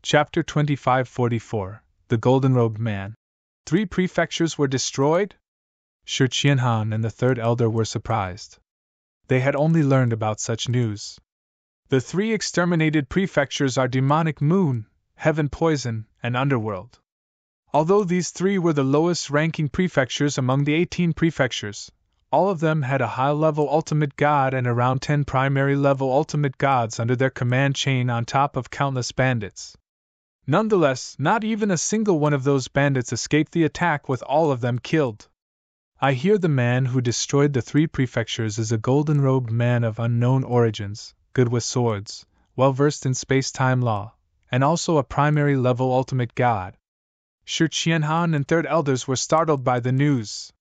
Chapter 2544 The Golden-Robed Man. 3 prefectures were destroyed? Shi Qianhan and the third elder were surprised. They had only learned about such news. The 3 exterminated prefectures are Demonic Moon, Heaven Poison, and Underworld. Although these 3 were the lowest-ranking prefectures among the 18 prefectures, all of them had a high-level ultimate god and around 10 primary-level ultimate gods under their command chain on top of countless bandits. Nonetheless, not even a single one of those bandits escaped the attack with all of them killed. I hear the man who destroyed the 3 prefectures is a golden-robed man of unknown origins, good with swords, well-versed in space-time law, and also a primary-level ultimate god. Shi Qianhan and third elders were startled by the news.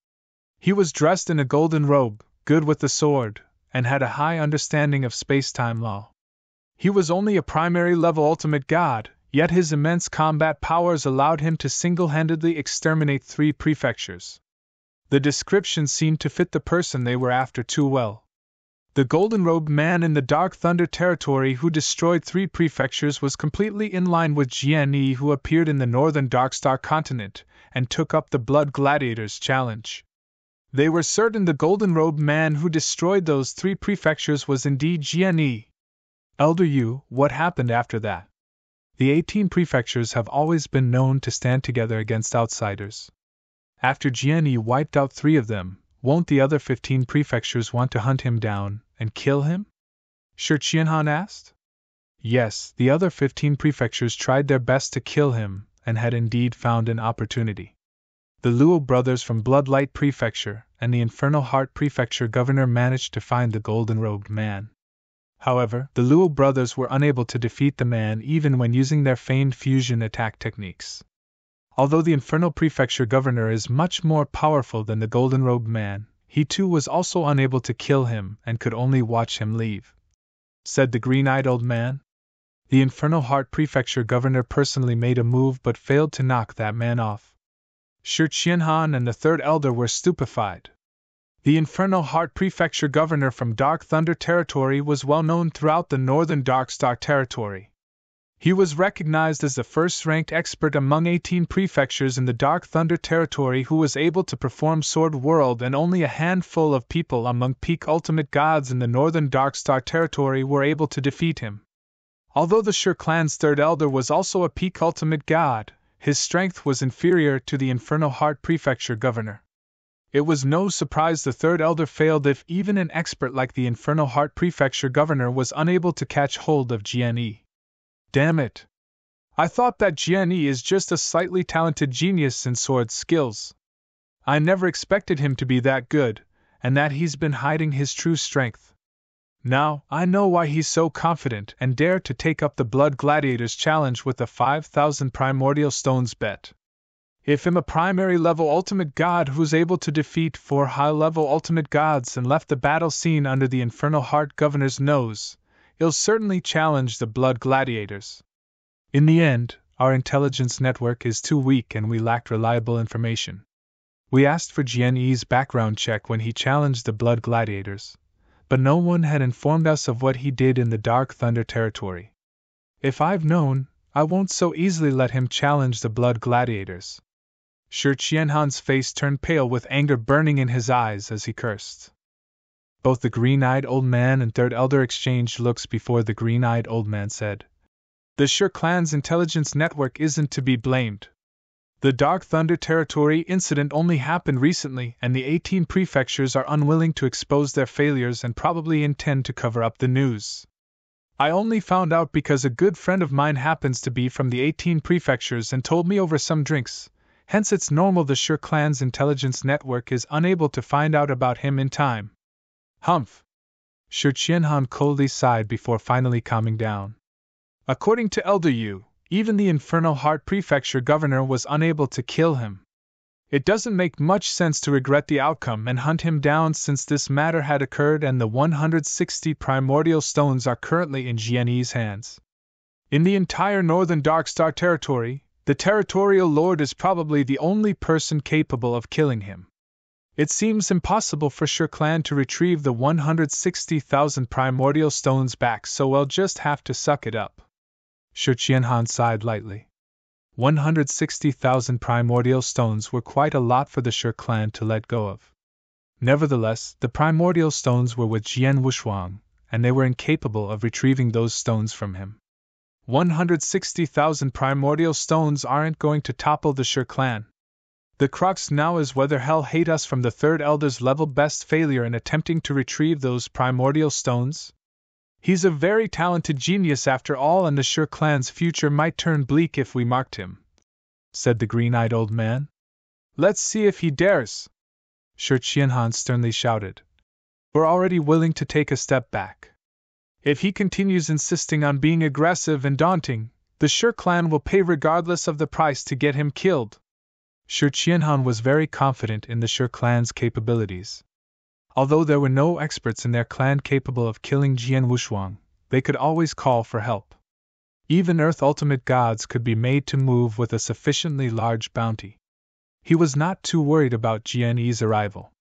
He was dressed in a golden robe, good with the sword, and had a high understanding of space-time law. He was only a primary-level ultimate god, yet his immense combat powers allowed him to single-handedly exterminate 3 prefectures. The description seemed to fit the person they were after too well. The golden-robed man in the Dark Thunder territory who destroyed 3 prefectures was completely in line with Jian Yi, who appeared in the northern Darkstar continent and took up the Blood Gladiators challenge. They were certain the golden-robed man who destroyed those 3 prefectures was indeed Jian Yi. Elder Yu, what happened after that? The 18 prefectures have always been known to stand together against outsiders. After Jian Yi wiped out 3 of them, won't the other 15 prefectures want to hunt him down and kill him? Shi Qianhan asked. Yes, the other 15 prefectures tried their best to kill him, and had indeed found an opportunity. The Luo brothers from Bloodlight Prefecture and the Infernal Heart Prefecture governor managed to find the golden-robed man. However, the Luo brothers were unable to defeat the man even when using their feigned fusion attack techniques. Although the Infernal Prefecture governor is much more powerful than the golden-robed man, he too was also unable to kill him and could only watch him leave. Said the green-eyed old man. The Infernal Heart Prefecture governor personally made a move but failed to knock that man off. Shi Qianhan and the third elder were stupefied. The Infernal Heart Prefecture governor from Dark Thunder territory was well known throughout the northern Darkstar territory. He was recognized as the first-ranked expert among 18 prefectures in the Dark Thunder territory who was able to perform Sword World, and only a handful of people among peak ultimate gods in the northern Darkstar territory were able to defeat him. Although the Shi clan's third elder was also a peak ultimate god, his strength was inferior to the Infernal Heart Prefecture governor. It was no surprise the third elder failed if even an expert like the Infernal Heart Prefecture governor was unable to catch hold of Jian Yi. Damn it! I thought that Jian Yi is just a slightly talented genius in sword skills. I never expected him to be that good, and that he's been hiding his true strength. Now, I know why he's so confident and dared to take up the Blood Gladiators challenge with a 5,000 primordial stones bet. If I'm a primary-level ultimate god who's able to defeat 4 high-level ultimate gods and left the battle scene under the Infernal Heart governor's nose, he'll certainly challenge the Blood Gladiators. In the end, our intelligence network is too weak and we lacked reliable information. We asked for Jian Yi's background check when he challenged the Blood Gladiators, but no one had informed us of what he did in the Dark Thunder territory. If I've known, I won't so easily let him challenge the Blood Gladiators. Shi Qianhan's face turned pale with anger burning in his eyes as he cursed. Both the green-eyed old man and third elder exchanged looks before the green-eyed old man said, "The Shi clan's intelligence network isn't to be blamed. The Dark Thunder territory incident only happened recently, and the 18 prefectures are unwilling to expose their failures and probably intend to cover up the news. I only found out because a good friend of mine happens to be from the 18 prefectures and told me over some drinks. Hence it's normal the Shi clan's intelligence network is unable to find out about him in time." Humph! Shi Qianhan coldly sighed before finally calming down. According to Elder Yu, even the Infernal Heart Prefecture governor was unable to kill him. It doesn't make much sense to regret the outcome and hunt him down since this matter had occurred and the 160 primordial stones are currently in Jian Yi's hands. In the entire northern Darkstar territory, the territorial lord is probably the only person capable of killing him. It seems impossible for Shi clan to retrieve the 160,000 primordial stones back, so we'll just have to suck it up. Shi Qianhan sighed lightly. 160,000 primordial stones were quite a lot for the Shi clan to let go of. Nevertheless, the primordial stones were with Jian Wushuang, and they were incapable of retrieving those stones from him. 160,000 primordial stones aren't going to topple the Shi clan. The crux now is whether hell hate us from the third elder's level best failure in attempting to retrieve those primordial stones. He's a very talented genius after all, and the Shi clan's future might turn bleak if we marked him, said the green-eyed old man. Let's see if he dares, Shi Qianhan sternly shouted. We're already willing to take a step back. If he continues insisting on being aggressive and daunting, the Shi clan will pay regardless of the price to get him killed. Shi Qianhan was very confident in the Shi clan's capabilities. Although there were no experts in their clan capable of killing Jian Wushuang, they could always call for help. Even Earth Ultimate Gods could be made to move with a sufficiently large bounty. He was not too worried about Jian Yi's arrival.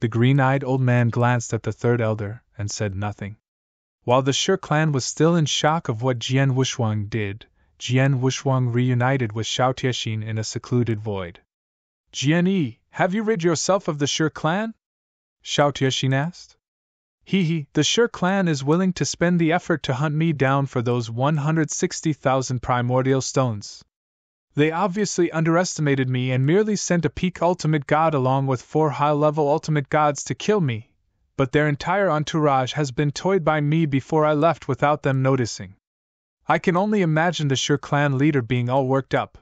The green-eyed old man glanced at the third elder and said nothing. While the Shi clan was still in shock of what Jian Wushuang did, Jian Wushuang reunited with Xiao Tiexin in a secluded void. Jian Yi, have you rid yourself of the Shi clan? Xiao Tiexin asked. The Shi clan is willing to spend the effort to hunt me down for those 160,000 primordial stones. They obviously underestimated me and merely sent a peak ultimate god along with 4 high-level ultimate gods to kill me, but their entire entourage has been toyed by me before I left without them noticing. I can only imagine the Shi clan leader being all worked up,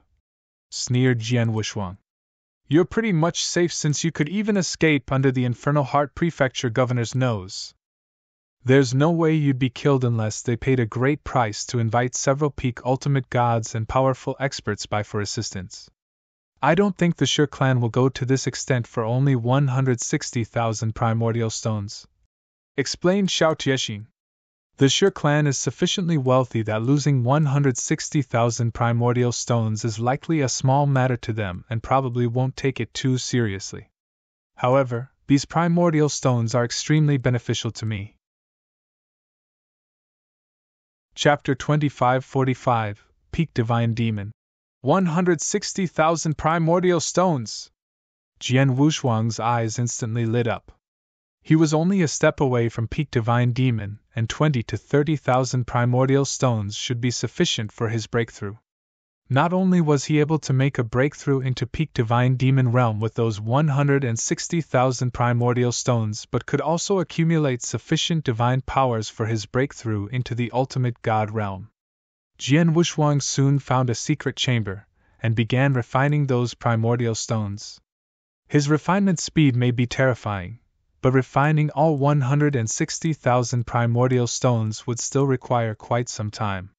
sneered Jian Wushuang. You're pretty much safe since you could even escape under the Infernal Heart Prefecture governor's nose. There's no way you'd be killed unless they paid a great price to invite several peak ultimate gods and powerful experts by for assistance. I don't think the Shi clan will go to this extent for only 160,000 primordial stones, explained Xiao Tiexin. The Shi clan is sufficiently wealthy that losing 160,000 primordial stones is likely a small matter to them and probably won't take it too seriously. However, these primordial stones are extremely beneficial to me. Chapter 2545, Peak Divine Demon. 160,000 primordial stones! Jian Wushuang's eyes instantly lit up. He was only a step away from Peak Divine Demon, and 20 to 30,000 primordial stones should be sufficient for his breakthrough. Not only was he able to make a breakthrough into Peak Divine Demon realm with those 160,000 primordial stones, but could also accumulate sufficient divine powers for his breakthrough into the Ultimate God realm. Jian Wushuang soon found a secret chamber, and began refining those primordial stones. His refinement speed may be terrifying, but refining all 160,000 primordial stones would still require quite some time.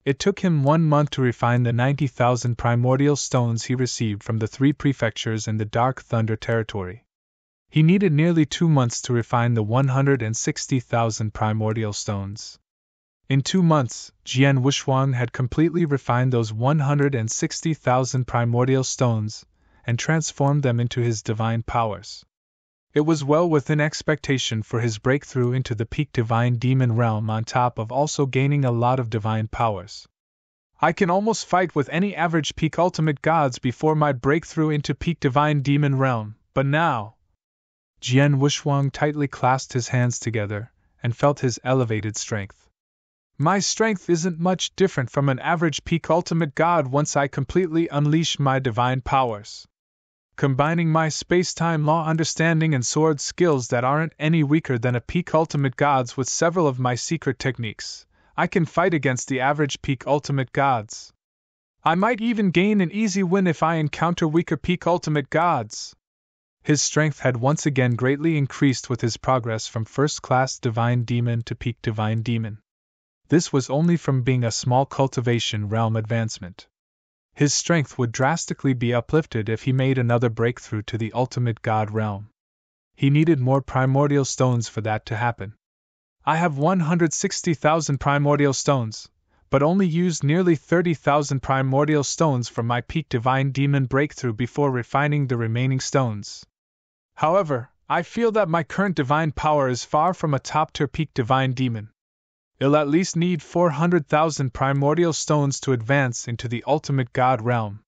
It took him 1 month to refine the 90,000 primordial stones he received from the 3 prefectures in the Dark Thunder territory. He needed nearly 2 months to refine the 160,000 primordial stones. In 2 months, Jian Wushuang had completely refined those 160,000 primordial stones and transformed them into his divine powers. It was well within expectation for his breakthrough into the Peak Divine Demon realm, on top of also gaining a lot of divine powers. I can almost fight with any average Peak Ultimate Gods before my breakthrough into Peak Divine Demon realm, but now... Jian Wushuang tightly clasped his hands together and felt his elevated strength. My strength isn't much different from an average Peak Ultimate God once I completely unleash my divine powers. Combining my space-time law understanding and sword skills that aren't any weaker than a Peak Ultimate Gods with several of my secret techniques, I can fight against the average Peak Ultimate Gods. I might even gain an easy win if I encounter weaker Peak Ultimate Gods. His strength had once again greatly increased with his progress from first-class Divine Demon to Peak Divine Demon. This was only from being a small cultivation realm advancement. His strength would drastically be uplifted if he made another breakthrough to the Ultimate God realm. He needed more primordial stones for that to happen. I have 160,000 primordial stones, but only used nearly 30,000 primordial stones from my Peak Divine Demon breakthrough before refining the remaining stones. However, I feel that my current divine power is far from a top-tier Peak Divine Demon. I'll at least need 400,000 primordial stones to advance into the ultimate god realm.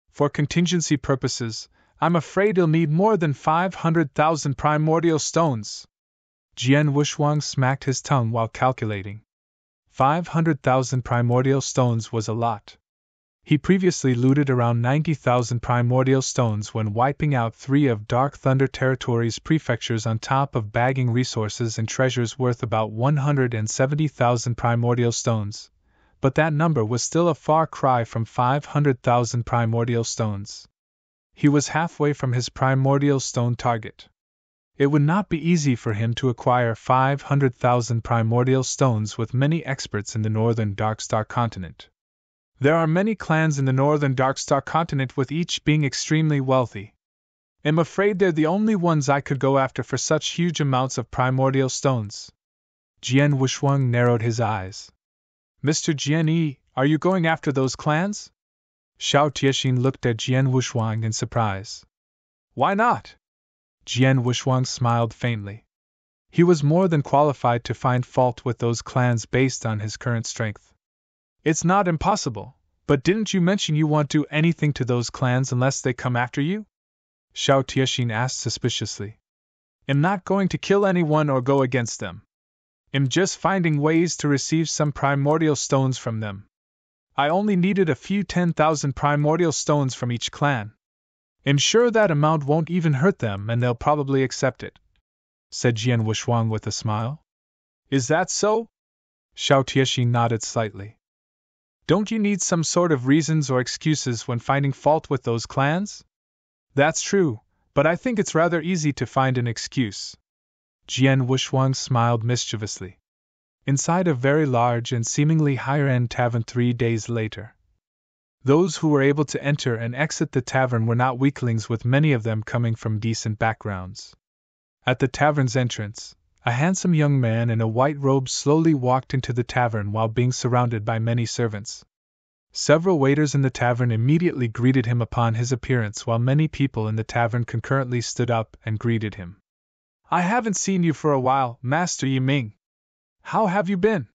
For contingency purposes, I'm afraid I'll need more than 500,000 primordial stones. Jian Wuxuang smacked his tongue while calculating. 500,000 primordial stones was a lot. He previously looted around 90,000 primordial stones when wiping out 3 of Dark Thunder Territory's prefectures on top of bagging resources and treasures worth about 170,000 primordial stones, but that number was still a far cry from 500,000 primordial stones. He was halfway from his primordial stone target. It would not be easy for him to acquire 500,000 primordial stones with many experts in the northern Darkstar continent. There are many clans in the northern Darkstar continent, with each being extremely wealthy. I'm afraid they're the only ones I could go after for such huge amounts of primordial stones. Jian Wuxuang narrowed his eyes. Mr. Jian Yi, are you going after those clans? Xiao Tiexin looked at Jian Wuxuang in surprise. Why not? Jian Wuxuang smiled faintly. He was more than qualified to find fault with those clans based on his current strength. It's not impossible, but didn't you mention you won't do anything to those clans unless they come after you? Xiao Tiexin asked suspiciously. I'm not going to kill anyone or go against them. I'm just finding ways to receive some primordial stones from them. I only needed a few 10,000 primordial stones from each clan. I'm sure that amount won't even hurt them and they'll probably accept it, said Jian Wuxuang with a smile. Is that so? Xiao Tiexin nodded slightly. Don't you need some sort of reasons or excuses when finding fault with those clans? That's true, but I think it's rather easy to find an excuse. Jian Wuxuang smiled mischievously. Inside a very large and seemingly higher-end tavern 3 days later. Those who were able to enter and exit the tavern were not weaklings, with many of them coming from decent backgrounds. At the tavern's entrance, a handsome young man in a white robe slowly walked into the tavern while being surrounded by many servants. Several waiters in the tavern immediately greeted him upon his appearance, while many people in the tavern concurrently stood up and greeted him. I haven't seen you for a while, Master Yiming. How have you been?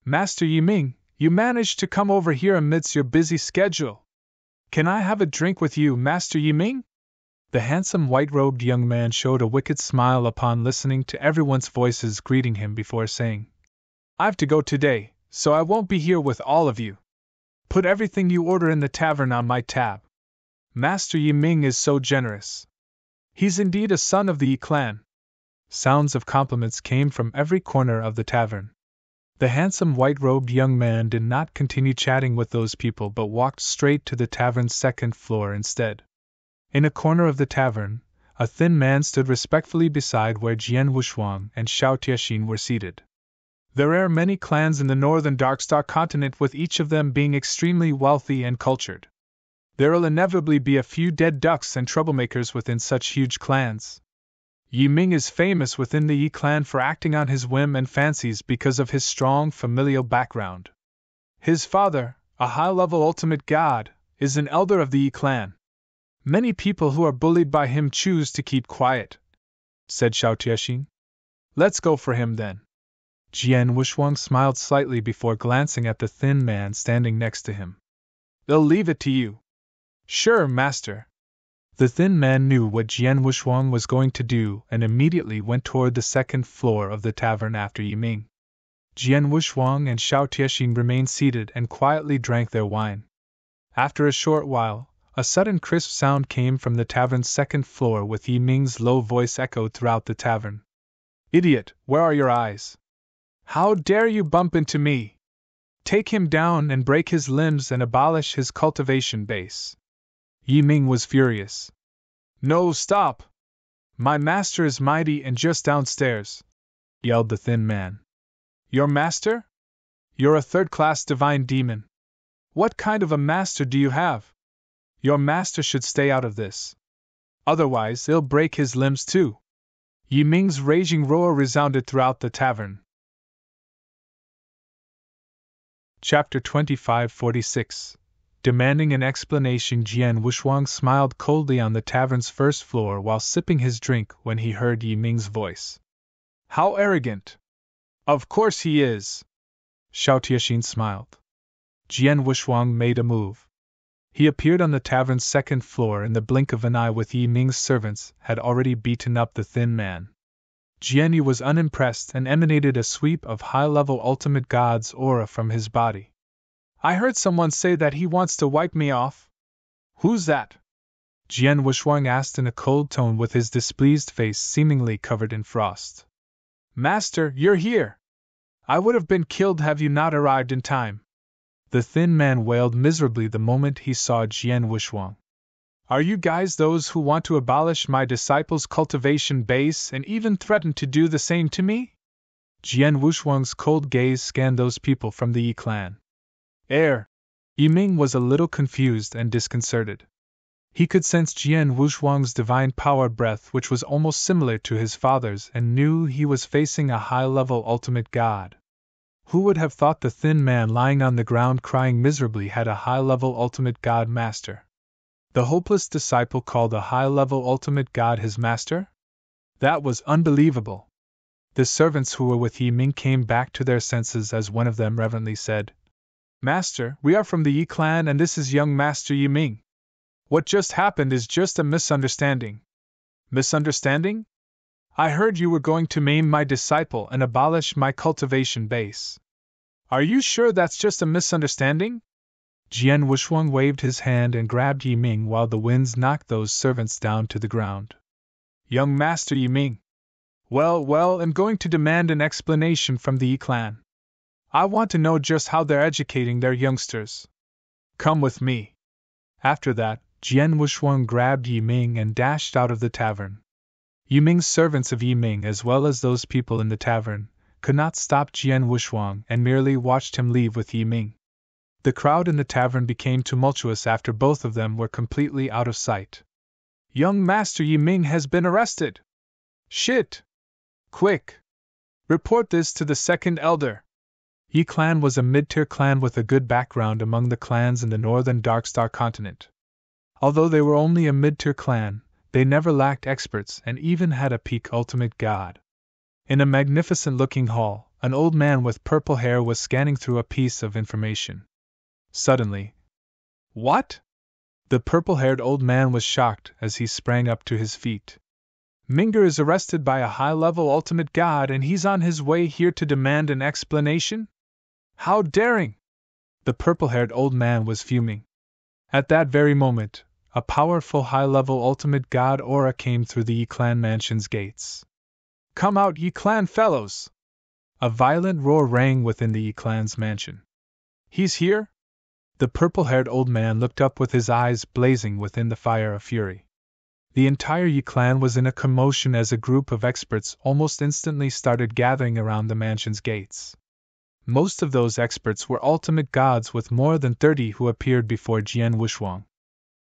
Master Yiming, you managed to come over here amidst your busy schedule. Can I have a drink with you, Master Yiming? The handsome white-robed young man showed a wicked smile upon listening to everyone's voices greeting him before saying, I've to go today, so I won't be here with all of you. Put everything you order in the tavern on my tab. Master Yiming is so generous. He's indeed a son of the Yi clan. Sounds of compliments came from every corner of the tavern. The handsome white-robed young man did not continue chatting with those people but walked straight to the tavern's second floor instead. In a corner of the tavern, a thin man stood respectfully beside where Jian Wuxuang and Xiao Tiexin were seated. There are many clans in the northern Darkstar continent, with each of them being extremely wealthy and cultured. There'll inevitably be a few dead ducks and troublemakers within such huge clans. Yiming is famous within the Yi clan for acting on his whim and fancies because of his strong familial background. His father, a high-level ultimate god, is an elder of the Yi clan. Many people who are bullied by him choose to keep quiet, said Xiao Tiexin. Let's go for him then. Jian Wuxuang smiled slightly before glancing at the thin man standing next to him. They'll leave it to you. Sure, master. The thin man knew what Jian Wuxuang was going to do and immediately went toward the second floor of the tavern after Yiming. Jian Wuxuang and Xiao Tiexin remained seated and quietly drank their wine. After a short while, a sudden crisp sound came from the tavern's second floor, with Yiming's low voice echoed throughout the tavern. Idiot, where are your eyes? How dare you bump into me? Take him down and break his limbs and abolish his cultivation base. Yiming was furious. No, stop! My master is mighty and just downstairs, yelled the thin man. Your master? You're a third-class divine demon. What kind of a master do you have? Your master should stay out of this. Otherwise, he'll break his limbs too. Yiming's raging roar resounded throughout the tavern. Chapter 2546. Demanding an explanation. Jian Wuxuang smiled coldly on the tavern's first floor while sipping his drink when he heard Yiming's voice. How arrogant! Of course he is. Xiao Tianxin smiled. Jian Wushuang made a move. He appeared on the tavern's second floor in the blink of an eye with Yi Ming's servants, had already beaten up the thin man. Jian Yi was unimpressed and emanated a sweep of high-level ultimate god's aura from his body. I heard someone say that he wants to wipe me off. Who's that? Jian Wushuang asked in a cold tone with his displeased face seemingly covered in frost. Master, you're here! I would have been killed have you not arrived in time. The thin man wailed miserably the moment he saw Jian Wushuang. Are you guys those who want to abolish my disciples' cultivation base and even threaten to do the same to me? Jian Wushuang's cold gaze scanned those people from the Yi clan. Yi Ming was a little confused and disconcerted. He could sense Jian Wushuang's divine power breath, which was almost similar to his father's, and knew he was facing a high-level ultimate god. Who would have thought the thin man lying on the ground crying miserably had a high-level ultimate god master? The hopeless disciple called a high-level ultimate god his master? That was unbelievable. The servants who were with Yi Ming came back to their senses as one of them reverently said, Master, we are from the Yi clan and this is young Master Yi Ming. What just happened is just a misunderstanding. Misunderstanding? I heard you were going to maim my disciple and abolish my cultivation base. Are you sure that's just a misunderstanding? Jian Wushuang waved his hand and grabbed Yi Ming while the winds knocked those servants down to the ground. Young Master Yi Ming. Well, I'm going to demand an explanation from the Yi clan. I want to know just how they're educating their youngsters. Come with me. After that, Jian Wushuang grabbed Yi Ming and dashed out of the tavern. Yi Ming's servants of Yi Ming, as well as those people in the tavern, could not stop Jian Wushuang and merely watched him leave with Yi Ming. The crowd in the tavern became tumultuous after both of them were completely out of sight. Young Master Yi Ming has been arrested! Shit! Quick! Report this to the second elder! Yi clan was a mid-tier clan with a good background among the clans in the northern Darkstar continent. Although they were only a mid-tier clan, they never lacked experts and even had a peak ultimate god. In a magnificent-looking hall, an old man with purple hair was scanning through a piece of information. Suddenly, What? The purple-haired old man was shocked as he sprang up to his feet. Minger is arrested by a high-level ultimate god and he's on his way here to demand an explanation? How daring! The purple-haired old man was fuming. At that very moment, a powerful high-level ultimate god aura came through the Yi clan mansion's gates. Come out, Yi clan fellows! A violent roar rang within the Yi clan's mansion. He's here? The purple-haired old man looked up with his eyes blazing within the fire of fury. The entire Yi clan was in a commotion as a group of experts almost instantly started gathering around the mansion's gates. Most of those experts were ultimate gods with more than 30 who appeared before Jian Wushuang.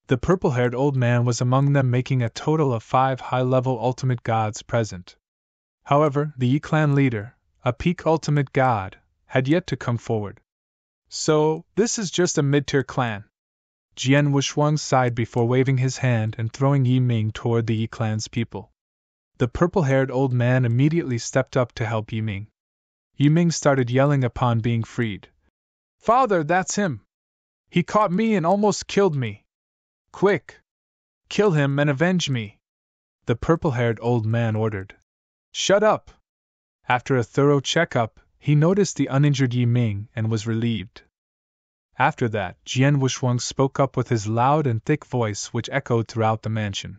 The purple-haired old man was among them, making a total of 5 high-level ultimate gods present. However, the Yi clan leader, a peak ultimate god, had yet to come forward. So, this is just a mid-tier clan. Jian Wushuang sighed before waving his hand and throwing Yi Ming toward the Yi clan's people. The purple-haired old man immediately stepped up to help Yi Ming. Yi Ming started yelling upon being freed. Father, that's him! He caught me and almost killed me! Quick! Kill him and avenge me! The purple-haired old man ordered. Shut up! After a thorough checkup, he noticed the uninjured Yi Ming and was relieved. After that, Jian Wushuang spoke up with his loud and thick voice which echoed throughout the mansion.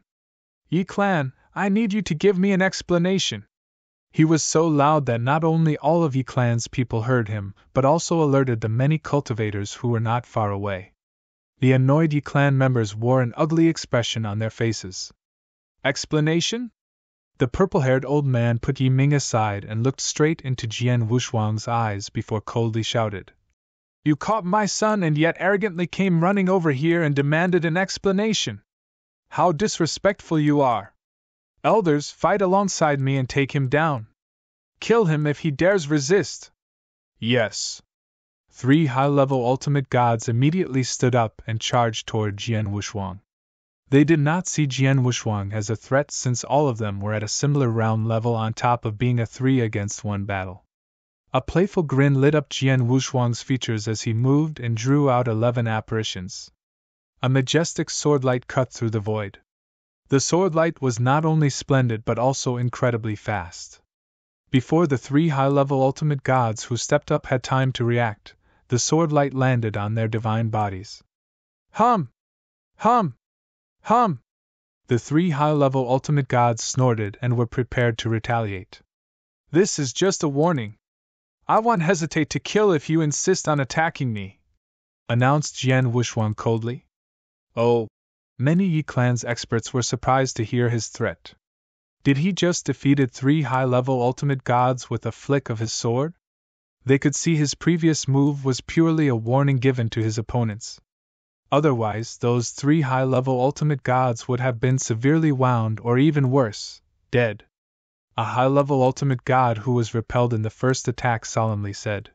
Yi clan, I need you to give me an explanation. He was so loud that not only all of Yi clan's people heard him, but also alerted the many cultivators who were not far away. The annoyed Yi clan members wore an ugly expression on their faces. Explanation? The purple-haired old man put Yi Ming aside and looked straight into Jian Wushuang's eyes before coldly shouted. You caught my son and yet arrogantly came running over here and demanded an explanation. How disrespectful you are! Elders, fight alongside me and take him down. Kill him if he dares resist. Yes. 3 high-level ultimate gods immediately stood up and charged toward Jian Wushuang. They did not see Jian Wushuang as a threat since all of them were at a similar round level on top of being a 3-against-1 battle. A playful grin lit up Jian Wushuang's features as he moved and drew out 11 apparitions. A majestic swordlight cut through the void. The swordlight was not only splendid but also incredibly fast. Before the 3 high-level ultimate gods who stepped up had time to react, the swordlight landed on their divine bodies. Hum! Hum! Hum! The 3 high-level ultimate gods snorted and were prepared to retaliate. This is just a warning. I won't hesitate to kill if you insist on attacking me, announced Jian Wushuang coldly. Oh! Many Yi Clan's experts were surprised to hear his threat. Did he just defeated 3 high-level ultimate gods with a flick of his sword? They could see his previous move was purely a warning given to his opponents. Otherwise, those 3 high-level ultimate gods would have been severely wound or even worse, dead. A high-level ultimate god who was repelled in the first attack solemnly said,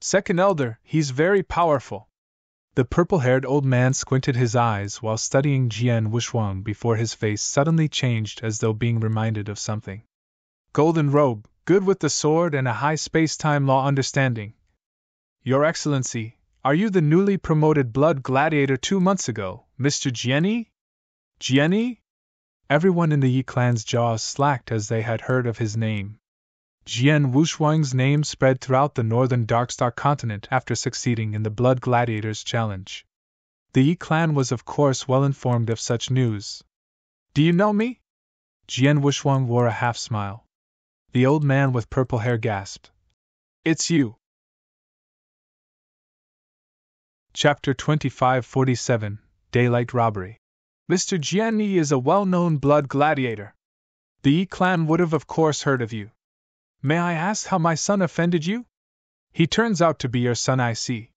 "Second Elder, he's very powerful." The purple-haired old man squinted his eyes while studying Jian Wushuang before his face suddenly changed as though being reminded of something. Golden robe, good with the sword and a high space-time law understanding. Your Excellency, are you the newly promoted blood gladiator 2 months ago, Mr. Jianyi? Jianyi? Everyone in the Yi clan's jaws slacked as they had heard of his name. Jian Wushuang's name spread throughout the northern Darkstar continent after succeeding in the Blood Gladiators Challenge. The Yi clan was of course well informed of such news. Do you know me? Jian Wushuang wore a half-smile. The old man with purple hair gasped. It's you. Chapter 2547, Daylight Robbery. Mr. Jianyi is a well-known blood gladiator. The Yi clan would have of course heard of you. May I ask how my son offended you? He turns out to be your son, I see.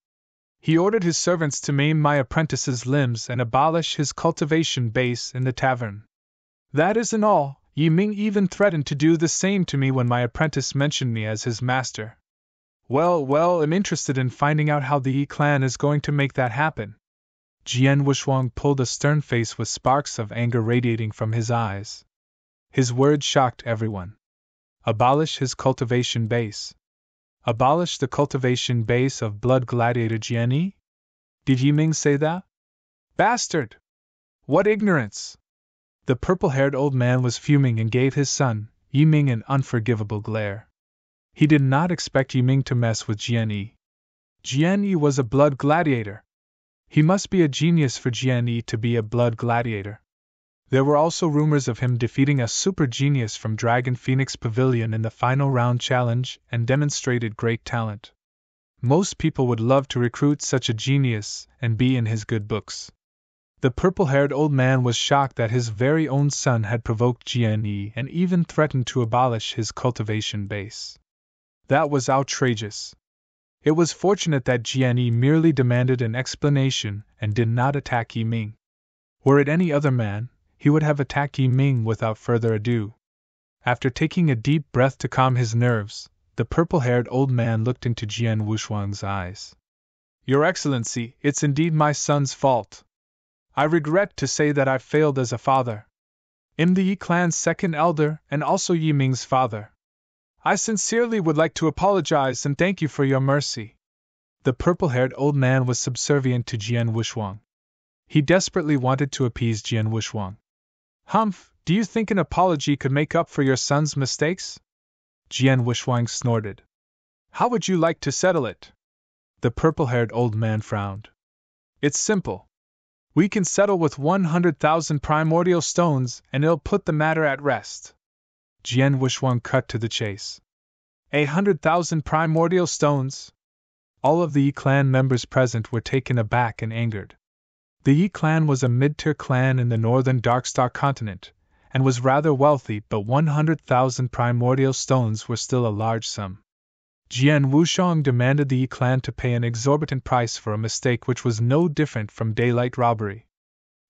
He ordered his servants to maim my apprentice's limbs and abolish his cultivation base in the tavern. That isn't all, Yi Ming even threatened to do the same to me when my apprentice mentioned me as his master. Well, I'm interested in finding out how the Yi clan is going to make that happen. Jian Wushuang pulled a stern face with sparks of anger radiating from his eyes. His words shocked everyone. Abolish his cultivation base. Abolish the cultivation base of blood gladiator Jianyi? Did Yi Ming say that? Bastard! What ignorance! The purple-haired old man was fuming and gave his son, Yi Ming, an unforgivable glare. He did not expect Yi Ming to mess with Jianyi. Jianyi was a blood gladiator. He must be a genius for Jianyi to be a blood gladiator. There were also rumors of him defeating a super genius from Dragon Phoenix Pavilion in the final round challenge and demonstrated great talent. Most people would love to recruit such a genius and be in his good books. The purple-haired old man was shocked that his very own son had provoked Jianyi and even threatened to abolish his cultivation base. That was outrageous. It was fortunate that Jianyi merely demanded an explanation and did not attack Yi Ming. Were it any other man, he would have attacked Yi Ming without further ado. After taking a deep breath to calm his nerves, the purple-haired old man looked into Jian Wushuang's eyes. Your Excellency, it's indeed my son's fault. I regret to say that I failed as a father. I'm the Yi clan's second elder and also Yi Ming's father. I sincerely would like to apologize and thank you for your mercy. The purple-haired old man was subservient to Jian Wushuang. He desperately wanted to appease Jian Wushuang. Humph, do you think an apology could make up for your son's mistakes? Jian Wushuang snorted. How would you like to settle it? The purple-haired old man frowned. It's simple. We can settle with 100,000 primordial stones and it'll put the matter at rest. Jian Wushuang cut to the chase. 100,000 primordial stones? All of the Yi clan members present were taken aback and angered. The Yi clan was a mid-tier clan in the northern Darkstar continent, and was rather wealthy, but 100,000 primordial stones were still a large sum. Jian Wushuang demanded the Yi clan to pay an exorbitant price for a mistake which was no different from daylight robbery.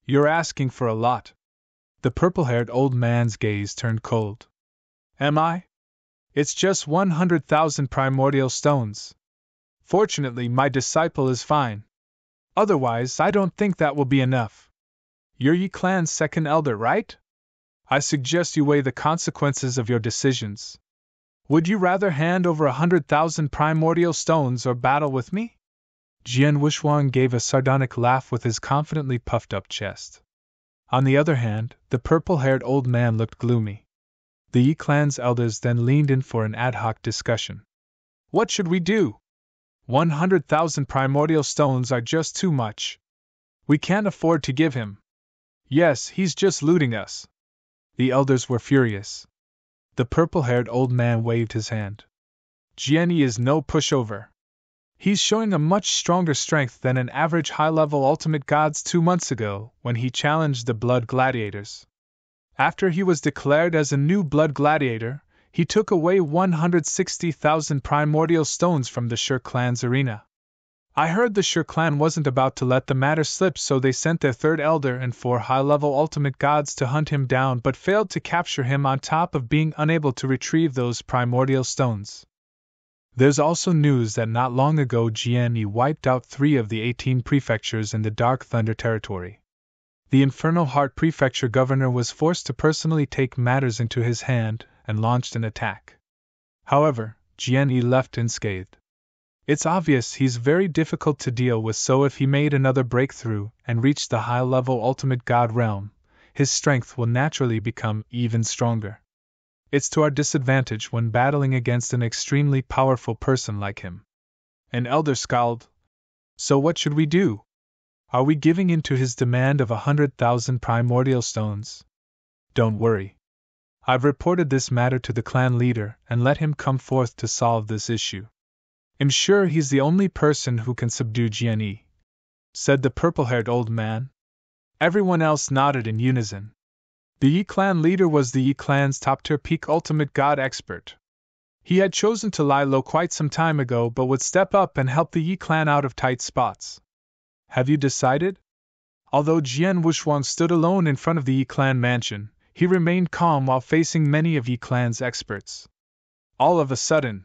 You're asking for a lot. The purple-haired old man's gaze turned cold. Am I? It's just 100,000 primordial stones. Fortunately, my disciple is fine. Otherwise, I don't think that will be enough. You're Yi clan's second elder, right? I suggest you weigh the consequences of your decisions. Would you rather hand over 100,000 primordial stones or battle with me? Jian Wuxuang gave a sardonic laugh with his confidently puffed up chest. On the other hand, the purple-haired old man looked gloomy. The Yi clan's elders then leaned in for an ad hoc discussion. What should we do? 100,000 primordial stones are just too much. We can't afford to give him. Yes, he's just looting us. The elders were furious. The purple-haired old man waved his hand. Jian Yi is no pushover. He's showing a much stronger strength than an average high-level ultimate gods 2 months ago when he challenged the blood gladiators. After he was declared as a new blood gladiator, he took away 160,000 primordial stones from the Shi clan's arena. I heard the Shi clan wasn't about to let the matter slip, so they sent their third elder and 4 high-level ultimate gods to hunt him down but failed to capture him on top of being unable to retrieve those primordial stones. There's also news that not long ago Jian Yi wiped out 3 of the 18 prefectures in the Dark Thunder territory. The Infernal Heart Prefecture governor was forced to personally take matters into his hand and launched an attack. However, Jian Yi left unscathed. It's obvious he's very difficult to deal with, so if he made another breakthrough and reached the high-level ultimate god realm, his strength will naturally become even stronger. It's to our disadvantage when battling against an extremely powerful person like him. An elder scowled. So what should we do? Are we giving in to his demand of 100,000 primordial stones? Don't worry. I've reported this matter to the clan leader and let him come forth to solve this issue. I'm sure he's the only person who can subdue Jian Yi, said the purple-haired old man. Everyone else nodded in unison. The Yi clan leader was the Yi clan's top-tier peak ultimate god expert. He had chosen to lie low quite some time ago but would step up and help the Yi clan out of tight spots. Have you decided? Although Jian Wuxuang stood alone in front of the Yi clan mansion, he remained calm while facing many of Yi clan's experts. All of a sudden,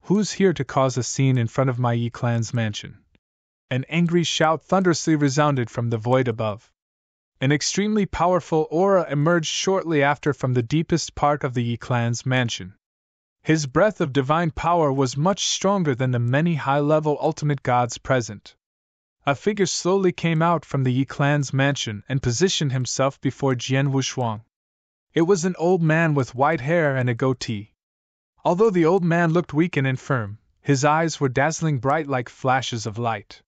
who's here to cause a scene in front of my Yi clan's mansion? An angry shout thunderously resounded from the void above. An extremely powerful aura emerged shortly after from the deepest part of the Yi clan's mansion. His breath of divine power was much stronger than the many high-level ultimate gods present. A figure slowly came out from the Yi clan's mansion and positioned himself before Jian Wuxuang. It was an old man with white hair and a goatee. Although the old man looked weak and infirm, his eyes were dazzling bright like flashes of light.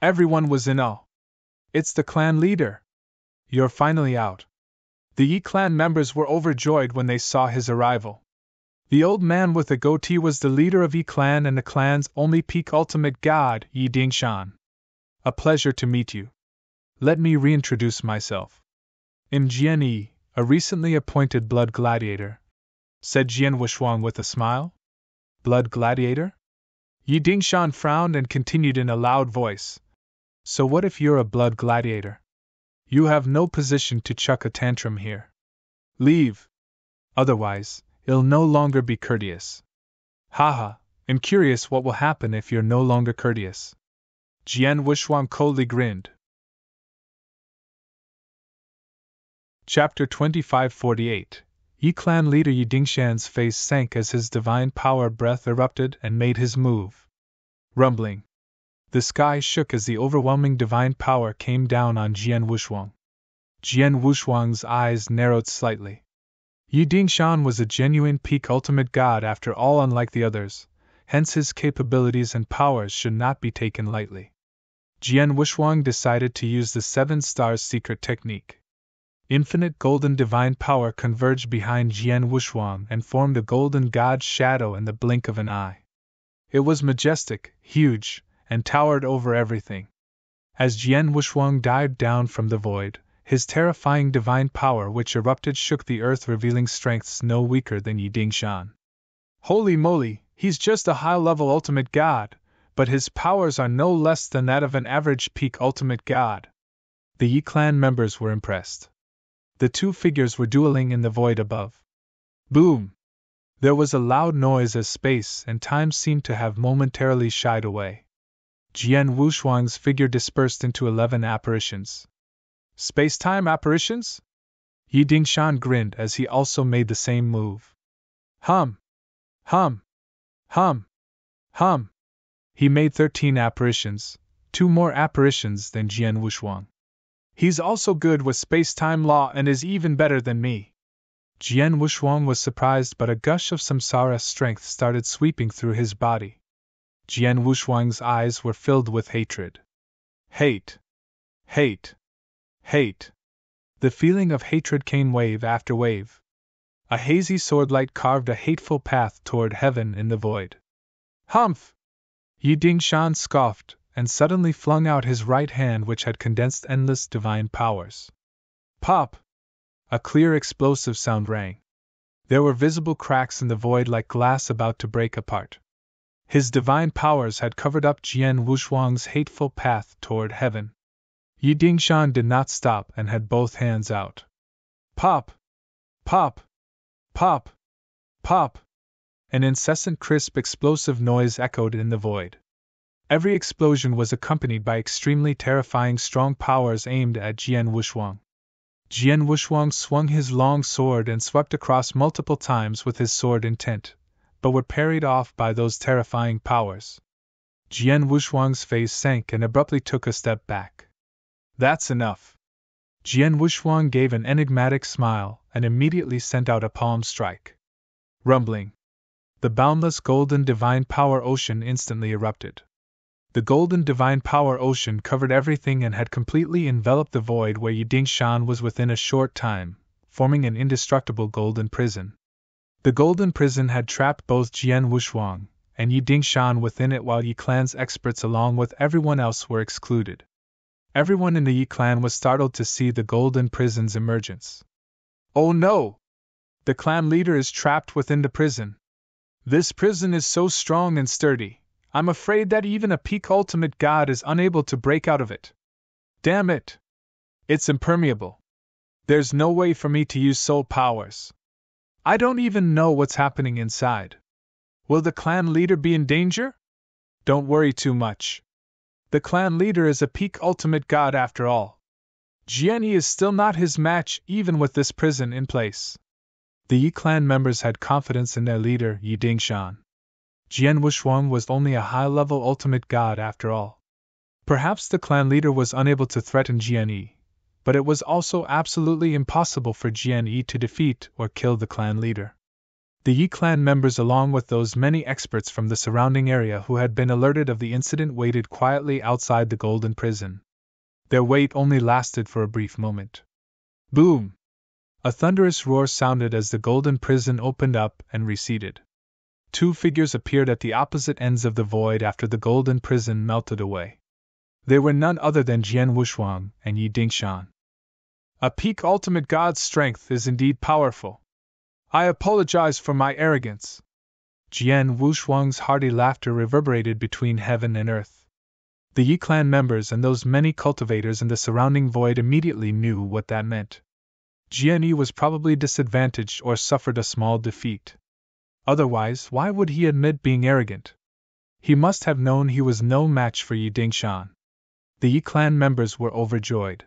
Everyone was in awe. It's the clan leader. You're finally out. The Yi clan members were overjoyed when they saw his arrival. The old man with the goatee was the leader of Yi clan and the clan's only peak ultimate god, Yi Dingshan. A pleasure to meet you. Let me reintroduce myself. I'm Jian Yi, a recently appointed blood gladiator, said Jian Wuxuang with a smile. Blood gladiator? Yi Dingshan frowned and continued in a loud voice. So what if you're a blood gladiator? You have no position to chuck a tantrum here. Leave. Otherwise, it'll no longer be courteous. Haha, I'm curious what will happen if you're no longer courteous. Jian Wuxuang coldly grinned. Chapter 2548. Yi clan leader Yi Dingshan's face sank as his divine power breath erupted and made his move. Rumbling. The sky shook as the overwhelming divine power came down on Jian Wuxuang. Jian Wuxuang's eyes narrowed slightly. Yi Dingshan was a genuine peak ultimate god after all, unlike the others, hence his capabilities and powers should not be taken lightly. Jian Wuxuang decided to use the 7 stars secret technique. Infinite golden divine power converged behind Jian Wuxuang and formed a golden god's shadow in the blink of an eye. It was majestic, huge, and towered over everything. As Jian Wuxuang dived down from the void, his terrifying divine power which erupted shook the earth, revealing strengths no weaker than Yi Dingshan. Holy moly, he's just a high-level ultimate god, but his powers are no less than that of an average peak ultimate god. The Yi clan members were impressed. The 2 figures were dueling in the void above. Boom! There was a loud noise as space and time seemed to have momentarily shied away. Jian Wuxuang's figure dispersed into 11 apparitions. Space-time apparitions? Yi Dingshan grinned as he also made the same move. Hum! Hum! Hum! He made 13 apparitions, 2 more apparitions than Jian Wushuang. He's also good with space-time law and is even better than me. Jian Wushuang was surprised, but a gush of samsara strength started sweeping through his body. Jian Wushuang's eyes were filled with hatred. Hate! Hate! Hate! The feeling of hatred came wave after wave. A hazy swordlight carved a hateful path toward heaven in the void. Humph! Yi Dingshan scoffed, and suddenly flung out his right hand, which had condensed endless divine powers. Pop! A clear explosive sound rang. There were visible cracks in the void like glass about to break apart. His divine powers had covered up Jian Wushuang's hateful path toward heaven. Yi Dingshan did not stop and had both hands out. Pop! Pop! Pop! Pop! An incessant crisp explosive noise echoed in the void. Every explosion was accompanied by extremely terrifying strong powers aimed at Jian Wushuang. Jian Wushuang swung his long sword and swept across multiple times with his sword intent, but were parried off by those terrifying powers. Jian Wushuang's face sank and abruptly took a step back. That's enough. Jian Wushuang gave an enigmatic smile and immediately sent out a palm strike. Rumbling. The boundless golden divine power ocean instantly erupted. The golden divine power ocean covered everything and had completely enveloped the void where Yi Dingshan was within a short time, forming an indestructible golden prison. The golden prison had trapped both Jian Wushuang and Yi Dingshan within it, while Yi clan's experts along with everyone else were excluded. Everyone in the Yi clan was startled to see the golden prison's emergence. Oh no! The clan leader is trapped within the prison. This prison is so strong and sturdy, I'm afraid that even a peak ultimate god is unable to break out of it. Damn it! It's impermeable. There's no way for me to use soul powers. I don't even know what's happening inside. Will the clan leader be in danger? Don't worry too much. The clan leader is a peak ultimate god after all. Jian is still not his match even with this prison in place. The Yi clan members had confidence in their leader, Yi Dingshan. Jian Wushuang was only a high-level ultimate god after all. Perhaps the clan leader was unable to threaten Jian Yi, but it was also absolutely impossible for Jian Yi to defeat or kill the clan leader. The Yi clan members, along with those many experts from the surrounding area who had been alerted of the incident, waited quietly outside the golden prison. Their wait only lasted for a brief moment. Boom! A thunderous roar sounded as the golden prison opened up and receded. 2 figures appeared at the opposite ends of the void after the golden prison melted away. They were none other than Jian Wushuang and Yi Dingshan. A peak ultimate god's strength is indeed powerful. I apologize for my arrogance. Jian Wushuang's hearty laughter reverberated between heaven and earth. The Yi clan members and those many cultivators in the surrounding void immediately knew what that meant. Jian Yi was probably disadvantaged or suffered a small defeat. Otherwise, why would he admit being arrogant? He must have known he was no match for Yi Dingshan. The Yi clan members were overjoyed.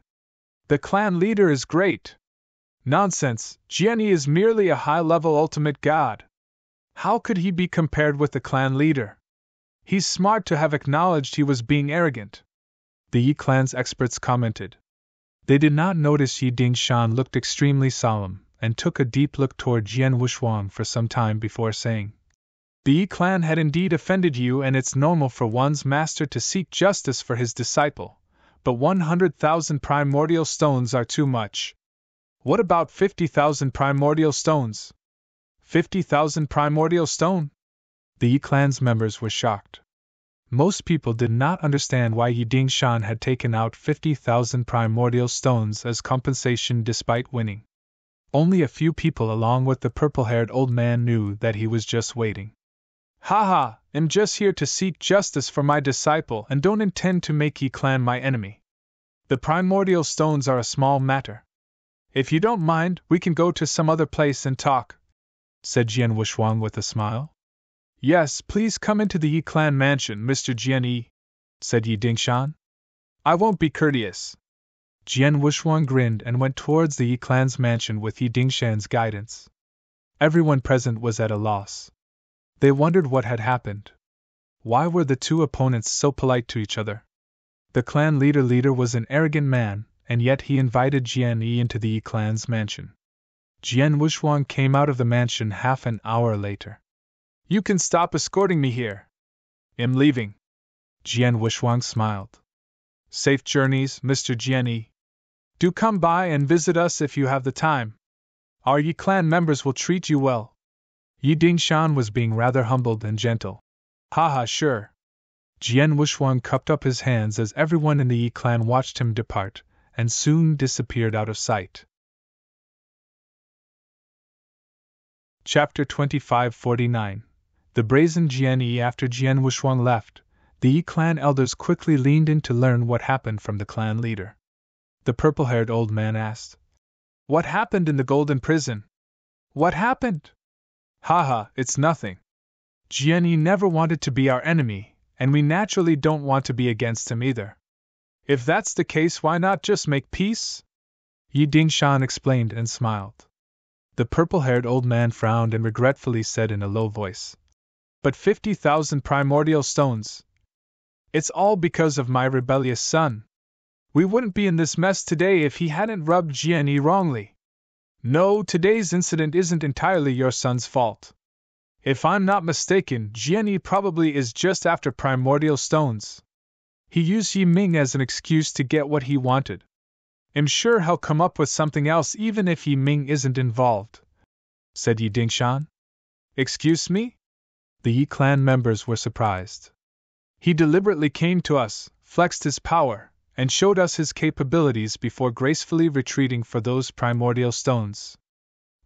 The clan leader is great. Nonsense, Jian Yi is merely a high-level ultimate god. How could he be compared with the clan leader? He's smart to have acknowledged he was being arrogant. The Yi clan's experts commented. They did not notice Yi Dingshan looked extremely solemn, and took a deep look toward Jian Wushuang for some time before saying, The Yi clan had indeed offended you, and it's normal for one's master to seek justice for his disciple, but 100,000 primordial stones are too much. What about 50,000 primordial stones? 50,000 primordial stone? The Yi clan's members were shocked. Most people did not understand why Yi Dingshan had taken out 50,000 primordial stones as compensation despite winning. Only a few people along with the purple-haired old man knew that he was just waiting. Haha, I'm just here to seek justice for my disciple and don't intend to make Yi clan my enemy. The primordial stones are a small matter. If you don't mind, we can go to some other place and talk, said Jian Wushuang with a smile. Yes, please come into the Yi clan mansion, Mr. Jian Yi, said Yi Dingshan. I won't be courteous. Jian Wushuang grinned and went towards the Yi clan's mansion with Yi Dingshan's guidance. Everyone present was at a loss. They wondered what had happened. Why were the two opponents so polite to each other? The clan leader was an arrogant man, and yet he invited Jian Yi into the Yi clan's mansion. Jian Wuxuang came out of the mansion half an hour later. You can stop escorting me here. I'm leaving. Jian Wuxuang smiled. Safe journeys, Mr. Jian Yi. Do come by and visit us if you have the time. Our Yi clan members will treat you well. Yi Dingshan was being rather humbled and gentle. Haha, sure. Jian Wuxuang cupped up his hands as everyone in the Yi clan watched him depart, and soon disappeared out of sight. Chapter 2549. The Brazen Jian Yi. After Jian Wuxuang left, the Yi clan elders quickly leaned in to learn what happened from the clan leader. The purple-haired old man asked, What happened in the golden prison? What happened? Haha, it's nothing. Jian Yi never wanted to be our enemy, and we naturally don't want to be against him either. If that's the case, why not just make peace? Yi Dingshan explained and smiled. The purple-haired old man frowned and regretfully said in a low voice, But 50,000 primordial stones. It's all because of my rebellious son. We wouldn't be in this mess today if he hadn't rubbed Jian Yi wrongly. No, today's incident isn't entirely your son's fault. If I'm not mistaken, Jian Yi probably is just after primordial stones. He used Yi Ming as an excuse to get what he wanted. I'm sure he'll come up with something else even if Yi Ming isn't involved, said Yi Dingshan. Excuse me? The Yi clan members were surprised. He deliberately came to us, flexed his power, and showed us his capabilities before gracefully retreating for those primordial stones.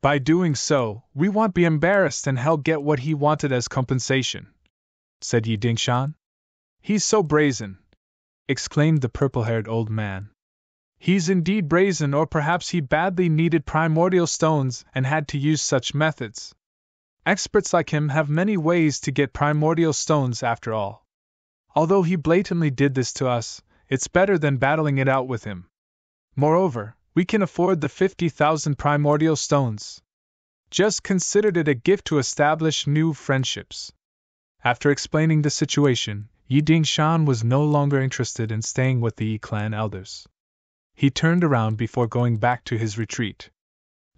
By doing so, we won't be embarrassed and he'll get what he wanted as compensation, said Yi Dingshan. He's so brazen, exclaimed the purple-haired old man. He's indeed brazen, or perhaps he badly needed primordial stones and had to use such methods. Experts like him have many ways to get primordial stones after all. Although he blatantly did this to us, it's better than battling it out with him. Moreover, we can afford the 50,000 primordial stones. Just considered it a gift to establish new friendships. After explaining the situation, Yi Dingshan was no longer interested in staying with the Yi clan elders. He turned around before going back to his retreat.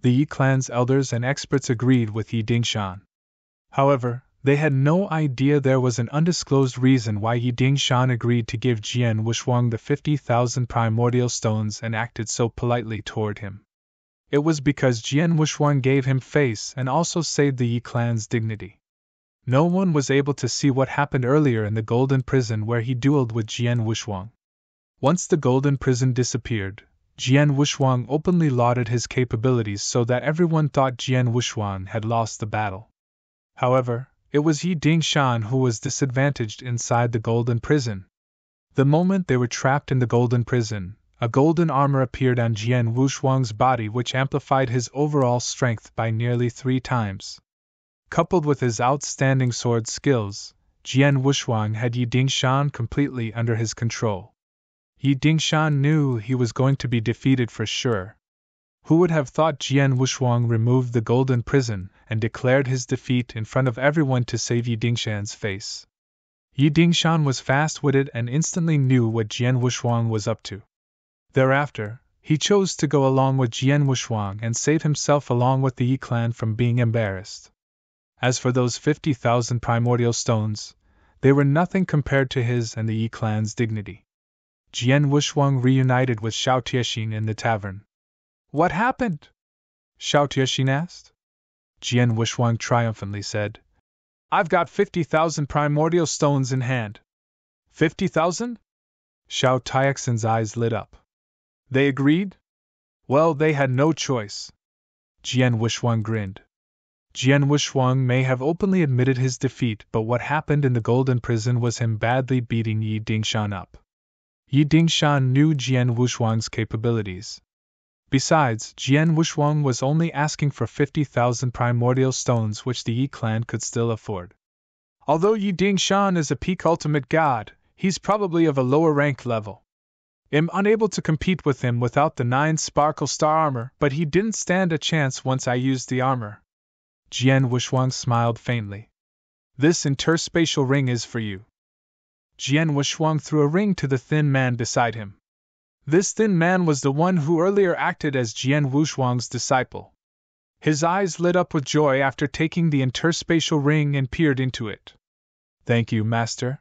The Yi clan's elders and experts agreed with Yi Dingshan. However, they had no idea there was an undisclosed reason why Yi Dingshan agreed to give Jian Wuxuang the 50,000 primordial stones and acted so politely toward him. It was because Jian Wuxuang gave him face and also saved the Yi clan's dignity. No one was able to see what happened earlier in the golden prison where he dueled with Jian Wuxuang. Once the golden prison disappeared, Jian Wuxuang openly lauded his capabilities so that everyone thought Jian Wuxuang had lost the battle. However, it was Yi Dingshan who was disadvantaged inside the golden prison. The moment they were trapped in the golden prison, a golden armor appeared on Jian Wuxuang's body which amplified his overall strength by nearly 3 times. Coupled with his outstanding sword skills, Jian Wuxuang had Yi Dingshan completely under his control. Yi Dingshan knew he was going to be defeated for sure. Who would have thought Jian Wuxuang removed the golden prison and declared his defeat in front of everyone to save Yi Dingshan's face? Yi Dingshan was fast-witted and instantly knew what Jian Wuxuang was up to. Thereafter, he chose to go along with Jian Wuxuang and save himself along with the Yi clan from being embarrassed. As for those 50,000 primordial stones, they were nothing compared to his and the Yi clan's dignity. Jian Wuxuang reunited with Xiao Tiexin in the tavern. What happened? Xiao Tiexin asked. Jian Wuxuang triumphantly said, I've got 50,000 primordial stones in hand. 50,000? Xiao Tiexin's eyes lit up. They agreed? Well, they had no choice. Jian Wuxuang grinned. Jian Wuxuang may have openly admitted his defeat, but what happened in the golden prison was him badly beating Yi Dingshan up. Yi Dingshan knew Jian Wuxuang's capabilities. Besides, Jian Wuxuang was only asking for 50,000 primordial stones which the Yi clan could still afford. Although Yi Dingshan is a peak ultimate god, he's probably of a lower rank level. I'm unable to compete with him without the 9 sparkle star armor, but he didn't stand a chance once I used the armor. Jian Wuxuang smiled faintly. This interspatial ring is for you. Jian Wuxuang threw a ring to the thin man beside him. This thin man was the one who earlier acted as Jian Wuxuang's disciple. His eyes lit up with joy after taking the interspatial ring and peered into it. Thank you, Master.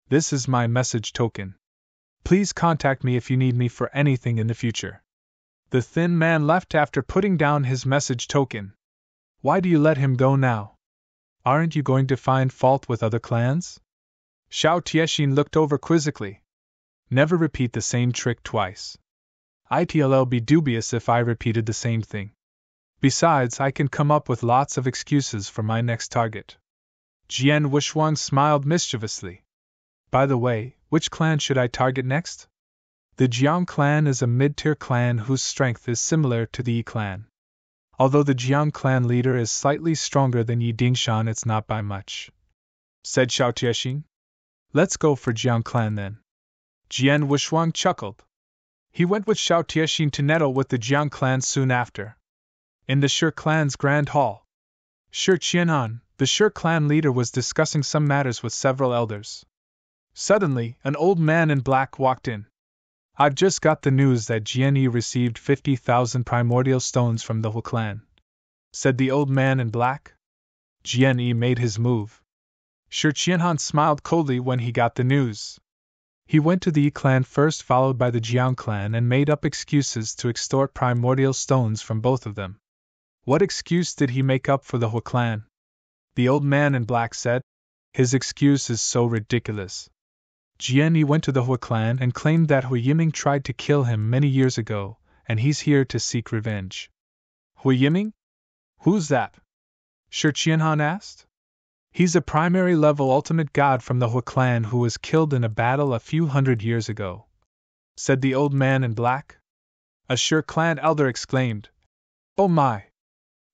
This is my message token. Please contact me if you need me for anything in the future. The thin man left after putting down his message token. Why do you let him go now? Aren't you going to find fault with other clans? Xiao Tiexin looked over quizzically. Never repeat the same trick twice. It'll be dubious if I repeated the same thing. Besides, I can come up with lots of excuses for my next target. Jian Wuxuang smiled mischievously. By the way, which clan should I target next? The Jiang clan is a mid-tier clan whose strength is similar to the Yi clan. Although the Jiang clan leader is slightly stronger than Yi Dingshan, it's not by much, said Xiao Tiexin. Let's go for Jiang clan then. Jian Wuxuang chuckled. He went with Xiao Tiexin to nettle with the Jiang clan soon after. In the Shi clan's grand hall, Shi Qianhan, the Shi clan leader, was discussing some matters with several elders. Suddenly, an old man in black walked in. I've just got the news that Jian Yi received 50,000 primordial stones from the Hu clan, said the old man in black. Jian Yi made his move. Shi Qianhan smiled coldly when he got the news. He went to the Yi clan first, followed by the Jiang clan, and made up excuses to extort primordial stones from both of them. What excuse did he make up for the Hu clan? The old man in black said. His excuse is so ridiculous. Jian Yi went to the Hu clan and claimed that Hu Yiming tried to kill him many years ago, and he's here to seek revenge. Hu Yiming? Who's that? Shi Qianhan asked. He's a primary level ultimate god from the Hu clan who was killed in a battle a few hundred years ago, said the old man in black. A Shi clan elder exclaimed. Oh my!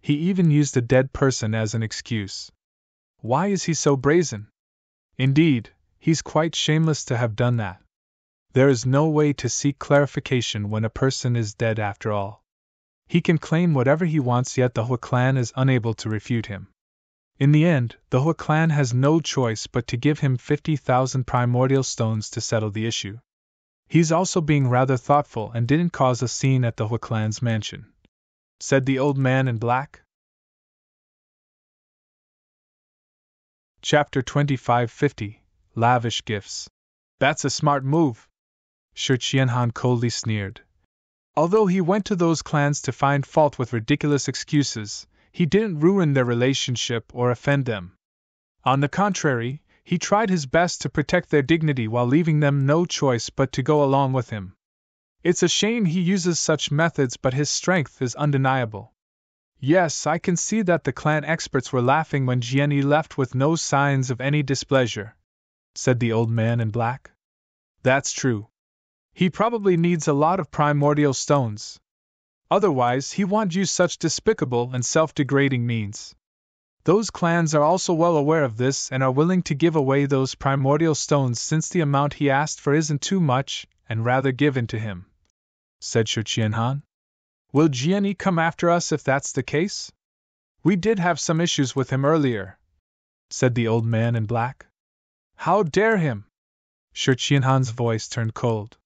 He even used a dead person as an excuse. Why is he so brazen? Indeed, he's quite shameless to have done that. There is no way to seek clarification when a person is dead after all. He can claim whatever he wants, yet the Hu clan is unable to refute him. In the end, the Hu clan has no choice but to give him 50,000 primordial stones to settle the issue. He's also being rather thoughtful and didn't cause a scene at the Hu clan's mansion, said the old man in black. Chapter 2550. Lavish Gifts. That's a smart move, Shi Qianhan coldly sneered. Although he went to those clans to find fault with ridiculous excuses, he didn't ruin their relationship or offend them. On the contrary, he tried his best to protect their dignity while leaving them no choice but to go along with him. It's a shame he uses such methods, but his strength is undeniable. Yes, I can see that the clan experts were laughing when Jian Yi left with no signs of any displeasure, said the old man in black. That's true. He probably needs a lot of primordial stones. Otherwise, he won't use such despicable and self-degrading means. Those clans are also well aware of this and are willing to give away those primordial stones since the amount he asked for isn't too much, and rather given to him, said Shi Qianhan. Will Jian Yi come after us if that's the case? We did have some issues with him earlier, said the old man in black. How dare him? Shi Qianhan's voice turned cold.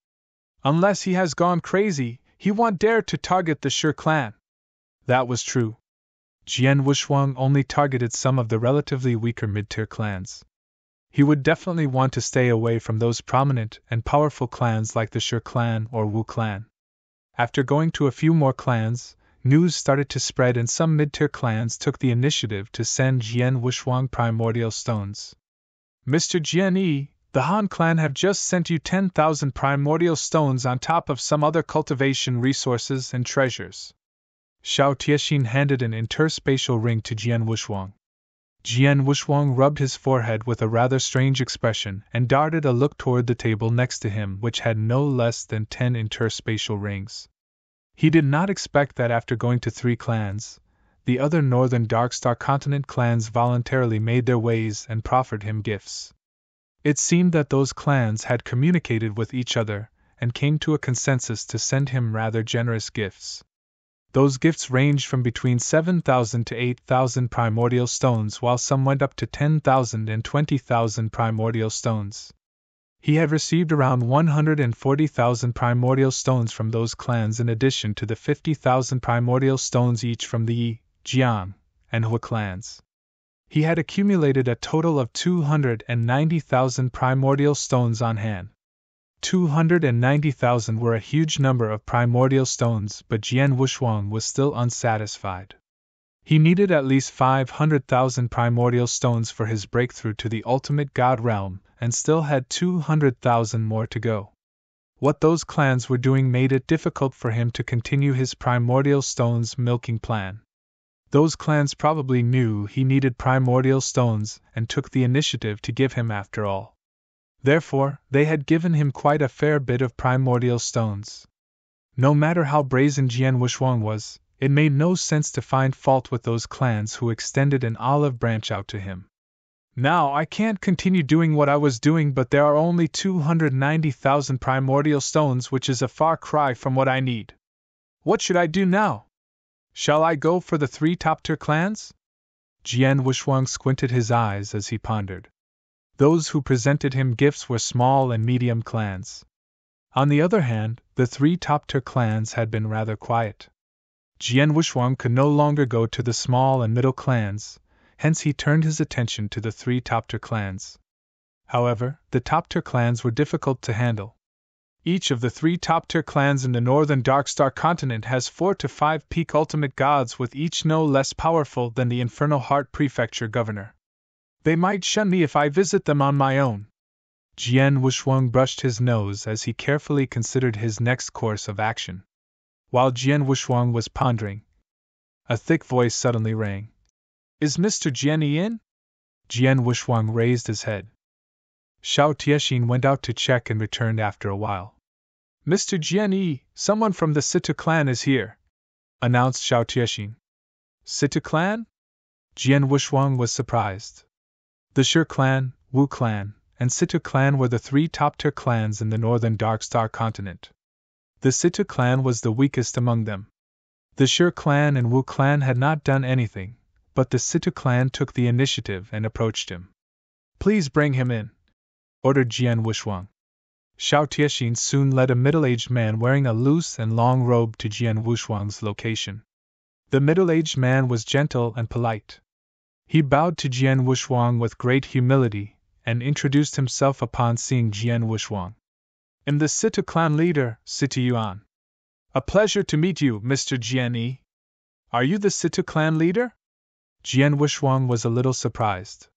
Unless he has gone crazy, he won't dare to target the Shi clan. That was true. Jian Wuxuang only targeted some of the relatively weaker mid-tier clans. He would definitely want to stay away from those prominent and powerful clans like the Shi clan or Wu clan. After going to a few more clans, news started to spread and some mid-tier clans took the initiative to send Jian Wuxuang primordial stones. Mr. Jian Yi, the Han clan have just sent you 10,000 primordial stones on top of some other cultivation resources and treasures. Xiao Tiexin handed an interspatial ring to Jian Wuxuang. Jian Wuxuang rubbed his forehead with a rather strange expression and darted a look toward the table next to him, which had no less than 10 interspatial rings. He did not expect that after going to 3 clans, the other northern Darkstar continent clans voluntarily made their ways and proffered him gifts. It seemed that those clans had communicated with each other and came to a consensus to send him rather generous gifts. Those gifts ranged from between 7,000 to 8,000 primordial stones, while some went up to 10,000 and 20,000 primordial stones. He had received around 140,000 primordial stones from those clans in addition to the 50,000 primordial stones each from the Yi, Jiang, and Hui clans. He had accumulated a total of 290,000 primordial stones on hand. 290,000 were a huge number of primordial stones, but Jian Wushuang was still unsatisfied. He needed at least 500,000 primordial stones for his breakthrough to the ultimate god realm, and still had 200,000 more to go. What those clans were doing made it difficult for him to continue his primordial stones milking plan. Those clans probably knew he needed primordial stones and took the initiative to give him after all. Therefore, they had given him quite a fair bit of primordial stones. No matter how brazen Jian Wushuang was, it made no sense to find fault with those clans who extended an olive branch out to him. Now I can't continue doing what I was doing, but there are only 290,000 primordial stones, which is a far cry from what I need. What should I do now? Shall I go for the 3 top-tier clans? Jian Wushuang squinted his eyes as he pondered. Those who presented him gifts were small and medium clans. On the other hand, the 3 top-tier clans had been rather quiet. Jian Wushuang could no longer go to the small and middle clans, hence he turned his attention to the 3 top-tier clans. However, the top-tier clans were difficult to handle. Each of the 3 top-tier clans in the northern Darkstar continent has 4 to 5 peak ultimate gods, with each no less powerful than the Infernal Heart Prefecture governor. They might shun me if I visit them on my own. Jian Wushuang brushed his nose as he carefully considered his next course of action. While Jian Wushuang was pondering, a thick voice suddenly rang. Is Mr. Jian in? Jian Wushuang raised his head. Xiao Tiexin went out to check and returned after a while. Mr. Jian, someone from the Situ clan is here, announced Xiao Tiexin. Situ clan? Jian Wushuang was surprised. The Shi clan, Wu clan, and Situ clan were the 3 top-tier clans in the northern Darkstar continent. The Situ clan was the weakest among them. The Shi clan and Wu clan had not done anything, but the Situ clan took the initiative and approached him. Please bring him in, ordered Jian Wushuang. Xiao Tiexin soon led a middle-aged man wearing a loose and long robe to Jian Wushuang's location. The middle-aged man was gentle and polite. He bowed to Jian Wushuang with great humility and introduced himself upon seeing Jian Wushuang. I'm the Situ clan leader, Situ Yuan. A pleasure to meet you, Mr. Jian. Are you the Situ clan leader? Jian Wushuang was a little surprised.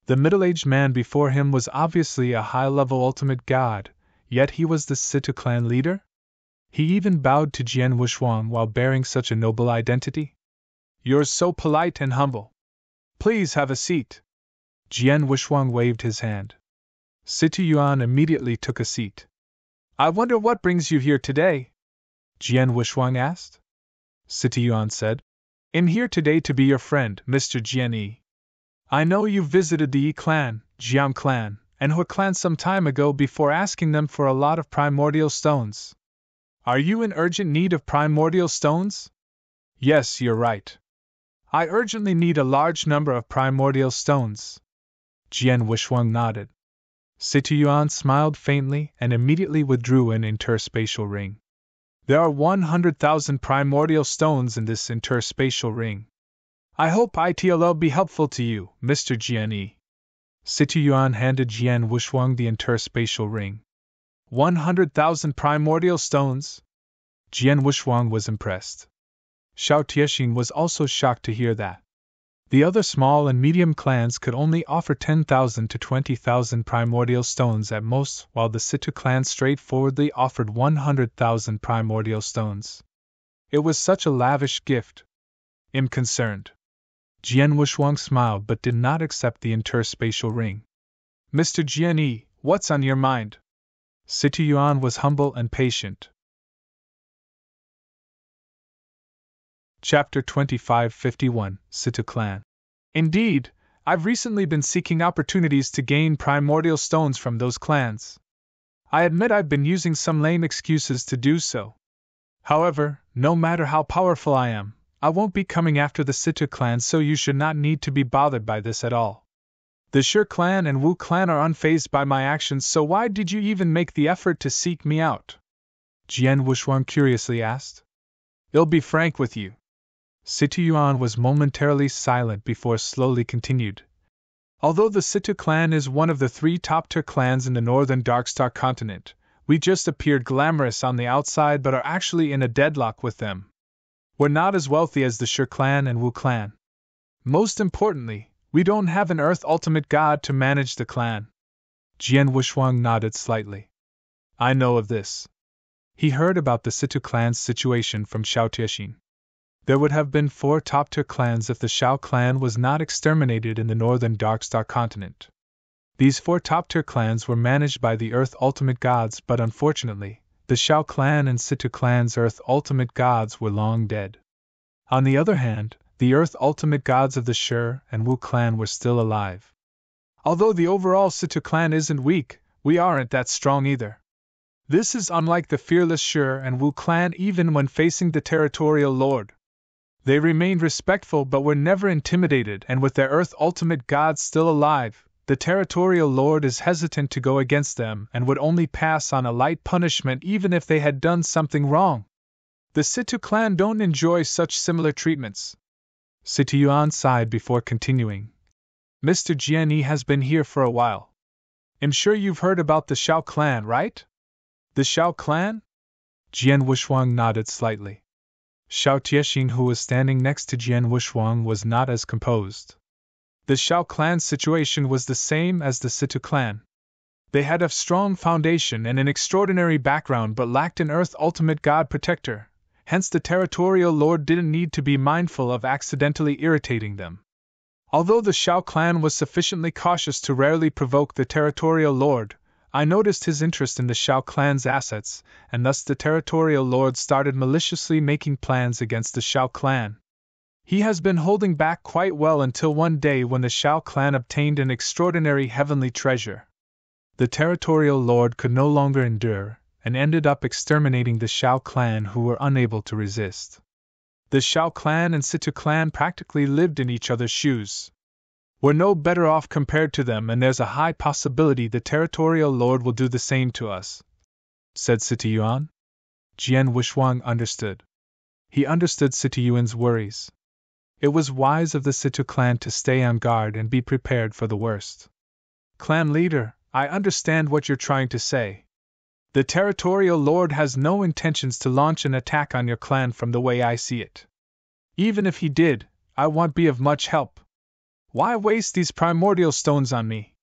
The middle-aged man before him was obviously a high-level ultimate god, yet he was the Situ clan leader? He even bowed to Jian Wushuang while bearing such a noble identity. You're so polite and humble. Please have a seat. Jian Wushuang waved his hand. Situ Yuan immediately took a seat. I wonder what brings you here today? Jian Wushuang asked. Situ Yuan said, I'm here today to be your friend, Mr. Jian. I know you visited the Yi clan, Jiang clan, and Hui clan some time ago before asking them for a lot of primordial stones. Are you in urgent need of primordial stones? Yes, you're right. I urgently need a large number of primordial stones. Jian Wushuang nodded. Situ Yuan smiled faintly and immediately withdrew an interspatial ring. There are 100,000 primordial stones in this interspatial ring. I hope it'll be helpful to you, Mr. Jian. Situ Yuan handed Jian Wushuang the interspatial ring. 100,000 primordial stones? Jian Wushuang was impressed. Xiao Tiexin was also shocked to hear that. The other small and medium clans could only offer 10,000 to 20,000 primordial stones at most, while the Situ clan straightforwardly offered 100,000 primordial stones. It was such a lavish gift. I'm concerned. Jian Wushuang smiled but did not accept the interspatial ring. Mr. Jian, what's on your mind? Situ Yuan was humble and patient. Chapter 2551, Situ Clan. Indeed, I've recently been seeking opportunities to gain primordial stones from those clans. I admit I've been using some lame excuses to do so. However, no matter how powerful I am, I won't be coming after the Situ clan, so you should not need to be bothered by this at all. The Shi clan and Wu clan are unfazed by my actions, so why did you even make the effort to seek me out? Jian Wushuang curiously asked. I'll be frank with you. Situ Yuan was momentarily silent before slowly continued. Although the Situ clan is one of the 3 top-tier clans in the northern Darkstar continent, we just appeared glamorous on the outside but are actually in a deadlock with them. We're not as wealthy as the Shi clan and Wu clan. Most importantly, we don't have an Earth Ultimate God to manage the clan. Jian Wushuang nodded slightly. I know of this. He heard about the Situ clan's situation from Xiao Tiexin. There would have been 4 top-tier clans if the Xiao clan was not exterminated in the northern Darkstar continent. These 4 top-tier clans were managed by the Earth Ultimate Gods, but unfortunately, the Xiao clan and Situ clan's Earth Ultimate Gods were long dead. On the other hand, the Earth Ultimate Gods of the Shi and Wu clan were still alive. Although the overall Situ clan isn't weak, we aren't that strong either. This is unlike the fearless Shi and Wu clan even when facing the territorial lord. They remained respectful but were never intimidated, and with their Earth Ultimate Gods still alive, the territorial lord is hesitant to go against them and would only pass on a light punishment even if they had done something wrong. The Situ clan don't enjoy such similar treatments. Situ Yuan sighed before continuing. Mr. Jian has been here for a while. I'm sure you've heard about the Xiao clan, right? The Xiao clan? Jian Wushuang nodded slightly. Xiao Tiexin, who was standing next to Jian Wushuang, was not as composed. The Xiao clan's situation was the same as the Situ clan. They had a strong foundation and an extraordinary background but lacked an Earth Ultimate God protector, hence the territorial lord didn't need to be mindful of accidentally irritating them. Although the Xiao clan was sufficiently cautious to rarely provoke the territorial lord, I noticed his interest in the Xiao clan's assets, and thus the territorial lord started maliciously making plans against the Xiao clan. He has been holding back quite well until one day when the Xiao clan obtained an extraordinary heavenly treasure. The territorial lord could no longer endure, and ended up exterminating the Xiao clan, who were unable to resist. The Xiao clan and Situ clan practically lived in each other's shoes. We're no better off compared to them, and there's a high possibility the territorial lord will do the same to us, said Situ Yuan. Jian Wushuang understood. He understood Situ Yuan's worries. It was wise of the Situ clan to stay on guard and be prepared for the worst. Clan leader, I understand what you're trying to say. The territorial lord has no intentions to launch an attack on your clan from the way I see it. Even if he did, I won't be of much help. Why waste these primordial stones on me?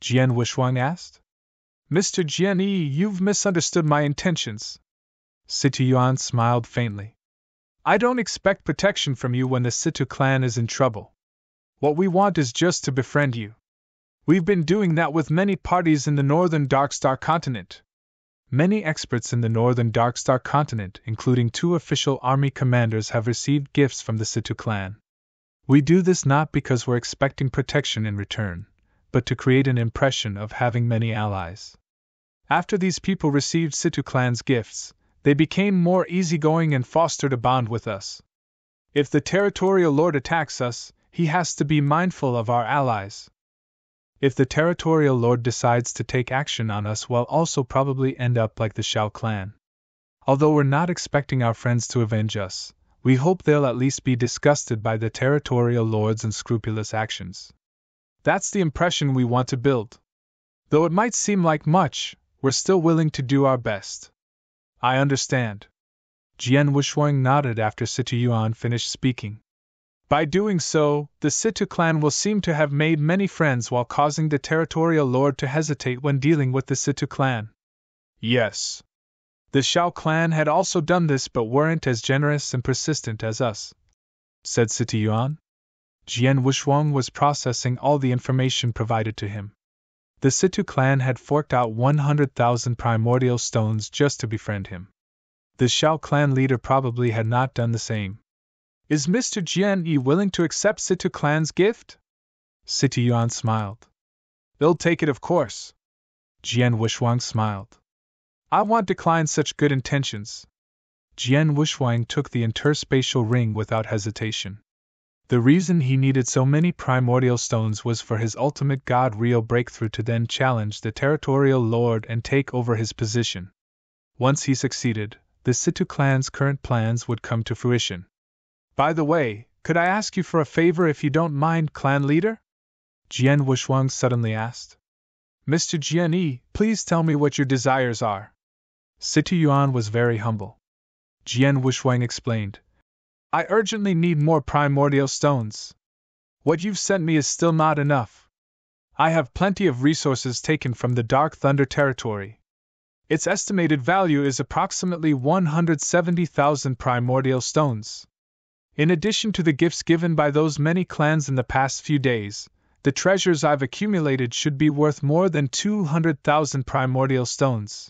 Jian Wushuang asked. Mr. Jian, you've misunderstood my intentions. Situ Yuan smiled faintly. I don't expect protection from you when the Situ clan is in trouble. What we want is just to befriend you. We've been doing that with many parties in the northern Darkstar continent. Many experts in the northern Darkstar continent, including 2 official army commanders, have received gifts from the Situ clan. We do this not because we're expecting protection in return, but to create an impression of having many allies. After these people received Situ clan's gifts, they became more easygoing and fostered a bond with us. If the territorial lord attacks us, he has to be mindful of our allies. If the territorial lord decides to take action on us, we'll also probably end up like the Xiao clan. Although we're not expecting our friends to avenge us, we hope they'll at least be disgusted by the territorial lord's unscrupulous actions. That's the impression we want to build. Though it might seem like much, we're still willing to do our best. I understand. Jian Wushuang nodded after Situ Yuan finished speaking. By doing so, the Situ clan will seem to have made many friends while causing the territorial lord to hesitate when dealing with the Situ clan. Yes. The Xiao clan had also done this but weren't as generous and persistent as us, said Situ Yuan. Jian Wushuang was processing all the information provided to him. The Situ clan had forked out 100,000 primordial stones just to befriend him. The Xiao clan leader probably had not done the same. Is Mr. Jian willing to accept Situ clan's gift? Situ Yuan smiled. They'll take it, of course. Jian Wushuang smiled. I won't decline such good intentions. Jian Wushwang took the interspatial ring without hesitation. The reason he needed so many primordial stones was for his ultimate God real breakthrough to then challenge the territorial lord and take over his position. Once he succeeded, the Situ clan's current plans would come to fruition. By the way, could I ask you for a favor if you don't mind, clan leader? Jian Wushwang suddenly asked. Mr. Jian Yi, please tell me what your desires are. Situ Yuan was very humble. Jian Wushwang explained. I urgently need more primordial stones. What you've sent me is still not enough. I have plenty of resources taken from the Dark Thunder territory. Its estimated value is approximately 170,000 primordial stones. In addition to the gifts given by those many clans in the past few days, the treasures I've accumulated should be worth more than 200,000 primordial stones.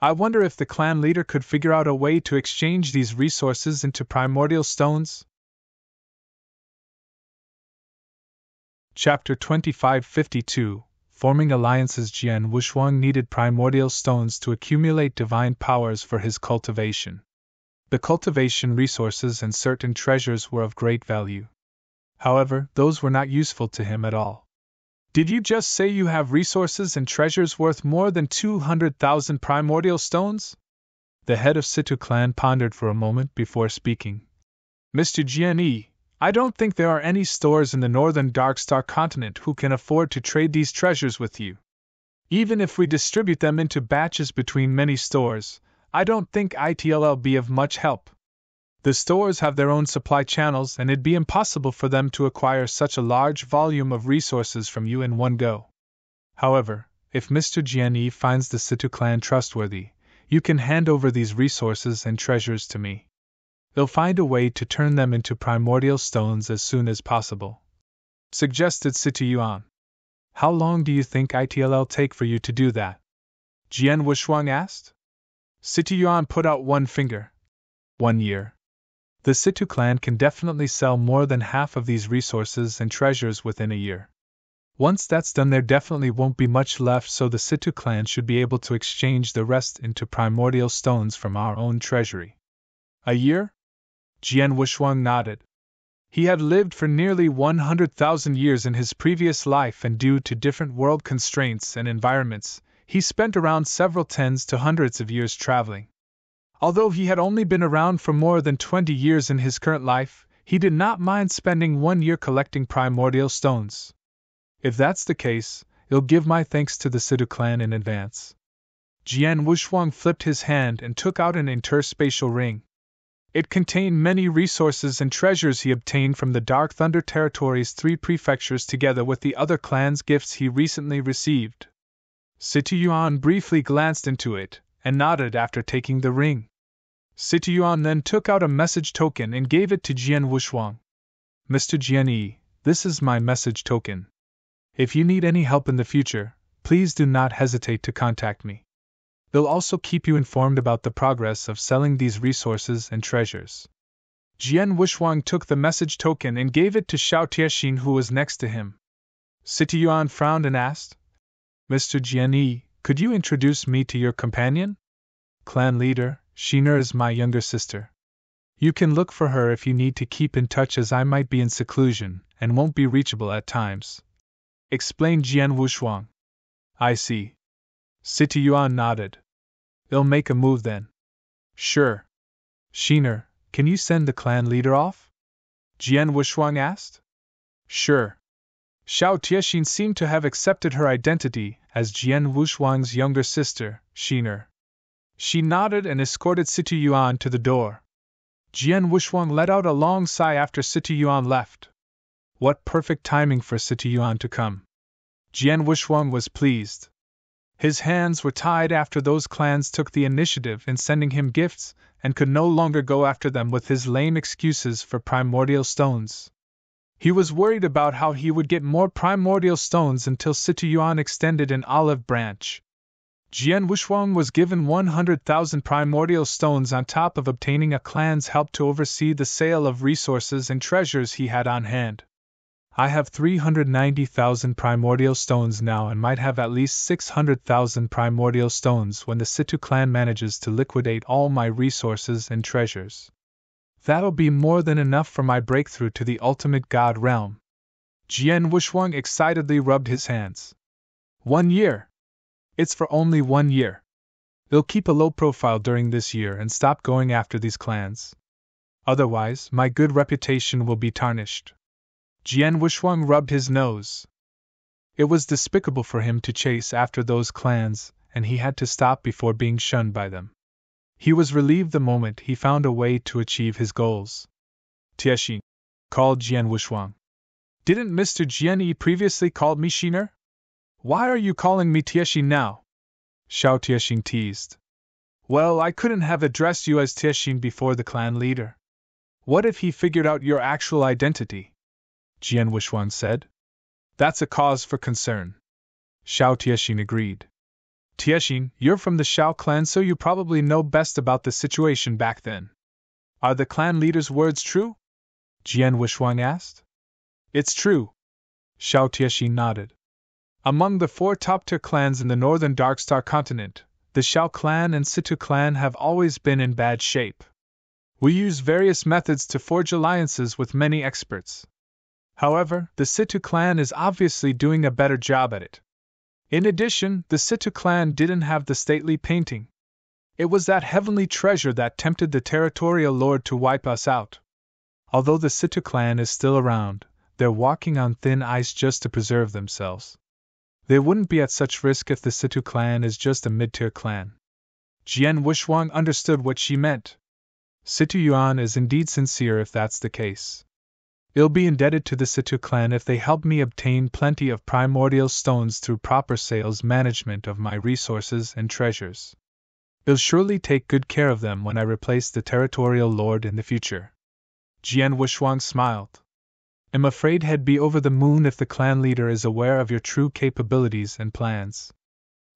I wonder if the clan leader could figure out a way to exchange these resources into primordial stones? Chapter 2552 Forming Alliances. Jian Wushwang needed primordial stones to accumulate divine powers for his cultivation. The cultivation resources and certain treasures were of great value. However, those were not useful to him at all. Did you just say you have resources and treasures worth more than 200,000 primordial stones? The head of Situ clan pondered for a moment before speaking. Mr. Jian Yi, I don't think there are any stores in the northern Darkstar continent who can afford to trade these treasures with you. Even if we distribute them into batches between many stores, I don't think it'll be of much help. The stores have their own supply channels and it'd be impossible for them to acquire such a large volume of resources from you in one go. However, if Mr. Jian Yi finds the Situ clan trustworthy, you can hand over these resources and treasures to me. They'll find a way to turn them into primordial stones as soon as possible, suggested Situ Yuan. How long do you think it'll take for you to do that? Jian Wushwang asked. Situ Yuan put out one finger. 1 year. The Situ clan can definitely sell more than half of these resources and treasures within a year. Once that's done, there definitely won't be much left, so the Situ clan should be able to exchange the rest into primordial stones from our own treasury. A year? Jian Wushwang nodded. He had lived for nearly 100,000 years in his previous life, and due to different world constraints and environments, he spent around several tens to hundreds of years traveling. Although he had only been around for more than 20 years in his current life, he did not mind spending 1 year collecting primordial stones. If that's the case, I'll give my thanks to the Situ clan in advance. Jian Wushwang flipped his hand and took out an interspatial ring. It contained many resources and treasures he obtained from the Dark Thunder Territory's 3 prefectures together with the other clans' gifts he recently received. Situ Yuan briefly glanced into it and nodded after taking the ring. Situ Yuan then took out a message token and gave it to Jian Wushwang. Mr. Jian Yi, this is my message token. If you need any help in the future, please do not hesitate to contact me. They'll also keep you informed about the progress of selling these resources and treasures. Jian Wushwang took the message token and gave it to Xiao Tiexin, who was next to him. Situ Yuan frowned and asked, Mr. Jian Yi, could you introduce me to your companion? Clan leader, Shiner is my younger sister. You can look for her if you need to keep in touch, as I might be in seclusion and won't be reachable at times, explained Jian Wushwang. I see. Situ Yuan nodded. They'll make a move then. Sure. Shiner, can you send the clan leader off? Jian Wushwang asked. Sure. Xiao Tiexin seemed to have accepted her identity as Jian Wushwang's younger sister, Shiner. She nodded and escorted Situ Yuan to the door. Jian Wushwang let out a long sigh after Situ Yuan left. What perfect timing for Situ Yuan to come. Jian Wushwang was pleased. His hands were tied after those clans took the initiative in sending him gifts, and could no longer go after them with his lame excuses for primordial stones. He was worried about how he would get more primordial stones until Situ Yuan extended an olive branch. Jian Wushwang was given 100,000 primordial stones on top of obtaining a clan's help to oversee the sale of resources and treasures he had on hand. I have 390,000 primordial stones now and might have at least 600,000 primordial stones when the Situ clan manages to liquidate all my resources and treasures. That'll be more than enough for my breakthrough to the ultimate god realm. Jian Wuxuang excitedly rubbed his hands. 1 year! It's for only 1 year. I'll keep a low profile during this year and stop going after these clans. Otherwise, my good reputation will be tarnished. Jian Wuxuang rubbed his nose. It was despicable for him to chase after those clans, and he had to stop before being shunned by them. He was relieved the moment he found a way to achieve his goals. Tieshi, called Jian Wuxuang. Didn't Mr. Jian previously called me Shiner? Why are you calling me Tieshi now? Xiao Tiexing teased. Well, I couldn't have addressed you as Tiexing before the clan leader. What if he figured out your actual identity? Jian Wuxuang said. That's a cause for concern. Xiao Tiexing agreed. Tiexing, you're from the Xiao clan, so you probably know best about the situation back then. Are the clan leader's words true? Jian Wuxuang asked. It's true. Xiao Tiexing nodded. Among the 4 top-tier clans in the northern Darkstar continent, the Xiao clan and Situ clan have always been in bad shape. We use various methods to forge alliances with many experts. However, the Situ clan is obviously doing a better job at it. In addition, the Situ clan didn't have the stately painting. It was that heavenly treasure that tempted the territorial lord to wipe us out. Although the Situ clan is still around, they're walking on thin ice just to preserve themselves. They wouldn't be at such risk if the Situ clan is just a mid-tier clan. Jian Wuxuang understood what she meant. Situ Yuan is indeed sincere if that's the case. I'll be indebted to the Situ clan if they help me obtain plenty of primordial stones through proper sales management of my resources and treasures. I'll surely take good care of them when I replace the territorial lord in the future. Jian Wuxuang smiled. I'm afraid he'd be over the moon if the clan leader is aware of your true capabilities and plans.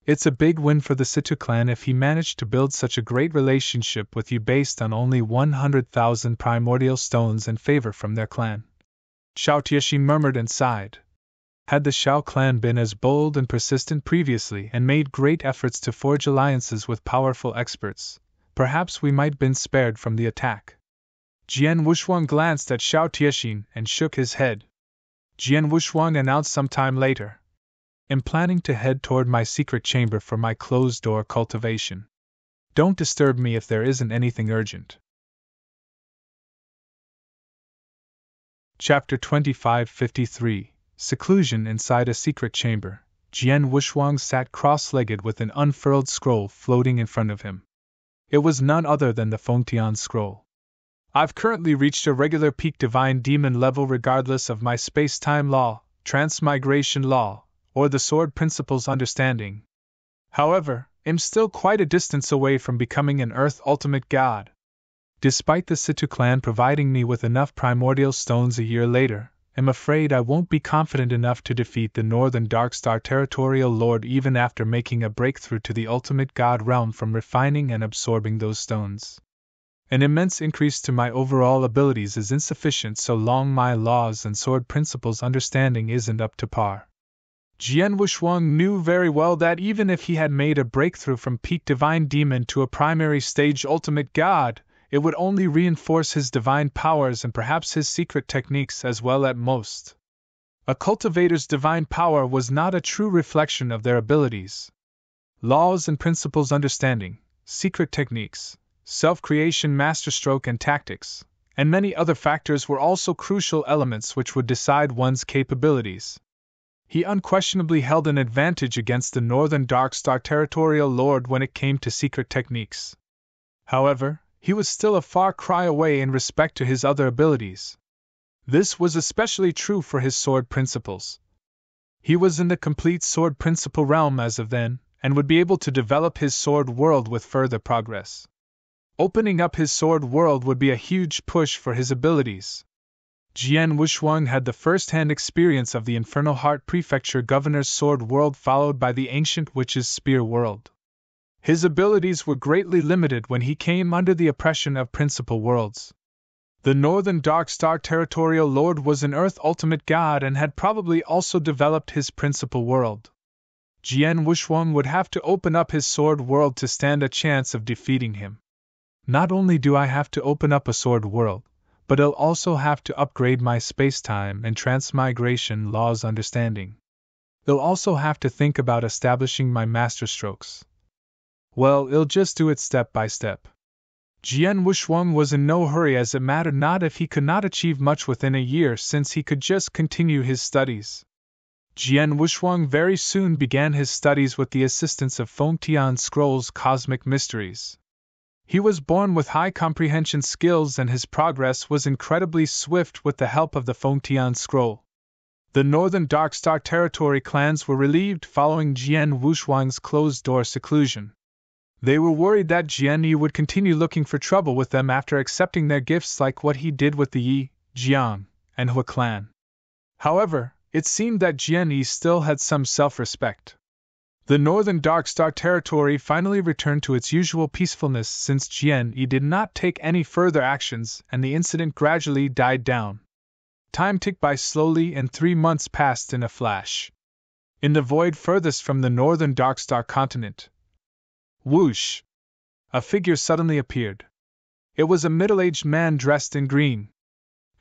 It's a big win for the Situ clan if he managed to build such a great relationship with you based on only 100,000 primordial stones and favor from their clan. Xiao Tiexing murmured and sighed. Had the Xiao clan been as bold and persistent previously and made great efforts to forge alliances with powerful experts, perhaps we might have been spared from the attack. Jian Wuxuang glanced at Xiao Tiexing and shook his head. Jian Wuxuang announced some time later. I'm planning to head toward my secret chamber for my closed-door cultivation. Don't disturb me if there isn't anything urgent. Chapter 2553 Seclusion inside a secret chamber. Jian Wuxuang sat cross-legged with an unfurled scroll floating in front of him. It was none other than the Fengtian scroll. I've currently reached a regular peak divine demon level regardless of my space-time law, transmigration law, or the sword principle's understanding. However, I'm still quite a distance away from becoming an Earth ultimate god. Despite the Situ clan providing me with enough primordial stones a year later, I'm afraid I won't be confident enough to defeat the Northern Darkstar territorial lord even after making a breakthrough to the ultimate god realm from refining and absorbing those stones. An immense increase to my overall abilities is insufficient so long my laws and sword principles understanding isn't up to par. Jian Wuxuang knew very well that even if he had made a breakthrough from peak divine demon to a primary stage ultimate god, it would only reinforce his divine powers and perhaps his secret techniques as well at most. A cultivator's divine power was not a true reflection of their abilities. Laws and principles understanding, secret techniques, self-creation masterstroke and tactics, and many other factors were also crucial elements which would decide one's capabilities. He unquestionably held an advantage against the Northern Darkstar territorial lord when it came to secret techniques. However, he was still a far cry away in respect to his other abilities. This was especially true for his sword principles. He was in the complete sword principle realm as of then, and would be able to develop his sword world with further progress. Opening up his sword world would be a huge push for his abilities. Jian Wuxuang had the first-hand experience of the Infernal Heart Prefecture Governor's Sword World followed by the Ancient Witch's Spear World. His abilities were greatly limited when he came under the oppression of Principal Worlds. The Northern Dark Star Territorial Lord was an Earth Ultimate God and had probably also developed his principal world. Jian Wusheng would have to open up his sword world to stand a chance of defeating him. Not only do I have to open up a sword world, but I'll also have to upgrade my space-time and transmigration laws understanding. I'll also have to think about establishing my master strokes. Well, I'll just do it step by step. Jian Wusheng was in no hurry, as it mattered not if he could not achieve much within a year, since he could just continue his studies. Jian Wusheng very soon began his studies with the assistance of Fengtian Scroll's Cosmic Mysteries. He was born with high comprehension skills, and his progress was incredibly swift with the help of the Fengtian Scroll. The Northern Dark Star Territory clans were relieved following Jian Wusheng's closed-door seclusion. They were worried that Jian Yi would continue looking for trouble with them after accepting their gifts, like what he did with the Yi, Jiang, and Hui clan. However, it seemed that Jian Yi still had some self-respect. The Northern Dark Star Territory finally returned to its usual peacefulness since Jian Yi did not take any further actions, and the incident gradually died down. Time ticked by slowly, and 3 months passed in a flash. In the void furthest from the Northern Dark Star continent, whoosh! A figure suddenly appeared. It was a middle-aged man dressed in green.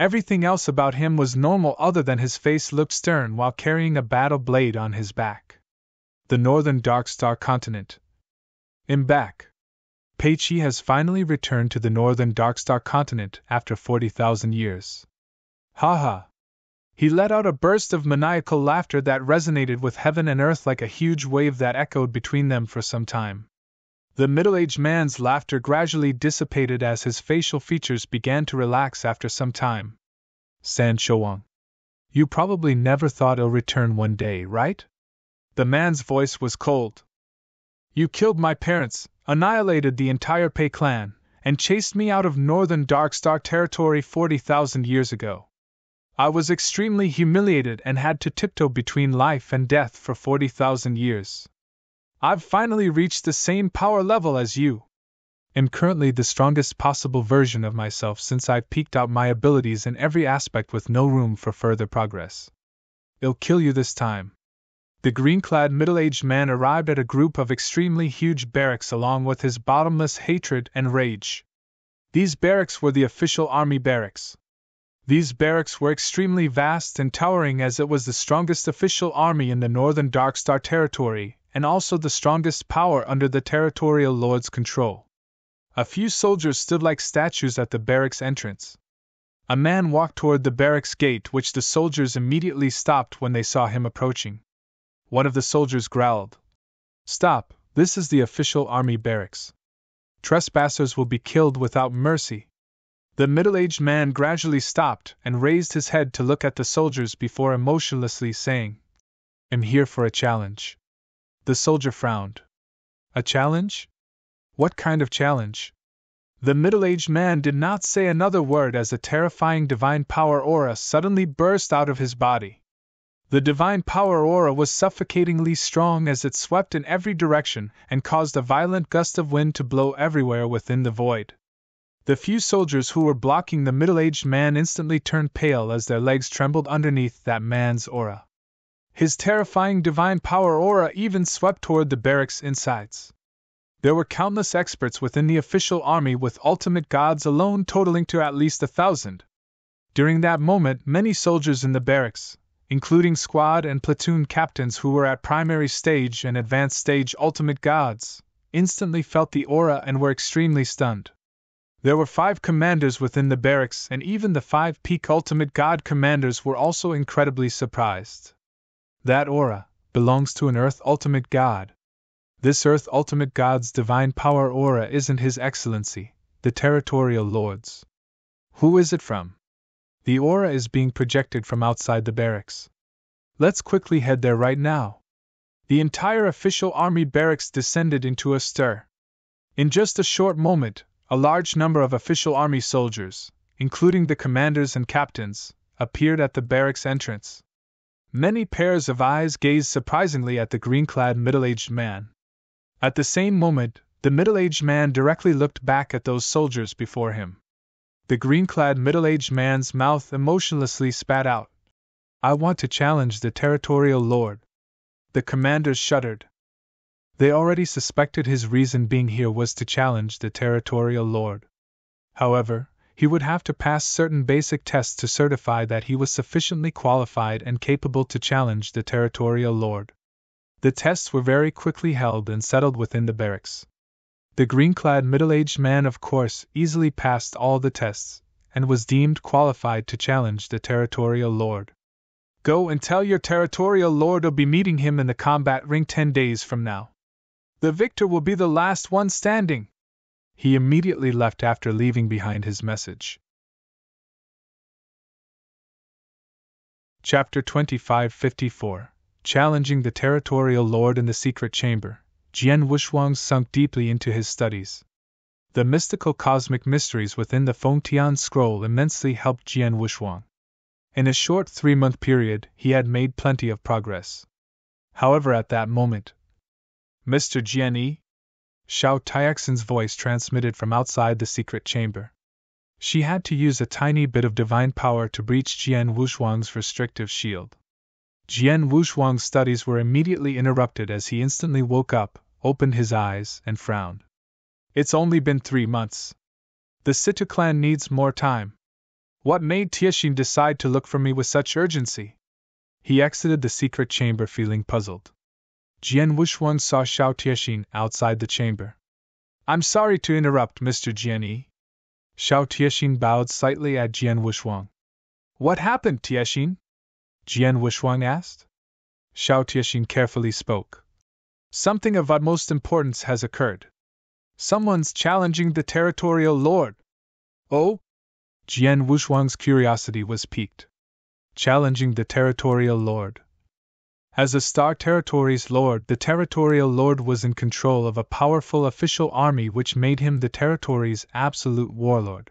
Everything else about him was normal other than his face looked stern while carrying a battle blade on his back. The Northern Dark Star continent. I'm back. Pei Qi has finally returned to the Northern Dark Star continent after 40,000 years. Ha ha! He let out a burst of maniacal laughter that resonated with heaven and earth like a huge wave that echoed between them for some time. The middle-aged man's laughter gradually dissipated as his facial features began to relax after some time. San Shouwang. You probably never thought I'll return one day, right? The man's voice was cold. You killed my parents, annihilated the entire Pei clan, and chased me out of Northern Dark Star Territory 40,000 years ago. I was extremely humiliated and had to tiptoe between life and death for 40,000 years. I've finally reached the same power level as you. I'm currently the strongest possible version of myself since I've peaked out my abilities in every aspect with no room for further progress. I'll kill you this time. The green-clad middle-aged man arrived at a group of extremely huge barracks along with his bottomless hatred and rage. These barracks were the official army barracks. These barracks were extremely vast and towering, as it was the strongest official army in the Northern Dark Star Territory, and also the strongest power under the territorial lord's control. A few soldiers stood like statues at the barracks entrance. A man walked toward the barracks gate, which the soldiers immediately stopped when they saw him approaching. One of the soldiers growled, "Stop, this is the official army barracks. Trespassers will be killed without mercy." The middle-aged man gradually stopped and raised his head to look at the soldiers before emotionlessly saying, "I'm here for a challenge." The soldier frowned. A challenge? What kind of challenge? The middle-aged man did not say another word as a terrifying divine power aura suddenly burst out of his body. The divine power aura was suffocatingly strong as it swept in every direction and caused a violent gust of wind to blow everywhere within the void. The few soldiers who were blocking the middle-aged man instantly turned pale as their legs trembled underneath that man's aura. His terrifying divine power aura even swept toward the barracks insides. There were countless experts within the official army, with ultimate gods alone totaling to at least 1,000. During that moment, many soldiers in the barracks, including squad and platoon captains who were at primary stage and advanced stage ultimate gods, instantly felt the aura and were extremely stunned. There were 5 commanders within the barracks, and even the 5 peak ultimate god commanders were also incredibly surprised. That aura belongs to an Earth Ultimate God. This Earth Ultimate God's divine power aura isn't His Excellency, the Territorial Lord's. Who is it from? The aura is being projected from outside the barracks. Let's quickly head there right now. The entire official army barracks descended into a stir. In just a short moment, a large number of official army soldiers, including the commanders and captains, appeared at the barracks entrance. Many pairs of eyes gazed surprisingly at the green-clad middle-aged man. At the same moment, the middle-aged man directly looked back at those soldiers before him. The green-clad middle-aged man's mouth emotionlessly spat out. I want to challenge the territorial lord. The commanders shuddered. They already suspected his reason being here was to challenge the territorial lord. However, he would have to pass certain basic tests to certify that he was sufficiently qualified and capable to challenge the territorial lord. The tests were very quickly held and settled within the barracks. The green-clad middle-aged man, of course, easily passed all the tests, and was deemed qualified to challenge the territorial lord. Go and tell your territorial lord I'll be meeting him in the combat ring 10 days from now. The victor will be the last one standing. He immediately left after leaving behind his message. Chapter 2554 Challenging the Territorial Lord in the Secret Chamber. Jian Wuxuang sunk deeply into his studies. The mystical cosmic mysteries within the Fengtian scroll immensely helped Jian Wuxuang. In a short 3-month period, he had made plenty of progress. However, at that moment, Mr. Jian, Xiao Tiaxin's voice transmitted from outside the secret chamber. She had to use a tiny bit of divine power to breach Jian Wuxuang's restrictive shield. Jian Wuxuang's studies were immediately interrupted as he instantly woke up, opened his eyes, and frowned. It's only been 3 months. The Situ clan needs more time. What made Tiexin decide to look for me with such urgency? He exited the secret chamber feeling puzzled. Jian Wuxuang saw Xiao Tiexin outside the chamber. I'm sorry to interrupt, Mr. Jian. Xiao Tiexin bowed slightly at Jian Wuxuang. What happened, Tiexin? Jian Wuxuang asked. Xiao Tiexin carefully spoke. Something of utmost importance has occurred. Someone's challenging the territorial lord. Oh? Jian Wuxuang's curiosity was piqued. Challenging the territorial lord. As a Star Territories lord, the territorial lord was in control of a powerful official army which made him the territory's absolute warlord.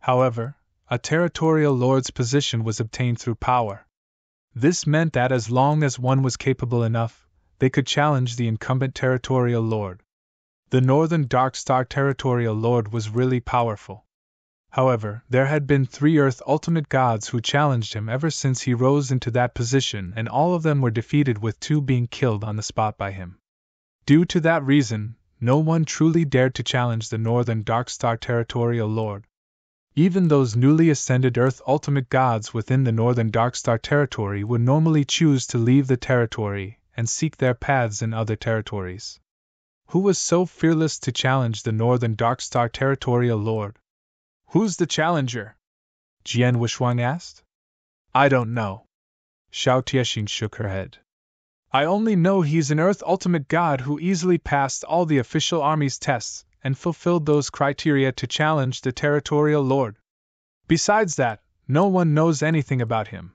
However, a territorial lord's position was obtained through power. This meant that as long as one was capable enough, they could challenge the incumbent territorial lord. The Northern Dark Star territorial lord was really powerful. However, there had been 3 Earth ultimate gods who challenged him ever since he rose into that position, and all of them were defeated, with 2 being killed on the spot by him. Due to that reason, no one truly dared to challenge the Northern Dark Star territorial lord. Even those newly ascended Earth ultimate gods within the Northern Dark Star territory would normally choose to leave the territory and seek their paths in other territories. Who was so fearless to challenge the Northern Dark Star territorial lord? Who's the challenger? Jian Wuxuang asked. I don't know. Xiao Tiexin shook her head. I only know he's an Earth ultimate god who easily passed all the official army's tests and fulfilled those criteria to challenge the territorial lord. Besides that, no one knows anything about him.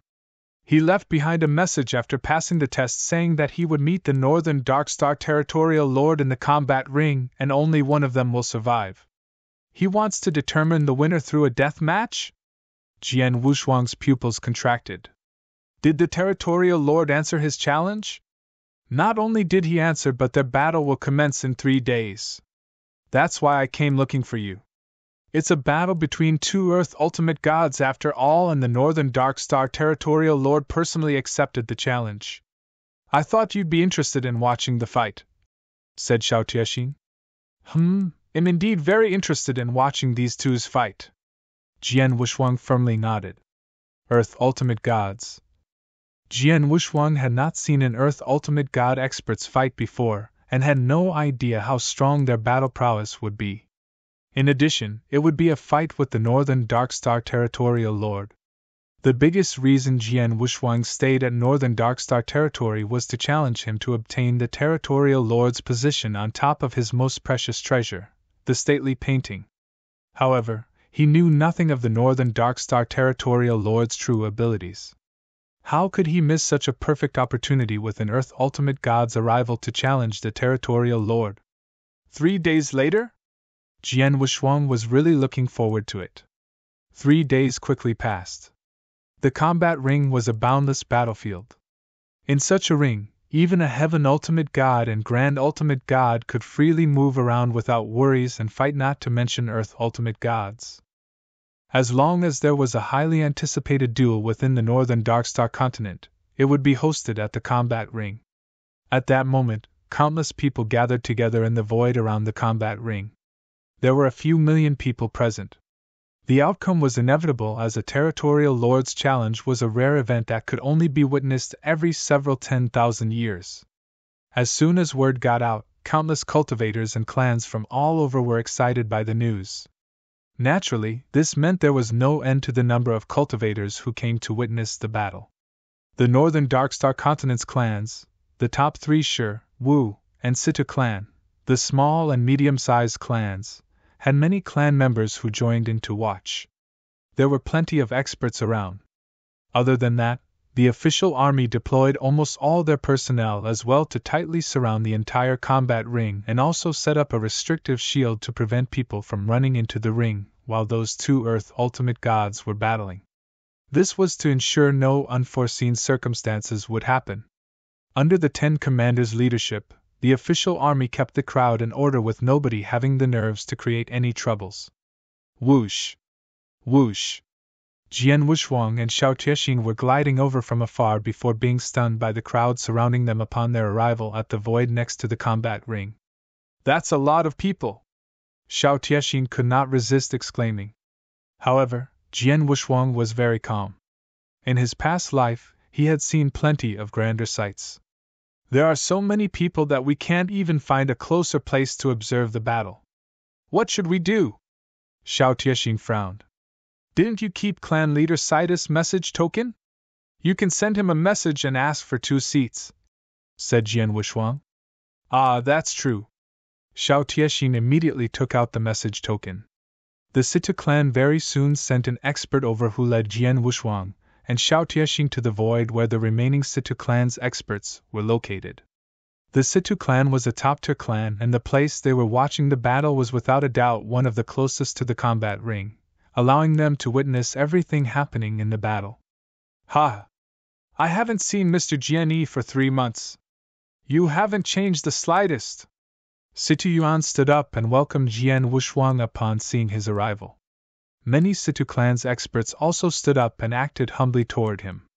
He left behind a message after passing the test saying that he would meet the Northern Dark Star territorial lord in the combat ring and only one of them will survive. He wants to determine the winner through a death match? Jian Wuxuang's pupils contracted. Did the territorial lord answer his challenge? Not only did he answer, but their battle will commence in 3 days. That's why I came looking for you. It's a battle between 2 Earth ultimate gods after all, and the Northern Dark Star territorial lord personally accepted the challenge. I thought you'd be interested in watching the fight, said Xiao Tiexin. I'm indeed very interested in watching these 2's fight. Jian Wuxuang firmly nodded. Earth ultimate gods. Jian Wuxuang had not seen an Earth ultimate god experts fight before, and had no idea how strong their battle prowess would be. In addition, it would be a fight with the Northern Dark Star territorial lord. The biggest reason Jian Wuxuang stayed at Northern Dark Star territory was to challenge him to obtain the territorial lord's position on top of his most precious treasure, the stately painting. However, he knew nothing of the Northern Dark Star territorial lord's true abilities. How could he miss such a perfect opportunity with an Earth ultimate god's arrival to challenge the territorial lord? 3 days later? Jian Wuxuang was really looking forward to it. 3 days quickly passed. The combat ring was a boundless battlefield. In such a ring, even a Heaven ultimate god and Grand ultimate god could freely move around without worries and fight, not to mention Earth ultimate gods. As long as there was a highly anticipated duel within the northern Darkstar continent, it would be hosted at the combat ring. At that moment, countless people gathered together in the void around the combat ring. There were a few million people present. The outcome was inevitable, as a territorial lord's challenge was a rare event that could only be witnessed every several 10,000 years. As soon as word got out, countless cultivators and clans from all over were excited by the news. Naturally, this meant there was no end to the number of cultivators who came to witness the battle. The northern Darkstar continent's clans, the top three Shur, Wu, and Situ clan, the small and medium-sized clans, had many clan members who joined in to watch. There were plenty of experts around. Other than that, the official army deployed almost all their personnel as well to tightly surround the entire combat ring and also set up a restrictive shield to prevent people from running into the ring while those two Earth ultimate gods were battling. This was to ensure no unforeseen circumstances would happen. Under the 10 commanders' leadership, the official army kept the crowd in order with nobody having the nerves to create any troubles. Whoosh! Whoosh! Jian Wuxuang and Xiao Tiexing were gliding over from afar before being stunned by the crowd surrounding them upon their arrival at the void next to the combat ring. "That's a lot of people!" Xiao Tiexing could not resist exclaiming. However, Jian Wuxuang was very calm. In his past life, he had seen plenty of grander sights. "There are so many people that we can't even find a closer place to observe the battle. What should we do?" Xiao Tiexing frowned. "Didn't you keep clan leader Sidus' message token? You can send him a message and ask for 2 seats," said Jian Wuxuang. "Ah, that's true." Xiao Tiexing immediately took out the message token. The Situ clan very soon sent an expert over who led Jian Wuxuang and Xiao Tiexing to the void where the remaining Situ clan's experts were located. The Situ clan was a top-tier clan, and the place they were watching the battle was without a doubt one of the closest to the combat ring, allowing them to witness everything happening in the battle. "Ha! I haven't seen Mr. Jian for 3 months. You haven't changed the slightest." Situ Yuan stood up and welcomed Jian Wuxuang upon seeing his arrival. Many Situ clan's experts also stood up and acted humbly toward him.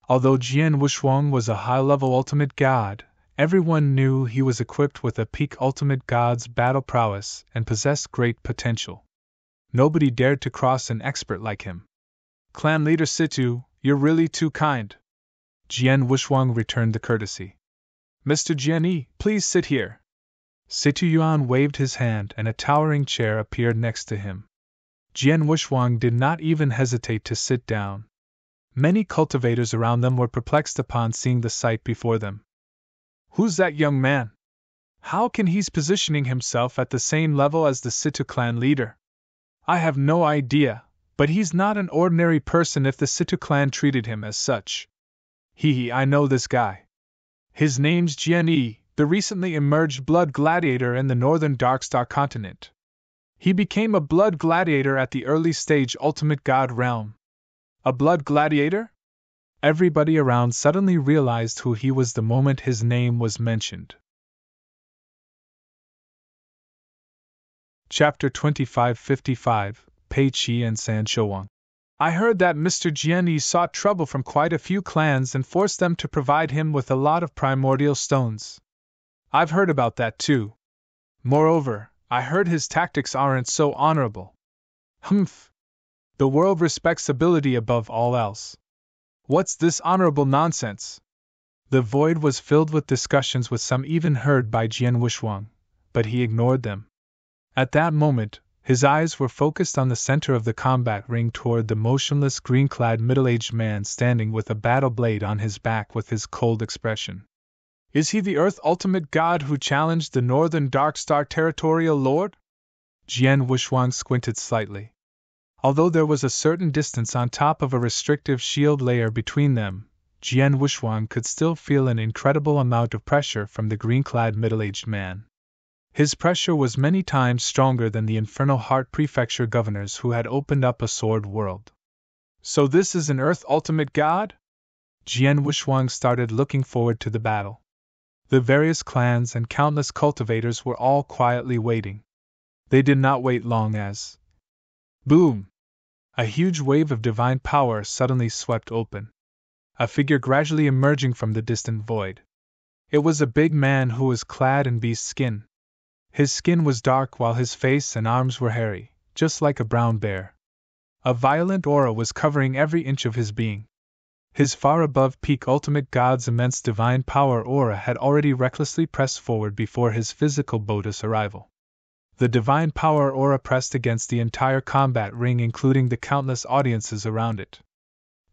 Although Jian Wuxuang was a high-level ultimate god, everyone knew he was equipped with a peak ultimate god's battle prowess and possessed great potential. Nobody dared to cross an expert like him. "Clan leader Situ, you're really too kind." Jian Wuxuang returned the courtesy. "Mr. Jian, please sit here." Situ Yuan waved his hand and a towering chair appeared next to him. Jian Wuxuang did not even hesitate to sit down. Many cultivators around them were perplexed upon seeing the sight before them. "Who's that young man? How can he's positioning himself at the same level as the Situ clan leader? I have no idea, but he's not an ordinary person if the Situ clan treated him as such. I know this guy. His name's Jian, the recently emerged blood gladiator in the northern Darkstar continent. He became a blood gladiator at the early stage ultimate god realm." "A blood gladiator?" Everybody around suddenly realized who he was the moment his name was mentioned. Chapter 2555, Pei Qi and San Shouwang. "I heard that Mr. Jian sought trouble from quite a few clans and forced them to provide him with a lot of primordial stones." "I've heard about that too. Moreover, I heard his tactics aren't so honorable." "Humph! The world respects ability above all else. What's this honorable nonsense?" The void was filled with discussions, with some even heard by Jian Wuxuang, but he ignored them. At that moment, his eyes were focused on the center of the combat ring toward the motionless green-clad middle-aged man standing with a battle blade on his back with his cold expression. "Is he the Earth ultimate god who challenged the Northern Darkstar territorial lord?" Jian Wuxuang squinted slightly. Although there was a certain distance on top of a restrictive shield layer between them, Jian Wuxuang could still feel an incredible amount of pressure from the green-clad middle-aged man. His pressure was many times stronger than the Infernal Heart Prefecture governors who had opened up a sword world. "So this is an Earth ultimate god?" Jian Wuxuang started looking forward to the battle. The various clans and countless cultivators were all quietly waiting. They did not wait long as... Boom! A huge wave of divine power suddenly swept open, a figure gradually emerging from the distant void. It was a big man who was clad in beast skin. His skin was dark while his face and arms were hairy, just like a brown bear. A violent aura was covering every inch of his being. His far above peak ultimate god's immense divine power aura had already recklessly pressed forward before his physical Bodhi's arrival. The divine power aura pressed against the entire combat ring, including the countless audiences around it.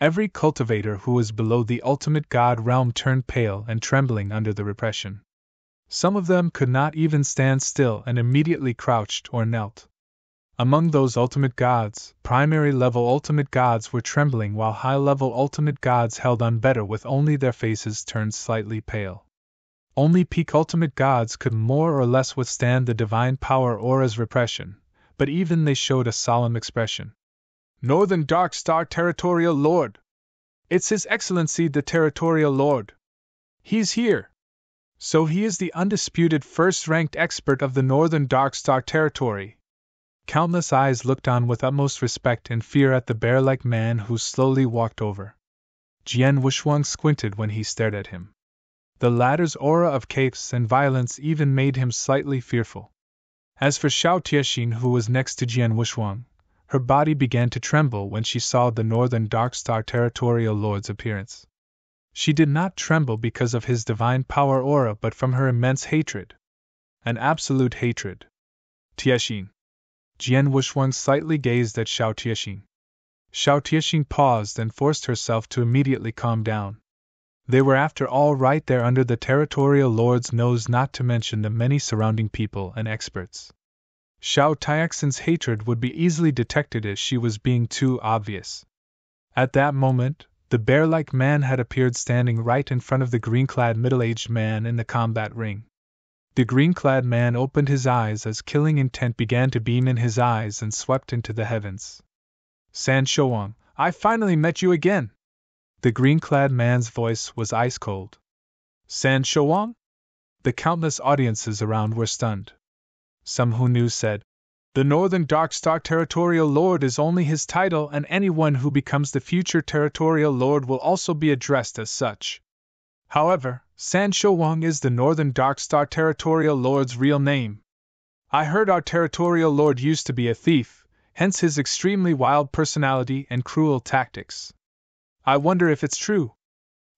Every cultivator who was below the ultimate god realm turned pale and trembling under the repression. Some of them could not even stand still and immediately crouched or knelt. Among those ultimate gods, primary level ultimate gods were trembling while high level ultimate gods held on better with only their faces turned slightly pale. Only peak ultimate gods could more or less withstand the divine power aura's repression, but even they showed a solemn expression. Northern Dark Star Territorial Lord! It's His Excellency the Territorial Lord! He's here! So he is the undisputed first-ranked expert of the Northern Dark Star Territory. Countless eyes looked on with utmost respect and fear at the bear-like man who slowly walked over. Jian Wuxuang squinted when he stared at him. The latter's aura of chaos and violence even made him slightly fearful. As for Xiao Tiexin, who was next to Jian Wuxuang, her body began to tremble when she saw the Northern Dark Star Territorial Lord's appearance. She did not tremble because of his divine power aura but from her immense hatred. An absolute hatred. Tiexin. Jian Wuxuang slightly gazed at Xiao Tiexin. Xiao Tiexin paused and forced herself to immediately calm down. They were after all right there under the territorial lord's nose, not to mention the many surrounding people and experts. Xiao Tiexin's hatred would be easily detected if she was being too obvious. At that moment, the bear-like man had appeared standing right in front of the green-clad middle-aged man in the combat ring. The green-clad man opened his eyes as killing intent began to beam in his eyes and swept into the heavens. San Shouwang, I finally met you again! The green-clad man's voice was ice-cold. San Shouwang? The countless audiences around were stunned. Some who knew said, The Northern Dark Star Territorial Lord is only his title, and anyone who becomes the future Territorial Lord will also be addressed as such. However, San Shouwang is the Northern Dark Star Territorial Lord's real name. I heard our Territorial Lord used to be a thief, hence his extremely wild personality and cruel tactics. I wonder if it's true.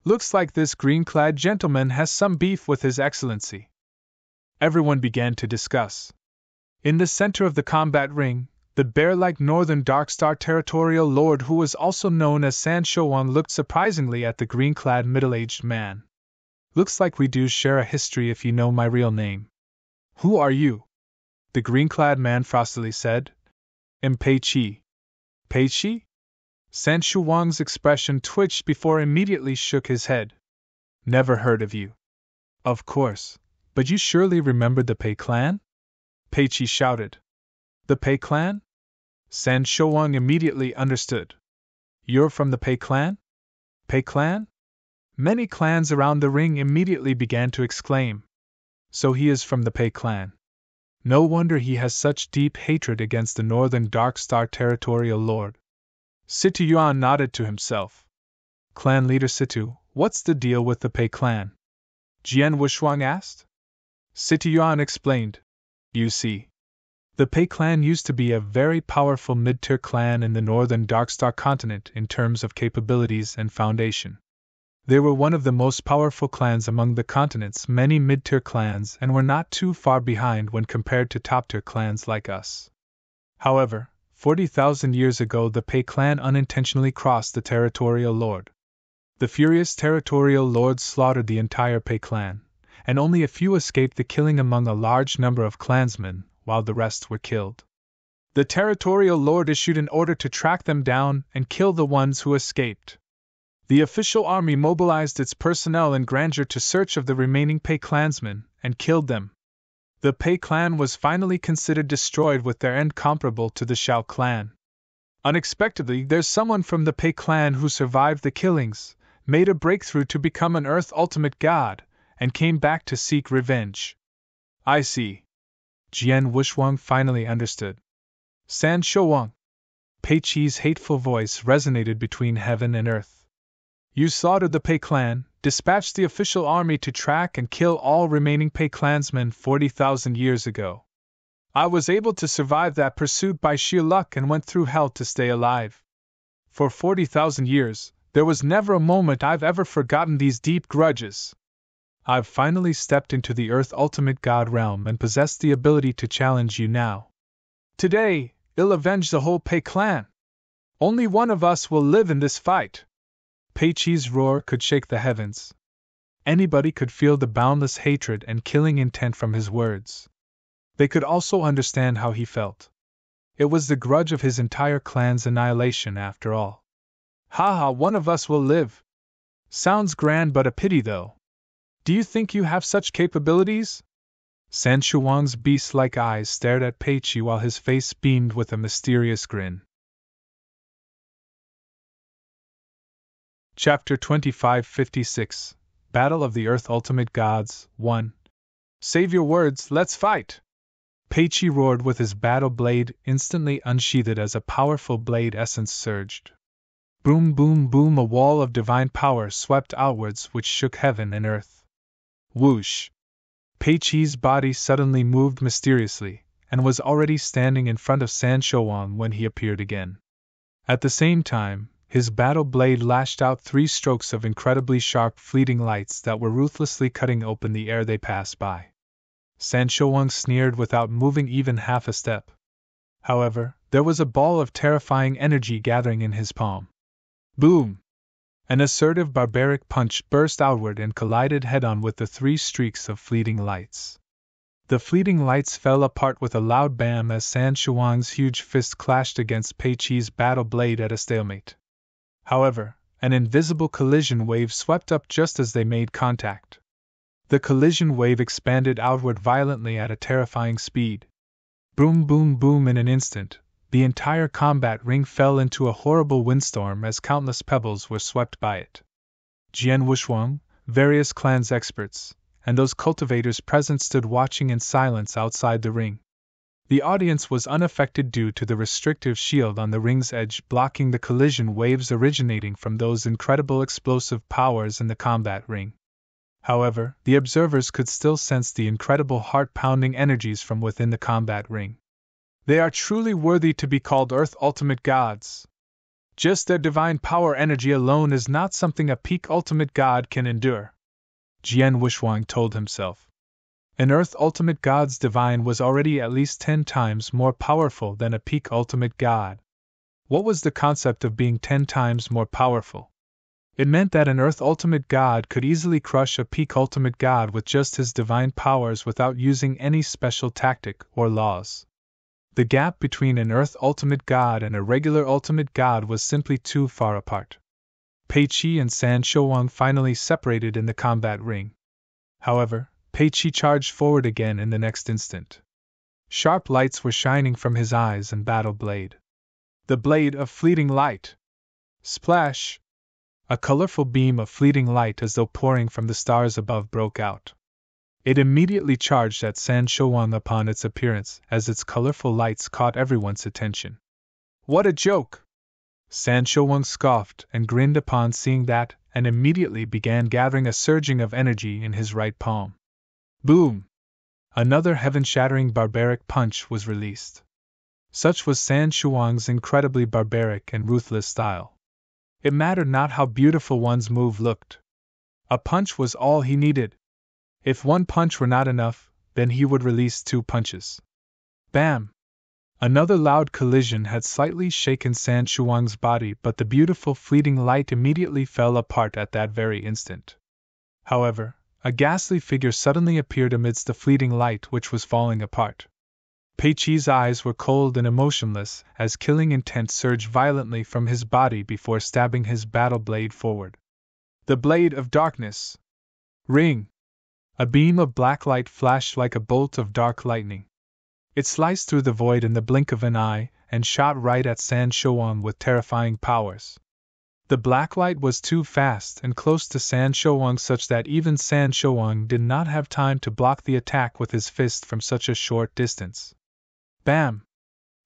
Looks like this green-clad gentleman has some beef with His Excellency. Everyone began to discuss. In the center of the combat ring, the bear-like Northern Dark Star Territorial Lord, who was also known as San Shouwang, looked surprisingly at the green-clad middle-aged man. Looks like we do share a history if you know my real name. Who are you? The green-clad man frostily said. I'm Pei Qi. Pei Qi? San Shouwang's expression twitched before immediately shook his head. Never heard of you. Of course, but you surely remembered the Pei clan? Pei Qi shouted. The Pei clan? San Shouwang immediately understood. You're from the Pei clan? Pei clan? Many clans around the ring immediately began to exclaim. So he is from the Pei clan. No wonder he has such deep hatred against the Northern Dark Star Territorial Lord. Situ Yuan nodded to himself. Clan leader Situ, what's the deal with the Pei clan? Jian Wuxuang asked. Situ Yuan explained. You see, the Pei clan used to be a very powerful mid-tier clan in the Northern Darkstar continent in terms of capabilities and foundation. They were one of the most powerful clans among the continent's many mid-tier clans and were not too far behind when compared to top-tier clans like us. However, 40,000 years ago the Pei clan unintentionally crossed the Territorial Lord. The furious Territorial Lord slaughtered the entire Pei clan, and only a few escaped the killing among a large number of clansmen, while the rest were killed. The Territorial Lord issued an order to track them down and kill the ones who escaped. The official army mobilized its personnel in grandeur to search of the remaining Pei clansmen, and killed them. The Pei clan was finally considered destroyed with their end comparable to the Xiao clan. Unexpectedly, there's someone from the Pei clan who survived the killings, made a breakthrough to become an Earth Ultimate God, and came back to seek revenge. I see. Jian Wuxuang finally understood. San Shouwang. Pei Chi's hateful voice resonated between heaven and earth. You slaughtered the Pei clan, dispatched the official army to track and kill all remaining Pei clansmen 40,000 years ago. I was able to survive that pursuit by sheer luck and went through hell to stay alive. For 40,000 years, there was never a moment I've ever forgotten these deep grudges. I've finally stepped into the Earth Ultimate God realm and possess the ability to challenge you now. Today, I'll avenge the whole Pei clan. Only one of us will live in this fight. Pei Chi's roar could shake the heavens. Anybody could feel the boundless hatred and killing intent from his words. They could also understand how he felt. It was the grudge of his entire clan's annihilation after all. Haha, one of us will live. Sounds grand, but a pity though. Do you think you have such capabilities? San Shuang's beast-like eyes stared at Pei Chi while his face beamed with a mysterious grin. Chapter 2556 Battle of the Earth Ultimate Gods 1. Save your words, let's fight! Pei Chi roared with his battle blade instantly unsheathed as a powerful blade essence surged. Boom, boom, boom, a wall of divine power swept outwards which shook heaven and earth. Whoosh! Pei Chi's body suddenly moved mysteriously, and was already standing in front of San Shuang when he appeared again. At the same time, his battle blade lashed out 3 strokes of incredibly sharp fleeting lights that were ruthlessly cutting open the air they passed by. San Shuang sneered without moving even half a step. However, there was a ball of terrifying energy gathering in his palm. Boom! An assertive barbaric punch burst outward and collided head-on with the 3 streaks of fleeting lights. The fleeting lights fell apart with a loud bam as San Shuang's huge fist clashed against Pei Chi's battle blade at a stalemate. However, an invisible collision wave swept up just as they made contact. The collision wave expanded outward violently at a terrifying speed. Boom, boom, boom! In an instant, the entire combat ring fell into a horrible windstorm as countless pebbles were swept by it. Jian Wushuang, various clans' experts, and those cultivators present stood watching in silence outside the ring. The audience was unaffected due to the restrictive shield on the ring's edge blocking the collision waves originating from those incredible explosive powers in the combat ring. However, the observers could still sense the incredible heart-pounding energies from within the combat ring. They are truly worthy to be called Earth Ultimate Gods. Just their divine power energy alone is not something a peak Ultimate God can endure, Jian Wushuang told himself. An Earth Ultimate God's divine was already at least 10 times more powerful than a peak Ultimate God. What was the concept of being 10 times more powerful? It meant that an Earth Ultimate God could easily crush a peak Ultimate God with just his divine powers without using any special tactic or laws. The gap between an Earth Ultimate God and a regular Ultimate God was simply too far apart. Pei Chi and San Shuang finally separated in the combat ring. However, Pei Chi charged forward again in the next instant. Sharp lights were shining from his eyes and battle blade. The blade of fleeting light! Splash! A colorful beam of fleeting light as though pouring from the stars above broke out. It immediately charged at San Shuang upon its appearance as its colorful lights caught everyone's attention. What a joke! San Shuang scoffed and grinned upon seeing that and immediately began gathering a surging of energy in his right palm. Boom! Another heaven-shattering barbaric punch was released. Such was San Shuang's incredibly barbaric and ruthless style. It mattered not how beautiful one's move looked. A punch was all he needed. If one punch were not enough, then he would release 2 punches. Bam! Another loud collision had slightly shaken San Shuang's body, but the beautiful fleeting light immediately fell apart at that very instant. However, a ghastly figure suddenly appeared amidst the fleeting light which was falling apart. Pei Chi's eyes were cold and emotionless as killing intent surged violently from his body before stabbing his battle blade forward. The blade of darkness! Ring! A beam of black light flashed like a bolt of dark lightning. It sliced through the void in the blink of an eye and shot right at San Shuang with terrifying powers. The black light was too fast and close to San Shuang such that even San Shuang did not have time to block the attack with his fist from such a short distance. Bam!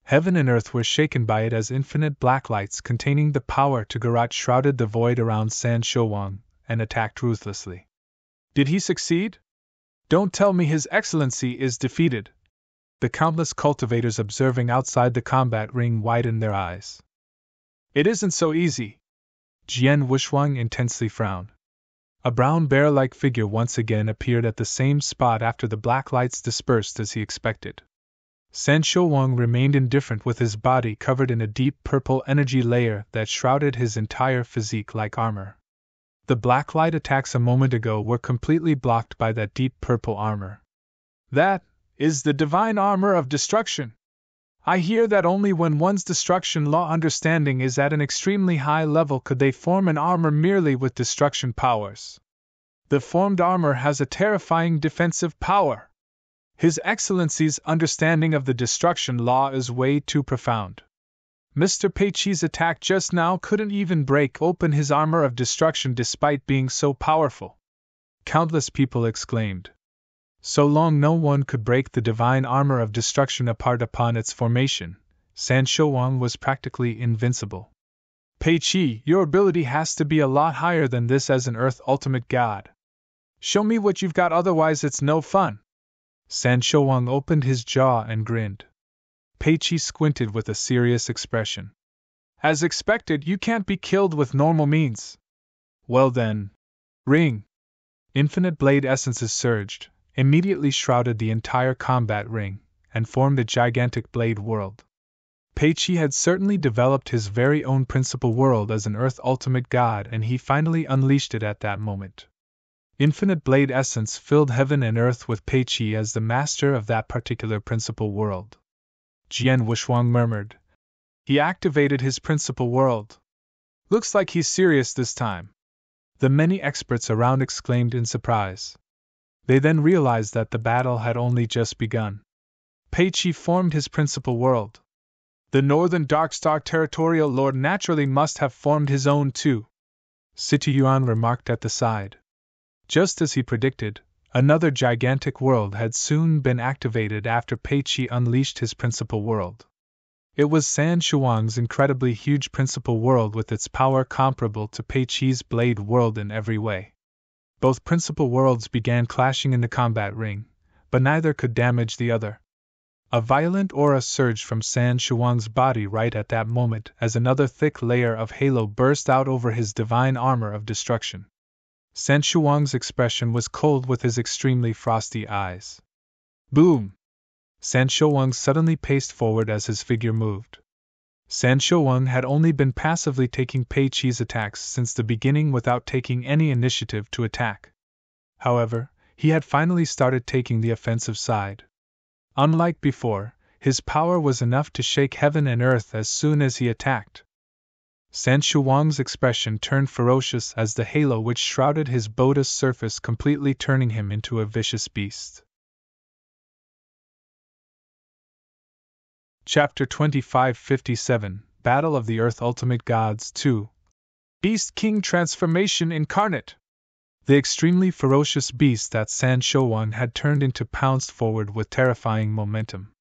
Heaven and earth were shaken by it as infinite black lights containing the power to garrote shrouded the void around San Shouwang and attacked ruthlessly. Did he succeed? Don't tell me His Excellency is defeated. The countless cultivators observing outside the combat ring widened their eyes. It isn't so easy. Jian Wuxuang intensely frowned. A brown bear-like figure once again appeared at the same spot after the black lights dispersed as he expected. San Shouwang remained indifferent with his body covered in a deep purple energy layer that shrouded his entire physique like armor. The black light attacks a moment ago were completely blocked by that deep purple armor. That is the divine armor of destruction. I hear that only when one's destruction law understanding is at an extremely high level could they form an armor merely with destruction powers. The formed armor has a terrifying defensive power. His Excellency's understanding of the destruction law is way too profound. Mr. Peiqi's attack just now couldn't even break open his armor of destruction despite being so powerful. Countless people exclaimed. So long no one could break the divine armor of destruction apart upon its formation, San Shouwang was practically invincible. Peiqi, your ability has to be a lot higher than this as an Earth Ultimate God. Show me what you've got, otherwise it's no fun. San Shouwang opened his jaw and grinned. Peiqi squinted with a serious expression. As expected, you can't be killed with normal means. Well then, ring. Infinite blade essences surged, immediately shrouded the entire combat ring, and formed a gigantic blade world. Peiqi had certainly developed his very own principal world as an Earth Ultimate God, and he finally unleashed it at that moment. Infinite blade essence filled heaven and earth with Peiqi as the master of that particular principal world. Jian Wuxuang murmured. He activated his principal world. Looks like he's serious this time. The many experts around exclaimed in surprise. They then realized that the battle had only just begun. Peiqi formed his principal world. The Northern Darkstar Territorial Lord naturally must have formed his own too, Situyuan remarked at the side. Just as he predicted, another gigantic world had soon been activated after Peiqi unleashed his principal world. It was San Shouwang's incredibly huge principal world with its power comparable to Peiqi's blade world in every way. Both principal worlds began clashing in the combat ring, but neither could damage the other. A violent aura surged from San Shouwang's body right at that moment as another thick layer of halo burst out over his divine armor of destruction. San Shouwang's expression was cold with his extremely frosty eyes. Boom! San Shouwang suddenly paced forward as his figure moved. San Shouwang had only been passively taking Peiqi's attacks since the beginning without taking any initiative to attack. However, he had finally started taking the offensive side. Unlike before, his power was enough to shake heaven and earth as soon as he attacked. San Shouwang's expression turned ferocious as the halo which shrouded his Buddha's surface completely turning him into a vicious beast. Chapter 2557, Battle of the Earth Ultimate Gods 2. Beast King Transformation Incarnate. The extremely ferocious beast that San Shouwang had turned into pounced forward with terrifying momentum.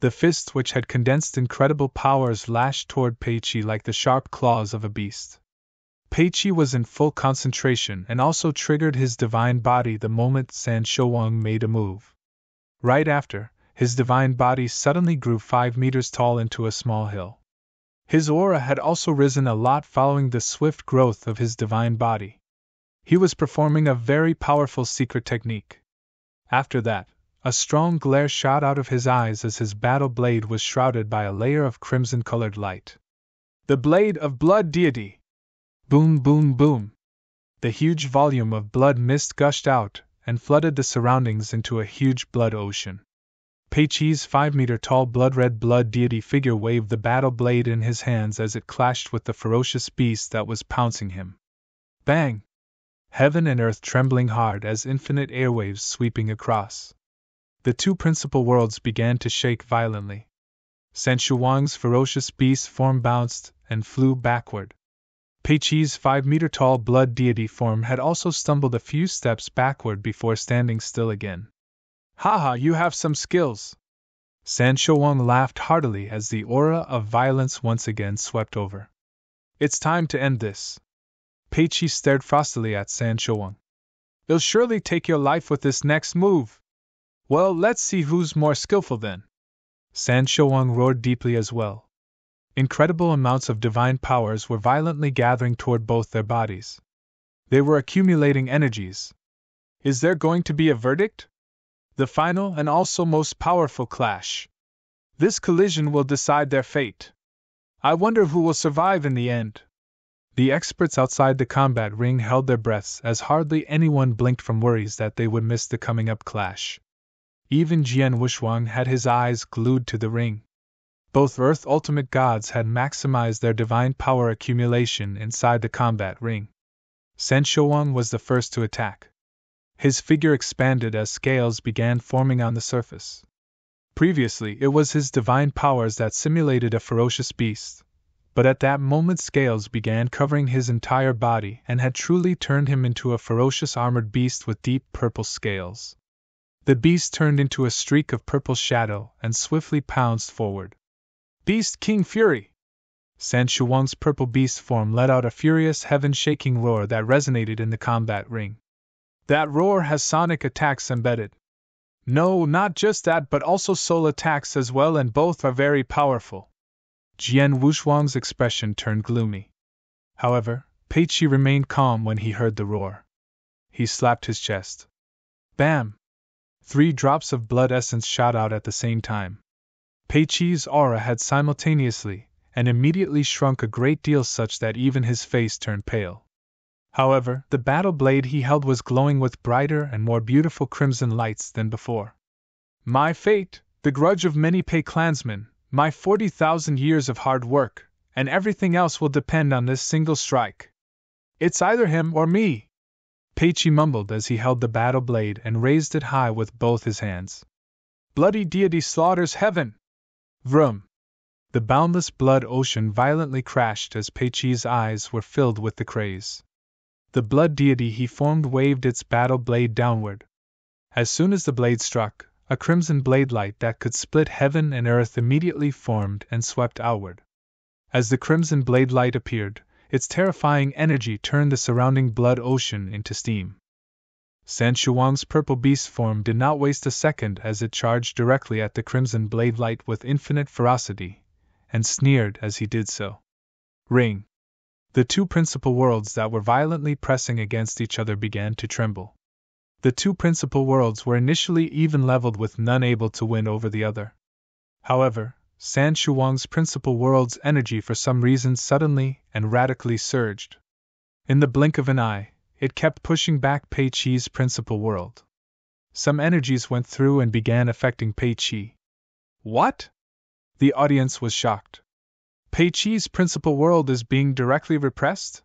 The fists which had condensed incredible powers lashed toward Peiqi like the sharp claws of a beast. Peiqi was in full concentration and also triggered his divine body the moment San Shouwang made a move. Right after, his divine body suddenly grew 5 meters tall into a small hill. His aura had also risen a lot following the swift growth of his divine body. He was performing a very powerful secret technique. After that, a strong glare shot out of his eyes as his battle blade was shrouded by a layer of crimson-colored light. The blade of blood deity! Boom, boom, boom! The huge volume of blood mist gushed out and flooded the surroundings into a huge blood ocean. Peiqi's 5-meter-tall blood-red blood deity figure waved the battle blade in his hands as it clashed with the ferocious beast that was pouncing him. Bang! Heaven and earth trembling hard as infinite airwaves sweeping across. The two principal worlds began to shake violently. San Shouwang's ferocious beast form bounced and flew backward. Peiqi's 5-meter-tall blood deity form had also stumbled a few steps backward before standing still again. Haha, you have some skills. Sancho Wang laughed heartily as the aura of violence once again swept over. It's time to end this. Pei Qi stared frostily at Sancho Wang. They'll surely take your life with this next move. Well, let's see who's more skillful then. Sancho Wang roared deeply as well. Incredible amounts of divine powers were violently gathering toward both their bodies. They were accumulating energies. Is there going to be a verdict? The final and also most powerful clash. This collision will decide their fate. I wonder who will survive in the end. The experts outside the combat ring held their breaths as hardly anyone blinked from worries that they would miss the coming up clash. Even Jian Wuxuang had his eyes glued to the ring. Both Earth Ultimate Gods had maximized their divine power accumulation inside the combat ring. Sancho Wang was the first to attack. His figure expanded as scales began forming on the surface. Previously, it was his divine powers that simulated a ferocious beast, but at that moment scales began covering his entire body and had truly turned him into a ferocious armored beast with deep purple scales. The beast turned into a streak of purple shadow and swiftly pounced forward. Beast King Fury! Sancho Wang's purple beast form let out a furious heaven-shaking roar that resonated in the combat ring. That roar has sonic attacks embedded. No, not just that, but also soul attacks as well, and both are very powerful. Jian Wuxuang's expression turned gloomy. However, Pei Qi remained calm when he heard the roar. He slapped his chest. Bam! 3 drops of blood essence shot out at the same time. Pei Qi's aura had simultaneously and immediately shrunk a great deal, such that even his face turned pale. However, the battle blade he held was glowing with brighter and more beautiful crimson lights than before. My fate, the grudge of many Pei clansmen, my 40,000 years of hard work, and everything else will depend on this single strike. It's either him or me. Pei Qi mumbled as he held the battle blade and raised it high with both his hands. Bloody deity slaughters heaven! Vroom! The boundless blood ocean violently crashed as Pei Qi's eyes were filled with the craze. The blood deity he formed waved its battle blade downward. As soon as the blade struck, a crimson blade light that could split heaven and earth immediately formed and swept outward. As the crimson blade light appeared, its terrifying energy turned the surrounding blood ocean into steam. Sancho Wang's purple beast form did not waste a second as it charged directly at the crimson blade light with infinite ferocity, and sneered as he did so. Ring! The 2 principal worlds that were violently pressing against each other began to tremble. The 2 principal worlds were initially even leveled, with none able to win over the other. However, Sancho Wang's principal world's energy for some reason suddenly and radically surged. In the blink of an eye, it kept pushing back Pei Qi's principal world. Some energies went through and began affecting Pei Qi. What? The audience was shocked. Pei Qi's principal world is being directly repressed?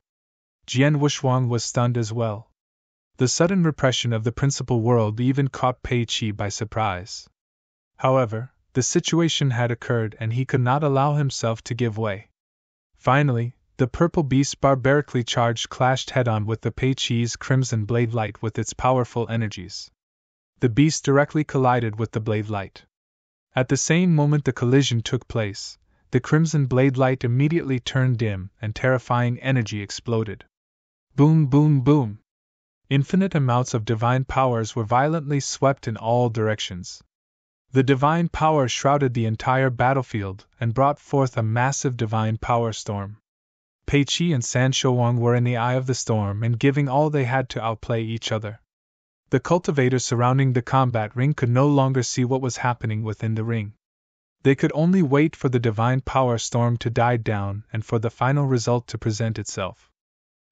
Jian Wuxuang was stunned as well. The sudden repression of the principal world even caught Pei Qi by surprise. However, the situation had occurred and he could not allow himself to give way. Finally, the purple beast barbarically charged clashed head-on with the Pei Qi's crimson blade light with its powerful energies. The beast directly collided with the blade light. At the same moment the collision took place, the crimson blade light immediately turned dim and terrifying energy exploded. Boom, boom, boom! Infinite amounts of divine powers were violently swept in all directions. The divine power shrouded the entire battlefield and brought forth a massive divine power storm. Pei Qi and Sancho Wang were in the eye of the storm and giving all they had to outplay each other. The cultivators surrounding the combat ring could no longer see what was happening within the ring. They could only wait for the divine power storm to die down and for the final result to present itself.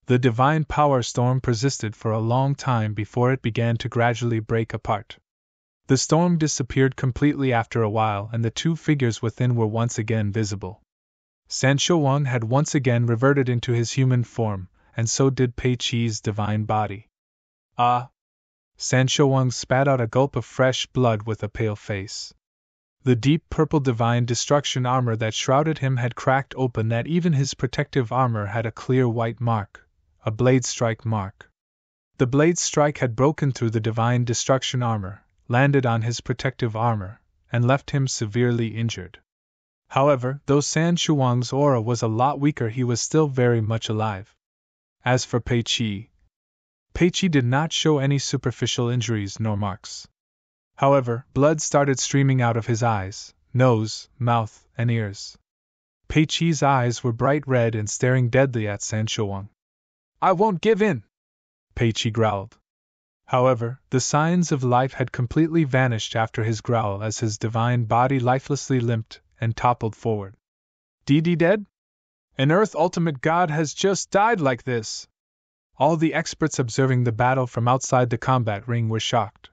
The divine power storm persisted for a long time before it began to gradually break apart. The storm disappeared completely after a while and the 2 figures within were once again visible. Sancho Wang had once again reverted into his human form, and so did Pei Qi's divine body. Ah! Sancho Wang spat out a gulp of fresh blood with a pale face. The deep purple divine destruction armor that shrouded him had cracked open, that even his protective armor had a clear white mark, a blade strike mark. The blade strike had broken through the divine destruction armor, landed on his protective armor, and left him severely injured. However, though San Shuang's aura was a lot weaker, he was still very much alive. As for Pei Qi did not show any superficial injuries nor marks. However, blood started streaming out of his eyes, nose, mouth, and ears. Pei Qi's eyes were bright red and staring deadly at San Shuang. "I won't give in!" Pei Qi growled. However, the signs of life had completely vanished after his growl as his divine body lifelessly limped and toppled forward. "Dee dead? An Earth Ultimate God has just died like this!" All the experts observing the battle from outside the combat ring were shocked.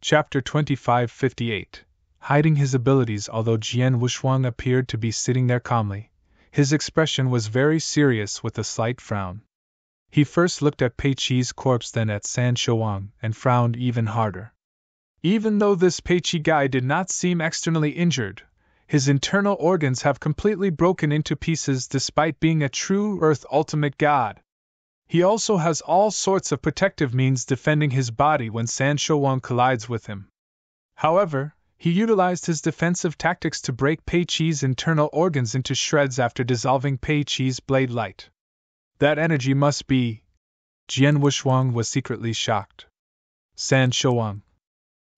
Chapter 2558. Hiding his abilities. Although Jian Wushuang appeared to be sitting there calmly, his expression was very serious with a slight frown. He first looked at Pei Qi's corpse, then at San Shuang, and frowned even harder. Even though this Pei Qi guy did not seem externally injured, his internal organs have completely broken into pieces despite being a true Earth Ultimate God. He also has all sorts of protective means defending his body when San Shuang collides with him. However, he utilized his defensive tactics to break Pei Qi's internal organs into shreds after dissolving Pei Qi's blade light. That energy must be... Jian Wushuang was secretly shocked. San Shuang.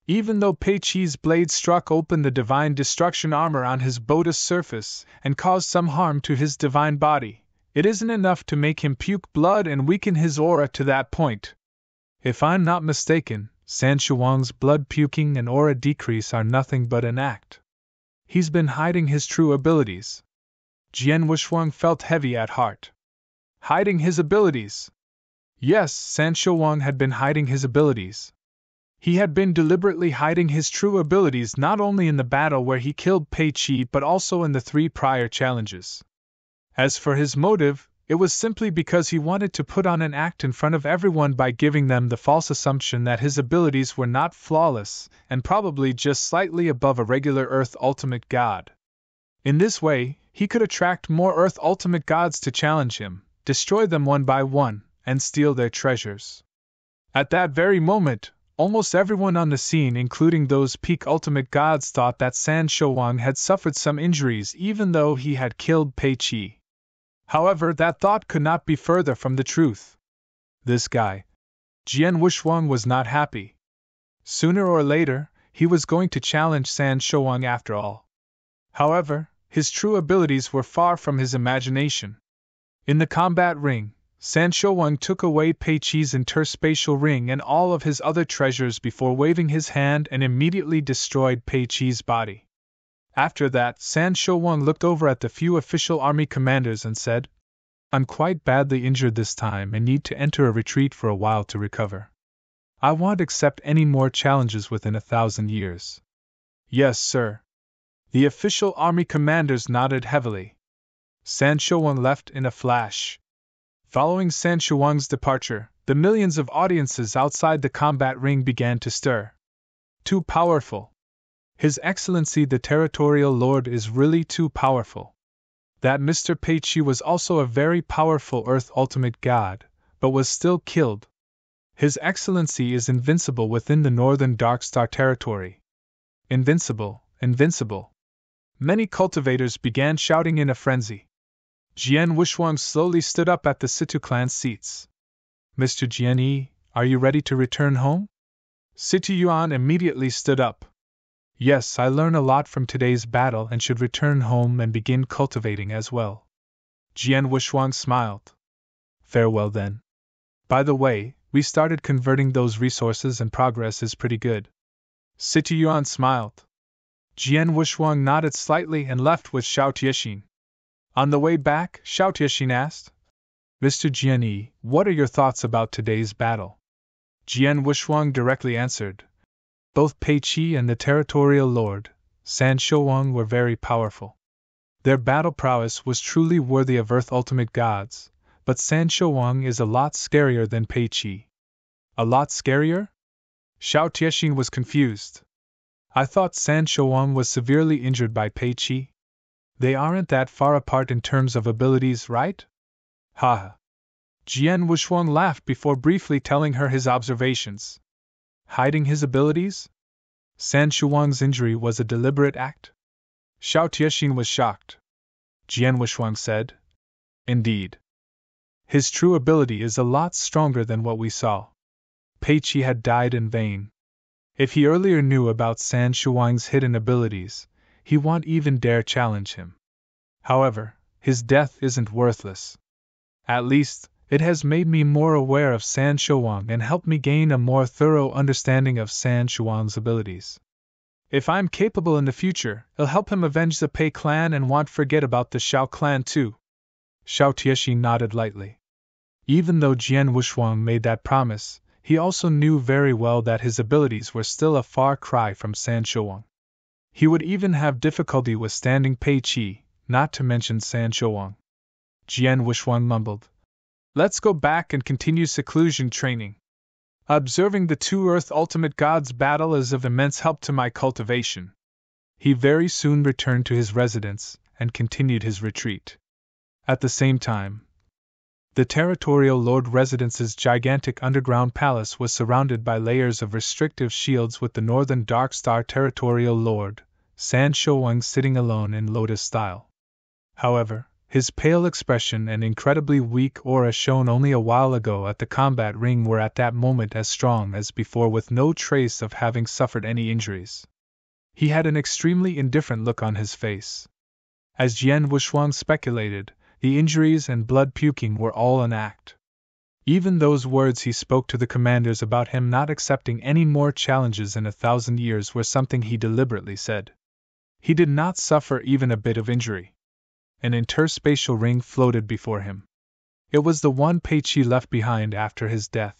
Even though Pei Qi's blade struck open the divine destruction armor on his bodice surface and caused some harm to his divine body, it isn't enough to make him puke blood and weaken his aura to that point. If I'm not mistaken, San Shuang's blood puking and aura decrease are nothing but an act. He's been hiding his true abilities. Jian Wushuang felt heavy at heart. Hiding his abilities? Yes, San Shuang had been hiding his abilities. He had been deliberately hiding his true abilities not only in the battle where he killed Pei Qi but also in the 3 prior challenges. As for his motive, it was simply because he wanted to put on an act in front of everyone by giving them the false assumption that his abilities were not flawless and probably just slightly above a regular Earth Ultimate God. In this way, he could attract more Earth Ultimate Gods to challenge him, destroy them one by one, and steal their treasures. At that very moment, almost everyone on the scene, including those peak Ultimate Gods, thought that San Shuang had suffered some injuries even though he had killed Pei Qi. However, that thought could not be further from the truth. This guy, Jian Wushuang, was not happy. Sooner or later, he was going to challenge San Shuang after all. However, his true abilities were far from his imagination. In the combat ring, San Shuang took away Pei Qi's interspatial ring and all of his other treasures before waving his hand and immediately destroyed Pei Qi's body. After that, San Shuang looked over at the few official army commanders and said, "I'm quite badly injured this time and need to enter a retreat for a while to recover. I won't accept any more challenges within 1,000 years." "Yes, sir." The official army commanders nodded heavily. San Shuang left in a flash. Following San Shuang's departure, the millions of audiences outside the combat ring began to stir. Too powerful. His Excellency the Territorial Lord is really too powerful. That Mr. Pei Qi was also a very powerful Earth Ultimate God, but was still killed. His Excellency is invincible within the Northern Darkstar territory. Invincible, invincible. Many cultivators began shouting in a frenzy. Jian Wushuang slowly stood up at the Situ clan seats. "Mr. Jian Yi, are you ready to return home?" Situ Yuan immediately stood up. "Yes, I learn a lot from today's battle and should return home and begin cultivating as well." Jian Wushuang smiled. "Farewell then. By the way, we started converting those resources and progress is pretty good." Situ Yuan smiled. Jian Wushuang nodded slightly and left with Xiao Tiexin. On the way back, Xiao Tiexin asked, "Mr. Jian Yi, what are your thoughts about today's battle?" Jian Wushuang directly answered, "Both Pei Qi and the Territorial Lord, San Shuang, were very powerful. Their battle prowess was truly worthy of Earth Ultimate Gods, but San Shuang is a lot scarier than Pei Qi." "A lot scarier?" Xiao Tiexin was confused. "I thought San Shuang was severely injured by Pei Qi. They aren't that far apart in terms of abilities, right?" "Ha!" Jian Wushuang laughed before briefly telling her his observations. Hiding his abilities? San Shuang's injury was a deliberate act? Xiao Tiexin was shocked. Jian Wushuang said, "Indeed. His true ability is a lot stronger than what we saw. Pei Qi had died in vain. If he earlier knew about San Shuang's hidden abilities, he won't even dare challenge him. However, his death isn't worthless. At least, it has made me more aware of San Shuang and helped me gain a more thorough understanding of San Shuang's abilities. If I'm capable in the future, it'll help him avenge the Pei clan and won't forget about the Xiao clan too." Xiao Tiexin nodded lightly. Even though Jian Wushuang made that promise, he also knew very well that his abilities were still a far cry from San Shuang. He would even have difficulty withstanding Pei Qi, not to mention San Shuang. Jian Wushuang mumbled, "Let's go back and continue seclusion training. Observing the two Earth Ultimate Gods battle is of immense help to my cultivation." He very soon returned to his residence and continued his retreat. At the same time, the Territorial Lord Residence's gigantic underground palace was surrounded by layers of restrictive shields, with the Northern Darkstar Territorial Lord, San Shuang, sitting alone in lotus style. However, his pale expression and incredibly weak aura shown only a while ago at the combat ring were at that moment as strong as before, with no trace of having suffered any injuries. He had an extremely indifferent look on his face. As Jian Wushuang speculated, the injuries and blood puking were all an act. Even those words he spoke to the commanders about him not accepting any more challenges in 1,000 years were something he deliberately said. He did not suffer even a bit of injury. An interspatial ring floated before him. It was the one Pei Qi left behind after his death.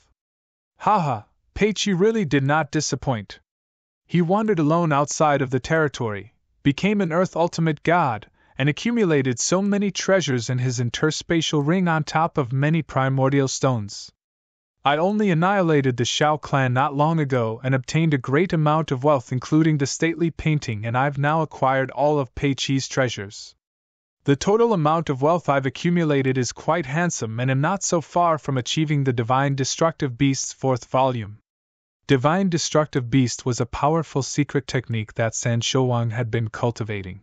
Haha, Pei Qi really did not disappoint. He wandered alone outside of the territory, became an Earth Ultimate God, and accumulated so many treasures in his interspatial ring on top of many primordial stones. I only annihilated the Xiao clan not long ago and obtained a great amount of wealth, including the stately painting, and I've now acquired all of Pei Qi's treasures. The total amount of wealth I've accumulated is quite handsome, and am not so far from achieving the Divine Destructive Beast's 4th volume. Divine Destructive Beast was a powerful secret technique that San Shuang had been cultivating.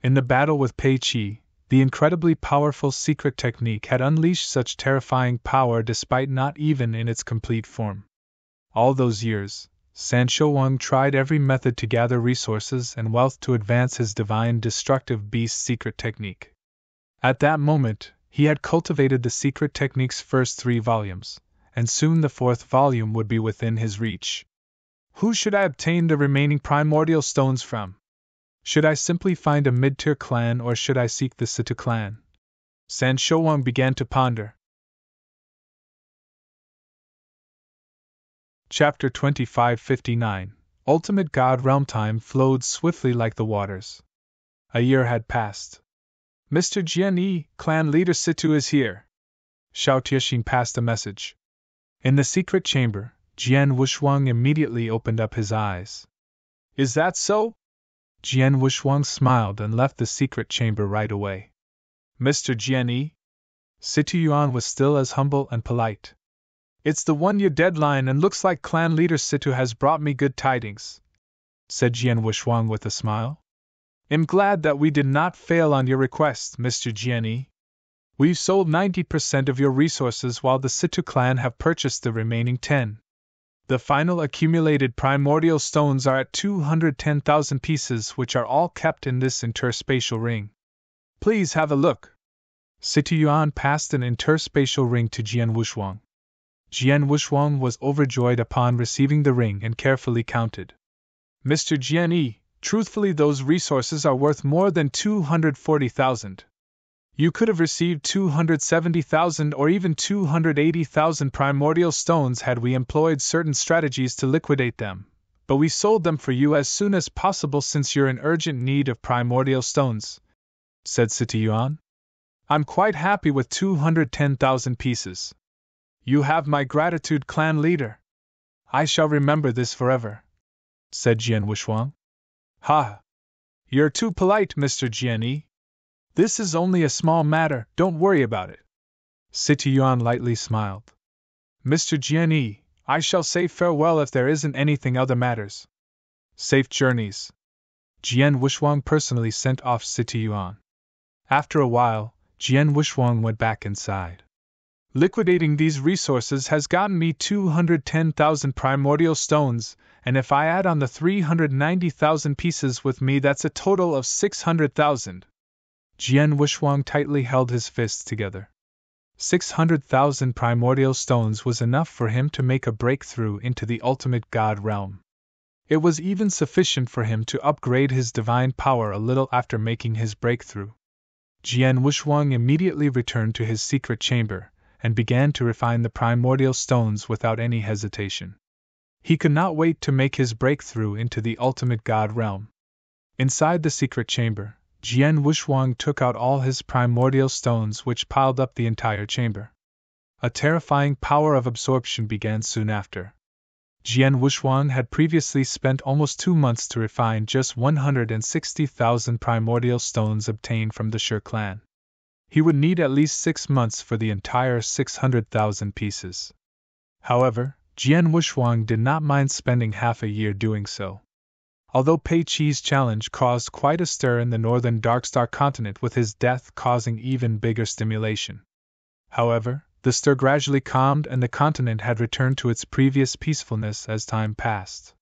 In the battle with Pei Qi, the incredibly powerful secret technique had unleashed such terrifying power despite not even in its complete form. All those years, San Shuang tried every method to gather resources and wealth to advance his Divine Destructive Beast secret technique. At that moment, he had cultivated the secret technique's first 3 volumes, and soon the 4th volume would be within his reach. Who should I obtain the remaining primordial stones from? Should I simply find a mid-tier clan, or should I seek the Situ clan? San Shuang began to ponder. Chapter 2559. Ultimate God Realm. Time flowed swiftly like the waters. A year had passed. "Mr. Jian Yi, clan leader Situ is here." Xiao Tiexin passed a message. In the secret chamber, Jian Wushuang immediately opened up his eyes. "Is that so?" Jian Wushuang smiled and left the secret chamber right away. "Mr. Jian Yi?" Situ Yuan was still as humble and polite. "It's the 1-year deadline, and looks like clan leader Situ has brought me good tidings," said Jian Wushuang with a smile. "I'm glad that we did not fail on your request, Mr. Jian Yi. We've sold 90% of your resources, while the Situ clan have purchased the remaining 10. The final accumulated primordial stones are at 210,000 pieces, which are all kept in this interspatial ring. Please have a look." Situ Yuan passed an interspatial ring to Jian Wushuang. Jian Wushuang was overjoyed upon receiving the ring and carefully counted. "Mr. Jian Yi, truthfully those resources are worth more than 240,000. You could have received 270,000 or even 280,000 primordial stones had we employed certain strategies to liquidate them, but we sold them for you as soon as possible since you're in urgent need of primordial stones," said Situ Yuan. "I'm quite happy with 210,000 pieces. You have my gratitude, clan leader. I shall remember this forever," said Jian Wushuang. "Ha! You're too polite, Mr. Jian Yi. This is only a small matter, don't worry about it." Situ Yuan lightly smiled. "Mr. Jian Yi, I shall say farewell if there isn't anything other matters. Safe journeys. Jian Wushuang personally sent off Siti Yuan. After a while, Jian Wushuang went back inside. Liquidating these resources has gotten me 210,000 primordial stones, and if I add on the 390,000 pieces with me, that's a total of 600,000. Jian Wushuang tightly held his fists together. 600,000 primordial stones was enough for him to make a breakthrough into the ultimate god realm. It was even sufficient for him to upgrade his divine power a little after making his breakthrough. Jian Wushuang immediately returned to his secret chamber and began to refine the primordial stones without any hesitation. He could not wait to make his breakthrough into the ultimate god realm. Inside the secret chamber, Jian Wushuang took out all his primordial stones, which piled up the entire chamber. A terrifying power of absorption began soon after. Jian Wushuang had previously spent almost 2 months to refine just 160,000 primordial stones obtained from the Shi clan. He would need at least 6 months for the entire 600,000 pieces. However, Jian Wushuang did not mind spending half a year doing so. Although Pei Qi's challenge caused quite a stir in the northern Darkstar continent, with his death causing even bigger stimulation. However, the stir gradually calmed and the continent had returned to its previous peacefulness as time passed.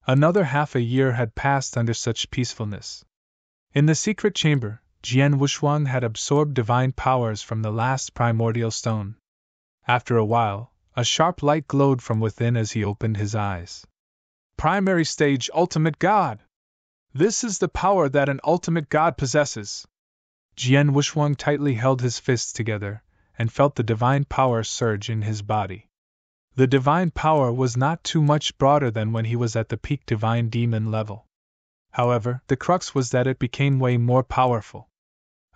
Another half a year had passed under such peacefulness. In the secret chamber, Jian Wushuang had absorbed divine powers from the last primordial stone. After a while, a sharp light glowed from within as he opened his eyes. Primary stage ultimate god! This is the power that an ultimate god possesses. Jian Wushuang tightly held his fists together and felt the divine power surge in his body. The divine power was not too much broader than when he was at the peak divine demon level. However, the crux was that it became way more powerful.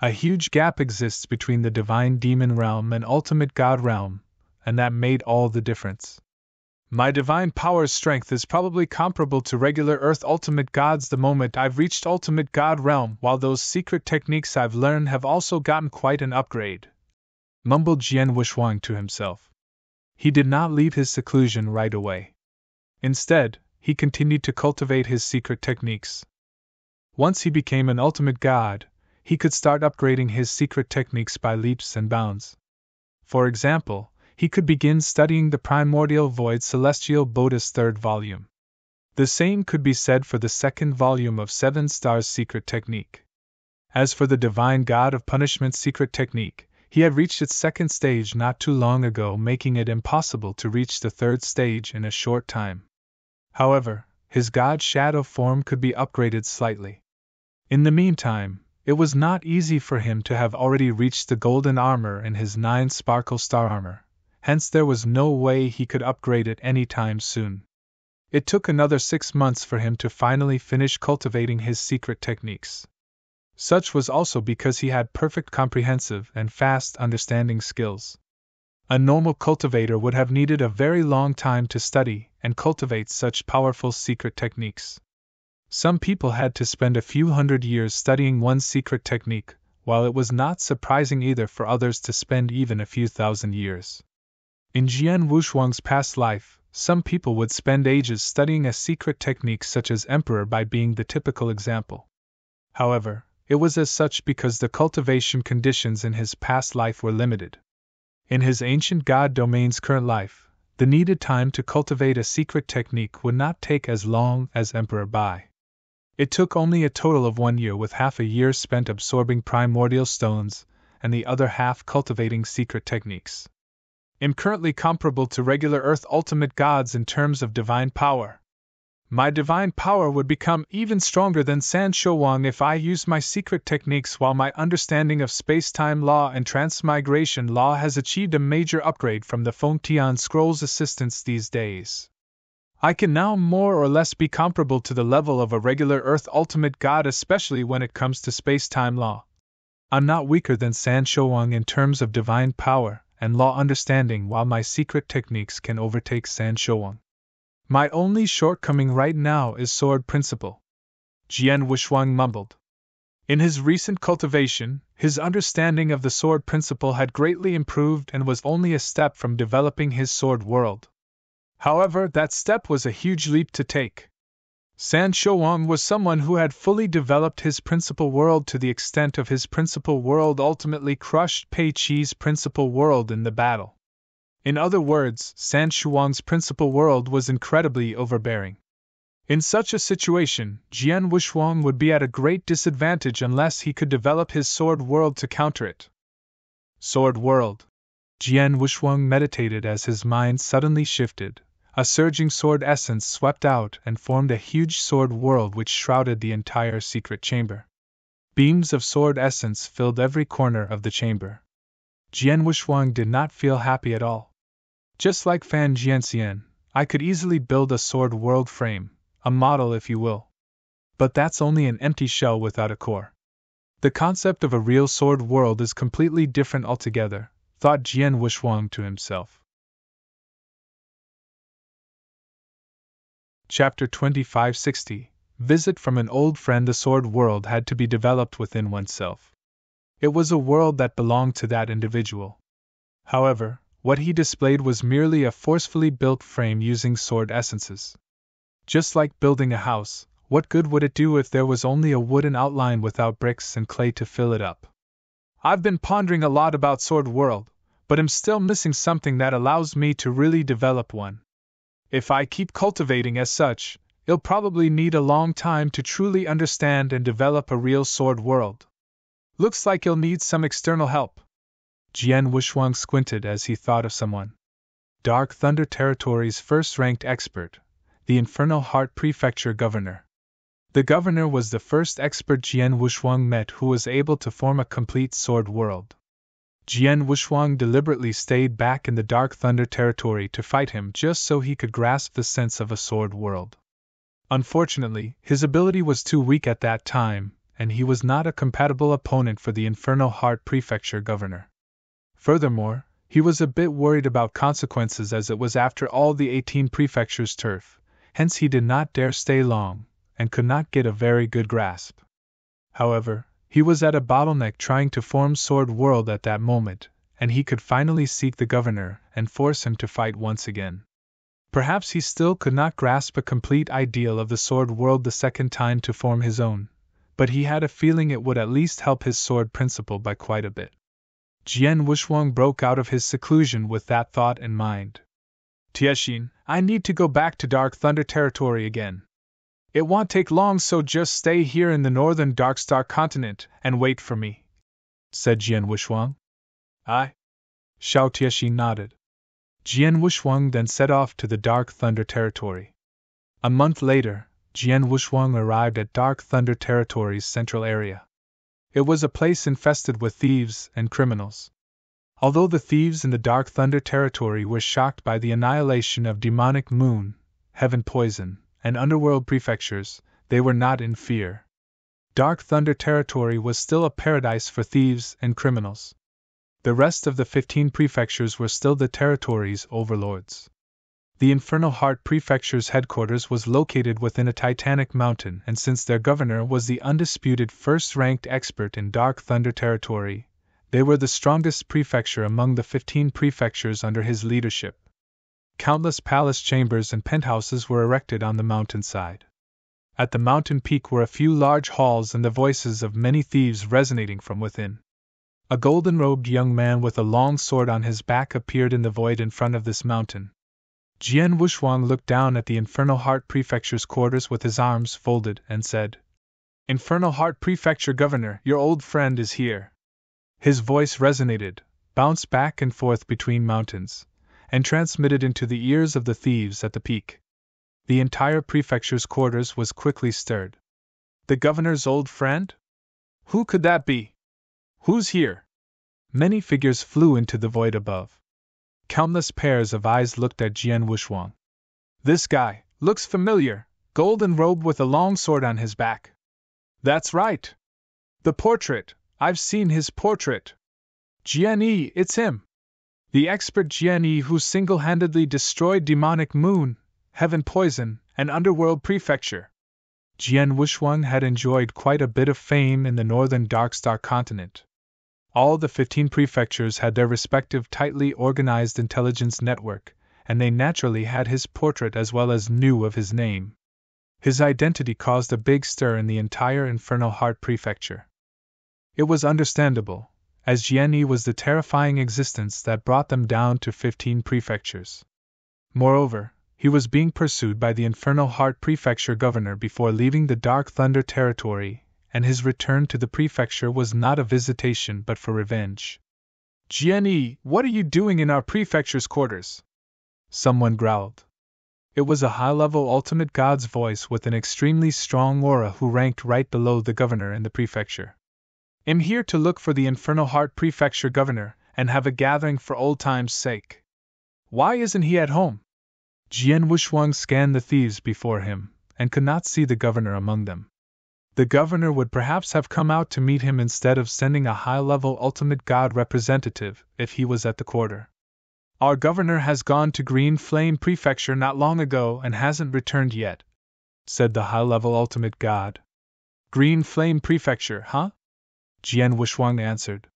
A huge gap exists between the divine demon realm and ultimate god realm, and that made all the difference. My divine power's strength is probably comparable to regular Earth ultimate gods the moment I've reached ultimate god realm, while those secret techniques I've learned have also gotten quite an upgrade, mumbled Jian Wushuang to himself. He did not leave his seclusion right away. Instead, he continued to cultivate his secret techniques. Once he became an ultimate god, he could start upgrading his secret techniques by leaps and bounds. For example, he could begin studying the Primordial Void Celestial Bodhi's 3rd volume. The same could be said for the 2nd volume of 7 Stars Secret Technique. As for the Divine God of Punishment Secret Technique, he had reached its 2nd stage not too long ago, making it impossible to reach the 3rd stage in a short time. However, his God Shadow form could be upgraded slightly. In the meantime, it was not easy for him to have already reached the golden armor in his 9 Sparkle Star armor, hence there was no way he could upgrade it any time soon. It took another 6 months for him to finally finish cultivating his secret techniques. Such was also because he had perfect comprehensive and fast understanding skills. A normal cultivator would have needed a very long time to study and cultivate such powerful secret techniques. Some people had to spend a few hundred years studying one secret technique, while it was not surprising either for others to spend even a few thousand years. In Jian Wushuang's past life, some people would spend ages studying a secret technique such as Emperor by being the typical example. However, it was as such because the cultivation conditions in his past life were limited. In his ancient god domain's current life, the needed time to cultivate a secret technique would not take as long as Emperor Bai. It took only a total of 1 year, with half a year spent absorbing primordial stones and the other half cultivating secret techniques. I'm currently comparable to regular Earth ultimate gods in terms of divine power. My divine power would become even stronger than San Shouwang if I used my secret techniques, while my understanding of space-time law and transmigration law has achieved a major upgrade from the Fengtian Scroll's assistance these days. I can now more or less be comparable to the level of a regular Earth ultimate god, especially when it comes to space-time law. I'm not weaker than San Shouwang in terms of divine power and law understanding, while my secret techniques can overtake San Shouwang. My only shortcoming right now is sword principle, Jian Wushuang mumbled. In his recent cultivation, his understanding of the sword principle had greatly improved and was only a step from developing his sword world. However, that step was a huge leap to take. San Shouwang was someone who had fully developed his principal world to the extent of his principal world ultimately crushed Pei Qi's principal world in the battle. In other words, San Shouwang's principal world was incredibly overbearing. In such a situation, Jian Wushuang would be at a great disadvantage unless he could develop his sword world to counter it. Sword world. Jian Wushuang meditated as his mind suddenly shifted. A surging sword essence swept out and formed a huge sword world which shrouded the entire secret chamber. Beams of sword essence filled every corner of the chamber. Jian Wushuang did not feel happy at all. Just like Fan Jianxian, I could easily build a sword world frame, a model if you will. But that's only an empty shell without a core. The concept of a real sword world is completely different altogether, thought Jian Wushuang to himself. Chapter 2560 Visit from an old friend. The sword world had to be developed within oneself. It was a world that belonged to that individual. However, what he displayed was merely a forcefully built frame using sword essences. Just like building a house, what good would it do if there was only a wooden outline without bricks and clay to fill it up? I've been pondering a lot about sword world, but am still missing something that allows me to really develop one. If I keep cultivating as such, I'll probably need a long time to truly understand and develop a real sword world. Looks like you'll need some external help. Jian Wushuang squinted as he thought of someone. Dark Thunder Territory's first-ranked expert, the Infernal Heart Prefecture Governor. The governor was the first expert Jian Wushuang met who was able to form a complete sword world. Jian Wushuang deliberately stayed back in the Dark Thunder Territory to fight him just so he could grasp the sense of a sword world. Unfortunately, his ability was too weak at that time, and he was not a compatible opponent for the Infernal Heart Prefecture Governor. Furthermore, he was a bit worried about consequences as it was after all the 18 prefectures' turf, hence he did not dare stay long, and could not get a very good grasp. However, he was at a bottleneck trying to form Sword World at that moment, and he could finally seek the governor and force him to fight once again. Perhaps he still could not grasp a complete ideal of the Sword World the second time to form his own, but he had a feeling it would at least help his sword principle by quite a bit. Jian Wushuang broke out of his seclusion with that thought in mind. Tiexin, I need to go back to Dark Thunder Territory again. It won't take long, so just stay here in the northern Darkstar continent and wait for me, said Jian Wushuang. Aye. Xiao Tiexin nodded. Jian Wushuang then set off to the Dark Thunder Territory. A month later, Jian Wushuang arrived at Dark Thunder Territory's central area. It was a place infested with thieves and criminals. Although the thieves in the Dark Thunder Territory were shocked by the annihilation of Demonic Moon, Heaven Poison, and Underworld prefectures, they were not in fear. Dark Thunder Territory was still a paradise for thieves and criminals. The rest of the 15 prefectures were still the territory's overlords. The Infernal Heart Prefecture's headquarters was located within a titanic mountain, and since their governor was the undisputed first-ranked expert in Dark Thunder Territory, they were the strongest prefecture among the 15 prefectures under his leadership. Countless palace chambers and penthouses were erected on the mountainside. At the mountain peak were a few large halls and the voices of many thieves resonating from within. A golden-robed young man with a long sword on his back appeared in the void in front of this mountain. Jian Wushuang looked down at the Infernal Heart Prefecture's quarters with his arms folded and said, Infernal Heart Prefecture Governor, your old friend is here. His voice resonated, bounced back and forth between mountains, and transmitted into the ears of the thieves at the peak. The entire prefecture's quarters was quickly stirred. The governor's old friend? Who could that be? Who's here? Many figures flew into the void above. Countless pairs of eyes looked at Jian Wushuang. This guy looks familiar, golden robed with a long sword on his back. That's right. The portrait, I've seen his portrait. Jian Yi, it's him. The expert Jian Yi who single-handedly destroyed Demonic Moon, Heaven Poison, and Underworld Prefecture. Jian Wushuang had enjoyed quite a bit of fame in the northern Darkstar continent. All the 15 prefectures had their respective tightly organized intelligence network, and they naturally had his portrait as well as knew of his name. His identity caused a big stir in the entire Infernal Heart Prefecture. It was understandable, as Jianyi was the terrifying existence that brought them down to 15 prefectures. Moreover, he was being pursued by the Infernal Heart Prefecture governor before leaving the Dark Thunder territory, and his return to the prefecture was not a visitation but for revenge. Jianyi, what are you doing in our prefecture's quarters? Someone growled. It was a high-level ultimate god's voice with an extremely strong aura who ranked right below the governor in the prefecture. I'm here to look for the Infernal Heart Prefecture governor and have a gathering for old times' sake. Why isn't he at home? Jian Wushuang scanned the thieves before him and could not see the governor among them. The governor would perhaps have come out to meet him instead of sending a high-level ultimate god representative if he was at the quarter. Our governor has gone to Green Flame Prefecture not long ago and hasn't returned yet, said the high-level ultimate god. Green Flame Prefecture, huh? Jian Wushuang answered.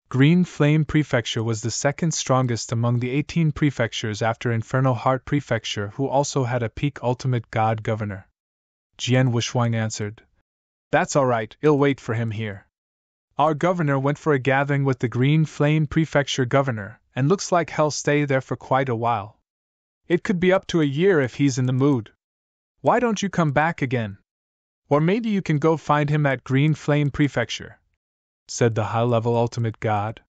Green Flame Prefecture was the second strongest among the 18 prefectures after Infernal Heart Prefecture, who also had a peak ultimate god governor. Jian Wushuang answered. That's all right, I'll wait for him here. Our governor went for a gathering with the Green Flame Prefecture governor, and looks like he'll stay there for quite a while. It could be up to a year if he's in the mood. Why don't you come back again? Or maybe you can go find him at Green Flame Prefecture, said the high-level ultimate god.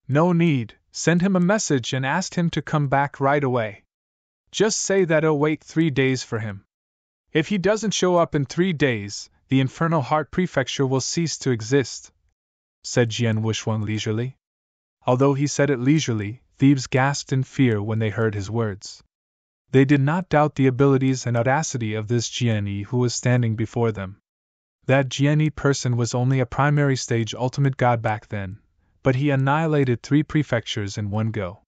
No need, send him a message and ask him to come back right away. Just say that I'll wait 3 days for him. If he doesn't show up in 3 days, the Infernal Heart Prefecture will cease to exist, said Jian Wushuang leisurely. Although he said it leisurely, thieves gasped in fear when they heard his words. They did not doubt the abilities and audacity of this Jianyi who was standing before them. That Jianyi person was only a primary stage ultimate god back then, but he annihilated 3 prefectures in one go.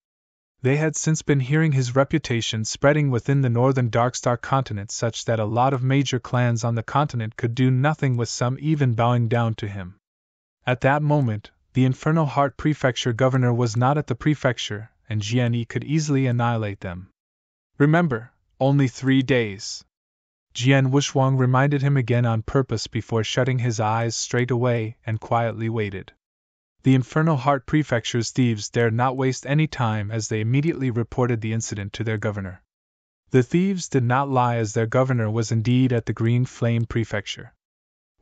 They had since been hearing his reputation spreading within the northern Darkstar continent such that a lot of major clans on the continent could do nothing with some even bowing down to him. At that moment, the Infernal Heart Prefecture governor was not at the prefecture, and Jianyi could easily annihilate them. Remember, only 3 days. Jian Wushuang reminded him again on purpose before shutting his eyes straight away and quietly waited. The Infernal Heart Prefecture's thieves dared not waste any time as they immediately reported the incident to their governor. The thieves did not lie, as their governor was indeed at the Green Flame Prefecture.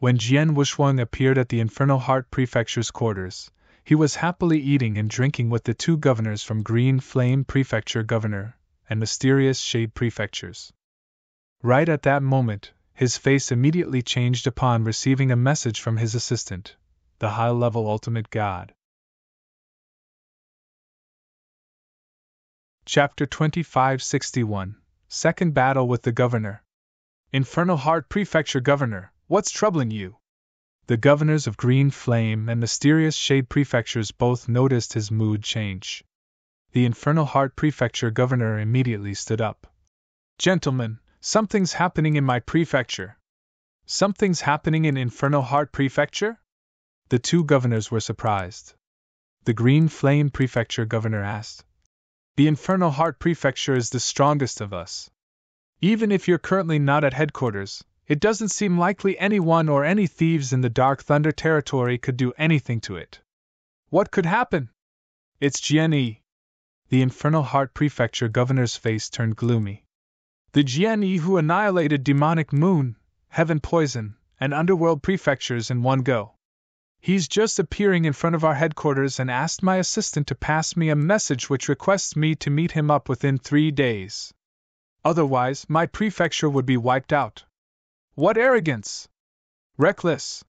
When Jian Wushuang appeared at the Infernal Heart Prefecture's quarters, he was happily eating and drinking with the 2 governors from Green Flame Prefecture governor and Mysterious Shade Prefectures. Right at that moment, his face immediately changed upon receiving a message from his assistant, the high-level ultimate god. Chapter 2561, Second Battle with the Governor. Infernal Heart Prefecture Governor, what's troubling you? The governors of Green Flame and Mysterious Shade Prefectures both noticed his mood change. The Infernal Heart Prefecture governor immediately stood up. Gentlemen, something's happening in my prefecture. Something's happening in Infernal Heart Prefecture? The 2 governors were surprised. The Green Flame Prefecture governor asked. The Infernal Heart Prefecture is the strongest of us. Even if you're currently not at headquarters, it doesn't seem likely anyone or any thieves in the Dark Thunder territory could do anything to it. What could happen? It's Jianyi. The Infernal Heart Prefecture governor's face turned gloomy. The Jianyi who annihilated Demonic Moon, Heaven Poison, and Underworld prefectures in one go. He's just appearing in front of our headquarters and asked my assistant to pass me a message which requests me to meet him up within 3 days. Otherwise, my prefecture would be wiped out. What arrogance! Reckless!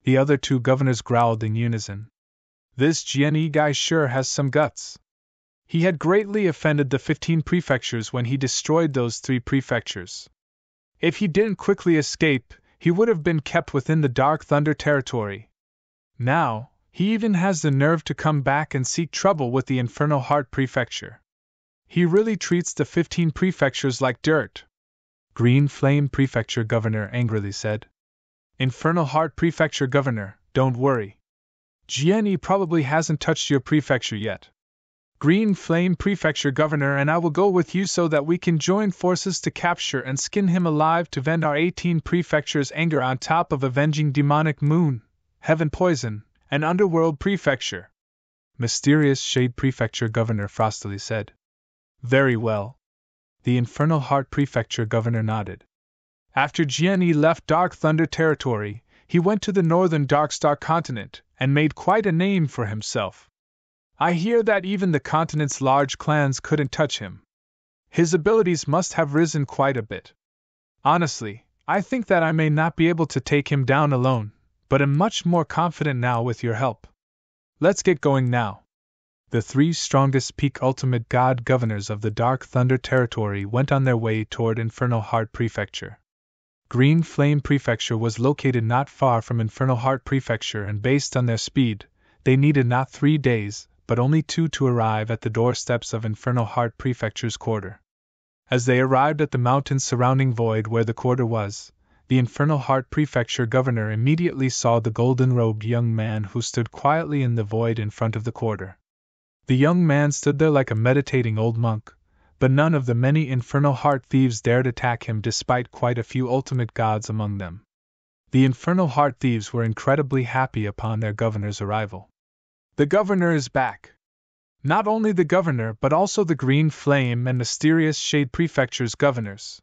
The other 2 governors growled in unison. This Jianyi guy sure has some guts. He had greatly offended the 15 prefectures when he destroyed those 3 prefectures. If he didn't quickly escape, he would have been kept within the Dark Thunder territory. Now, he even has the nerve to come back and seek trouble with the Infernal Heart Prefecture. He really treats the 15 prefectures like dirt. Green Flame Prefecture governor angrily said. Infernal Heart Prefecture governor, don't worry. Jianyi probably hasn't touched your prefecture yet. Green Flame Prefecture Governor, and I will go with you so that we can join forces to capture and skin him alive to vent our 18 prefectures' anger on top of avenging demonic moon, heaven poison, and underworld prefecture. Mysterious Shade Prefecture Governor frostily said. Very well. The Infernal Heart Prefecture Governor nodded. After Jian left Dark Thunder Territory, he went to the northern Darkstar continent and made quite a name for himself. I hear that even the continent's large clans couldn't touch him. His abilities must have risen quite a bit. Honestly, I think that I may not be able to take him down alone, but am much more confident now with your help. Let's get going now. The 3 strongest peak ultimate god governors of the Dark Thunder Territory went on their way toward Infernal Heart Prefecture. Green Flame Prefecture was located not far from Infernal Heart Prefecture, and based on their speed, they needed not 3 days, but only 2 to arrive at the doorsteps of Infernal Heart Prefecture's quarter. As they arrived at the mountains surrounding Void where the quarter was, the Infernal Heart Prefecture Governor immediately saw the golden-robed young man who stood quietly in the void in front of the quarter. The young man stood there like a meditating old monk, but none of the many Infernal Heart thieves dared attack him despite quite a few ultimate gods among them. The Infernal Heart thieves were incredibly happy upon their governor's arrival. The governor is back. Not only the governor but also the Green Flame and Mysterious Shade Prefecture's governors.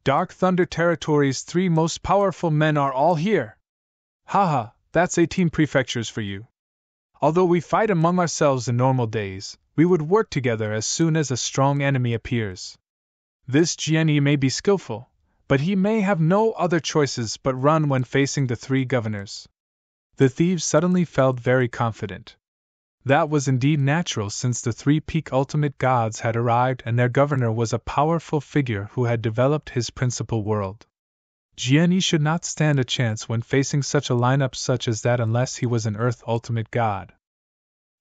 Dark Thunder Territory's 3 most powerful men are all here. Haha, that's 18 prefectures for you. Although we fight among ourselves in normal days, we would work together as soon as a strong enemy appears. This Jian may be skillful, but he may have no other choices but run when facing the 3 governors. The thieves suddenly felt very confident. That was indeed natural since the 3 peak ultimate gods had arrived and their governor was a powerful figure who had developed his principal world. Jian should not stand a chance when facing such a lineup such as that unless he was an Earth ultimate god.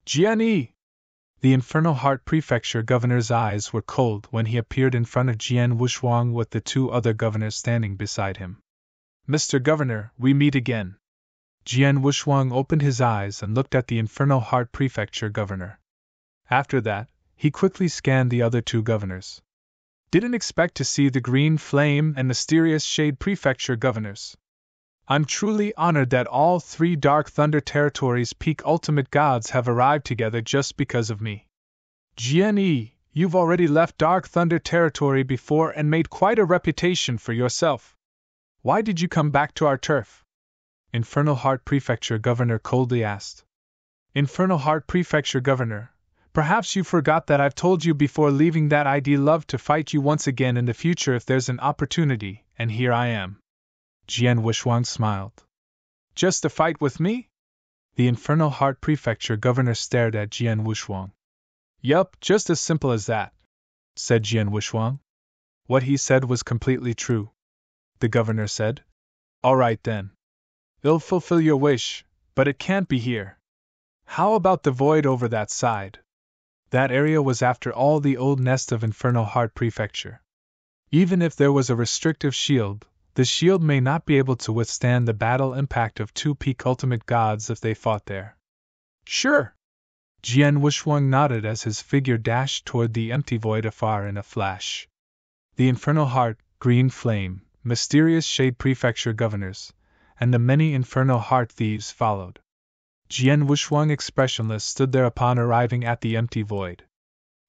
Jian! The Infernal Heart Prefecture Governor's eyes were cold when he appeared in front of Jian Wushuang with the 2 other governors standing beside him. Mr. Governor, we meet again. Jian Wushuang opened his eyes and looked at the Infernal Heart Prefecture Governor. After that, he quickly scanned the other 2 governors. Didn't expect to see the Green Flame and Mysterious Shade Prefecture Governors. I'm truly honored that all 3 Dark Thunder Territories' peak ultimate gods have arrived together just because of me. Jian, you've already left Dark Thunder Territory before and made quite a reputation for yourself. Why did you come back to our turf? Infernal Heart Prefecture Governor coldly asked. Infernal Heart Prefecture Governor, perhaps you forgot that I've told you before leaving that I'd love to fight you once again in the future if there's an opportunity, and here I am. Jian Wushuang smiled. Just a fight with me? The Infernal Heart Prefecture Governor stared at Jian Wushuang. Yup, just as simple as that, said Jian Wushuang. What he said was completely true. The governor said. All right then. I'll fulfill your wish, but it can't be here. How about the void over that side? That area was after all the old nest of Infernal Heart Prefecture. Even if there was a restrictive shield, the shield may not be able to withstand the battle impact of 2 peak ultimate gods if they fought there. Sure. Jian Wushuang nodded as his figure dashed toward the empty void afar in a flash. The Infernal Heart, Green Flame, Mysterious Shade Prefecture governors, and the many Infernal Heart thieves followed. Jian Wushuang expressionless stood there upon arriving at the empty void.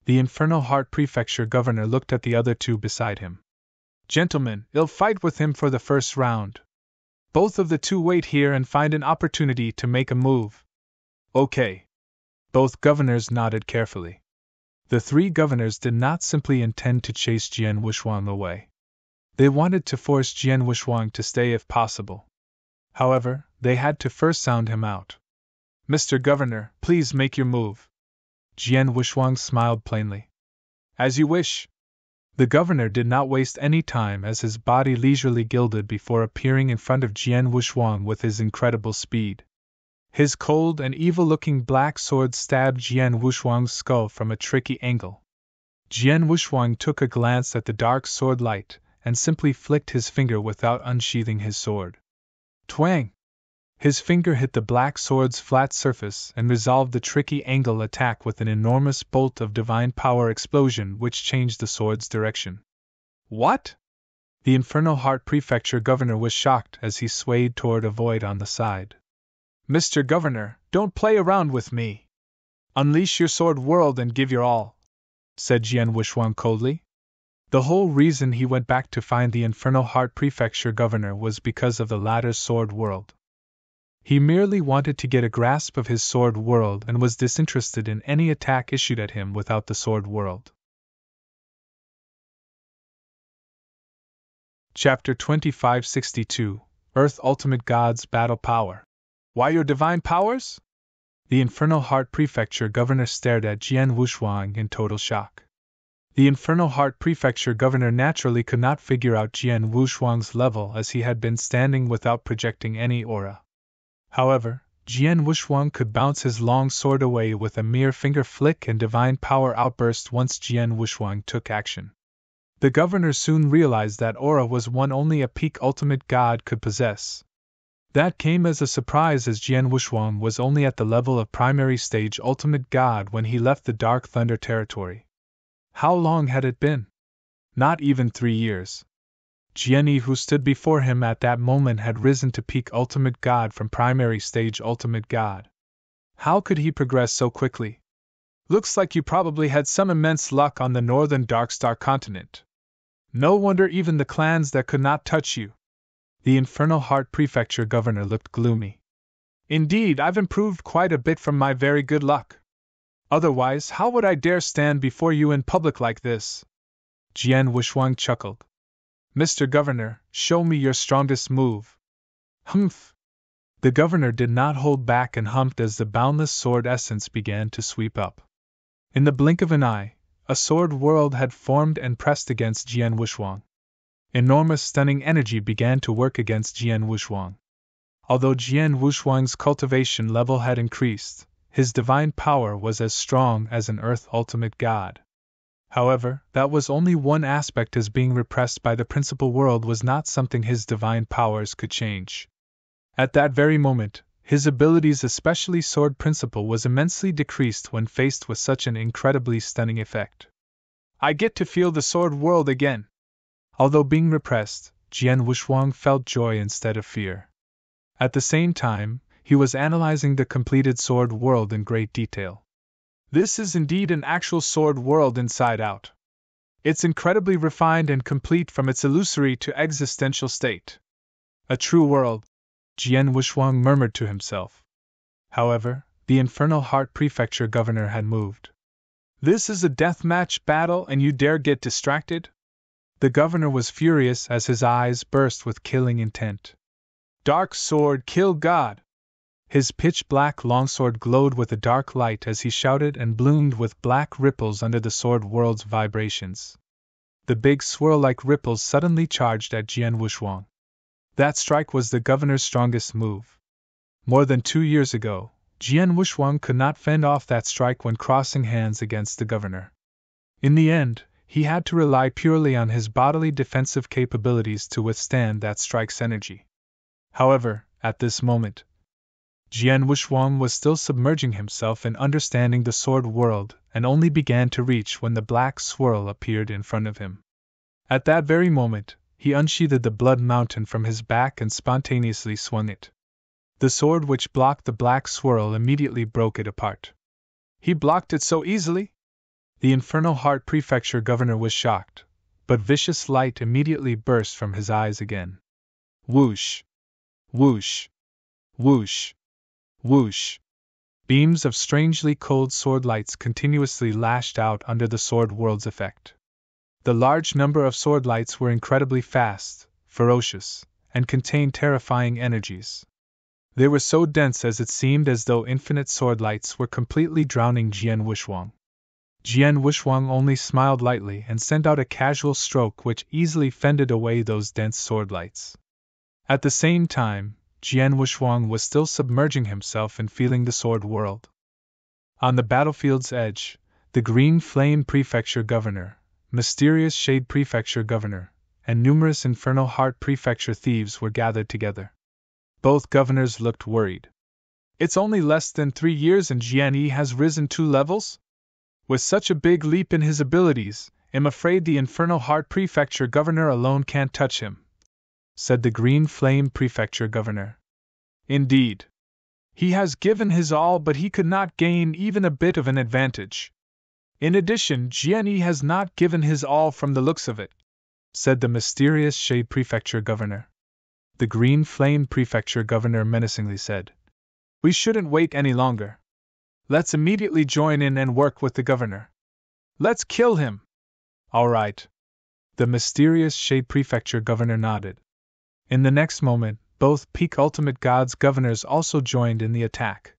The Infernal Heart Prefecture governor looked at the other 2 beside him. Gentlemen, I'll fight with him for the first round. Both of the 2 wait here and find an opportunity to make a move. Okay. Both governors nodded carefully. The 3 governors did not simply intend to chase Jian Wushuang away. They wanted to force Jian Wushuang to stay if possible. However, they had to first sound him out. Mr. Governor, please make your move. Jian Wushuang smiled plainly. As you wish. The governor did not waste any time as his body leisurely gilded before appearing in front of Jian Wushuang with his incredible speed. His cold and evil-looking black sword stabbed Jian Wushuang's skull from a tricky angle. Jian Wushuang took a glance at the dark sword light and simply flicked his finger without unsheathing his sword. Twang! His finger hit the black sword's flat surface and resolved the tricky angle attack with an enormous bolt of divine power explosion which changed the sword's direction. What? The Infernal Heart Prefecture Governor was shocked as he swayed toward a void on the side. Mr. Governor, don't play around with me. Unleash your sword world and give your all, said Jian Wuxuang coldly. The whole reason he went back to find the Infernal Heart Prefecture Governor was because of the latter's sword world. He merely wanted to get a grasp of his sword world and was disinterested in any attack issued at him without the sword world. Chapter 2562 Earth Ultimate Gods Battle Power. Why your divine powers? The Infernal Heart Prefecture Governor stared at Jian Wuxuang in total shock. The Infernal Heart Prefecture Governor naturally could not figure out Jian Wuxuang's level as he had been standing without projecting any aura. However, Jian Wuxuang could bounce his long sword away with a mere finger flick and divine power outburst once Jian Wuxuang took action. The governor soon realized that aura was one only a peak ultimate god could possess. That came as a surprise as Jian Wuxuang was only at the level of primary stage ultimate god when he left the Dark Thunder territory. How long had it been? Not even 3 years. Jian Yi, who stood before him at that moment, had risen to peak ultimate god from primary stage ultimate god. How could he progress so quickly? Looks like you probably had some immense luck on the northern Darkstar continent. No wonder even the clans that could not touch you. The Infernal Heart Prefecture Governor looked gloomy. Indeed, I've improved quite a bit from my very good luck. Otherwise, how would I dare stand before you in public like this? Jian Wuxuang chuckled. Mr. Governor, show me your strongest move. Humph! The governor did not hold back and humphed as the boundless sword essence began to sweep up. In the blink of an eye, a sword world had formed and pressed against Jian Wuxuang. Enormous stunning energy began to work against Jian Wuxuang. Although Jian Wuxuang's cultivation level had increased, his divine power was as strong as an Earth Ultimate God. However, that was only one aspect, as being repressed by the principal world was not something his divine powers could change. At that very moment, his abilities, especially Sword Principle, was immensely decreased when faced with such an incredibly stunning effect. I get to feel the sword world again. Although being repressed, Jian Wuxuang felt joy instead of fear. At the same time, he was analyzing the completed sword world in great detail. This is indeed an actual sword world inside out. It's incredibly refined and complete from its illusory to existential state. A true world, Jian Wuxuang murmured to himself. However, the Infernal Heart Prefecture Governor had moved. This is a deathmatch battle and you dare get distracted? The governor was furious as his eyes burst with killing intent. Dark sword, kill God! His pitch-black longsword glowed with a dark light as he shouted and bloomed with black ripples under the sword world's vibrations. The big swirl-like ripples suddenly charged at Jian Wuxuang. That strike was the governor's strongest move. More than 2 years ago, Jian Wuxuang could not fend off that strike when crossing hands against the governor. In the end, he had to rely purely on his bodily defensive capabilities to withstand that strike's energy. However, at this moment, Jian Wuxuang was still submerging himself in understanding the sword world and only began to reach when the black swirl appeared in front of him. At that very moment, he unsheathed the blood mountain from his back and spontaneously swung it. The sword which blocked the black swirl immediately broke it apart. He blocked it so easily? The Infernal Heart Prefecture Governor was shocked, but vicious light immediately burst from his eyes again. Whoosh! Whoosh! Whoosh! Whoosh! Beams of strangely cold sword lights continuously lashed out under the sword world's effect. The large number of sword lights were incredibly fast, ferocious, and contained terrifying energies. They were so dense as it seemed as though infinite sword lights were completely drowning Jian Wuxuang. Jian Wuxuang only smiled lightly and sent out a casual stroke which easily fended away those dense sword lights. At the same time, Jian Wuxuang was still submerging himself in feeling the sword world. On the battlefield's edge, the Green Flame Prefecture Governor, Mysterious Shade Prefecture Governor, and numerous Infernal Heart Prefecture thieves were gathered together. Both governors looked worried. It's only less than 3 years and Jian has risen 2 levels? With such a big leap in his abilities, I'm afraid the Infernal Heart Prefecture Governor alone can't touch him, said the Green Flame Prefecture Governor. Indeed. He has given his all, but he could not gain even a bit of an advantage. In addition, Jian has not given his all from the looks of it, said the mysterious Shade Prefecture Governor. The Green Flame Prefecture Governor menacingly said, "We shouldn't wait any longer. Let's immediately join in and work with the governor. Let's kill him." All right. The mysterious Shade Prefecture Governor nodded. In the next moment, both Peak Ultimate Gods governors also joined in the attack.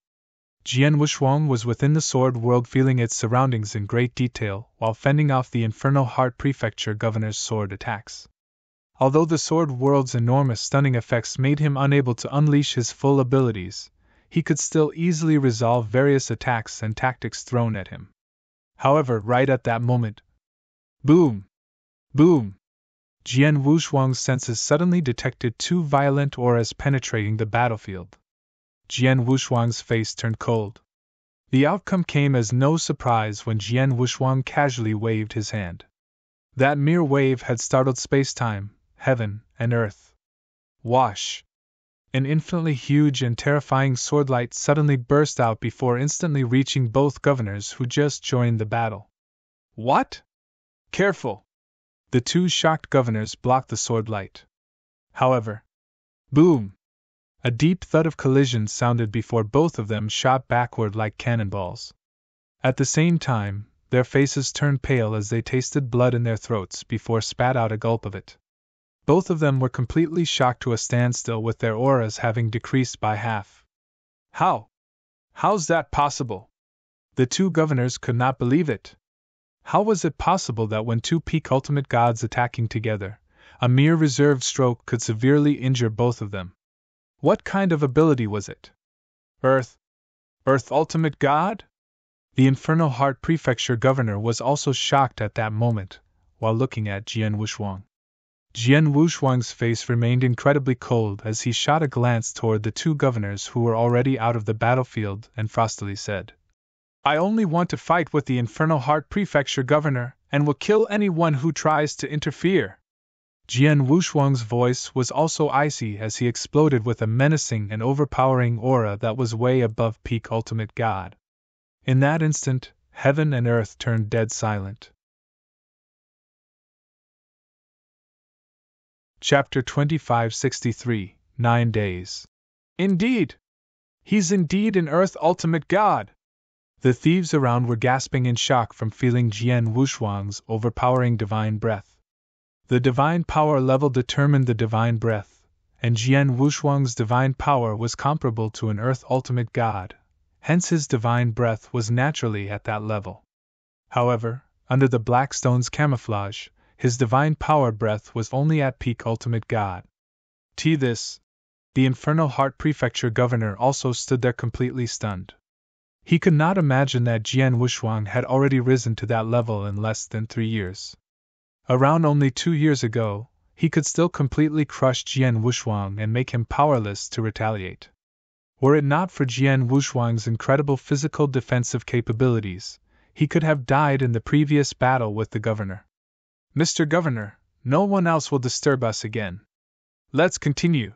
Jian Wushuang was within the Sword World feeling its surroundings in great detail while fending off the Infernal Heart Prefecture Governor's sword attacks. Although the Sword World's enormous stunning effects made him unable to unleash his full abilities, he could still easily resolve various attacks and tactics thrown at him. However, right at that moment, boom! Boom! Jian Wushuang's senses suddenly detected 2 violent auras penetrating the battlefield. Jian Wushuang's face turned cold. The outcome came as no surprise when Jian Wushuang casually waved his hand. That mere wave had startled space-time, heaven, and earth. Wash! An infinitely huge and terrifying swordlight suddenly burst out before instantly reaching both governors who just joined the battle. What? Careful! The 2 shocked governors blocked the swordlight. However, boom! A deep thud of collision sounded before both of them shot backward like cannonballs. At the same time, their faces turned pale as they tasted blood in their throats before spat out a gulp of it. Both of them were completely shocked to a standstill with their auras having decreased by half. How? How's that possible? The 2 governors could not believe it. How was it possible that when 2 Peak Ultimate Gods attacking together, a mere reserved stroke could severely injure both of them? What kind of ability was it? Earth Ultimate God? The Infernal Heart Prefecture Governor was also shocked at that moment, while looking at Jian Wushuang. Jian Wushuang's face remained incredibly cold as he shot a glance toward the 2 governors who were already out of the battlefield and frostily said, "I only want to fight with the Infernal Heart Prefecture Governor and will kill anyone who tries to interfere." Jian Wushuang's voice was also icy as he exploded with a menacing and overpowering aura that was way above Peak Ultimate God. In that instant, heaven and earth turned dead silent. Chapter 2563, 9 Days. Indeed! He's indeed an Earth Ultimate God! The thieves around were gasping in shock from feeling Jian Wushuang's overpowering divine breath. The divine power level determined the divine breath, and Jian Wushuang's divine power was comparable to an Earth Ultimate God, hence his divine breath was naturally at that level. However, under the Black Stone's camouflage, his divine power breath was only at Peak Ultimate God. This, the Infernal Heart Prefecture Governor also stood there completely stunned. He could not imagine that Jian Wushuang had already risen to that level in less than 3 years. Around only 2 years ago, he could still completely crush Jian Wushuang and make him powerless to retaliate. Were it not for Jian Wushuang's incredible physical defensive capabilities, he could have died in the previous battle with the governor. "Mr. Governor, no one else will disturb us again. Let's continue."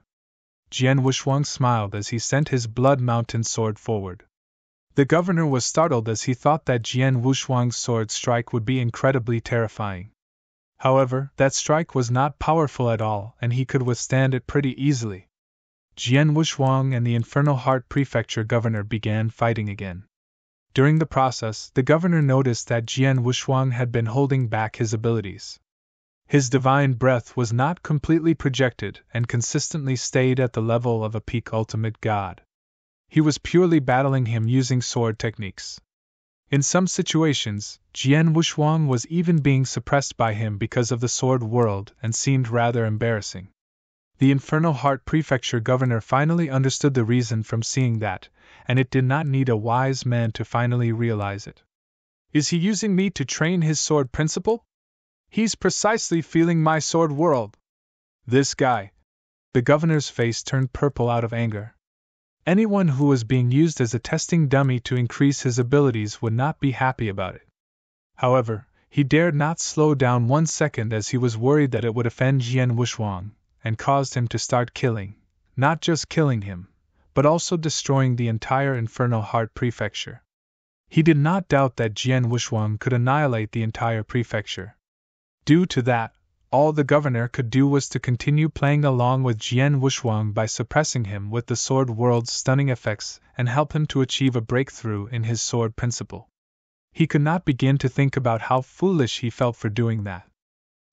Jian Wushuang smiled as he sent his Blood Mountain sword forward. The governor was startled as he thought that Jian Wushuang's sword strike would be incredibly terrifying. However, that strike was not powerful at all and he could withstand it pretty easily. Jian Wushuang and the Infernal Heart Prefecture Governor began fighting again. During the process, the governor noticed that Jian Wushuang had been holding back his abilities. His divine breath was not completely projected and consistently stayed at the level of a Peak Ultimate God. He was purely battling him using sword techniques. In some situations, Jian Wushuang was even being suppressed by him because of the Sword World and seemed rather embarrassing. The Infernal Heart Prefecture Governor finally understood the reason from seeing that, and it did not need a wise man to finally realize it. Is he using me to train his sword principle? He's precisely feeling my Sword World. This guy. The governor's face turned purple out of anger. Anyone who was being used as a testing dummy to increase his abilities would not be happy about it. However, he dared not slow down 1 second as he was worried that it would offend Jian Wuxuang, and caused him to start killing, not just killing him, but also destroying the entire Infernal Heart Prefecture. He did not doubt that Jian Wuxuang could annihilate the entire prefecture. Due to that, all the governor could do was to continue playing along with Jian Wuxuang by suppressing him with the Sword World's stunning effects and help him to achieve a breakthrough in his sword principle. He could not begin to think about how foolish he felt for doing that.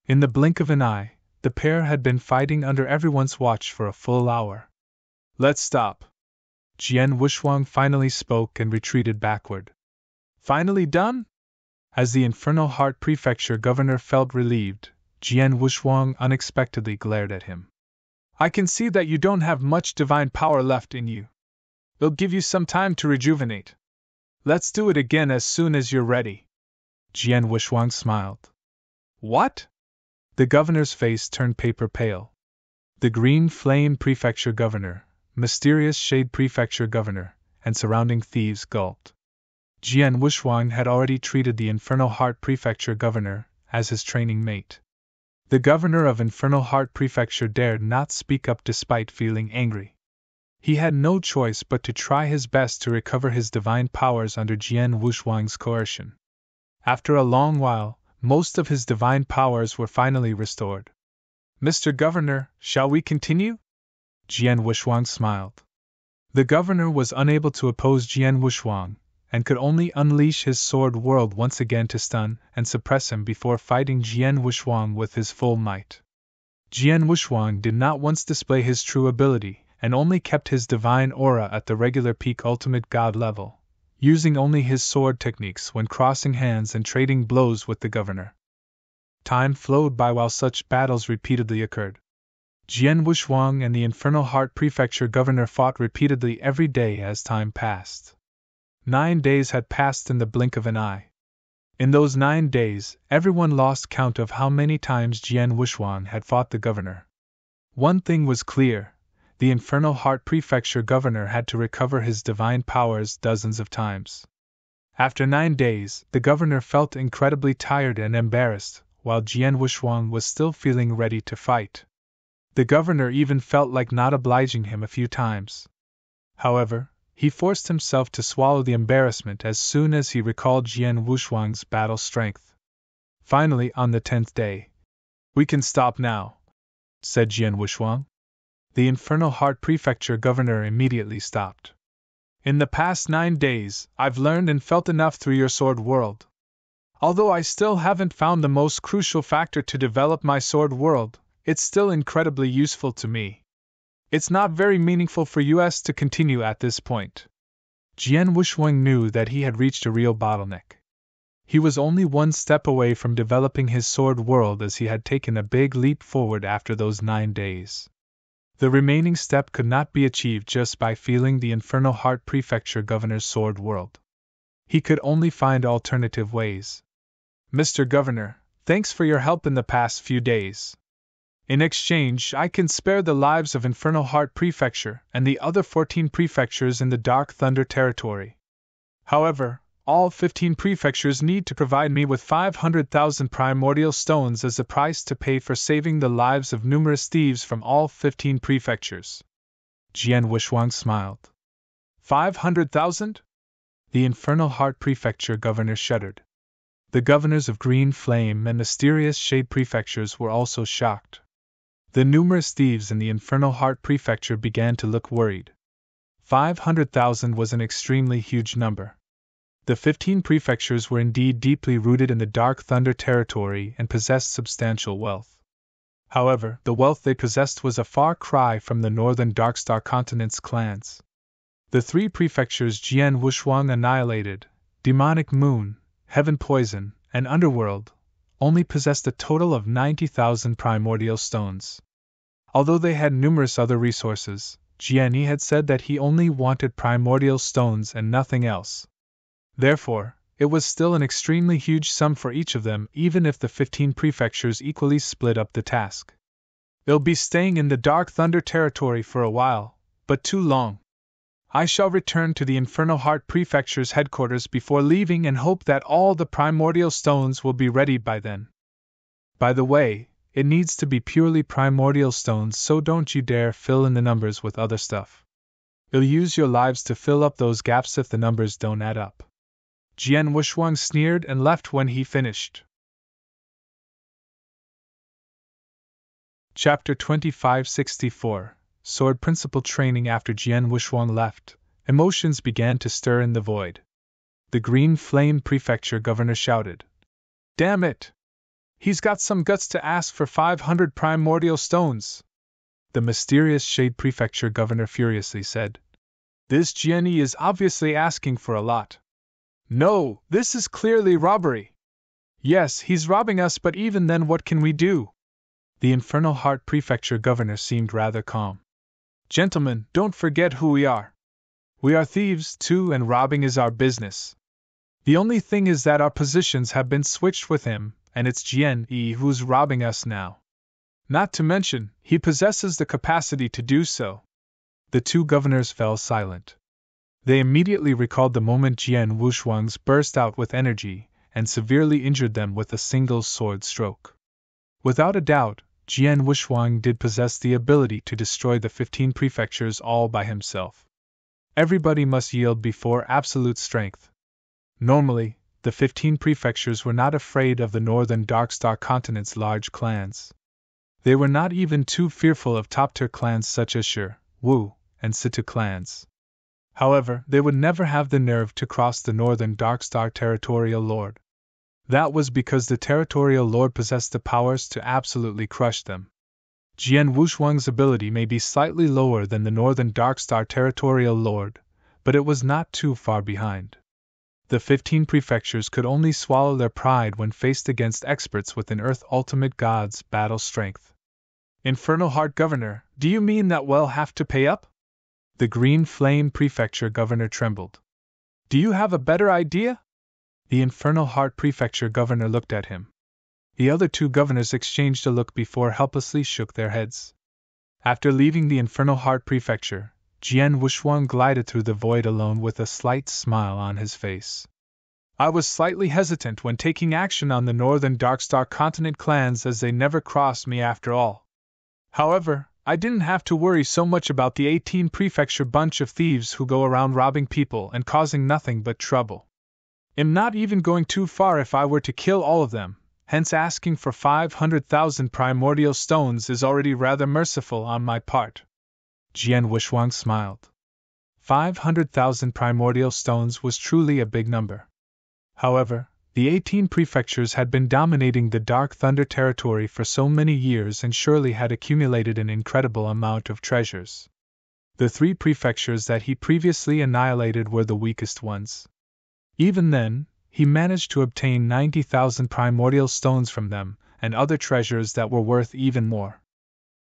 In the blink of an eye, the pair had been fighting under everyone's watch for a full hour. Let's stop. Jian Wuxuang finally spoke and retreated backward. Finally done? As the Infernal Heart Prefecture governor felt relieved, Jian Wuxuang unexpectedly glared at him. I can see that you don't have much divine power left in you. It'll give you some time to rejuvenate. Let's do it again as soon as you're ready. Jian Wuxuang smiled. What? The governor's face turned paper pale. The Green Flame Prefecture governor, Mysterious Shade Prefecture governor, and surrounding thieves gulped. Jian Wuxuang had already treated the Infernal Heart Prefecture governor as his training mate. The governor of Infernal Heart Prefecture dared not speak up despite feeling angry. He had no choice but to try his best to recover his divine powers under Jian Wuxuang's coercion. After a long while, most of his divine powers were finally restored. Mr. Governor, shall we continue? Jian Wuxuang smiled. The governor was unable to oppose Jian Wuxuang, and could only unleash his sword world once again to stun and suppress him before fighting Jian Wuxuang with his full might. Jian Wuxuang did not once display his true ability, and only kept his divine aura at the regular peak ultimate god level, using only his sword techniques when crossing hands and trading blows with the governor. Time flowed by while such battles repeatedly occurred. Jian Wuxuang and the Infernal Heart Prefecture governor fought repeatedly every day as time passed. 9 days had passed in the blink of an eye. In those 9 days, everyone lost count of how many times Jian Wuxuang had fought the governor. One thing was clear: the Infernal Heart Prefecture governor had to recover his divine powers dozens of times. After 9 days, the governor felt incredibly tired and embarrassed, while Jian Wuxuang was still feeling ready to fight. The governor even felt like not obliging him a few times. However, he forced himself to swallow the embarrassment as soon as he recalled Jian Wuxuang's battle strength. Finally, on the 10th day, "We can stop now," said Jian Wuxuang. The Infernal Heart Prefecture governor immediately stopped. "In the past 9 days, I've learned and felt enough through your sword world. Although I still haven't found the most crucial factor to develop my sword world, it's still incredibly useful to me. It's not very meaningful for us to continue at this point." Jian Wuxuang knew that he had reached a real bottleneck. He was only 1 step away from developing his sword world as he had taken a big leap forward after those 9 days. The remaining step could not be achieved just by feeling the Infernal Heart Prefecture governor's sword world. He could only find alternative ways. "Mr. Governor, thanks for your help in the past few days. In exchange, I can spare the lives of Infernal Heart Prefecture and the other 14 prefectures in the Dark Thunder territory. However, all 15 prefectures need to provide me with 500,000 primordial stones as a price to pay for saving the lives of numerous thieves from all 15 prefectures." Jian Wuxuang smiled. 500,000? The Infernal Heart Prefecture governor shuddered. The governors of Green Flame and Mysterious Shade prefectures were also shocked. The numerous thieves in the Infernal Heart Prefecture began to look worried. 500,000 was an extremely huge number. The 15 prefectures were indeed deeply rooted in the Dark Thunder territory and possessed substantial wealth. However, the wealth they possessed was a far cry from the northern Darkstar continent's clans. The 3 prefectures Jian Wuxuang annihilated, Demonic Moon, Heaven Poison, and Underworld, only possessed a total of 90,000 primordial stones. Although they had numerous other resources, Jian had said that he only wanted primordial stones and nothing else. Therefore, it was still an extremely huge sum for each of them, even if the 15 prefectures equally split up the task. I'll be staying in the Dark Thunder territory for a while, but too long. I shall return to the Infernal Heart Prefecture's headquarters before leaving and hope that all the primordial stones will be ready by then. By the way, it needs to be purely primordial stones, so don't you dare fill in the numbers with other stuff. You'll use your lives to fill up those gaps if the numbers don't add up. Jian Wushuang sneered and left when he finished. Chapter 2564 Sword Principle Training. After Jian Wushuang left, emotions began to stir in the void. The Green Flame Prefecture governor shouted, "Damn it! He's got some guts to ask for 500 primordial stones!" The Mysterious Shade Prefecture governor furiously said, "This Jianyi is obviously asking for a lot. No, this is clearly robbery. Yes, he's robbing us, but even then what can we do?" The Infernal Heart Prefecture governor seemed rather calm. "Gentlemen, don't forget who we are. We are thieves, too, and robbing is our business. The only thing is that our positions have been switched with him, and it's Jian-yi who's robbing us now. Not to mention, he possesses the capacity to do so." The two governors fell silent. They immediately recalled the moment Jian Wushuang's burst out with energy and severely injured them with a single sword stroke. Without a doubt, Jian Wushuang did possess the ability to destroy the 15 prefectures all by himself. Everybody must yield before absolute strength. Normally, the 15 prefectures were not afraid of the northern Darkstar continent's large clans. They were not even too fearful of top-tier clans such as Shi, Wu, and Situ clans. However, they would never have the nerve to cross the northern Darkstar territorial lord. That was because the territorial lord possessed the powers to absolutely crush them. Jian Wushuang's ability may be slightly lower than the northern Darkstar territorial lord, but it was not too far behind. The 15 prefectures could only swallow their pride when faced against experts within Earth Ultimate God's battle strength. "Infernal Heart Governor, do you mean that we'll have to pay up?" The Green Flame Prefecture governor trembled. "Do you have a better idea?" The Infernal Heart Prefecture governor looked at him. The other two governors exchanged a look before helplessly shook their heads. After leaving the Infernal Heart Prefecture, Jian Wushuang glided through the void alone with a slight smile on his face. "I was slightly hesitant when taking action on the northern Darkstar continent clans, as they never crossed me after all. However, I didn't have to worry so much about the 18 prefecture bunch of thieves who go around robbing people and causing nothing but trouble. I'm not even going too far if I were to kill all of them, hence asking for 500,000 primordial stones is already rather merciful on my part." Jian Wushuang smiled. 500,000 primordial stones was truly a big number. However, the 18 prefectures had been dominating the Dark Thunder territory for so many years and surely had accumulated an incredible amount of treasures. The 3 prefectures that he previously annihilated were the weakest ones. Even then, he managed to obtain 90,000 primordial stones from them, and other treasures that were worth even more.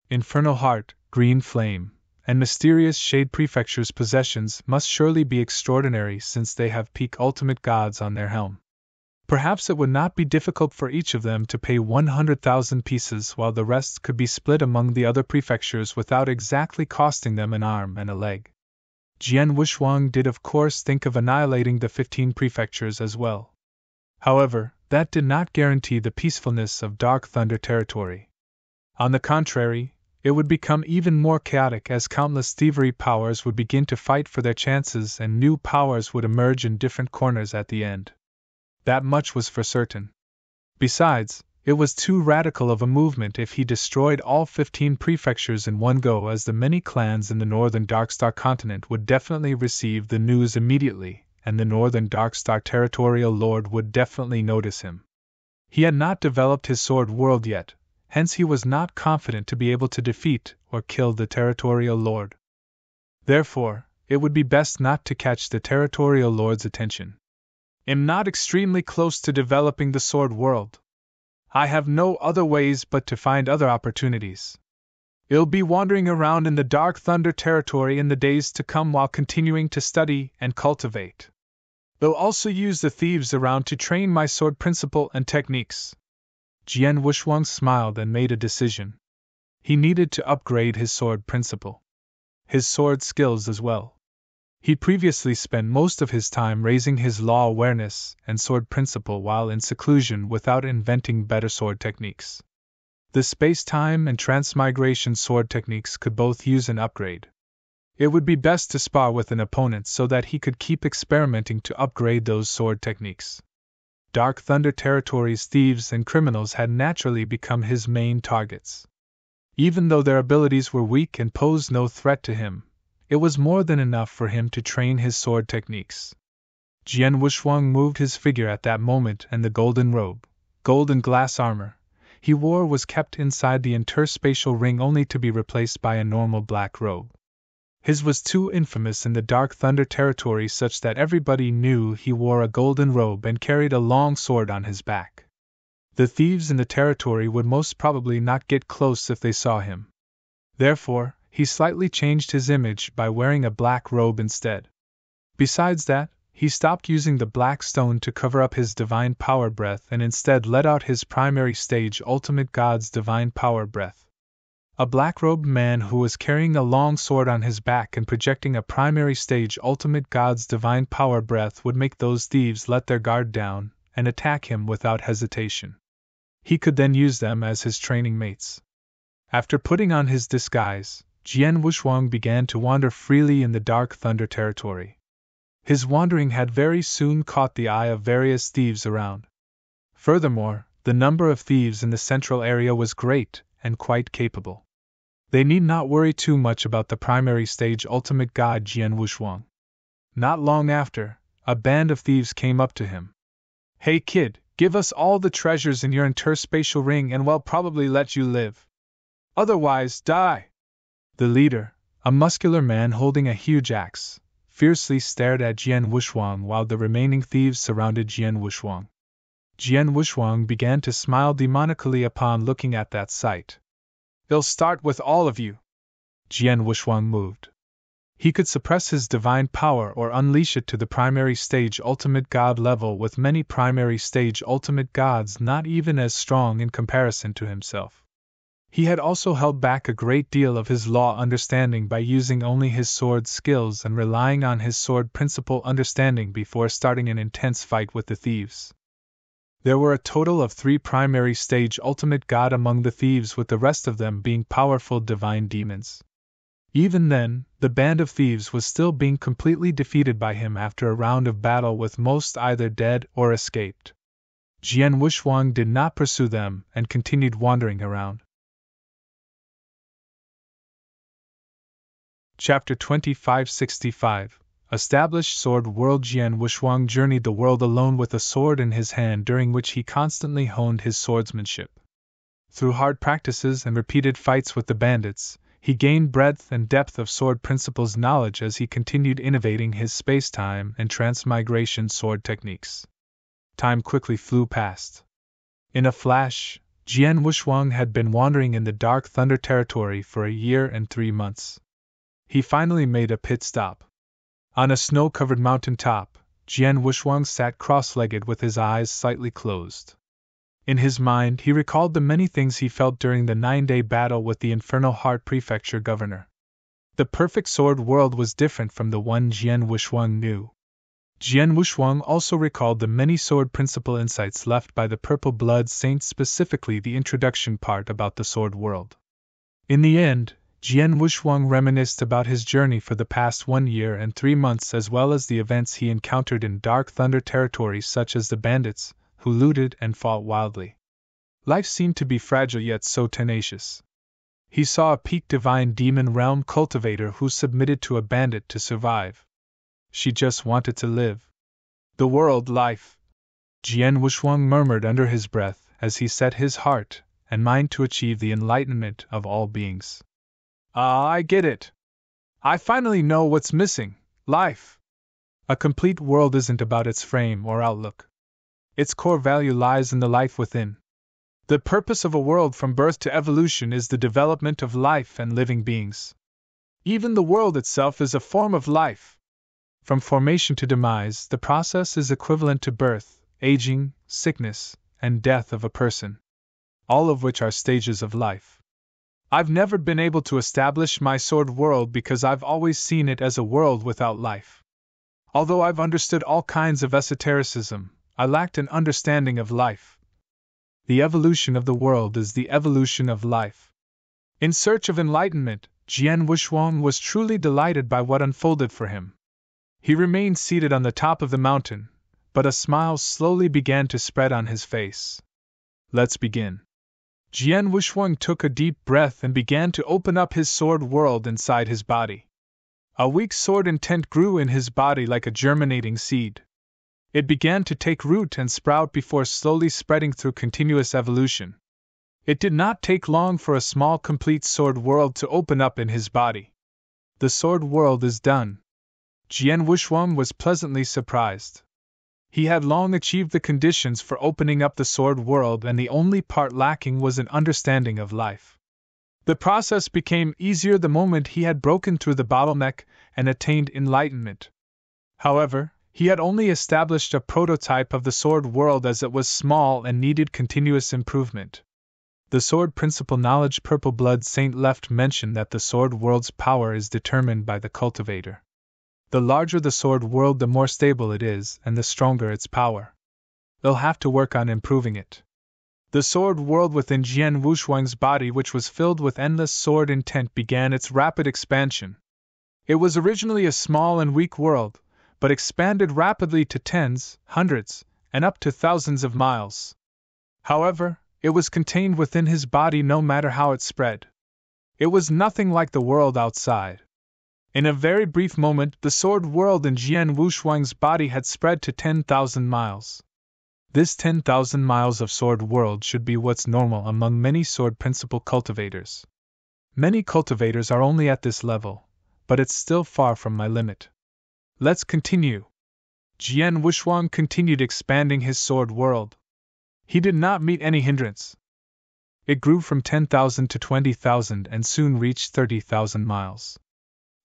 Infernal Heart, Green Flame, and Mysterious Shade Prefecture's possessions must surely be extraordinary since they have peak ultimate gods on their helm. Perhaps it would not be difficult for each of them to pay 100,000 pieces, while the rest could be split among the other prefectures without exactly costing them an arm and a leg. Jian Wushuang did of course think of annihilating the 15 prefectures as well. However, that did not guarantee the peacefulness of Dark Thunder territory. On the contrary, it would become even more chaotic as countless thievery powers would begin to fight for their chances and new powers would emerge in different corners at the end. That much was for certain. Besides, it was too radical of a movement if he destroyed all 15 prefectures in one go, as the many clans in the northern Darkstar continent would definitely receive the news immediately, and the northern Darkstar territorial lord would definitely notice him. He had not developed his sword world yet, hence he was not confident to be able to defeat or kill the territorial lord. Therefore, it would be best not to catch the territorial lord's attention. "I'm not extremely close to developing the sword world. I have no other ways but to find other opportunities. I'll be wandering around in the Dark Thunder territory in the days to come while continuing to study and cultivate. I'll also use the thieves around to train my sword principle and techniques." Jian Wushuang smiled and made a decision. he needed to upgrade his sword principle. His sword skills as well. He previously spent most of his time raising his law awareness and sword principle while in seclusion without inventing better sword techniques. The space-time and transmigration sword techniques could both use an upgrade. It would be best to spar with an opponent so that he could keep experimenting to upgrade those sword techniques. Dark Thunder Territory's thieves and criminals had naturally become his main targets. Even though their abilities were weak and posed no threat to him, it was more than enough for him to train his sword techniques. Jian Wushuang moved his figure at that moment, and the golden robe, golden glass armor, he wore was kept inside the interspatial ring only to be replaced by a normal black robe. His was too infamous in the Dark Thunder Territory such that everybody knew he wore a golden robe and carried a long sword on his back. The thieves in the territory would most probably not get close if they saw him. Therefore, he slightly changed his image by wearing a black robe instead. Besides that, he stopped using the black stone to cover up his divine power breath and instead let out his primary stage ultimate god's divine power breath. A black-robed man who was carrying a long sword on his back and projecting a primary stage ultimate god's divine power breath would make those thieves let their guard down and attack him without hesitation. He could then use them as his training mates. After putting on his disguise, Jian Wushuang began to wander freely in the Dark Thunder Territory. His wandering had very soon caught the eye of various thieves around. Furthermore, the number of thieves in the central area was great and quite capable. They need not worry too much about the primary stage ultimate god Jian Wushuang. Not long after, a band of thieves came up to him. "Hey kid, give us all the treasures in your interspatial ring and we'll probably let you live. Otherwise, die!" The leader, a muscular man holding a huge axe, fiercely stared at Jian Wushuang while the remaining thieves surrounded Jian Wushuang. Jian Wushuang began to smile demonically upon looking at that sight. "It'll start with all of you." Jian Wushuang moved. He could suppress his divine power or unleash it to the primary stage ultimate god level with many primary stage ultimate gods not even as strong in comparison to himself. He had also held back a great deal of his law understanding by using only his sword skills and relying on his sword principle understanding before starting an intense fight with the thieves. There were a total of 3 primary stage ultimate god among the thieves, with the rest of them being powerful divine demons. Even then, the band of thieves was still being completely defeated by him after a round of battle, with most either dead or escaped. Jian Wushuang did not pursue them and continued wandering around. Chapter 2565 Established Sword World. Jian Wushuang journeyed the world alone with a sword in his hand, during which he constantly honed his swordsmanship. Through hard practices and repeated fights with the bandits, he gained breadth and depth of sword principles knowledge as he continued innovating his space-time and transmigration sword techniques. Time quickly flew past. In a flash, Jian Wushuang had been wandering in the Dark Thunder Territory for a year and 3 months. He finally made a pit stop. On a snow-covered mountain top, Jian Wushuang sat cross-legged with his eyes slightly closed. In his mind, he recalled the many things he felt during the 9-day battle with the Infernal Heart Prefecture governor. The perfect sword world was different from the one Jian Wushuang knew. Jian Wushuang also recalled the many sword principle insights left by the Purple Blood Saints, specifically the introduction part about the sword world. In the end, Jian Wushuang reminisced about his journey for the past 1 year and 3 months, as well as the events he encountered in Dark Thunder Territory, such as the bandits, who looted and fought wildly. Life seemed to be fragile yet so tenacious. He saw a peak divine demon realm cultivator who submitted to a bandit to survive. She just wanted to live. The world life. Jian Wushuang murmured under his breath as he set his heart and mind to achieve the enlightenment of all beings. I get it. I finally know what's missing: life. A complete world isn't about its frame or outlook. Its core value lies in the life within. The purpose of a world from birth to evolution is the development of life and living beings. Even the world itself is a form of life. From formation to demise, the process is equivalent to birth, aging, sickness, and death of a person, all of which are stages of life. I've never been able to establish my sword world because I've always seen it as a world without life. Although I've understood all kinds of esotericism, I lacked an understanding of life. The evolution of the world is the evolution of life. In search of enlightenment, Jian Wushuang was truly delighted by what unfolded for him. He remained seated on the top of the mountain, but a smile slowly began to spread on his face. Let's begin. Jian Wushuang took a deep breath and began to open up his sword world inside his body. A weak sword intent grew in his body like a germinating seed. It began to take root and sprout before slowly spreading through continuous evolution. It did not take long for a small complete sword world to open up in his body. The sword world is done. Jian Wushuang was pleasantly surprised. He had long achieved the conditions for opening up the sword world, and the only part lacking was an understanding of life. The process became easier the moment he had broken through the bottleneck and attained enlightenment. However, he had only established a prototype of the sword world as it was small and needed continuous improvement. The sword principle knowledge Purple Blood Saint left mentioned that the sword world's power is determined by the cultivator. The larger the sword world, the more stable it is, and the stronger its power. They'll have to work on improving it. The sword world within Jian Wushuang's body, which was filled with endless sword intent, began its rapid expansion. It was originally a small and weak world, but expanded rapidly to tens, hundreds, and up to thousands of miles. However, it was contained within his body no matter how it spread. It was nothing like the world outside. In a very brief moment, the sword world in Jian Wushuang's body had spread to 10,000 miles. This 10,000 miles of sword world should be what's normal among many sword principle cultivators. Many cultivators are only at this level, but it's still far from my limit. Let's continue. Jian Wushuang continued expanding his sword world. He did not meet any hindrance. It grew from 10,000 to 20,000 and soon reached 30,000 miles.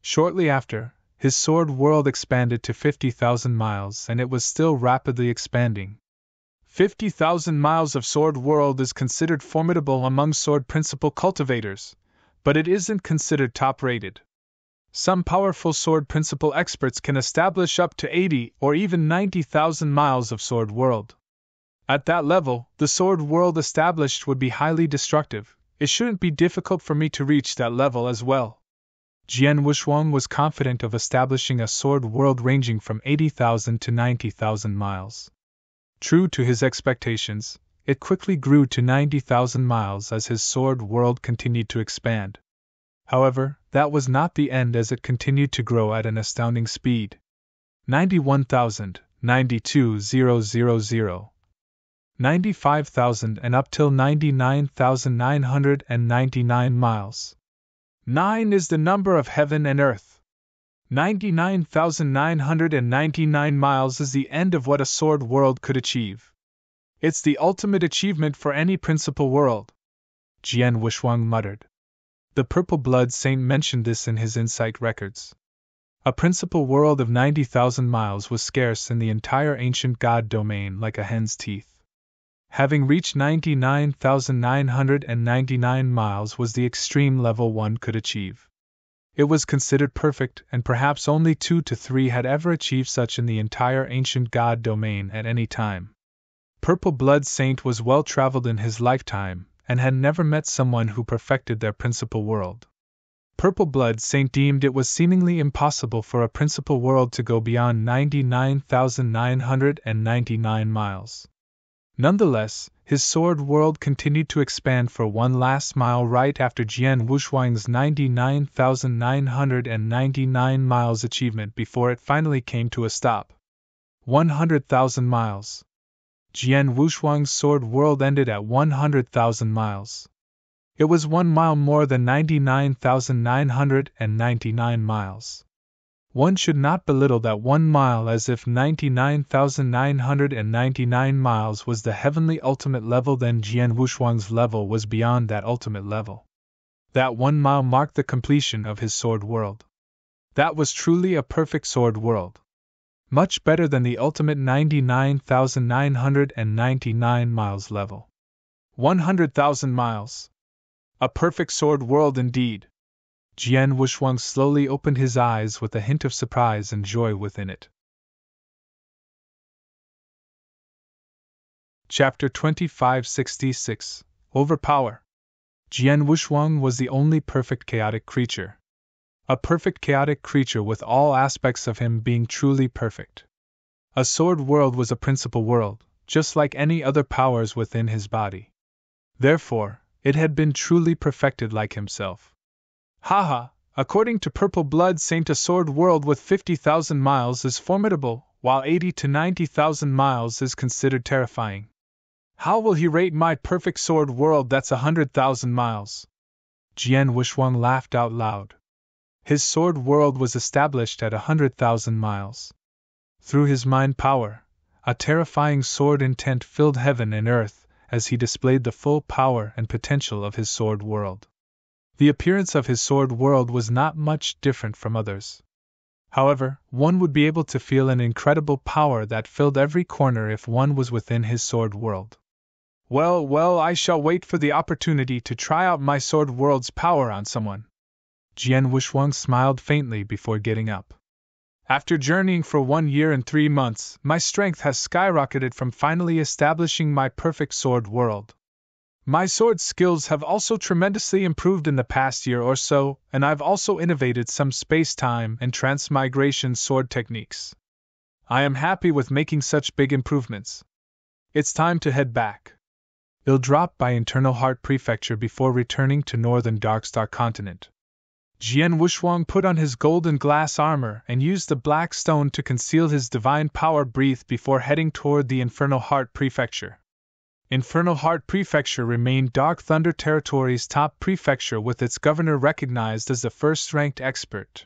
Shortly after, his sword world expanded to 50,000 miles, and it was still rapidly expanding. 50,000 miles of sword world is considered formidable among sword principle cultivators, but it isn't considered top-rated. Some powerful sword principle experts can establish up to 80 or even 90,000 miles of sword world. At that level, the sword world established would be highly destructive. It shouldn't be difficult for me to reach that level as well. Jian Wushuang was confident of establishing a sword world ranging from 80,000 to 90,000 miles. True to his expectations, it quickly grew to 90,000 miles as his sword world continued to expand. However, that was not the end, as it continued to grow at an astounding speed. 91,000, 92,000, 95,000 and up till 99,999 miles. 9 is the number of heaven and earth. 99,999 miles is the end of what a sword world could achieve. It's the ultimate achievement for any principal world, Jian Wushuang muttered. The Purple Blood Saint mentioned this in his insight records. A principal world of 90,000 miles was scarce in the entire ancient god domain like a hen's teeth. Having reached 99,999 miles was the extreme level one could achieve. It was considered perfect, and perhaps only 2 to 3 had ever achieved such in the entire ancient god domain at any time. Purple Blood Saint was well traveled in his lifetime, and had never met someone who perfected their principal world. Purple Blood Saint deemed it was seemingly impossible for a principal world to go beyond 99,999 miles. Nonetheless, his sword world continued to expand for one last mile right after Jian Wushuang's 99,999 miles achievement before it finally came to a stop. 100,000 miles. Jian Wushuang's sword world ended at 100,000 miles. It was 1 mile more than 99,999 miles. One should not belittle that 1 mile, as if 99,999 miles was the heavenly ultimate level, then Jian Wushuang's level was beyond that ultimate level. That 1 mile marked the completion of his sword world. That was truly a perfect sword world. Much better than the ultimate 99,999 miles level. 100,000 miles. A perfect sword world indeed. Jian Wushwang slowly opened his eyes with a hint of surprise and joy within it. Chapter 2566 Overpower. Jian Wushwang was the only perfect chaotic creature. A perfect chaotic creature with all aspects of him being truly perfect. A sword world was a principal world, just like any other powers within his body. Therefore, it had been truly perfected like himself. Haha, according to Purple Blood Saint, a sword world with 50,000 miles is formidable, while 80 to 90,000 miles is considered terrifying. How will he rate my perfect sword world that's 100,000 miles? Jian Wushwang laughed out loud. His sword world was established at 100,000 miles. Through his mind power, a terrifying sword intent filled heaven and earth as he displayed the full power and potential of his sword world. The appearance of his sword world was not much different from others. However, one would be able to feel an incredible power that filled every corner if one was within his sword world. Well, I shall wait for the opportunity to try out my sword world's power on someone. Jian Wushwang smiled faintly before getting up. After journeying for 1 year and 3 months, my strength has skyrocketed from finally establishing my perfect sword world. My sword skills have also tremendously improved in the past year or so, and I've also innovated some space-time and transmigration sword techniques. I am happy with making such big improvements. It's time to head back. I'll drop by Internal Heart Prefecture before returning to Northern Darkstar Continent. Jian Wushwang put on his golden glass armor and used the black stone to conceal his divine power breath before heading toward the Infernal Heart Prefecture. Infernal Heart Prefecture remained Dark Thunder Territory's top prefecture, with its governor recognized as the first-ranked expert.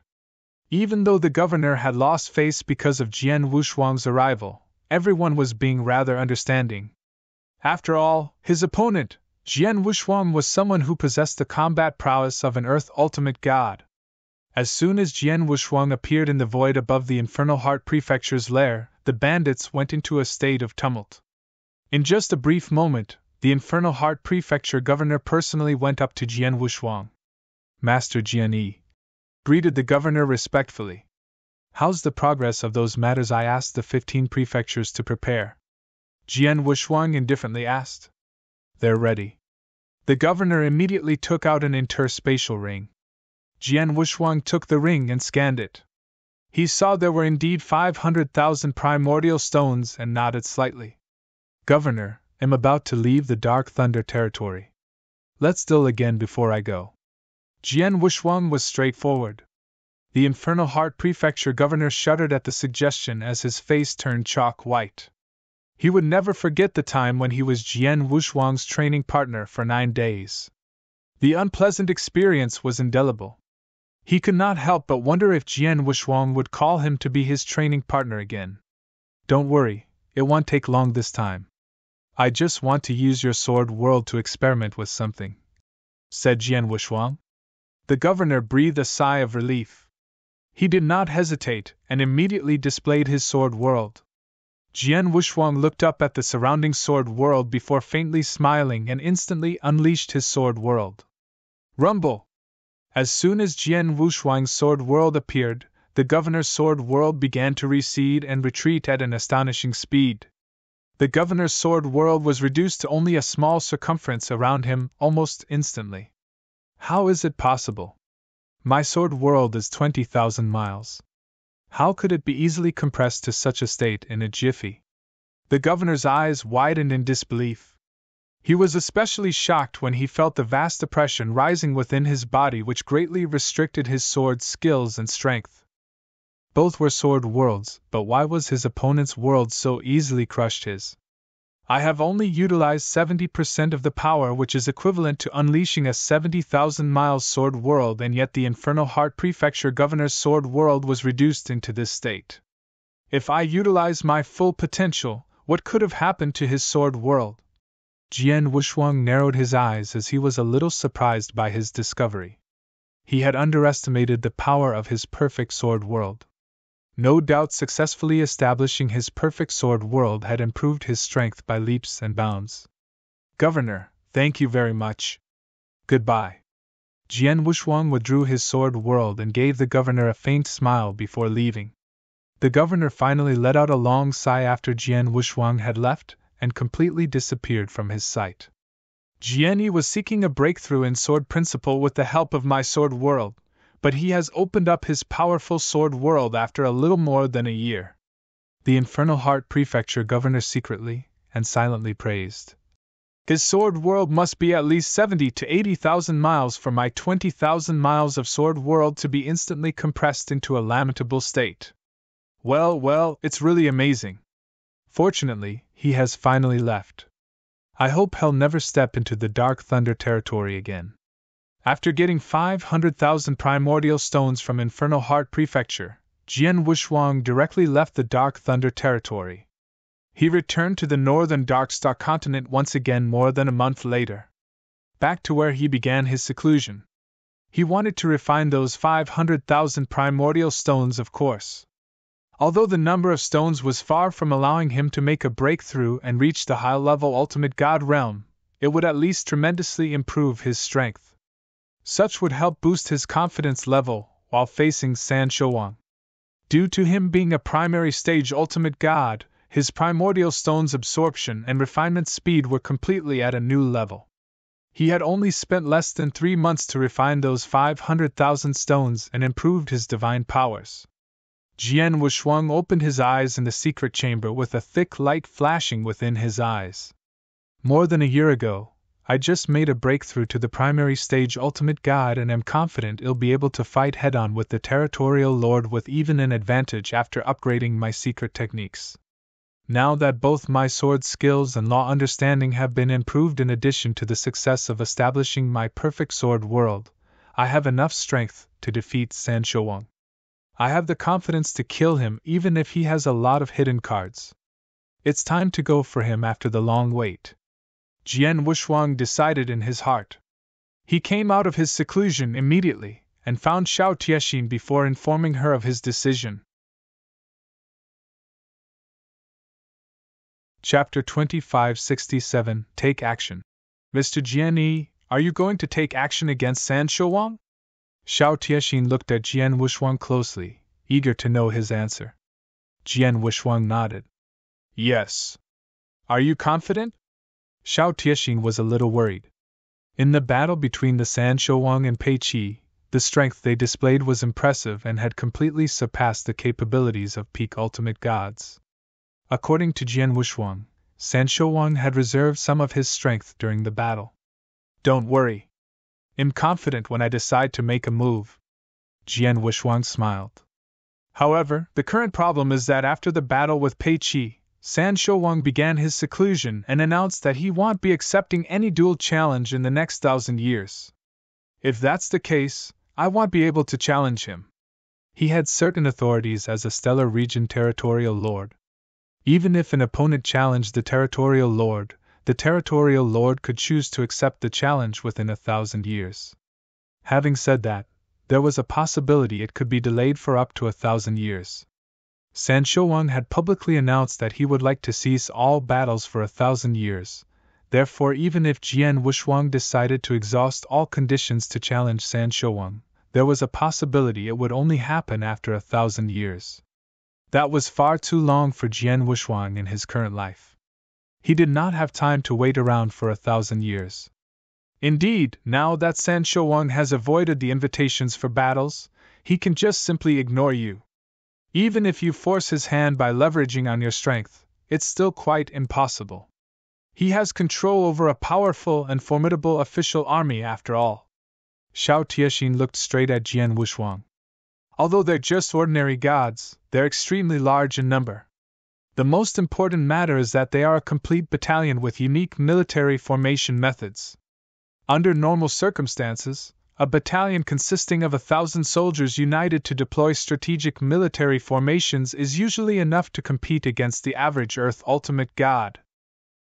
Even though the governor had lost face because of Jian Wushwang's arrival, everyone was being rather understanding. After all, his opponent, Jian Wushwang, was someone who possessed the combat prowess of an Earth Ultimate God. As soon as Jian Wushwang appeared in the void above the Infernal Heart Prefecture's lair, the bandits went into a state of tumult. In just a brief moment, the Infernal Heart Prefecture governor personally went up to Jian Wushwang. Master Jian Yi greeted the governor respectfully. How's the progress of those matters I asked the 15 prefectures to prepare? Jian Wushwang indifferently asked. They're ready. The governor immediately took out an interspatial ring. Jian Wushwang took the ring and scanned it. He saw there were indeed 500,000 primordial stones and nodded slightly. Governor, I'm about to leave the Dark Thunder Territory. Let's deal again before I go. Jian Wushwang was straightforward. The Infernal Heart Prefecture governor shuddered at the suggestion as his face turned chalk white. He would never forget the time when he was Jian Wushwang's training partner for 9 days. The unpleasant experience was indelible. He could not help but wonder if Jian Wushwang would call him to be his training partner again. Don't worry, it won't take long this time. I just want to use your sword world to experiment with something, said Jian Wushwang. The governor breathed a sigh of relief. He did not hesitate and immediately displayed his sword world. Jian Wushwang looked up at the surrounding sword world before faintly smiling and instantly unleashed his sword world. Rumble! As soon as Jian Wushwang's sword world appeared, the governor's sword world began to recede and retreat at an astonishing speed. The governor's sword world was reduced to only a small circumference around him almost instantly. How is it possible? My sword world is 20,000 miles. How could it be easily compressed to such a state in a jiffy? The governor's eyes widened in disbelief. He was especially shocked when he felt the vast oppression rising within his body, which greatly restricted his sword skills and strength. Both were sword worlds, but why was his opponent's world so easily crushed his? I have only utilized 70% of the power, which is equivalent to unleashing a 70,000 miles sword world, and yet the Infernal Heart Prefecture governor's sword world was reduced into this state. If I utilize my full potential, what could have happened to his sword world? Jian Wushwang narrowed his eyes as he was a little surprised by his discovery. He had underestimated the power of his perfect sword world. No doubt successfully establishing his perfect sword world had improved his strength by leaps and bounds. Governor, thank you very much. Goodbye. Jian Wuxuang withdrew his sword world and gave the governor a faint smile before leaving. The governor finally let out a long sigh after Jian Wuxuang had left and completely disappeared from his sight. Jian Yi was seeking a breakthrough in sword principle with the help of my sword world, but he has opened up his powerful sword world after a little more than a year. The Infernal Heart Prefecture governor secretly and silently praised. His sword world must be at least 70 to 80,000 miles for my 20,000 miles of sword world to be instantly compressed into a lamentable state. Well, it's really amazing. Fortunately, he has finally left. I hope he'll never step into the Dark Thunder territory again. After getting 500,000 primordial stones from Infernal Heart Prefecture, Jian Wuxuang directly left the Dark Thunder territory. He returned to the northern Darkstar continent once again more than a month later. Back to where he began his seclusion. He wanted to refine those 500,000 primordial stones, of course. Although the number of stones was far from allowing him to make a breakthrough and reach the high-level ultimate god realm, it would at least tremendously improve his strength. Such would help boost his confidence level while facing San Shouwang. Due to him being a primary stage ultimate god, his primordial stones absorption and refinement speed were completely at a new level. He had only spent less than 3 months to refine those 500,000 stones and improved his divine powers. Jian Wuxuang opened his eyes in the secret chamber with a thick light flashing within his eyes. More than a year ago, I just made a breakthrough to the primary stage ultimate god and am confident I'll be able to fight head-on with the territorial lord with even an advantage after upgrading my secret techniques. Now that both my sword skills and law understanding have been improved in addition to the success of establishing my perfect sword world, I have enough strength to defeat San Shouwang. I have the confidence to kill him even if he has a lot of hidden cards. It's time to go for him after the long wait. Jian Wuxuang decided in his heart. He came out of his seclusion immediately and found Xiao Tiexin before informing her of his decision. Chapter 2567 Take Action. Mr. Jian Yi, are you going to take action against San Shouwang? Xiao Tiexin looked at Jian Wuxuang closely, eager to know his answer. Jian Wuxuang nodded. Yes. Are you confident? Xiao Tiexin was a little worried. In the battle between the San Shouwang and Pei Qi, the strength they displayed was impressive and had completely surpassed the capabilities of peak ultimate gods. According to Jian Wuxuang, San Shouwang had reserved some of his strength during the battle. Don't worry. I'm confident when I decide to make a move. Jian Wuxuang smiled. However, the current problem is that after the battle with Pei Qi, San Shouwang began his seclusion and announced that he won't be accepting any duel challenge in the next 1,000 years. If that's the case, I won't be able to challenge him. He had certain authorities as a stellar region territorial lord. Even if an opponent challenged the territorial lord could choose to accept the challenge within 1,000 years. Having said that, there was a possibility it could be delayed for up to 1,000 years. San Shouwang had publicly announced that he would like to cease all battles for 1,000 years, therefore even if Jian Wuxuang decided to exhaust all conditions to challenge San Shouwang, there was a possibility it would only happen after 1,000 years. That was far too long for Jian Wuxuang in his current life. He did not have time to wait around for 1,000 years. Indeed, now that San Shouwang has avoided the invitations for battles, he can just simply ignore you. Even if you force his hand by leveraging on your strength, it's still quite impossible. He has control over a powerful and formidable official army after all. Xiao Tiexin looked straight at Jian Wuxuang. Although they're just ordinary gods, they're extremely large in number. The most important matter is that they are a complete battalion with unique military formation methods. Under normal circumstances, a battalion consisting of 1,000 soldiers united to deploy strategic military formations is usually enough to compete against the average Earth ultimate god.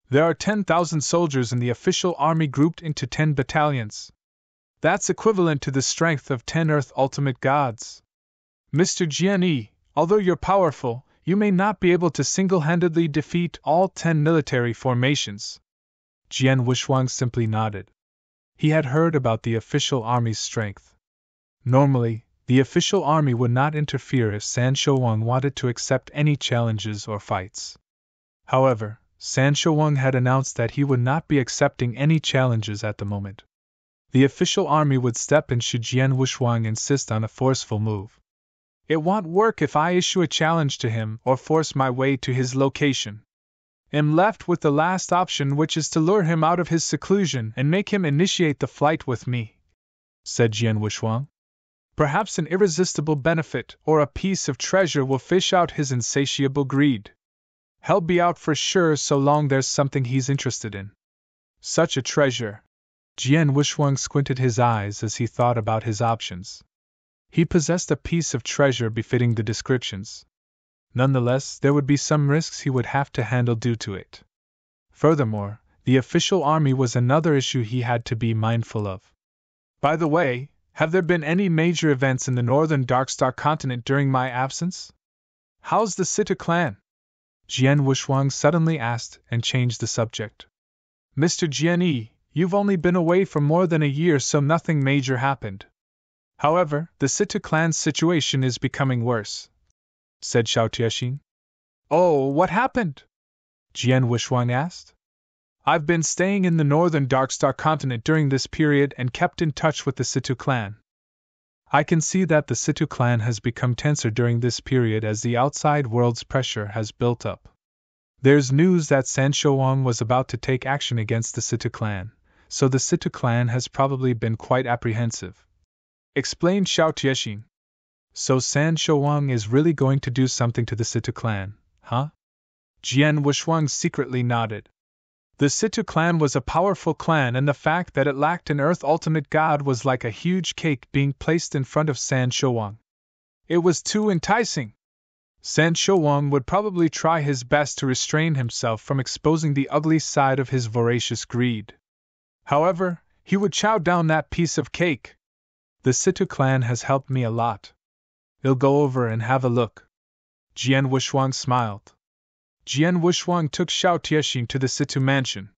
There are 10,000 soldiers in the official army grouped into 10 battalions. That's equivalent to the strength of 10 Earth ultimate gods. Mr. Jian Yi, although you're powerful, you may not be able to single-handedly defeat all 10 military formations. Jian Wuxuang simply nodded. He had heard about the official army's strength. Normally, the official army would not interfere if San Shouwang wanted to accept any challenges or fights. However, San Shouwang had announced that he would not be accepting any challenges at the moment. The official army would step in should Jian Wuxuang insist on a forceful move. It won't work if I issue a challenge to him or force my way to his location. I'm left with the last option, which is to lure him out of his seclusion and make him initiate the flight with me, said Jian Wuxuang. Perhaps an irresistible benefit or a piece of treasure will fish out his insatiable greed. He'll be out for sure so long there's something he's interested in. Such a treasure. Jian Wuxuang squinted his eyes as he thought about his options. He possessed a piece of treasure befitting the descriptions. Nonetheless, there would be some risks he would have to handle due to it. Furthermore, the official army was another issue he had to be mindful of. By the way, have there been any major events in the northern Darkstar continent during my absence? How's the Situ clan? Jian Wuxuang suddenly asked and changed the subject. Mr. Jian Yi, you've only been away for more than a year, so nothing major happened. However, the Situ clan's situation is becoming worse, said Xiao Tiexin. Oh, what happened? Jian Wuxuang asked. I've been staying in the northern Darkstar continent during this period and kept in touch with the Situ clan. I can see that the Situ clan has become tenser during this period as the outside world's pressure has built up. There's news that San Shouwang was about to take action against the Situ clan, so the Situ clan has probably been quite apprehensive, explained Xiao Tiexin. So San Shouwang is really going to do something to the Situ clan, huh? Jian Wuxuang secretly nodded. The Situ clan was a powerful clan, and the fact that it lacked an Earth Ultimate God was like a huge cake being placed in front of San Shouwang. It was too enticing. San Shouwang would probably try his best to restrain himself from exposing the ugly side of his voracious greed. However, he would chow down that piece of cake. The Situ clan has helped me a lot. I'll go over and have a look. Jian Wuxuang smiled. Jian Wuxuang took Xiao Tiexin to the Situ mansion.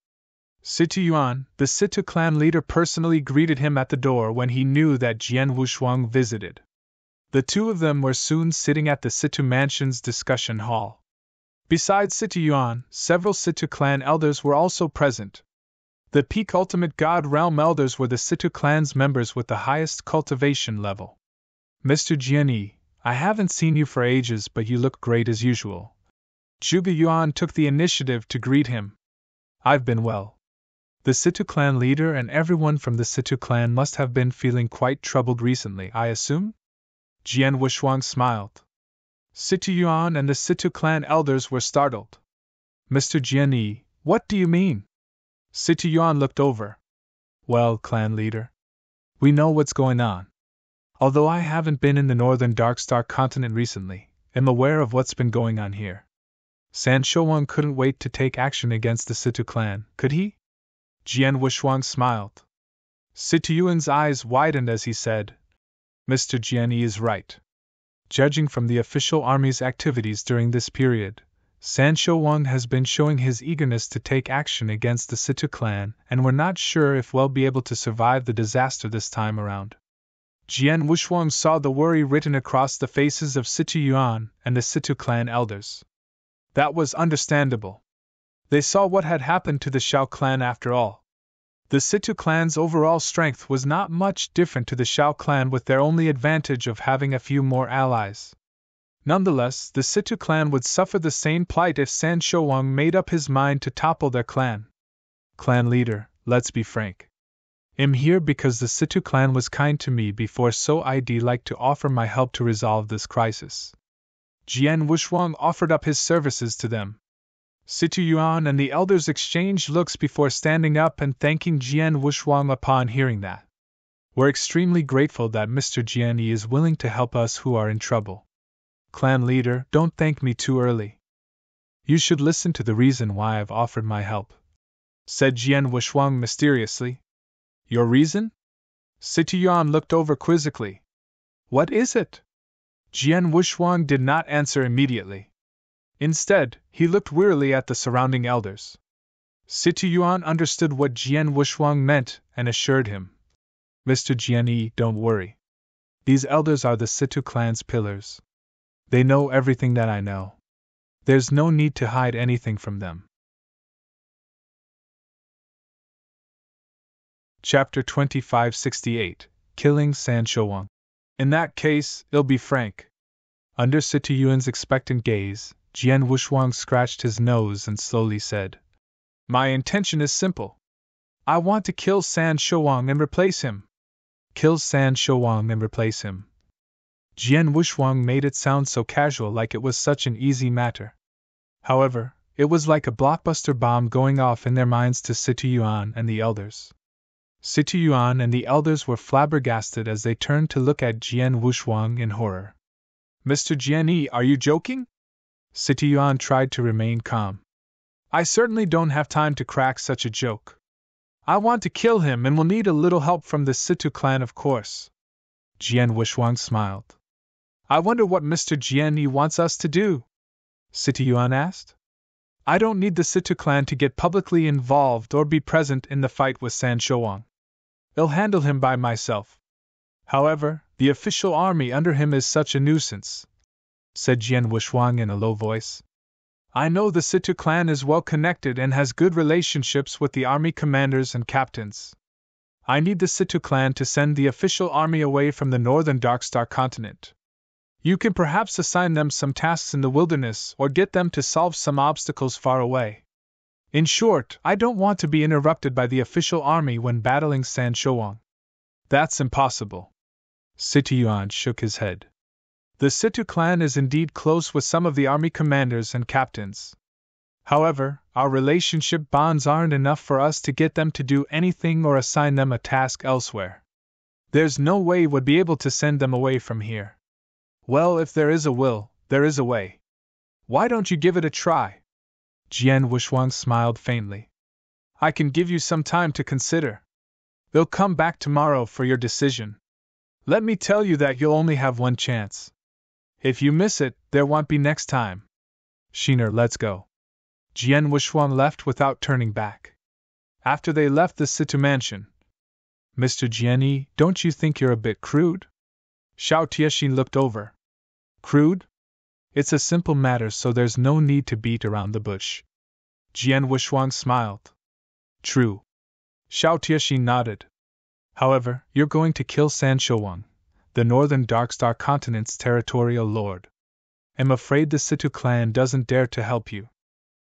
Situ Yuan, the Situ clan leader, personally greeted him at the door when he knew that Jian Wuxuang visited. The two of them were soon sitting at the Situ mansion's discussion hall. Besides Situ Yuan, several Situ clan elders were also present. The peak Ultimate God Realm elders were the Situ clan's members with the highest cultivation level. Mr. Jian Yi, I haven't seen you for ages, but you look great as usual. Zhuge Yuan took the initiative to greet him. I've been well. The Situ clan leader and everyone from the Situ clan must have been feeling quite troubled recently, I assume? Jian Wuxuang smiled. Situ Yuan and the Situ clan elders were startled. Mr. Jian Yi, what do you mean? Situ Yuan looked over. Well, clan leader, we know what's going on. Although I haven't been in the northern Darkstar continent recently, I'm aware of what's been going on here. San Shouwang couldn't wait to take action against the Situ clan, could he? Jian Wuxuang smiled. Situ Yuan's eyes widened as he said, Mr. Jian Yi is right. Judging from the official army's activities during this period, San Shouwang has been showing his eagerness to take action against the Situ clan, and we're not sure if we'll be able to survive the disaster this time around. Jian Wuxuang saw the worry written across the faces of Situ Yuan and the Situ clan elders. That was understandable. They saw what had happened to the Xiao clan after all. The Situ clan's overall strength was not much different to the Xiao clan, with their only advantage of having a few more allies. Nonetheless, the Situ clan would suffer the same plight if San Shouwang made up his mind to topple their clan. Clan leader, let's be frank. I'm here because the Situ clan was kind to me before, so I'd like to offer my help to resolve this crisis. Jian Wuxuang offered up his services to them. Situ Yuan and the elders exchanged looks before standing up and thanking Jian Wuxuang upon hearing that. We're extremely grateful that Mr. Jian Yi is willing to help us who are in trouble. Clan leader, don't thank me too early. You should listen to the reason why I've offered my help, said Jian Wuxuang mysteriously. Your reason? Situ Yuan looked over quizzically. What is it? Jian Wuxuang did not answer immediately. Instead, he looked wearily at the surrounding elders. Situ Yuan understood what Jian Wushuang meant and assured him. Mr. Jian, don't worry. These elders are the Situ clan's pillars. They know everything that I know. There's no need to hide anything from them. Chapter 2568, Killing San Shouwang. In that case, I'll be frank. Under Situ Yuan's expectant gaze, Jian Wushuang scratched his nose and slowly said, My intention is simple. I want to kill San Shouwang and replace him. Kill San Shouwang and replace him. Jian Wushuang made it sound so casual, like it was such an easy matter. However, it was like a blockbuster bomb going off in their minds to Situ Yuan and the elders. Situ Yuan and the elders were flabbergasted as they turned to look at Jian Wushuang in horror. Mr. Jian, are you joking? Situ Yuan tried to remain calm. I certainly don't have time to crack such a joke. I want to kill him and will need a little help from the Situ clan, of course. Jian Wushuang smiled. I wonder what Mr. Jian wants us to do? Situ Yuan asked. I don't need the Situ clan to get publicly involved or be present in the fight with San Shouwang. I'll handle him by myself. However, the official army under him is such a nuisance, said Jian Wushuang in a low voice. I know the Situ clan is well connected and has good relationships with the army commanders and captains. I need the Situ clan to send the official army away from the northern Darkstar continent. You can perhaps assign them some tasks in the wilderness or get them to solve some obstacles far away. In short, I don't want to be interrupted by the official army when battling San Shouwang. That's impossible. Situ Yuan shook his head. The Situ clan is indeed close with some of the army commanders and captains. However, our relationship bonds aren't enough for us to get them to do anything or assign them a task elsewhere. There's no way we'd be able to send them away from here. Well, if there is a will, there is a way. Why don't you give it a try? Jian Wushuang smiled faintly. I can give you some time to consider. They'll come back tomorrow for your decision. Let me tell you that you'll only have one chance. If you miss it, there won't be next time. Shiner, let's go. Jian Wushuang left without turning back. After they left the Situ mansion, Mr. Jian, don't you think you're a bit crude? Xiao Tiexin looked over. Crude? It's a simple matter, so there's no need to beat around the bush. Jian Wushuang smiled. True. Xiao Tiexin nodded. However, you're going to kill San Shouwang, the northern Darkstar continent's territorial lord. I'm afraid the Situ clan doesn't dare to help you.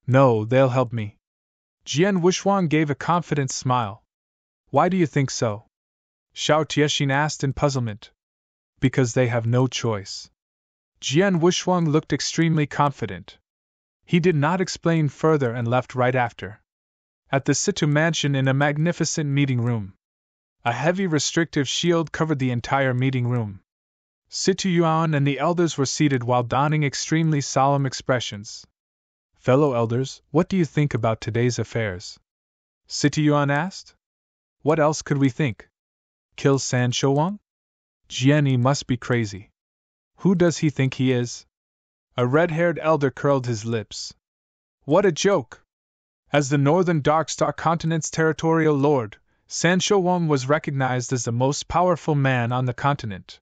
No, they'll help me. Jian Wushuang gave a confident smile. Why do you think so? Xiao Tiexin asked in puzzlement. Because they have no choice. Jian Wushuang looked extremely confident. He did not explain further and left right after. At the Situ mansion in a magnificent meeting room, a heavy restrictive shield covered the entire meeting room. Situ Yuan and the elders were seated while donning extremely solemn expressions. Fellow elders, what do you think about today's affairs? Situ Yuan asked. What else could we think? Kill San Shouwang? Jian must be crazy. Who does he think he is? A red-haired elder curled his lips. What a joke! As the northern Darkstar continent's territorial lord, San Shouwang was recognized as the most powerful man on the continent.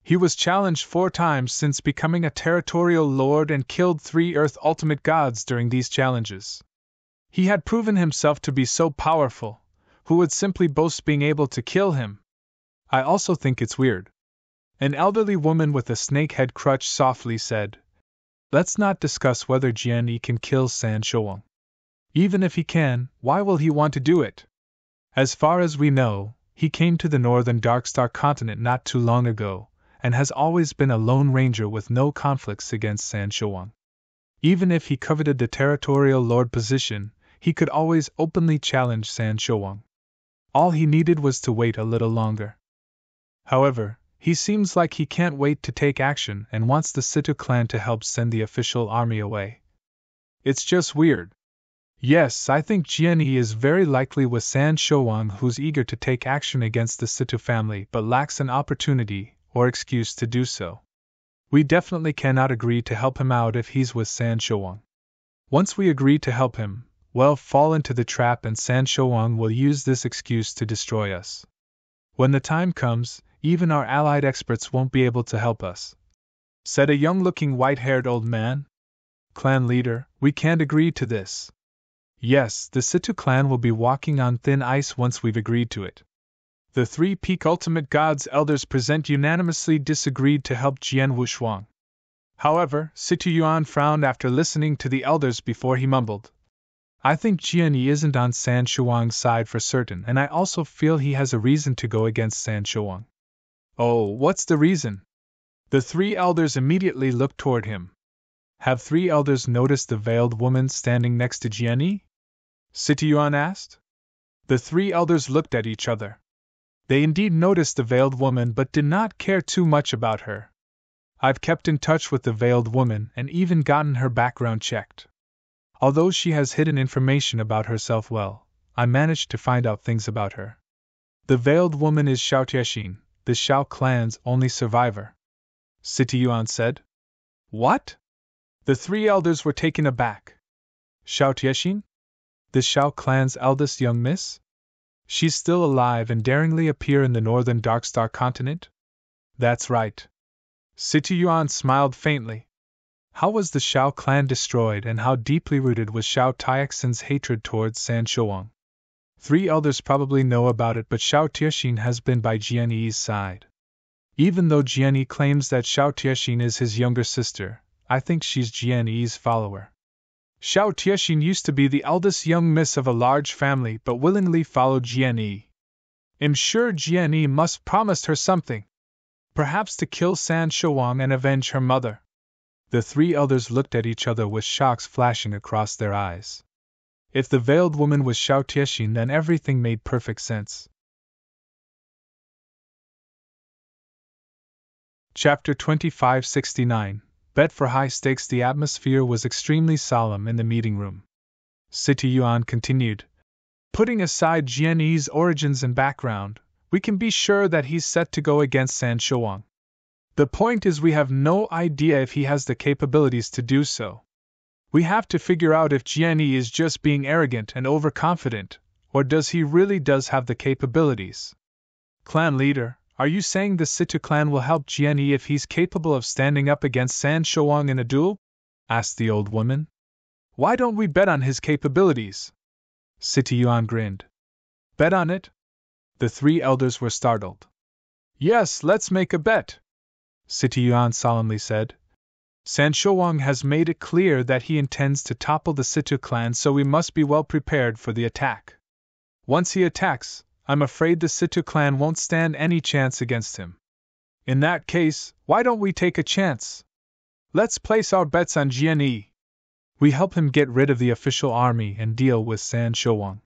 He was challenged 4 times since becoming a territorial lord and killed 3 Earth Ultimate Gods during these challenges. He had proven himself to be so powerful, who would simply boast being able to kill him? I also think it's weird. An elderly woman with a snake head crutch softly said, Let's not discuss whether Jian can kill San Shouwang. Even if he can, why will he want to do it? As far as we know, he came to the northern Darkstar continent not too long ago, and has always been a lone ranger with no conflicts against San Shouwang. Even if he coveted the territorial lord position, he could always openly challenge San Shouwang. All he needed was to wait a little longer. However, he seems like he can't wait to take action and wants the Situ clan to help send the official army away. It's just weird. Yes, I think Jian is very likely with San Shouwang, who's eager to take action against the Situ family but lacks an opportunity or excuse to do so. We definitely cannot agree to help him out if he's with San Shouwang. Once we agree to help him, well, fall into the trap and San Shouang will use this excuse to destroy us. When the time comes, even our allied experts won't be able to help us," said a young-looking white-haired old man. "Clan leader, we can't agree to this." "Yes, the Situ clan will be walking on thin ice once we've agreed to it." The three peak ultimate gods elders present unanimously disagreed to help Jian Wushuang. However, Situ Yuan frowned after listening to the elders before he mumbled, "I think Jian Yi isn't on San Shuang's side for certain, and I also feel he has a reason to go against San Shuang." "Oh, what's the reason?" The three elders immediately looked toward him. "Have three elders noticed the veiled woman standing next to Jian Yi?" Situ Yuan asked. The three elders looked at each other. They indeed noticed the veiled woman but did not care too much about her. "I've kept in touch with the veiled woman and even gotten her background checked. Although she has hidden information about herself well, I managed to find out things about her. The veiled woman is Xiao Tiexin, the Xiao clan's only survivor," Situ Yuan said. "What?" The three elders were taken aback. "Xiao Tiexin? The Xiao clan's eldest young miss? She's still alive and daringly appear in the northern Darkstar continent?" "That's right." Situ Yuan smiled faintly. How was the Xiao clan destroyed and how deeply rooted was Xiao Tiexin's hatred towards San Shouang? Three elders probably know about it, but Xiao Tiexin has been by Jian Yi's side. Even though Jian Yi claims that Xiao Tiexin is his younger sister, I think she's Jian Yi's follower. Xiao Tiexin used to be the eldest young miss of a large family but willingly followed Jian Yi. I'm sure Jian Yi must promised her something. Perhaps to kill San Shouang and avenge her mother. The three elders looked at each other with shocks flashing across their eyes. If the veiled woman was Xiao Tiexin, then everything made perfect sense. Chapter 2569 Bet for high stakes. The atmosphere was extremely solemn in the meeting room. Situ Yuan continued, "Putting aside Jian Yi's origins and background, we can be sure that he's set to go against San Shouang. The point is we have no idea if he has the capabilities to do so. We have to figure out if Jian Yi is just being arrogant and overconfident, or does he really have the capabilities. Clan leader, are you saying the Situ clan will help Jian Yi if he's capable of standing up against San Shouang in a duel?" asked the old woman. "Why don't we bet on his capabilities?" Situ Yuan grinned. "Bet on it?" The three elders were startled. "Yes, let's make a bet," Situ Yuan solemnly said. "San Shouang has made it clear that he intends to topple the Situ clan, so we must be well prepared for the attack. Once he attacks, I'm afraid the Situ clan won't stand any chance against him. In that case, why don't we take a chance? Let's place our bets on Jian Yi. We help him get rid of the official army and deal with San Shouang.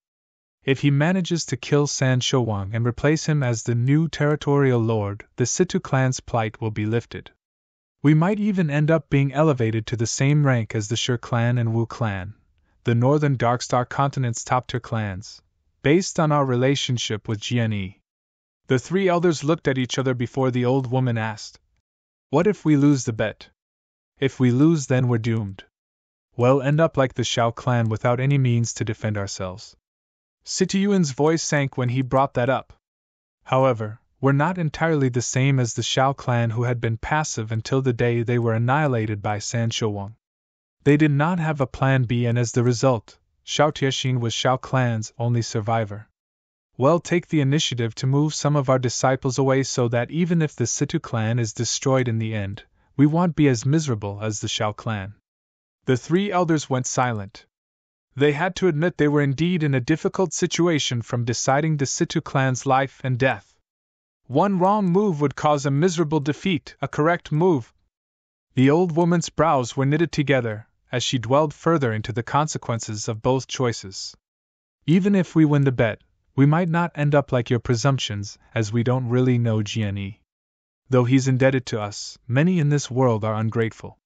If he manages to kill San Shouang and replace him as the new territorial lord, the Situ clan's plight will be lifted. We might even end up being elevated to the same rank as the Shi clan and Wu clan, the northern Darkstar continent's top-tier clans, based on our relationship with Jian Yi." The three elders looked at each other before the old woman asked, "What if we lose the bet?" "If we lose, then we're doomed. We'll end up like the Xiao clan without any means to defend ourselves." Situ Yuan's voice sank when he brought that up. "However, we're not entirely the same as the Xiao clan, who had been passive until the day they were annihilated by San Shouang. They did not have a plan B, and as the result, Xiao Tiexin was Xiao clan's only survivor. Well, take the initiative to move some of our disciples away so that even if the Situ clan is destroyed in the end, we won't be as miserable as the Xiao clan." The three elders went silent. They had to admit they were indeed in a difficult situation from deciding the Situ clan's life and death. One wrong move would cause a miserable defeat, a correct move. The old woman's brows were knitted together as she dwelled further into the consequences of both choices. "Even if we win the bet, we might not end up like your presumptions, as we don't really know Jian Yi. Though he's indebted to us, many in this world are ungrateful.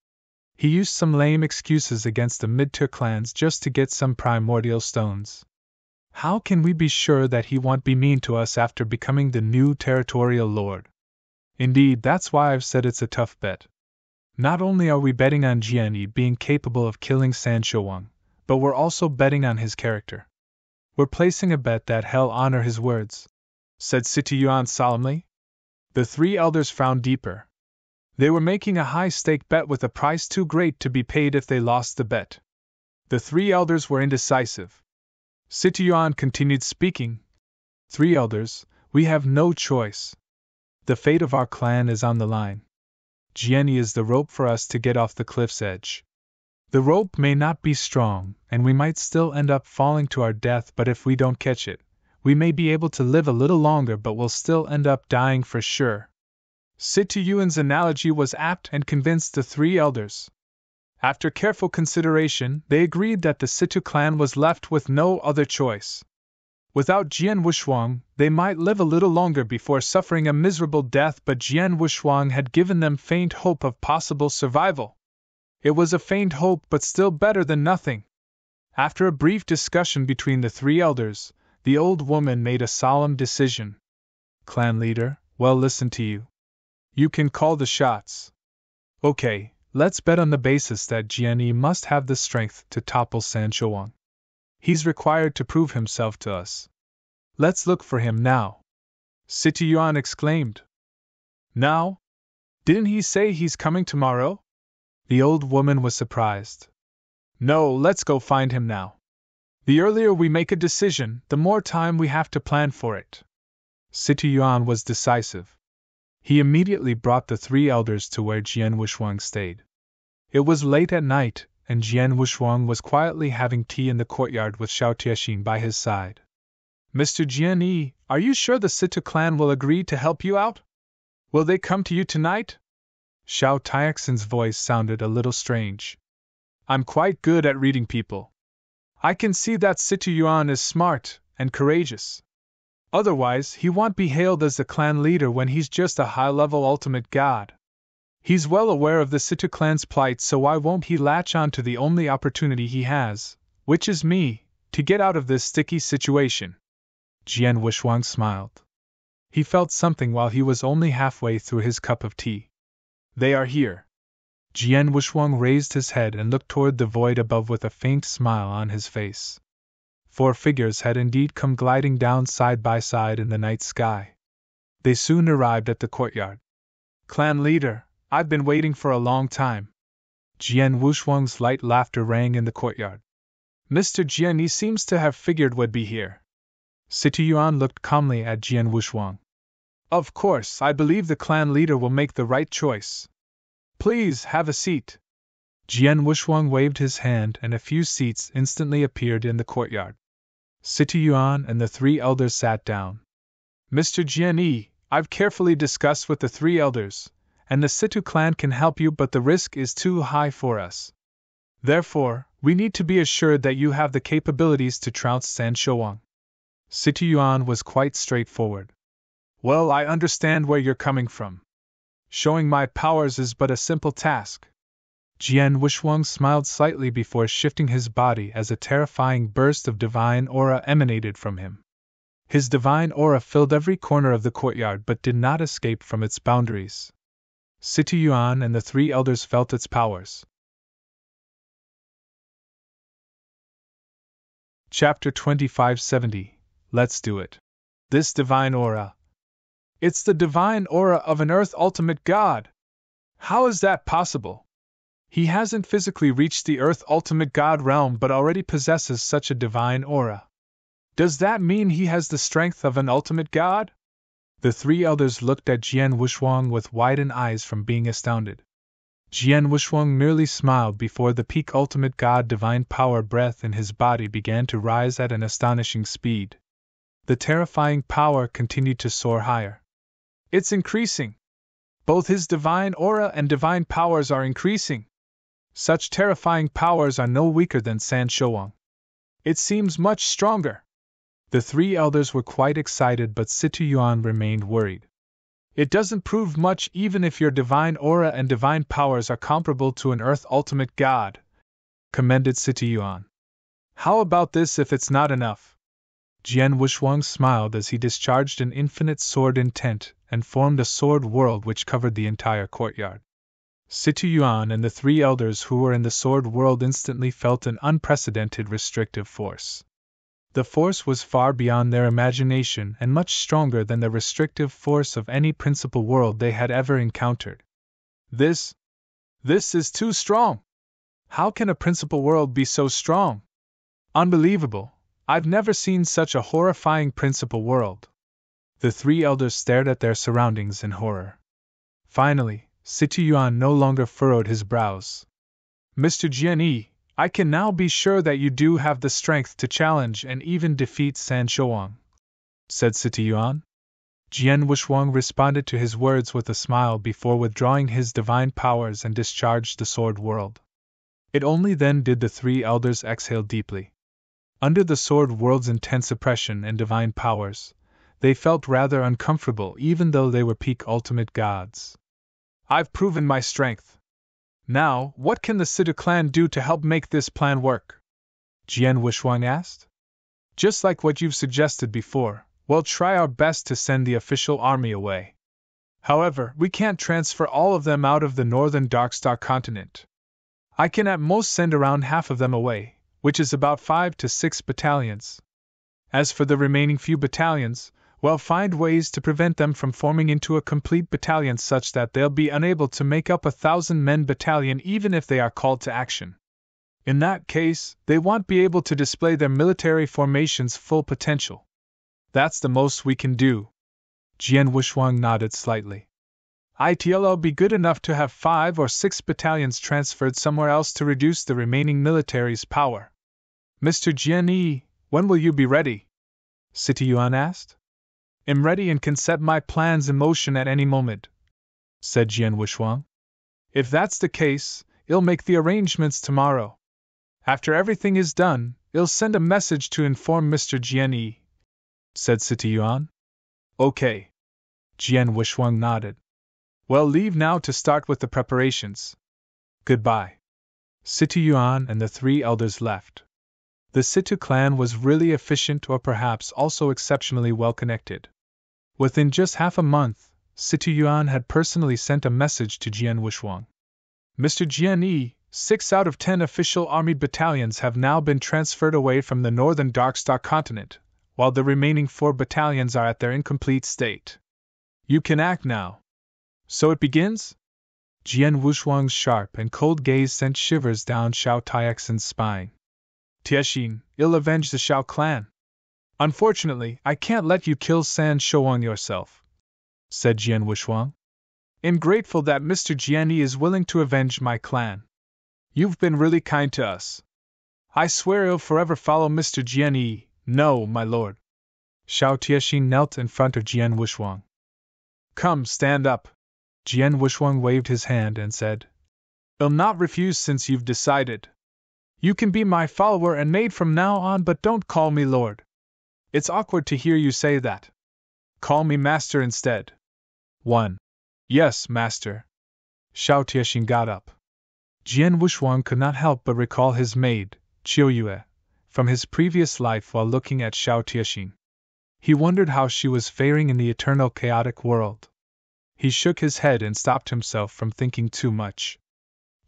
He used some lame excuses against the mid-tier clans just to get some primordial stones. How can we be sure that he won't be mean to us after becoming the new territorial lord? Indeed, that's why I've said it's a tough bet. Not only are we betting on Jian Yi being capable of killing San Shouang, but we're also betting on his character. We're placing a bet that he'll honor his words, said City Yuan solemnly. The three elders frowned deeper. They were making a high-stake bet with a price too great to be paid if they lost the bet. The three elders were indecisive. City Yuan continued speaking. Three elders, we have no choice. The fate of our clan is on the line. Jianyi is the rope for us to get off the cliff's edge. The rope may not be strong, and we might still end up falling to our death, but if we don't catch it, we may be able to live a little longer, but we'll still end up dying for sure. City Yuan's analogy was apt and convinced the three elders. After careful consideration, they agreed that the Situ clan was left with no other choice. Without Jian Wushuang, they might live a little longer before suffering a miserable death, but Jian Wushuang had given them faint hope of possible survival. It was a faint hope, but still better than nothing. After a brief discussion between the three elders, the old woman made a solemn decision. Clan leader, well, listen to you. You can call the shots. Okay, let's bet on the basis that Jianyi must have the strength to topple San Shouwang. He's required to prove himself to us. Let's look for him now. City Yuan exclaimed. Now? Didn't he say he's coming tomorrow? The old woman was surprised. No, let's go find him now. The earlier we make a decision, the more time we have to plan for it. City Yuan was decisive. He immediately brought the three elders to where Jian Wushuang stayed. It was late at night, and Jian Wushuang was quietly having tea in the courtyard with Xiao Tiexin by his side. Mr. Jianyi, are you sure the Situ clan will agree to help you out? Will they come to you tonight? Xiao Tiexin's voice sounded a little strange. I'm quite good at reading people. I can see that Situ Yuan is smart and courageous. Otherwise, he won't be hailed as the clan leader when he's just a high-level ultimate god. He's well aware of the Situ clan's plight, so why won't he latch on to the only opportunity he has, which is me, to get out of this sticky situation? Jian Wushuang smiled. He felt something while he was only halfway through his cup of tea. They are here. Jian Wushuang raised his head and looked toward the void above with a faint smile on his face. 4 figures had indeed come gliding down side by side in the night sky. They soon arrived at the courtyard. Clan leader, I've been waiting for a long time. Jian Wushuang's light laughter rang in the courtyard. Mr. Jianyi seems to have figured we'd be here. City Yuan looked calmly at Jian Wushuang. Of course, I believe the clan leader will make the right choice. Please, have a seat. Jian Wushuang waved his hand and a few seats instantly appeared in the courtyard. City Yuan and the 3 elders sat down. Mr. Jianyi, I've carefully discussed with the 3 elders, and the Situ clan can help you, but the risk is too high for us. Therefore, we need to be assured that you have the capabilities to trounce San Shouwang. City Yuan was quite straightforward. Well, I understand where you're coming from. Showing my powers is but a simple task. Jian Wushuang smiled slightly before shifting his body as a terrifying burst of divine aura emanated from him. His divine aura filled every corner of the courtyard but did not escape from its boundaries. City Yuan and the 3 elders felt its powers. Chapter 2570. Let's do it. This divine aura. It's the divine aura of an Earth Ultimate God. How is that possible? He hasn't physically reached the Earth Ultimate God realm but already possesses such a divine aura. Does that mean he has the strength of an ultimate god? The 3 elders looked at Jian Wushuang with widened eyes from being astounded. Jian Wushuang merely smiled before the peak ultimate god divine power breath in his body began to rise at an astonishing speed. The terrifying power continued to soar higher. It's increasing. Both his divine aura and divine powers are increasing. Such terrifying powers are no weaker than San Shouwang. It seems much stronger. The 3 elders were quite excited, but Situ Yuan remained worried. It doesn't prove much even if your divine aura and divine powers are comparable to an Earth Ultimate God, commended Situ Yuan. How about this if it's not enough? Jian Wushuang smiled as he discharged an infinite sword intent and formed a sword world which covered the entire courtyard. Situ Yuan and the three elders who were in the sword world instantly felt an unprecedented restrictive force. The force was far beyond their imagination and much stronger than the restrictive force of any principal world they had ever encountered. This is too strong! How can a principal world be so strong? Unbelievable! I've never seen such a horrifying principal world. The three elders stared at their surroundings in horror. Finally, Situ Yuan no longer furrowed his brows. Mr. Jian, I can now be sure that you do have the strength to challenge and even defeat San Shouang, said Situ Yuan. Jian Wuxuang responded to his words with a smile before withdrawing his divine powers and discharged the sword world. It only then did the three elders exhale deeply. Under the sword world's intense oppression and divine powers, they felt rather uncomfortable even though they were peak ultimate gods. I've proven my strength. Now, what can the Situ clan do to help make this plan work? Jian Wuxuang asked. Just like what you've suggested before, we'll try our best to send the official army away. However, we can't transfer all of them out of the northern Darkstar continent. I can at most send around half of them away, which is about 5 to 6 battalions. As for the remaining few battalions, we'll find ways to prevent them from forming into a complete battalion such that they'll be unable to make up a 1,000-men battalion even if they are called to action. In that case, they won't be able to display their military formation's full potential. That's the most we can do. Jian Wuxuang nodded slightly. It'll be good enough to have 5 or 6 battalions transferred somewhere else to reduce the remaining military's power. Mr. Jian, when will you be ready? Situ Yuan asked. I'm ready and can set my plans in motion at any moment, said Jian Wuxuang. If that's the case, I'll make the arrangements tomorrow. After everything is done, I'll send a message to inform Mr. Jian, said Situ Yuan. Okay. Jian Wuxuang nodded. Well, leave now to start with the preparations. Goodbye. Situ Yuan and the three elders left. The Situ clan was really efficient or perhaps also exceptionally well connected. Within just half a month, Situ Yuan had personally sent a message to Jian Wuxuang. Mr. Jian, 6 out of 10 official army battalions have now been transferred away from the northern Darkstar continent, while the remaining 4 battalions are at their incomplete state. You can act now. So it begins? Jian Wuxuang's sharp and cold gaze sent shivers down Xiao Taixin's spine. Tiexin, I'll avenge the Xiao clan. Unfortunately, I can't let you kill San Shouang yourself, said Jian Wuxuang. I'm grateful that Mr. Jian is willing to avenge my clan. You've been really kind to us. I swear I'll forever follow Mr. Jian. No, my lord. Xiao Tiexin knelt in front of Jian Wuxuang. Come, stand up. Jian Wuxuang waved his hand and said, I'll not refuse since you've decided. You can be my follower and maid from now on, but don't call me lord. It's awkward to hear you say that. Call me master instead. 1. Yes, master. Xiao Tiexin got up. Jian Wuxuang could not help but recall his maid, Qiu Yue, from his previous life while looking at Xiao Tiexin. He wondered how she was faring in the eternal chaotic world. He shook his head and stopped himself from thinking too much.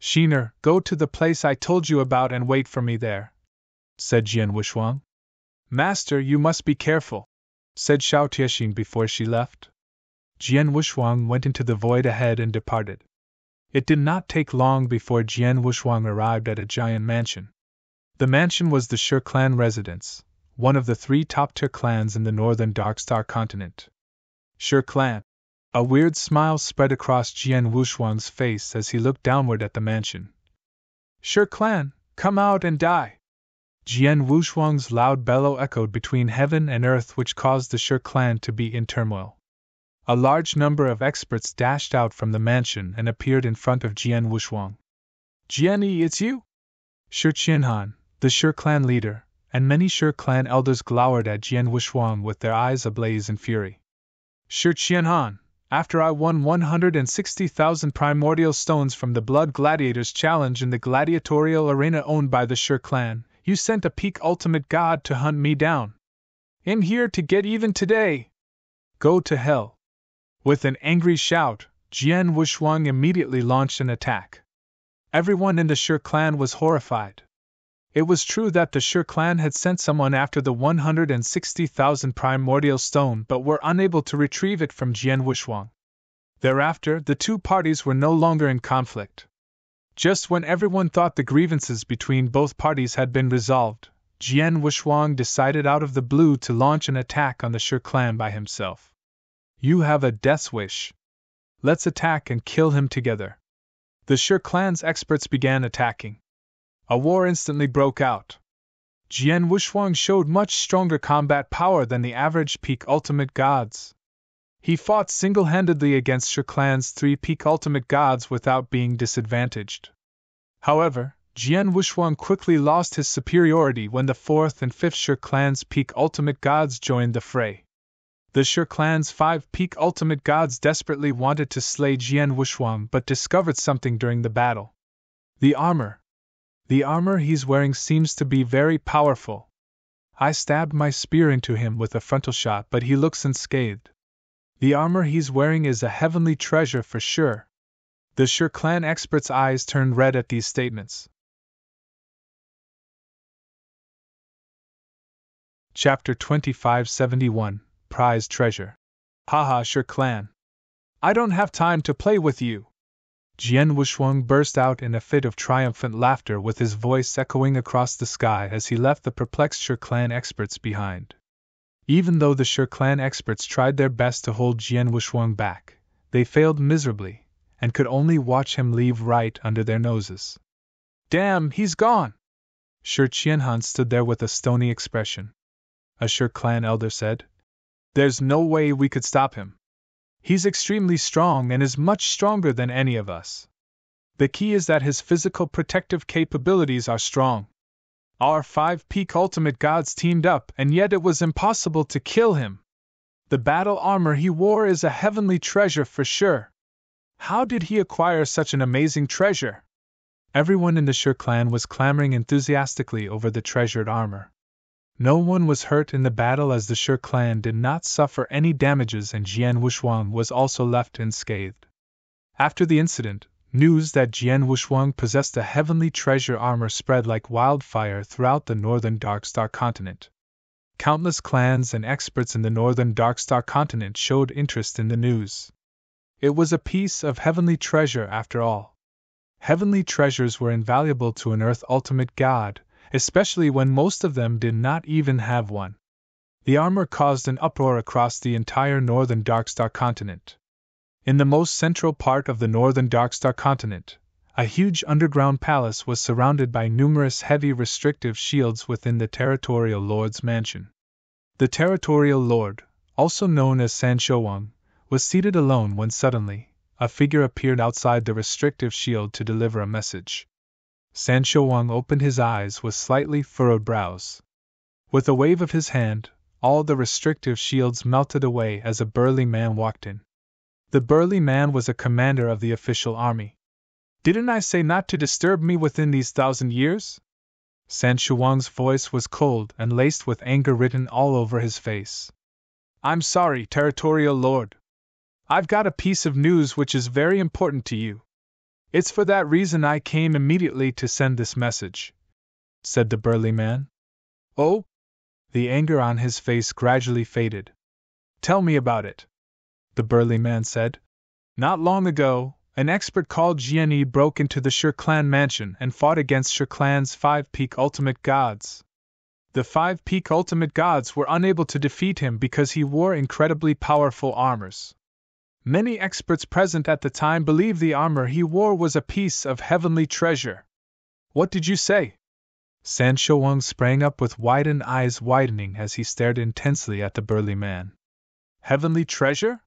Shiner, go to the place I told you about and wait for me there, said Jian Wuxuang. Master, you must be careful, said Xiao Tiexin before she left. Jian Wuxuang went into the void ahead and departed. It did not take long before Jian Wuxuang arrived at a giant mansion. The mansion was the Shi clan residence, one of the 3 top-tier clans in the northern Darkstar continent. Shi clan. A weird smile spread across Jian Wuxuang's face as he looked downward at the mansion. Shi clan, come out and die! Jian Wuxuang's loud bellow echoed between heaven and earth, which caused the Shi clan to be in turmoil. A large number of experts dashed out from the mansion and appeared in front of Jian Wuxuang. Jian, it's you? Shi Qianhan, the Shi clan leader, and many Shi clan elders glowered at Jian Wuxuang with their eyes ablaze in fury. Shi Qianhan, after I won 160,000 primordial stones from the Blood Gladiators challenge in the gladiatorial arena owned by the Shi clan, you sent a peak ultimate god to hunt me down. I'm here to get even today. Go to hell. With an angry shout, Jian Wushuang immediately launched an attack. Everyone in the Shi clan was horrified. It was true that the Shi clan had sent someone after the 160,000 primordial stone but were unable to retrieve it from Jian Wushuang. Thereafter, the two parties were no longer in conflict. Just when everyone thought the grievances between both parties had been resolved, Jian Wushuang decided out of the blue to launch an attack on the Shi clan by himself. You have a death wish. Let's attack and kill him together. The Shi clan's experts began attacking. A war instantly broke out. Jian Wushuang showed much stronger combat power than the average peak ultimate gods. He fought single-handedly against Shi clan's 3 peak ultimate gods without being disadvantaged. However, Jian Wushuang quickly lost his superiority when the 4th and 5th Shi clan's peak ultimate gods joined the fray. The Shi clan's 5 peak ultimate gods desperately wanted to slay Jian Wushuang but discovered something during the battle. The armor. The armor he's wearing seems to be very powerful. I stabbed my spear into him with a frontal shot, but he looks unscathed. The armor he's wearing is a heavenly treasure for sure. The Shi clan expert's eyes turned red at these statements. Chapter 2571, Prize Treasure. Haha, Shi clan. I don't have time to play with you. Jian Wushuang burst out in a fit of triumphant laughter with his voice echoing across the sky as he left the perplexed Shi clan experts behind. Even though the Shi clan experts tried their best to hold Jian Wushuang back, they failed miserably, and could only watch him leave right under their noses. Damn, he's gone! Shi Qianhan stood there with a stony expression. A Shi clan elder said, There's no way we could stop him. He's extremely strong and is much stronger than any of us. The key is that his physical protective capabilities are strong. Our 5 peak ultimate gods teamed up, and yet it was impossible to kill him. The battle armor he wore is a heavenly treasure for sure. How did he acquire such an amazing treasure? Everyone in the Shi clan was clamoring enthusiastically over the treasured armor. No one was hurt in the battle as the Shi clan did not suffer any damages and Jian Wushuang was also left unscathed. After the incident, news that Jian Wushuang possessed a heavenly treasure armor spread like wildfire throughout the northern Darkstar continent. Countless clans and experts in the northern Darkstar continent showed interest in the news. It was a piece of heavenly treasure after all. Heavenly treasures were invaluable to an Earth ultimate god, especially when most of them did not even have one. The armor caused an uproar across the entire northern Darkstar continent. In the most central part of the northern Darkstar continent, a huge underground palace was surrounded by numerous heavy restrictive shields within the Territorial Lord's mansion. The Territorial Lord, also known as San Shouwang, was seated alone when suddenly, a figure appeared outside the restrictive shield to deliver a message. San Shouwang opened his eyes with slightly furrowed brows. With a wave of his hand, all the restrictive shields melted away as a burly man walked in. The burly man was a commander of the official army. Didn't I say not to disturb me within these 1,000 years? San Shouwang's voice was cold and laced with anger written all over his face. I'm sorry, Territorial Lord. I've got a piece of news which is very important to you. It's for that reason I came immediately to send this message, said the burly man. Oh? The anger on his face gradually faded. Tell me about it, the burly man said. Not long ago, an expert called Jian broke into the Shi clan mansion and fought against Shi clan's 5 peak ultimate gods. The 5 peak ultimate gods were unable to defeat him because he wore incredibly powerful armors. Many experts present at the time believed the armor he wore was a piece of heavenly treasure. What did you say? San Shouwang sprang up with widened eyes widening as he stared intensely at the burly man. Heavenly treasure?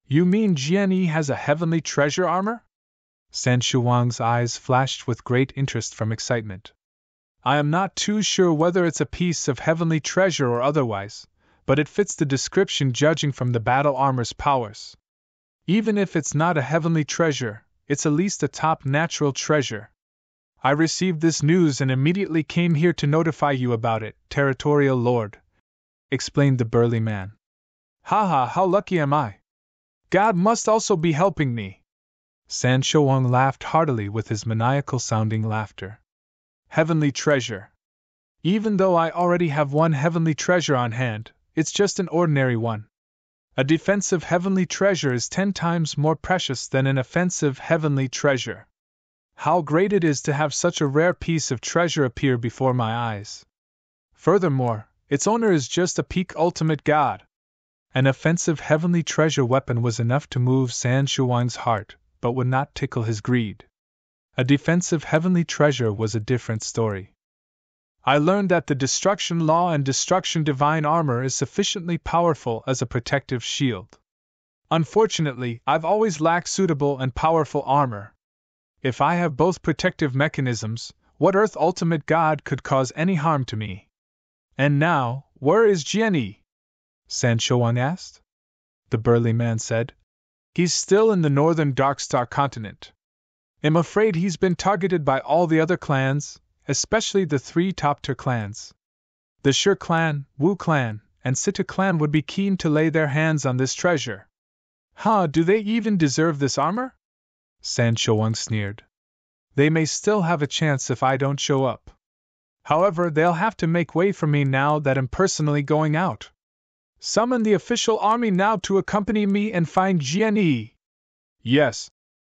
You mean Jian has a heavenly treasure armor? San Shouwang's eyes flashed with great interest from excitement. I am not too sure whether it's a piece of heavenly treasure or otherwise, but it fits the description judging from the battle armor's powers. Even if it's not a heavenly treasure, it's at least a top natural treasure. I received this news and immediately came here to notify you about it, Territorial Lord, explained the burly man. Haha, how lucky am I? God must also be helping me. San Shouwang laughed heartily with his maniacal-sounding laughter. Heavenly treasure. Even though I already have one heavenly treasure on hand, it's just an ordinary one. A defensive heavenly treasure is 10 times more precious than an offensive heavenly treasure. How great it is to have such a rare piece of treasure appear before my eyes. Furthermore, its owner is just a peak ultimate god. An offensive heavenly treasure weapon was enough to move San Shouwang's heart, but would not tickle his greed. A defensive heavenly treasure was a different story. I learned that the destruction law and destruction divine armor is sufficiently powerful as a protective shield. Unfortunately, I've always lacked suitable and powerful armor. If I have both protective mechanisms, what Earth Ultimate God could cause any harm to me? And now, where is Jian? San Shouwang asked. The burly man said. He's still in the northern Darkstar continent. I'm afraid he's been targeted by all the other clans, especially the 3 top-tier clans. The Shi clan, Wu clan, and Sita clan would be keen to lay their hands on this treasure. Do they even deserve this armor? San Shouwang sneered. They may still have a chance if I don't show up. However, they'll have to make way for me now that I'm personally going out. Summon the official army now to accompany me and find Jian. Yes,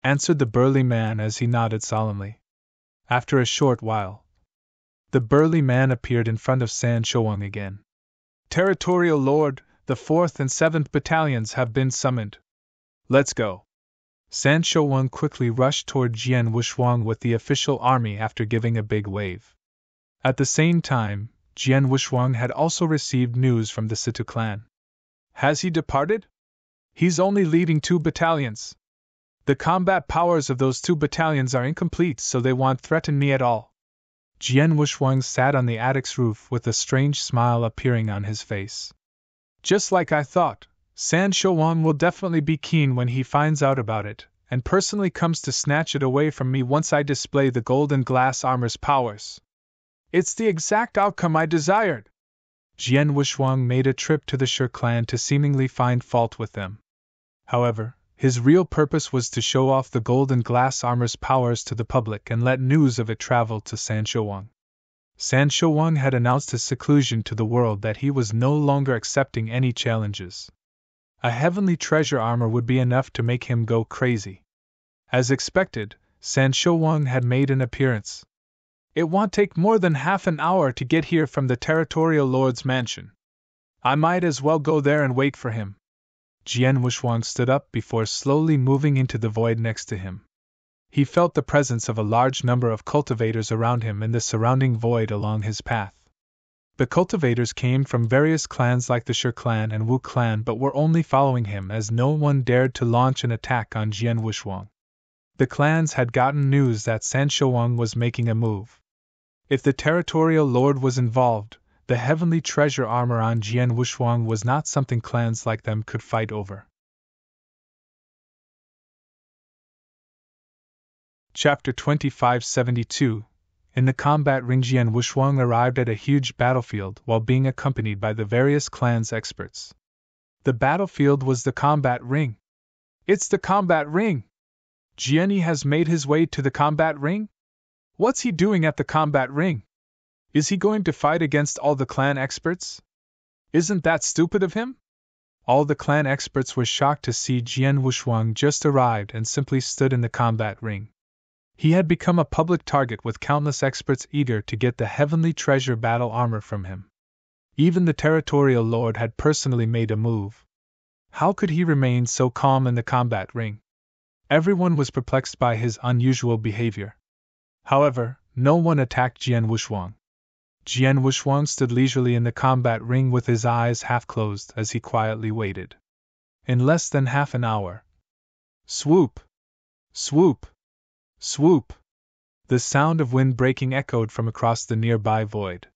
answered the burly man as he nodded solemnly. After a short while, the burly man appeared in front of San Shouwang again. Territorial Lord, the 4th and 7th battalions have been summoned. Let's go. San Shouwang quickly rushed toward Jian Wushuang with the official army after giving a big wave. At the same time, Jian Wushuang had also received news from the Situ clan. Has he departed? He's only leading 2 battalions. The combat powers of those 2 battalions are incomplete, so they won't threaten me at all. Jian Wushuang sat on the attic's roof with a strange smile appearing on his face. Just like I thought, San Shouwang will definitely be keen when he finds out about it, and personally comes to snatch it away from me once I display the golden glass armor's powers. It's the exact outcome I desired. Jian Wushuang made a trip to the Shi clan to seemingly find fault with them. However, his real purpose was to show off the golden glass armor's powers to the public and let news of it travel to San Shouwang. San Shouwang had announced his seclusion to the world that he was no longer accepting any challenges. A heavenly treasure armor would be enough to make him go crazy. As expected, San Shouwang had made an appearance. It won't take more than half an hour to get here from the Territorial Lord's mansion. I might as well go there and wait for him. Jian Wushuang stood up before slowly moving into the void next to him. He felt the presence of a large number of cultivators around him in the surrounding void along his path. The cultivators came from various clans like the Shi clan and Wu clan but were only following him as no one dared to launch an attack on Jian Wushuang. The clans had gotten news that San Shouwang was making a move. If the Territorial Lord was involved, the heavenly treasure armor on Jian Wushuang was not something clans like them could fight over. Chapter 2572. In the combat ring, Jian Wushuang arrived at a huge battlefield while being accompanied by the various clans' experts. The battlefield was the combat ring. It's the combat ring! Jian has made his way to the combat ring? What's he doing at the combat ring? Is he going to fight against all the clan experts? Isn't that stupid of him? All the clan experts were shocked to see Jian Wushuang just arrived and simply stood in the combat ring. He had become a public target with countless experts eager to get the heavenly treasure battle armor from him. Even the Territorial Lord had personally made a move. How could he remain so calm in the combat ring? Everyone was perplexed by his unusual behavior. However, no one attacked Jian Wushuang. Jian Wushuang stood leisurely in the combat ring with his eyes half closed as he quietly waited. In less than half an hour. Swoop! Swoop! Swoop! The sound of wind breaking echoed from across the nearby void.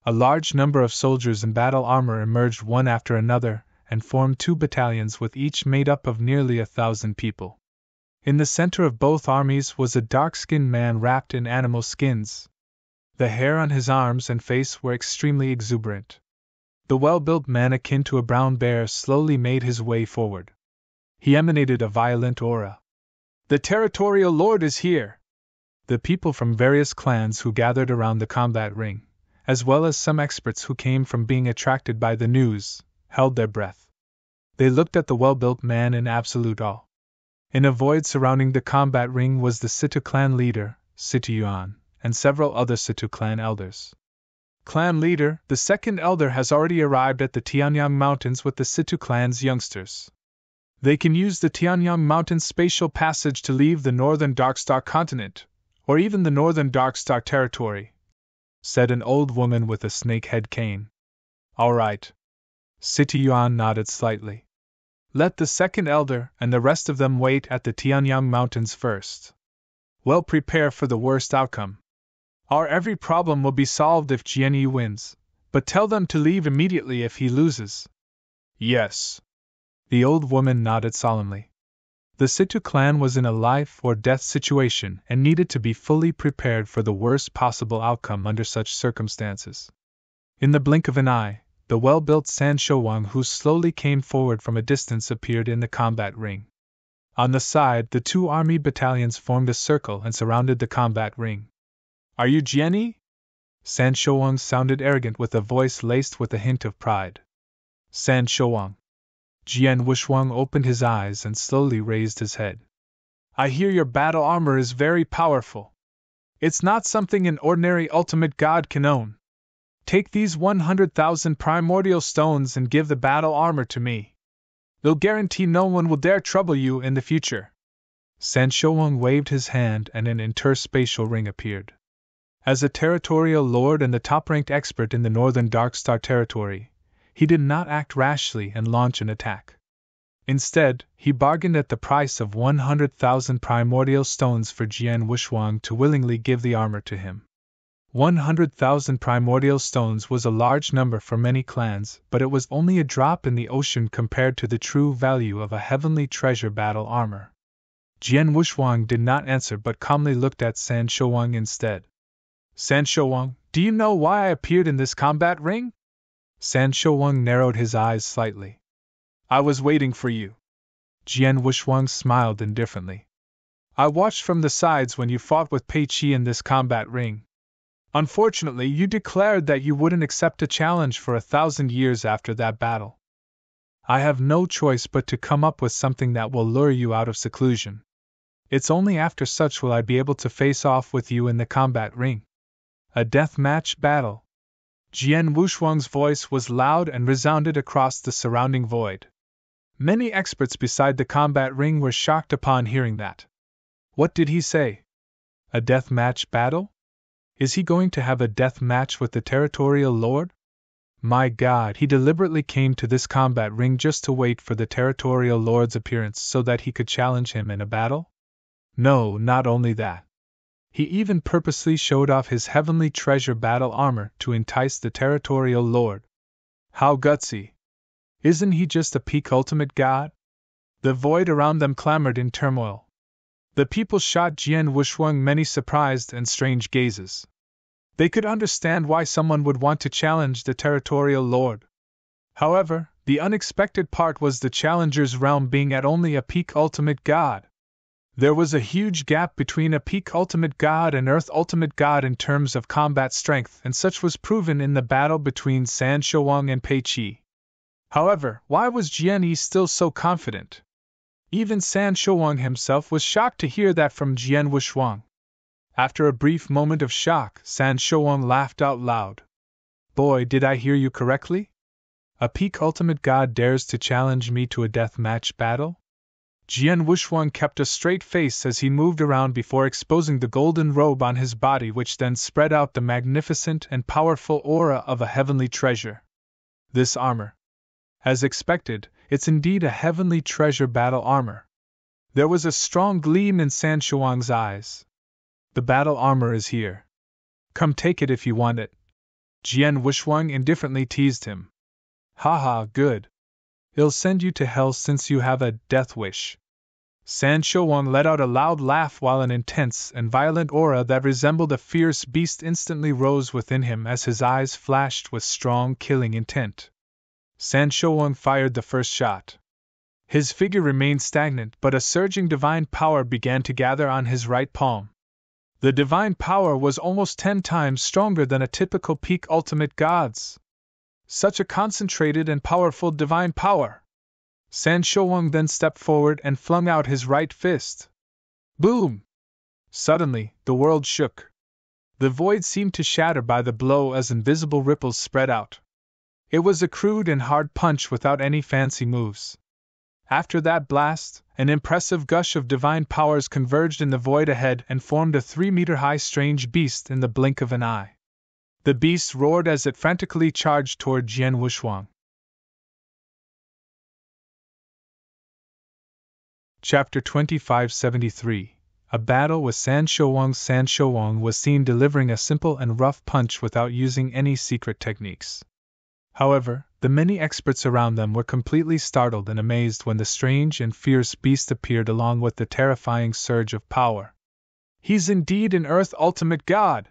A large number of soldiers in battle armor emerged one after another and formed 2 battalions with each made up of nearly 1,000 people. In the center of both armies was a dark-skinned man wrapped in animal skins. The hair on his arms and face were extremely exuberant. The well-built man, akin to a brown bear, slowly made his way forward. He emanated a violent aura. "The territorial lord is here!" The people from various clans who gathered around the combat ring, as well as some experts who came from being attracted by the news, held their breath. They looked at the well-built man in absolute awe. In a void surrounding the combat ring was the Situ clan leader, Situ Yuan, and several other Situ clan elders. "Clan leader, the second elder has already arrived at the Tianyang Mountains with the Situ clan's youngsters. They can use the Tianyang Mountains spatial passage to leave the northern Darkstar continent, or even the northern Darkstar territory," said an old woman with a snake-head cane. "All right." Situ Yuan nodded slightly. "Let the second elder and the rest of them wait at the Tianyang Mountains first. Well, prepare for the worst outcome. Our every problem will be solved if Jianyi wins, but tell them to leave immediately if he loses." "Yes." The old woman nodded solemnly. The Situ clan was in a life-or-death situation and needed to be fully prepared for the worst possible outcome under such circumstances. In the blink of an eye, the well-built San Shouwang who slowly came forward from a distance appeared in the combat ring. On the side, the two army battalions formed a circle and surrounded the combat ring. "Are you Jianyi?" San Shouwang sounded arrogant with a voice laced with a hint of pride. "San Shouwang." Jian Wushwang opened his eyes and slowly raised his head. "I hear your battle armor is very powerful. It's not something an ordinary ultimate god can own. Take these 100,000 primordial stones and give the battle armor to me. They'll guarantee no one will dare trouble you in the future." San Shouwang waved his hand and an interspatial ring appeared. As a territorial lord and the top-ranked expert in the northern Darkstar territory, he did not act rashly and launch an attack. Instead, he bargained at the price of 100,000 primordial stones for Jian Wushwang to willingly give the armor to him. 100,000 primordial stones was a large number for many clans, but it was only a drop in the ocean compared to the true value of a heavenly treasure battle armor. Jian Wushwang did not answer but calmly looked at San Shouwang instead. "San Shouwang, do you know why I appeared in this combat ring?" San Shouwang narrowed his eyes slightly. "I was waiting for you." Jian Wushwang smiled indifferently. "I watched from the sides when you fought with Pei Qi in this combat ring. Unfortunately, you declared that you wouldn't accept a challenge for 1,000 years after that battle. I have no choice but to come up with something that will lure you out of seclusion. It's only after such will I be able to face off with you in the combat ring. A deathmatch battle." Jian Wushwang's voice was loud and resounded across the surrounding void. Many experts beside the combat ring were shocked upon hearing that. What did he say? A deathmatch battle? Is he going to have a death match with the territorial lord? My God, he deliberately came to this combat ring just to wait for the territorial lord's appearance so that he could challenge him in a battle? No, not only that. He even purposely showed off his heavenly treasure battle armor to entice the territorial lord. How gutsy! Isn't he just a peak ultimate god? The void around them clamored in turmoil. The people shot Jian Wushwang many surprised and strange gazes. They could understand why someone would want to challenge the territorial lord. However, the unexpected part was the challenger's realm being at only a peak ultimate god. There was a huge gap between a peak ultimate god and earth ultimate god in terms of combat strength, and such was proven in the battle between San Shouwang and Pei Qi. However, why was Jianyi still so confident? Even San Shouwang himself was shocked to hear that from Jian Wushwang. After a brief moment of shock, San Shouwang laughed out loud. Boy, did I hear you correctly? A peak ultimate god dares to challenge me to a death match battle? Jian Wushwang kept a straight face as he moved around before exposing the golden robe on his body, which then spread out the magnificent and powerful aura of a heavenly treasure. This armor. As expected, it's indeed a heavenly treasure battle armor. There was a strong gleam in San Shouwang's eyes. The battle armor is here. Come take it if you want it. Jian Wushwang indifferently teased him. Haha, good. It'll send you to hell since you have a death wish. San Shouwang let out a loud laugh while an intense and violent aura that resembled a fierce beast instantly rose within him as his eyes flashed with strong killing intent. San Shouwang fired the first shot. His figure remained stagnant, but a surging divine power began to gather on his right palm. The divine power was almost 10 times stronger than a typical peak ultimate god's. Such a concentrated and powerful divine power! San Shouwang then stepped forward and flung out his right fist. Boom! Suddenly, the world shook. The void seemed to shatter by the blow as invisible ripples spread out. It was a crude and hard punch without any fancy moves. After that blast, an impressive gush of divine powers converged in the void ahead and formed a 3-meter-high strange beast in the blink of an eye. The beast roared as it frantically charged toward Jian Wuxuang. Chapter 2573. A battle with San Shouwang. San Shouwang was seen delivering a simple and rough punch without using any secret techniques. However, the many experts around them were completely startled and amazed when the strange and fierce beast appeared along with the terrifying surge of power. He's indeed an Earth Ultimate God!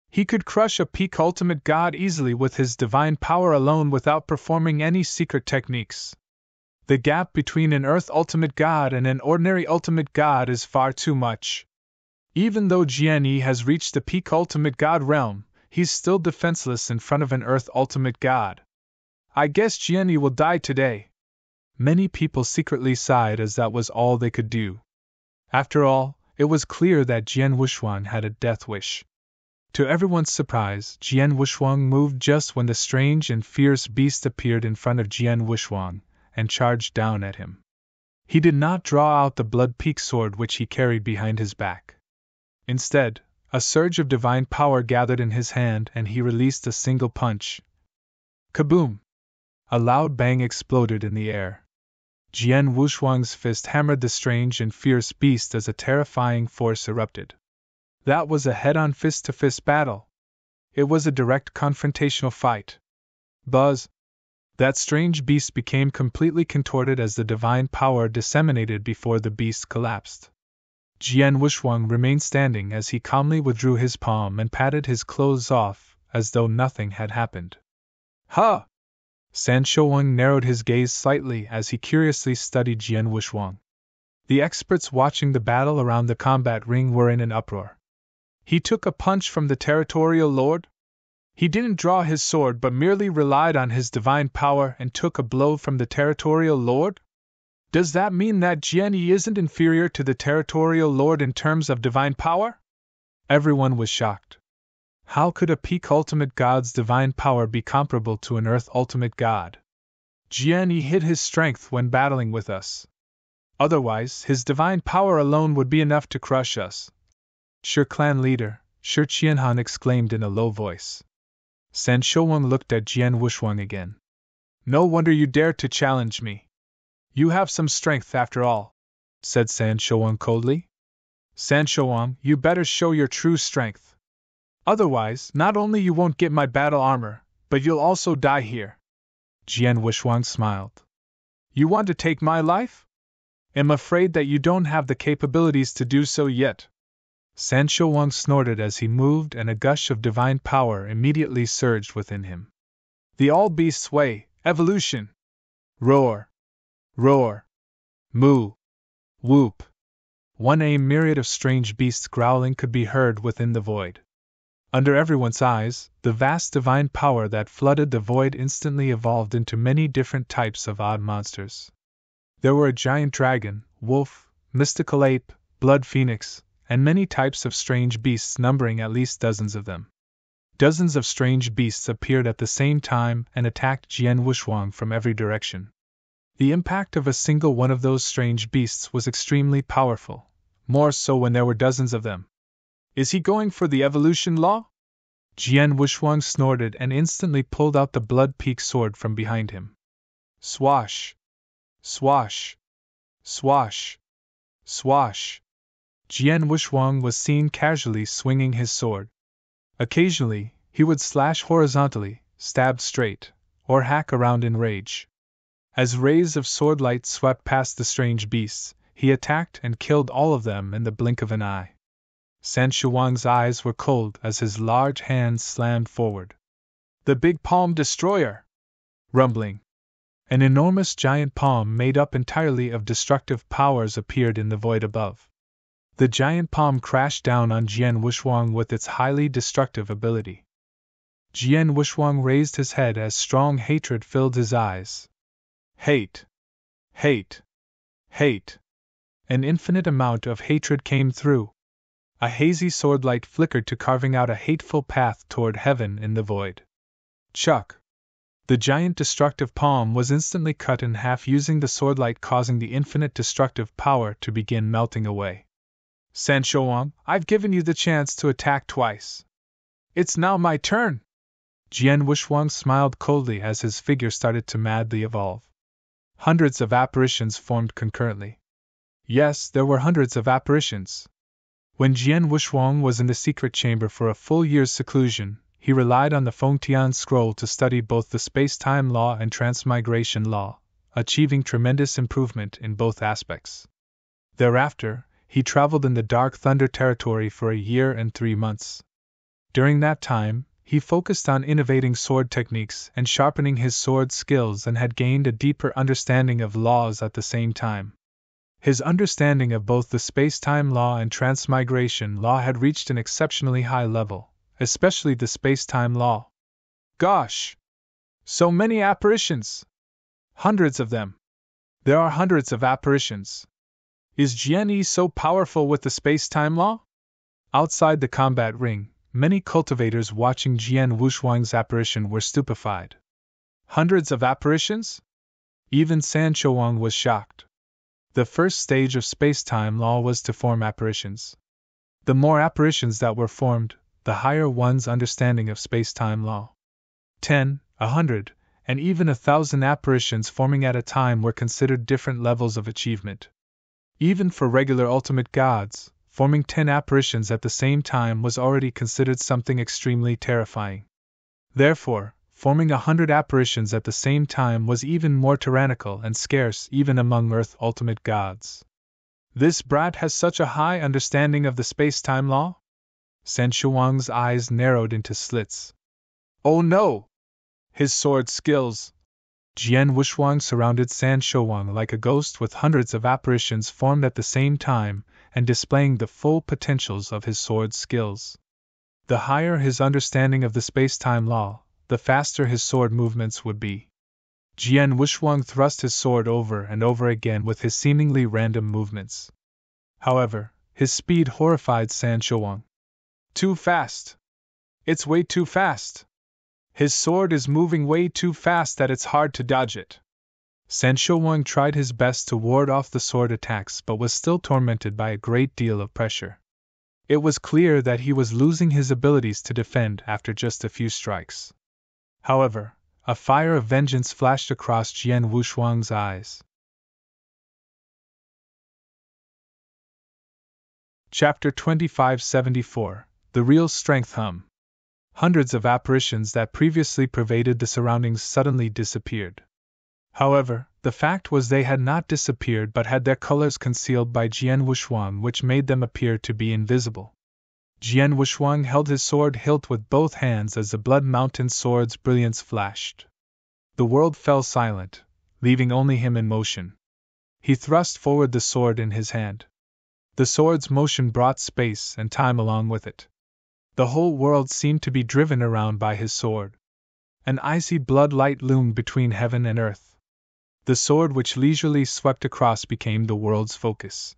He could crush a peak Ultimate God easily with his divine power alone without performing any secret techniques. The gap between an Earth Ultimate God and an ordinary Ultimate God is far too much. Even though Jian Yi has reached the peak Ultimate God realm, he's still defenseless in front of an Earth Ultimate God. I guess Jian Yi will die today. Many people secretly sighed as that was all they could do. After all, it was clear that Jian Wuxuang had a death wish. To everyone's surprise, Jian Wuxuang moved just when the strange and fierce beast appeared in front of Jian Wuxuang and charged down at him. He did not draw out the blood-peak sword which he carried behind his back. Instead, a surge of divine power gathered in his hand and he released a single punch. Kaboom! A loud bang exploded in the air. Jian Wuxuang's fist hammered the strange and fierce beast as a terrifying force erupted. That was a head-on fist-to-fist battle. It was a direct confrontational fight. Buzz! That strange beast became completely contorted as the divine power disseminated before the beast collapsed. Jian Wuxuang remained standing as he calmly withdrew his palm and patted his clothes off, as though nothing had happened. Huh! San Shouwang narrowed his gaze slightly as he curiously studied Jian Wuxuang. The experts watching the battle around the combat ring were in an uproar. He took a punch from the territorial lord? He didn't draw his sword but merely relied on his divine power and took a blow from the territorial lord? Does that mean that Jian Yi isn't inferior to the territorial lord in terms of divine power? Everyone was shocked. How could a peak ultimate god's divine power be comparable to an earth ultimate god? Jian Yi hid his strength when battling with us. Otherwise, his divine power alone would be enough to crush us. Shi clan leader, Shi Qianhan exclaimed in a low voice. San Shouwang looked at Jian Wuxuang again. No wonder you dared to challenge me. You have some strength after all, said San Shouwang coldly. San Shouwang, you better show your true strength. Otherwise, not only you won't get my battle armor, but you'll also die here. Jian Wuxuang smiled. You want to take my life? I'm afraid that you don't have the capabilities to do so yet. San Shouwang snorted as he moved and a gush of divine power immediately surged within him. The all-beast's way, evolution. Roar. Roar. Moo. Whoop. A myriad of strange beasts growling could be heard within the void. Under everyone's eyes, the vast divine power that flooded the void instantly evolved into many different types of odd monsters. There were a giant dragon, wolf, mystical ape, blood phoenix, and many types of strange beasts numbering at least dozens of them. Dozens of strange beasts appeared at the same time and attacked Jian Wuxuang from every direction. The impact of a single one of those strange beasts was extremely powerful, more so when there were dozens of them. Is he going for the evolution law? Jian Wuxuang snorted and instantly pulled out the blood-peak sword from behind him. Swash! Swash! Swash! Swash! Jian Wuxuang was seen casually swinging his sword. Occasionally, he would slash horizontally, stab straight, or hack around in rage. As rays of swordlight swept past the strange beasts, he attacked and killed all of them in the blink of an eye. San Shouwang's eyes were cold as his large hands slammed forward. The Big Palm Destroyer! Rumbling. An enormous giant palm made up entirely of destructive powers appeared in the void above. The giant palm crashed down on Jian Wushuang with its highly destructive ability. Jian Wushuang raised his head as strong hatred filled his eyes. Hate! Hate! Hate! An infinite amount of hatred came through. A hazy swordlight flickered to carving out a hateful path toward heaven in the void. Chuck! The giant destructive palm was instantly cut in half, using the swordlight causing the infinite destructive power to begin melting away. Sanshouang, I've given you the chance to attack twice. It's now my turn! Jian Wushuang smiled coldly as his figure started to madly evolve. Hundreds of apparitions formed concurrently. Yes, there were hundreds of apparitions. When Jian Wushuang was in the secret chamber for a full year's seclusion, he relied on the Fengtian scroll to study both the space-time law and transmigration law, achieving tremendous improvement in both aspects. Thereafter, he traveled in the Dark Thunder territory for a year and 3 months. During that time, he focused on innovating sword techniques and sharpening his sword skills and had gained a deeper understanding of laws at the same time. His understanding of both the space-time law and transmigration law had reached an exceptionally high level, especially the space-time law. Gosh! So many apparitions! Hundreds of them! There are hundreds of apparitions. Is Jian Yi so powerful with the space-time law? Outside the combat ring, many cultivators watching Jian Wushuang's apparition were stupefied. Hundreds of apparitions? Even Sanshouang was shocked. The first stage of space-time law was to form apparitions. The more apparitions that were formed, the higher one's understanding of space-time law. 10, 100, and even 1,000 apparitions forming at a time were considered different levels of achievement. Even for regular ultimate gods, forming 10 apparitions at the same time was already considered something extremely terrifying. Therefore, forming 100 apparitions at the same time was even more tyrannical and scarce even among Earth ultimate gods. This brat has such a high understanding of the space-time law? Sanshouang's eyes narrowed into slits. Oh no! His sword skills! Jian Wushuang surrounded Sanshouang like a ghost with hundreds of apparitions formed at the same time and displaying the full potentials of his sword skills. The higher his understanding of the space-time law, the faster his sword movements would be. Jian Wushuang thrust his sword over and over again with his seemingly random movements. However, his speed horrified Sanshouang. Too fast! It's way too fast! His sword is moving way too fast that it's hard to dodge it. Sanshouang tried his best to ward off the sword attacks but was still tormented by a great deal of pressure. It was clear that he was losing his abilities to defend after just a few strikes. However, a fire of vengeance flashed across Jian Wushuang's eyes. Chapter 2574 The Real Strength Hum. Hundreds of apparitions that previously pervaded the surroundings suddenly disappeared. However, the fact was they had not disappeared but had their colors concealed by Jian Wushuang, which made them appear to be invisible. Jian Wushuang held his sword hilt with both hands as the Blood Mountain sword's brilliance flashed. The world fell silent, leaving only him in motion. He thrust forward the sword in his hand. The sword's motion brought space and time along with it. The whole world seemed to be driven around by his sword. An icy blood light loomed between heaven and earth. The sword which leisurely swept across became the world's focus.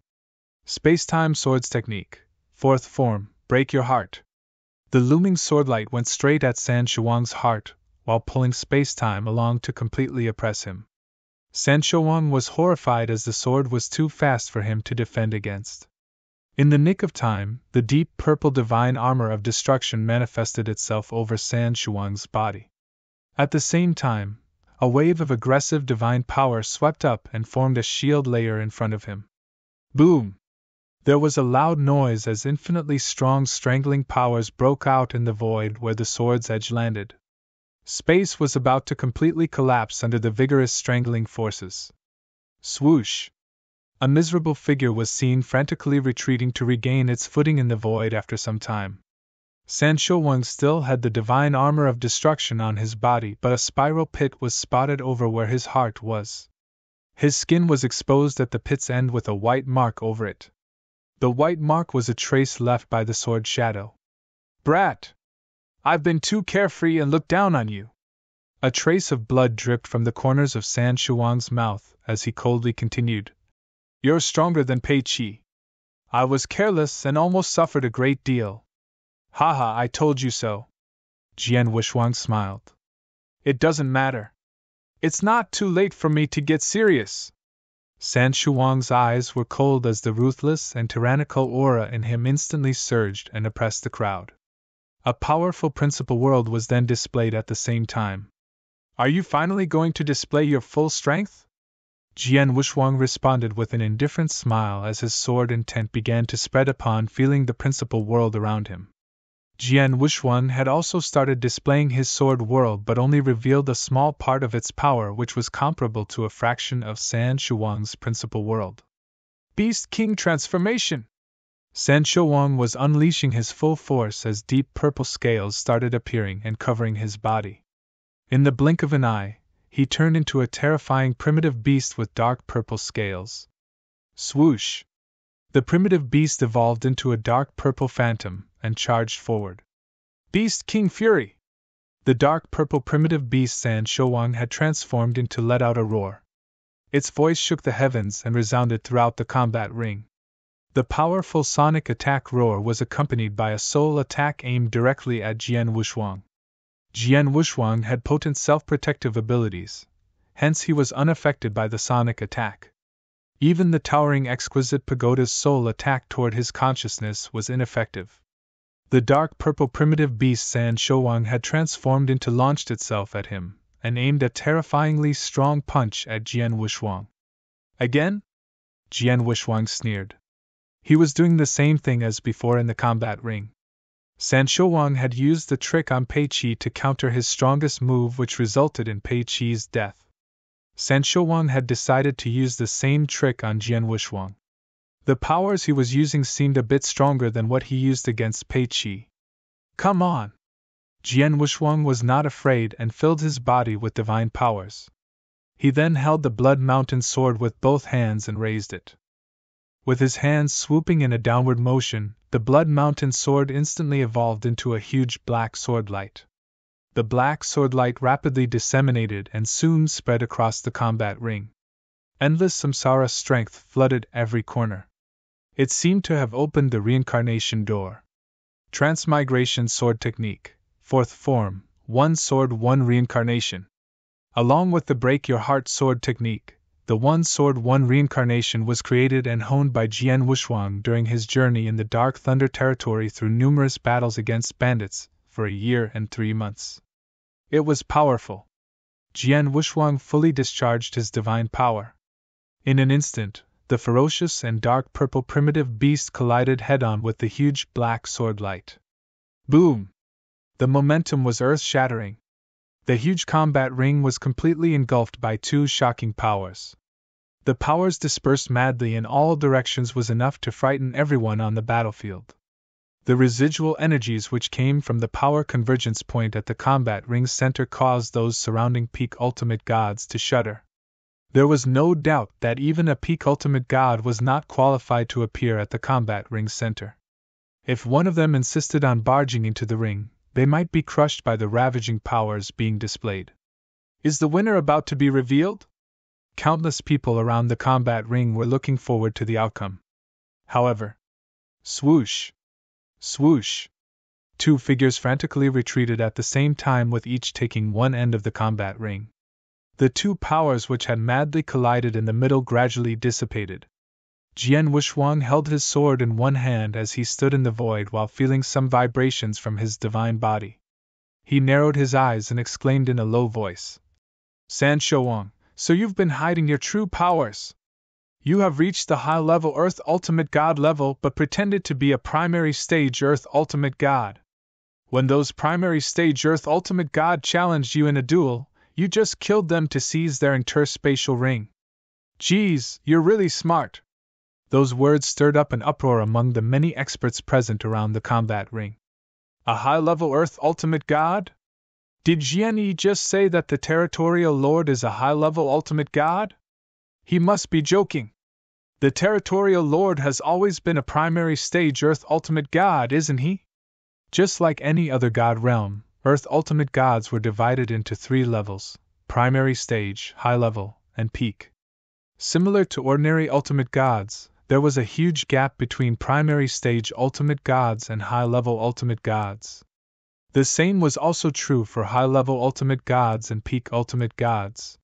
Space-time swords technique, fourth form, break your heart. The looming swordlight went straight at Sanshouang's heart, while pulling space-time along to completely oppress him. Sanshouang was horrified as the sword was too fast for him to defend against. In the nick of time, the deep purple divine armor of destruction manifested itself over Sanshouang's body. At the same time, a wave of aggressive divine power swept up and formed a shield layer in front of him. Boom! There was a loud noise as infinitely strong strangling powers broke out in the void where the sword's edge landed. Space was about to completely collapse under the vigorous strangling forces. Swoosh! A miserable figure was seen frantically retreating to regain its footing in the void after some time. Sancho Wang still had the divine armor of destruction on his body, but a spiral pit was spotted over where his heart was. His skin was exposed at the pit's end with a white mark over it. The white mark was a trace left by the sword shadow. Brat! I've been too carefree and looked down on you. A trace of blood dripped from the corners of Sancho Wang's mouth as he coldly continued. You're stronger than Pei Qi. I was careless and almost suffered a great deal. Haha, I told you so. Jian Wushuang smiled. It doesn't matter. It's not too late for me to get serious. Sancho Wang's eyes were cold as the ruthless and tyrannical aura in him instantly surged and oppressed the crowd. A powerful principal world was then displayed at the same time. Are you finally going to display your full strength? Jian Wushuang responded with an indifferent smile as his sword intent began to spread upon feeling the principal world around him. Jian Wushuang had also started displaying his sword world but only revealed a small part of its power, which was comparable to a fraction of Sancho Wang's principal world. Beast King Transformation! Sancho Wang was unleashing his full force as deep purple scales started appearing and covering his body. In the blink of an eye, he turned into a terrifying primitive beast with dark purple scales. Swoosh! The primitive beast evolved into a dark purple phantom and charged forward. Beast King Fury! The dark purple primitive beast Sancho Wang had transformed into let out a roar. Its voice shook the heavens and resounded throughout the combat ring. The powerful sonic attack roar was accompanied by a soul attack aimed directly at Jian Wushuang. Jian Wushuang had potent self-protective abilities, hence he was unaffected by the sonic attack. Even the towering exquisite pagoda's soul attack toward his consciousness was ineffective. The dark purple primitive beast Sancho Wang had transformed into launched itself at him, and aimed a terrifyingly strong punch at Jian Wushuang. Again? Jian Wushuang sneered. He was doing the same thing as before in the combat ring. Sancho Wang had used the trick on Pei Qi to counter his strongest move, which resulted in Pei Qi's death. Sancho Wang had decided to use the same trick on Jian Wushuang. The powers he was using seemed a bit stronger than what he used against Pei Qi. Come on! Jian Wushuang was not afraid and filled his body with divine powers. He then held the Blood Mountain sword with both hands and raised it. With his hands swooping in a downward motion, the Blood Mountain sword instantly evolved into a huge black sword light. The black sword light rapidly disseminated and soon spread across the combat ring. Endless samsara strength flooded every corner. It seemed to have opened the reincarnation door. Transmigration Sword Technique, 4th Form, 1 Sword 1 Reincarnation. Along with the Break Your Heart Sword Technique, the 1 Sword 1 Reincarnation was created and honed by Jian Wushuang during his journey in the Dark Thunder territory through numerous battles against bandits for a year and 3 months. It was powerful. Jian Wushuang fully discharged his divine power. In an instant, the ferocious and dark purple primitive beast collided head-on with the huge black sword light. Boom! The momentum was earth-shattering. The huge combat ring was completely engulfed by two shocking powers. The powers dispersed madly in all directions was enough to frighten everyone on the battlefield. The residual energies which came from the power convergence point at the combat ring's center caused those surrounding peak ultimate gods to shudder. There was no doubt that even a peak ultimate god was not qualified to appear at the combat ring's center. If one of them insisted on barging into the ring, they might be crushed by the ravaging powers being displayed. Is the winner about to be revealed? Countless people around the combat ring were looking forward to the outcome. However, swoosh! Swoosh! Two figures frantically retreated at the same time, with each taking one end of the combat ring. The two powers which had madly collided in the middle gradually dissipated. Jian Wushuang held his sword in one hand as he stood in the void while feeling some vibrations from his divine body. He narrowed his eyes and exclaimed in a low voice. Sancho Wang, so you've been hiding your true powers. You have reached the high-level Earth Ultimate God level but pretended to be a primary stage Earth Ultimate God. When those primary stage Earth Ultimate God challenged you in a duel, you just killed them to seize their interspatial ring. Geez, you're really smart. Those words stirred up an uproar among the many experts present around the combat ring. A high-level Earth Ultimate God? Did Jian just say that the Territorial Lord is a high-level Ultimate God? He must be joking. The Territorial Lord has always been a primary stage Earth Ultimate God, isn't he? Just like any other God realm, Earth Ultimate Gods were divided into 3 levels: primary stage, high level, and peak. Similar to ordinary Ultimate Gods, there was a huge gap between primary stage Ultimate Gods and high-level Ultimate Gods. The same was also true for high-level Ultimate Gods and peak Ultimate Gods.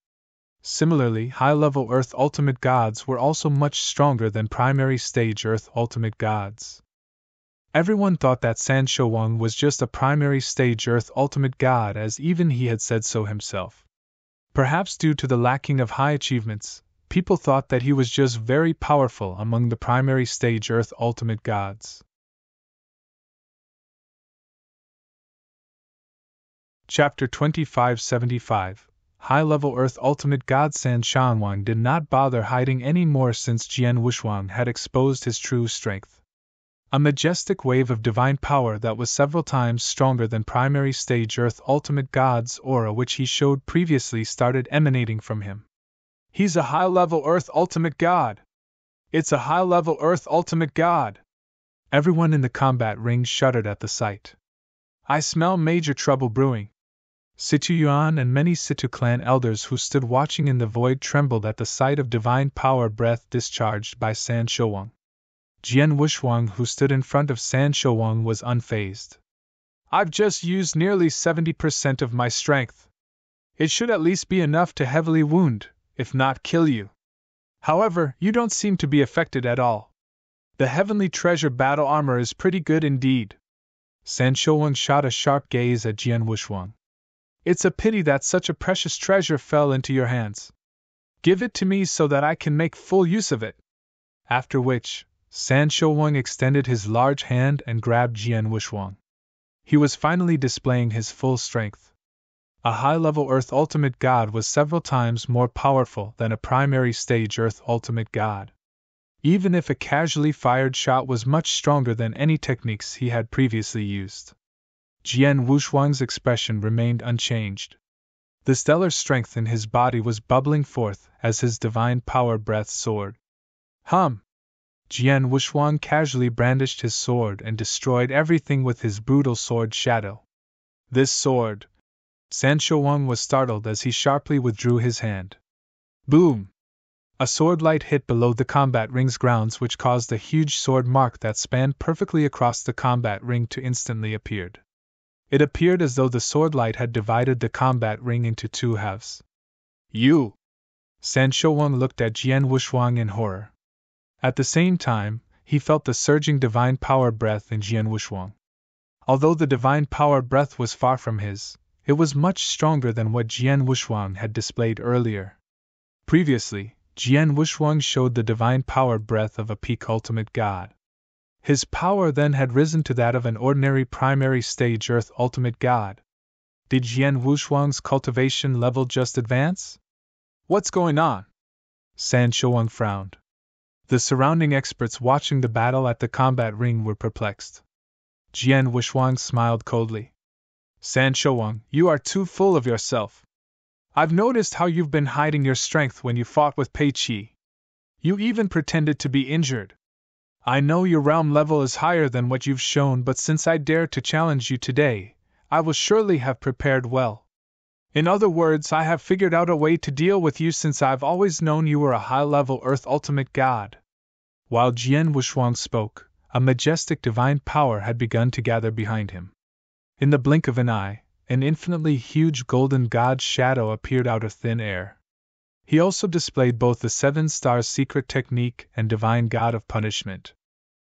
Similarly, high-level Earth Ultimate Gods were also much stronger than primary stage Earth Ultimate Gods. Everyone thought that San Shouwang was just a primary stage Earth Ultimate God, as even he had said so himself. Perhaps due to the lacking of high achievements, people thought that he was just very powerful among the primary stage Earth Ultimate Gods. Chapter 2575. High-level Earth Ultimate God San Shouwang did not bother hiding any more since Jian Wuxuang had exposed his true strength. A majestic wave of divine power that was several times stronger than primary stage Earth Ultimate God's aura, which he showed previously, started emanating from him. He's a high-level Earth Ultimate God! It's a high-level Earth Ultimate God! Everyone in the combat ring shuddered at the sight. I smell major trouble brewing. Situ Yuan and many Situ clan elders who stood watching in the void trembled at the sight of divine power breath discharged by San Shouwang. Jian Wuxuang, who stood in front of San Shouwang, was unfazed. I've just used nearly 70% of my strength. It should at least be enough to heavily wound, if not kill you. However, you don't seem to be affected at all. The Heavenly Treasure battle armor is pretty good indeed. San Shouwang shot a sharp gaze at Jian Wuxuang. It's a pity that such a precious treasure fell into your hands. Give it to me so that I can make full use of it. After which, San Shouwang extended his large hand and grabbed Jian Wuxuang. He was finally displaying his full strength. A high-level Earth Ultimate God was several times more powerful than a primary stage Earth Ultimate God. Even if a casually fired shot was much stronger than any techniques he had previously used. Jian Wuxuang's expression remained unchanged. The stellar strength in his body was bubbling forth as his divine power breath soared. Jian Wuxuang casually brandished his sword and destroyed everything with his brutal sword shadow. This sword! San Shouwang was startled as he sharply withdrew his hand. Boom! A sword light hit below the combat ring's grounds, which caused a huge sword mark that spanned perfectly across the combat ring to instantly appeared. It appeared as though the sword light had divided the combat ring into 2 halves. You! San Shouwang looked at Jian Wuxuang in horror. At the same time, he felt the surging divine power breath in Jian Wuxuang. Although the divine power breath was far from his, it was much stronger than what Jian Wuxuang had displayed earlier. Previously, Jian Wuxuang showed the divine power breath of a peak Ultimate God. His power then had risen to that of an ordinary primary stage Earth Ultimate God. Did Jian Wuxuang's cultivation level just advance? What's going on? San Shouwang frowned. The surrounding experts watching the battle at the combat ring were perplexed. Jian Wuxuang smiled coldly. San Shouwang, you are too full of yourself. I've noticed how you've been hiding your strength when you fought with Pei Qi. You even pretended to be injured. I know your realm level is higher than what you've shown, but since I dare to challenge you today, I will surely have prepared well. In other words, I have figured out a way to deal with you since I've always known you were a high-level Earth Ultimate God. While Jian Wuxuang spoke, a majestic divine power had begun to gather behind him. In the blink of an eye, an infinitely huge golden god's shadow appeared out of thin air. He also displayed both the 7 stars secret technique and divine god of punishment.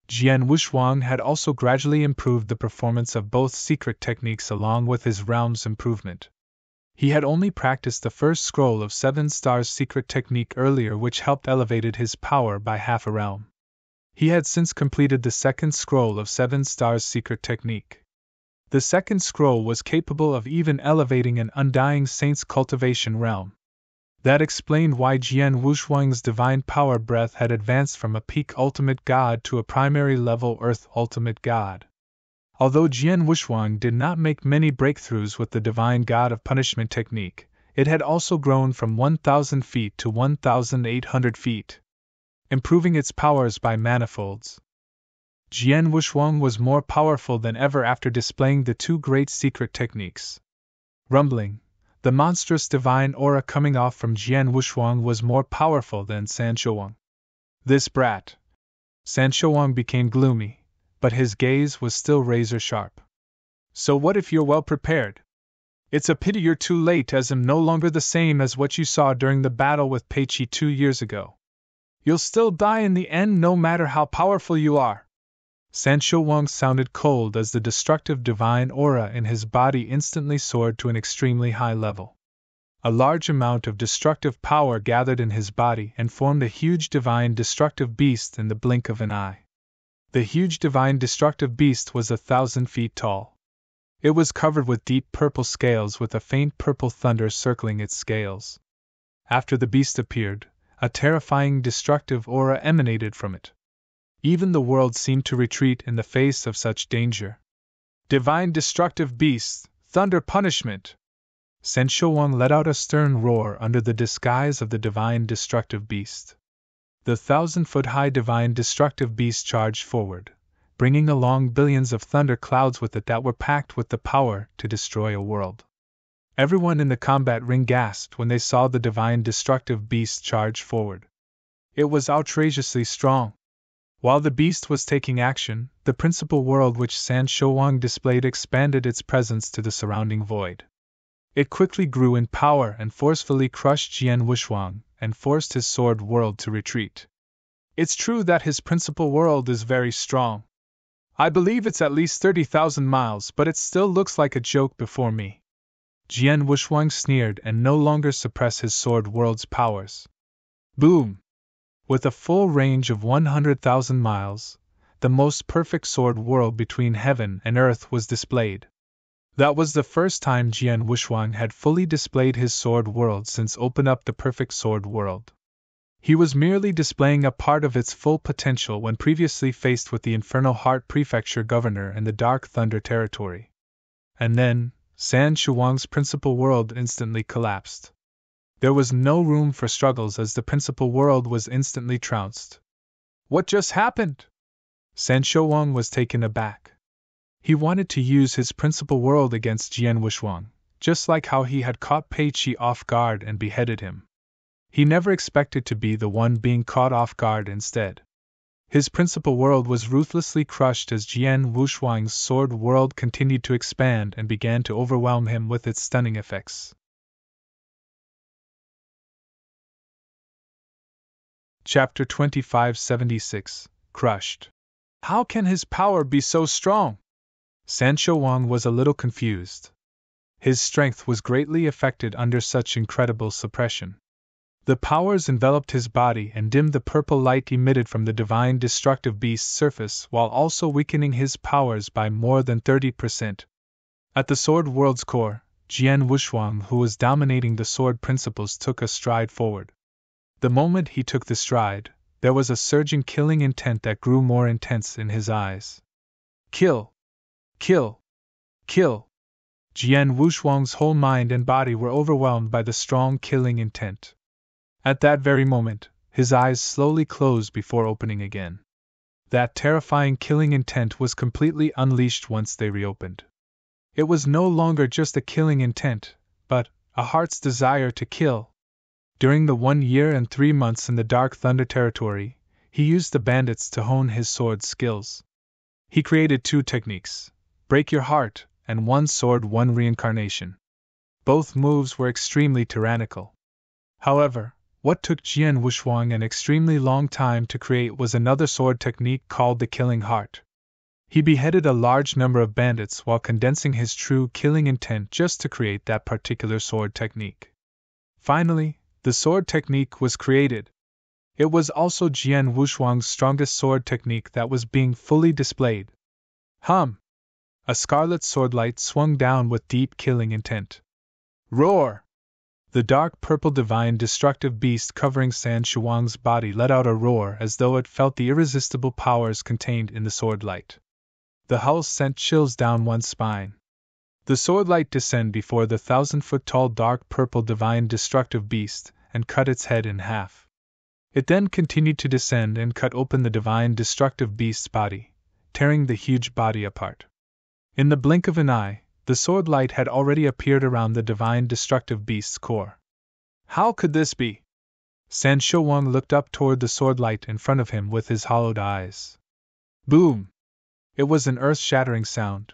Jian Wuxuang had also gradually improved the performance of both secret techniques along with his realm's improvement. He had only practiced the first scroll of 7 stars secret technique earlier, which helped elevated his power by half a realm. He had since completed the second scroll of 7 stars secret technique. The second scroll was capable of even elevating an undying saint's cultivation realm. That explained why Jian Wuxuang's divine power breath had advanced from a peak Ultimate God to a primary level Earth Ultimate God. Although Jian Wushuang did not make many breakthroughs with the divine god of punishment technique, it had also grown from 1,000 feet to 1,800 feet, improving its powers by manifolds. Jian Wushuang was more powerful than ever after displaying the two great secret techniques. Rumbling, the monstrous divine aura coming off from Jian Wushuang was more powerful than San Shouwang. This brat! San Shouwang became gloomy, but his gaze was still razor sharp. So what if you're well prepared? It's a pity you're too late, as I'm no longer the same as what you saw during the battle with Peiqi 2 years ago. You'll still die in the end no matter how powerful you are. San Shouwang sounded cold as the destructive divine aura in his body instantly soared to an extremely high level. A large amount of destructive power gathered in his body and formed a huge divine destructive beast in the blink of an eye. The huge divine destructive beast was 1,000 feet tall. It was covered with deep purple scales with a faint purple thunder circling its scales. After the beast appeared, a terrifying destructive aura emanated from it. Even the world seemed to retreat in the face of such danger. Divine destructive beast, thunder punishment! San Shouwang let out a stern roar under the disguise of the divine destructive beast. The 1,000-foot-high divine destructive beast charged forward, bringing along billions of thunder clouds with it that were packed with the power to destroy a world. Everyone in the combat ring gasped when they saw the divine destructive beast charge forward. It was outrageously strong. While the beast was taking action, the principal world which San Shouwang displayed expanded its presence to the surrounding void. It quickly grew in power and forcefully crushed Jian Wushuang and forced his sword world to retreat. It's true that his principal world is very strong. I believe it's at least 30,000 miles, but it still looks like a joke before me. Jian Wushuang sneered and no longer suppressed his sword world's powers. Boom! With a full range of 100,000 miles, the most perfect sword world between heaven and earth was displayed. That was the first time Jian Wushuang had fully displayed his sword world since Open Up the Perfect Sword World. He was merely displaying a part of its full potential when previously faced with the Infernal Heart Prefecture Governor and the Dark Thunder Territory. And then, San Shouwang's principal world instantly collapsed. There was no room for struggles as the principal world was instantly trounced. What just happened? San Shouwang was taken aback. He wanted to use his principal world against Jian Wushuang, just like how he had caught Peiqi off guard and beheaded him. He never expected to be the one being caught off guard instead. His principal world was ruthlessly crushed as Jian Wushuang's sword world continued to expand and began to overwhelm him with its stunning effects. Chapter 2576 Crushed. How can his power be so strong? San Shouwang was a little confused. His strength was greatly affected under such incredible suppression. The powers enveloped his body and dimmed the purple light emitted from the divine destructive beast's surface while also weakening his powers by more than 30%. At the sword world's core, Jian Wushuang, who was dominating the sword principles, took a stride forward. The moment he took the stride, there was a surging killing intent that grew more intense in his eyes. Kill! Kill! Kill! Jian Wushuang's whole mind and body were overwhelmed by the strong killing intent. At that very moment, his eyes slowly closed before opening again. That terrifying killing intent was completely unleashed once they reopened. It was no longer just a killing intent, but a heart's desire to kill. During the 1 year and 3 months in the Dark Thunder Territory, he used the bandits to hone his sword skills. He created 2 techniques, Break Your Heart, and 1 Sword 1 Reincarnation. Both moves were extremely tyrannical. However, what took Jian Wushuang an extremely long time to create was another sword technique called the Killing Heart. He beheaded a large number of bandits while condensing his true killing intent just to create that particular sword technique. Finally, the sword technique was created. It was also Jian Wushuang's strongest sword technique that was being fully displayed. Hum! A scarlet sword light swung down with deep killing intent. Roar! The dark purple divine destructive beast covering San Shouwang's body let out a roar as though it felt the irresistible powers contained in the sword light. The howl sent chills down one's spine. The sword light descended before the 1,000-foot-tall dark purple divine destructive beast and cut its head in half. It then continued to descend and cut open the divine destructive beast's body, tearing the huge body apart. In the blink of an eye, the sword light had already appeared around the divine destructive beast's core. How could this be? San Shouwang looked up toward the sword light in front of him with his hollowed eyes. Boom! It was an earth-shattering sound.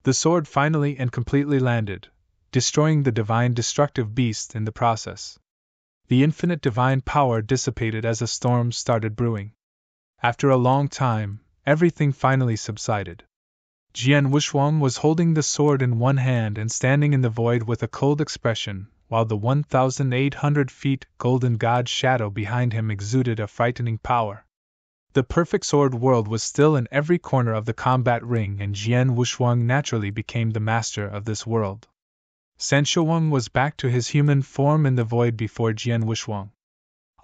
The sword finally and completely landed, destroying the divine destructive beast in the process. The infinite divine power dissipated as a storm started brewing. After a long time, everything finally subsided. Jian Wuxuang was holding the sword in one hand and standing in the void with a cold expression, while the 1,800 feet golden god shadow behind him exuded a frightening power. The perfect sword world was still in every corner of the combat ring, and Jian Wuxuang naturally became the master of this world. San Shouwang was back to his human form in the void before Jian Wuxuang.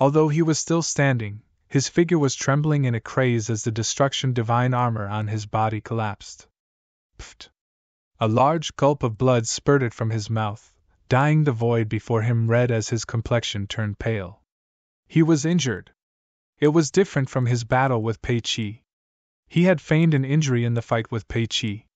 Although he was still standing, his figure was trembling in a craze as the destruction divine armor on his body collapsed. Pfft! A large gulp of blood spurted from his mouth, dyeing the void before him red as his complexion turned pale. He was injured. It was different from his battle with Pei Qi. He had feigned an injury in the fight with Pei Qi.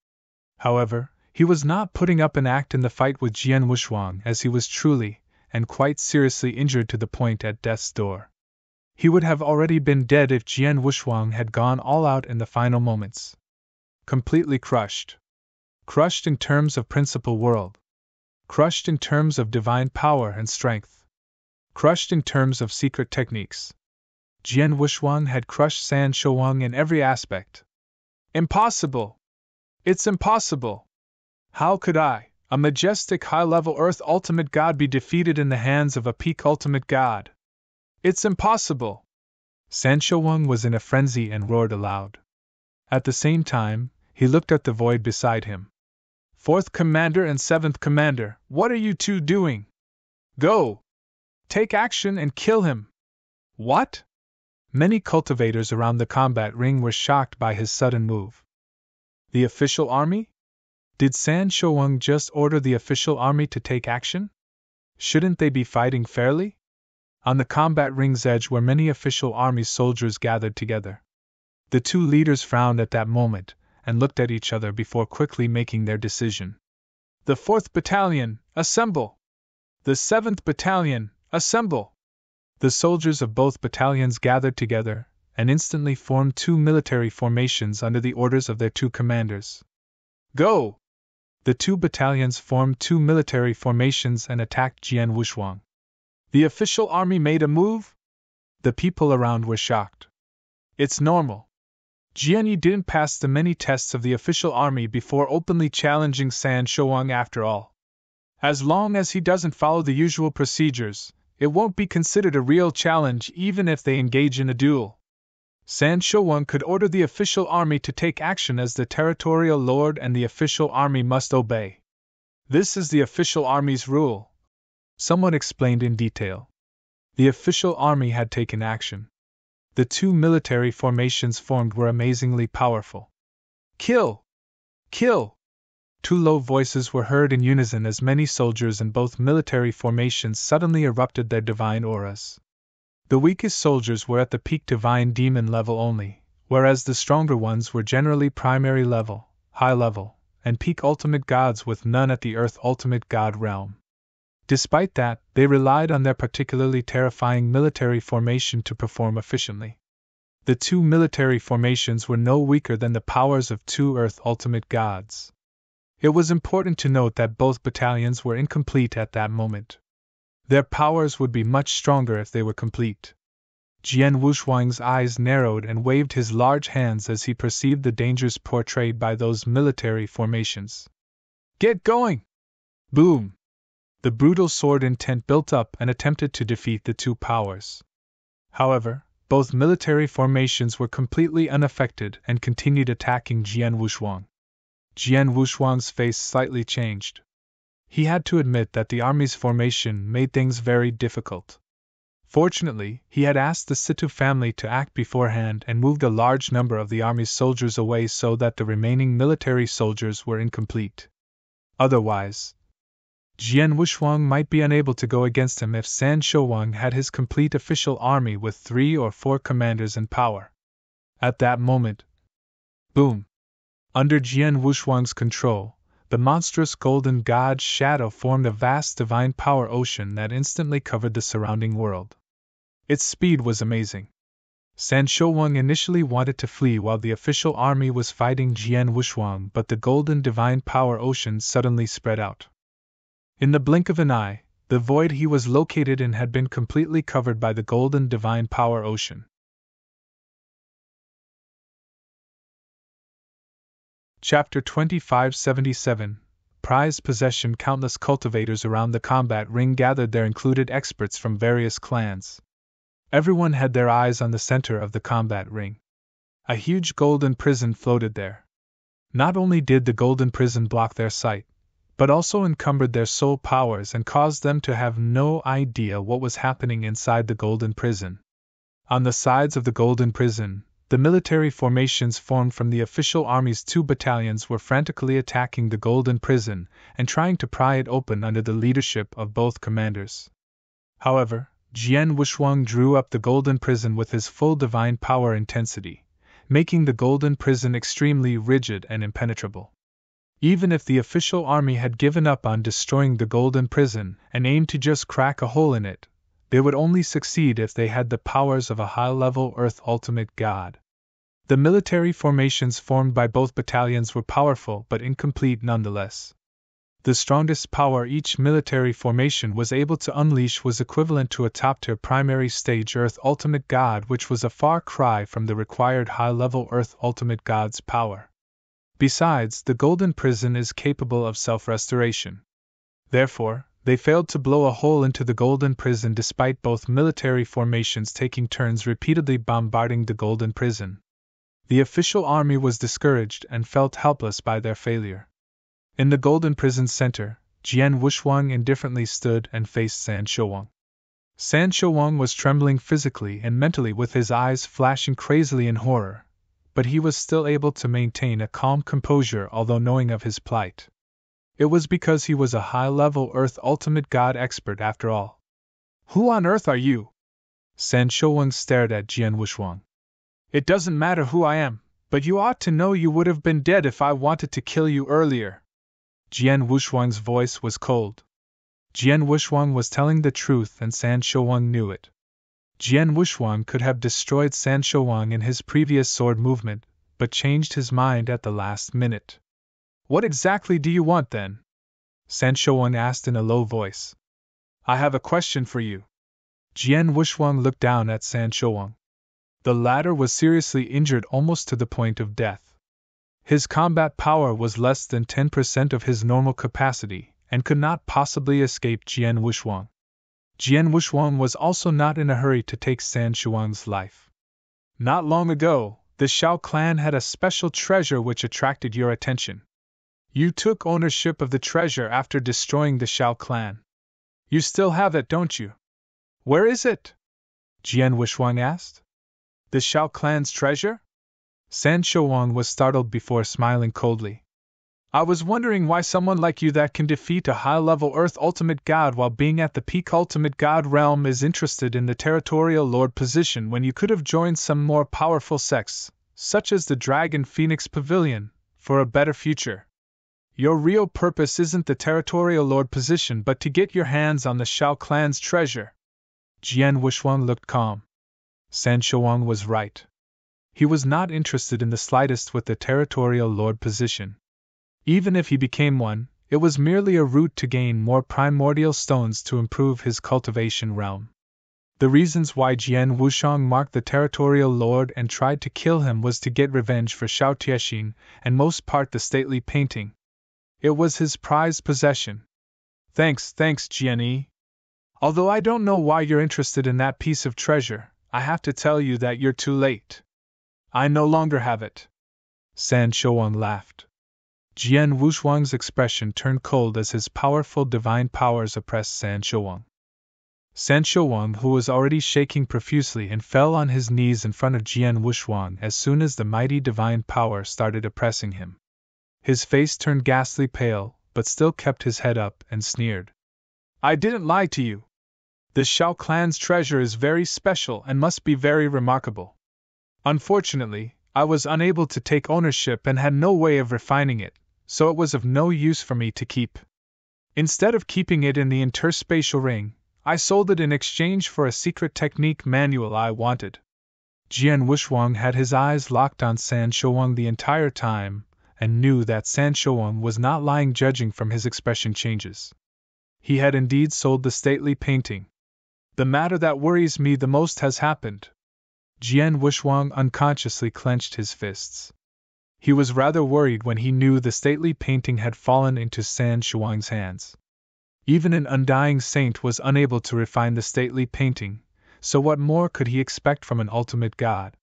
However, he was not putting up an act in the fight with Jian Wuxuang, as he was truly, and quite seriously injured to the point at death's door. He would have already been dead if Jian Wuxuang had gone all out in the final moments. Completely crushed. Crushed in terms of principal world. Crushed in terms of divine power and strength. Crushed in terms of secret techniques. Jian Wuxuang had crushed San Shouwang in every aspect. Impossible! It's impossible! How could I, a majestic high-level Earth Ultimate God, be defeated in the hands of a peak Ultimate God? It's impossible! San Shouwang was in a frenzy and roared aloud. At the same time, he looked at the void beside him. Fourth Commander and Seventh Commander, what are you two doing? Go! Take action and kill him! What? Many cultivators around the combat ring were shocked by his sudden move. The official army? Did San Shouwang just order the official army to take action? Shouldn't they be fighting fairly? On the combat ring's edge were many official army soldiers gathered together. The two leaders frowned at that moment, and looked at each other before quickly making their decision. The 4th Battalion, assemble! The 7th Battalion, assemble! The soldiers of both battalions gathered together, and instantly formed two military formations under the orders of their two commanders. Go! The two battalions formed two military formations and attacked Jian Wuxuang. The official army made a move? The people around were shocked. It's normal. Jian Yi didn't pass the many tests of the official army before openly challenging San Shouwang after all. As long as he doesn't follow the usual procedures, it won't be considered a real challenge even if they engage in a duel. San Shouwang could order the official army to take action as the territorial lord, and the official army must obey. This is the official army's rule. Someone explained in detail. The official army had taken action. The two military formations formed were amazingly powerful. Kill! Kill! Two low voices were heard in unison as many soldiers in both military formations suddenly erupted their divine auras. The weakest soldiers were at the peak divine demon level only, whereas the stronger ones were generally primary level, high level, and peak ultimate gods, with none at the earth ultimate god realm. Despite that, they relied on their particularly terrifying military formation to perform efficiently. The two military formations were no weaker than the powers of two earth ultimate gods. It was important to note that both battalions were incomplete at that moment. Their powers would be much stronger if they were complete. Jian Wuxuang's eyes narrowed and waved his large hands as he perceived the dangers portrayed by those military formations. Get going! Boom! The brutal sword intent built up and attempted to defeat the two powers. However, both military formations were completely unaffected and continued attacking Jian Wuxuang. Jian Wuxuang's face slightly changed. He had to admit that the army's formation made things very difficult. Fortunately, he had asked the Situ family to act beforehand and moved a large number of the army's soldiers away so that the remaining military soldiers were incomplete. Otherwise, Jian Wushuang might be unable to go against him if San Shouwang had his complete official army with 3 or 4 commanders in power. At that moment, boom! Under Jian Wushuang's control, the monstrous golden god's shadow formed a vast divine power ocean that instantly covered the surrounding world. Its speed was amazing. San Shouwang initially wanted to flee while the official army was fighting Jian Wushuang, but the golden divine power ocean suddenly spread out. In the blink of an eye, the void he was located in had been completely covered by the golden divine power ocean. Chapter 2577 Prized Possession. Countless cultivators around the combat ring gathered there, included experts from various clans. Everyone had their eyes on the center of the combat ring. A huge golden prison floated there. Not only did the golden prison block their sight, but also encumbered their soul powers and caused them to have no idea what was happening inside the golden prison. On the sides of the golden prison, the military formations formed from the official army's 2 battalions were frantically attacking the golden prison and trying to pry it open under the leadership of both commanders. However, Jian Wushuang drew up the golden prison with his full divine power intensity, making the golden prison extremely rigid and impenetrable. Even if the official army had given up on destroying the golden prison and aimed to just crack a hole in it, they would only succeed if they had the powers of a high-level Earth Ultimate God. The military formations formed by both battalions were powerful but incomplete nonetheless. The strongest power each military formation was able to unleash was equivalent to a top-tier primary stage Earth Ultimate God, which was a far cry from the required high-level Earth Ultimate God's power. Besides, the golden prison is capable of self-restoration. Therefore, they failed to blow a hole into the golden prison despite both military formations taking turns repeatedly bombarding the golden prison. The official army was discouraged and felt helpless by their failure. In the golden prison's center, Jian Wushuang indifferently stood and faced San Shouwang. San Shouwang was trembling physically and mentally with his eyes flashing crazily in horror, but he was still able to maintain a calm composure although knowing of his plight. It was because he was a high-level Earth Ultimate God expert after all. Who on earth are you? San Shouwang stared at Jian Wushuang. It doesn't matter who I am, but you ought to know you would have been dead if I wanted to kill you earlier. Jian Wushuang's voice was cold. Jian Wushuang was telling the truth and San Shouwang knew it. Jian Wushuang could have destroyed San Shouwang in his previous sword movement, but changed his mind at the last minute. What exactly do you want then? San Shouwang asked in a low voice. I have a question for you. Jian Wushuang looked down at San Shouwang. The latter was seriously injured almost to the point of death. His combat power was less than 10% of his normal capacity, and could not possibly escape Jian Wushuang. Jian Wushuang was also not in a hurry to take San Shouwang's life. Not long ago, the Shao clan had a special treasure which attracted your attention. You took ownership of the treasure after destroying the Shao clan. You still have it, don't you? Where is it? Jian Wushuang asked. The Shao clan's treasure? San Shouwang was startled before smiling coldly. I was wondering why someone like you that can defeat a high-level Earth Ultimate God while being at the peak Ultimate God realm is interested in the Territorial Lord position when you could have joined some more powerful sects, such as the Dragon Phoenix Pavilion, for a better future. Your real purpose isn't the Territorial Lord position but to get your hands on the Shao clan's treasure. Jian Wushuang looked calm. San Shouwang was right. He was not interested in the slightest with the Territorial Lord position. Even if he became one, it was merely a route to gain more primordial stones to improve his cultivation realm. The reasons why Jian Wushuang marked the Territorial Lord and tried to kill him was to get revenge for Shao Tiexin and most part the stately painting. It was his prized possession. Thanks, Jian. Although I don't know why you're interested in that piece of treasure, I have to tell you that you're too late. I no longer have it. San Shouwang laughed. Jian Wushuang's expression turned cold as his powerful divine powers oppressed San Shouwang. Sancho Wang, who was already shaking profusely and fell on his knees in front of Jian Wushwang as soon as the mighty divine power started oppressing him. His face turned ghastly pale, but still kept his head up and sneered. I didn't lie to you. The Shao clan's treasure is very special and must be very remarkable. Unfortunately, I was unable to take ownership and had no way of refining it, so it was of no use for me to keep. Instead of keeping it in the interspatial ring, I sold it in exchange for a secret technique manual I wanted. Jian Wushwang had his eyes locked on Sancho Wang the entire time, and knew that Sancho Wang was not lying judging from his expression changes. He had indeed sold the stately painting. The matter that worries me the most has happened. Jian Wushwang unconsciously clenched his fists. He was rather worried when he knew the stately painting had fallen into Sancho Wang's hands. Even an undying saint was unable to refine the stately painting, so what more could he expect from an ultimate god?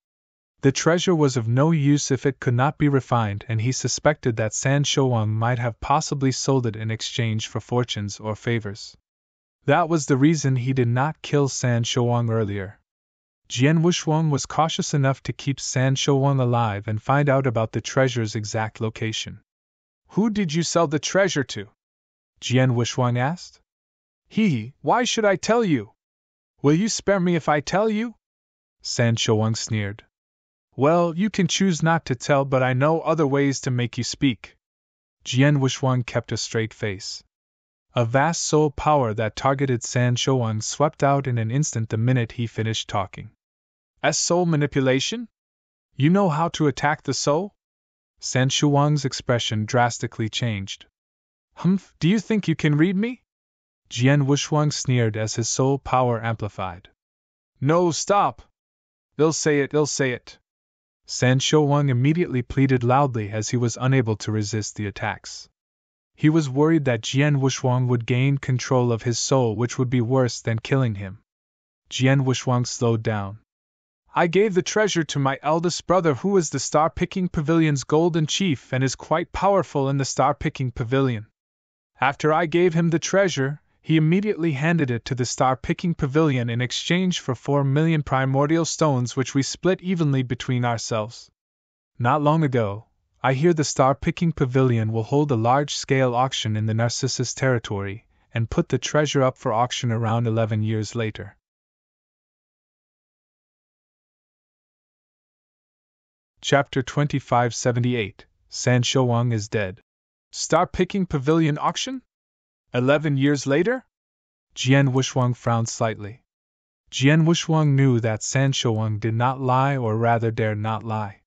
The treasure was of no use if it could not be refined, and he suspected that Sancho Wang might have possibly sold it in exchange for fortunes or favors. That was the reason he did not kill Sancho Wang earlier. Jian Wushwang was cautious enough to keep Sancho Wang alive and find out about the treasure's exact location. Who did you sell the treasure to? Jian Wushwang asked. Why should I tell you? Will you spare me if I tell you? Sancho Wang sneered. Well, you can choose not to tell, but I know other ways to make you speak. Jian Wushwang kept a straight face. A vast soul power that targeted Sancho Wang swept out in an instant the minute he finished talking. Soul manipulation? You know how to attack the soul? Sancho Wang's expression drastically changed. Humph, do you think you can read me? Jian Wushwang sneered as his soul power amplified. No, stop! They'll say it. Sancho Wang immediately pleaded loudly as he was unable to resist the attacks. He was worried that Jian Wushwang would gain control of his soul, which would be worse than killing him. Jian Wushwang slowed down. I gave the treasure to my eldest brother, who is the Star-Picking Pavilion's golden chief and is quite powerful in the Star-Picking Pavilion. After I gave him the treasure, he immediately handed it to the Star-Picking Pavilion in exchange for 4 million primordial stones, which we split evenly between ourselves. Not long ago, I hear the Star-Picking Pavilion will hold a large-scale auction in the Narcissus territory, and put the treasure up for auction around 11 years later. Chapter 2578, Sancho Wang is dead. Star-Picking Pavilion auction? 11 years later? Jian Wushwang frowned slightly. Jian Wushwang knew that Sancho Wang did not lie, or rather dared not lie.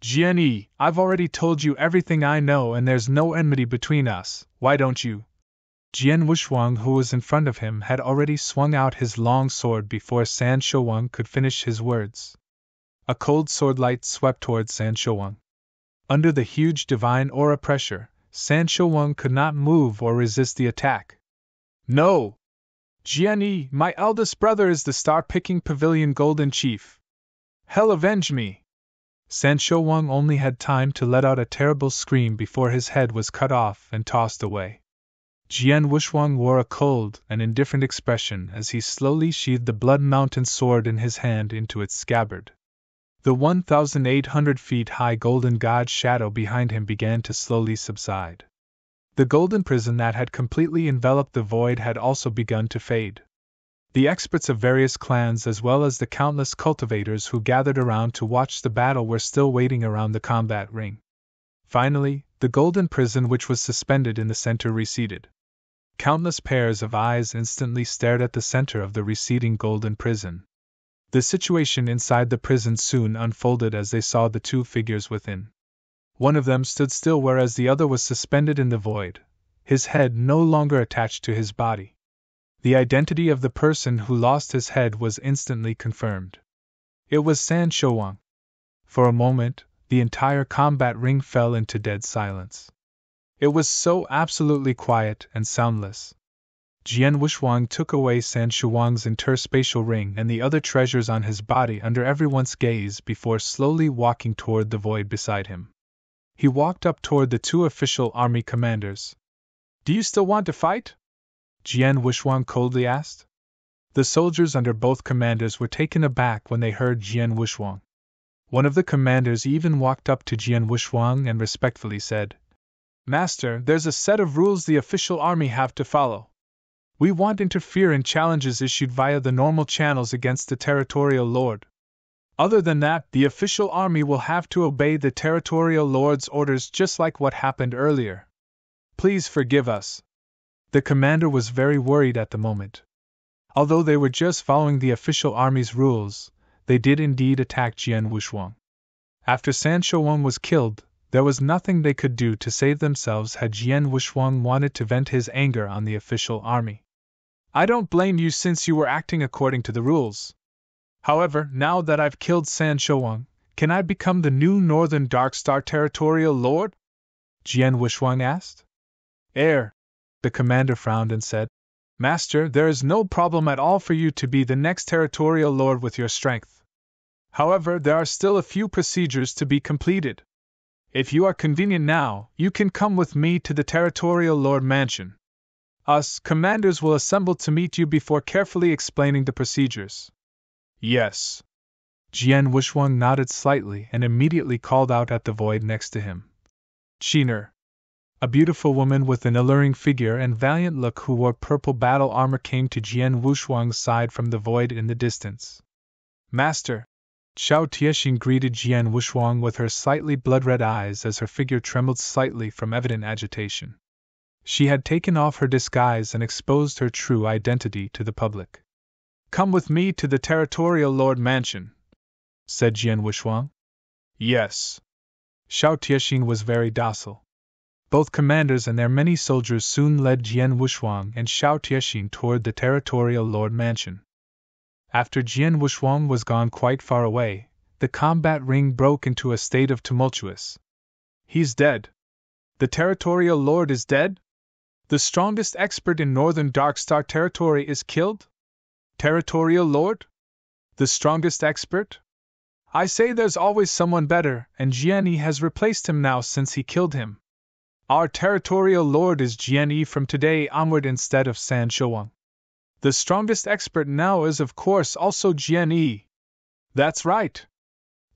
Jian, I've already told you everything I know and there's no enmity between us, why don't you? Jian Wushwang, who was in front of him, had already swung out his long sword before Sancho Wang could finish his words. A cold swordlight swept towards Sancho Wang. Under the huge divine aura pressure, Sancho Wang could not move or resist the attack. No! Jian, my eldest brother is the Star-Picking Pavilion Golden Chief. Hell avenge me! Sancho Wang only had time to let out a terrible scream before his head was cut off and tossed away. Jian Wushwang wore a cold and indifferent expression as he slowly sheathed the Blood Mountain sword in his hand into its scabbard. The 1,800 feet high golden god shadow behind him began to slowly subside. The golden prison that had completely enveloped the void had also begun to fade. The experts of various clans, as well as the countless cultivators who gathered around to watch the battle, were still waiting around the combat ring. Finally, the golden prison which was suspended in the center receded. Countless pairs of eyes instantly stared at the center of the receding golden prison. The situation inside the prison soon unfolded as they saw the two figures within. One of them stood still, whereas the other was suspended in the void, his head no longer attached to his body. The identity of the person who lost his head was instantly confirmed. It was Sancho Wang. For a moment, the entire combat ring fell into dead silence. It was so absolutely quiet and soundless. Jian Wushwang took away Sancho Wang's interspatial ring and the other treasures on his body under everyone's gaze before slowly walking toward the void beside him. He walked up toward the two official army commanders. Do you still want to fight? Jian Wushwang coldly asked. The soldiers under both commanders were taken aback when they heard Jian Wuxuang. One of the commanders even walked up to Jian Wuxuang and respectfully said, "Master, there's a set of rules the official army have to follow. We won't interfere in challenges issued via the normal channels against the territorial lord. Other than that, the official army will have to obey the territorial lord's orders just like what happened earlier. Please forgive us." The commander was very worried at the moment. Although they were just following the official army's rules, they did indeed attack Jian Wuxuang. After San Shouwang was killed, there was nothing they could do to save themselves had Jian Wuxuang wanted to vent his anger on the official army. "I don't blame you since you were acting according to the rules. However, now that I've killed San Shouwang, can I become the new Northern Darkstar Territorial Lord?" Jian Wuxuang asked. The commander frowned and said, "Master, there is no problem at all for you to be the next territorial lord with your strength. However, there are still a few procedures to be completed. If you are convenient now, you can come with me to the territorial lord mansion. Us, commanders, will assemble to meet you before carefully explaining the procedures." "Yes." Jian Wuxuang nodded slightly and immediately called out at the void next to him. "Qiner." A beautiful woman with an alluring figure and valiant look who wore purple battle armor came to Jian Wuxuang's side from the void in the distance. "Master." Xiao Tiexing greeted Jian Wuxuang with her slightly blood-red eyes as her figure trembled slightly from evident agitation. She had taken off her disguise and exposed her true identity to the public. "Come with me to the territorial lord mansion," said Jian Wuxuang. "Yes." Xiao Tiexing was very docile. Both commanders and their many soldiers soon led Jian Wuxuang and Xiao Tiexing toward the territorial lord mansion. After Jian Wuxuang was gone quite far away, the combat ring broke into a state of tumultuous. "He's dead. The territorial lord is dead? The strongest expert in Northern Darkstar territory is killed? Territorial lord? The strongest expert? I say there's always someone better, and Jian Yi has replaced him now since he killed him. Our territorial lord is Jian Yi from today onward instead of San Shouwang. The strongest expert now is of course also Jian Yi. That's right.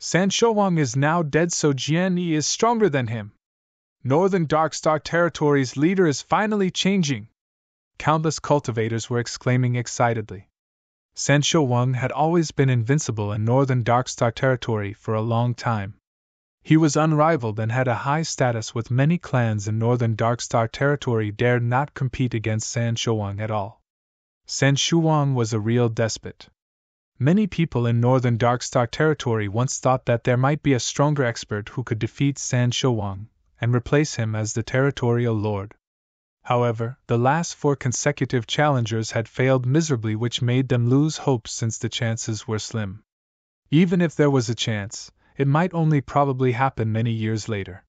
San Shouwang is now dead, so Jian Yi is stronger than him. Northern Darkstar Territory's leader is finally changing." Countless cultivators were exclaiming excitedly. San Shouwang had always been invincible in Northern Darkstar Territory for a long time. He was unrivaled and had a high status with many clans in Northern Darkstar Territory dared not compete against San Shouwang at all. San Shouwang was a real despot. Many people in Northern Darkstar Territory once thought that there might be a stronger expert who could defeat San Shouwang and replace him as the territorial lord. However, the last 4 consecutive challengers had failed miserably, which made them lose hope since the chances were slim. Even if there was a chance, it might only probably happen many years later.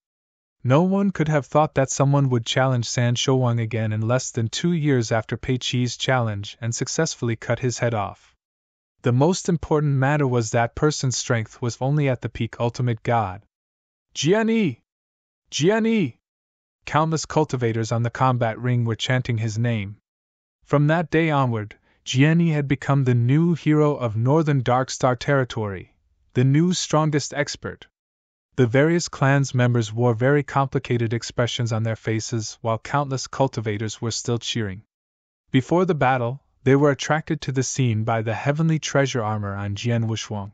No one could have thought that someone would challenge San Shouwang again in less than 2 years after Pei Qi's challenge and successfully cut his head off. The most important matter was that person's strength was only at the peak ultimate god. "Jian Yi! Jian Yi!" Countless cultivators on the combat ring were chanting his name. From that day onward, Jian Yi had become the new hero of Northern Darkstar Territory, the new strongest expert. The various clans' members wore very complicated expressions on their faces while countless cultivators were still cheering. Before the battle, they were attracted to the scene by the heavenly treasure armor on Jian Wuxuang.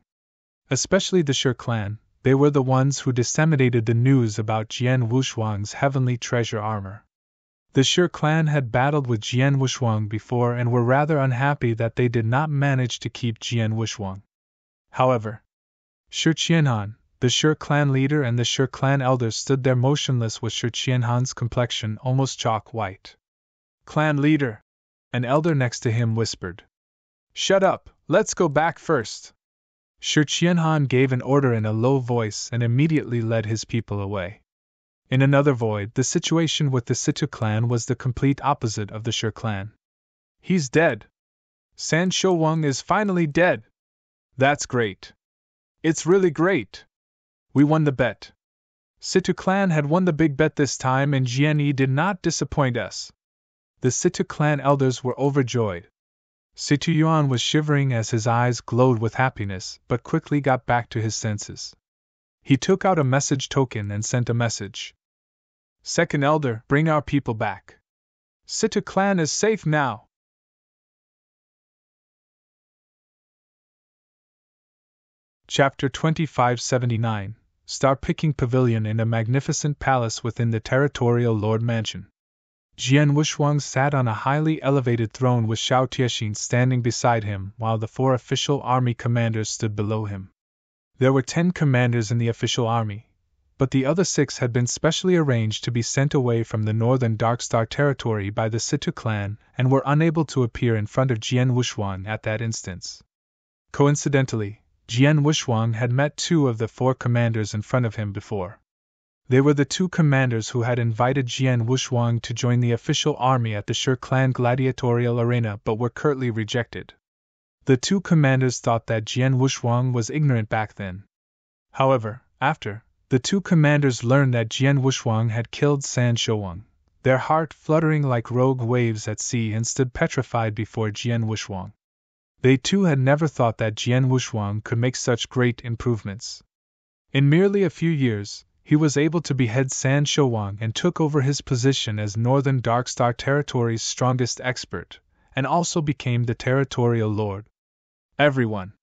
Especially the Shi clan, they were the ones who disseminated the news about Jian Wuxuang's heavenly treasure armor. The Shi clan had battled with Jian Wuxuang before and were rather unhappy that they did not manage to keep Jian Wuxuang. However, Shi Qianhan, the Shi clan leader, and the Shi clan elders stood there motionless with Shi Qianhan's complexion almost chalk white. "Clan leader," an elder next to him whispered. "Shut up, let's go back first." Shi Qianhan gave an order in a low voice and immediately led his people away. In another void, the situation with the Situ clan was the complete opposite of the Shi clan. "He's dead. San Shouwang is finally dead. That's great. It's really great. We won the bet. Situ clan had won the big bet this time, and Jian Yi did not disappoint us." The Situ clan elders were overjoyed. Situ Yuan was shivering as his eyes glowed with happiness, but quickly got back to his senses. He took out a message token and sent a message. Second Elder, bring our people back. Situ clan is safe now. Chapter 2579, Star-Picking Pavilion in a magnificent palace within the territorial Lord Mansion. Jian Wushuang sat on a highly elevated throne with Xiao Tiexin standing beside him while the 4 official army commanders stood below him. There were 10 commanders in the official army, but the other 6 had been specially arranged to be sent away from the northern Darkstar territory by the Situ clan and were unable to appear in front of Jian Wushuang at that instance. Coincidentally, Jian Wushuang had met 2 of the 4 commanders in front of him before. They were the 2 commanders who had invited Jian Wushuang to join the official army at the Shi clan gladiatorial arena but were curtly rejected. The 2 commanders thought that Jian Wushuang was ignorant back then. However, after the 2 commanders learned that Jian Wushuang had killed San Shouwang, their heart fluttering like rogue waves at sea and stood petrified before Jian Wushuang. They too had never thought that Jian Wushuang could make such great improvements. In merely a few years, he was able to behead San Shouwang and took over his position as Northern Darkstar Territory's strongest expert, and also became the territorial lord. Everyone.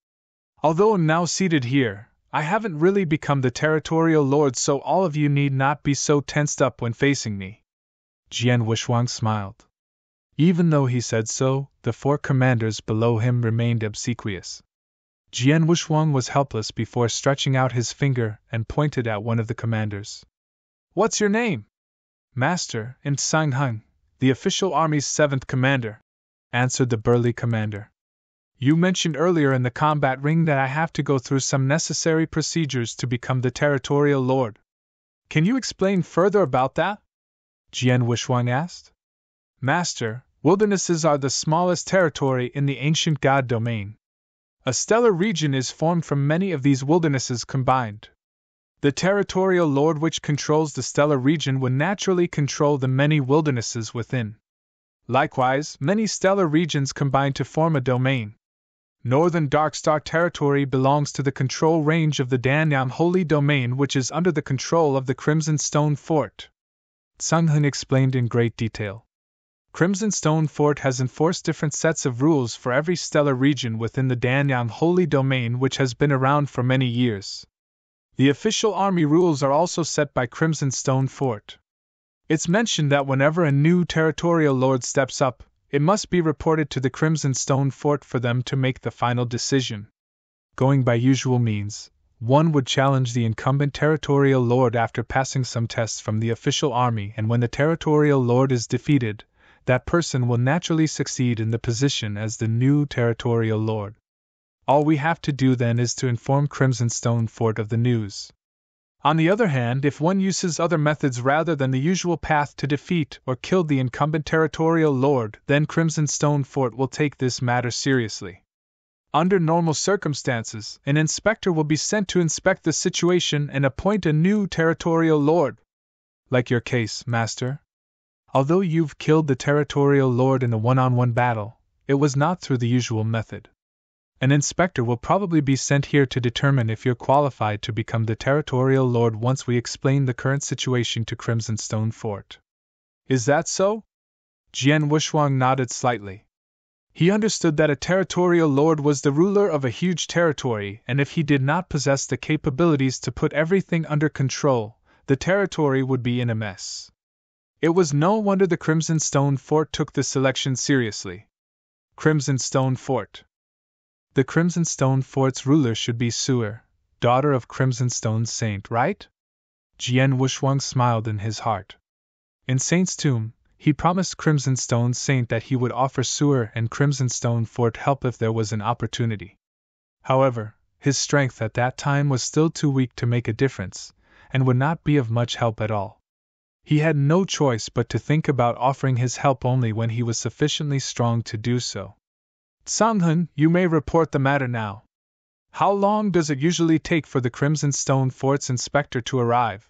Although I'm now seated here, I haven't really become the territorial lord, so all of you need not be so tensed up when facing me. Jian Wushuang smiled. Even though he said so, the 4 commanders below him remained obsequious. Jian Wushuang was helpless before stretching out his finger and pointed at one of the commanders. What's your name? Master, I'm Sang Hung, the official army's 7th commander, answered the burly commander. You mentioned earlier in the combat ring that I have to go through some necessary procedures to become the territorial lord. Can you explain further about that? Jian Wushuang asked. Master, wildernesses are the smallest territory in the ancient god domain. A stellar region is formed from many of these wildernesses combined. The territorial lord which controls the stellar region would naturally control the many wildernesses within. Likewise, many stellar regions combine to form a domain. Northern Darkstar territory belongs to the control range of the Danyang Holy Domain, which is under the control of the Crimson Stone Fort. Sang Hun explained in great detail. Crimson Stone Fort has enforced different sets of rules for every stellar region within the Danyang Holy Domain, which has been around for many years. The official army rules are also set by Crimson Stone Fort. It's mentioned that whenever a new territorial lord steps up, it must be reported to the Crimson Stone Fort for them to make the final decision. Going by usual means, one would challenge the incumbent territorial lord after passing some tests from the official army, and when the territorial lord is defeated, that person will naturally succeed in the position as the new territorial lord. All we have to do then is to inform Crimson Stone Fort of the news. On the other hand, if one uses other methods rather than the usual path to defeat or kill the incumbent territorial lord, then Crimson Stone Fort will take this matter seriously. Under normal circumstances, an inspector will be sent to inspect the situation and appoint a new territorial lord. Like your case, Master. Although you've killed the territorial lord in a one-on-one battle, it was not through the usual method. An inspector will probably be sent here to determine if you're qualified to become the territorial lord once we explain the current situation to Crimson Stone Fort. Is that so? Jian Wushuang nodded slightly. He understood that a territorial lord was the ruler of a huge territory, and if he did not possess the capabilities to put everything under control, the territory would be in a mess. It was no wonder the Crimson Stone Fort took the selection seriously. Crimson Stone Fort. The Crimson Stone Fort's ruler should be Suer, daughter of Crimson Stone Saint, right? Jian Wushuang smiled in his heart. In Saint's tomb, he promised Crimson Stone Saint that he would offer Suer and Crimson Stone Fort help if there was an opportunity. However, his strength at that time was still too weak to make a difference, and would not be of much help at all. He had no choice but to think about offering his help only when he was sufficiently strong to do so. Sang Hun, you may report the matter now. How long does it usually take for the Crimson Stone Fort's inspector to arrive?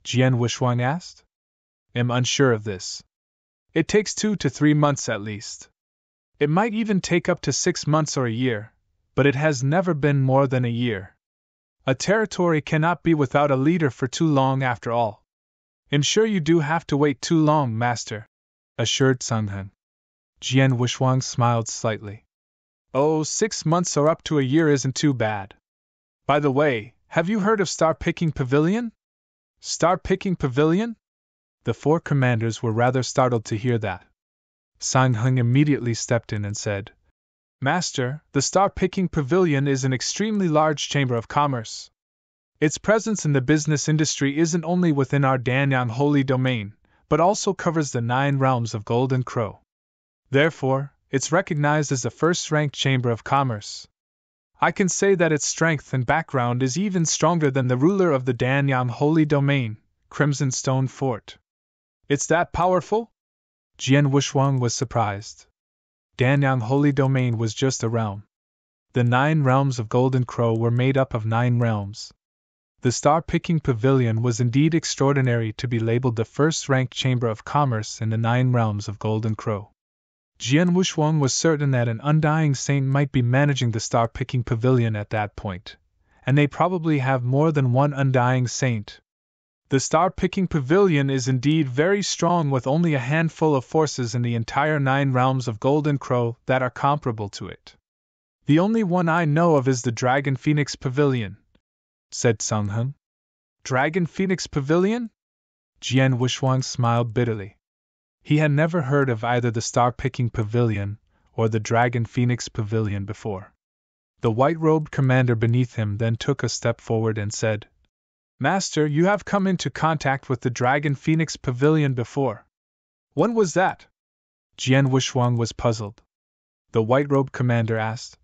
Jian Wushuang asked. I'm unsure of this. It takes 2 to 3 months at least. It might even take up to 6 months or a year, but it has never been more than a year. A territory cannot be without a leader for too long after all. I'm sure you do have to wait too long, master, assured Sung-hun. Jian Wushwang smiled slightly. Oh, 6 months or up to a year isn't too bad. By the way, have you heard of Star Picking Pavilion? Star Picking Pavilion? The 4 commanders were rather startled to hear that. Sang-hun immediately stepped in and said, Master, the Star Picking Pavilion is an extremely large chamber of commerce. Its presence in the business industry isn't only within our Danyang holy domain, but also covers the 9 realms of Golden Crow. Therefore, it's recognized as the first-ranked chamber of commerce. I can say that its strength and background is even stronger than the ruler of the Danyang holy domain, Crimson Stone Fort. It's that powerful? Jian Wushwang was surprised. Danyang holy domain was just a realm. The 9 realms of Golden Crow were made up of 9 realms. The Star-Picking Pavilion was indeed extraordinary to be labeled the first-ranked chamber of commerce in the 9 realms of Golden Crow. Jian Wushwang was certain that an undying saint might be managing the Star-Picking Pavilion at that point, and they probably have more than one undying saint. The Star-Picking Pavilion is indeed very strong, with only a handful of forces in the entire 9 realms of Golden Crow that are comparable to it. The only one I know of is the Dragon Phoenix Pavilion, said Sung-hun. Dragon Phoenix Pavilion? Jian Wushwang smiled bitterly. He had never heard of either the Star-Picking Pavilion or the Dragon Phoenix Pavilion before. The white-robed commander beneath him then took a step forward and said, Master, you have come into contact with the Dragon Phoenix Pavilion before. When was that? Jian Wushwang was puzzled. The white-robed commander asked,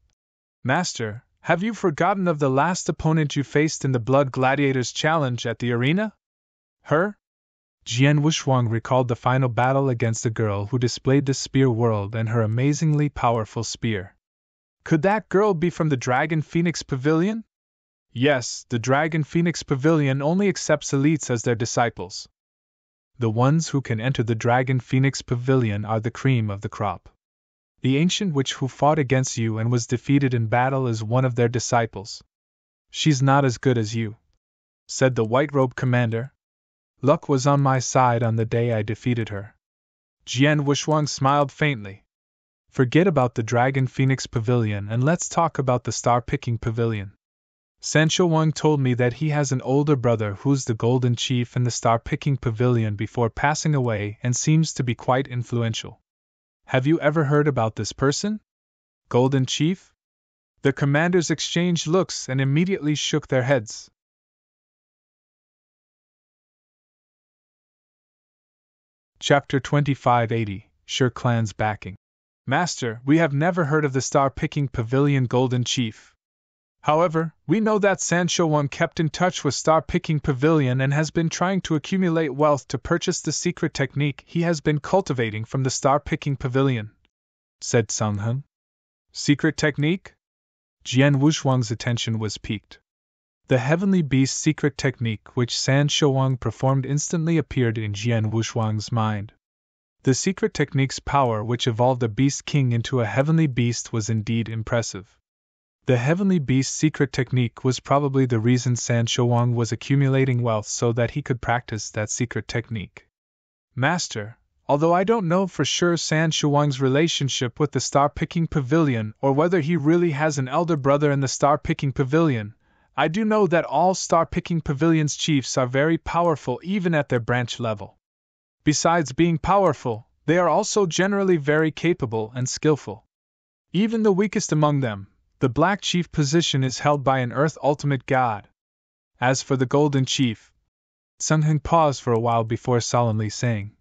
Master, have you forgotten of the last opponent you faced in the Blood Gladiators Challenge at the arena? Her? Jian Wushwang recalled the final battle against a girl who displayed the spear world and her amazingly powerful spear. Could that girl be from the Dragon Phoenix Pavilion? Yes, the Dragon Phoenix Pavilion only accepts elites as their disciples. The ones who can enter the Dragon Phoenix Pavilion are the cream of the crop. The ancient witch who fought against you and was defeated in battle is one of their disciples. She's not as good as you, said the white-robed commander. Luck was on my side on the day I defeated her. Jian Wushwang smiled faintly. Forget about the Dragon Phoenix Pavilion and let's talk about the Star-Picking Pavilion. Sancho Wang told me that he has an older brother who's the Golden Chief in the Star-Picking Pavilion before passing away and seems to be quite influential. Have you ever heard about this person? Golden Chief? The commanders exchanged looks and immediately shook their heads. Chapter 2580, Sure Clan's Backing. Master, we have never heard of the Star-Picking Pavilion Golden Chief. However, we know that Sancho Wang kept in touch with Star-Picking Pavilion and has been trying to accumulate wealth to purchase the secret technique he has been cultivating from the Star-Picking Pavilion, said Sung-hun. Secret technique? Jian Wushwang's attention was piqued. The Heavenly Beast secret technique which Sancho Wang performed instantly appeared in Jian Wushwang's mind. The secret technique's power which evolved a Beast King into a Heavenly Beast was indeed impressive. The Heavenly Beast secret technique was probably the reason Sancho Wang was accumulating wealth so that he could practice that secret technique. Master, although I don't know for sure Sancho Wang's relationship with the Star-Picking Pavilion or whether he really has an elder brother in the Star-Picking Pavilion, I do know that all Star-Picking Pavilion's chiefs are very powerful even at their branch level. Besides being powerful, they are also generally very capable and skillful. Even the weakest among them, the Black Chief position, is held by an Earth Ultimate God. As for the Golden Chief, Sung-hun paused for a while before solemnly saying,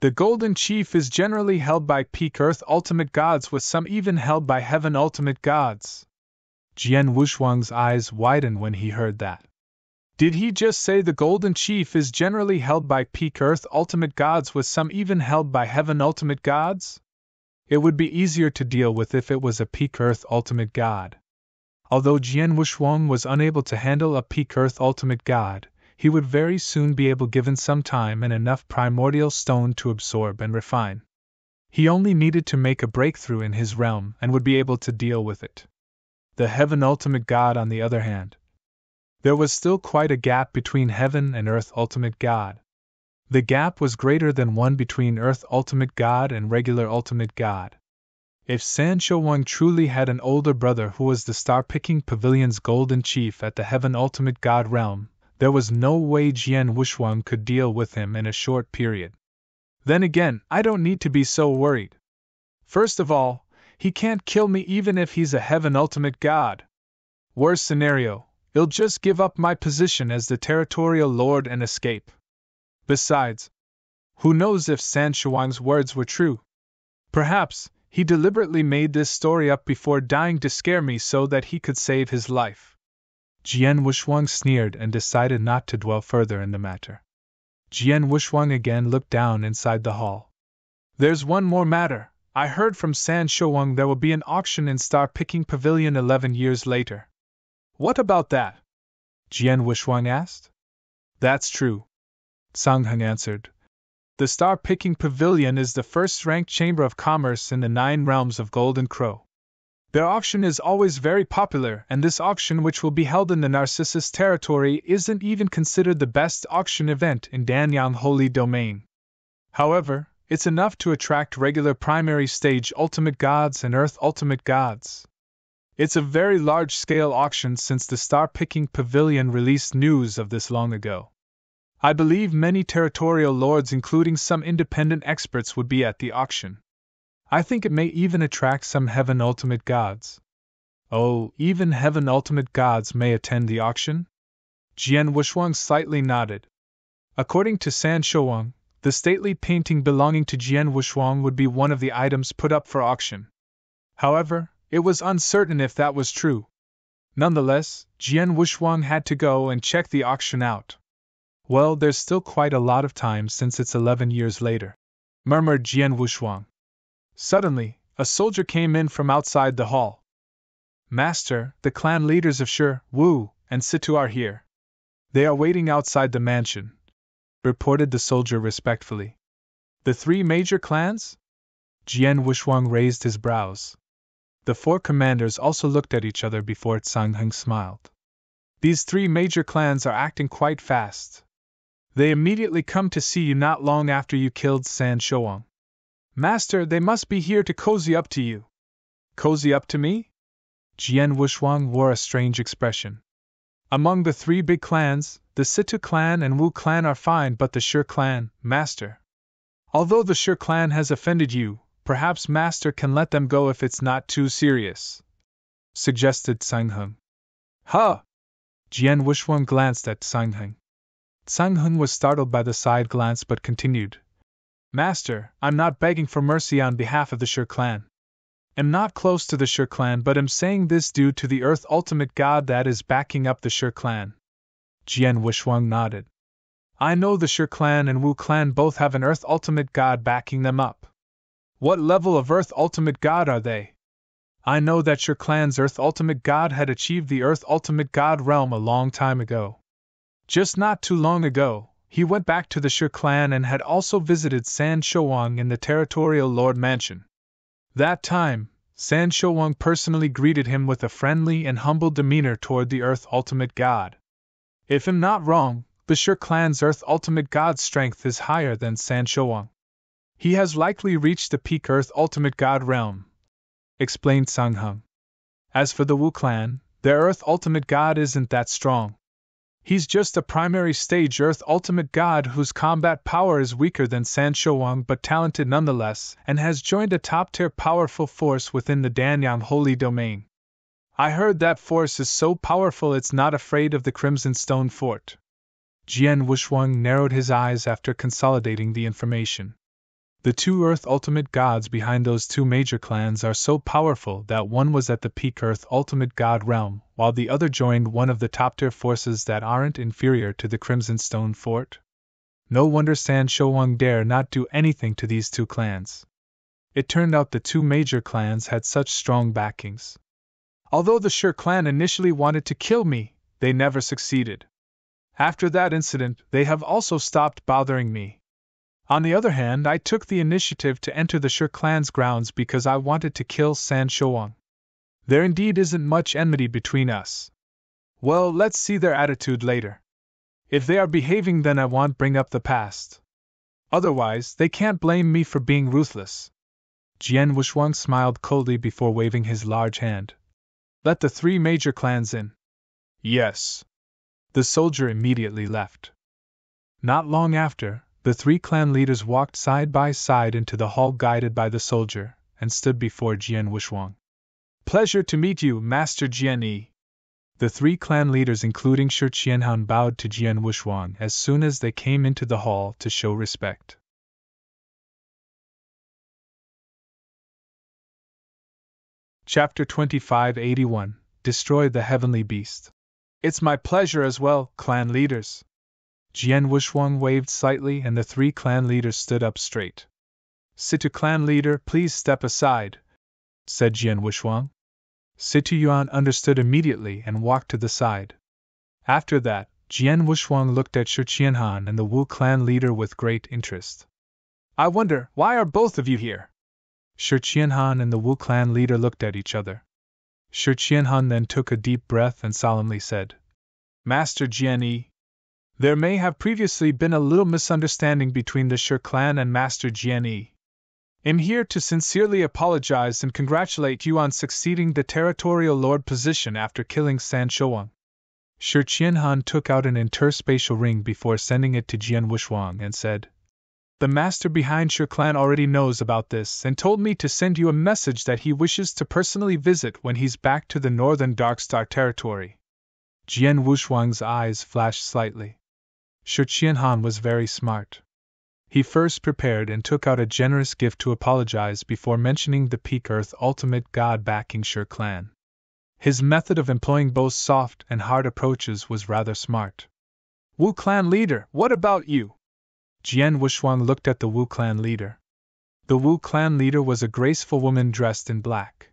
the Golden Chief is generally held by peak Earth Ultimate Gods, with some even held by Heaven Ultimate Gods. Jian Wushwang's eyes widened when he heard that. Did he just say the Golden Chief is generally held by peak Earth Ultimate Gods, with some even held by Heaven Ultimate Gods? It would be easier to deal with if it was a peak Earth Ultimate God. Although Jian Wushwang was unable to handle a peak Earth Ultimate God, he would very soon be able, given some time and enough primordial stone to absorb and refine. He only needed to make a breakthrough in his realm and would be able to deal with it. The Heaven Ultimate God, on the other hand. There was still quite a gap between Heaven and Earth Ultimate God. The gap was greater than one between Earth Ultimate God and regular Ultimate God. If San Shouwang truly had an older brother who was the Star-Picking Pavilion's Golden Chief at the Heaven Ultimate God realm, there was no way Jian Wuxuang could deal with him in a short period. Then again, I don't need to be so worried. First of all, he can't kill me even if he's a Heaven Ultimate God. Worst scenario, he'll just give up my position as the Territorial Lord and escape. Besides, who knows if San Shouwang's words were true? Perhaps he deliberately made this story up before dying to scare me so that he could save his life. Jian Wuxuang sneered and decided not to dwell further in the matter. Jian Wuxuang again looked down inside the hall. There's one more matter. I heard from San Shouwang there will be an auction in Star-Picking Pavilion 11 years later. What about that? Jian Wuxuang asked. That's true, Sang Heng answered. The Star-Picking Pavilion is the first-ranked chamber of commerce in the 9 realms of Golden Crow. Their auction is always very popular, and this auction, which will be held in the Narcissus territory, isn't even considered the best auction event in Danyang Holy Domain. However, it's enough to attract regular primary stage Ultimate Gods and Earth Ultimate Gods. It's a very large-scale auction since the Star-Picking Pavilion released news of this long ago. I believe many territorial lords, including some independent experts, would be at the auction. I think it may even attract some Heaven Ultimate Gods. Oh, even Heaven Ultimate Gods may attend the auction? Jian Wuxuang slightly nodded. According to San Shouwang, the stately painting belonging to Jian Wuxuang would be one of the items put up for auction. However, it was uncertain if that was true. Nonetheless, Jian Wuxuang had to go and check the auction out. Well, there's still quite a lot of time since it's 11 years later, murmured Jian Wuxuang. Suddenly, a soldier came in from outside the hall. Master, the clan leaders of Shi, Wu, and Situ are here. They are waiting outside the mansion, reported the soldier respectfully. The 3 major clans? Jian Wuxuang raised his brows. The 4 commanders also looked at each other before Sang Heng smiled. These 3 major clans are acting quite fast. They immediately come to see you not long after you killed San Shouwang. Master, they must be here to cozy up to you. Cozy up to me? Jian Wuxuang wore a strange expression. Among the 3 big clans, the Situ clan and Wu clan are fine, but the Shi clan, Master. Although the Shi clan has offended you, perhaps Master can let them go if it's not too serious, suggested Sang Heng. Huh! Jian Wuxuang glanced at Sang Heng. Sang Heng was startled by the side glance but continued. Master, I'm not begging for mercy on behalf of the Shi clan. I'm not close to the Shi clan, but am saying this due to the Earth Ultimate God that is backing up the Shi clan. Jian Wuxuang nodded. I know the Shi clan and Wu clan both have an Earth Ultimate God backing them up. What level of Earth Ultimate God are they? I know that Shi clan's Earth Ultimate God had achieved the Earth Ultimate God realm a long time ago. Just not too long ago, he went back to the Shi clan and had also visited San Shouwang in the Territorial Lord Mansion. That time, San Shouwang personally greeted him with a friendly and humble demeanor toward the Earth Ultimate God. If I'm not wrong, the Shi clan's Earth Ultimate God's strength is higher than San Shouwang. He has likely reached the peak Earth Ultimate God realm, explained Sang Heng. As for the Wu clan, their Earth Ultimate God isn't that strong. He's just a primary stage Earth Ultimate God whose combat power is weaker than San Shouwang but talented nonetheless, and has joined a top-tier powerful force within the Danyang Holy Domain. I heard that force is so powerful it's not afraid of the Crimson Stone Fort. Jian Wuxuang narrowed his eyes after consolidating the information. The 2 Earth Ultimate Gods behind those 2 major clans are so powerful that one was at the peak Earth Ultimate God realm, while the other joined one of the top-tier forces that aren't inferior to the Crimson Stone Fort. No wonder San Shouwang dare not do anything to these 2 clans. It turned out the 2 major clans had such strong backings. Although the Shi clan initially wanted to kill me, they never succeeded. After that incident, they have also stopped bothering me. On the other hand, I took the initiative to enter the Shi clan's grounds because I wanted to kill San Shouang. There indeed isn't much enmity between us. Well, let's see their attitude later. If they are behaving, then I won't bring up the past. Otherwise, they can't blame me for being ruthless. Jian Wushuang smiled coldly before waving his large hand. Let the 3 major clans in. Yes. The soldier immediately left. Not long after, the 3 clan leaders walked side by side into the hall guided by the soldier, and stood before Jian Wushuang. Pleasure to meet you, Master Jian Yi. The 3 clan leaders, including Shi Qianhan, bowed to Jian Wushuang as soon as they came into the hall to show respect. Chapter 2581 Destroy the Heavenly Beast. It's my pleasure as well, clan leaders. Jian Wushuang waved slightly and the 3 clan leaders stood up straight. Situ clan leader, please step aside, said Jian Wushuang. Situ Yuan understood immediately and walked to the side. After that, Jian Wushuang looked at Shi Qianhan and the Wu clan leader with great interest. I wonder, why are both of you here? Shi Qianhan and the Wu clan leader looked at each other. Shi Qianhan then took a deep breath and solemnly said, Master Jian Yi, there may have previously been a little misunderstanding between the Shi clan and Master Jian Yi. I'm here to sincerely apologize and congratulate you on succeeding the territorial lord position after killing San Shouang. Shi Qianhan took out an interspatial ring before sending it to Jian Wushuang and said, The master behind Shi clan already knows about this and told me to send you a message that he wishes to personally visit when he's back to the northern Darkstar territory. Jian Wushuang's eyes flashed slightly. Shi Qianhan was very smart. He first prepared and took out a generous gift to apologize before mentioning the Peak Earth Ultimate God backing Shi clan. His method of employing both soft and hard approaches was rather smart. Wu clan leader, what about you? Jian Wushuang looked at the Wu clan leader. The Wu clan leader was a graceful woman dressed in black.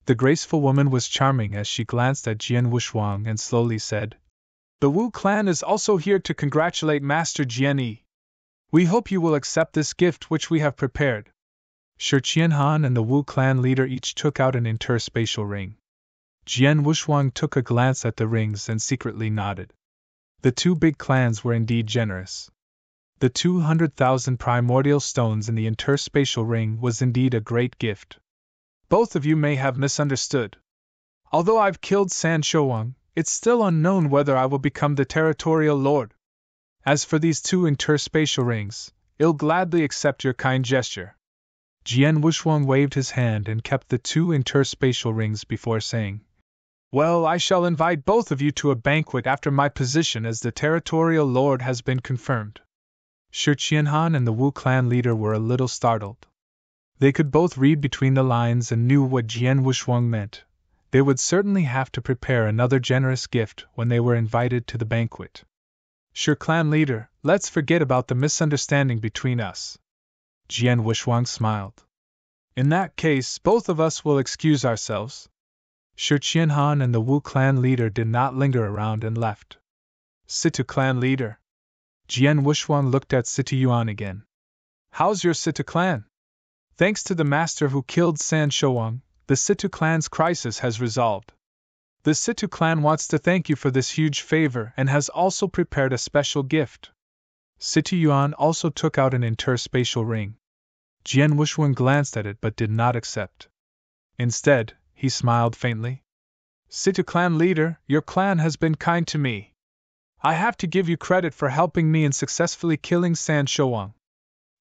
The graceful woman was charming as she glanced at Jian Wushuang and slowly said, The Wu clan is also here to congratulate Master Jian Yi. We hope you will accept this gift which we have prepared. Shi Qianhan and the Wu clan leader each took out an interspatial ring. Jian Wushuang took a glance at the rings and secretly nodded. The 2 big clans were indeed generous. The 200,000 primordial stones in the interspatial ring was indeed a great gift. Both of you may have misunderstood. Although I've killed San Shouang, it's still unknown whether I will become the territorial lord. As for these 2 interspatial rings, I'll gladly accept your kind gesture. Jian Wushuang waved his hand and kept the 2 interspatial rings before saying, Well, I shall invite both of you to a banquet after my position as the territorial lord has been confirmed. Shi Qianhan and the Wu clan leader were a little startled. They could both read between the lines and knew what Jian Wushuang meant. They would certainly have to prepare another generous gift when they were invited to the banquet. Shi clan leader, let's forget about the misunderstanding between us. Jian Wushuang smiled. In that case, both of us will excuse ourselves. Shi Qianhan and the Wu clan leader did not linger around and left. Situ clan leader. Jian Wushuang looked at Situ Yuan again. How's your Situ clan? Thanks to the master who killed San Shouang, the Situ clan's crisis has resolved. The Situ clan wants to thank you for this huge favor and has also prepared a special gift. Situ Yuan also took out an interspatial ring. Jian Wushuang glanced at it but did not accept. Instead, he smiled faintly. Situ clan leader, your clan has been kind to me. I have to give you credit for helping me in successfully killing San Shouang.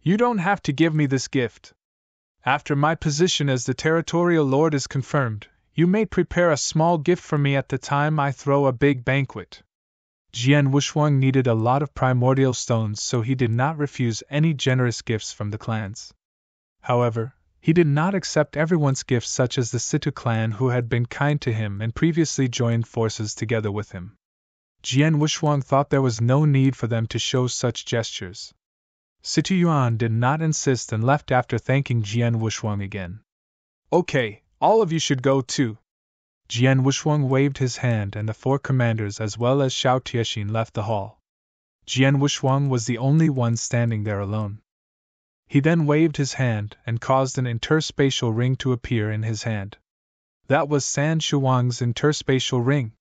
You don't have to give me this gift. After my position as the territorial lord is confirmed, you may prepare a small gift for me at the time I throw a big banquet. Jian Wushuang needed a lot of primordial stones, so he did not refuse any generous gifts from the clans. However, he did not accept everyone's gifts, such as the Situ clan who had been kind to him and previously joined forces together with him. Jian Wushuang thought there was no need for them to show such gestures. Situ Yuan did not insist and left after thanking Jian Wushuang again. Okay, all of you should go too. Jian Wushuang waved his hand and the 4 commanders as well as Xiao Tiexin left the hall. Jian Wushuang was the only one standing there alone. He then waved his hand and caused an interspatial ring to appear in his hand. That was San Shuang's interspatial ring.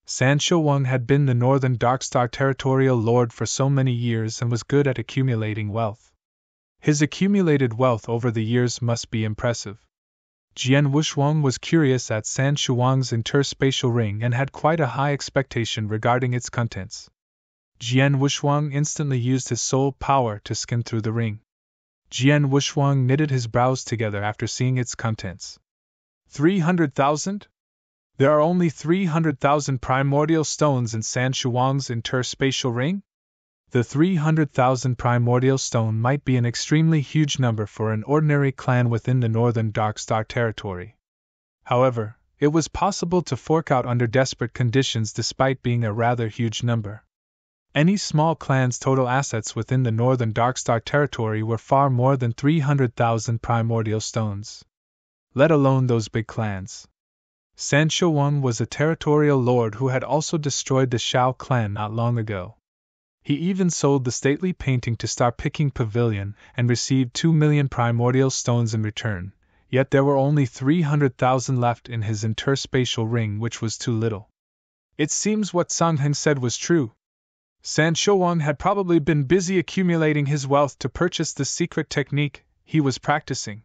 San Shuang had been the Northern Darkstar territorial lord for so many years and was good at accumulating wealth. His accumulated wealth over the years must be impressive. Jian Wushuang was curious at San Shuang's interspatial ring and had quite a high expectation regarding its contents. Jian Wushuang instantly used his soul power to skim through the ring. Jian Wushuang knitted his brows together after seeing its contents. 300,000? There are only 300,000 primordial stones in San Shuang's interspatial ring? The 300,000 primordial stone might be an extremely huge number for an ordinary clan within the Northern Darkstar territory. However, it was possible to fork out under desperate conditions despite being a rather huge number. Any small clan's total assets within the Northern Darkstar territory were far more than 300,000 primordial stones. Let alone those big clans. San Shuang was a territorial lord who had also destroyed the Shao clan not long ago. He even sold the stately painting to Star Picking Pavilion and received 2 million primordial stones in return, yet there were only 300,000 left in his interspatial ring, which was too little. It seems what Sang Hen said was true. San Shuang had probably been busy accumulating his wealth to purchase the secret technique he was practicing.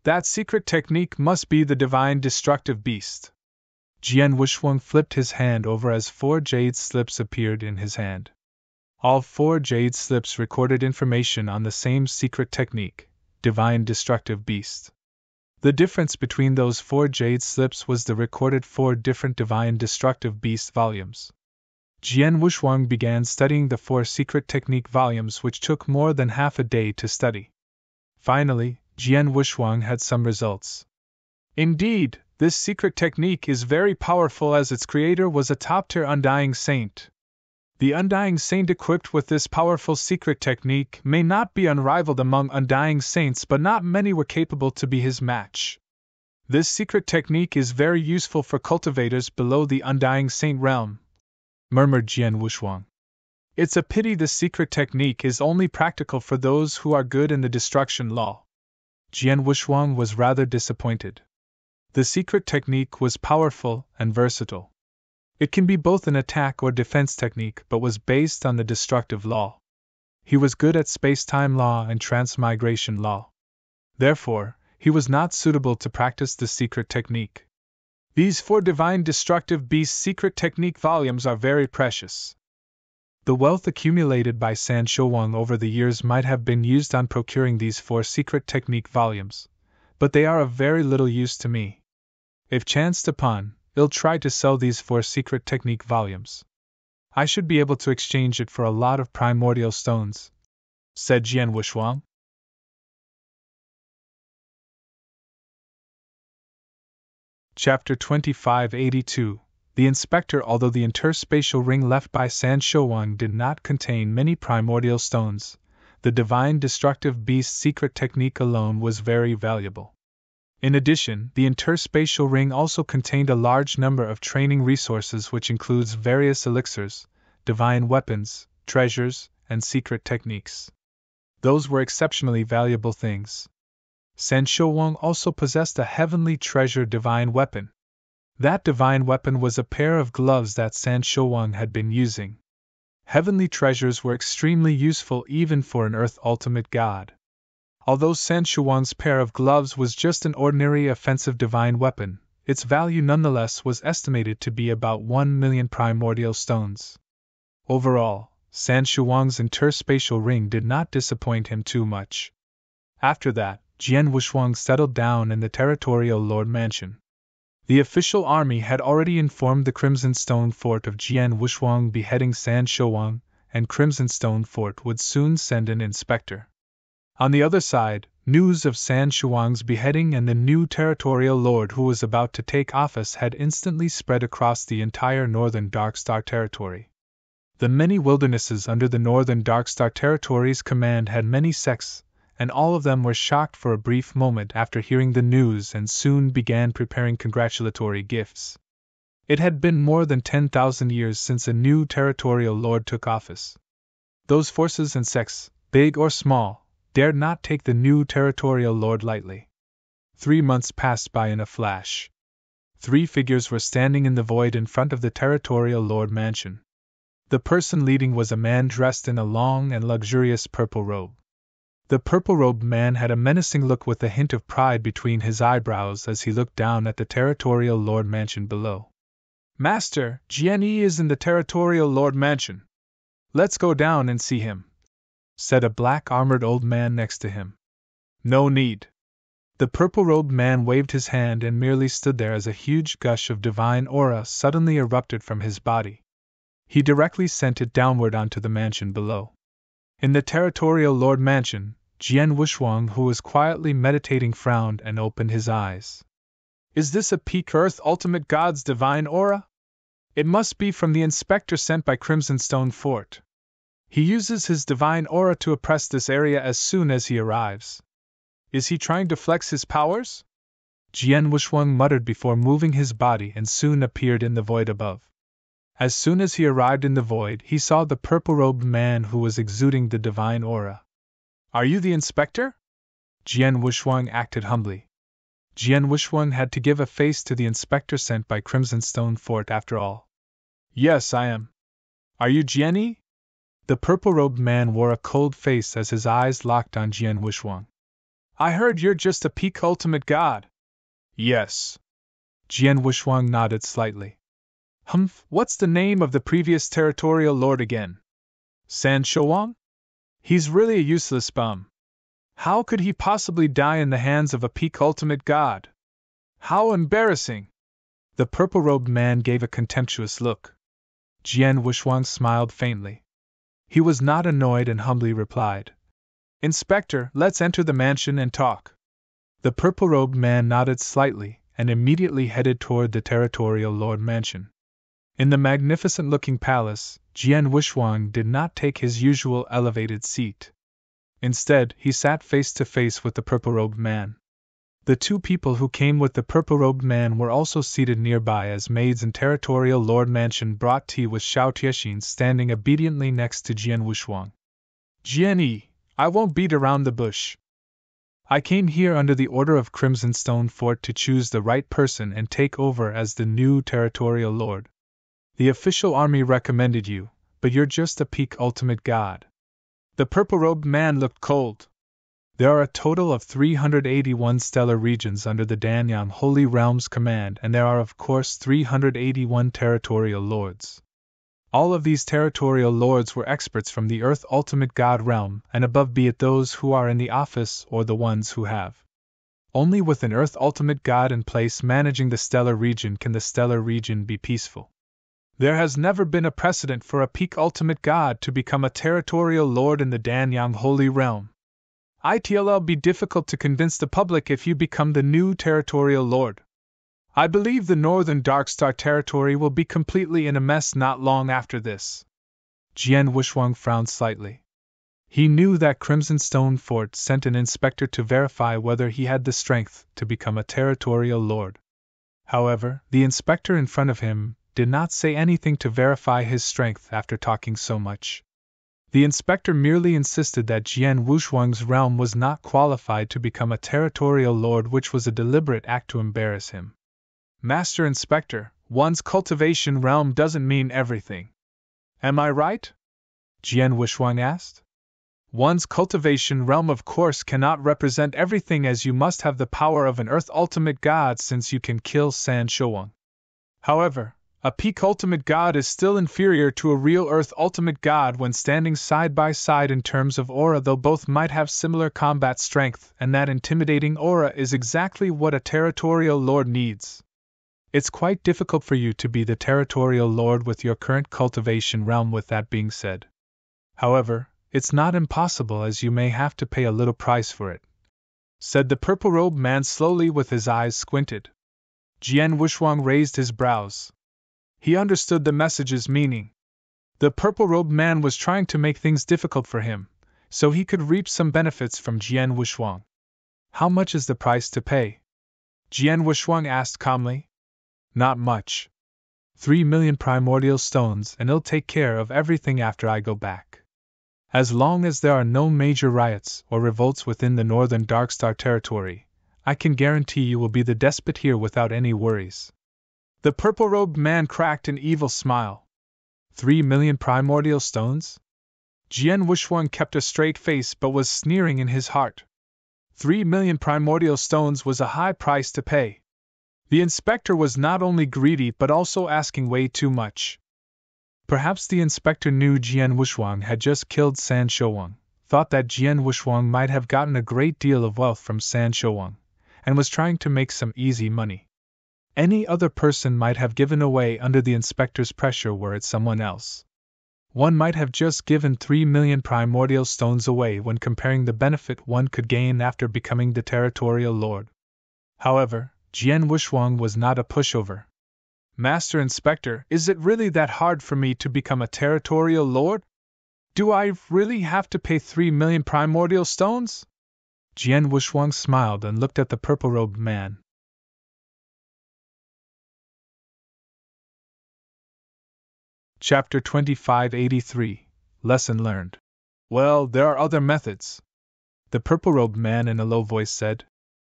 That secret technique must be the divine destructive beast. Jian Wushuang flipped his hand over as 4 jade slips appeared in his hand. All 4 jade slips recorded information on the same secret technique, divine destructive beast. The difference between those 4 jade slips was the recorded 4 different divine destructive beast volumes. Jian Wushuang began studying the 4 secret technique volumes, which took more than half a day to study. Finally, Jian Wushuang had some results. Indeed, this secret technique is very powerful as its creator was a top-tier Undying Saint. The Undying Saint equipped with this powerful secret technique may not be unrivaled among Undying Saints, but not many were capable to be his match. This secret technique is very useful for cultivators below the Undying Saint realm, murmured Jian Wushuang. It's a pity the secret technique is only practical for those who are good in the destruction law. Jian Wushuang was rather disappointed. The secret technique was powerful and versatile. It can be both an attack or defense technique, but was based on the destructive law. He was good at space-time law and transmigration law. Therefore, he was not suitable to practice the secret technique. These 4 divine destructive beast secret technique volumes are very precious. The wealth accumulated by San Shuang over the years might have been used on procuring these 4 secret technique volumes, but they are of very little use to me. If chanced upon, I'll try to sell these 4 secret technique volumes. I should be able to exchange it for a lot of primordial stones, said Jian Wushuang. Chapter 2582. The Inspector. Although the interspatial ring left by San Shuang did not contain many primordial stones, the divine destructive beast secret technique alone was very valuable. In addition, the interspatial ring also contained a large number of training resources, which includes various elixirs, divine weapons, treasures, and secret techniques. Those were exceptionally valuable things. San Shuang also possessed a heavenly treasure divine weapon. That divine weapon was a pair of gloves that San Shuang had been using. Heavenly treasures were extremely useful even for an Earth ultimate god. Although San Shuang's pair of gloves was just an ordinary offensive divine weapon, its value nonetheless was estimated to be about 1 million primordial stones. Overall, San Shuang's interspatial ring did not disappoint him too much. After that, Jian Wushuang settled down in the territorial lord mansion. The official army had already informed the Crimson Stone Fort of Jian Wushuang beheading San Shuang, and Crimson Stone Fort would soon send an inspector. On the other side, news of San Shuang's beheading and the new territorial lord who was about to take office had instantly spread across the entire Northern Darkstar territory. The many wildernesses under the Northern Darkstar territory's command had many sects, and all of them were shocked for a brief moment after hearing the news and soon began preparing congratulatory gifts. It had been more than 10,000 years since a new territorial lord took office. Those forces and sects, big or small, dared not take the new territorial lord lightly. 3 months passed by in a flash. 3 figures were standing in the void in front of the territorial lord mansion. The person leading was a man dressed in a long and luxurious purple robe. The purple-robed man had a menacing look with a hint of pride between his eyebrows as he looked down at the territorial lord mansion below. Master, Jian-yi is in the territorial lord mansion. Let's go down and see him, said a black-armored old man next to him. No need. The purple-robed man waved his hand and merely stood there as a huge gush of divine aura suddenly erupted from his body. He directly sent it downward onto the mansion below. In the territorial lord mansion, Jian Wushuang, who was quietly meditating, frowned and opened his eyes. Is this a peak Earth Ultimate God's divine aura? It must be from the inspector sent by Crimson Stone Fort. He uses his divine aura to oppress this area as soon as he arrives. Is he trying to flex his powers? Jian Wushuang muttered before moving his body and soon appeared in the void above. As soon as he arrived in the void, he saw the purple-robed man who was exuding the divine aura. Are you the inspector? Jian Wushuang acted humbly. Jian Wushuang had to give a face to the inspector sent by Crimson Stone Fort after all. Yes, I am. Are you Jian-yi? The purple-robed man wore a cold face as his eyes locked on Jian Wushuang. I heard you're just a peak ultimate god. Yes. Jian Wushuang nodded slightly. Humph, what's the name of the previous territorial lord again? San Shouwang? He's really a useless bum. How could he possibly die in the hands of a peak ultimate god? How embarrassing! The purple-robed man gave a contemptuous look. Jian Wushuang smiled faintly. He was not annoyed and humbly replied, Inspector, let's enter the mansion and talk. The purple-robed man nodded slightly and immediately headed toward the territorial lord mansion. In the magnificent-looking palace, Jian Wushuang did not take his usual elevated seat. Instead, he sat face-to-face with the purple-robed man. The 2 people who came with the purple-robed man were also seated nearby as maids in territorial lord mansion brought tea, with Xiao Tiexin standing obediently next to Jian Wushuang. Jian-yi, I won't beat around the bush. I came here under the order of Crimson Stone Fort to choose the right person and take over as the new territorial lord. The official army recommended you, but you're just a peak ultimate god. The purple-robed man looked cold. There are a total of 381 stellar regions under the Danyang Holy Realm's command, and there are of course 381 territorial lords. All of these territorial lords were experts from the Earth Ultimate God realm, and above be it those who are in the office or the ones who have. Only with an Earth Ultimate God in place managing the stellar region can the stellar region be peaceful. There has never been a precedent for a peak ultimate god to become a territorial lord in the Danyang Holy Realm. It'll be difficult to convince the public if you become the new territorial lord. I believe the northern Darkstar territory will be completely in a mess not long after this. Jian Wushuang frowned slightly. He knew that Crimson Stone Fort sent an inspector to verify whether he had the strength to become a territorial lord. However, the inspector in front of him did not say anything to verify his strength after talking so much. The inspector merely insisted that Jian Wushuang's realm was not qualified to become a territorial lord, which was a deliberate act to embarrass him. Master Inspector, one's cultivation realm doesn't mean everything. Am I right? Jian Wushuang asked. One's cultivation realm of course cannot represent everything, as you must have the power of an Earth Ultimate God since you can kill San Shouwang. However, a peak ultimate god is still inferior to a real Earth ultimate god when standing side by side in terms of aura, though both might have similar combat strength, and that intimidating aura is exactly what a territorial lord needs. It's quite difficult for you to be the territorial lord with your current cultivation realm, with that being said. However, it's not impossible, as you may have to pay a little price for it, said the purple-robed man slowly with his eyes squinted. Jian Wushuang raised his brows. He understood the message's meaning. The purple-robed man was trying to make things difficult for him, so he could reap some benefits from Jian Wushuang. How much is the price to pay? Jian Wushuang asked calmly. Not much. 3 million primordial stones, and it'll take care of everything after I go back. As long as there are no major riots or revolts within the northern Darkstar territory, I can guarantee you will be the despot here without any worries. The purple-robed man cracked an evil smile. 3,000,000 primordial stones? Jian Wushuang kept a straight face but was sneering in his heart. 3,000,000 primordial stones was a high price to pay. The inspector was not only greedy but also asking way too much. Perhaps the inspector knew Jian Wushuang had just killed San Shouwang, thought that Jian Wushuang might have gotten a great deal of wealth from San Shouwang, and was trying to make some easy money. Any other person might have given away under the inspector's pressure were it someone else. One might have just given 3,000,000 primordial stones away when comparing the benefit one could gain after becoming the territorial lord. However, Jian Wushuang was not a pushover. Master Inspector, is it really that hard for me to become a territorial lord? Do I really have to pay 3,000,000 primordial stones? Jian Wushuang smiled and looked at the purple-robed man. Chapter 2583 Lesson Learned. Well, there are other methods. The purple-robed man in a low voice said.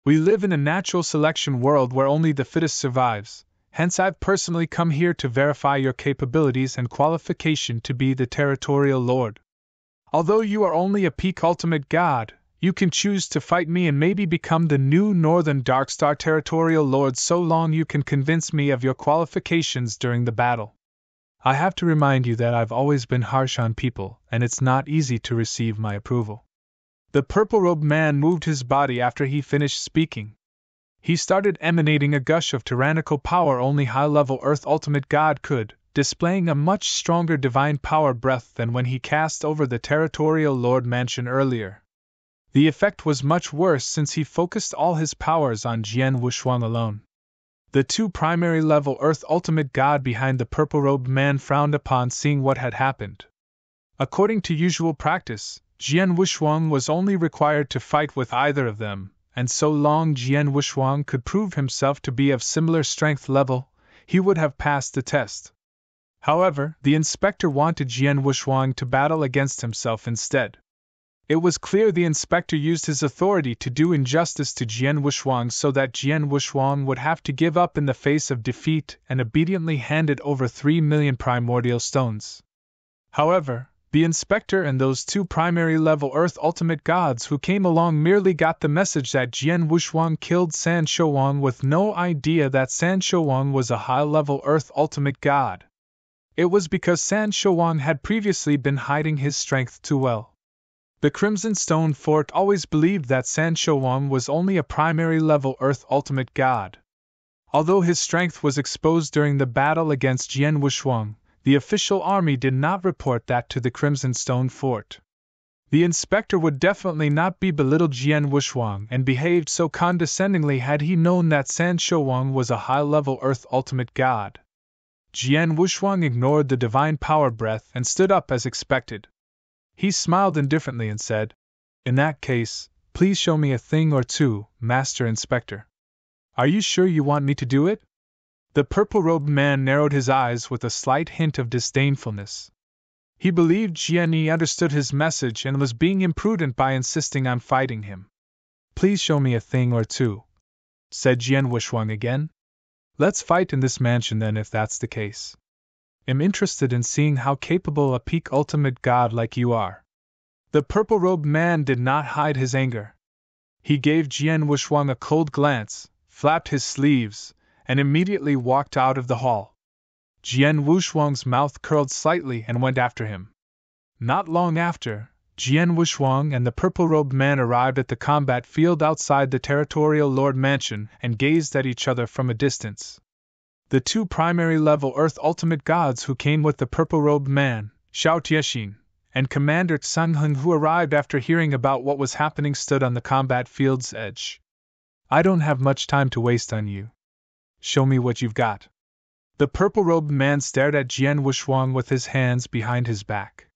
We live in a natural selection world where only the fittest survives, hence I've personally come here to verify your capabilities and qualification to be the territorial lord. Although you are only a peak ultimate god, you can choose to fight me and maybe become the new Northern Darkstar territorial lord so long you can convince me of your qualifications during the battle. I have to remind you that I've always been harsh on people, and it's not easy to receive my approval. The purple-robed man moved his body after he finished speaking. He started emanating a gush of tyrannical power only high-level Earth Ultimate God could, displaying a much stronger divine power breath than when he cast over the territorial lord mansion earlier. The effect was much worse since he focused all his powers on Jian Wushuang alone. The two primary-level Earth Ultimate God behind the purple-robed man frowned upon seeing what had happened. According to usual practice, Jian Wushuang was only required to fight with either of them, and so long Jian Wushuang could prove himself to be of similar strength level, he would have passed the test. However, the inspector wanted Jian Wushuang to battle against himself instead. It was clear the inspector used his authority to do injustice to Jian Wushuang so that Jian Wushuang would have to give up in the face of defeat and obediently handed over 3,000,000 primordial stones. However, the inspector and those two primary-level Earth Ultimate Gods who came along merely got the message that Jian Wushuang killed San Shouwang with no idea that San Shouwang was a high-level Earth Ultimate God. It was because San Shouwang had previously been hiding his strength too well. The Crimson Stone Fort always believed that San Shouwang was only a primary-level Earth Ultimate God. Although his strength was exposed during the battle against Jian Wushuang, the official army did not report that to the Crimson Stone Fort. The inspector would definitely not be belittled Jian Wushuang and behaved so condescendingly had he known that San Shouwang was a high-level Earth Ultimate God. Jian Wushuang ignored the divine power breath and stood up as expected. He smiled indifferently and said, In that case, please show me a thing or two, Master Inspector. Are you sure you want me to do it? The purple-robed man narrowed his eyes with a slight hint of disdainfulness. He believed Jian Yi understood his message and was being imprudent by insisting on fighting him. Please show me a thing or two, said Jian Wushuang again. Let's fight in this mansion then if that's the case. I'm interested in seeing how capable a peak ultimate god like you are. The purple-robed man did not hide his anger. He gave Jian Wushuang a cold glance, flapped his sleeves, and immediately walked out of the hall. Jian Wushuang's mouth curled slightly and went after him. Not long after, Jian Wushuang and the purple-robed man arrived at the combat field outside the territorial lord mansion and gazed at each other from a distance. The two primary-level Earth Ultimate Gods who came with the purple-robed man, Xiao Tiexin, and Commander Tsang Heng who arrived after hearing about what was happening stood on the combat field's edge. I don't have much time to waste on you. Show me what you've got. The purple-robed man stared at Jian Wushuang with his hands behind his back.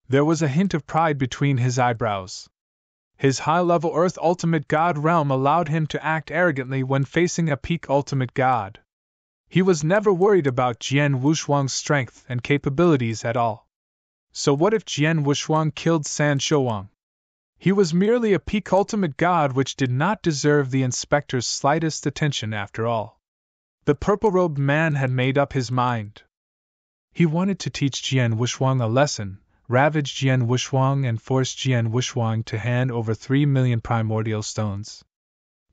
There was a hint of pride between his eyebrows. His high-level Earth Ultimate God realm allowed him to act arrogantly when facing a peak Ultimate God. He was never worried about Jian Wushuang's strength and capabilities at all. So what if Jian Wushuang killed San Shouwang? He was merely a peak ultimate god which did not deserve the inspector's slightest attention after all. The purple-robed man had made up his mind. He wanted to teach Jian Wushuang a lesson, ravage Jian Wushuang and force Jian Wushuang to hand over 3 million primordial stones.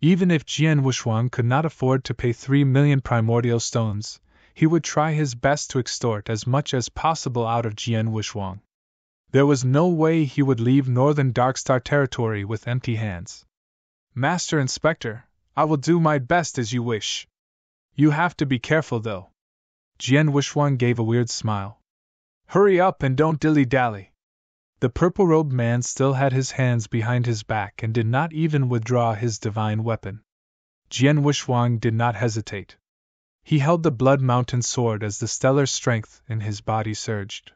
Even if Jian Wushuang could not afford to pay 3 million primordial stones, he would try his best to extort as much as possible out of Jian Wushuang. There was no way he would leave northern Darkstar territory with empty hands. Master Inspector, I will do my best as you wish. You have to be careful though. Jian Wushuang gave a weird smile. Hurry up and don't dilly-dally. The purple-robed man still had his hands behind his back and did not even withdraw his divine weapon. Jian Wushuang did not hesitate. He held the Blood Mountain sword as the stellar strength in his body surged.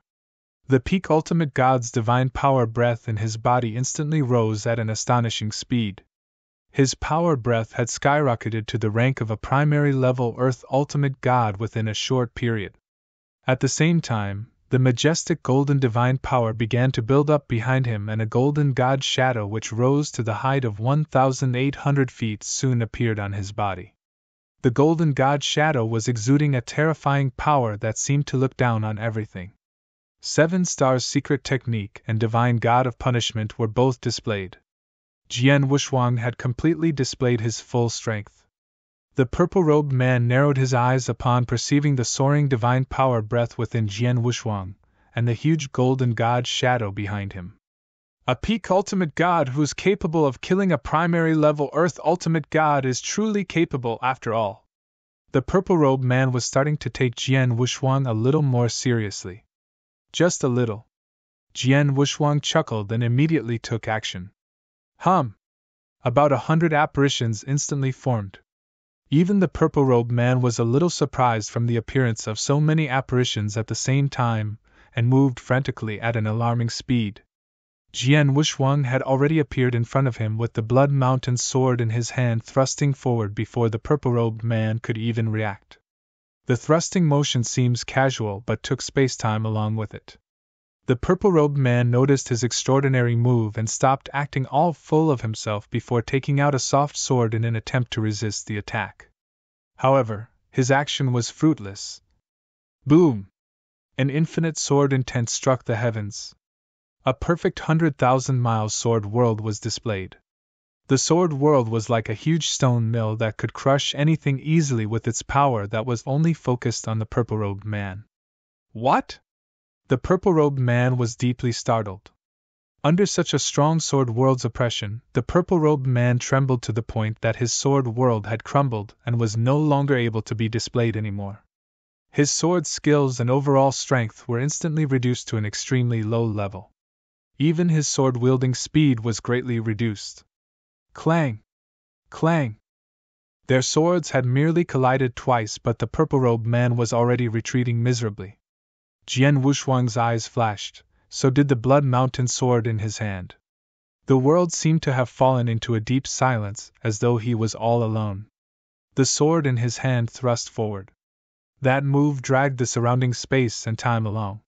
The peak ultimate god's divine power breath in his body instantly rose at an astonishing speed. His power breath had skyrocketed to the rank of a primary level Earth ultimate god within a short period. At the same time, the majestic golden divine power began to build up behind him, and a golden god shadow which rose to the height of 1,800 feet soon appeared on his body. The golden god shadow was exuding a terrifying power that seemed to look down on everything. 7 Stars' secret technique and divine god of punishment were both displayed. Jian Wushuang had completely displayed his full strength. The purple-robed man narrowed his eyes upon perceiving the soaring divine power breath within Jian Wushuang, and the huge golden god shadow behind him. A peak ultimate god who's capable of killing a primary level Earth ultimate god is truly capable after all. The purple-robed man was starting to take Jian Wushuang a little more seriously. Just a little. Jian Wushuang chuckled and immediately took action. About 100 apparitions instantly formed. Even the purple-robed man was a little surprised from the appearance of so many apparitions at the same time, and moved frantically at an alarming speed. Jian Wushuang had already appeared in front of him with the Blood Mountain sword in his hand, thrusting forward before the purple-robed man could even react. The thrusting motion seems casual but took space-time along with it. The purple-robed man noticed his extraordinary move and stopped acting all full of himself before taking out a soft sword in an attempt to resist the attack. However, his action was fruitless. Boom! An infinite sword intent struck the heavens. A perfect 100,000-mile sword world was displayed. The sword world was like a huge stone mill that could crush anything easily with its power that was only focused on the purple-robed man. What? The purple-robed man was deeply startled. Under such a strong sword world's oppression, the purple-robed man trembled to the point that his sword world had crumbled and was no longer able to be displayed anymore. His sword skills and overall strength were instantly reduced to an extremely low level. Even his sword-wielding speed was greatly reduced. Clang! Clang! Their swords had merely collided twice, but the purple-robed man was already retreating miserably. Jian Wushuang's eyes flashed, so did the Blood Mountain sword in his hand. The world seemed to have fallen into a deep silence, as though he was all alone. The sword in his hand thrust forward. That move dragged the surrounding space and time along.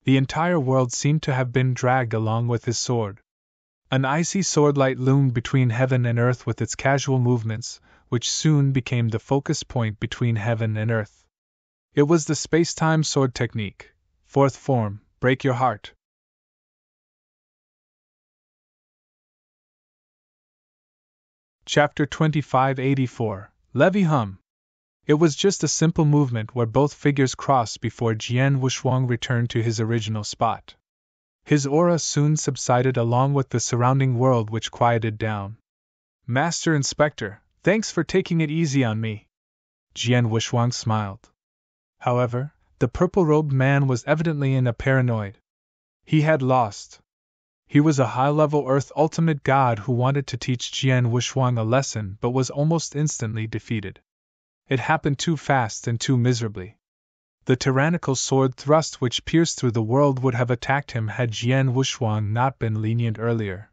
The entire world seemed to have been dragged along with his sword. An icy swordlight loomed between heaven and earth with its casual movements, which soon became the focus point between heaven and earth. It was the space-time sword technique, 4th form, break your heart. Chapter 2584, Levy Hum. It was just a simple movement where both figures crossed before Jian Wushuang returned to his original spot. His aura soon subsided along with the surrounding world, which quieted down. Master Inspector, thanks for taking it easy on me. Jian Wushuang smiled. However, the purple-robed man was evidently in a paranoid. He had lost. He was a high-level Earth ultimate god who wanted to teach Jian Wushuang a lesson but was almost instantly defeated. It happened too fast and too miserably. The tyrannical sword thrust which pierced through the world would have attacked him had Jian Wushuang not been lenient earlier.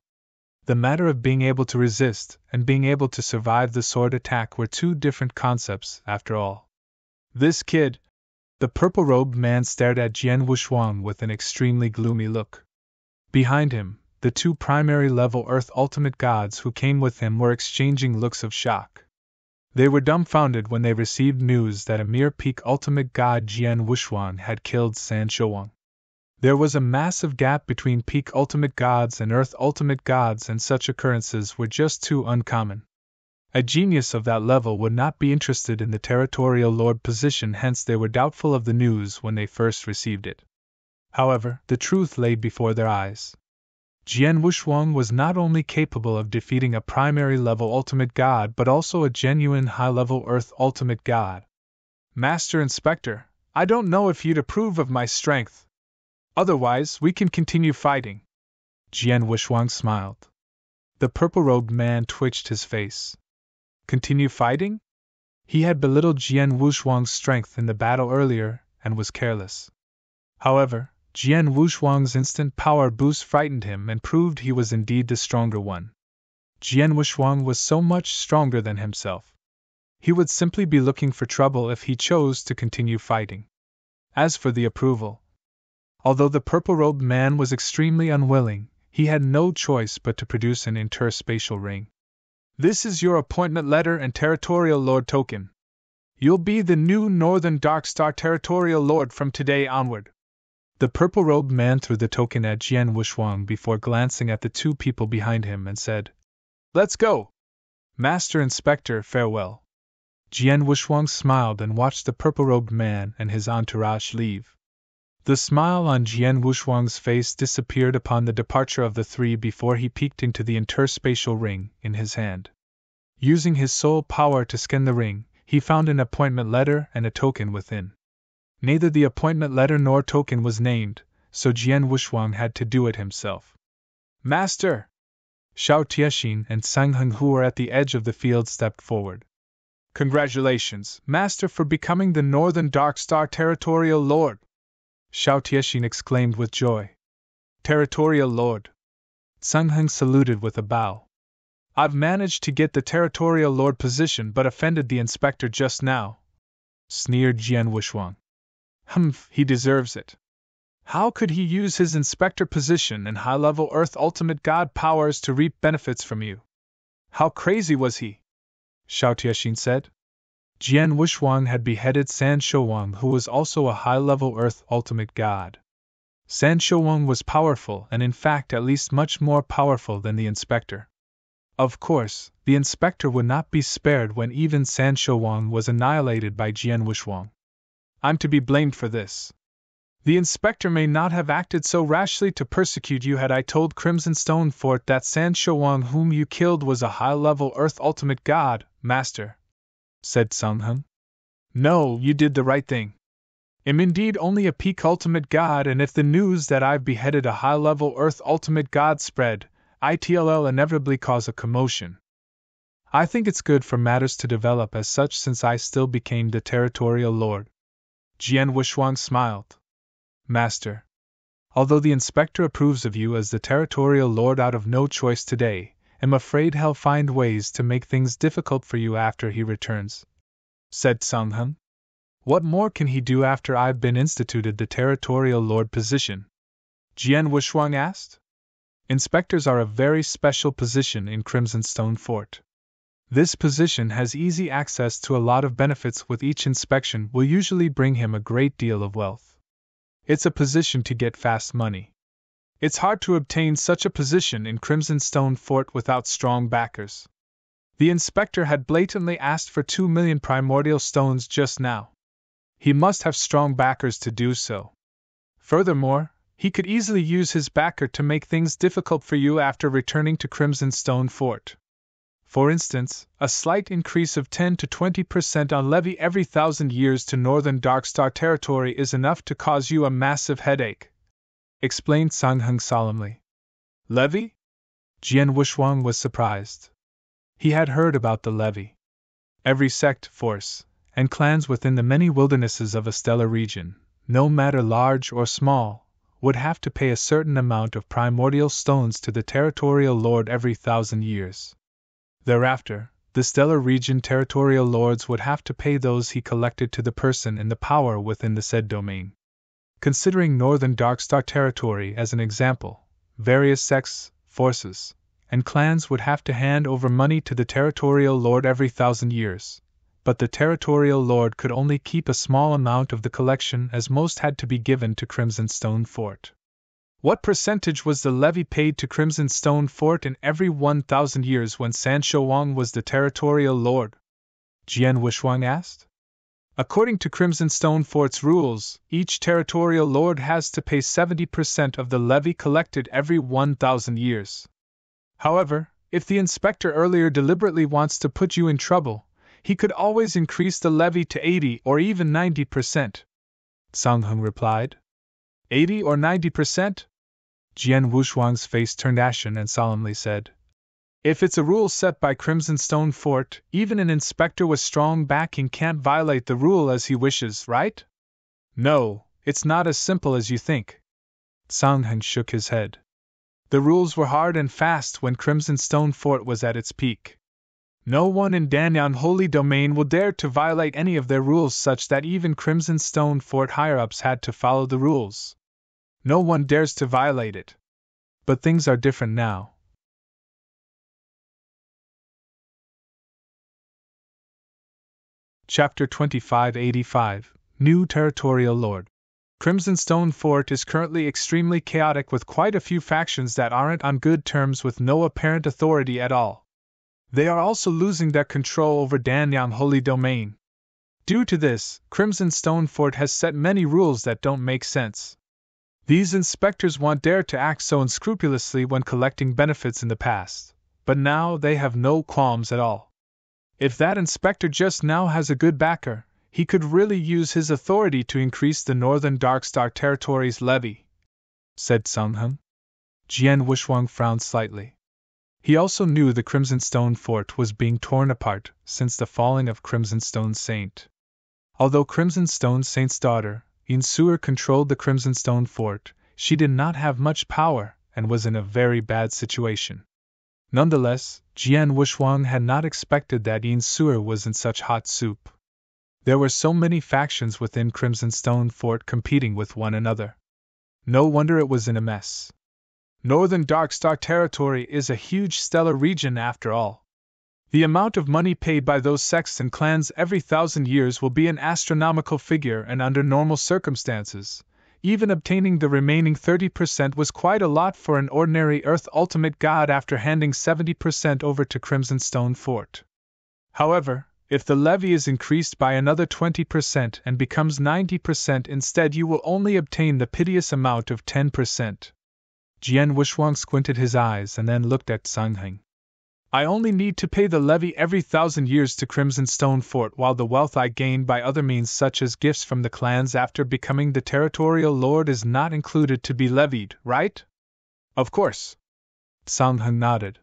The matter of being able to resist and being able to survive the sword attack were two different concepts, after all. This kid, The purple-robed man stared at Jian Wushuang with an extremely gloomy look. Behind him, the two primary-level Earth Ultimate Gods who came with him were exchanging looks of shock. They were dumbfounded when they received news that a mere peak Ultimate God Jian Wushuang had killed San Shouwang. There was a massive gap between peak Ultimate Gods and Earth Ultimate Gods, and such occurrences were just too uncommon. A genius of that level would not be interested in the Territorial Lord position, hence they were doubtful of the news when they first received it. However, the truth lay before their eyes. Jian Wushuang was not only capable of defeating a primary-level Ultimate God but also a genuine high-level Earth Ultimate God. Master Inspector, I don't know if you'd approve of my strength. Otherwise, we can continue fighting. Jian Wushuang smiled. The purple-robed man twitched his face. Continue fighting? He had belittled Jian Wushuang's strength in the battle earlier, and was careless. However, Jian Wushuang's instant power boost frightened him and proved he was indeed the stronger one. Jian Wushuang was so much stronger than himself. He would simply be looking for trouble if he chose to continue fighting. As for the approval, although the purple-robed man was extremely unwilling, he had no choice but to produce an interspatial ring. This is your appointment letter and Territorial Lord token. You'll be the new Northern Darkstar Territorial Lord from today onward. The purple-robed man threw the token at Jian Wushuang before glancing at the two people behind him and said, Let's go! Master Inspector, farewell. Jian Wushuang smiled and watched the purple-robed man and his entourage leave. The smile on Jian Wushuang's face disappeared upon the departure of the three before he peeked into the interspatial ring in his hand. Using his soul power to scan the ring, he found an appointment letter and a token within. Neither the appointment letter nor token was named, so Jian Wushuang had to do it himself. Master! Xiao Tiexin and Sang Heng, who were at the edge of the field, stepped forward. Congratulations, Master, for becoming the Northern Darkstar Territorial Lord! Xiao Tiexin exclaimed with joy. Territorial Lord! Sang Heng saluted with a bow. I've managed to get the Territorial Lord position but offended the inspector just now, sneered Jian Wushuang. Humph, he deserves it. How could he use his inspector position and high-level Earth Ultimate God powers to reap benefits from you? How crazy was he? Xiao Tiexin said. Jian Wushuang had beheaded San Shouwang, who was also a high-level Earth Ultimate God. San Shouwang was powerful and in fact at least much more powerful than the inspector. Of course, the inspector would not be spared when even San Shouwang was annihilated by Jian Wushuang. I'm to be blamed for this. The inspector may not have acted so rashly to persecute you had I told Crimson Stone Fort that San Shouwang whom you killed was a high-level Earth Ultimate God, Master, said Sang Heng. No, you did the right thing. I'm indeed only a peak Ultimate God, and if the news that I've beheaded a high-level Earth Ultimate God spread, it'll inevitably cause a commotion. I think it's good for matters to develop as such since I still became the Territorial Lord. Jian Wushuang smiled. Master, although the inspector approves of you as the Territorial Lord out of no choice today, I'm afraid he'll find ways to make things difficult for you after he returns, said Sang Heng. What more can he do after I've been instituted the Territorial Lord position? Jian Wushuang asked. Inspectors are a very special position in Crimson Stone Fort. This position has easy access to a lot of benefits, with each inspection will usually bring him a great deal of wealth. It's a position to get fast money. It's hard to obtain such a position in Crimson Stone Fort without strong backers. The inspector had blatantly asked for 2 million primordial stones just now. He must have strong backers to do so. Furthermore, he could easily use his backer to make things difficult for you after returning to Crimson Stone Fort. For instance, a slight increase of 10 to 20% on levy every 1,000 years to Northern Darkstar territory is enough to cause you a massive headache, explained Sang Heng solemnly. Levy? Jian Wushuang was surprised. He had heard about the levy. Every sect, force, and clans within the many wildernesses of a stellar region, no matter large or small, would have to pay a certain amount of primordial stones to the Territorial Lord every 1,000 years. Thereafter, the stellar region territorial lords would have to pay those he collected to the person in the power within the said domain. Considering Northern Darkstar territory as an example, various sects, forces, and clans would have to hand over money to the territorial lord every 1,000 years, but the territorial lord could only keep a small amount of the collection, as most had to be given to Crimson Stone Fort. What percentage was the levy paid to Crimson Stone Fort in every 1,000 years when Sancho Wang was the territorial lord? Jian Wushuang asked. According to Crimson Stone Fort's rules, each territorial lord has to pay 70% of the levy collected every 1,000 years. However, if the inspector earlier deliberately wants to put you in trouble, he could always increase the levy to 80 or even 90%. Sang Heng replied. 80 or 90%? Jian Wushuang's face turned ashen and solemnly said, "If it's a rule set by Crimson Stone Fort, even an inspector with strong backing can't violate the rule as he wishes, right?" "No, it's not as simple as you think." Sang Heng shook his head. "The rules were hard and fast when Crimson Stone Fort was at its peak. No one in Danyan Holy Domain will dare to violate any of their rules, such that even Crimson Stone Fort higher-ups had to follow the rules. No one dares to violate it. But things are different now." Chapter 2585, New Territorial Lord. Crimson Stone Fort is currently extremely chaotic, with quite a few factions that aren't on good terms with no apparent authority at all. They are also losing their control over Danyan Holy Domain. Due to this, Crimson Stone Fort has set many rules that don't make sense. These inspectors won't dare to act so unscrupulously when collecting benefits in the past, but now they have no qualms at all. If that inspector just now has a good backer, he could really use his authority to increase the Northern Darkstar Territory's levy," said Sang Heng. Jian Wushuang frowned slightly. He also knew the Crimson Stone Fort was being torn apart since the falling of Crimson Stone Saint. Although Crimson Stone Saint's daughter, Yin Suer, controlled the Crimson Stone Fort, she did not have much power and was in a very bad situation. Nonetheless, Jian Wushuang had not expected that Yin Suer was in such hot soup. There were so many factions within Crimson Stone Fort competing with one another. No wonder it was in a mess. Northern Darkstar Territory is a huge stellar region after all. The amount of money paid by those sects and clans every 1,000 years will be an astronomical figure, and under normal circumstances, even obtaining the remaining 30% was quite a lot for an ordinary Earth Ultimate God after handing 70% over to Crimson Stone Fort. However, if the levy is increased by another 20% and becomes 90% instead, you will only obtain the piteous amount of 10%. Jian Wushuang squinted his eyes and then looked at Sang Heng. "I only need to pay the levy every 1,000 years to Crimson Stone Fort, while the wealth I gain by other means such as gifts from the clans after becoming the territorial lord is not included to be levied, right?" "Of course." Sang Heng nodded.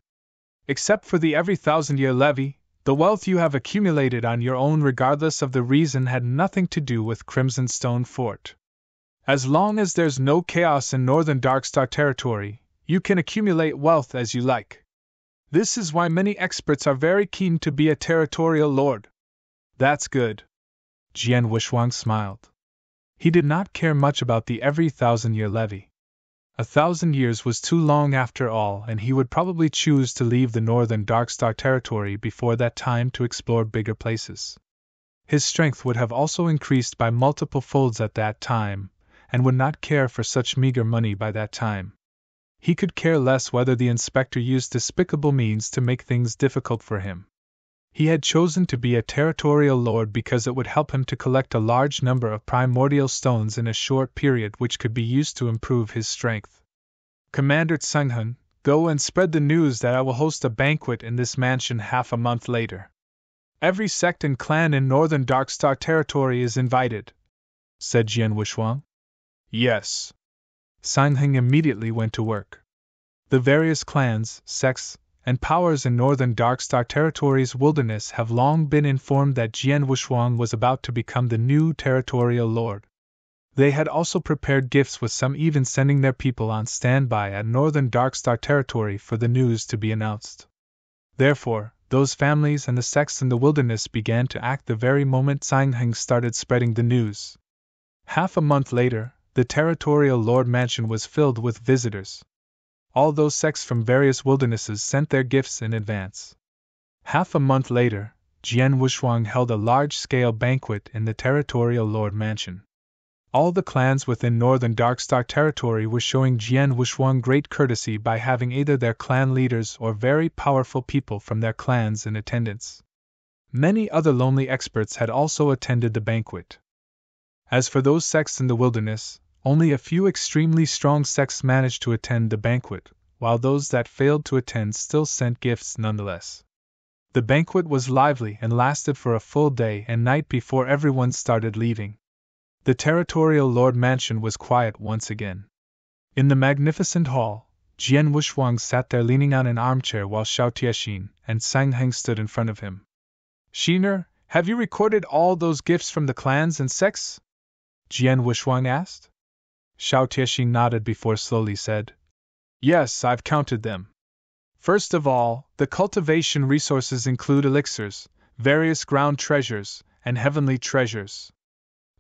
"Except for the every 1,000-year levy, the wealth you have accumulated on your own regardless of the reason had nothing to do with Crimson Stone Fort. As long as there's no chaos in Northern Darkstar Territory, you can accumulate wealth as you like. This is why many experts are very keen to be a territorial lord." "That's good." Jian Wushuang smiled. He did not care much about the every 1,000-year levy. 1,000 years was too long after all, and he would probably choose to leave the Northern Darkstar Territory before that time to explore bigger places. His strength would have also increased by multiple folds at that time, and would not care for such meager money by that time. He could care less whether the inspector used despicable means to make things difficult for him. He had chosen to be a territorial lord because it would help him to collect a large number of primordial stones in a short period, which could be used to improve his strength. "Commander Sang Heng, go and spread the news that I will host a banquet in this mansion half a month later. Every sect and clan in Northern Darkstar Territory is invited," said Jian Wushuang. "Yes." Sang Heng immediately went to work. The various clans, sects, and powers in Northern Darkstar Territory's wilderness have long been informed that Jian Wushuang was about to become the new territorial lord. They had also prepared gifts, with some even sending their people on standby at Northern Darkstar Territory for the news to be announced. Therefore, Those families and the sects in the wilderness began to act the very moment Sangheng started spreading the news. Half a month later, the territorial lord mansion was filled with visitors. All those sects from various wildernesses sent their gifts in advance. Half a month later, Jian Wushuang held a large-scale banquet in the territorial lord mansion. All the clans within northern Darkstar territory were showing Jian Wushuang great courtesy by having either their clan leaders or very powerful people from their clans in attendance. Many other lonely experts had also attended the banquet. As for those sects in the wilderness, only a few extremely strong sects managed to attend the banquet, while those that failed to attend still sent gifts nonetheless. The banquet was lively and lasted for a full day and night before everyone started leaving. The territorial lord mansion was quiet once again. In the magnificent hall, Jian Wushuang sat there leaning on an armchair while Xiao Tiexin and Sangheng stood in front of him. "Shiner, have you recorded all those gifts from the clans and sects?" Jian Wushuang asked. Xiao Tiexin nodded before slowly said, "Yes, I've counted them. First of all, the cultivation resources include elixirs, various ground treasures, and heavenly treasures.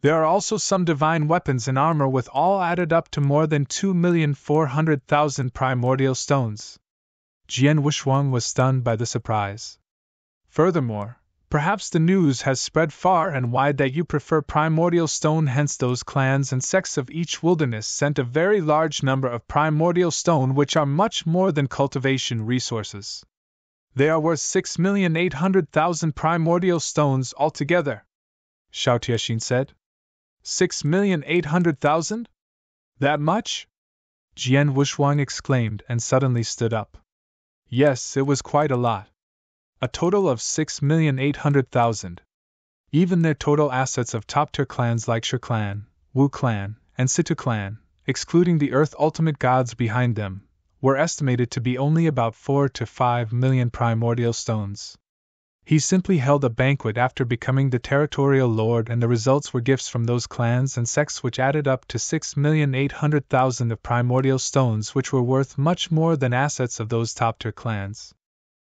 There are also some divine weapons and armor with all added up to more than 2,400,000 primordial stones." Jian Wushuang was stunned by the surprise. "Furthermore, perhaps the news has spread far and wide that you prefer primordial stone, hence those clans and sects of each wilderness sent a very large number of primordial stone which are much more than cultivation resources. They are worth 6,800,000 primordial stones altogether," Xiao Tiexin said. 6,800,000? That much? Jian Wushuang exclaimed and suddenly stood up. Yes, it was quite a lot. A total of 6,800,000. Even their total assets of top-tier clans like Shi clan, Wu clan, and Situ clan, excluding the Earth Ultimate Gods behind them, were estimated to be only about 4 to 5 million primordial stones. He simply held a banquet after becoming the territorial lord, and the results were gifts from those clans and sects which added up to 6,800,000 of primordial stones, which were worth much more than assets of those top-tier clans.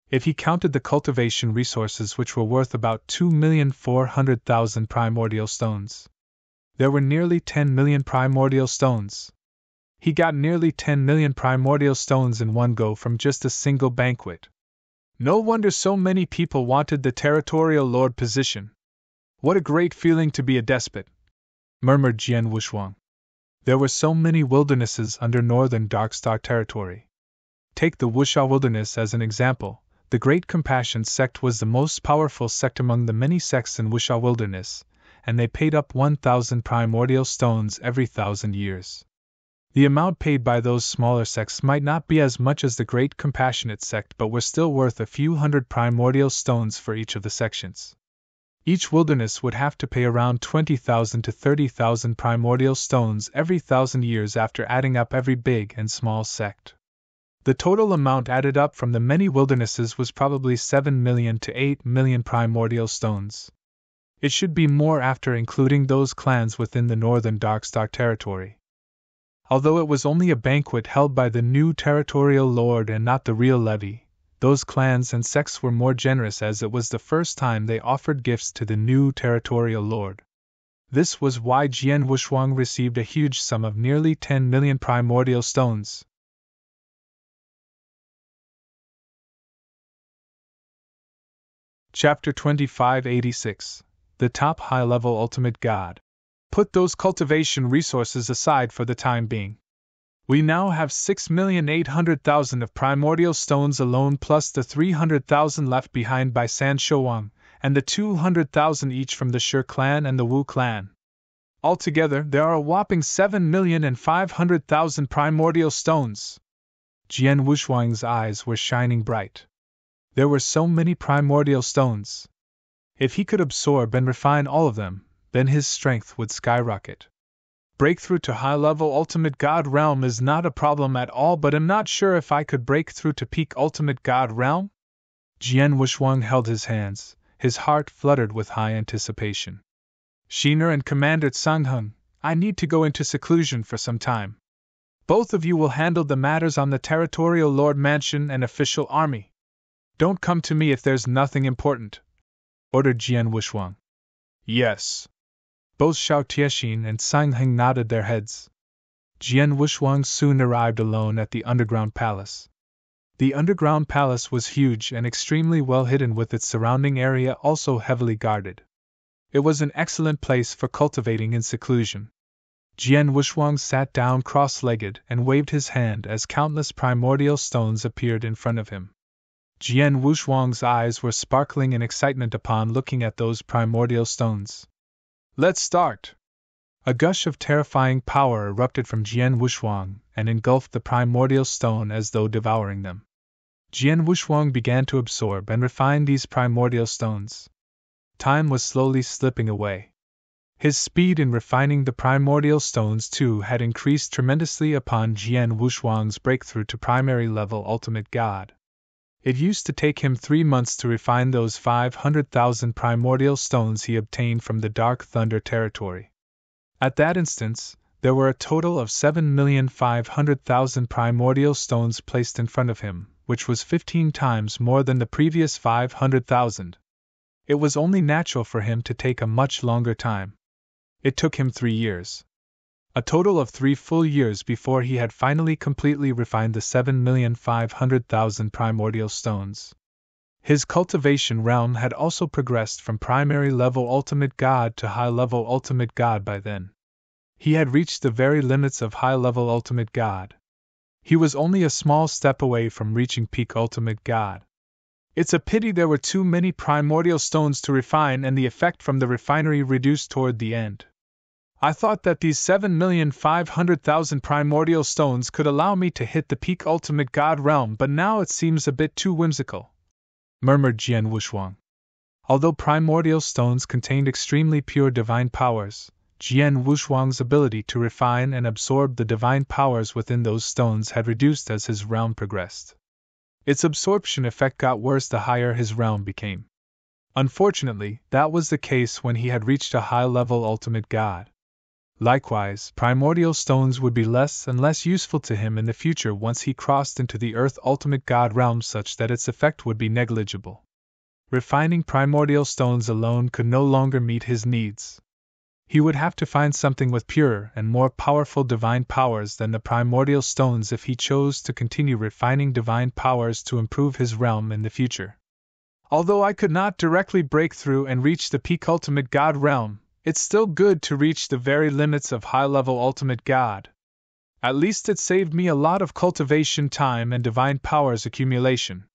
If he counted the cultivation resources, which were worth about 2,400,000 primordial stones, there were nearly 10 million primordial stones. He got nearly 10 million primordial stones in one go from just a single banquet. No wonder so many people wanted the territorial lord position. What a great feeling to be a despot, murmured Jian Wushuang. There were so many wildernesses under northern Darkstar territory. Take the Wuxia wilderness as an example. The Great Compassion sect was the most powerful sect among the many sects in Wuxia wilderness, and they paid up 1,000 primordial stones every 1,000 years. The amount paid by those smaller sects might not be as much as the Great Compassionate sect, but were still worth a few hundred primordial stones for each of the sections. Each wilderness would have to pay around 20,000 to 30,000 primordial stones every 1,000 years after adding up every big and small sect. The total amount added up from the many wildernesses was probably 7 million to 8 million primordial stones. It should be more after including those clans within the northern Darkstar territory. Although it was only a banquet held by the new territorial lord and not the real levy, those clans and sects were more generous, as it was the first time they offered gifts to the new territorial lord. This was why Jian Wushuang received a huge sum of nearly 10 million primordial stones. Chapter 2586. The Top High-Level Ultimate God. Put those cultivation resources aside for the time being. We now have 6,800,000 of primordial stones alone, plus the 300,000 left behind by San Shouwang, and the 200,000 each from the Shi clan and the Wu clan. Altogether, there are a whopping 7,500,000 primordial stones. Jian Wushuang's eyes were shining bright. There were so many primordial stones. If he could absorb and refine all of them, then his strength would skyrocket. Breakthrough to high-level Ultimate God Realm is not a problem at all, but I'm not sure if I could break through to peak Ultimate God Realm? Jian Wushuang held his hands, his heart fluttered with high anticipation. Shiner and Commander Sangheng, I need to go into seclusion for some time. Both of you will handle the matters on the Territorial Lord Mansion and official army. Don't come to me if there's nothing important, ordered Jian Wushuang. Yes. Both Xiao Tiexin and Sang Heng nodded their heads. Jian Wushuang soon arrived alone at the underground palace. The underground palace was huge and extremely well hidden, with its surrounding area also heavily guarded. It was an excellent place for cultivating in seclusion. Jian Wushuang sat down cross-legged and waved his hand as countless primordial stones appeared in front of him. Jian Wushuang's eyes were sparkling in excitement upon looking at those primordial stones. Let's start! A gush of terrifying power erupted from Jian Wushuang and engulfed the primordial stone as though devouring them. Jian Wushuang began to absorb and refine these primordial stones. Time was slowly slipping away. His speed in refining the primordial stones too had increased tremendously upon Jian Wushuang's breakthrough to primary level ultimate god. It used to take him 3 months to refine those 500,000 primordial stones he obtained from the Dark Thunder territory. At that instance, there were a total of 7,500,000 primordial stones placed in front of him, which was 15 times more than the previous 500,000. It was only natural for him to take a much longer time. It took him 3 years. A total of 3 full years before he had finally completely refined the 7,500,000 primordial stones. His cultivation realm had also progressed from primary level ultimate god to high level ultimate god by then. He had reached the very limits of high level ultimate god. He was only a small step away from reaching peak ultimate god. It's a pity there were too many primordial stones to refine and the effect from the refinery reduced toward the end. I thought that these 7,500,000 primordial stones could allow me to hit the peak ultimate god realm, but now it seems a bit too whimsical, murmured Jian Wushuang. Although primordial stones contained extremely pure divine powers, Jian Wushuang's ability to refine and absorb the divine powers within those stones had reduced as his realm progressed. Its absorption effect got worse the higher his realm became. Unfortunately, that was the case when he had reached a high-level ultimate god. Likewise, primordial stones would be less and less useful to him in the future once he crossed into the Earth Ultimate God realm, such that its effect would be negligible. Refining primordial stones alone could no longer meet his needs. He would have to find something with purer and more powerful divine powers than the primordial stones if he chose to continue refining divine powers to improve his realm in the future. Although I could not directly break through and reach the peak ultimate God realm, it's still good to reach the very limits of high-level ultimate god. At least it saved me a lot of cultivation time and divine powers accumulation.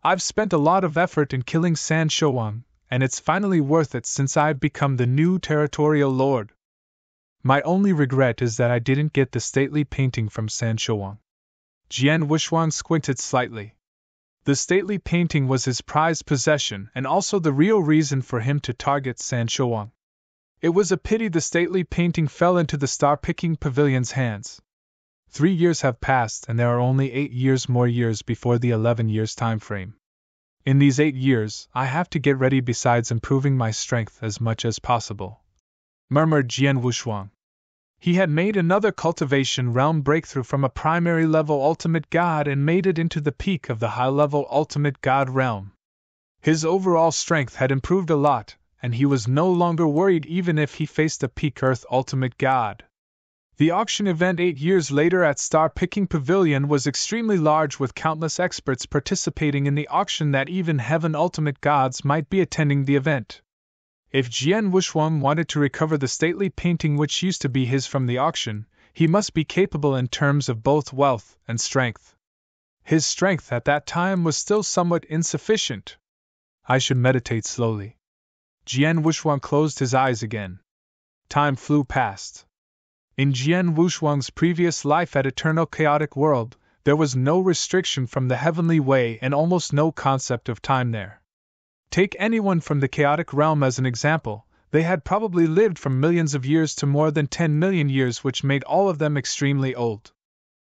I've spent a lot of effort in killing San Shouwang, and it's finally worth it since I've become the new territorial lord. My only regret is that I didn't get the stately painting from San Shouwang. Jian Wushuang squinted slightly. The stately painting was his prized possession and also the real reason for him to target San Shouwang. It was a pity the stately painting fell into the star-picking pavilion's hands. 3 years have passed and there are only 8 more years before the 11 years time frame. In these 8 years, I have to get ready besides improving my strength as much as possible, murmured Jian Wushuang. He had made another cultivation realm breakthrough from a primary level ultimate god and made it into the peak of the high-level ultimate god realm. His overall strength had improved a lot, and he was no longer worried even if he faced a peak Earth ultimate god. The auction event 8 years later at Star Picking Pavilion was extremely large, with countless experts participating in the auction that even Heaven ultimate gods might be attending the event. If Jian Wushuang wanted to recover the stately painting which used to be his from the auction, he must be capable in terms of both wealth and strength. His strength at that time was still somewhat insufficient. I should meditate slowly. Jian Wushuang closed his eyes again. Time flew past. In Jian Wushuang's previous life at Eternal Chaotic World, there was no restriction from the heavenly way and almost no concept of time there. Take anyone from the chaotic realm as an example, they had probably lived from millions of years to more than 10 million years, which made all of them extremely old.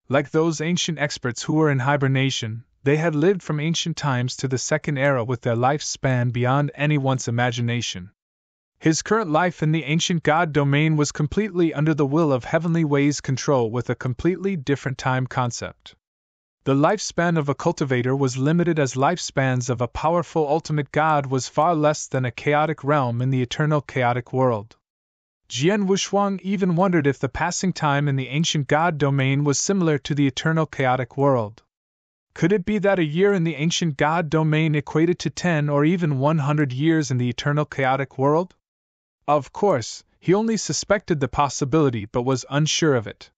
Like those ancient experts who were in hibernation, they had lived from ancient times to the second era with their lifespan beyond anyone's imagination. His current life in the ancient god domain was completely under the will of heavenly ways control with a completely different time concept. The lifespan of a cultivator was limited as lifespans of a powerful ultimate god was far less than a chaotic realm in the eternal chaotic world. Jian Wushuang even wondered if the passing time in the ancient god domain was similar to the eternal chaotic world. Could it be that a year in the ancient god domain equated to 10 or even 100 years in the eternal chaotic world? Of course, he only suspected the possibility but was unsure of it.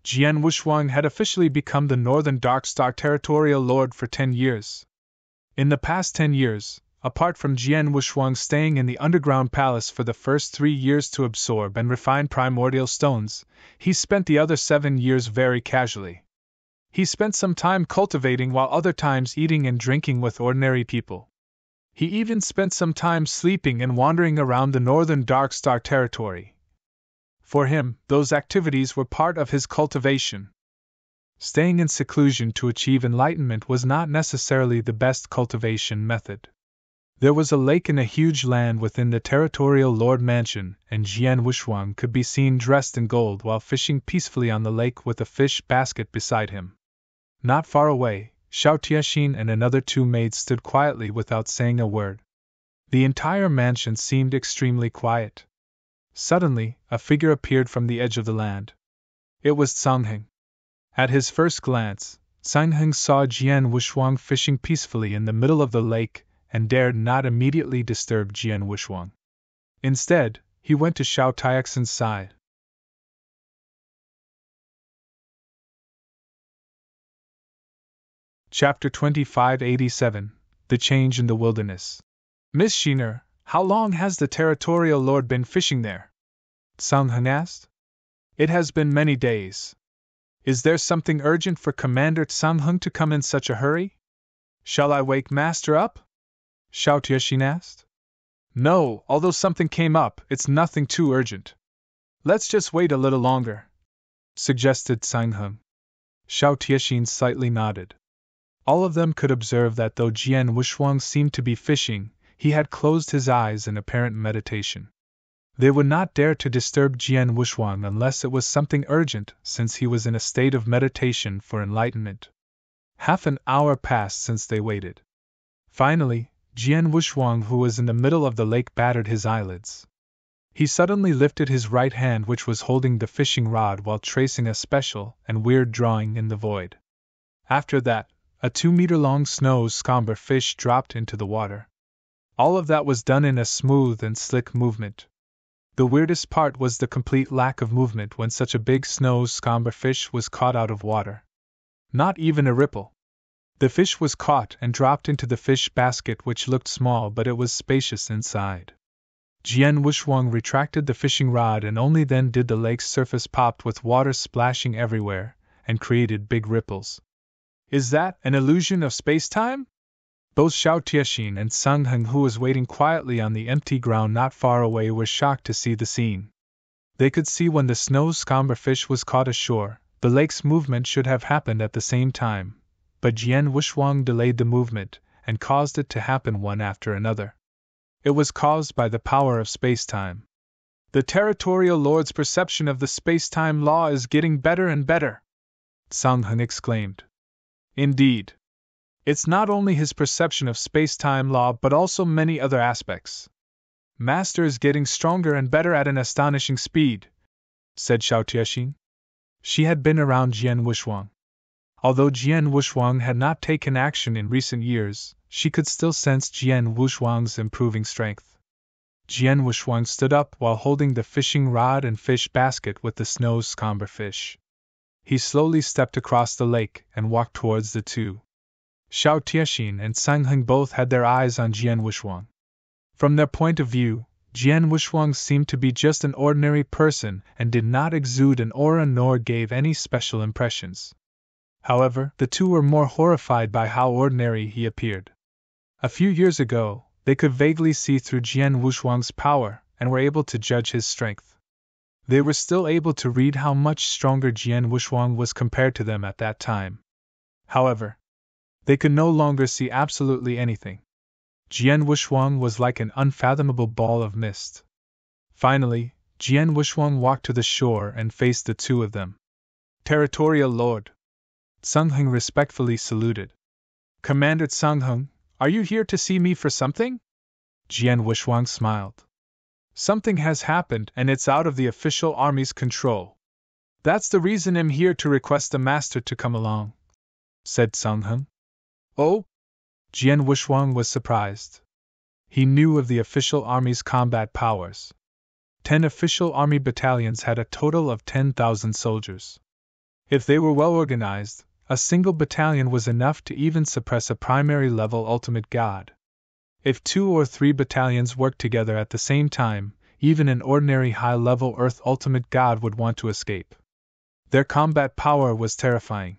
Jian Wushuang had officially become the Northern Darkstar Territorial Lord for 10 years. In the past 10 years, apart from Jian Wushuang staying in the underground palace for the first 3 years to absorb and refine primordial stones, he spent the other 7 years very casually. He spent some time cultivating while other times eating and drinking with ordinary people. He even spent some time sleeping and wandering around the northern Darkstar territory. For him, those activities were part of his cultivation. Staying in seclusion to achieve enlightenment was not necessarily the best cultivation method. There was a lake in a huge land within the territorial lord mansion, and Jian Wushuang could be seen dressed in gold while fishing peacefully on the lake with a fish basket beside him. Not far away, Xiao Tianxin and another 2 maids stood quietly without saying a word. The entire mansion seemed extremely quiet. Suddenly, a figure appeared from the edge of the land. It was Cangheng. At his first glance, Cangheng saw Jian Wushuang fishing peacefully in the middle of the lake and dared not immediately disturb Jian Wushuang. Instead, he went to Xiao Tianxin's side. Chapter 2587 The Change in the Wilderness. Miss Shiner, how long has the territorial lord been fishing there? Cangheng asked. It has been many days. Is there something urgent for Commander Cangheng to come in such a hurry? Shall I wake Master up? Xiao Tianxin asked. No, although something came up, it's nothing too urgent. Let's just wait a little longer, suggested Cangheng. Xiao Tianxin slightly nodded. All of them could observe that though Jian Wushuang seemed to be fishing, he had closed his eyes in apparent meditation. They would not dare to disturb Jian Wushuang unless it was something urgent, since he was in a state of meditation for enlightenment. Half an hour passed since they waited. Finally, Jian Wushuang, who was in the middle of the lake, battered his eyelids. He suddenly lifted his right hand, which was holding the fishing rod, while tracing a special and weird drawing in the void. After that, a 2-meter-long snow scomber fish dropped into the water. All of that was done in a smooth and slick movement. The weirdest part was the complete lack of movement when such a big snow scomber fish was caught out of water. Not even a ripple. The fish was caught and dropped into the fish basket, which looked small but it was spacious inside. Jian Wushuang retracted the fishing rod, and only then did the lake's surface pop with water splashing everywhere, and created big ripples. Is that an illusion of space-time? Both Xiao Tianxin and Cangheng, who was waiting quietly on the empty ground not far away, were shocked to see the scene. They could see when the snow scomber fish was caught ashore, the lake's movement should have happened at the same time, but Jian Wushuang delayed the movement, and caused it to happen one after another. It was caused by the power of space-time. The territorial lord's perception of the space-time law is getting better and better, Cangheng exclaimed. Indeed. It's not only his perception of space-time law but also many other aspects. Master is getting stronger and better at an astonishing speed, said Xiao Tianxin. She had been around Jian Wushuang. Although Jian Wushuang had not taken action in recent years, she could still sense Jian Wushuang's improving strength. Jian Wushuang stood up while holding the fishing rod and fish basket with the snow scomber fish. He slowly stepped across the lake and walked towards the two. Xiao Tianxin and Cangheng both had their eyes on Jian Wushuang. From their point of view, Jian Wushuang seemed to be just an ordinary person and did not exude an aura nor gave any special impressions. However, the two were more horrified by how ordinary he appeared. A few years ago, they could vaguely see through Jian Wushuang's power and were able to judge his strength. They were still able to read how much stronger Jian Wushuang was compared to them at that time. However, they could no longer see absolutely anything. Jian Wushuang was like an unfathomable ball of mist. Finally, Jian Wushuang walked to the shore and faced the two of them. Territorial Lord, Sung Hung respectfully saluted. Commander Sung Hung, are you here to see me for something? Jian Wushuang smiled. Something has happened and it's out of the official army's control. That's the reason I'm here to request the master to come along, said Sung Hung. Oh? Jian Wushuang was surprised. He knew of the official army's combat powers. 10 official army battalions had a total of 10,000 soldiers. If they were well organized, a single battalion was enough to even suppress a primary-level ultimate god. If 2 or 3 battalions worked together at the same time, even an ordinary high-level Earth ultimate god would want to escape. Their combat power was terrifying.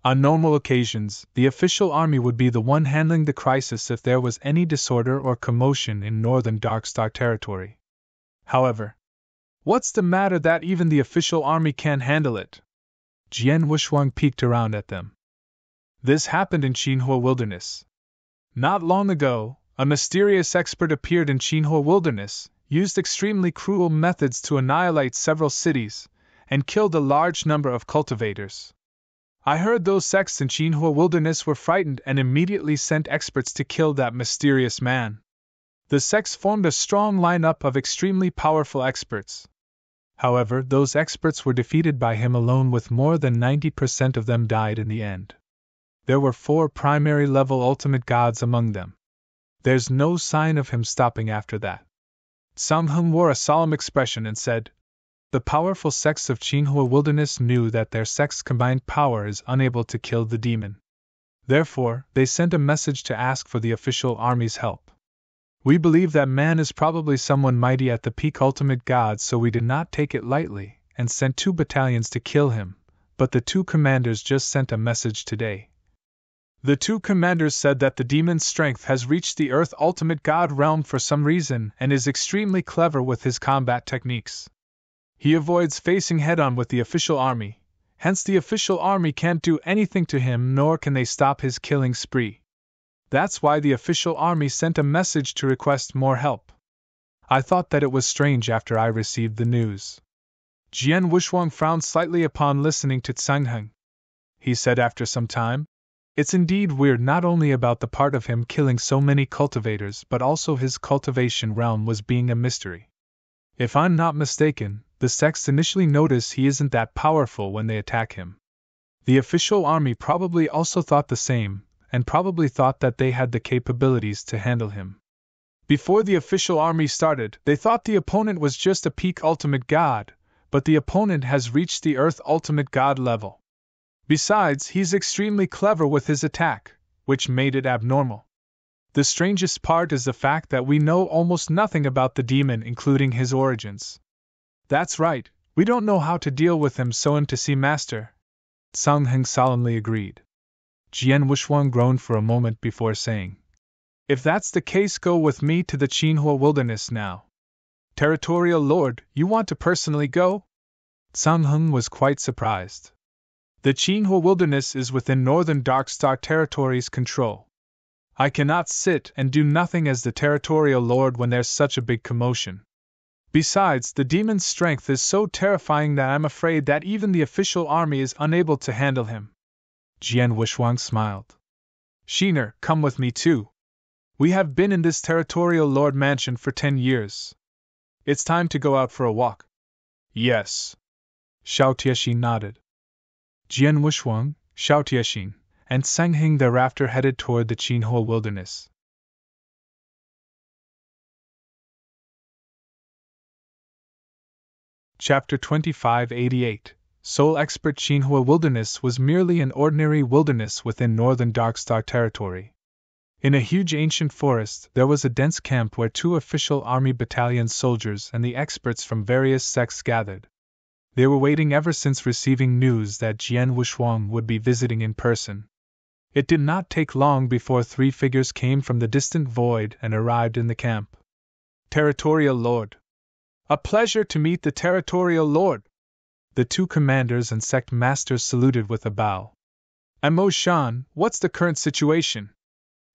On normal occasions, the official army would be the one handling the crisis if there was any disorder or commotion in northern Darkstar territory. However, what's the matter that even the official army can't handle it? Jian Wushuang peeked around at them. This happened in Qinhua Wilderness. Not long ago, a mysterious expert appeared in Qinhua Wilderness, used extremely cruel methods to annihilate several cities, and killed a large number of cultivators. I heard those sects in Qinhua Wilderness were frightened and immediately sent experts to kill that mysterious man. The sects formed a strong lineup of extremely powerful experts. However, those experts were defeated by him alone, with more than 90% of them died in the end. There were 4 primary-level ultimate gods among them. There's no sign of him stopping after that. Sung Hung wore a solemn expression and said, The powerful sects of Qinhua Wilderness knew that their sect's combined power is unable to kill the demon. Therefore, they sent a message to ask for the official army's help. We believe that man is probably someone mighty at the peak ultimate god, so we did not take it lightly, and sent 2 battalions to kill him, but the 2 commanders just sent a message today. The 2 commanders said that the demon's strength has reached the Earth ultimate god realm for some reason and is extremely clever with his combat techniques. He avoids facing head-on with the official army, hence the official army can't do anything to him, nor can they stop his killing spree. That's why the official army sent a message to request more help. I thought that it was strange after I received the news. Jian Wushuang frowned slightly upon listening to Sung Hung. He said after some time, It's indeed weird, not only about the part of him killing so many cultivators, but also his cultivation realm was being a mystery. If I'm not mistaken, the sects initially notice he isn't that powerful when they attack him. The official army probably also thought the same, and probably thought that they had the capabilities to handle him. Before the official army started, they thought the opponent was just a peak ultimate god, but the opponent has reached the Earth ultimate god level. Besides, he's extremely clever with his attack, which made it abnormal. The strangest part is the fact that we know almost nothing about the demon, including his origins. That's right, we don't know how to deal with him, so I'm to see Master. Sung Hung solemnly agreed. Jian Wushuang groaned for a moment before saying, If that's the case, go with me to the Qinhua Wilderness now. Territorial Lord, you want to personally go? Sung Hung was quite surprised. The Qinhua Wilderness is within northern Darkstar territory's control. I cannot sit and do nothing as the Territorial Lord when there's such a big commotion. Besides, the demon's strength is so terrifying that I'm afraid that even the official army is unable to handle him. Jian Wushuang smiled. Shiner, come with me too. We have been in this Territorial Lord mansion for 10 years. It's time to go out for a walk. Yes. Xiao Tiexin nodded. Jian Wushuang, Xiao Tiexin, and Sung Hung thereafter headed toward the Qinhua Wilderness. Chapter 2588. Soul Expert. Qinhua Wilderness was merely an ordinary wilderness within northern Darkstar territory. In a huge ancient forest, there was a dense camp where 2 official army battalion soldiers and the experts from various sects gathered. They were waiting ever since receiving news that Jian Wushuang would be visiting in person. It did not take long before 3 figures came from the distant void and arrived in the camp. Territorial Lord. A pleasure to meet the Territorial Lord. The 2 commanders and sect masters saluted with a bow. Mo Shan, what's the current situation?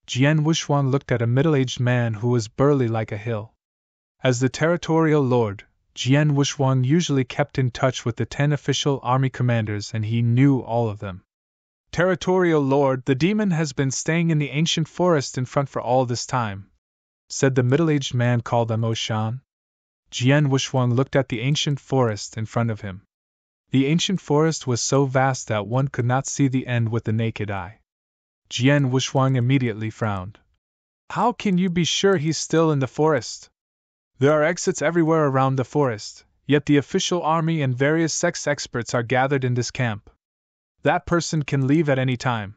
Jian Wushuang looked at a middle-aged man who was burly like a hill. As the Territorial Lord, Jian Wushuang usually kept in touch with the 10 official army commanders, and he knew all of them. Territorial Lord, the demon has been staying in the ancient forest in front for all this time, said the middle-aged man called Amo Shan. Jian Wuxuang looked at the ancient forest in front of him. The ancient forest was so vast that one could not see the end with the naked eye. Jian Wuxuang immediately frowned. How can you be sure he's still in the forest? There are exits everywhere around the forest, yet the official army and various sex experts are gathered in this camp. That person can leave at any time.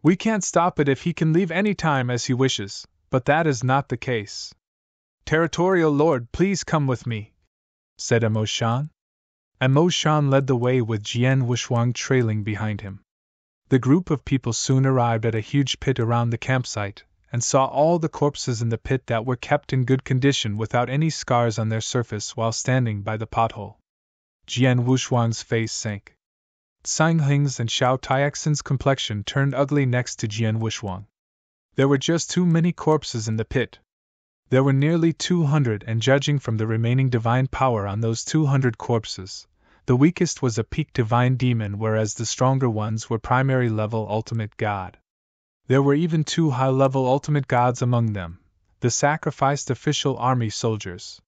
We can't stop it if he can leave any time as he wishes, but that is not the case. Territorial Lord, please come with me, said Amo Shan. Amo Shan led the way with Jian Wuxuang trailing behind him. The group of people soon arrived at a huge pit around the campsite, and saw all the corpses in the pit that were kept in good condition without any scars on their surface while standing by the pothole. Jian Wuxuang's face sank. Tsang Hing's and Xiao Taiexin's complexion turned ugly next to Jian Wuxuang. There were just too many corpses in the pit. There were nearly 200, and judging from the remaining divine power on those 200 corpses, the weakest was a peak divine demon, whereas the stronger ones were primary level ultimate god. There were even 2 high-level ultimate gods among them, the sacrificed official army soldiers.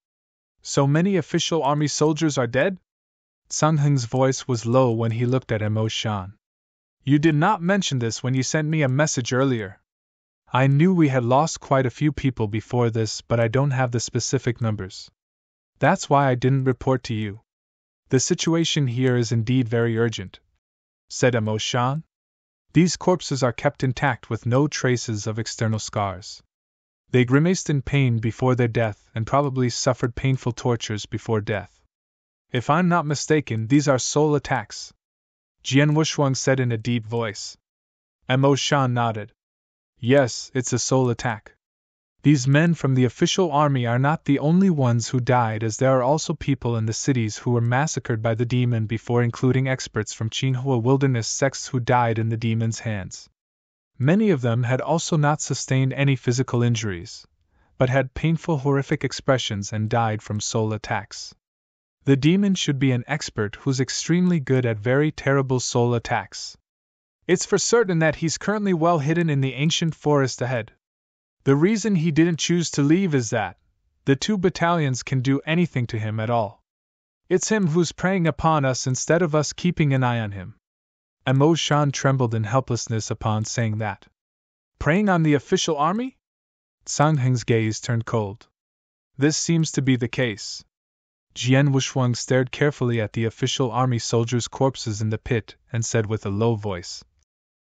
So many official army soldiers are dead? Tsang Hing's voice was low when he looked at Amo Shan. You did not mention this when you sent me a message earlier. I knew we had lost quite a few people before this, but I don't have the specific numbers. That's why I didn't report to you. The situation here is indeed very urgent, said Amo Shan. These corpses are kept intact with no traces of external scars. They grimaced in pain before their death and probably suffered painful tortures before death. If I'm not mistaken, these are soul attacks, Jian Wuxuang said in a deep voice. Amo Shan nodded. Yes, it's a soul attack. These men from the official army are not the only ones who died, as there are also people in the cities who were massacred by the demon before, including experts from Qinghua wilderness sects who died in the demon's hands. Many of them had also not sustained any physical injuries, but had painful, horrific expressions and died from soul attacks. The demon should be an expert who's extremely good at very terrible soul attacks. It's for certain that he's currently well hidden in the ancient forest ahead. The reason he didn't choose to leave is that the 2 battalions can do anything to him at all. It's him who's preying upon us instead of us keeping an eye on him. Amo Shan trembled in helplessness upon saying that. Preying on the official army? Tsang Hing's gaze turned cold. This seems to be the case. Jian Wuxuang stared carefully at the official army soldiers' corpses in the pit and said with a low voice,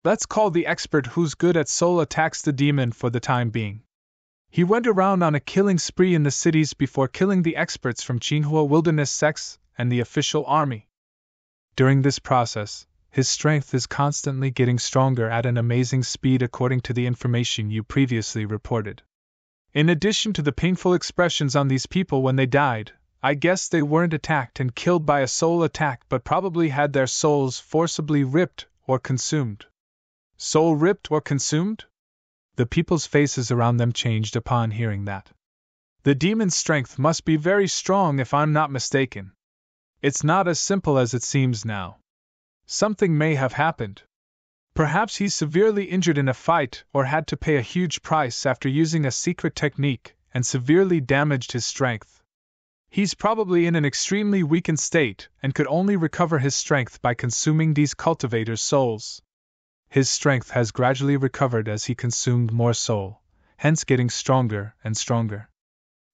Let's call the expert who's good at soul attacks the demon for the time being. He went around on a killing spree in the cities before killing the experts from Qinghua wilderness sects and the official army. During this process, his strength is constantly getting stronger at an amazing speed according to the information you previously reported. In addition to the painful expressions on these people when they died, I guess they weren't attacked and killed by a soul attack but probably had their souls forcibly ripped or consumed. Soul ripped or consumed? The people's faces around them changed upon hearing that. The demon's strength must be very strong if I'm not mistaken. It's not as simple as it seems now. Something may have happened. Perhaps he's severely injured in a fight or had to pay a huge price after using a secret technique and severely damaged his strength. He's probably in an extremely weakened state and could only recover his strength by consuming these cultivators' souls. His strength has gradually recovered as he consumed more soul, hence getting stronger and stronger.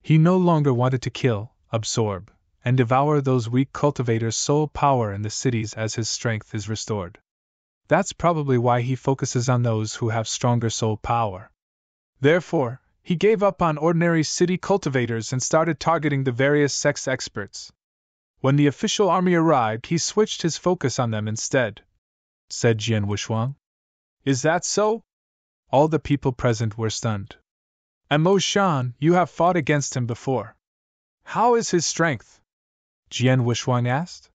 He no longer wanted to kill, absorb, and devour those weak cultivators' soul power in the cities as his strength is restored. That's probably why he focuses on those who have stronger soul power. Therefore, he gave up on ordinary city cultivators and started targeting the various sex experts. When the official army arrived, he switched his focus on them instead, said Jian Wuxuang. Is that so? All the people present were stunned. Amo Shan, you have fought against him before. How is his strength? Jian Wuxuang asked.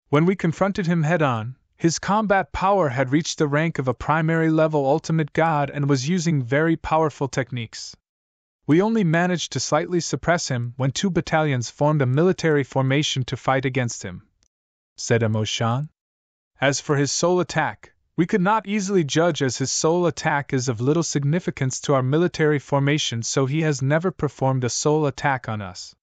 When we confronted him head-on, his combat power had reached the rank of a primary-level ultimate god and was using very powerful techniques. We only managed to slightly suppress him when 2 battalions formed a military formation to fight against him, said Amo Shan. As for his soul attack, We could not easily judge as his soul attack is of little significance to our military formation, so he has never performed a soul attack on us.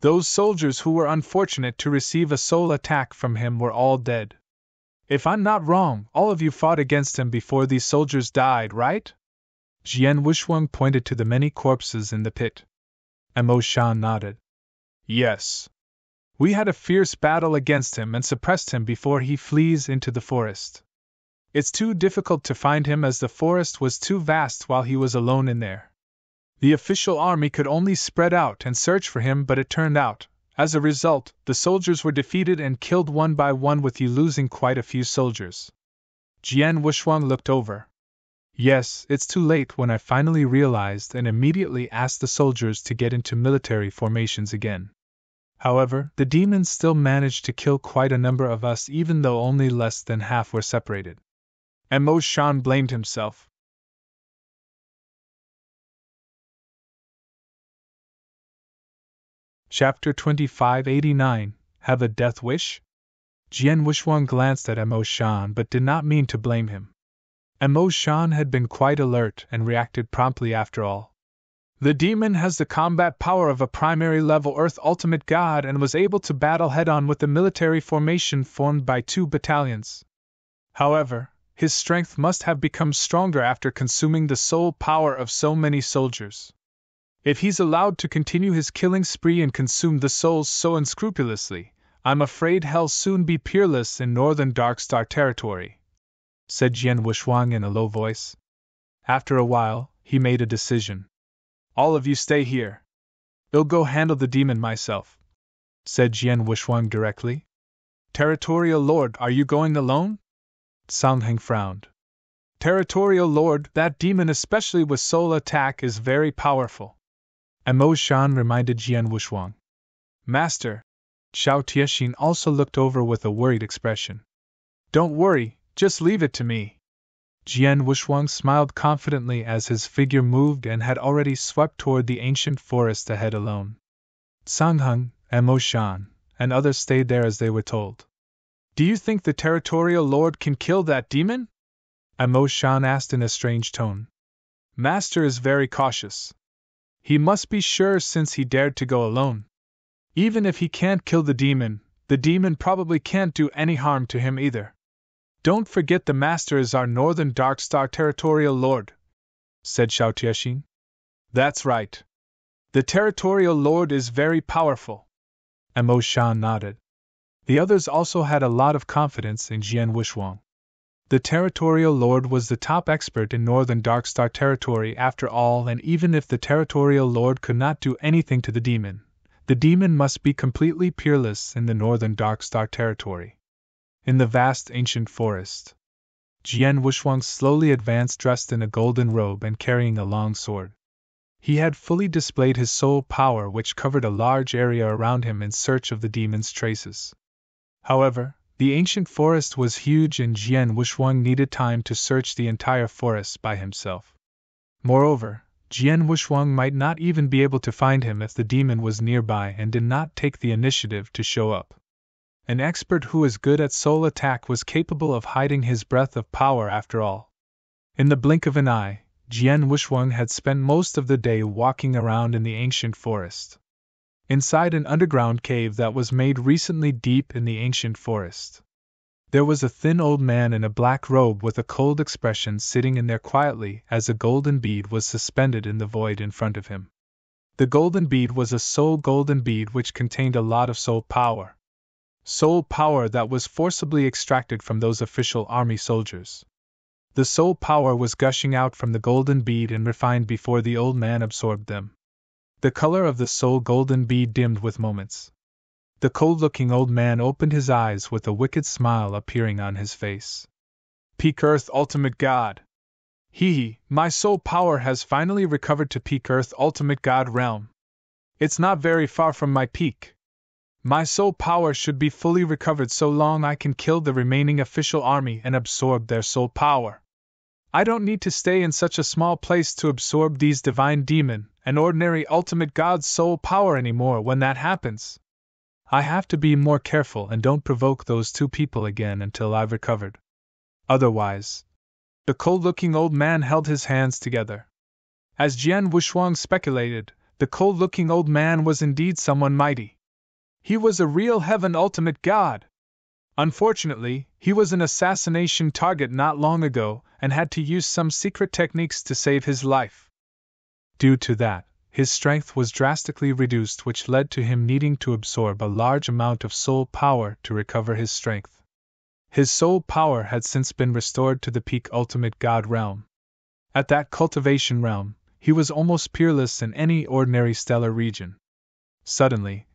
Those soldiers who were unfortunate to receive a soul attack from him were all dead. If I'm not wrong, all of you fought against him before these soldiers died, right? Jian Wusheng pointed to the many corpses in the pit. Mo Shan nodded. Yes. We had a fierce battle against him and suppressed him before he flees into the forest. It's too difficult to find him as the forest was too vast while he was alone in there. The official army could only spread out and search for him, but it turned out, as a result, the soldiers were defeated and killed one by one, with you losing quite a few soldiers. Jian Wusheng looked over. Yes, it's too late when I finally realized and immediately asked the soldiers to get into military formations again. However, the demons still managed to kill quite a number of us, even though only less than half were separated. Mo Shan blamed himself. Chapter 2589, Have a Death Wish? Jian Wusheng glanced at Mo Shan but did not mean to blame him. Mo Shan had been quite alert and reacted promptly after all. The demon has the combat power of a primary-level Earth Ultimate God and was able to battle head-on with the military formation formed by 2 battalions. However, his strength must have become stronger after consuming the soul power of so many soldiers. If he's allowed to continue his killing spree and consume the souls so unscrupulously, I'm afraid he'll soon be peerless in northern Darkstar territory, said Jian Wusheng in a low voice. After a while, he made a decision. All of you stay here. I'll go handle the demon myself, said Jian Wusheng directly. Territorial Lord, are you going alone? Songheng frowned. Territorial Lord, that demon, especially with soul attack, is very powerful. Mo Shan reminded Jian Wusheng. Master, Xiao Tiexin also looked over with a worried expression. Don't worry, just leave it to me. Jian Wusheng smiled confidently as his figure moved and had already swept toward the ancient forest ahead alone. Songheng, Mo Shan, and others stayed there as they were told. Do you think the Territorial Lord can kill that demon? Mo Shan asked in a strange tone. Master is very cautious. He must be sure since he dared to go alone. Even if he can't kill the demon probably can't do any harm to him either. Don't forget the Master is our northern Darkstar Territorial Lord, said Xiao Tiexin. That's right. The Territorial Lord is very powerful. Mo Shan nodded. The others also had a lot of confidence in Jian Wusheng. The Territorial Lord was the top expert in northern Darkstar territory after all, and even if the Territorial Lord could not do anything to the demon must be completely peerless in the northern Darkstar territory. In the vast ancient forest, Jian Wusheng slowly advanced, dressed in a golden robe and carrying a long sword. He had fully displayed his soul power, which covered a large area around him in search of the demon's traces. However, the ancient forest was huge and Jian Wusheng needed time to search the entire forest by himself. Moreover, Jian Wusheng might not even be able to find him if the demon was nearby and did not take the initiative to show up. An expert who is good at soul attack was capable of hiding his breath of power after all. In the blink of an eye, Jian Wusheng had spent most of the day walking around in the ancient forest. Inside an underground cave that was made recently deep in the ancient forest, there was a thin old man in a black robe with a cold expression sitting in there quietly as a golden bead was suspended in the void in front of him. The golden bead was a soul golden bead which contained a lot of soul power. Soul power that was forcibly extracted from those official army soldiers. The soul power was gushing out from the golden bead and refined before the old man absorbed them. The color of the soul golden bead dimmed with moments. The cold-looking old man opened his eyes with a wicked smile appearing on his face. Peak Earth Ultimate God! My soul power has finally recovered to Peak Earth Ultimate God realm. It's not very far from my peak. My soul power should be fully recovered so long I can kill the remaining official army and absorb their soul power. I don't need to stay in such a small place to absorb these divine demon and ordinary ultimate god's soul power anymore. When that happens, I have to be more careful and don't provoke those 2 people again until I've recovered. Otherwise, the cold-looking old man held his hands together. As Jian Wushuang speculated, the cold-looking old man was indeed someone mighty. He was a real heaven ultimate god. Unfortunately, he was an assassination target not long ago and had to use some secret techniques to save his life. Due to that, his strength was drastically reduced, which led to him needing to absorb a large amount of soul power to recover his strength. His soul power had since been restored to the peak ultimate god realm. At that cultivation realm, he was almost peerless in any ordinary stellar region. Suddenly,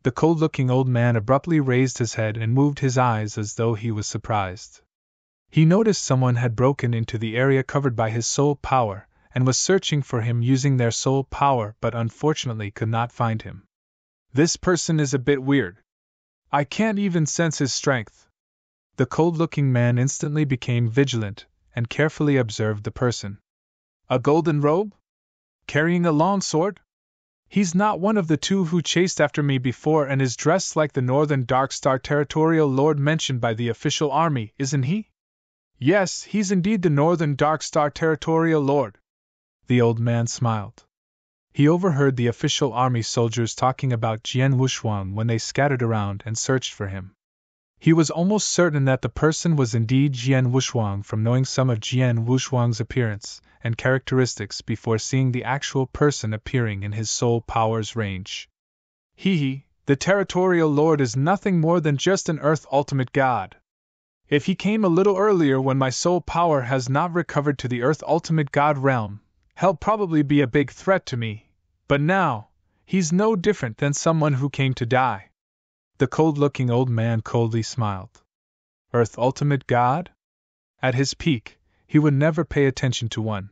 the cold-looking old man abruptly raised his head and moved his eyes as though he was surprised. He noticed someone had broken into the area covered by his soul power and was searching for him using their soul power, but unfortunately could not find him. This person is a bit weird. I can't even sense his strength. The cold-looking man instantly became vigilant and carefully observed the person. A golden robe? Carrying a long sword? He's not one of the two who chased after me before and is dressed like the Northern Darkstar Territorial Lord mentioned by the official army, isn't he? Yes, he's indeed the Northern Darkstar Territorial Lord. The old man smiled. He overheard the official army soldiers talking about Jian Wushuang when they scattered around and searched for him. He was almost certain that the person was indeed Jian Wushuang from knowing some of Jian Wushuang's appearance and characteristics before seeing the actual person appearing in his soul power's range. The Territorial Lord is nothing more than just an Earth ultimate god. If he came a little earlier when my soul power has not recovered to the Earth ultimate god realm, he'll probably be a big threat to me, but now, he's no different than someone who came to die. The cold-looking old man coldly smiled. Earth ultimate god? At his peak, he would never pay attention to one.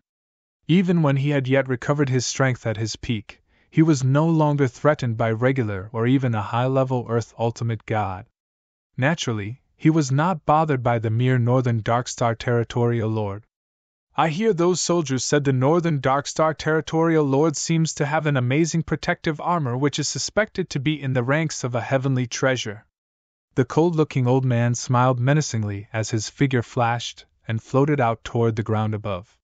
Even when he had yet recovered his strength at his peak, he was no longer threatened by regular or even a high-level Earth ultimate god. Naturally, he was not bothered by the mere Northern Darkstar Territorial Lord. I hear those soldiers said the Northern Darkstar Territorial Lord seems to have an amazing protective armor which is suspected to be in the ranks of a heavenly treasure. The cold-looking old man smiled menacingly as his figure flashed and floated out toward the ground above.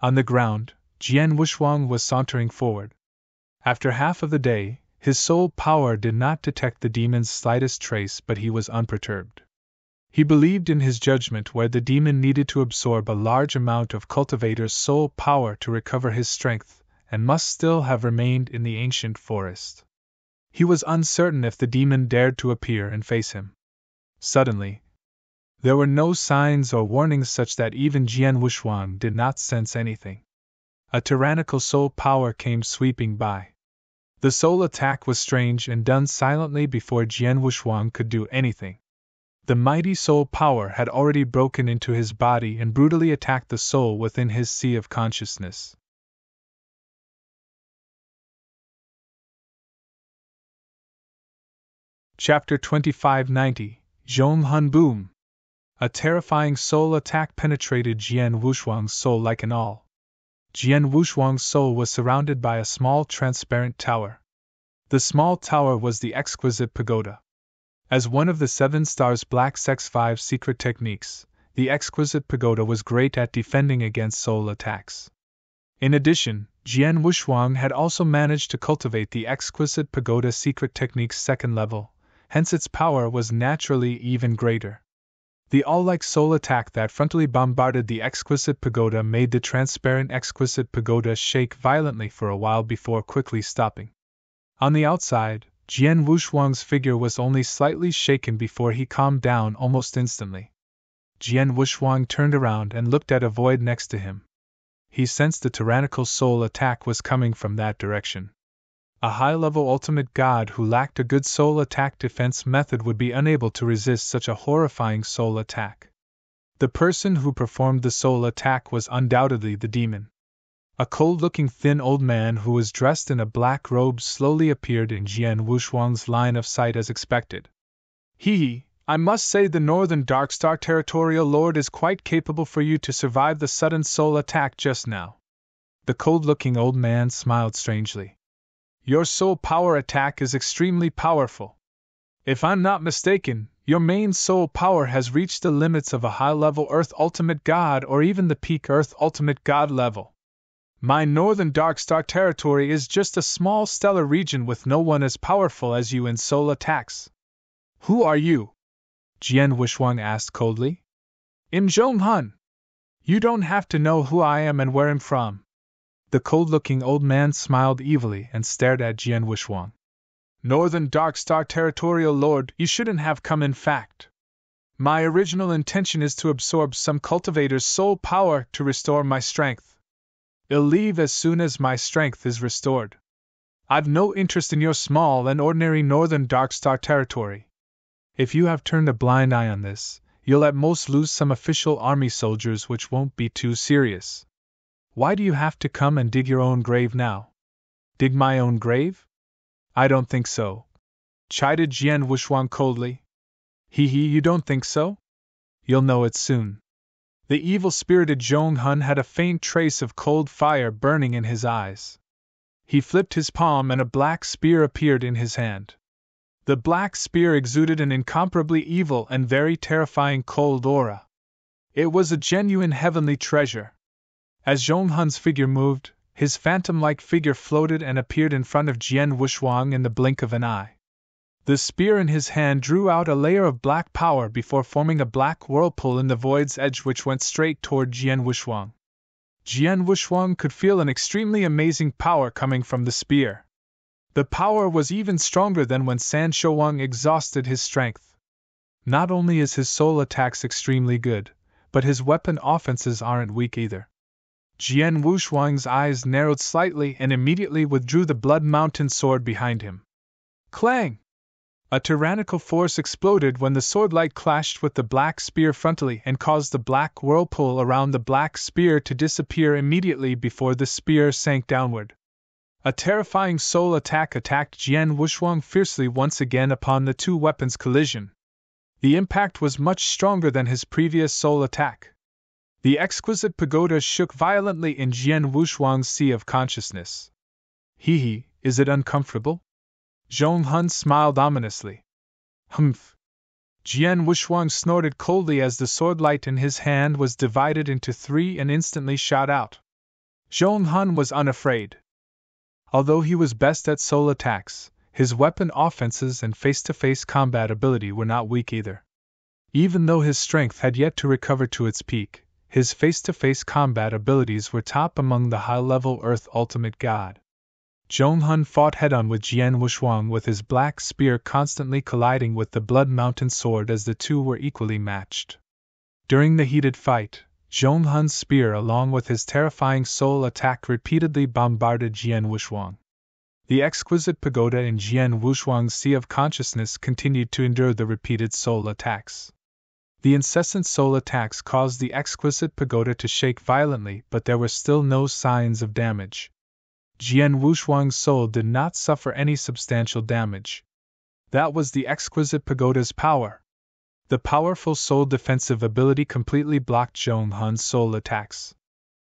On the ground, Jian Wushuang was sauntering forward. After half of the day, his soul power did not detect the demon's slightest trace, but he was unperturbed. He believed in his judgment where the demon needed to absorb a large amount of cultivator's soul power to recover his strength, and must still have remained in the ancient forest. He was uncertain if the demon dared to appear and face him. Suddenly, there were no signs or warnings such that even Jian Wushuang did not sense anything. A tyrannical soul power came sweeping by. The soul attack was strange and done silently before Jian Wushuang could do anything. The mighty soul power had already broken into his body and brutally attacked the soul within his sea of consciousness. Chapter 2590, Zhong Hun Boom. A terrifying soul attack penetrated Jian Wushuang's soul like an awl. Jian Wushuang's soul was surrounded by a small transparent tower. The small tower was the exquisite pagoda. As one of the 7 stars Black Sex 5 secret techniques, the exquisite pagoda was great at defending against soul attacks. In addition, Jian Wushuang had also managed to cultivate the exquisite pagoda secret technique's second level, hence its power was naturally even greater. The all-like soul attack that frontally bombarded the exquisite pagoda made the transparent exquisite pagoda shake violently for a while before quickly stopping. On the outside, Jian Wushuang's figure was only slightly shaken before he calmed down almost instantly. Jian Wushuang turned around and looked at a void next to him. He sensed the tyrannical soul attack was coming from that direction. A high-level ultimate god who lacked a good soul attack defense method would be unable to resist such a horrifying soul attack. The person who performed the soul attack was undoubtedly the demon. A cold-looking thin old man who was dressed in a black robe slowly appeared in Jian Wushuang's line of sight as expected. I must say the Northern Darkstar Territorial Lord is quite capable for you to survive the sudden soul attack just now. The cold-looking old man smiled strangely. Your soul power attack is extremely powerful. If I'm not mistaken, Your main soul power has reached the limits of a high-level Earth Ultimate God or even the peak Earth Ultimate God level. My northern dark star territory is just a small stellar region with no one as powerful as you in soul attacks. Who are you? Jian Wuxuang asked coldly. Im Zhonghan. You don't have to know who I am and where I'm from. The cold-looking old man smiled evilly and stared at Jian Wuxuang. Northern Dark Star Territorial Lord, you shouldn't have come in fact. My original intention is to absorb some cultivator's soul power to restore my strength. I'll leave as soon as my strength is restored. I've no interest in your small and ordinary Northern Dark Star Territory. If you have turned a blind eye on this, you'll at most lose some official army soldiers, which won't be too serious. Why do you have to come and dig your own grave now? Dig my own grave? I don't think so, chided Jian Wuxuang coldly. You don't think so? You'll know it soon. The evil-spirited Zhong Hun had a faint trace of cold fire burning in his eyes. He flipped his palm and a black spear appeared in his hand. The black spear exuded an incomparably evil and very terrifying cold aura. It was a genuine heavenly treasure. As Zhong Hun's figure moved, his phantom-like figure floated and appeared in front of Jian Wuxuang in the blink of an eye. The spear in his hand drew out a layer of black power before forming a black whirlpool in the void's edge which went straight toward Jian Wuxuang. Jian Wuxuang could feel an extremely amazing power coming from the spear. The power was even stronger than when San Shouwang exhausted his strength. Not only is his soul attacks extremely good, but his weapon offenses aren't weak either. Jian Wuxuang's eyes narrowed slightly and immediately withdrew the Blood Mountain sword behind him. Clang! A tyrannical force exploded when the sword light clashed with the black spear frontally and caused the black whirlpool around the black spear to disappear immediately before the spear sank downward. A terrifying soul attack attacked Jian Wuxuang fiercely once again upon the two weapons' collision. The impact was much stronger than his previous soul attack. The exquisite pagoda shook violently in Jian Wuxuang's sea of consciousness. Is it uncomfortable? Zhong Hun smiled ominously. Humph. Jian Wuxuang snorted coldly as the sword light in his hand was divided into three and instantly shot out. Zhong Hun was unafraid. Although he was best at soul attacks, his weapon offenses and face-to-face combat ability were not weak either. Even though his strength had yet to recover to its peak, his face-to-face combat abilities were top among the high-level Earth Ultimate God. Zhong Hun fought head-on with Jian Wuxuang with his black spear constantly colliding with the Blood Mountain sword as the two were equally matched. During the heated fight, Zhong Hun's spear along with his terrifying soul attack repeatedly bombarded Jian Wuxuang. The exquisite pagoda in Jian Wuxuang's sea of consciousness continued to endure the repeated soul attacks. The incessant soul attacks caused the exquisite pagoda to shake violently, but there were still no signs of damage. Jian Wuxuang's soul did not suffer any substantial damage. That was the exquisite pagoda's power. The powerful soul defensive ability completely blocked Zhong Hun's soul attacks.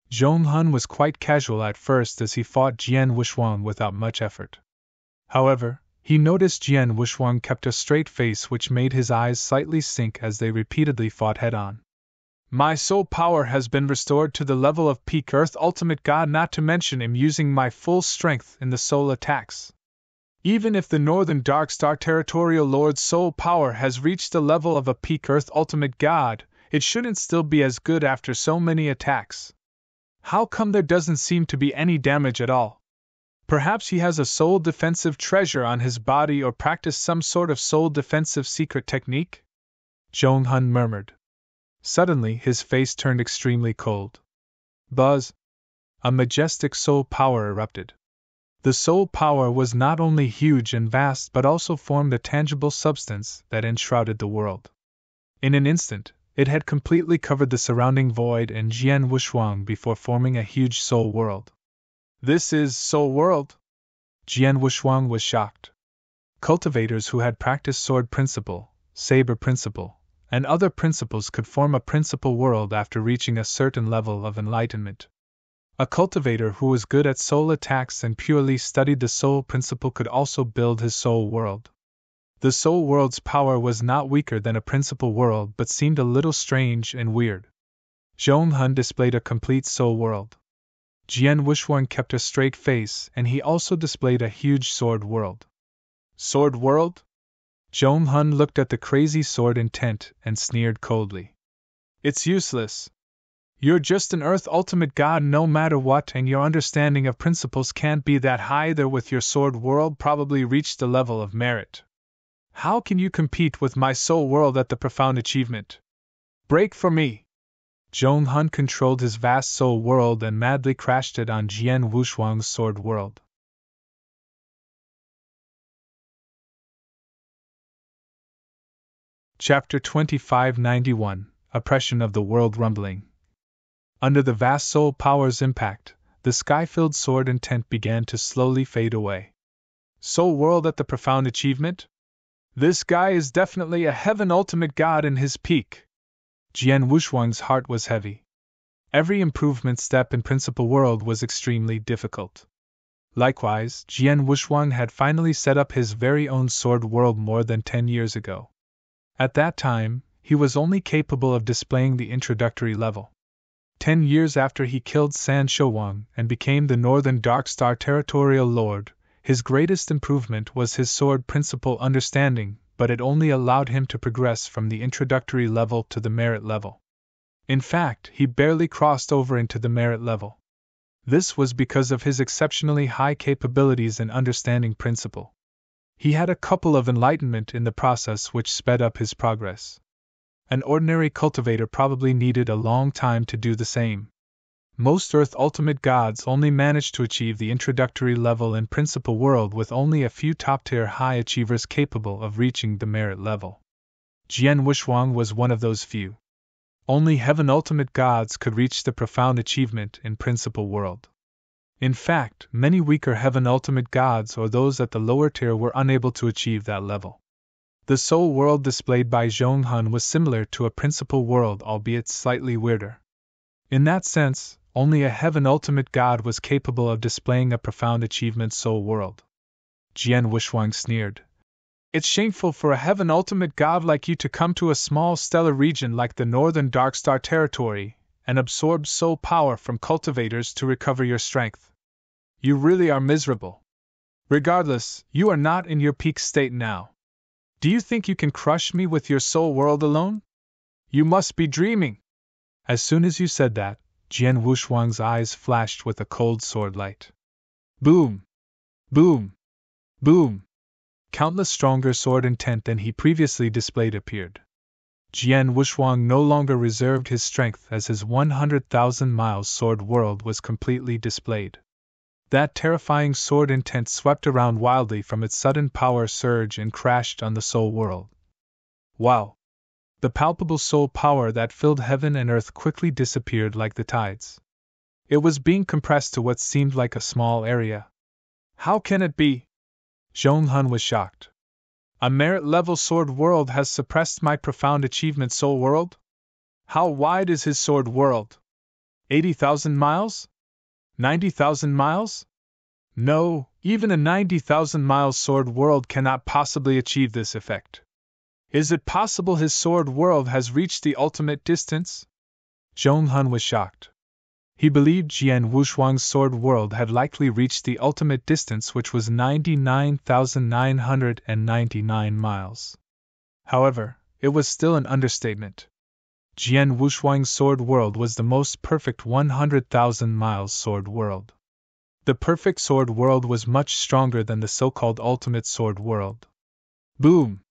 Zhong Hun was quite casual at first as he fought Jian Wuxuang without much effort. However, he noticed Jian Wuxuang kept a straight face which made his eyes slightly sink as they repeatedly fought head-on. My soul power has been restored to the level of peak Earth Ultimate God, not to mention I'm using my full strength in the soul attacks. Even if the Northern Dark Star Territorial Lord's soul power has reached the level of a peak Earth Ultimate God, it shouldn't still be as good after so many attacks. How come there doesn't seem to be any damage at all? Perhaps he has a soul defensive treasure on his body or practiced some sort of soul defensive secret technique? Zhong Hun murmured. Suddenly his face turned extremely cold. Buzz! A majestic soul power erupted. The soul power was not only huge and vast but also formed a tangible substance that enshrouded the world. In an instant, it had completely covered the surrounding void and Jian Wuxuang before forming a huge soul world. This is Soul World? Jian Wuxuang was shocked. Cultivators who had practiced sword principle, saber principle, and other principles could form a principle world after reaching a certain level of enlightenment. A cultivator who was good at soul attacks and purely studied the soul principle could also build his soul world. The soul world's power was not weaker than a principal world but seemed a little strange and weird. Zhong Hun displayed a complete soul world. Jian Wushuang kept a straight face and he also displayed a huge sword world. Sword world? Zhong Hun looked at the crazy sword intent and sneered coldly. It's useless. You're just an Earth ultimate god no matter what, and your understanding of principles can't be that high either. With your sword world probably reached the level of merit. How can you compete with my soul world at the profound achievement? Break for me! Zhong Hun controlled his vast soul world and madly crashed it on Jian Wushuang's sword world. Chapter 2591 Oppression of the World Rumbling. Under the vast soul power's impact, the sky-filled sword intent began to slowly fade away. Soul world at the profound achievement? This guy is definitely a heaven ultimate god in his peak. Jian Wushuang's heart was heavy. Every improvement step in principal world was extremely difficult. Likewise, Jian Wushuang had finally set up his very own sword world more than 10 years ago. At that time, he was only capable of displaying the introductory level. 10 years after he killed San Shouwang and became the Northern Darkstar Territorial Lord, his greatest improvement was his sword principle understanding, but it only allowed him to progress from the introductory level to the merit level. In fact, he barely crossed over into the merit level. This was because of his exceptionally high capabilities in understanding principle. He had a couple of enlightenment in the process which sped up his progress. An ordinary cultivator probably needed a long time to do the same. Most Earth ultimate gods only managed to achieve the introductory level in principal world with only a few top-tier high achievers capable of reaching the merit level. Jian Wushuang was one of those few. Only heaven ultimate gods could reach the profound achievement in principal world. In fact, many weaker heaven ultimate gods or those at the lower tier were unable to achieve that level. The soul world displayed by Zhong Hun was similar to a principal world, albeit slightly weirder. In that sense, only a heaven ultimate god was capable of displaying a profound achievement soul world. Jian Wushuang sneered. It's shameful for a heaven ultimate god like you to come to a small stellar region like the Northern Darkstar Territory and absorb soul power from cultivators to recover your strength. You really are miserable. Regardless, you are not in your peak state now. Do you think you can crush me with your soul world alone? You must be dreaming. As soon as you said that, Jian Wushuang's eyes flashed with a cold sword light. Boom! Boom! Boom! Countless stronger sword intent than he previously displayed appeared. Jian Wushuang no longer reserved his strength as his 100,000 miles sword world was completely displayed. That terrifying sword intent swept around wildly from its sudden power surge and crashed on the soul world. Wow! The palpable soul power that filled heaven and earth quickly disappeared like the tides. It was being compressed to what seemed like a small area. How can it be? Zhong Hun was shocked. A merit-level sword world has suppressed my profound achievement soul world? How wide is his sword world? 80,000 miles? 90,000 miles? No, even a 90,000 miles sword world cannot possibly achieve this effect. Is it possible his sword world has reached the ultimate distance? Zhong Hun was shocked. He believed Jian Wushuang's sword world had likely reached the ultimate distance, which was 99,999 miles. However, it was still an understatement. Jian Wushuang's sword world was the most perfect 100,000 miles sword world. The perfect sword world was much stronger than the so-called ultimate sword world. Boom!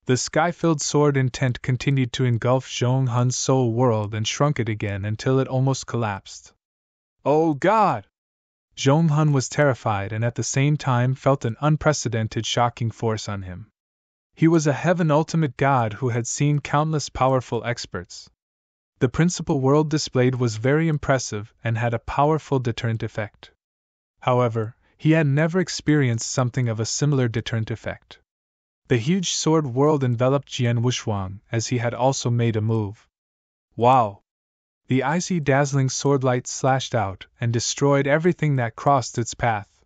The sky-filled sword intent continued to engulf Zhong Hun's soul world and shrunk it again until it almost collapsed. Oh God! Zhong Hun was terrified and at the same time felt an unprecedented shocking force on him. He was a heaven ultimate god who had seen countless powerful experts. The principal world displayed was very impressive and had a powerful deterrent effect. However, he had never experienced something of a similar deterrent effect. The huge sword world enveloped Jian Wushuang as he had also made a move. Wow! The icy dazzling sword light slashed out and destroyed everything that crossed its path.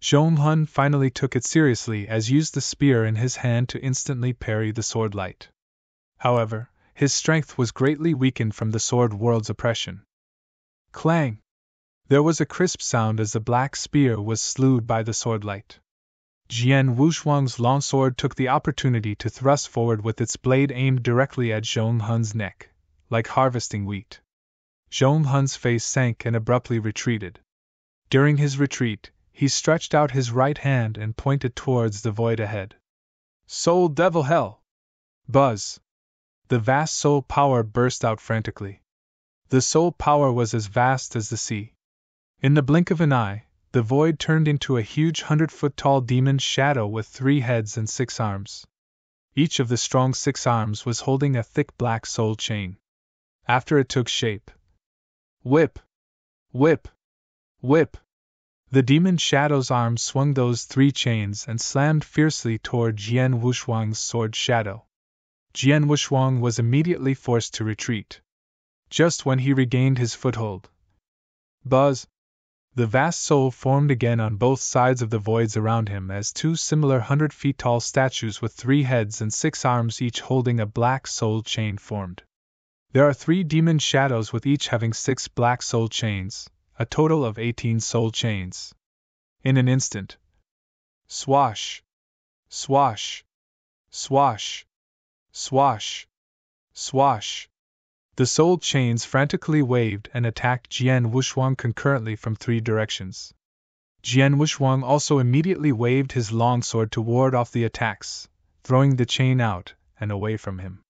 Zhong Hun finally took it seriously as used the spear in his hand to instantly parry the sword light. However, his strength was greatly weakened from the sword world's oppression. Clang! There was a crisp sound as the black spear was slewed by the sword light. Jian Wushuang's longsword took the opportunity to thrust forward with its blade aimed directly at Zhong Hun's neck, like harvesting wheat. Zhong Hun's face sank and abruptly retreated. During his retreat, he stretched out his right hand and pointed towards the void ahead. Soul Devil Hell! Buzz! The vast soul power burst out frantically. The soul power was as vast as the sea. In the blink of an eye, the void turned into a huge 100-foot-tall demon shadow with 3 heads and 6 arms. Each of the strong 6 arms was holding a thick black soul chain. After it took shape. Whip! Whip! Whip! The demon shadow's arms swung those 3 chains and slammed fiercely toward Jian Wushuang's sword shadow. Jian Wushuang was immediately forced to retreat. Just when he regained his foothold. Buzz! The vast soul formed again on both sides of the voids around him as 2 similar 100-feet-tall statues with 3 heads and 6 arms each holding a black soul chain formed. There are 3 demon shadows with each having 6 black soul chains, a total of 18 soul chains. In an instant. Swash! Swash! Swash! Swash! Swash! The soul chains frantically waved and attacked Jian Wushuang concurrently from 3 directions. Jian Wushuang also immediately waved his longsword to ward off the attacks, throwing the chain out and away from him.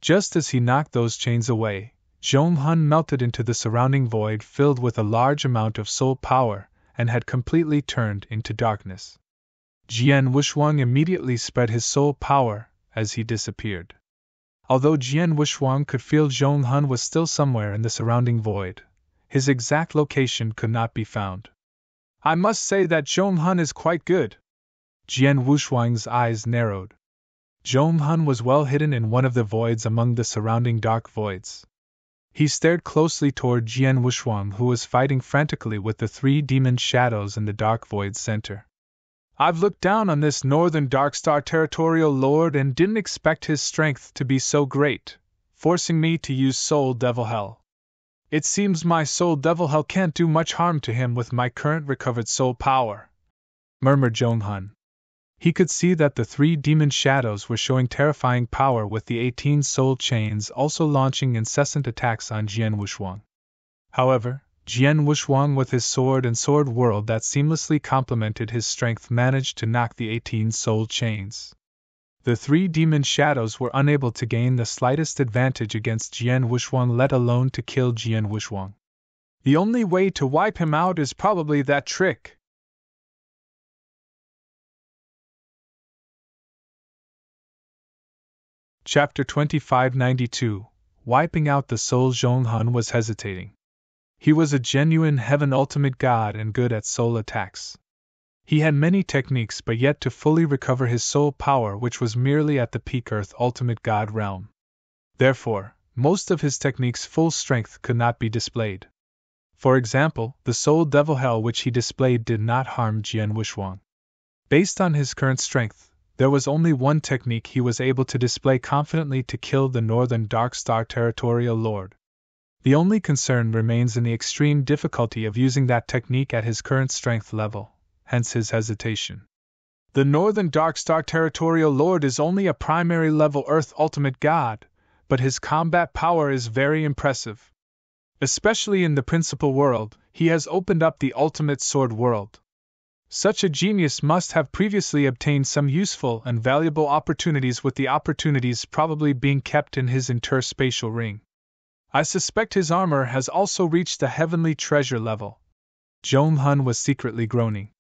Just as he knocked those chains away, Zhong Hun melted into the surrounding void filled with a large amount of soul power and had completely turned into darkness. Jian Wushuang immediately spread his soul power as he disappeared. Although Jian Wushuang could feel Zhong Hun was still somewhere in the surrounding void, his exact location could not be found. I must say that Zhong Hun is quite good. Jian Wushuang's eyes narrowed. Zhong Hun was well hidden in one of the voids among the surrounding dark voids. He stared closely toward Jian Wushuang, who was fighting frantically with the 3 demon shadows in the dark void's center. I've looked down on this northern Darkstar territorial lord and didn't expect his strength to be so great, forcing me to use Soul Devil Hell. It seems my Soul Devil Hell can't do much harm to him with my current recovered soul power, murmured Zhong Hun. He could see that the 3 demon shadows were showing terrifying power with the 18 soul chains also launching incessant attacks on Jian Wushuang. However, Jian Wushuang with his sword and sword world that seamlessly complemented his strength managed to knock the 18 soul chains. The 3 demon shadows were unable to gain the slightest advantage against Jian Wushuang, let alone to kill Jian Wushuang. The only way to wipe him out is probably that trick. Chapter 2592 Wiping out the soul. Zhong Hun was hesitating. He was a genuine heaven ultimate god and good at soul attacks. He had many techniques but yet to fully recover his soul power, which was merely at the peak earth ultimate god realm. Therefore, most of his techniques' full strength could not be displayed. For example, the Soul Devil Hell which he displayed did not harm Jian Wushuang. Based on his current strength, there was only one technique he was able to display confidently to kill the Northern Darkstar Territorial Lord. The only concern remains in the extreme difficulty of using that technique at his current strength level, hence his hesitation. The Northern Darkstar Territorial Lord is only a primary level Earth Ultimate God, but his combat power is very impressive. Especially in the Principal World, he has opened up the Ultimate Sword World. Such a genius must have previously obtained some useful and valuable opportunities, with the opportunities probably being kept in his interspatial ring. I suspect his armor has also reached the heavenly treasure level. Zhong Hun was secretly groaning.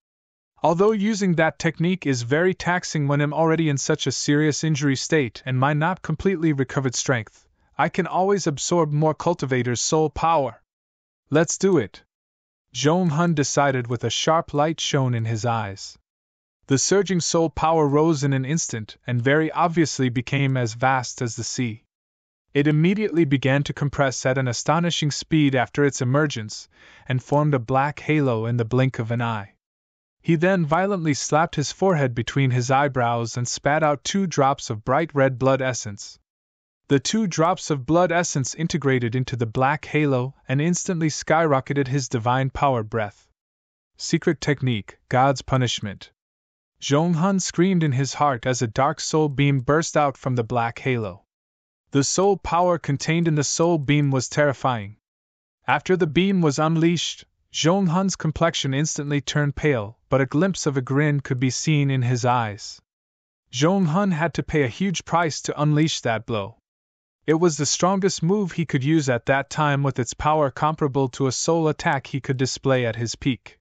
Although using that technique is very taxing when I'm already in such a serious injury state and my not completely recovered strength, I can always absorb more cultivator's soul power. Let's do it. Zhong Hun decided with a sharp light shone in his eyes. The surging soul power rose in an instant and very obviously became as vast as the sea. It immediately began to compress at an astonishing speed after its emergence, and formed a black halo in the blink of an eye. He then violently slapped his forehead between his eyebrows and spat out 2 drops of bright red blood essence. The 2 drops of blood essence integrated into the black halo and instantly skyrocketed his divine power breath. Secret technique, God's punishment. Zhong Hun screamed in his heart as a dark soul beam burst out from the black halo. The soul power contained in the soul beam was terrifying. After the beam was unleashed, Zhong Hun's complexion instantly turned pale, but a glimpse of a grin could be seen in his eyes. Zhong Hun had to pay a huge price to unleash that blow. It was the strongest move he could use at that time, with its power comparable to a soul attack he could display at his peak.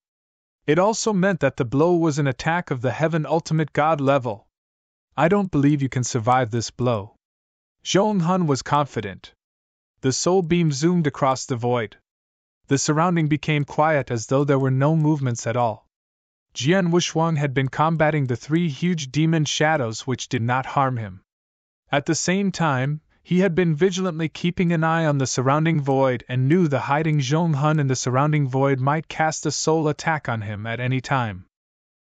It also meant that the blow was an attack of the Heaven Ultimate God level. I don't believe you can survive this blow. Zhong Hun was confident. The soul beam zoomed across the void. The surrounding became quiet as though there were no movements at all. Jian Wushuang had been combating the 3 huge demon shadows which did not harm him. At the same time, he had been vigilantly keeping an eye on the surrounding void and knew the hiding Zhong Hun in the surrounding void might cast a soul attack on him at any time.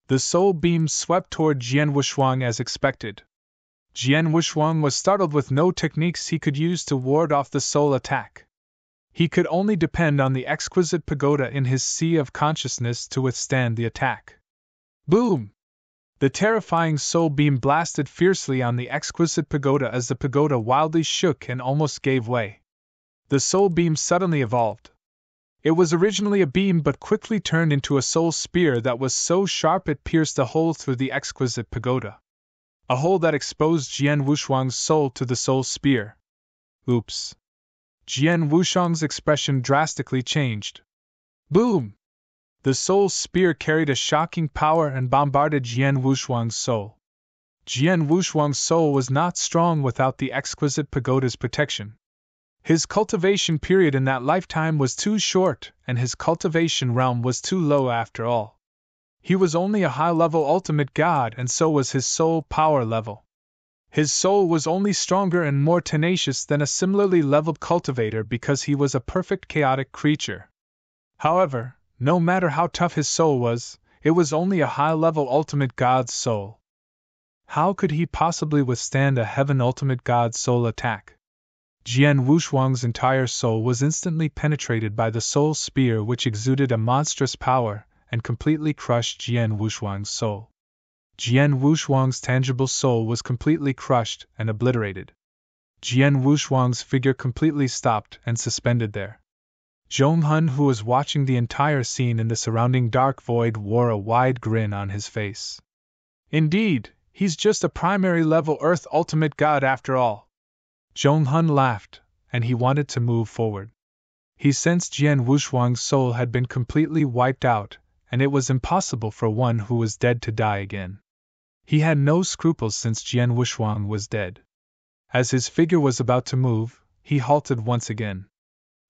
The soul beam swept toward Jian Wushuang as expected. Jian Wushuang was startled with no techniques he could use to ward off the soul attack. He could only depend on the exquisite pagoda in his sea of consciousness to withstand the attack. Boom! The terrifying soul beam blasted fiercely on the exquisite pagoda as the pagoda wildly shook and almost gave way. The soul beam suddenly evolved. It was originally a beam but quickly turned into a soul spear that was so sharp it pierced a hole through the exquisite pagoda. A hole that exposed Jian Wushuang's soul to the soul spear. Oops. Jian Wushuang's expression drastically changed. Boom! The soul spear carried a shocking power and bombarded Jian Wushuang's soul. Jian Wushuang's soul was not strong without the exquisite pagoda's protection. His cultivation period in that lifetime was too short, and his cultivation realm was too low after all. He was only a high-level ultimate god, and so was his soul power level. His soul was only stronger and more tenacious than a similarly leveled cultivator because he was a perfect chaotic creature. However, no matter how tough his soul was, it was only a high-level ultimate god's soul. How could he possibly withstand a heaven ultimate god's soul attack? Jian Wushuang's entire soul was instantly penetrated by the soul spear, which exuded a monstrous power and completely crushed Jian Wushuang's soul. Jian Wushuang's tangible soul was completely crushed and obliterated. Jian Wushuang's figure completely stopped and suspended there. Zhong Hun, who was watching the entire scene in the surrounding dark void, wore a wide grin on his face. Indeed, he's just a primary level Earth ultimate god after all. Zhong Hun laughed, and he wanted to move forward. He sensed Jian Wushuang's soul had been completely wiped out, and it was impossible for one who was dead to die again. He had no scruples since Jian Wushuang was dead. As his figure was about to move, he halted once again.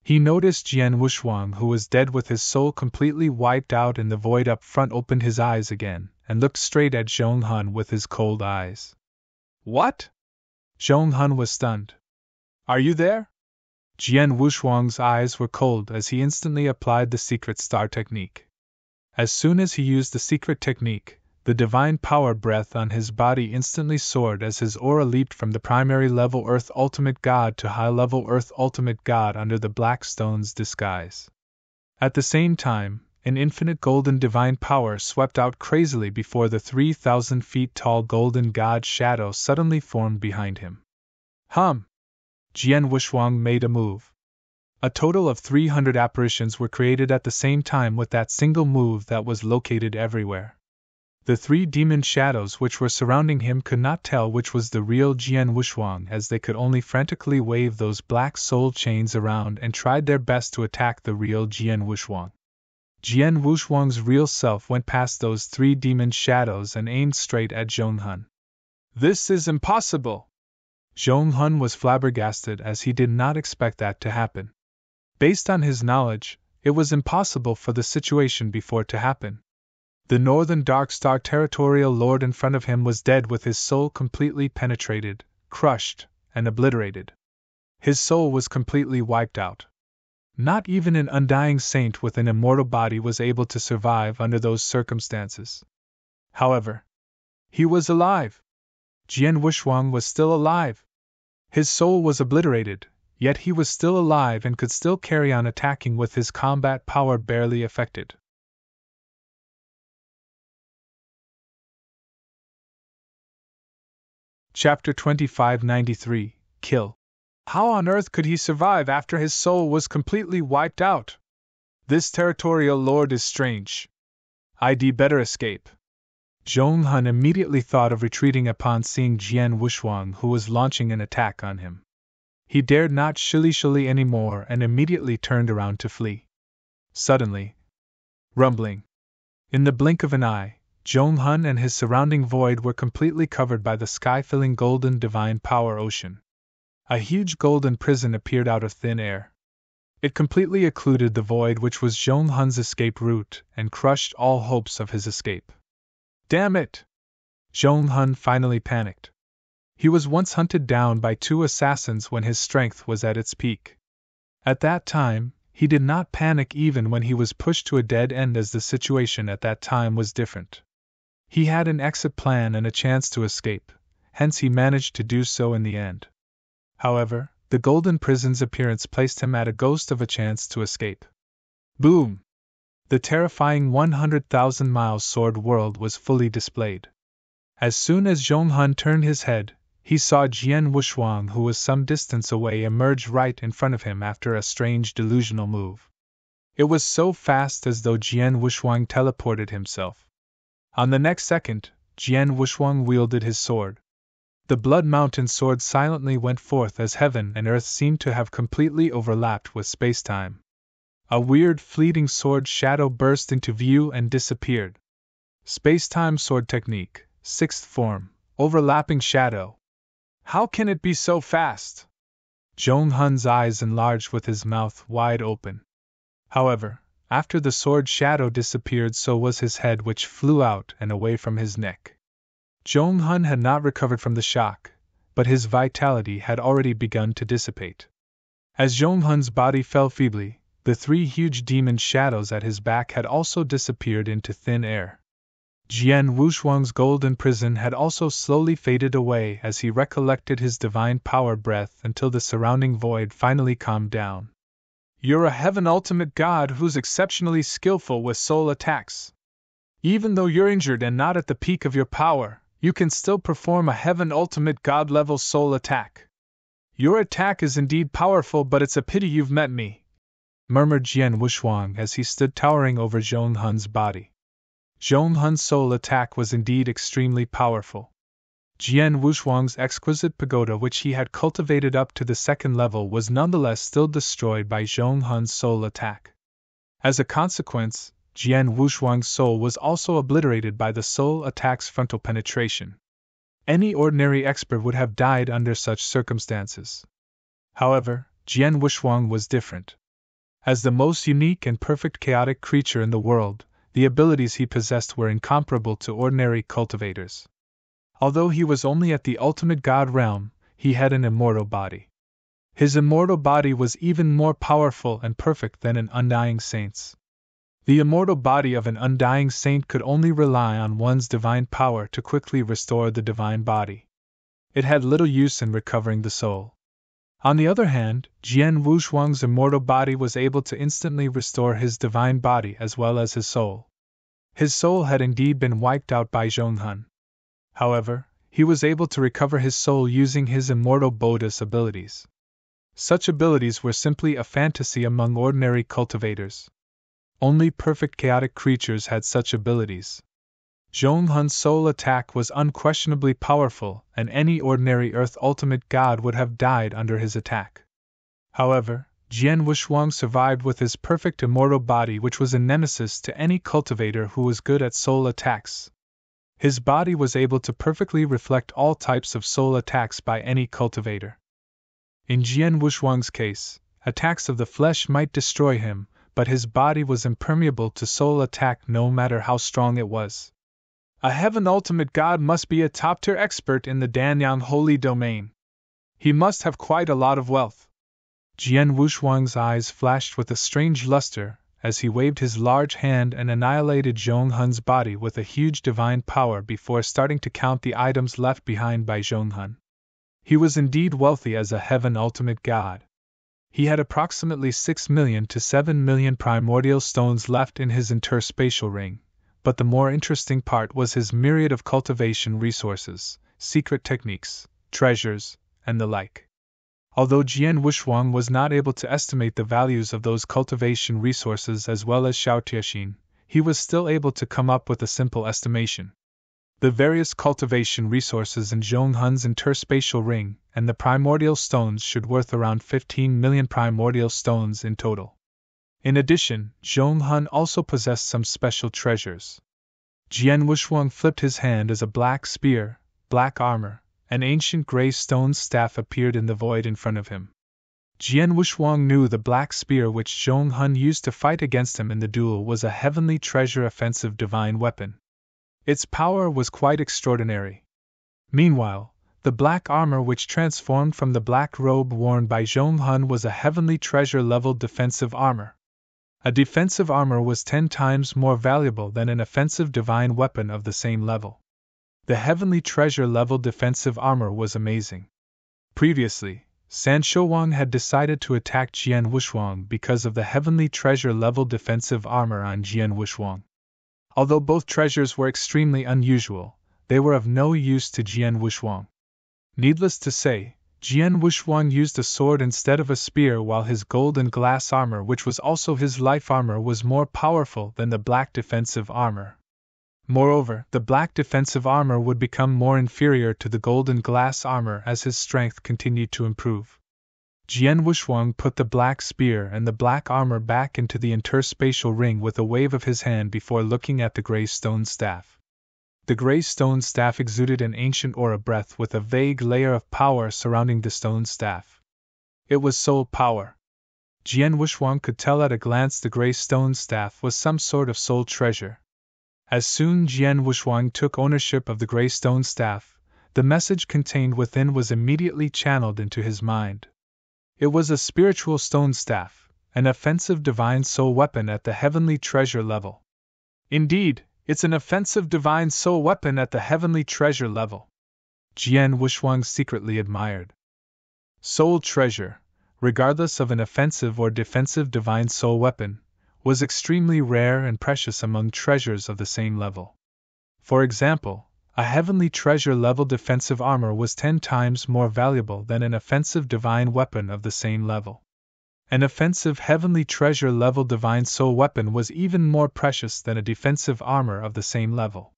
He noticed Jian Wushuang, who was dead with his soul completely wiped out in the void up front, opened his eyes again and looked straight at Zhong Hun with his cold eyes. What? Zhong Hun was stunned. Are you there? Jian Wushuang's eyes were cold as he instantly applied the secret star technique. As soon as he used the secret technique, the divine power breath on his body instantly soared as his aura leaped from the primary level Earth Ultimate God to high level Earth Ultimate God under the Black Stone's disguise. At the same time, an infinite golden divine power swept out crazily before the 3,000 feet tall golden god shadow suddenly formed behind him. Jian Wushuang made a move. A total of 300 apparitions were created at the same time with that single move that was located everywhere. The 3 demon shadows which were surrounding him could not tell which was the real Jian Wushuang, as they could only frantically wave those black soul chains around and tried their best to attack the real Jian Wushuang. Jian Wushuang's real self went past those 3 demon shadows and aimed straight at Zhong Hun. This is impossible! Zhong Hun was flabbergasted as he did not expect that to happen. Based on his knowledge, it was impossible for the situation before to happen. The Northern Dark Star Territorial Lord in front of him was dead with his soul completely penetrated, crushed, and obliterated. His soul was completely wiped out. Not even an undying saint with an immortal body was able to survive under those circumstances. However, he was alive. Jian Wuxuang was still alive. His soul was obliterated, yet he was still alive and could still carry on attacking with his combat power barely affected. Chapter 2593, Kill. How on earth could he survive after his soul was completely wiped out? This territorial lord is strange. I'd better escape. Zhong Hun immediately thought of retreating upon seeing Jian Wuxuang, who was launching an attack on him. He dared not shilly-shally any more and immediately turned around to flee. Suddenly, rumbling. In the blink of an eye, Zhong Hun and his surrounding void were completely covered by the sky-filling golden divine power ocean. A huge golden prison appeared out of thin air. It completely occluded the void which was Zhong Hun's escape route and crushed all hopes of his escape. Damn it! Zhong Hun finally panicked. He was once hunted down by 2 assassins when his strength was at its peak. At that time, he did not panic even when he was pushed to a dead end, as the situation at that time was different. He had an exit plan and a chance to escape, hence he managed to do so in the end. However, the golden prison's appearance placed him at a ghost of a chance to escape. Boom! The terrifying 100,000-mile sword world was fully displayed. As soon as Zhong Hun turned his head, he saw Jian Wuxuang, who was some distance away, emerge right in front of him after a strange delusional move. It was so fast as though Jian Wuxuang teleported himself. On the next second, Jian Wuxuang wielded his sword. The Blood Mountain sword silently went forth as heaven and earth seemed to have completely overlapped with space-time. A weird fleeting sword shadow burst into view and disappeared. Space-time sword technique, 6th form, overlapping shadow. How can it be so fast? Zhong Hun's eyes enlarged with his mouth wide open. However, after the sword shadow disappeared, so was his head, which flew out and away from his neck. Zhong Hun had not recovered from the shock, but his vitality had already begun to dissipate. As Zhong Hun's body fell feebly, the 3 huge demon shadows at his back had also disappeared into thin air. Jian Wuxuang's golden prison had also slowly faded away as he recollected his divine power breath until the surrounding void finally calmed down. You're a heaven ultimate god who's exceptionally skillful with soul attacks. Even though you're injured and not at the peak of your power, you can still perform a heaven ultimate god level soul attack. Your attack is indeed powerful, but it's a pity you've met me, murmured Jian Wuxuang as he stood towering over Zhong Hun's body. Zhong Hun's soul attack was indeed extremely powerful. Jian Wuxuang's exquisite pagoda, which he had cultivated up to the 2nd level, was nonetheless still destroyed by Zhong Hun's soul attack. As a consequence, Jian Wuxuang's soul was also obliterated by the soul attack's frontal penetration. Any ordinary expert would have died under such circumstances. However, Jian Wuxuang was different. As the most unique and perfect chaotic creature in the world, the abilities he possessed were incomparable to ordinary cultivators. Although he was only at the ultimate god realm, he had an immortal body. His immortal body was even more powerful and perfect than an undying saint's. The immortal body of an undying saint could only rely on one's divine power to quickly restore the divine body. It had little use in recovering the soul. On the other hand, Jian Wuxuang's immortal body was able to instantly restore his divine body as well as his soul. His soul had indeed been wiped out by Zhong Hun. However, he was able to recover his soul using his immortal bonus abilities. Such abilities were simply a fantasy among ordinary cultivators. Only perfect chaotic creatures had such abilities. Zhong Hun's soul attack was unquestionably powerful, and any ordinary Earth ultimate god would have died under his attack. However, Jian Wuxuang survived with his perfect immortal body, which was a nemesis to any cultivator who was good at soul attacks. His body was able to perfectly reflect all types of soul attacks by any cultivator. In Jian Wuxuang's case, attacks of the flesh might destroy him, but his body was impermeable to soul attack no matter how strong it was. A heaven ultimate god must be a top-tier expert in the Danyang holy domain. He must have quite a lot of wealth. Jian Wushuang's eyes flashed with a strange luster as he waved his large hand and annihilated Zhong Hun's body with a huge divine power before starting to count the items left behind by Zhong Hun. He was indeed wealthy as a heaven ultimate god. He had approximately 6 million to 7 million primordial stones left in his interspatial ring, but the more interesting part was his myriad of cultivation resources, secret techniques, treasures, and the like. Although Jian Wushuang was not able to estimate the values of those cultivation resources as well as Xiao Tiexin, he was still able to come up with a simple estimation. The various cultivation resources in Zhong Hun's interspatial ring and the primordial stones should worth around 15 million primordial stones in total. In addition, Zhong Hun also possessed some special treasures. Jian Wushuang flipped his hand as a black spear, black armor, an ancient gray stone staff appeared in the void in front of him. Jian Wushuang knew the black spear which Zhong Hun used to fight against him in the duel was a heavenly treasure offensive divine weapon. Its power was quite extraordinary. Meanwhile, the black armor which transformed from the black robe worn by Zhong Hun was a heavenly treasure level defensive armor. A defensive armor was 10 times more valuable than an offensive divine weapon of the same level. The heavenly treasure level defensive armor was amazing. Previously, San Shouwang had decided to attack Jian Wushuang because of the heavenly treasure level defensive armor on Jian Wushuang. Although both treasures were extremely unusual, they were of no use to Jian Wushuang. Needless to say, Jian Wushuang used a sword instead of a spear, while his gold and glass armor, which was also his life armor, was more powerful than the black defensive armor. Moreover, the black defensive armor would become more inferior to the gold and glass armor as his strength continued to improve. Jian Wushuang put the black spear and the black armor back into the interspatial ring with a wave of his hand before looking at the gray stone staff. The gray stone staff exuded an ancient aura breath with a vague layer of power surrounding the stone staff. It was soul power. Jian Wushuang could tell at a glance the gray stone staff was some sort of soul treasure. As soon Jian Wushuang took ownership of the gray stone staff, the message contained within was immediately channeled into his mind. It was a spiritual stone staff, an offensive divine soul weapon at the heavenly treasure level. Indeed, it's an offensive divine soul weapon at the heavenly treasure level. Jian Wushuang secretly admired. Soul treasure, regardless of an offensive or defensive divine soul weapon, was extremely rare and precious among treasures of the same level. For example, a heavenly treasure level defensive armor was 10 times more valuable than an offensive divine weapon of the same level. An offensive heavenly treasure level divine soul weapon was even more precious than a defensive armor of the same level.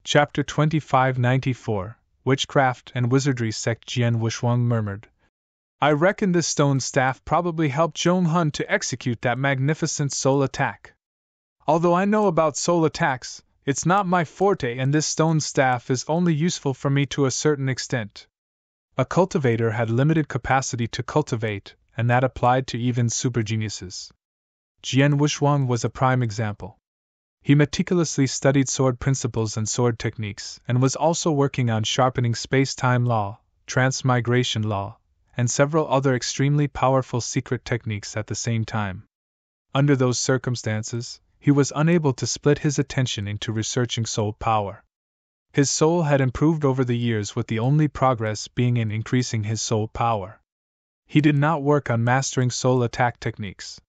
Chapter 2594, Witchcraft and Wizardry Sect. Jian Wushuang murmured, "I reckon this stone staff probably helped Zhong Hun to execute that magnificent soul attack. Although I know about soul attacks, it's not my forte, and this stone staff is only useful for me to a certain extent." A cultivator had limited capacity to cultivate, and that applied to even supergeniuses. Jian Wushuang was a prime example. He meticulously studied sword principles and sword techniques, and was also working on sharpening space-time law, transmigration law, and several other extremely powerful secret techniques at the same time. Under those circumstances, he was unable to split his attention into researching soul power. His soul had improved over the years, with the only progress being in increasing his soul power. He did not work on mastering soul attack techniques.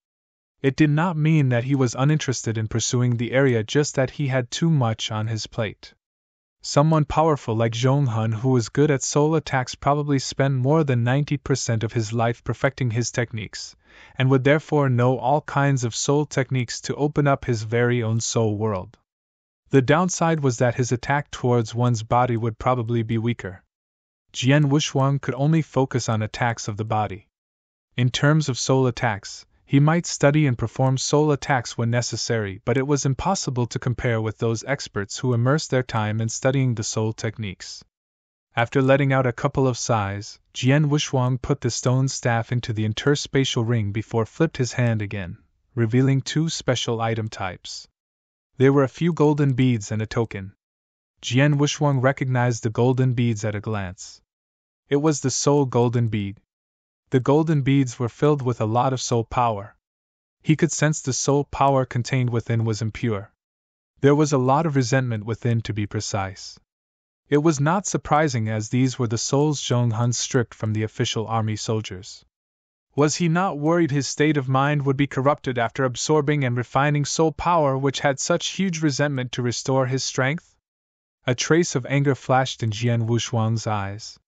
It did not mean that he was uninterested in pursuing the area, just that he had too much on his plate. Someone powerful like Zhong Hun, who was good at soul attacks, probably spent more than 90% of his life perfecting his techniques, and would therefore know all kinds of soul techniques to open up his very own soul world. The downside was that his attack towards one's body would probably be weaker. Jian Wushuang could only focus on attacks of the body. In terms of soul attacks, he might study and perform soul attacks when necessary, but it was impossible to compare with those experts who immersed their time in studying the soul techniques. After letting out a couple of sighs, Jian Wushuang put the stone staff into the interspatial ring before flipped his hand again, revealing 2 special item types. There were a few golden beads and a token. Jian Wushuang recognized the golden beads at a glance. It was the soul golden bead. The golden beads were filled with a lot of soul power. He could sense the soul power contained within was impure. There was a lot of resentment within, to be precise. It was not surprising, as these were the souls Zhong Hun stripped from the official army soldiers. Was he not worried his state of mind would be corrupted after absorbing and refining soul power which had such huge resentment to restore his strength? A trace of anger flashed in Jian Wushuang's eyes.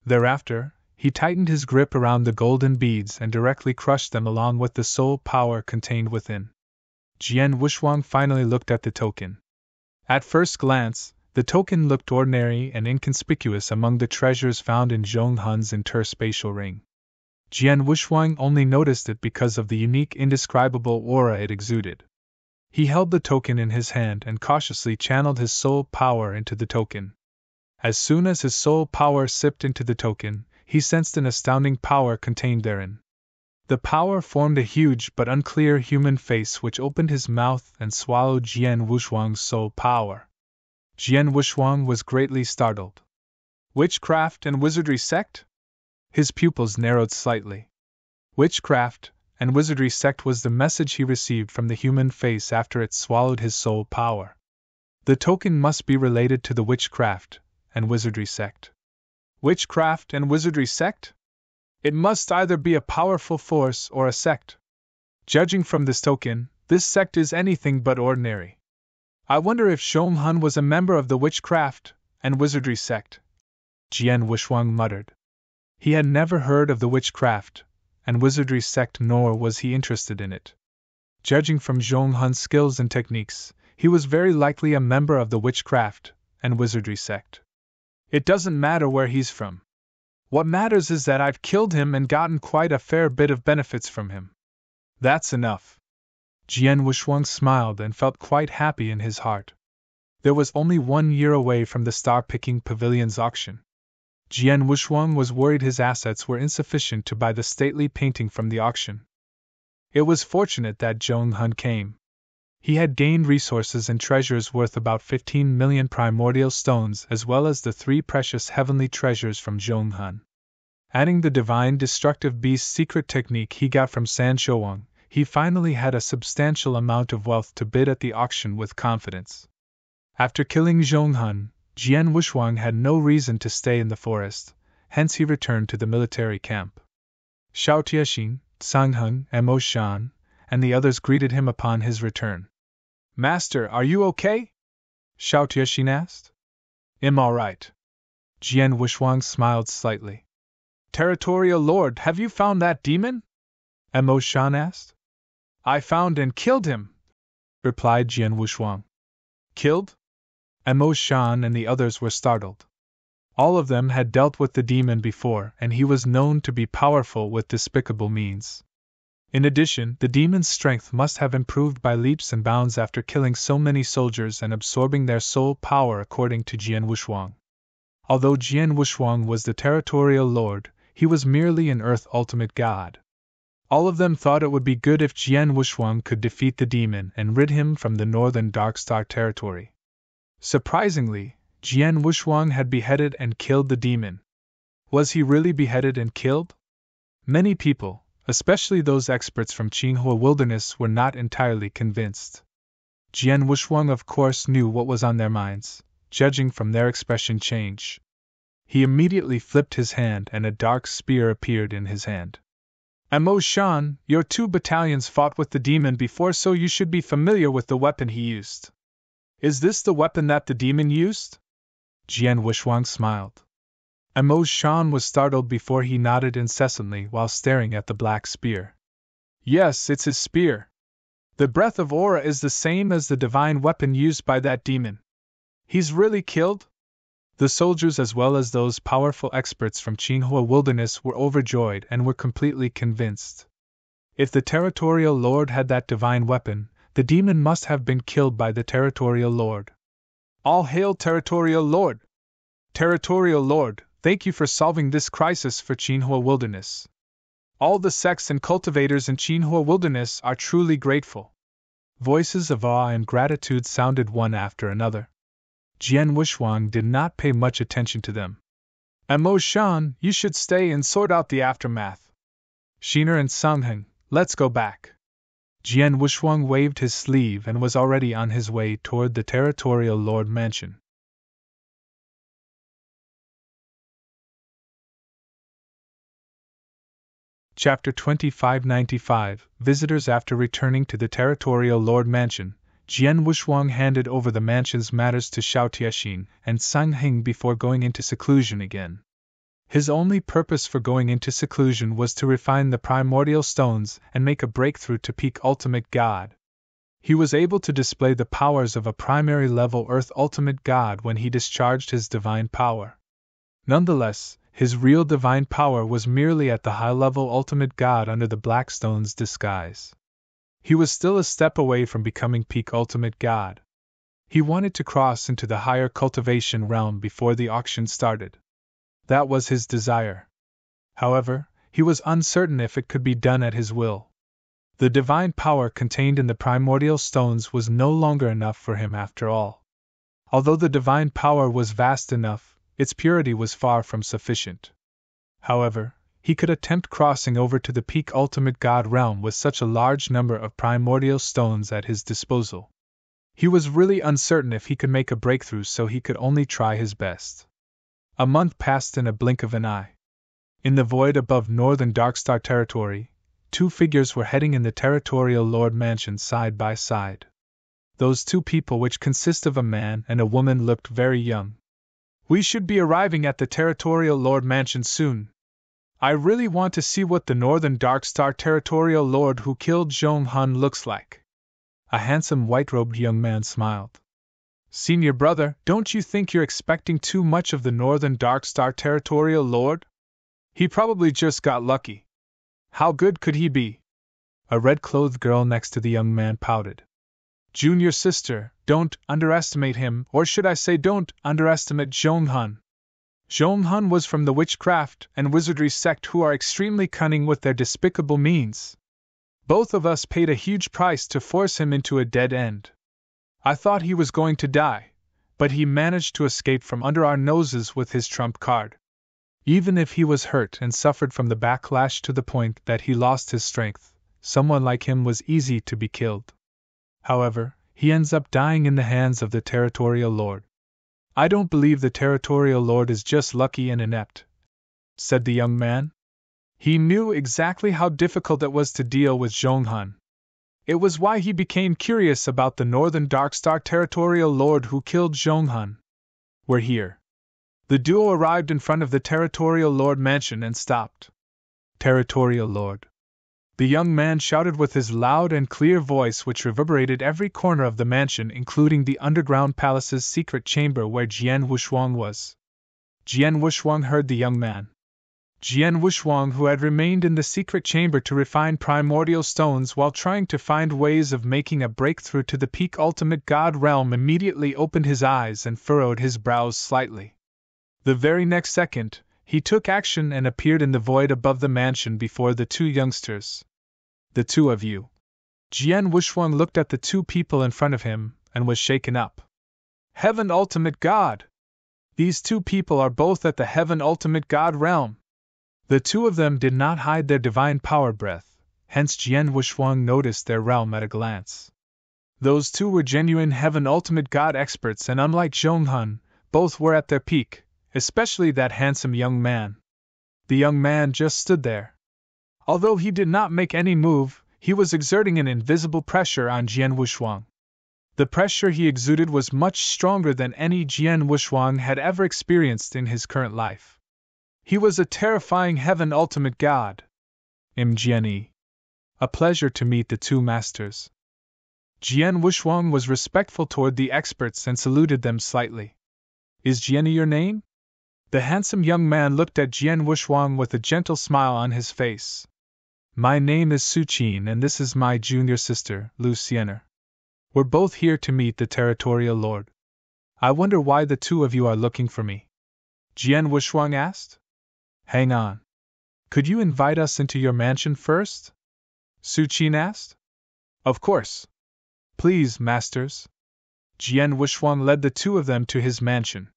Thereafter, he tightened his grip around the golden beads and directly crushed them along with the soul power contained within. Jian Wushuang finally looked at the token. At first glance, the token looked ordinary and inconspicuous among the treasures found in Zhong Hun's interspatial ring. Jian Wushuang only noticed it because of the unique, indescribable aura it exuded. He held the token in his hand and cautiously channeled his soul power into the token. As soon as his soul power sipped into the token, he sensed an astounding power contained therein. The power formed a huge but unclear human face which opened his mouth and swallowed Jian Wushuang's soul power. Jian Wushuang was greatly startled. Witchcraft and wizardry sect? His pupils narrowed slightly. Witchcraft and wizardry sect was the message he received from the human face after it swallowed his soul power. The token must be related to the witchcraft and wizardry sect. Witchcraft and wizardry sect? It must either be a powerful force or a sect. Judging from this token, this sect is anything but ordinary. I wonder if Zhong Hun was a member of the witchcraft and wizardry sect. Jian Wushuang muttered. He had never heard of the witchcraft and wizardry sect, nor was he interested in it. Judging from Zhong Hun's skills and techniques, he was very likely a member of the witchcraft and wizardry sect. It doesn't matter where he's from. What matters is that I've killed him and gotten quite a fair bit of benefits from him. That's enough. Jian Wushuang smiled and felt quite happy in his heart. There was only 1 year away from the Star-Picking Pavilion's auction. Jian Wushuang was worried his assets were insufficient to buy the stately painting from the auction. It was fortunate that Zhong Hun came. He had gained resources and treasures worth about 15 million primordial stones, as well as the 3 precious heavenly treasures from Zhong Hun. Adding the divine destructive beast secret technique he got from San Shouwang, he finally had a substantial amount of wealth to bid at the auction with confidence. After killing Zhong Hun, Jian Wushuang had no reason to stay in the forest, hence he returned to the military camp. Xiao Tiexin, Sang Heng, Mo Shan, and the others greeted him upon his return. Master, are you okay? Xiao Tiexin asked. I'm all right. Jian Wushuang smiled slightly. Territorial Lord, have you found that demon? Mo Shan asked. I found and killed him, replied Jian Wushuang. Killed? Mo Shan and the others were startled. All of them had dealt with the demon before, and he was known to be powerful with despicable means. In addition, the demon's strength must have improved by leaps and bounds after killing so many soldiers and absorbing their soul power, according to Jian Wushuang. Although Jian Wushuang was the territorial lord, he was merely an earth ultimate god. All of them thought it would be good if Jian Wushuang could defeat the demon and rid him from the northern Darkstar territory. Surprisingly, Jian Wushuang had beheaded and killed the demon. Was he really beheaded and killed? Many people, especially those experts from Qinghua Wilderness, were not entirely convinced. Jian Wushuang of course knew what was on their minds, judging from their expression change. He immediately flipped his hand and a dark spear appeared in his hand. Mo Shan, your 2 battalions fought with the demon before, so you should be familiar with the weapon he used. Is this the weapon that the demon used? Jian Wushuang smiled. Mo Shan was startled before he nodded incessantly while staring at the black spear. Yes, it's his spear. The breath of aura is the same as the divine weapon used by that demon. He's really killed? The soldiers, as well as those powerful experts from Qinghua Wilderness, were overjoyed and were completely convinced. If the territorial lord had that divine weapon, the demon must have been killed by the territorial lord. All hail territorial lord! Territorial lord, thank you for solving this crisis for Qinghua Wilderness. All the sects and cultivators in Qinghua Wilderness are truly grateful. Voices of awe and gratitude sounded one after another. Jian Wushuang did not pay much attention to them. Mo Shan, you should stay and sort out the aftermath. Shiner and Songheng, let's go back. Jian Wushuang waved his sleeve and was already on his way toward the territorial lord mansion. Chapter 2595 Visitors. After returning to the territorial lord mansion, Jian Wushuang handed over the mansion's matters to Xiao Tiexin and Songheng before going into seclusion again. His only purpose for going into seclusion was to refine the primordial stones and make a breakthrough to peak ultimate god. He was able to display the powers of a primary level Earth ultimate god when he discharged his divine power. Nonetheless, his real divine power was merely at the high-level ultimate god under the Black Stone's disguise. He was still a step away from becoming peak ultimate god. He wanted to cross into the higher cultivation realm before the auction started. That was his desire. However, he was uncertain if it could be done at his will. The divine power contained in the primordial stones was no longer enough for him after all. Although the divine power was vast enough, its purity was far from sufficient. However, he could attempt crossing over to the peak ultimate god realm with such a large number of primordial stones at his disposal. He was really uncertain if he could make a breakthrough, so he could only try his best. A month passed in a blink of an eye. In the void above northern Darkstar territory, two figures were heading in the territorial lord mansion side by side. Those two people, which consist of a man and a woman, looked very young. We should be arriving at the territorial lord mansion soon. I really want to see what the northern Darkstar territorial lord who killed Zhong Han looks like. A handsome white-robed young man smiled. Senior brother, don't you think you're expecting too much of the northern Darkstar territorial lord? He probably just got lucky. How good could he be? A red-clothed girl next to the young man pouted. Junior sister, don't underestimate him, or should I say don't underestimate Zhong Han. Zhong Han was from the witchcraft and wizardry sect, who are extremely cunning with their despicable means. Both of us paid a huge price to force him into a dead end. I thought he was going to die, but he managed to escape from under our noses with his trump card. Even if he was hurt and suffered from the backlash to the point that he lost his strength, someone like him was easy to be killed. However, he ends up dying in the hands of the territorial lord. I don't believe the territorial lord is just lucky and inept, said the young man. He knew exactly how difficult it was to deal with Zhong Han. It was why he became curious about the northern Darkstar territorial lord who killed Zhong Han. We're here. The duo arrived in front of the territorial lord mansion and stopped. Territorial lord. The young man shouted with his loud and clear voice, which reverberated every corner of the mansion, including the underground palace's secret chamber where Jian Wushuang was. Jian Wushuang heard the young man. Jian Wushuang, who had remained in the secret chamber to refine primordial stones while trying to find ways of making a breakthrough to the peak ultimate god realm, immediately opened his eyes and furrowed his brows slightly. The very next second, he took action and appeared in the void above the mansion before the two youngsters. The two of you. Jian Wushuang looked at the two people in front of him and was shaken up. Heaven Ultimate God! These two people are both at the Heaven Ultimate God realm. The two of them did not hide their divine power breath, hence Jian Wushuang noticed their realm at a glance. Those two were genuine Heaven Ultimate God experts, and unlike Zhong Han, both were at their peak, especially that handsome young man. The young man just stood there. Although he did not make any move, he was exerting an invisible pressure on Jian Wushuang. The pressure he exuded was much stronger than any Jian Wushuang had ever experienced in his current life. He was a terrifying Heaven Ultimate God. Jian. A pleasure to meet the two masters. Jian Wushuang was respectful toward the experts and saluted them slightly. Is Jian your name? The handsome young man looked at Jian Wushuang with a gentle smile on his face. My name is Su Qin, and this is my junior sister, Lu Xiener. We're both here to meet the territorial lord. I wonder why the two of you are looking for me? Jian Wushuang asked. Hang on. Could you invite us into your mansion first? Su Qin asked. Of course. Please, masters. Jian Wushuang led the two of them to his mansion.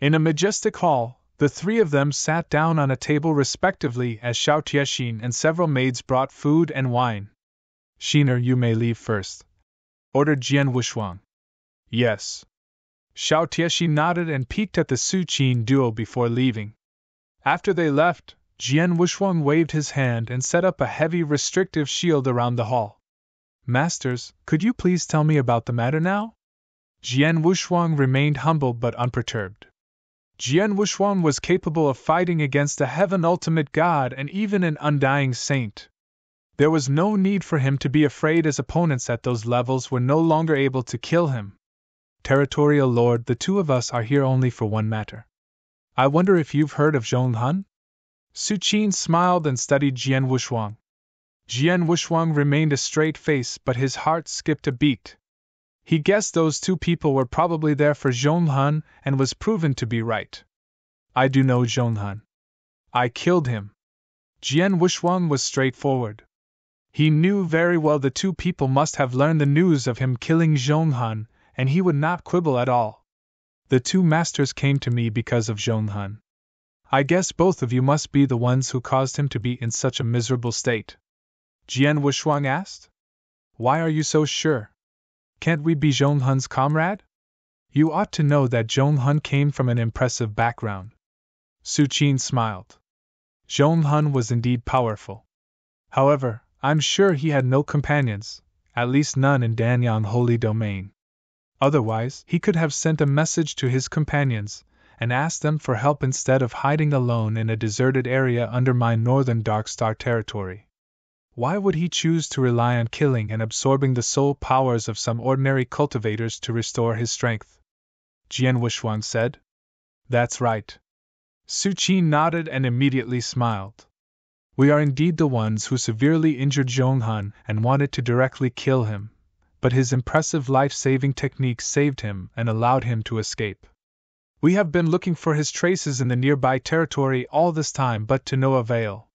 In a majestic hall, the three of them sat down on a table respectively as Xiao Tiexin and several maids brought food and wine. "Shiner, you may leave first," ordered Jian Wushuang. "Yes." Xiao Tiexin nodded and peeked at the Su Qin duo before leaving. After they left, Jian Wushuang waved his hand and set up a heavy restrictive shield around the hall. "Masters, could you please tell me about the matter now?" Jian Wushuang remained humble but unperturbed. Jian Wushuang was capable of fighting against a heaven ultimate god and even an undying saint. There was no need for him to be afraid, as opponents at those levels were no longer able to kill him. "Territorial Lord, the two of us are here only for one matter. I wonder if you've heard of Zhong Hun?" Su Qin smiled and studied Jian Wushuang. Jian Wushuang remained a straight face, but his heart skipped a beat. He guessed those two people were probably there for Zhong Hun and was proven to be right. "I do know Zhong Hun. I killed him." Jian Wushuang was straightforward. He knew very well the two people must have learned the news of him killing Zhong Hun, and he would not quibble at all. "The two masters came to me because of Zhong Hun. I guess both of you must be the ones who caused him to be in such a miserable state?" Jian Wushuang asked. "Why are you so sure? Can't we be Zhong Hun's comrade? You ought to know that Zhong Hun came from an impressive background." Su Qin smiled. Zhong Hun was indeed powerful. However, I'm sure he had no companions, at least none in Danyang Holy Domain. Otherwise, he could have sent a message to his companions and asked them for help instead of hiding alone in a deserted area under my northern Darkstar territory. Why would he choose to rely on killing and absorbing the soul powers of some ordinary cultivators to restore his strength? Jian Wushuang said. "That's right." Su Qin nodded and immediately smiled. "We are indeed the ones who severely injured Zhong Hun and wanted to directly kill him, but his impressive life-saving technique saved him and allowed him to escape. We have been looking for his traces in the nearby territory all this time, but to no avail.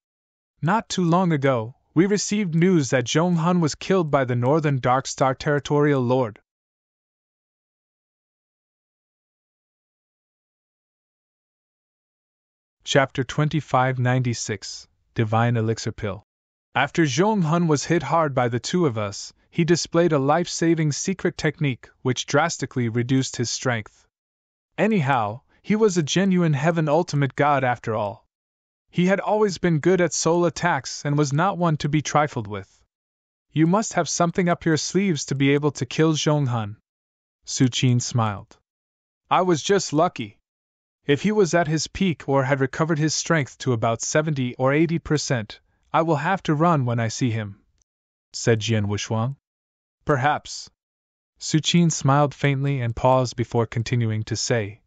Not too long ago, we received news that Zhong Hun was killed by the Northern Darkstar Territorial Lord." Chapter 2596, Divine Elixir Pill. After Zhong Hun was hit hard by the two of us, he displayed a life-saving secret technique which drastically reduced his strength. Anyhow, he was a genuine heaven ultimate god after all. He had always been good at soul attacks and was not one to be trifled with. "You must have something up your sleeves to be able to kill Zhong Hun." Su Qin smiled. "I was just lucky. If he was at his peak or had recovered his strength to about 70 or 80%, I will have to run when I see him," said Jian Wushuang. "Perhaps." Su Qin smiled faintly and paused before continuing to say,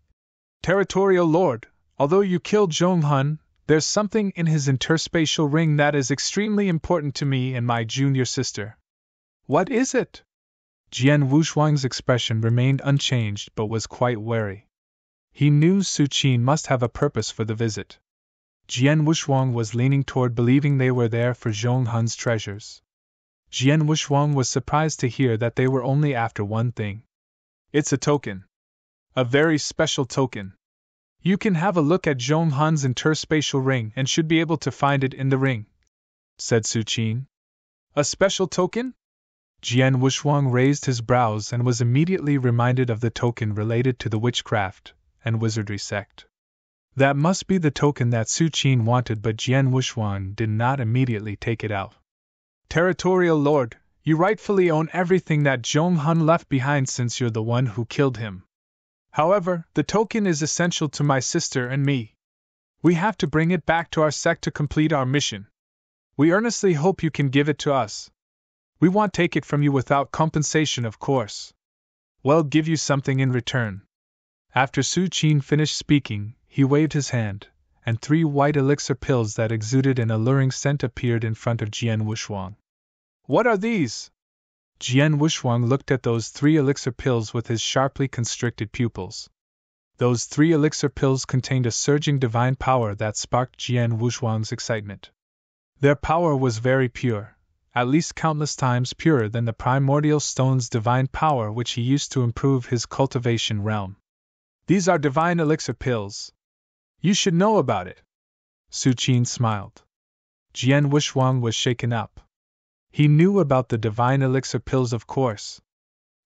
"Territorial Lord, although you killed Zhong Hun, there's something in his interspatial ring that is extremely important to me and my junior sister." "What is it?" Jian Wushuang's expression remained unchanged but was quite wary. He knew Su Qin must have a purpose for the visit. Jian Wushuang was leaning toward believing they were there for Zhong Hun's treasures. Jian Wushuang was surprised to hear that they were only after one thing. "It's a token. A very special token. You can have a look at Zhong Hun's interspatial ring and should be able to find it in the ring," said Su Qin. "A special token?" Jian Wushuang raised his brows and was immediately reminded of the token related to the witchcraft and wizardry sect. That must be the token that Su Qin wanted, but Jian Wushuang did not immediately take it out. "Territorial Lord, you rightfully own everything that Zhong Hun left behind since you're the one who killed him. However, the token is essential to my sister and me. We have to bring it back to our sect to complete our mission. We earnestly hope you can give it to us. We won't take it from you without compensation, of course. We'll give you something in return." After Su Qin finished speaking, he waved his hand, and 3 white elixir pills that exuded an alluring scent appeared in front of Jian Wushuang. "What are these?" Jian Wushuang looked at those 3 elixir pills with his sharply constricted pupils. Those 3 elixir pills contained a surging divine power that sparked Jian Wushuang's excitement. Their power was very pure, at least countless times purer than the primordial stone's divine power which he used to improve his cultivation realm. These are divine elixir pills. You should know about it. Su Qin smiled. Jian Wushuang was shaken up. He knew about the divine elixir pills, of course.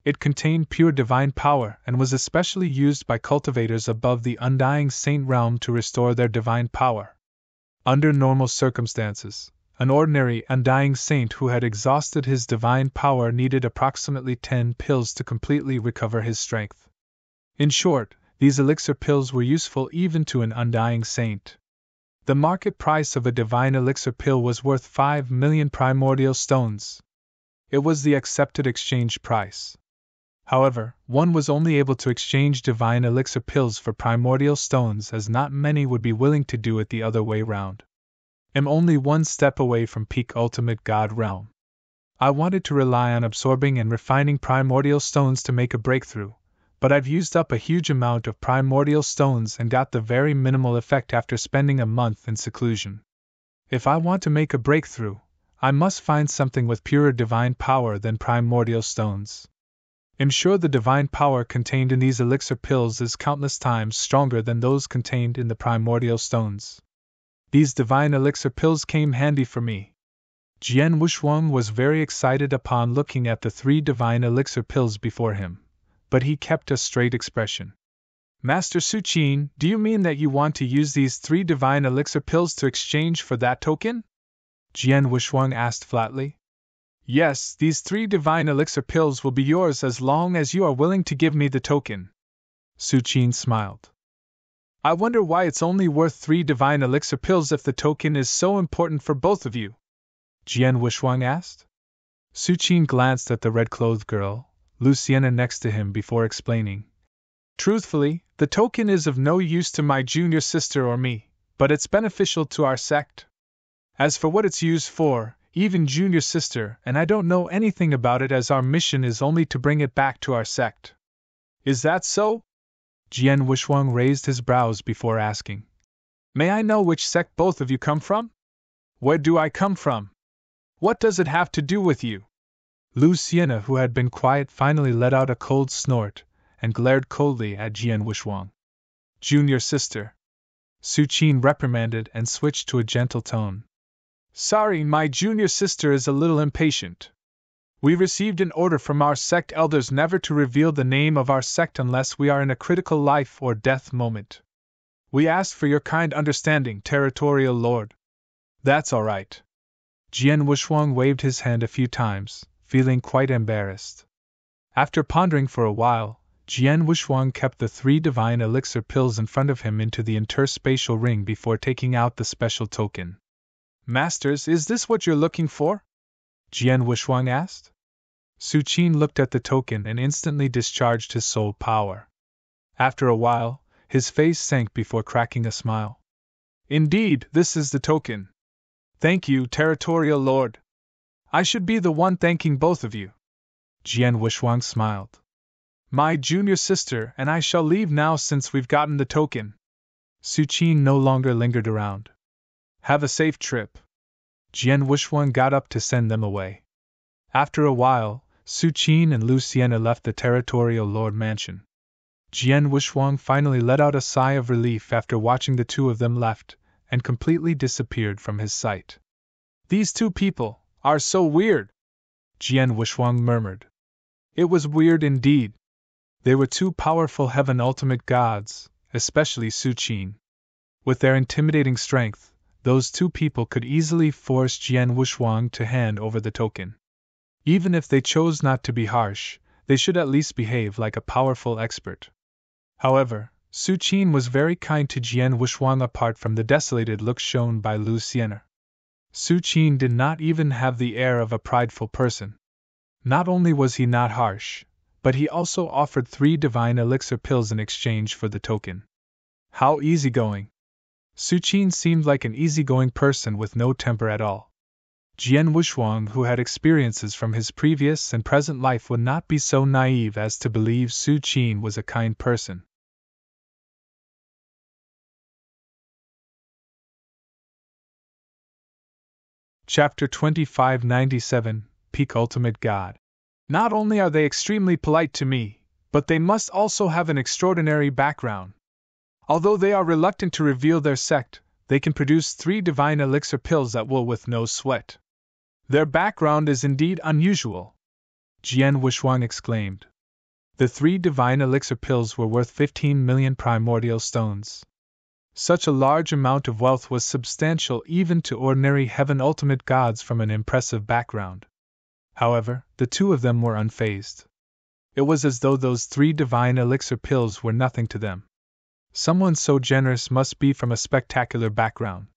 It contained pure divine power and was especially used by cultivators above the undying saint realm to restore their divine power. Under normal circumstances, an ordinary undying saint who had exhausted his divine power needed approximately 10 pills to completely recover his strength. In short, these elixir pills were useful even to an undying saint. The market price of a divine elixir pill was worth 5 million primordial stones. It was the accepted exchange price. However, one was only able to exchange divine elixir pills for primordial stones, as not many would be willing to do it the other way round. I'm only one step away from peak ultimate god realm. I wanted to rely on absorbing and refining primordial stones to make a breakthrough, but I've used up a huge amount of primordial stones and got the very minimal effect after spending a month in seclusion. If I want to make a breakthrough, I must find something with purer divine power than primordial stones. I'm sure the divine power contained in these elixir pills is countless times stronger than those contained in the primordial stones. These divine elixir pills came handy for me. Jian Wushuang was very excited upon looking at the 3 divine elixir pills before him, but he kept a straight expression. Master Su Qin, do you mean that you want to use these 3 divine elixir pills to exchange for that token? Jian Wushuang asked flatly. Yes, these 3 divine elixir pills will be yours as long as you are willing to give me the token. Su Qin smiled. I wonder why it's only worth 3 divine elixir pills if the token is so important for both of you? Jian Wushuang asked. Su Qin glanced at the red-clothed girl, Luciana, next to him before explaining. Truthfully, the token is of no use to my junior sister or me, but it's beneficial to our sect. As for what it's used for, even junior sister and I don't know anything about it, as our mission is only to bring it back to our sect. Is that so? Jian Wushuang raised his brows before asking. May I know which sect both of you come from? Where do I come from? What does it have to do with you? Luciana, who had been quiet, finally let out a cold snort and glared coldly at Jian Wushuang. Junior sister. Su Qin reprimanded and switched to a gentle tone. Sorry, my junior sister is a little impatient. We received an order from our sect elders never to reveal the name of our sect unless we are in a critical life or death moment. We ask for your kind understanding, Territorial Lord. That's all right. Jian Wushuang waved his hand a few times, feeling quite embarrassed. After pondering for a while, Jian Wushuang kept the 3 divine elixir pills in front of him into the interspatial ring before taking out the special token. Masters, is this what you're looking for? Jian Wushuang asked. Su Qin looked at the token and instantly discharged his soul power. After a while, his face sank before cracking a smile. Indeed, this is the token. Thank you, Territorial Lord. I should be the one thanking both of you. Jian Wushuang smiled. My junior sister and I shall leave now since we've gotten the token. Su Qin no longer lingered around. Have a safe trip. Jian Wushuang got up to send them away. After a while, Su Qin and Luciana left the Territorial Lord mansion. Jian Wushuang finally let out a sigh of relief after watching the 2 of them left, and completely disappeared from his sight. These 2 people are so weird, Jian Wushuang murmured. It was weird indeed. They were 2 powerful heaven ultimate gods, especially Su Qin. With their intimidating strength, those 2 people could easily force Jian Wushuang to hand over the token. Even if they chose not to be harsh, they should at least behave like a powerful expert. However, Su Qin was very kind to Jian Wushuang apart from the desolated look shown by Luciana. Su Qin did not even have the air of a prideful person. Not only was he not harsh, but he also offered 3 divine elixir pills in exchange for the token. How easygoing! Su Qin seemed like an easygoing person with no temper at all. Jian Wushuang, who had experiences from his previous and present life, would not be so naive as to believe Su Qin was a kind person. Chapter 2597, Peak Ultimate God. Not only are they extremely polite to me, but they must also have an extraordinary background. Although they are reluctant to reveal their sect, they can produce 3 divine elixir pills at will with no sweat. Their background is indeed unusual, Jian Wushuang exclaimed. The 3 divine elixir pills were worth 15 million primordial stones. Such a large amount of wealth was substantial even to ordinary heaven ultimate gods from an impressive background. However, the 2 of them were unfazed. It was as though those 3 divine elixir pills were nothing to them. Someone so generous must be from a spectacular background.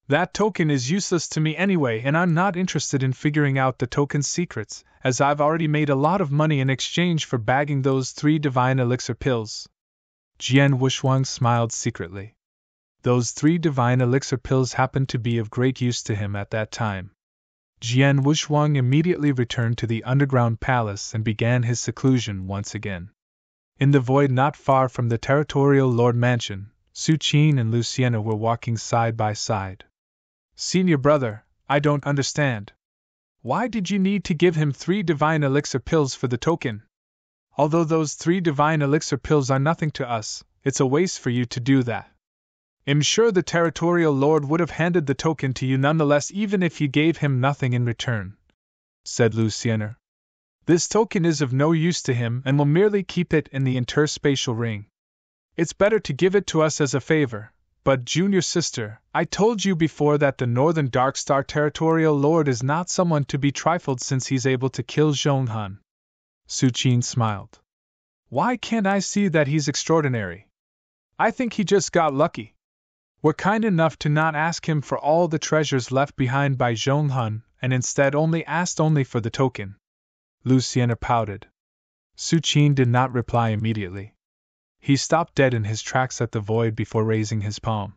That token is useless to me anyway, and I'm not interested in figuring out the token's secrets, as I've already made a lot of money in exchange for bagging those 3 divine elixir pills. Jian Wushuang smiled secretly. Those 3 divine elixir pills happened to be of great use to him at that time. Jian Wushuang immediately returned to the underground palace and began his seclusion once again. In the void not far from the territorial lord mansion, Su Qin and Luciana were walking side by side. Senior brother, I don't understand. Why did you need to give him 3 divine elixir pills for the token? Although those 3 divine elixir pills are nothing to us, it's a waste for you to do that. I'm sure the territorial lord would have handed the token to you nonetheless even if you gave him nothing in return, said Luciana. This token is of no use to him and will merely keep it in the interspatial ring. It's better to give it to us as a favor. But, junior sister, I told you before that the Northern Darkstar Territorial Lord is not someone to be trifled since he's able to kill Zhonghan. Su Qin smiled. Why can't I see that he's extraordinary? I think he just got lucky. We're kind enough to not ask him for all the treasures left behind by Zhonghan, and instead asked for the token. Luciana pouted. Su Qin did not reply immediately. He stopped dead in his tracks at the void before raising his palm.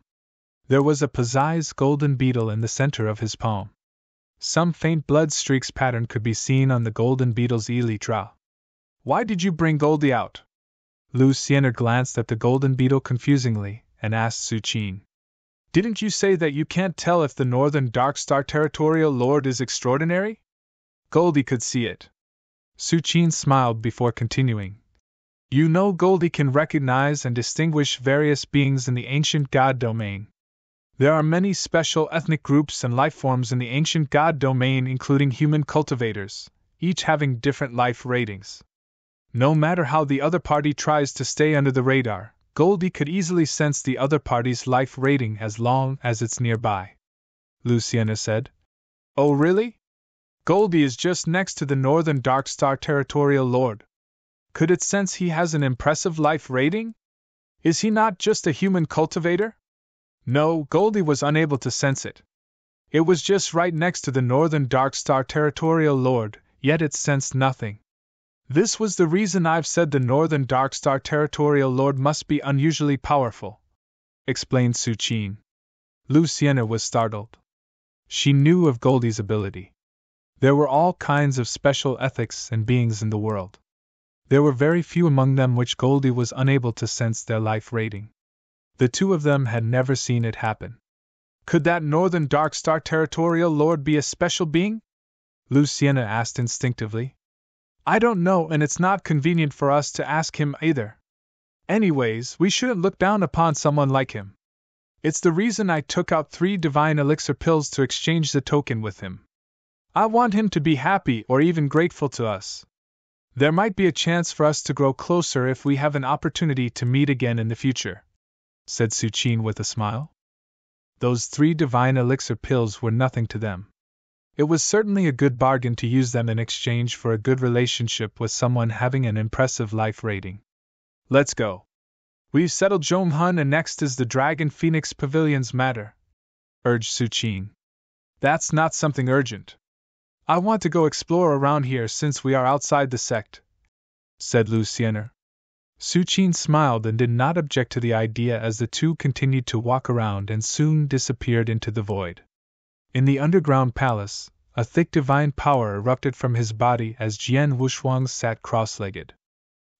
There was a precise golden beetle in the center of his palm. Some faint blood streaks pattern could be seen on the golden beetle's elytra. Why did you bring Goldie out? Luciana glanced at the golden beetle confusingly and asked Su Qin. Didn't you say that you can't tell if the Northern Darkstar Territorial Lord is extraordinary? Goldie could see it. Su Qin smiled before continuing. You know Goldie can recognize and distinguish various beings in the ancient god domain. There are many special ethnic groups and life forms in the ancient god domain, including human cultivators, each having different life ratings. No matter how the other party tries to stay under the radar, Goldie could easily sense the other party's life rating as long as it's nearby. Luciana said. Oh really? Goldie is just next to the Northern Darkstar Territorial Lord. Could it sense he has an impressive life rating? Is he not just a human cultivator? No, Goldie was unable to sense it. It was just right next to the Northern Darkstar Territorial Lord, yet it sensed nothing. This was the reason I've said the Northern Darkstar Territorial Lord must be unusually powerful, explained Su Qin. Luciana was startled. She knew of Goldie's ability. There were all kinds of special ethics and beings in the world. There were very few among them which Goldie was unable to sense their life rating. The 2 of them had never seen it happen. Could that Northern Darkstar Territorial Lord be a special being? Luciana asked instinctively. I don't know, and it's not convenient for us to ask him either. Anyways, we shouldn't look down upon someone like him. It's the reason I took out 3 divine elixir pills to exchange the token with him. I want him to be happy or even grateful to us. There might be a chance for us to grow closer if we have an opportunity to meet again in the future, said Su Qin with a smile. Those 3 divine elixir pills were nothing to them. It was certainly a good bargain to use them in exchange for a good relationship with someone having an impressive life rating. Let's go. We've settled Zhonghan and next is the Dragon Phoenix Pavilion's matter, urged Su Qin. That's not something urgent. I want to go explore around here since we are outside the sect, said Luciana. Su Qin smiled and did not object to the idea as the 2 continued to walk around and soon disappeared into the void. In the underground palace, a thick divine power erupted from his body as Jian Wushuang sat cross-legged.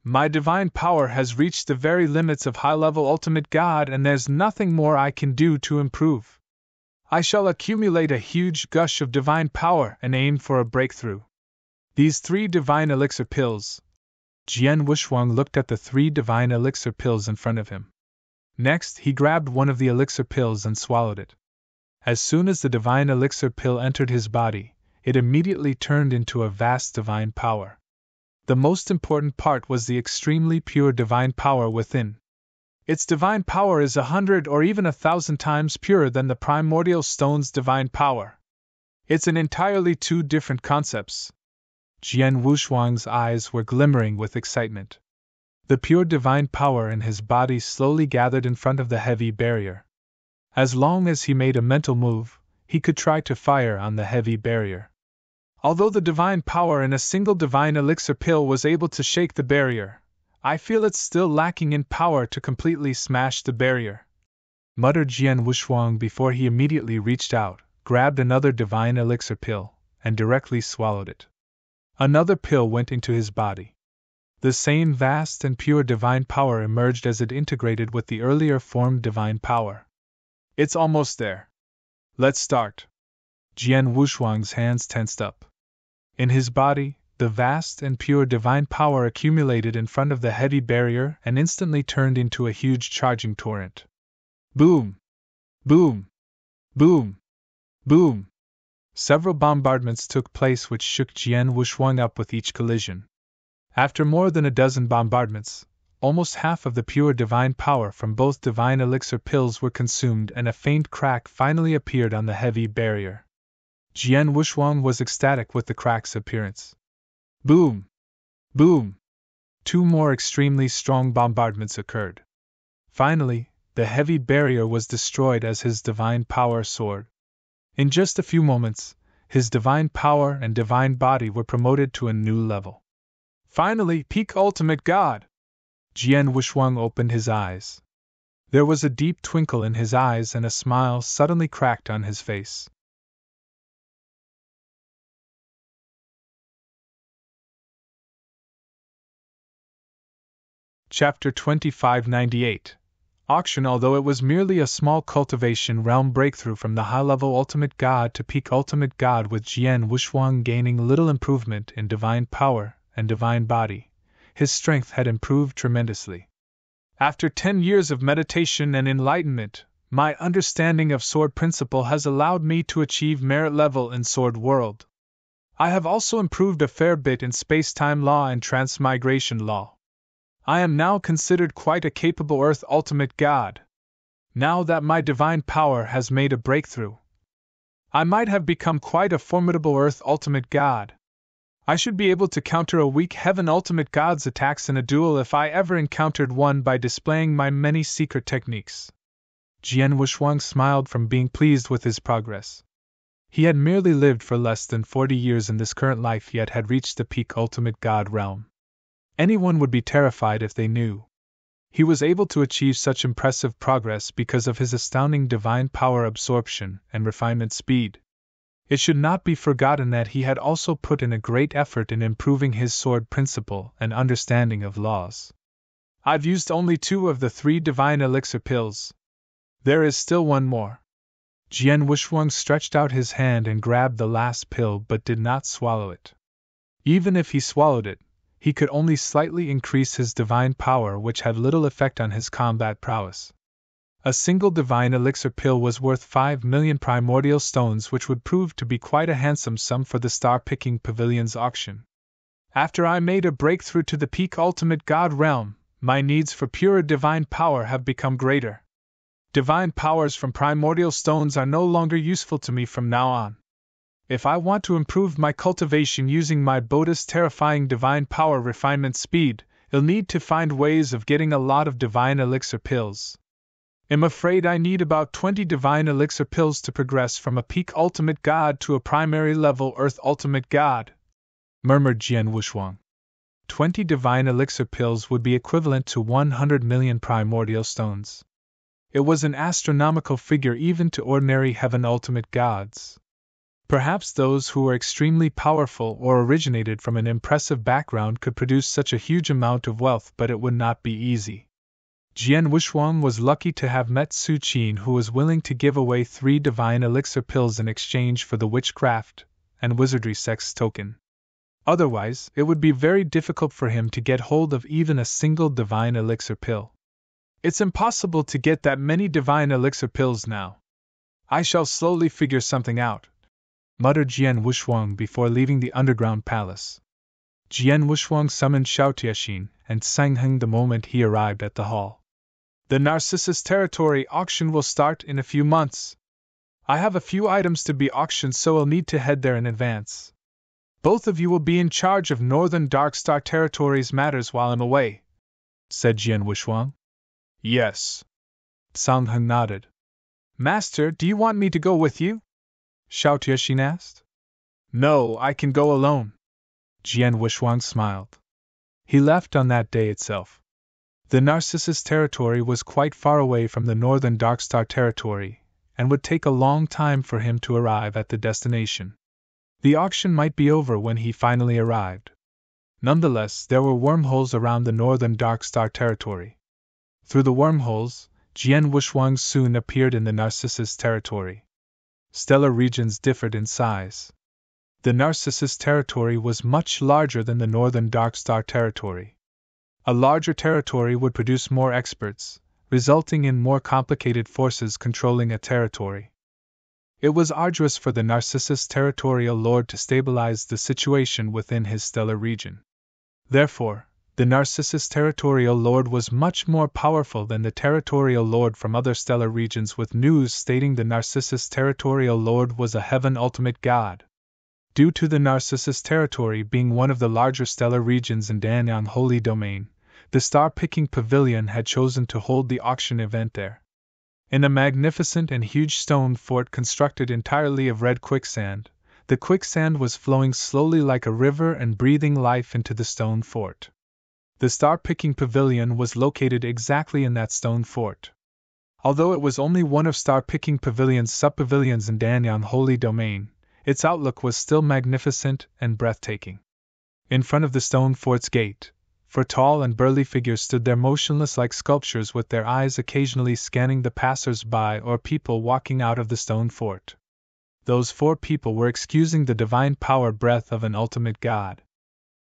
My divine power has reached the very limits of high-level ultimate god and there's nothing more I can do to improve. I shall accumulate a huge gush of divine power and aim for a breakthrough. These 3 divine elixir pills. Jian Wushuang looked at the 3 divine elixir pills in front of him. Next, he grabbed one of the elixir pills and swallowed it. As soon as the divine elixir pill entered his body, it immediately turned into a vast divine power. The most important part was the extremely pure divine power within. Its divine power is 100 or even 1,000 times purer than the primordial stone's divine power. It's an entirely 2 different concepts. Jian Wushuang's eyes were glimmering with excitement. The pure divine power in his body slowly gathered in front of the heavy barrier. As long as he made a mental move, he could try to fire on the heavy barrier. Although the divine power in a single divine elixir pill was able to shake the barrier, I feel it's still lacking in power to completely smash the barrier, muttered Jian Wushuang before he immediately reached out, grabbed another divine elixir pill, and directly swallowed it. Another pill went into his body. The same vast and pure divine power emerged as it integrated with the earlier formed divine power. It's almost there. Let's start. Jian Wushuang's hands tensed up. In his body, the vast and pure divine power accumulated in front of the heavy barrier and instantly turned into a huge charging torrent. Boom! Boom! Boom! Boom! Several bombardments took place which shook Jian Wushuang up with each collision. After more than a dozen bombardments, almost half of the pure divine power from both divine elixir pills were consumed and a faint crack finally appeared on the heavy barrier. Jian Wushuang was ecstatic with the crack's appearance. Boom! Boom! 2 more extremely strong bombardments occurred. Finally, the heavy barrier was destroyed as his divine power soared. In just a few moments, his divine power and divine body were promoted to a new level. Finally, peak ultimate God! Jian Wushuang opened his eyes. There was a deep twinkle in his eyes and a smile suddenly cracked on his face. Chapter 2598. Auction. Although it was merely a small cultivation realm breakthrough from the high-level ultimate god to peak ultimate god, with Jian Wushuang gaining little improvement in divine power and divine body, his strength had improved tremendously. After 10 years of meditation and enlightenment, my understanding of sword principle has allowed me to achieve merit level in sword world. I have also improved a fair bit in space-time law and transmigration law. I am now considered quite a capable Earth ultimate god. Now that my divine power has made a breakthrough, I might have become quite a formidable Earth ultimate god. I should be able to counter a weak Heaven ultimate god's attacks in a duel if I ever encountered one by displaying my many secret techniques. Jian Wushuang smiled from being pleased with his progress. He had merely lived for less than 40 years in this current life, yet had reached the peak ultimate god realm. Anyone would be terrified if they knew. He was able to achieve such impressive progress because of his astounding divine power absorption and refinement speed. It should not be forgotten that he had also put in a great effort in improving his sword principle and understanding of laws. I've used only 2 of the 3 divine elixir pills. There is still one more. Jian Wushuang stretched out his hand and grabbed the last pill but did not swallow it. Even if he swallowed it, he could only slightly increase his divine power, which had little effect on his combat prowess. A single divine elixir pill was worth 5 million primordial stones, which would prove to be quite a handsome sum for the Star-Picking Pavilion's auction. After I made a breakthrough to the peak ultimate god realm, my needs for pure divine power have become greater. Divine powers from primordial stones are no longer useful to me from now on. If I want to improve my cultivation using my Bodhi's terrifying divine power refinement speed, I'll need to find ways of getting a lot of divine elixir pills. I'm afraid I need about 20 divine elixir pills to progress from a peak ultimate god to a primary level Earth ultimate god, murmured Jian Wushuang. 20 divine elixir pills would be equivalent to 100 million primordial stones. It was an astronomical figure even to ordinary heaven ultimate gods. Perhaps those who were extremely powerful or originated from an impressive background could produce such a huge amount of wealth, but it would not be easy. Jian Wushuang was lucky to have met Su Qin, who was willing to give away 3 divine elixir pills in exchange for the witchcraft and wizardry sex token. Otherwise, it would be very difficult for him to get hold of even a single divine elixir pill. It's impossible to get that many divine elixir pills now. I shall slowly figure something out, muttered Jian Wushuang before leaving the underground palace. Jian Wushuang summoned Xiao Tiexin and Sang Heng the moment he arrived at the hall. The Narcissus Territory auction will start in a few months. I have a few items to be auctioned, so I'll need to head there in advance. Both of you will be in charge of Northern Darkstar Territory's matters while I'm away, said Jian Wushuang. Yes. Sang Heng nodded. Master, do you want me to go with you? Xiao Tiexin asked. No, I can go alone. Jian Wushuang smiled. He left on that day itself. The Narcissus Territory was quite far away from the Northern Darkstar Territory, and would take a long time for him to arrive at the destination. The auction might be over when he finally arrived. Nonetheless, there were wormholes around the Northern Darkstar Territory. Through the wormholes, Jian Wushuang soon appeared in the Narcissus Territory. Stellar regions differed in size. The Narcissus Territory was much larger than the Northern Darkstar Territory. A larger territory would produce more experts, resulting in more complicated forces controlling a territory. It was arduous for the Narcissus Territorial Lord to stabilize the situation within his stellar region. Therefore, the Narcissus Territorial Lord was much more powerful than the Territorial Lord from other stellar regions, with news stating the Narcissus Territorial Lord was a heaven ultimate god. Due to the Narcissus Territory being one of the larger stellar regions in Danyang Holy Domain, the Star-Picking Pavilion had chosen to hold the auction event there. In a magnificent and huge stone fort constructed entirely of red quicksand, the quicksand was flowing slowly like a river and breathing life into the stone fort. The Star-Picking Pavilion was located exactly in that stone fort. Although it was only one of Star-Picking Pavilion's sub-pavilions in Danyang Holy Domain, its outlook was still magnificent and breathtaking. In front of the stone fort's gate, 4 tall and burly figures stood there motionless like sculptures, with their eyes occasionally scanning the passers-by or people walking out of the stone fort. Those 4 people were excusing the divine power breath of an ultimate god.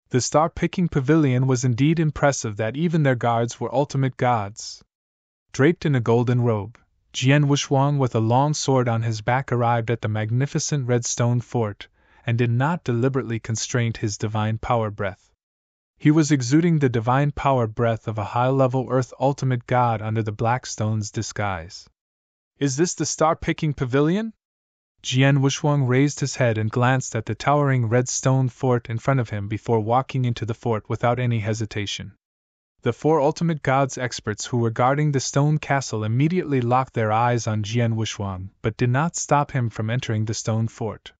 The Star-Picking Pavilion was indeed impressive that even their guards were ultimate gods. Draped in a golden robe, Jian Wushuang with a long sword on his back arrived at the magnificent red stone fort, and did not deliberately constrain his divine power breath. He was exuding the divine power breath of a high-level earth ultimate god under the black stone's disguise. Is this the Star-Picking Pavilion? Jian Wushuang raised his head and glanced at the towering red stone fort in front of him before walking into the fort without any hesitation. The 4 ultimate gods experts who were guarding the stone castle immediately locked their eyes on Jian Wushuang, but did not stop him from entering the stone fort.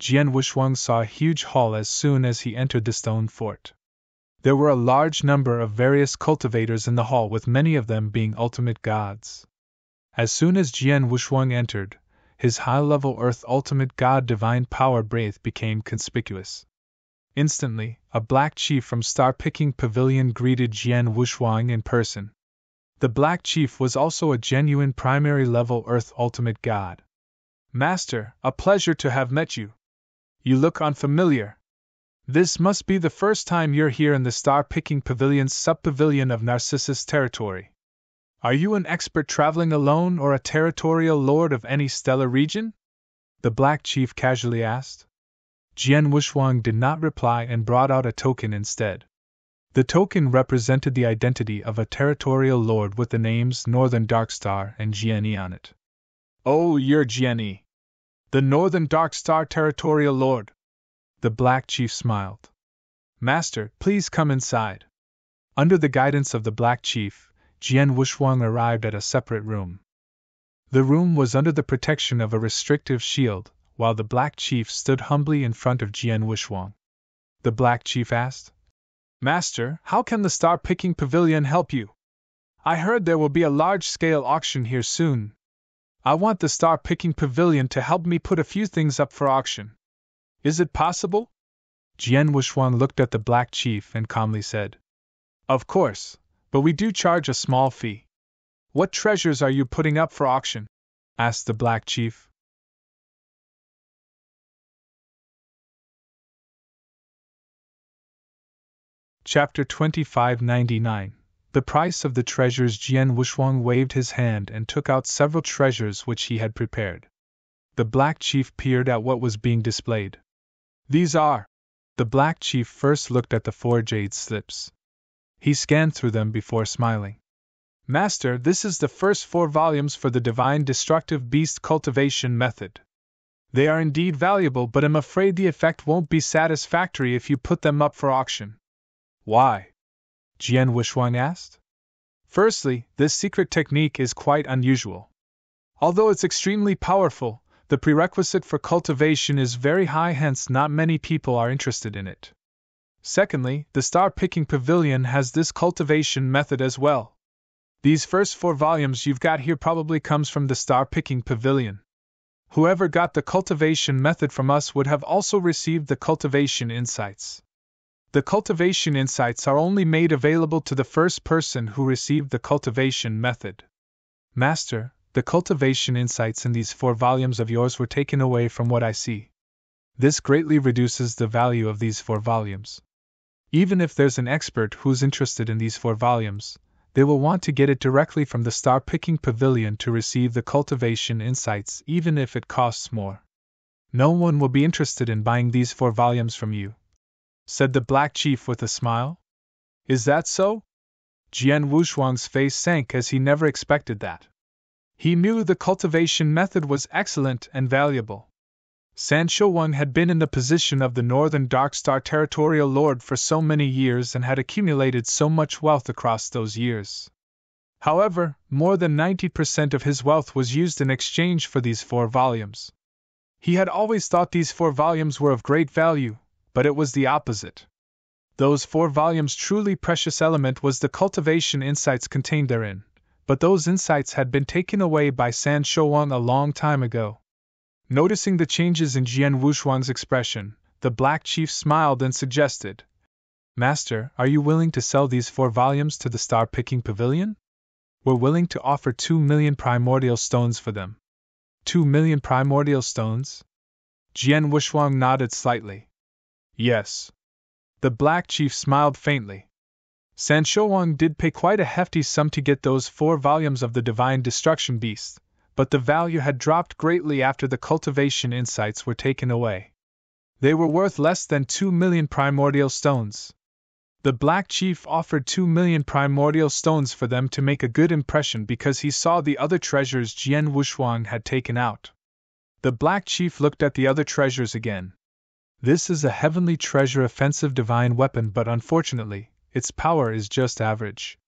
Jian Wushuang saw a huge hall as soon as he entered the stone fort. There were a large number of various cultivators in the hall, with many of them being ultimate gods. As soon as Jian Wushuang entered, his high-level earth ultimate god divine power breath became conspicuous. Instantly, a black chief from Star-Picking Pavilion greeted Jian Wushuang in person. The black chief was also a genuine primary-level earth ultimate god. Master, a pleasure to have met you. You look unfamiliar. This must be the first time you're here in the Star-Picking Pavilion's sub-pavilion of Narcissus Territory. Are you an expert traveling alone or a territorial lord of any stellar region? The black chief casually asked. Jian Wushuang did not reply and brought out a token instead. The token represented the identity of a territorial lord with the names Northern Darkstar and Jianyi on it. Oh, you're Jianyi, the Northern Darkstar Territorial Lord. The black chief smiled. Master, please come inside. Under the guidance of the black chief, Jian Wushuang arrived at a separate room. The room was under the protection of a restrictive shield, while the black chief stood humbly in front of Jian Wushuang. The black chief asked, Master, how can the Star-Picking Pavilion help you? I heard there will be a large-scale auction here soon. I want the Star-Picking Pavilion to help me put a few things up for auction. Is it possible? Jian Wushuang looked at the black chief and calmly said, Of course, but we do charge a small fee. What treasures are you putting up for auction? Asked the Black Chief. Chapter 2599. The price of the treasures. Jian Wushwang waved his hand and took out several treasures which he had prepared. The Black Chief peered at what was being displayed. These are. The Black Chief first looked at the 4 jade slips. He scanned through them before smiling. Master, this is the first 4 volumes for the Divine Destructive Beast Cultivation Method. They are indeed valuable, but I'm afraid the effect won't be satisfactory if you put them up for auction. Why? Jian Wushwang asked. Firstly, this secret technique is quite unusual. Although it's extremely powerful, the prerequisite for cultivation is very high, hence not many people are interested in it. Secondly, the Star Picking Pavilion has this cultivation method as well. These first 4 volumes you've got here probably comes from the Star Picking Pavilion. Whoever got the cultivation method from us would have also received the cultivation insights. The cultivation insights are only made available to the first person who received the cultivation method. Master, the cultivation insights in these 4 volumes of yours were taken away from what I see. This greatly reduces the value of these 4 volumes. Even if there's an expert who's interested in these 4 volumes, they will want to get it directly from the Star Picking Pavilion to receive the cultivation insights, even if it costs more. No one will be interested in buying these 4 volumes from you, said the Black Chief with a smile. Is that so? Jian Wushwang's face sank as he never expected that. He knew the cultivation method was excellent and valuable. San Shouwang had been in the position of the Northern Darkstar Territorial Lord for so many years and had accumulated so much wealth across those years. However, more than 90% of his wealth was used in exchange for these 4 volumes. He had always thought these 4 volumes were of great value, but it was the opposite. Those 4 volumes' truly precious element was the cultivation insights contained therein, but those insights had been taken away by San Shouwang a long time ago. Noticing the changes in Jian Wushwang's expression, the Black Chief smiled and suggested, Master, are you willing to sell these 4 volumes to the Star Picking Pavilion? We're willing to offer 2 million primordial stones for them. 2 million primordial stones? Jian Wushwang nodded slightly. Yes. The Black Chief smiled faintly. San Shouwang did pay quite a hefty sum to get those 4 volumes of the Divine Destruction Beast, but the value had dropped greatly after the cultivation insights were taken away. They were worth less than 2 million primordial stones. The Black Chief offered 2 million primordial stones for them to make a good impression because he saw the other treasures Jian Wushwang had taken out. The Black Chief looked at the other treasures again. This is a heavenly treasure offensive divine weapon, but unfortunately, its power is just average.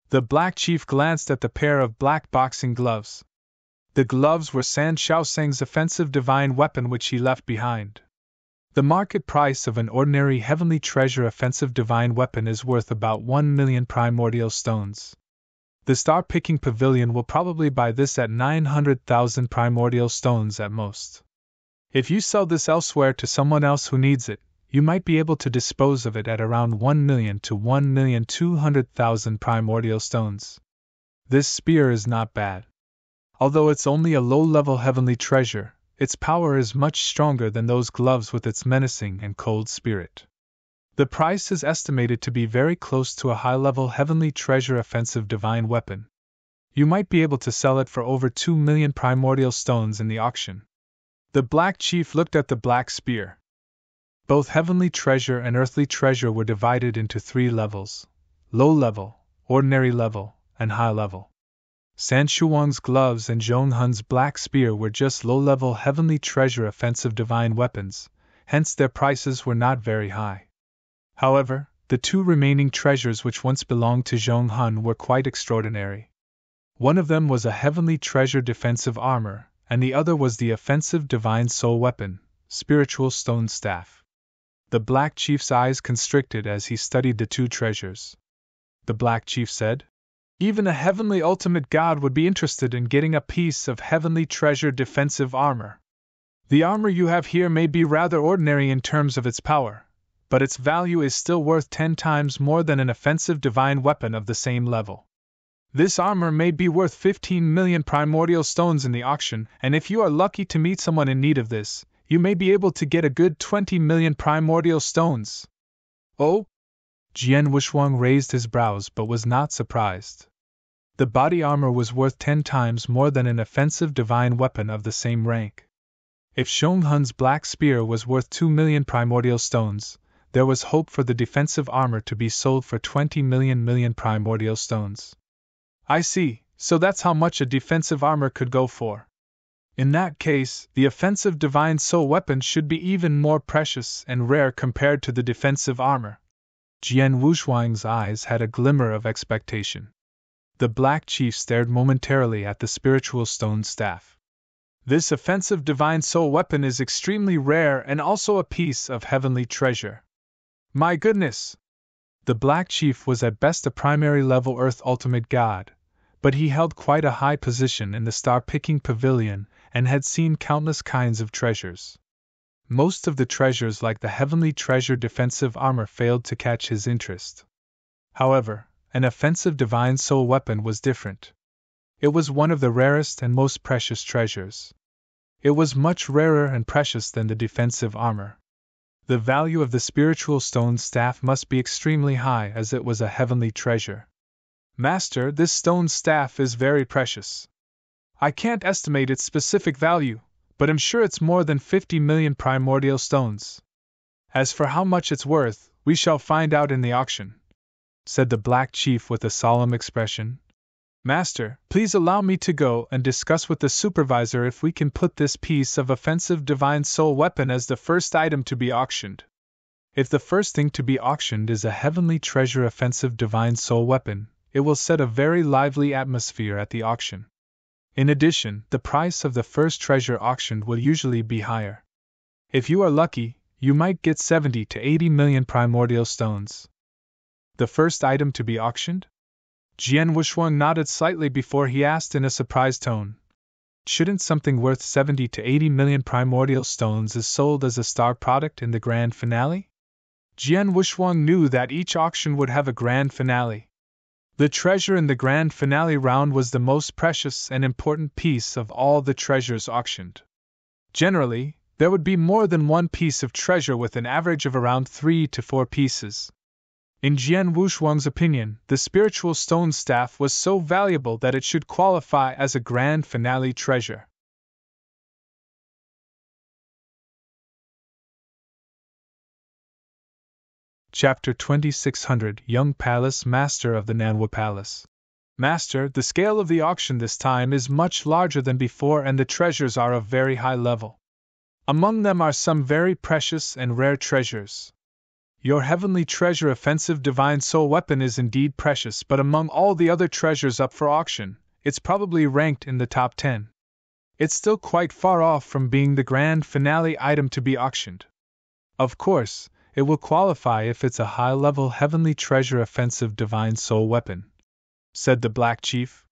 The Black Chief glanced at the pair of black boxing gloves. The gloves were San Shaosang's offensive divine weapon which he left behind. The market price of an ordinary heavenly treasure offensive divine weapon is worth about 1 million primordial stones. The Star Picking Pavilion will probably buy this at 900,000 primordial stones at most. If you sell this elsewhere to someone else who needs it, you might be able to dispose of it at around 1 million to 1,200,000 primordial stones. This spear is not bad. Although it's only a low-level heavenly treasure, its power is much stronger than those gloves with its menacing and cold spirit. The price is estimated to be very close to a high-level heavenly treasure offensive divine weapon. You might be able to sell it for over 2 million primordial stones in the auction. The Black Chief looked at the black spear. Both heavenly treasure and earthly treasure were divided into 3 levels: low level, ordinary level, and high level. San Shouwang's gloves and Zhong Hun's black spear were just low-level heavenly treasure offensive divine weapons, hence their prices were not very high. However, the 2 remaining treasures which once belonged to Zhong Hun were quite extraordinary. One of them was a heavenly treasure defensive armor, and the other was the offensive divine soul weapon, spiritual stone staff. The Black Chief's eyes constricted as he studied the 2 treasures. The Black Chief said, Even a heavenly ultimate god would be interested in getting a piece of heavenly treasure defensive armor. The armor you have here may be rather ordinary in terms of its power, but its value is still worth 10 times more than an offensive divine weapon of the same level. This armor may be worth 15 million primordial stones in the auction, and if you are lucky to meet someone in need of this, you may be able to get a good 20 million primordial stones. Oh? Jian Wushuang raised his brows but was not surprised. The body armor was worth 10 times more than an offensive divine weapon of the same rank. If Xionghan's black spear was worth 2 million primordial stones, there was hope for the defensive armor to be sold for 20 million primordial stones. I see, so that's how much a defensive armor could go for. In that case, the offensive divine soul weapon should be even more precious and rare compared to the defensive armor. Jian Wushuang's eyes had a glimmer of expectation. The Black Chief stared momentarily at the spiritual stone staff. This offensive divine soul weapon is extremely rare and also a piece of heavenly treasure. My goodness! The Black Chief was at best a primary level Earth ultimate god, but he held quite a high position in the star-picking pavilion and had seen countless kinds of treasures. Most of the treasures, like the heavenly treasure defensive armor, failed to catch his interest. However, an offensive divine soul weapon was different. It was one of the rarest and most precious treasures. It was much rarer and precious than the defensive armor. The value of the spiritual stone staff must be extremely high, as it was a heavenly treasure. Master, this stone staff is very precious. I can't estimate its specific value, but I'm sure it's more than 50 million primordial stones. As for how much it's worth, we shall find out in the auction, said the Black Chief with a solemn expression. Master, please allow me to go and discuss with the supervisor if we can put this piece of offensive divine soul weapon as the first item to be auctioned. If the first thing to be auctioned is a heavenly treasure offensive divine soul weapon, it will set a very lively atmosphere at the auction. In addition, the price of the first treasure auctioned will usually be higher. If you are lucky, you might get 70 to 80 million primordial stones. The first item to be auctioned? Jian Wushuang nodded slightly before he asked in a surprised tone. Shouldn't something worth 70 to 80 million primordial stones is sold as a star product in the grand finale? Jian Wushuang knew that each auction would have a grand finale. The treasure in the grand finale round was the most precious and important piece of all the treasures auctioned. Generally, there would be more than one piece of treasure with an average of around 3 to 4 pieces. In Jian Wushuang's opinion, the spiritual stone staff was so valuable that it should qualify as a grand finale treasure. Chapter 2600 Young Palace Master of the Nanhua Palace. Master, the scale of the auction this time is much larger than before and the treasures are of very high level. Among them are some very precious and rare treasures. Your heavenly treasure offensive divine soul weapon is indeed precious, but among all the other treasures up for auction, it's probably ranked in the top 10. It's still quite far off from being the grand finale item to be auctioned. Of course, it will qualify if it's a high-level heavenly treasure offensive divine soul weapon, said the Black Chief.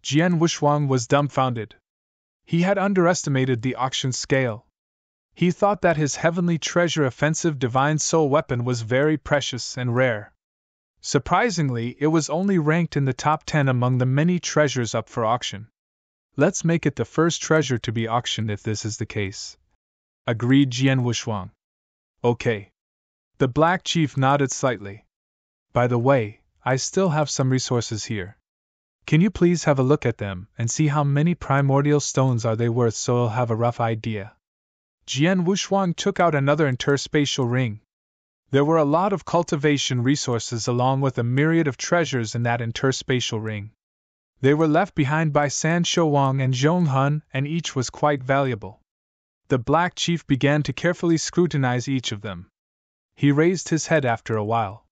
Jian Wushuang was dumbfounded. He had underestimated the auction scale. He thought that his heavenly treasure offensive divine soul weapon was very precious and rare. Surprisingly, it was only ranked in the top 10 among the many treasures up for auction. Let's make it the first treasure to be auctioned if this is the case, agreed Jian Wushuang. Okay. The Black Chief nodded slightly. By the way, I still have some resources here. Can you please have a look at them and see how many primordial stones are they worth so I'll have a rough idea? Jian Wushuang took out another interspatial ring. There were a lot of cultivation resources along with a myriad of treasures in that interspatial ring. They were left behind by San Shouwang and Zhonghan, and each was quite valuable. The Black Chief began to carefully scrutinize each of them. He raised his head after a while.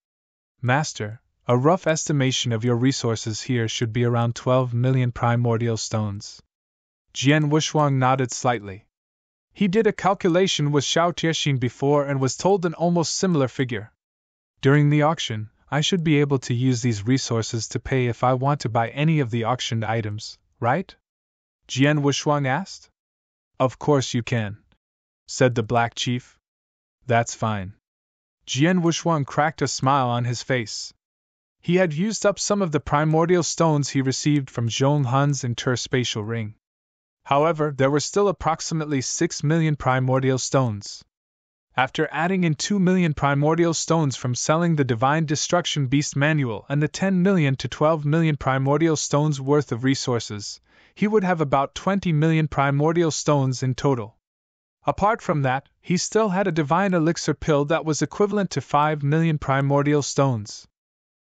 Master, a rough estimation of your resources here should be around 12 million primordial stones. Jian Wushuang nodded slightly. He did a calculation with Xiao Tiexin before and was told an almost similar figure. During the auction, I should be able to use these resources to pay if I want to buy any of the auctioned items, right? Jian Wushuang asked. Of course you can, said the Black Chief. That's fine. Jian Wushuang cracked a smile on his face. He had used up some of the primordial stones he received from Zhong Hun's interspatial ring. However, there were still approximately 6 million primordial stones. After adding in 2 million primordial stones from selling the Divine Destruction Beast Manual and the 10 million to 12 million primordial stones worth of resources, he would have about 20 million primordial stones in total. Apart from that, he still had a divine elixir pill that was equivalent to 5 million primordial stones.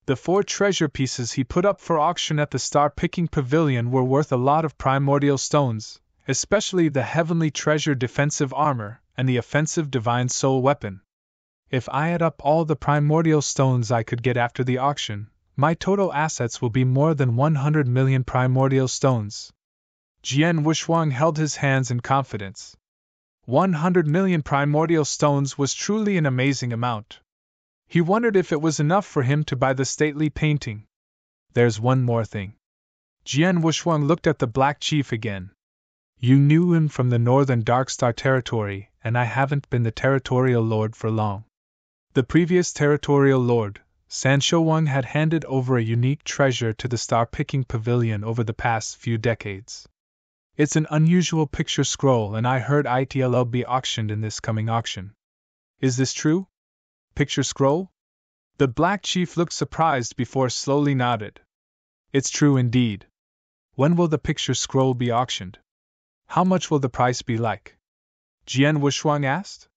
The 4 treasure pieces he put up for auction at the star-picking pavilion were worth a lot of primordial stones, especially the heavenly treasure defensive armor and the offensive divine soul weapon. If I add up all the primordial stones I could get after the auction, my total assets will be more than 100 million primordial stones. Jian Wushuang held his hands in confidence. 100 million primordial stones was truly an amazing amount. He wondered if it was enough for him to buy the stately painting. There's one more thing. Jian Wushuang looked at the Black Chief again. You knew him from the northern Darkstar territory, and I haven't been the territorial lord for long. The previous territorial lord, Sancho Wang, had handed over a unique treasure to the star-picking pavilion over the past few decades. It's an unusual picture scroll, and I heard it'll be auctioned in this coming auction. Is this true? Picture scroll? The Black Chief looked surprised before slowly nodded. It's true indeed. When will the picture scroll be auctioned? How much will the price be like? Jian Wushuang asked.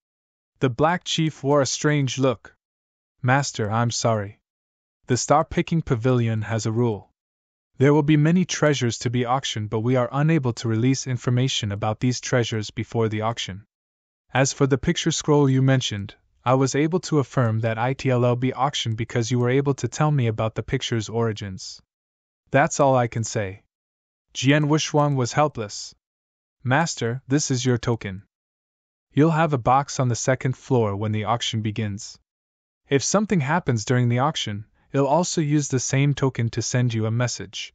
The Black Chief wore a strange look. Master, I'm sorry. The star-picking pavilion has a rule. There will be many treasures to be auctioned, but we are unable to release information about these treasures before the auction. As for the picture scroll you mentioned, I was able to affirm that it'll be auctioned because you were able to tell me about the picture's origins. That's all I can say. Jian Wushuang was helpless. Master, this is your token. You'll have a box on the 2nd floor when the auction begins. If something happens during the auction, it'll also use the same token to send you a message.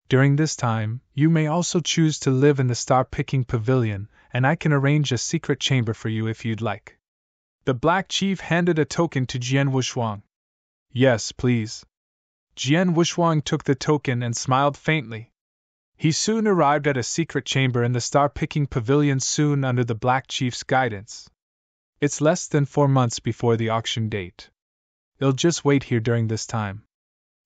During this time, you may also choose to live in the star-picking pavilion, and I can arrange a secret chamber for you if you'd like. The Black Chief handed a token to Jian Wushuang. Yes, please. Jian Wushuang took the token and smiled faintly. He soon arrived at a secret chamber in the star-picking pavilion soon under the Black Chief's guidance. It's less than 4 months before the auction date. I'll just wait here during this time.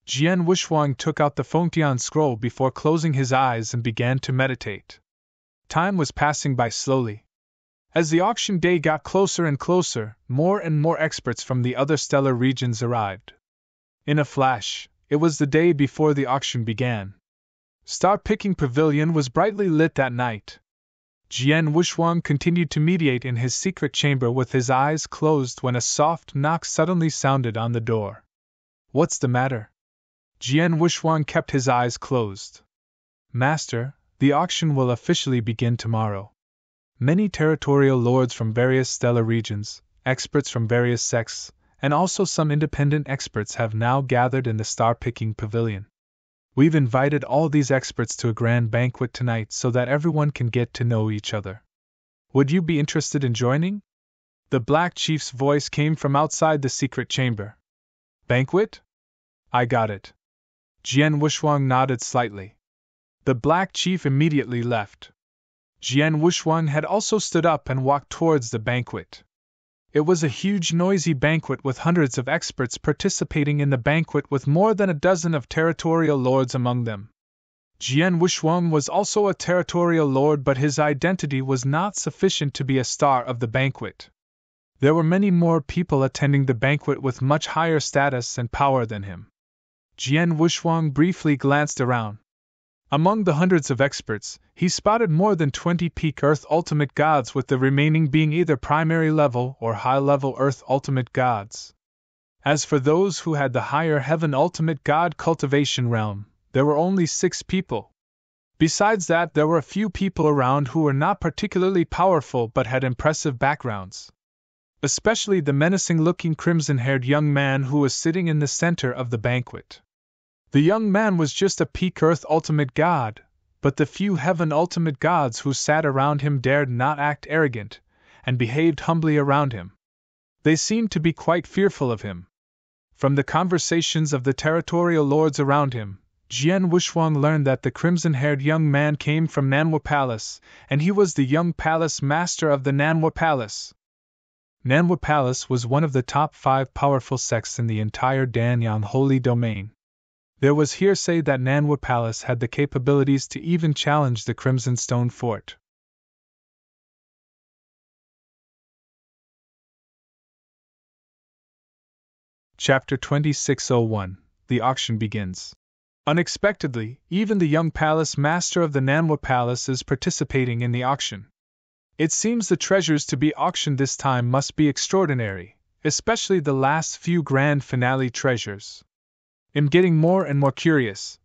Jian Wushuang took out the Fengtian scroll before closing his eyes and began to meditate. Time was passing by slowly. As the auction day got closer and closer, more and more experts from the other stellar regions arrived. In a flash, it was the day before the auction began. Star-picking pavilion was brightly lit that night. Jian Wushuang continued to meditate in his secret chamber with his eyes closed when a soft knock suddenly sounded on the door. What's the matter? Jian Wushuang kept his eyes closed. Master, the auction will officially begin tomorrow. Many territorial lords from various stellar regions, experts from various sects, and also some independent experts have now gathered in the star-picking pavilion. We've invited all these experts to a grand banquet tonight so that everyone can get to know each other. Would you be interested in joining? The Black Chief's voice came from outside the secret chamber. Banquet? I got it. Jian Wushuang nodded slightly. The Black Chief immediately left. Jian Wushuang had also stood up and walked towards the banquet. It was a huge noisy banquet with hundreds of experts participating in the banquet with more than a dozen of territorial lords among them. Jian Wushuang was also a territorial lord, but his identity was not sufficient to be a star of the banquet. There were many more people attending the banquet with much higher status and power than him. Jian Wushuang briefly glanced around. Among the hundreds of experts, he spotted more than 20 peak Earth Ultimate Gods, with the remaining being either primary level or high-level Earth Ultimate Gods. As for those who had the higher Heaven Ultimate God cultivation realm, there were only 6 people. Besides that, there were a few people around who were not particularly powerful but had impressive backgrounds. Especially the menacing-looking crimson-haired young man who was sitting in the center of the banquet. The young man was just a peak Earth Ultimate God, but the few Heaven Ultimate Gods who sat around him dared not act arrogant, and behaved humbly around him. They seemed to be quite fearful of him. From the conversations of the territorial lords around him, Jian Wuxuang learned that the crimson-haired young man came from Nanhua Palace, and he was the young palace master of the Nanhua Palace. Nanhua Palace was one of the top 5 powerful sects in the entire Danyang Holy Domain. There was hearsay that Nanhua Palace had the capabilities to even challenge the Crimson Stone Fort. Chapter 2601 The Auction Begins. Unexpectedly, even the young palace master of the Nanhua Palace is participating in the auction. It seems the treasures to be auctioned this time must be extraordinary, especially the last few grand finale treasures. "I'm getting more and more curious,"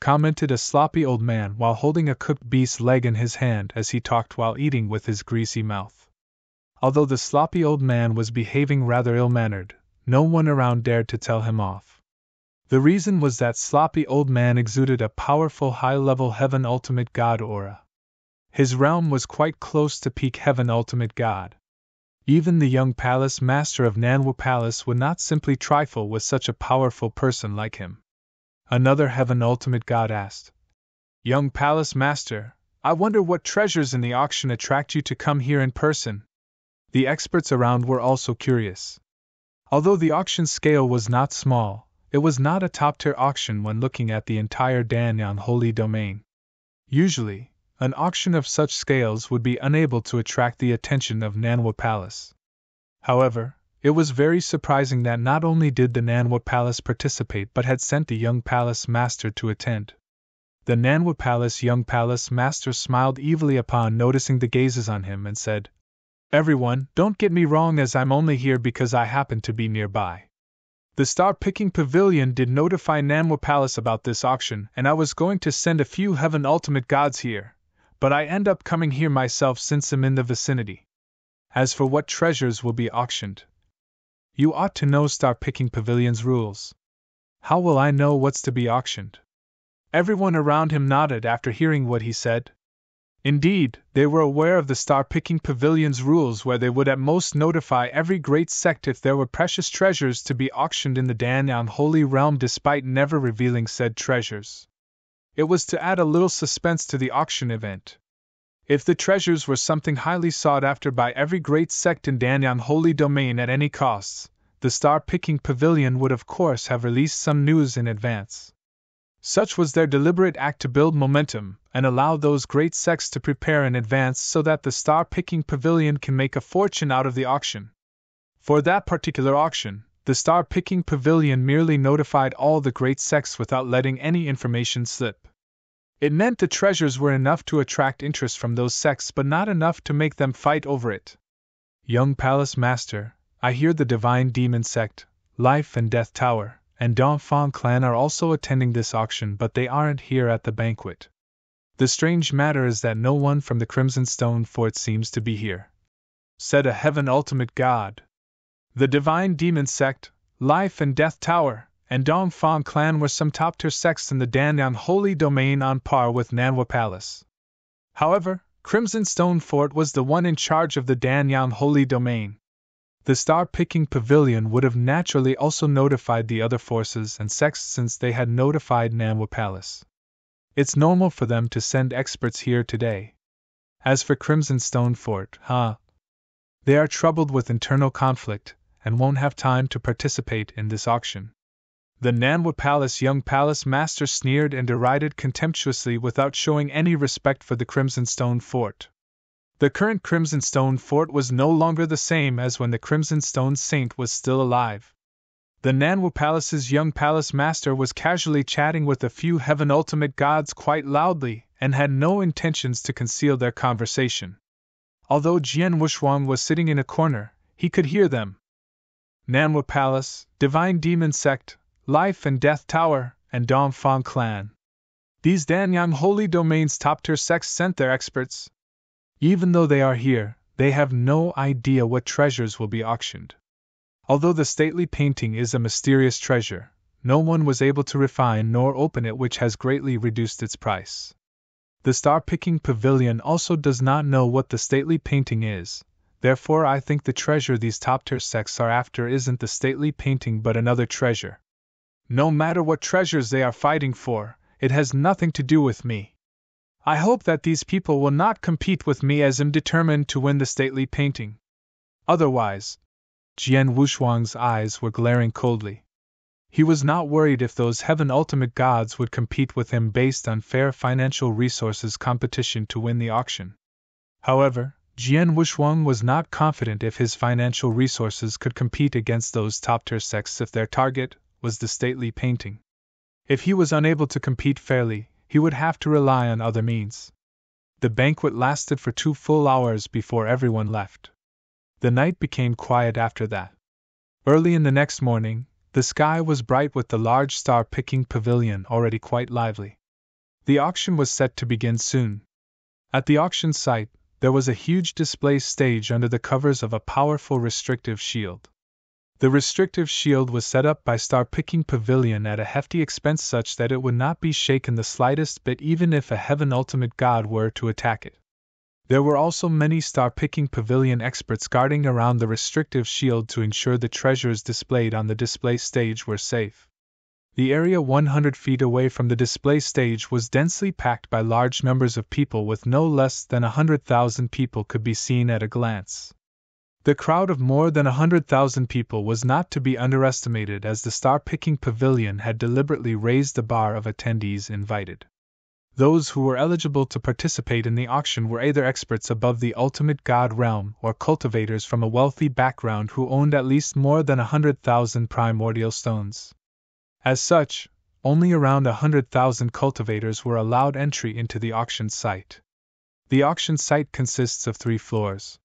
commented a sloppy old man while holding a cooked beef's leg in his hand as he talked while eating with his greasy mouth. Although the sloppy old man was behaving rather ill-mannered, no one around dared to tell him off. The reason was that sloppy old man exuded a powerful high-level Heaven Ultimate God aura. His realm was quite close to peak Heaven Ultimate God. Even the young palace master of Nanhua Palace would not simply trifle with such a powerful person like him. Another Heaven Ultimate God asked, "Young palace master, I wonder what treasures in the auction attract you to come here in person?" The experts around were also curious. Although the auction scale was not small, it was not a top-tier auction when looking at the entire Danyang Holy Domain. Usually, an auction of such scales would be unable to attract the attention of Nanhua Palace. However, it was very surprising that not only did the Nanhua Palace participate but had sent the young palace master to attend. The Nanhua Palace young palace master smiled evilly upon noticing the gazes on him and said, "Everyone, don't get me wrong, as I'm only here because I happen to be nearby. The Star-Picking Pavilion did notify Nanhua Palace about this auction, and I was going to send a few Heaven Ultimate Gods here, but I end up coming here myself since I'm in the vicinity. As for what treasures will be auctioned, you ought to know Star-Picking Pavilion's rules." "How will I know what's to be auctioned?" Everyone around him nodded after hearing what he said. Indeed, they were aware of the Star-Picking Pavilion's rules, where they would at most notify every great sect if there were precious treasures to be auctioned in the Danyang Holy Realm despite never revealing said treasures. It was to add a little suspense to the auction event. If the treasures were something highly sought after by every great sect in Danyang Holy Domain at any costs, the Star-Picking Pavilion would of course have released some news in advance. Such was their deliberate act to build momentum and allow those great sects to prepare in advance so that the Star-Picking Pavilion can make a fortune out of the auction. For that particular auction, the Star-Picking Pavilion merely notified all the great sects without letting any information slip. It meant the treasures were enough to attract interest from those sects but not enough to make them fight over it. "Young Palace Master, I hear the Divine Demon Sect, Life and Death Tower, and Dongfang Clan are also attending this auction, but they aren't here at the banquet. The strange matter is that no one from the Crimson Stone Fort seems to be here," said a Heaven Ultimate God. The Divine Demon Sect, Life and Death Tower, and Dongfang Clan were some top-tier sects in the Danyang Holy Domain on par with Nanhua Palace. However, Crimson Stone Fort was the one in charge of the Danyang Holy Domain. The Star-Picking Pavilion would have naturally also notified the other forces and sects since they had notified Nanhua Palace. It's normal for them to send experts here today. As for Crimson Stone Fort, they are troubled with internal conflict and won't have time to participate in this auction. The Nanhua Palace young palace master sneered and derided contemptuously without showing any respect for the Crimson Stone Fort. The current Crimson Stone Fort was no longer the same as when the Crimson Stone Saint was still alive. The Nanhua Palace's young palace master was casually chatting with a few Heaven Ultimate Gods quite loudly and had no intentions to conceal their conversation. Although Jian Wuxuang was sitting in a corner, he could hear them. Nanhua Palace, Divine Demon Sect, Life and Death Tower, and Dongfang Clan. These Danyang Holy Domain's top-tier sects sent their experts. Even though they are here, they have no idea what treasures will be auctioned. Although the stately painting is a mysterious treasure, no one was able to refine nor open it, which has greatly reduced its price. The Star-Picking Pavilion also does not know what the stately painting is. Therefore I think the treasure these top-tier sects are after isn't the stately painting but another treasure. No matter what treasures they are fighting for, it has nothing to do with me. I hope that these people will not compete with me as I'm determined to win the stately painting. Otherwise, Jian Wushuang's eyes were glaring coldly. He was not worried if those heaven ultimate gods would compete with him based on fair financial resources competition to win the auction. However, Jian Wushuang was not confident if his financial resources could compete against those top-tier sects if their target was the stately painting. If he was unable to compete fairly, he would have to rely on other means. The banquet lasted for 2 full hours before everyone left. The night became quiet after that. Early in the next morning, the sky was bright with the large star-picking pavilion already quite lively. The auction was set to begin soon. At the auction site, there was a huge display stage under the covers of a powerful restrictive shield. The restrictive shield was set up by Star-Picking Pavilion at a hefty expense such that it would not be shaken the slightest bit even if a heaven ultimate god were to attack it. There were also many Star-Picking Pavilion experts guarding around the restrictive shield to ensure the treasures displayed on the display stage were safe. The area 100 feet away from the display stage was densely packed by large numbers of people with no less than 100,000 people could be seen at a glance. The crowd of more than 100,000 people was not to be underestimated as the Star-Picking Pavilion had deliberately raised the bar of attendees invited. Those who were eligible to participate in the auction were either experts above the ultimate god realm or cultivators from a wealthy background who owned at least more than 100,000 primordial stones. As such, only around 100,000 cultivators were allowed entry into the auction site. The auction site consists of 3 floors.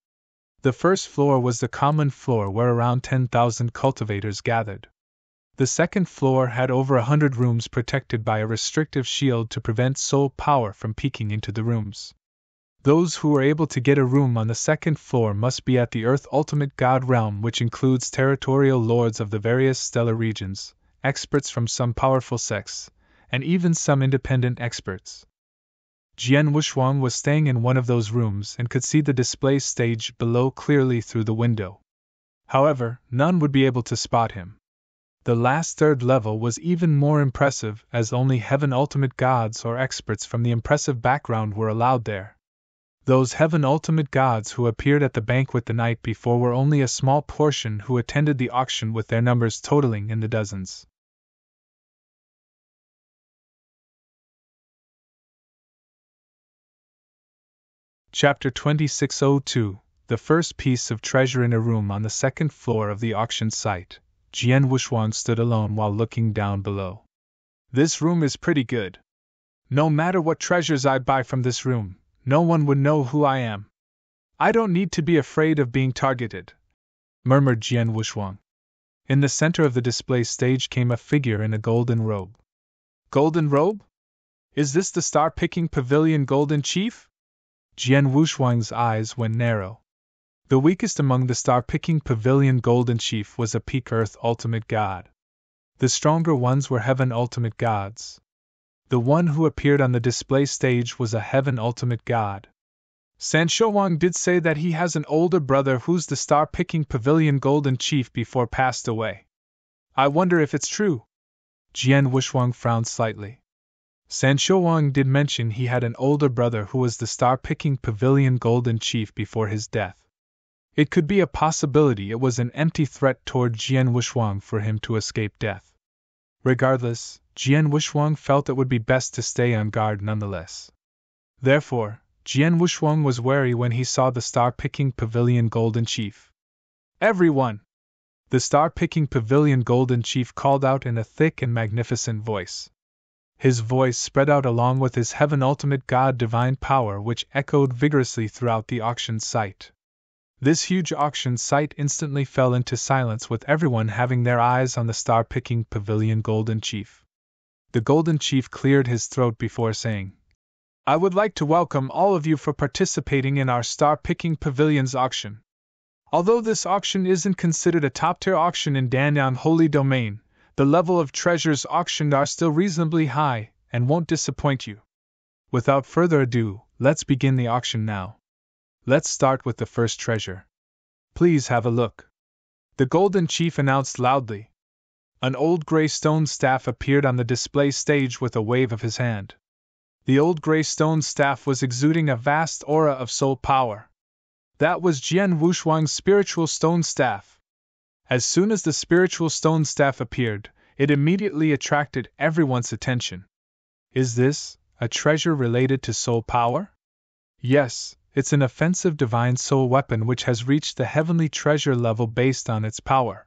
The first floor was the common floor where around 10,000 cultivators gathered. The second floor had over 100 rooms protected by a restrictive shield to prevent soul power from peeking into the rooms. Those who were able to get a room on the second floor must be at the Earth Ultimate God realm, which includes territorial lords of the various stellar regions, experts from some powerful sects, and even some independent experts. Jian Wushuang was staying in one of those rooms and could see the display stage below clearly through the window. However, none would be able to spot him. The last 3rd level was even more impressive as only heaven ultimate gods or experts from the impressive background were allowed there. Those heaven ultimate gods who appeared at the banquet the night before were only a small portion who attended the auction, with their numbers totaling in the dozens. Chapter 2602, The first piece of treasure. In a room on the 2nd floor of the auction site, Jian Wushuang stood alone while looking down below. This room is pretty good. No matter what treasures I buy from this room, no one would know who I am. I don't need to be afraid of being targeted, murmured Jian Wushuang. In the center of the display stage came a figure in a golden robe. Golden robe? Is this the Star-Picking Pavilion Golden Chief? Jian Wushuang's eyes went narrow. The weakest among the Star-Picking Pavilion Golden Chief was a peak Earth Ultimate God. The stronger ones were Heaven Ultimate Gods. The one who appeared on the display stage was a Heaven Ultimate God. Sanshouwang did say that he has an older brother who's the Star-Picking Pavilion Golden Chief before passed away. I wonder if it's true. Jian Wushuang frowned slightly. Sanshouwang did mention he had an older brother who was the Star-Picking Pavilion Golden Chief before his death. It could be a possibility it was an empty threat toward Jian Wushuang for him to escape death. Regardless, Jian Wushuang felt it would be best to stay on guard nonetheless. Therefore, Jian Wushuang was wary when he saw the Star-Picking Pavilion Golden Chief. Everyone! The Star-Picking Pavilion Golden Chief called out in a thick and magnificent voice. His voice spread out along with his Heaven Ultimate God divine power, which echoed vigorously throughout the auction site. This huge auction site instantly fell into silence, with everyone having their eyes on the Star-Picking Pavilion Golden Chief. The Golden Chief cleared his throat before saying, I would like to welcome all of you for participating in our Star-Picking Pavilion's auction. Although this auction isn't considered a top-tier auction in Danyan Holy Domain, the level of treasures auctioned are still reasonably high and won't disappoint you. Without further ado, let's begin the auction now. Let's start with the first treasure. Please have a look. The Golden Chief announced loudly. An old gray stone staff appeared on the display stage with a wave of his hand. The old gray stone staff was exuding a vast aura of soul power. That was Jian Wushuang's spiritual stone staff. As soon as the spiritual stone staff appeared, it immediately attracted everyone's attention. Is this a treasure related to soul power? Yes, it's an offensive divine soul weapon which has reached the heavenly treasure level based on its power.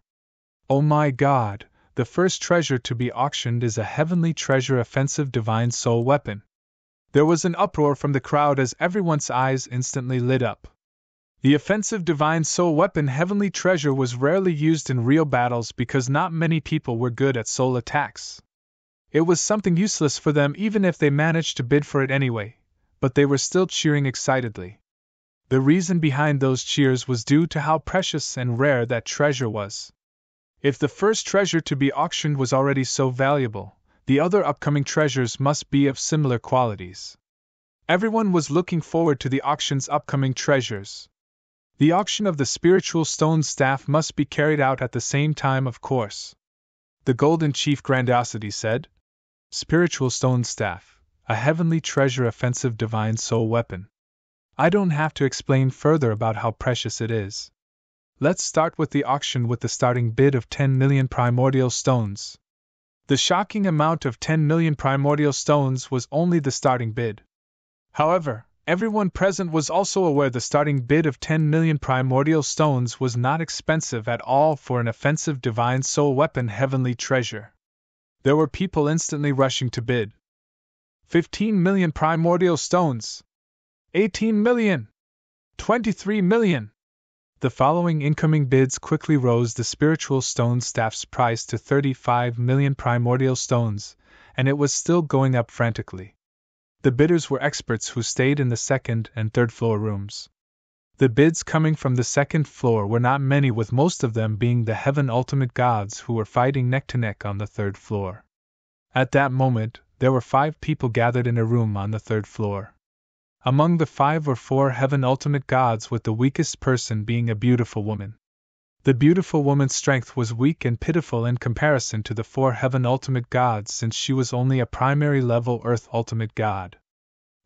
Oh my God, the first treasure to be auctioned is a heavenly treasure offensive divine soul weapon. There was an uproar from the crowd as everyone's eyes instantly lit up. The offensive divine soul weapon heavenly treasure was rarely used in real battles because not many people were good at soul attacks. It was something useless for them even if they managed to bid for it anyway, but they were still cheering excitedly. The reason behind those cheers was due to how precious and rare that treasure was. If the first treasure to be auctioned was already so valuable, the other upcoming treasures must be of similar qualities. Everyone was looking forward to the auction's upcoming treasures. The auction of the spiritual stone staff must be carried out at the same time, of course. The Golden Chief Grandiosity said, Spiritual stone staff, a heavenly treasure offensive divine soul weapon. I don't have to explain further about how precious it is. Let's start with the auction with the starting bid of 10 million primordial stones. The shocking amount of 10 million primordial stones was only the starting bid. However, everyone present was also aware the starting bid of 10 million primordial stones was not expensive at all for an offensive divine soul weapon heavenly treasure. There were people instantly rushing to bid. 15 million primordial stones. 18 million. 23 million. The following incoming bids quickly rose the spiritual stone staff's price to 35 million primordial stones, and it was still going up frantically. The bidders were experts who stayed in the second and third floor rooms. The bids coming from the second floor were not many, with most of them being the heaven ultimate gods who were fighting neck to neck on the third floor. At that moment, there were 5 people gathered in a room on the third floor. Among the 5 were 4 heaven ultimate gods, with the weakest person being a beautiful woman. The beautiful woman's strength was weak and pitiful in comparison to the 4 heaven ultimate gods, since she was only a primary level earth ultimate god.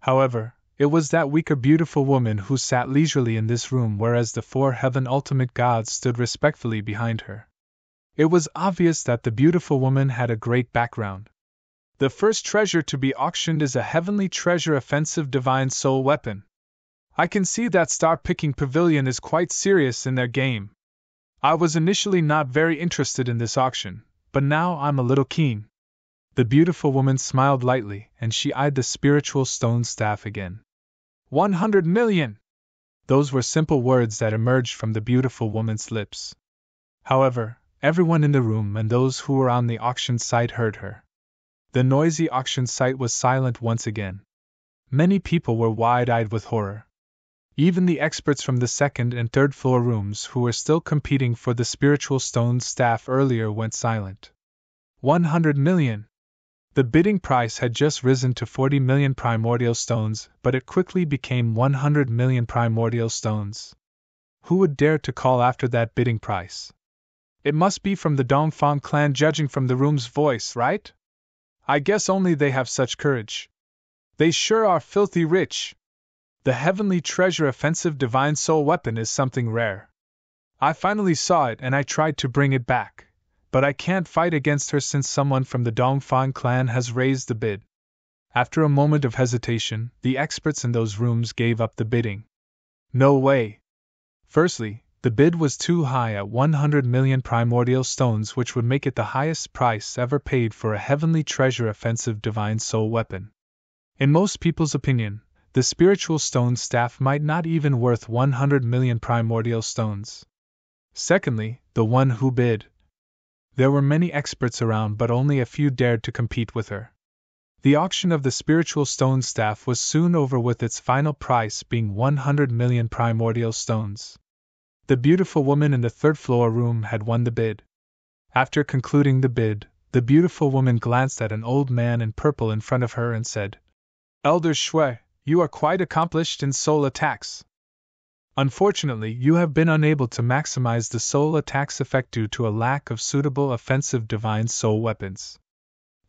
However, it was that weaker beautiful woman who sat leisurely in this room, whereas the 4 heaven ultimate gods stood respectfully behind her. It was obvious that the beautiful woman had a great background. The first treasure to be auctioned is a heavenly treasure offensive divine soul weapon. I can see that Star-Picking Pavilion is quite serious in their game. I was initially not very interested in this auction, but now I'm a little keen. The beautiful woman smiled lightly, and she eyed the spiritual stone staff again. 100 million! Those were simple words that emerged from the beautiful woman's lips. However, everyone in the room and those who were on the auction site heard her. The noisy auction site was silent once again. Many people were wide-eyed with horror. Even the experts from the second and third floor rooms who were still competing for the spiritual stone staff earlier went silent. 100 million! The bidding price had just risen to 40 million primordial stones, but it quickly became 100 million primordial stones. Who would dare to call after that bidding price? It must be from the Dongfang clan, judging from the room's voice, right? I guess only they have such courage. They sure are filthy rich. The heavenly treasure offensive divine soul weapon is something rare. I finally saw it and I tried to bring it back, but I can't fight against her since someone from the Dongfang clan has raised the bid. After a moment of hesitation, the experts in those rooms gave up the bidding. No way. Firstly, the bid was too high at 100 million primordial stones, which would make it the highest price ever paid for a heavenly treasure offensive divine soul weapon. In most people's opinion, the spiritual stone staff might not even worth 100 million primordial stones. Secondly, the one who bid. There were many experts around, but only a few dared to compete with her. The auction of the spiritual stone staff was soon over, with its final price being 100 million primordial stones. The beautiful woman in the third floor room had won the bid. After concluding the bid, the beautiful woman glanced at an old man in purple in front of her and said, Elder Shui, you are quite accomplished in soul attacks. Unfortunately, you have been unable to maximize the soul attack's effect due to a lack of suitable offensive divine soul weapons.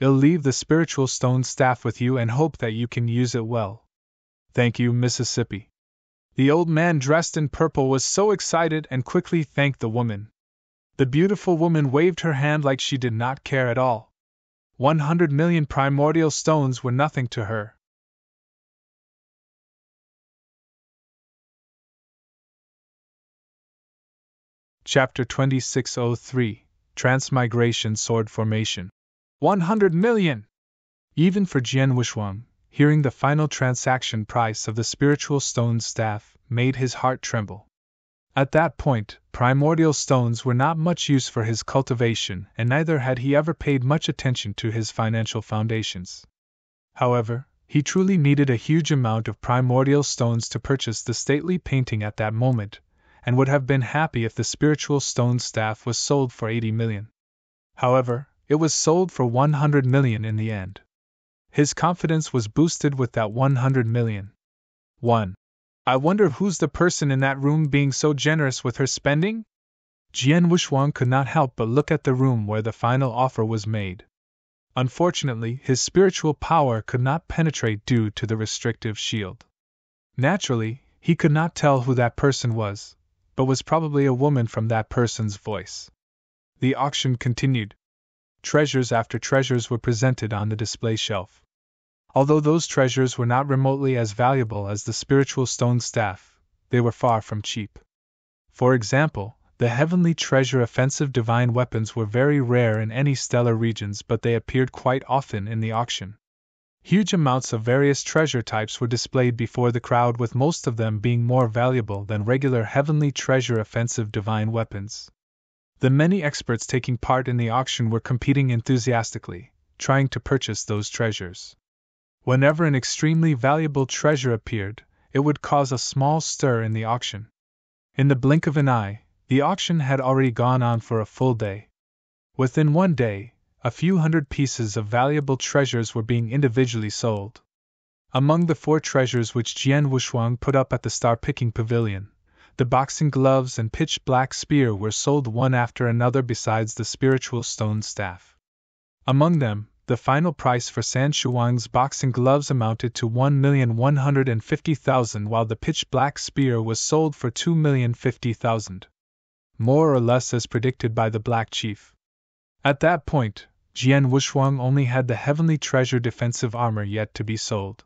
I'll leave the spiritual stone staff with you and hope that you can use it well. Thank you, Mississippi. The old man dressed in purple was so excited and quickly thanked the woman. The beautiful woman waved her hand like she did not care at all. 100 million primordial stones were nothing to her. Chapter 2603 Transmigration Sword Formation 100 million! Even for Jian Wuxuang, hearing the final transaction price of the spiritual stone staff made his heart tremble. At that point, primordial stones were not much use for his cultivation, and neither had he ever paid much attention to his financial foundations. However, he truly needed a huge amount of primordial stones to purchase the stately painting at that moment, and would have been happy if the spiritual stone staff was sold for 80 million. However, it was sold for 100 million in the end. His confidence was boosted with that 100 million. 1. I wonder who's the person in that room being so generous with her spending? Jian Wuxuang could not help but look at the room where the final offer was made. Unfortunately, his spiritual power could not penetrate due to the restrictive shield. Naturally, he could not tell who that person was, but was probably a woman from that person's voice. The auction continued. Treasures after treasures were presented on the display shelf. Although those treasures were not remotely as valuable as the spiritual stone staff, they were far from cheap. For example, the heavenly treasure offensive divine weapons were very rare in any stellar regions, but they appeared quite often in the auction. Huge amounts of various treasure types were displayed before the crowd, with most of them being more valuable than regular heavenly treasure offensive divine weapons. The many experts taking part in the auction were competing enthusiastically, trying to purchase those treasures. Whenever an extremely valuable treasure appeared, it would cause a small stir in the auction. In the blink of an eye, the auction had already gone on for a full day. Within one day, a few hundred pieces of valuable treasures were being individually sold. Among the 4 treasures which Jian Wuxuang put up at the star-picking pavilion, the boxing gloves and pitch-black spear were sold one after another, besides the spiritual stone staff. Among them, the final price for San Shuang's boxing gloves amounted to 1,150,000, while the pitch-black spear was sold for 2,050,000. More or less as predicted by the Black Chief. At that point, Jian Wuxuang only had the heavenly treasure defensive armor yet to be sold.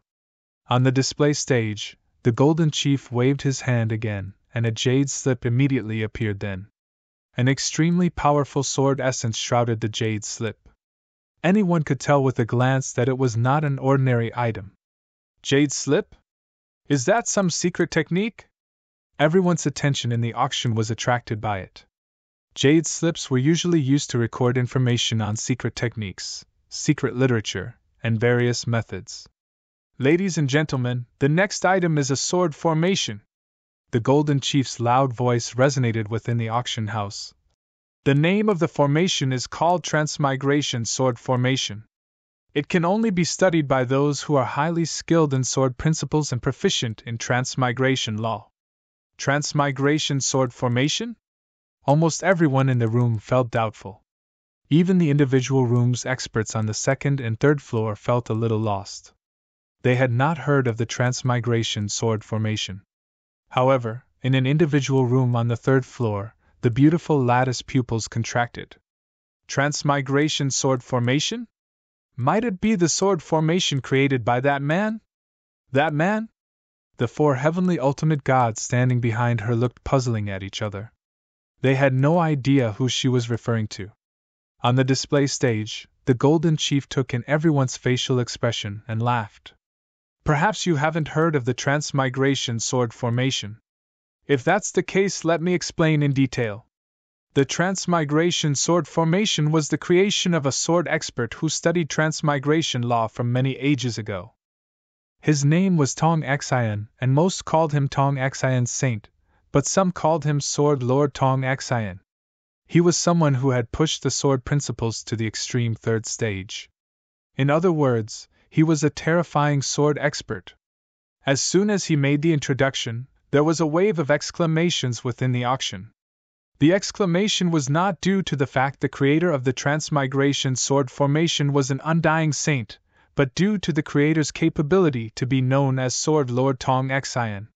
On the display stage, the Golden Chief waved his hand again, and a jade slip immediately appeared then. An extremely powerful sword essence shrouded the jade slip. Anyone could tell with a glance that it was not an ordinary item. Jade slip? Is that some secret technique? Everyone's attention in the auction was attracted by it. Jade slips were usually used to record information on secret techniques, secret literature, and various methods. Ladies and gentlemen, the next item is a sword formation. The Golden Chief's loud voice resonated within the auction house. The name of the formation is called Transmigration Sword Formation. It can only be studied by those who are highly skilled in sword principles and proficient in transmigration law. Transmigration Sword Formation? Almost everyone in the room felt doubtful. Even the individual room's experts on the 2nd and 3rd floor felt a little lost. They had not heard of the Transmigration Sword Formation. However, in an individual room on the 3rd floor, the beautiful lattice pupils contracted. Transmigration Sword Formation? Might it be the sword formation created by that man? That man? The 4 heavenly ultimate gods standing behind her looked puzzling at each other. They had no idea who she was referring to. On the display stage, the Golden Chief took in everyone's facial expression and laughed. Perhaps you haven't heard of the Transmigration Sword Formation. If that's the case, let me explain in detail. The Transmigration Sword Formation was the creation of a sword expert who studied transmigration law from many ages ago. His name was Tong Xian, and most called him Tong Xian Saint, but some called him Sword Lord Tong Xian. He was someone who had pushed the sword principles to the extreme 3rd stage. In other words, he was a terrifying sword expert. As soon as he made the introduction, There was a wave of exclamations within the auction. The exclamation was not due to the fact the creator of the Transmigration Sword formation was an undying saint, but due to the creator's capability to be known as Sword Lord Tong Xian.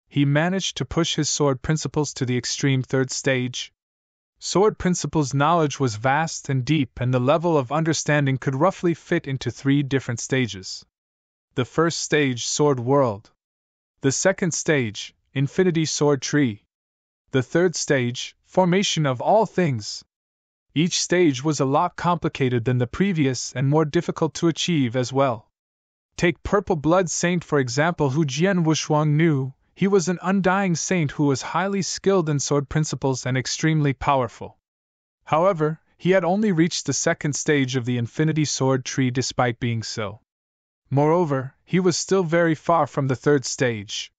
He managed to push his sword principles to the extreme third stage. Sword principles knowledge was vast and deep, and the level of understanding could roughly fit into 3 different stages. The first stage, Sword World. The second stage, Infinity Sword Tree. The third stage, Formation of All Things. Each stage was a lot complicated than the previous and more difficult to achieve as well. Take Purple Blood Saint for example, who Jian Wushuang knew. He was an undying saint who was highly skilled in sword principles and extremely powerful. However, he had only reached the second stage of the Infinity Sword Tree despite being so. Moreover, he was still very far from the third stage.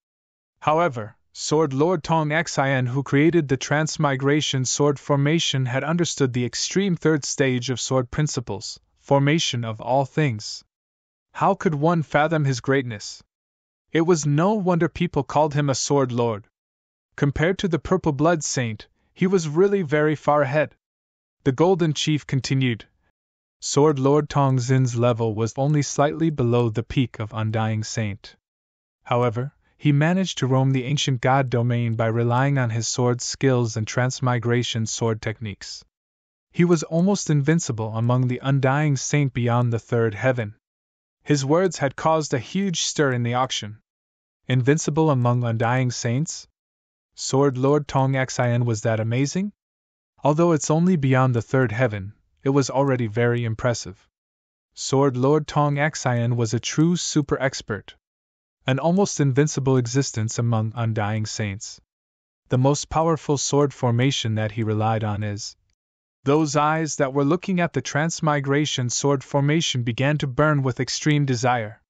However, Sword Lord Tong Xian, who created the Transmigration Sword formation, had understood the extreme third stage of sword principles, formation of all things. How could one fathom his greatness? It was no wonder people called him a Sword Lord. Compared to the Purple Blood Saint, he was really very far ahead. The Golden Chief continued. Sword Lord Tong Xin's level was only slightly below the peak of Undying Saint. However, he managed to roam the ancient god domain by relying on his sword skills and transmigration sword techniques. He was almost invincible among the Undying Saint beyond the third heaven. His words had caused a huge stir in the auction. Invincible among Undying Saints? Sword Lord Tong Xian, was that amazing? Although it's only beyond the third heaven, it was already very impressive. Sword Lord Tong Xian was a true super expert. An almost invincible existence among Undying Saints. The most powerful sword formation that he relied on is. Those eyes that were looking at the Transmigration Sword formation began to burn with extreme desire.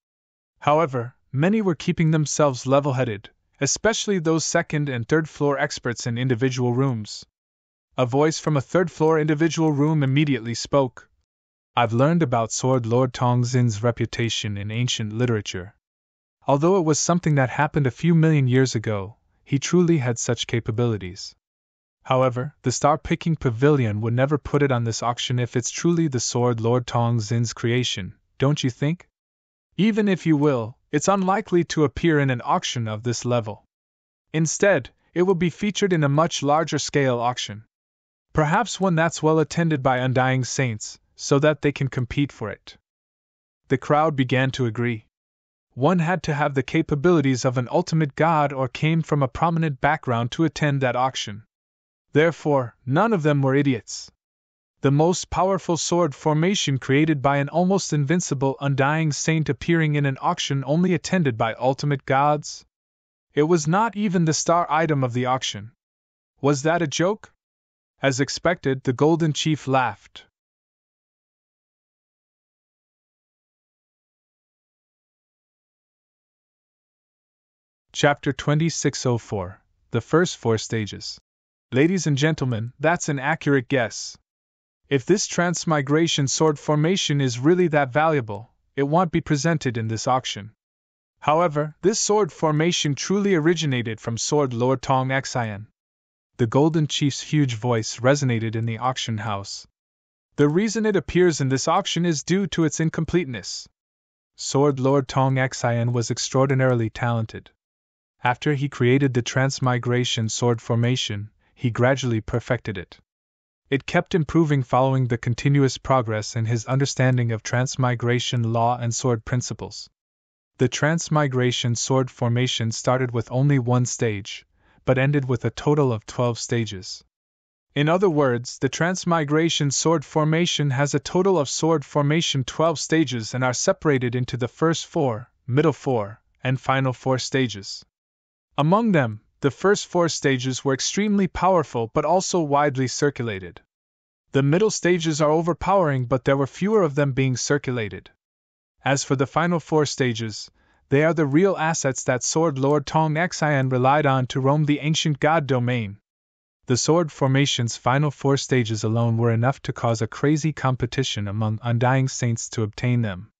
However, many were keeping themselves level-headed, especially those second and third floor experts in individual rooms. A voice from a third-floor individual room immediately spoke. I've learned about Sword Lord Tong Xin's reputation in ancient literature. Although it was something that happened a few million years ago, he truly had such capabilities. However, the Star-Picking Pavilion would never put it on this auction if it's truly the Sword Lord Tong Xin's creation, don't you think? Even if you will, it's unlikely to appear in an auction of this level. Instead, it will be featured in a much larger scale auction. Perhaps one that's well attended by Undying Saints, so that they can compete for it. The crowd began to agree. One had to have the capabilities of an ultimate god or came from a prominent background to attend that auction. Therefore, none of them were idiots. The most powerful sword formation created by an almost invincible Undying Saint appearing in an auction only attended by ultimate gods? It was not even the star item of the auction. Was that a joke? As expected, the Golden Chief laughed. Chapter 2604, The First 4 Stages. Ladies and gentlemen, that's an accurate guess. If this Transmigration Sword formation is really that valuable, it won't be presented in this auction. However, this sword formation truly originated from Sword Lord Tong Xian. The Golden Chief's huge voice resonated in the auction house. The reason it appears in this auction is due to its incompleteness. Sword Lord Tong Xian was extraordinarily talented. After he created the Transmigration Sword formation, he gradually perfected it. It kept improving following the continuous progress in his understanding of transmigration law and sword principles. The Transmigration Sword formation started with only 1 stage, but ended with a total of 12 stages. In other words, the Transmigration Sword formation has a total of sword formation 12 stages and are separated into the first 4, middle 4, and final 4 stages. Among them, the first 4 stages were extremely powerful but also widely circulated. The middle stages are overpowering, but there were fewer of them being circulated. As for the final 4 stages, they are the real assets that Sword Lord Tong Xian relied on to roam the ancient god domain. The sword formation's final 4 stages alone were enough to cause a crazy competition among Undying Saints to obtain them.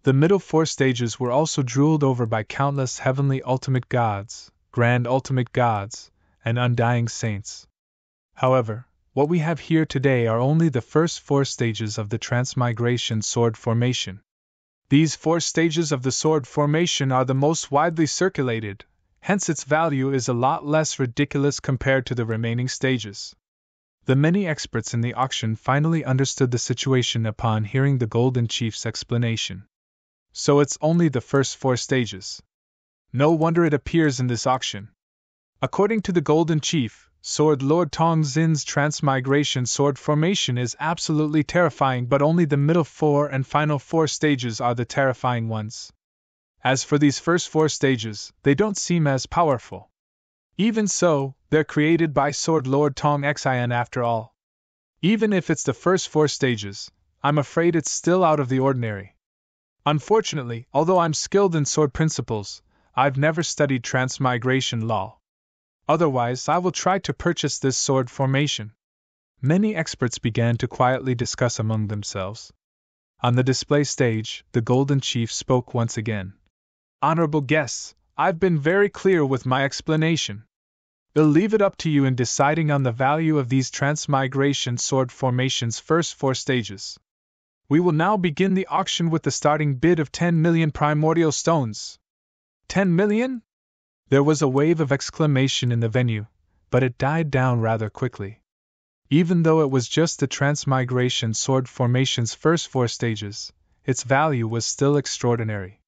The middle 4 stages were also drooled over by countless heavenly ultimate gods, grand ultimate gods, and undying saints. However, what we have here today are only the first 4 stages of the transmigration sword formation. These 4 stages of the sword formation are the most widely circulated, hence its value is a lot less ridiculous compared to the remaining stages. The many experts in the auction finally understood the situation upon hearing the Golden Chief's explanation. So it's only the first 4 stages. No wonder it appears in this auction. According to the Golden Chief, Sword Lord Tong Xin's transmigration sword formation is absolutely terrifying, but only the middle 4 and final 4 stages are the terrifying ones. As for these first 4 stages, they don't seem as powerful. Even so, they're created by Sword Lord Tong Xin after all. Even if it's the first 4 stages, I'm afraid it's still out of the ordinary. Unfortunately, although I'm skilled in sword principles, I've never studied transmigration law. Otherwise, I will try to purchase this sword formation. Many experts began to quietly discuss among themselves. On the display stage, the Golden Chief spoke once again. Honorable guests, I've been very clear with my explanation. I'll leave it up to you in deciding on the value of these transmigration sword formation's first 4 stages. We will now begin the auction with the starting bid of 10 million primordial stones. 10 million? There was a wave of exclamation in the venue, but it died down rather quickly. Even though it was just the transmigration sword formation's first 4 stages, its value was still extraordinary.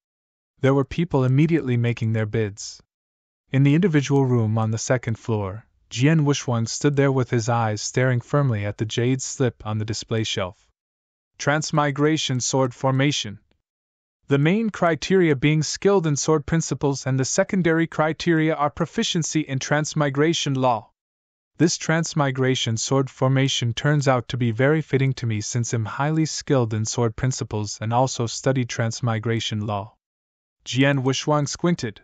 There were people immediately making their bids. In the individual room on the 2nd floor, Jian Wuxuang stood there with his eyes staring firmly at the jade slip on the display shelf. Transmigration sword formation. The main criteria being skilled in sword principles, and the secondary criteria are proficiency in transmigration law. This transmigration sword formation turns out to be very fitting to me, since I'm highly skilled in sword principles and also studied transmigration law. Jian Wuxuang squinted.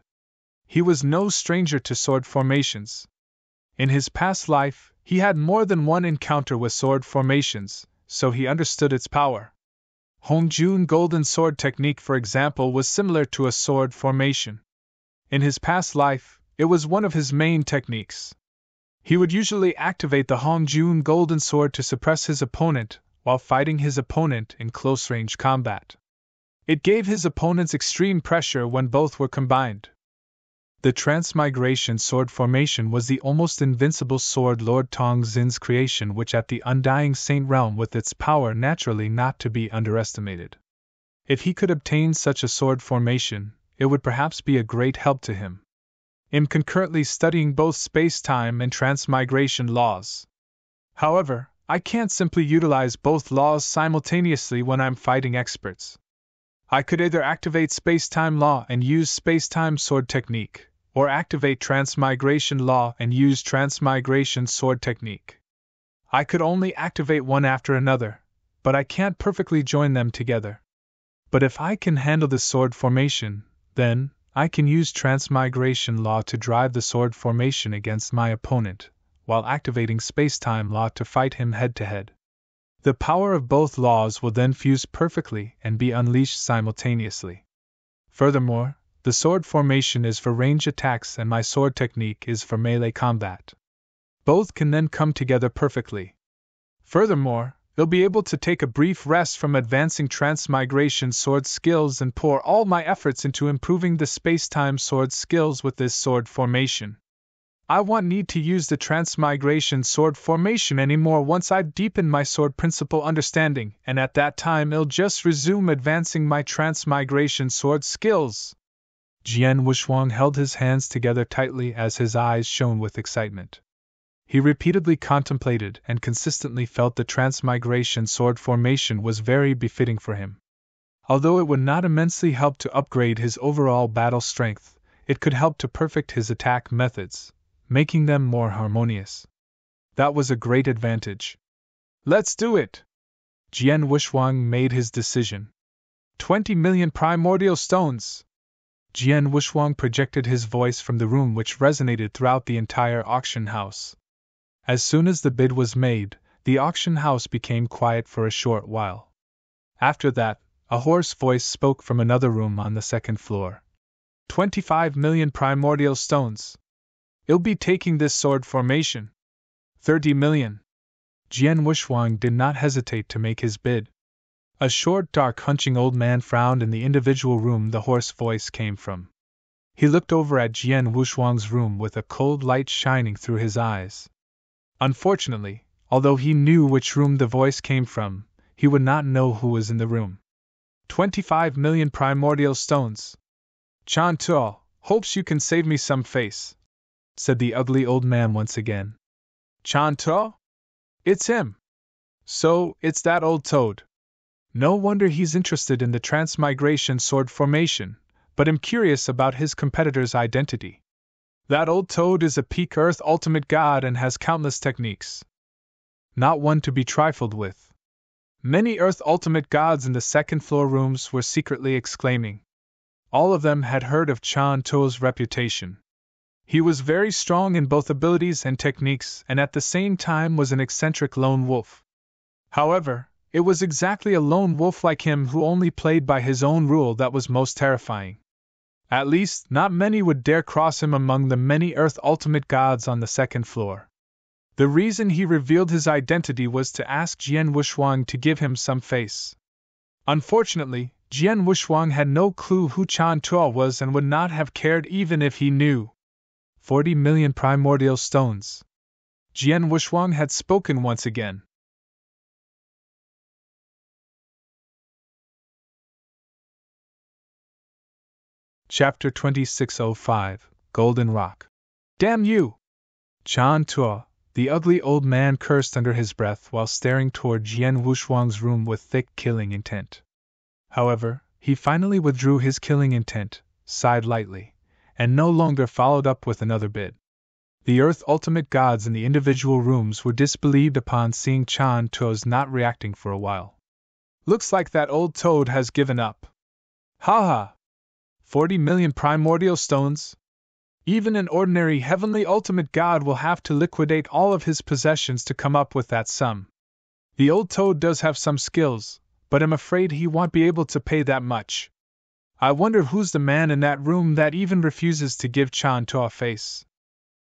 He was no stranger to sword formations. In his past life, he had more than one encounter with sword formations, so he understood its power. Hongjun Golden Sword Technique, for example, was similar to a sword formation. In his past life, it was one of his main techniques. He would usually activate the Hongjun Golden Sword to suppress his opponent while fighting his opponent in close-range combat. It gave his opponents extreme pressure when both were combined. The transmigration sword formation was the almost invincible Sword Lord Tong Xin's creation, which at the Undying Saint realm with its power naturally not to be underestimated. If he could obtain such a sword formation, it would perhaps be a great help to him. I'm concurrently studying both space-time and transmigration laws. However, I can't simply utilize both laws simultaneously when I'm fighting experts. I could either activate space-time law and use space-time sword technique, or activate transmigration law and use transmigration sword technique. I could only activate one after another, but I can't perfectly join them together. But if I can handle the sword formation, then I can use transmigration law to drive the sword formation against my opponent, while activating space-time law to fight him head-to-head. The power of both laws will then fuse perfectly and be unleashed simultaneously. Furthermore, the sword formation is for range attacks and my sword technique is for melee combat. Both can then come together perfectly. Furthermore, I'll be able to take a brief rest from advancing transmigration sword skills and pour all my efforts into improving the space-time sword skills with this sword formation. I won't need to use the transmigration sword formation anymore once I deepen my sword principle understanding, and at that time I'll just resume advancing my transmigration sword skills. Jian Wuxuang held his hands together tightly as his eyes shone with excitement. He repeatedly contemplated and consistently felt the transmigration sword formation was very befitting for him. Although it would not immensely help to upgrade his overall battle strength, it could help to perfect his attack methods, making them more harmonious. That was a great advantage. Let's do it! Jian Wuxuang made his decision. 20 million primordial stones! Jian Wuxuang projected his voice from the room, which resonated throughout the entire auction house. As soon as the bid was made, the auction house became quiet for a short while. After that, a hoarse voice spoke from another room on the 2nd floor. 25 million primordial stones! I'll be taking this sword formation. 30 million. Jian Wuxuang did not hesitate to make his bid. A short, dark, hunching old man frowned in the individual room the hoarse voice came from. He looked over at Jian Wuxuang's room with a cold light shining through his eyes. Unfortunately, although he knew which room the voice came from, he would not know who was in the room. 25 million primordial stones. Chan Tuo hopes you can save me some face, said the ugly old man once again. Chan Tuo? It's him. So, it's that old toad. No wonder he's interested in the transmigration sword formation, but I'm curious about his competitor's identity. That old toad is a peak Earth ultimate god and has countless techniques. Not one to be trifled with. Many Earth ultimate gods in the second floor rooms were secretly exclaiming. All of them had heard of Chan Tuo's reputation. He was very strong in both abilities and techniques and at the same time was an eccentric lone wolf. However, it was exactly a lone wolf like him who only played by his own rule that was most terrifying. At least, not many would dare cross him among the many Earth ultimate gods on the second floor. The reason he revealed his identity was to ask Jian Wuxuang to give him some face. Unfortunately, Jian Wuxuang had no clue who Chan Tuo was and would not have cared even if he knew. 40 million primordial stones. Jian Wuxuang had spoken once again. Chapter 2605, Golden Rock. Damn you! Chan Tuo, the ugly old man, cursed under his breath while staring toward Jian Wuxuang's room with thick killing intent. However, he finally withdrew his killing intent, sighed lightly, and no longer followed up with another bid. The Earth ultimate gods in the individual rooms were disbelieved upon seeing Chan Tuo's not reacting for a while. Looks like that old toad has given up. Ha ha! 40 million primordial stones? Even an ordinary heavenly ultimate god will have to liquidate all of his possessions to come up with that sum. The old toad does have some skills, but I'm afraid he won't be able to pay that much. I wonder who's the man in that room that even refuses to give Chan Tuo a face.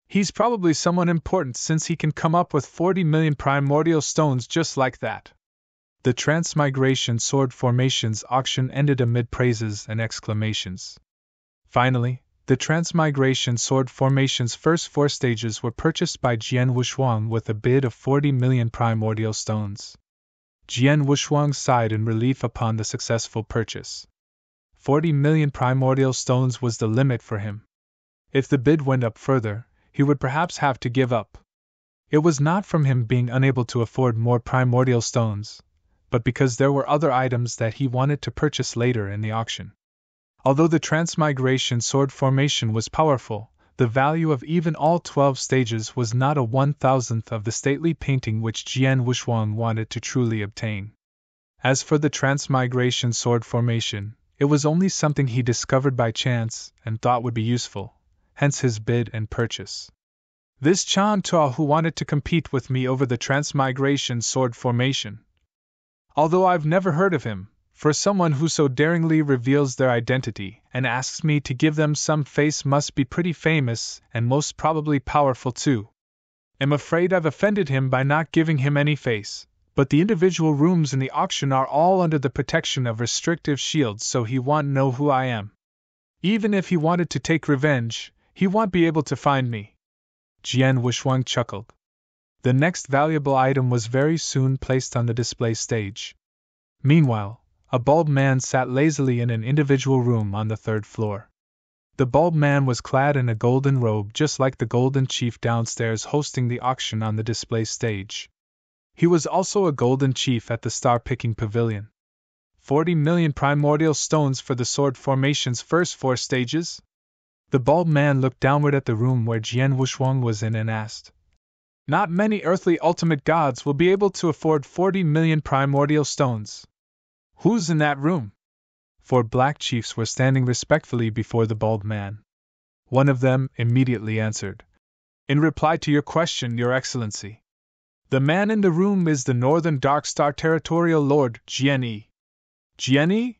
He's probably someone important since he can come up with 40 million primordial stones just like that. The Transmigration Sword Formations auction ended amid praises and exclamations. Finally, the Transmigration Sword Formation's first 4 stages were purchased by Jian Wuxuang with a bid of 40 million primordial stones. Jian Wuxuang sighed in relief upon the successful purchase. 40 million primordial stones was the limit for him. If the bid went up further, he would perhaps have to give up. It was not from him being unable to afford more primordial stones, but because there were other items that he wanted to purchase later in the auction. Although the Transmigration Sword Formation was powerful, the value of even all 12 stages was not a 1,000th of the stately painting which Jian Wuxuang wanted to truly obtain. As for the Transmigration Sword Formation, it was only something he discovered by chance and thought would be useful, hence his bid and purchase. This Chan Tuo who wanted to compete with me over the Transmigration Sword Formation. Although I've never heard of him, for someone who so daringly reveals their identity and asks me to give them some face must be pretty famous and most probably powerful too. I'm afraid I've offended him by not giving him any face, but the individual rooms in the auction are all under the protection of restrictive shields, so he won't know who I am. Even if he wanted to take revenge, he won't be able to find me. Jian Wuxuang chuckled. The next valuable item was very soon placed on the display stage. Meanwhile, a bald man sat lazily in an individual room on the 3rd floor. The bald man was clad in a golden robe just like the golden chief downstairs hosting the auction on the display stage. He was also a golden chief at the star-picking pavilion. 40 million primordial stones for the sword formation's first 4 stages? The bald man looked downward at the room where Jian Wuxuang was in and asked. Not many earthly ultimate gods will be able to afford 40 million primordial stones. Who's in that room? 4 black chiefs were standing respectfully before the bald man. One of them immediately answered. In reply to your question, Your Excellency. The man in the room is the Northern Darkstar Territorial Lord, Jian Yi. Jian Yi?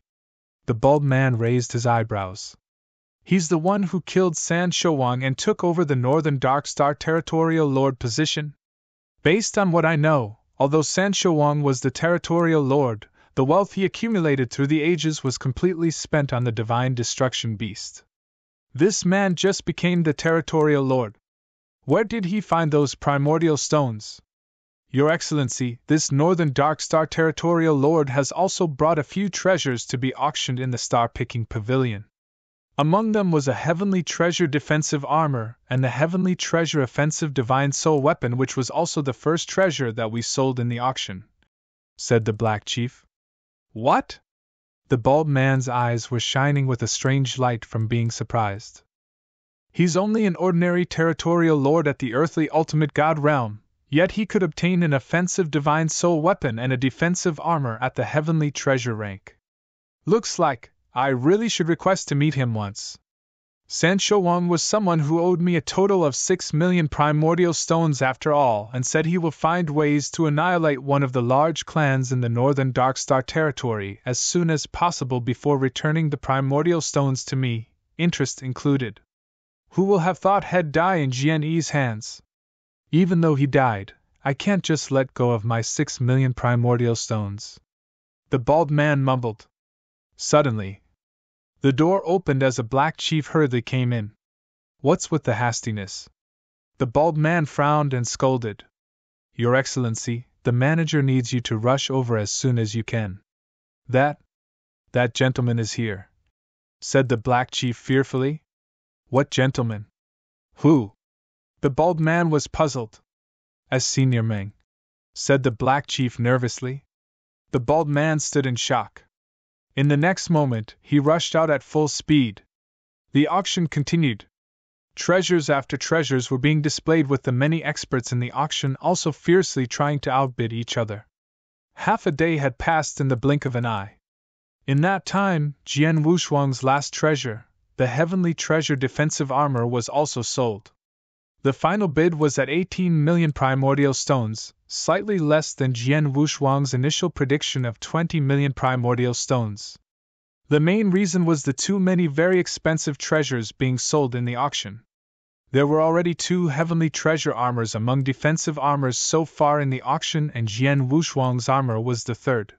The bald man raised his eyebrows. He's the one who killed San Showang and took over the Northern Dark Star Territorial Lord position? Based on what I know, although San Showang was the Territorial Lord, the wealth he accumulated through the ages was completely spent on the Divine Destruction Beast. This man just became the Territorial Lord. Where did he find those primordial stones? Your Excellency, this Northern Dark Star Territorial Lord has also brought a few treasures to be auctioned in the Star-Picking Pavilion. Among them was a Heavenly Treasure defensive armor and the Heavenly Treasure offensive Divine Soul weapon, which was also the first treasure that we sold in the auction, said the Black Chief. What? The bald man's eyes were shining with a strange light from being surprised. He's only an ordinary Territorial Lord at the earthly ultimate God realm, yet he could obtain an offensive Divine Soul weapon and a defensive armor at the Heavenly Treasure rank. Looks like I really should request to meet him once. San Showang was someone who owed me a total of 6 million primordial stones after all, and said he will find ways to annihilate one of the large clans in the Northern Darkstar territory as soon as possible before returning the primordial stones to me, interest included. Who will have thought he'd die in Jianyi's hands? Even though he died, I can't just let go of my 6 million primordial stones. The bald man mumbled. Suddenly, the door opened as a Black Chief hurriedly came in. What's with the hastiness? The bald man frowned and scolded. Your Excellency, the manager needs you to rush over as soon as you can. That gentleman is here, said the Black Chief fearfully. What gentleman? Who? The bald man was puzzled. As Senior Meng, said the Black Chief nervously. The bald man stood in shock. In the next moment, he rushed out at full speed. The auction continued. Treasures after treasures were being displayed, with the many experts in the auction also fiercely trying to outbid each other. Half a day had passed in the blink of an eye. In that time, Jian Wushuang's last treasure, the Heavenly Treasure defensive armor, was also sold. The final bid was at 18 million primordial stones, slightly less than Jian Wushuang's initial prediction of 20 million primordial stones. The main reason was the too many very expensive treasures being sold in the auction. There were already 2 Heavenly Treasure armors among defensive armors so far in the auction, and Jian Wushuang's armor was the third.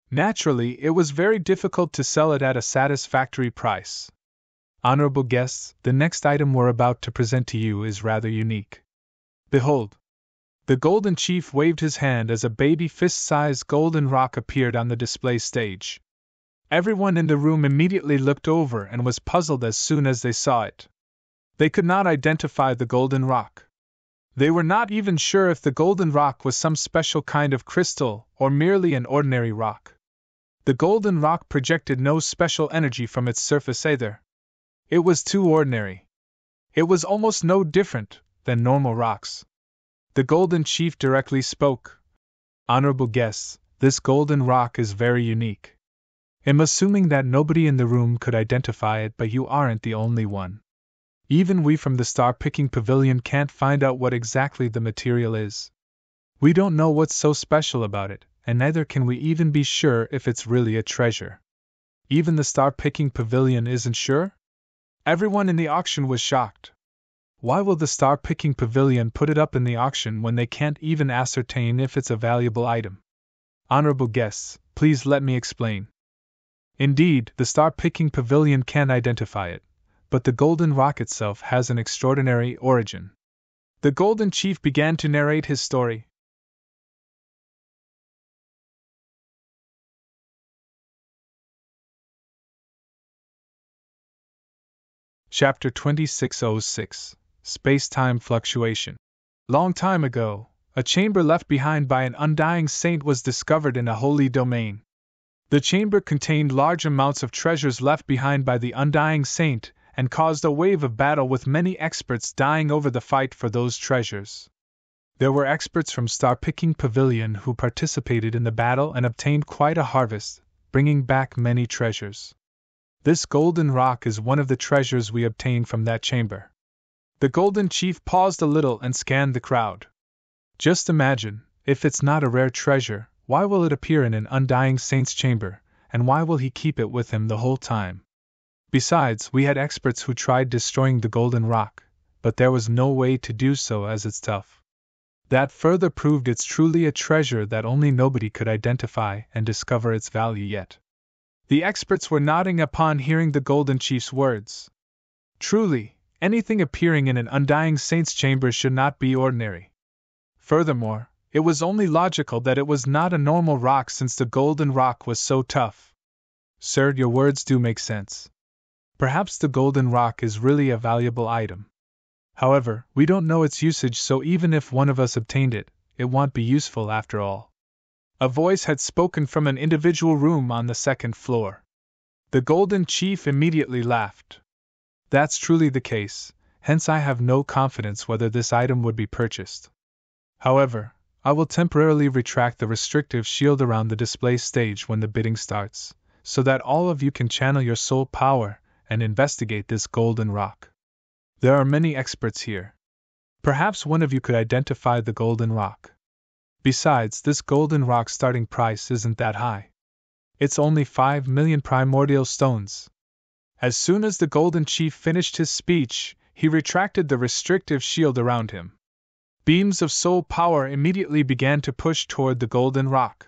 Naturally, it was very difficult to sell it at a satisfactory price. Honorable guests, the next item we're about to present to you is rather unique. Behold! The Golden Chief waved his hand as a baby fist-sized golden rock appeared on the display stage. Everyone in the room immediately looked over and was puzzled as soon as they saw it. They could not identify the golden rock. They were not even sure if the golden rock was some special kind of crystal or merely an ordinary rock. The golden rock projected no special energy from its surface either. It was too ordinary. It was almost no different than normal rocks. The Golden Chief directly spoke. Honorable guests, this golden rock is very unique. I'm assuming that nobody in the room could identify it, but you aren't the only one. Even we from the Star-Picking Pavilion can't find out what exactly the material is. We don't know what's so special about it, and neither can we even be sure if it's really a treasure. Even the Star-Picking Pavilion isn't sure? Everyone in the auction was shocked. Why will the Star-Picking Pavilion put it up in the auction when they can't even ascertain if it's a valuable item? Honorable guests, please let me explain. Indeed, the Star-Picking Pavilion can identify it, but the golden rock itself has an extraordinary origin. The Golden Chief began to narrate his story. Chapter 2606, Space-Time Fluctuation. Long time ago, a chamber left behind by an undying saint was discovered in a holy domain. The chamber contained large amounts of treasures left behind by the undying saint, and caused a wave of battle, with many experts dying over the fight for those treasures. There were experts from Star-Picking Pavilion who participated in the battle and obtained quite a harvest, bringing back many treasures. This golden rock is one of the treasures we obtained from that chamber. The Golden Chief paused a little and scanned the crowd. Just imagine, if it's not a rare treasure, why will it appear in an undying saint's chamber, and why will he keep it with him the whole time? Besides, we had experts who tried destroying the golden rock, but there was no way to do so as it's tough. That further proved it's truly a treasure that only nobody could identify and discover its value yet. The experts were nodding upon hearing the Golden Chief's words. Truly, anything appearing in an undying saint's chamber should not be ordinary. Furthermore, it was only logical that it was not a normal rock since the golden rock was so tough. Sir, your words do make sense. Perhaps the golden rock is really a valuable item. However, we don't know its usage, so even if one of us obtained it, it won't be useful after all. A voice had spoken from an individual room on the second floor. The Golden Chief immediately laughed. That's truly the case, hence I have no confidence whether this item would be purchased. However, I will temporarily retract the restrictive shield around the display stage when the bidding starts, so that all of you can channel your soul power and investigate this golden rock. There are many experts here. Perhaps one of you could identify the golden rock. Besides, this golden rock's starting price isn't that high. It's only 5 million primordial stones. As soon as the Golden Chief finished his speech, he retracted the restrictive shield around him. Beams of soul power immediately began to push toward the golden rock.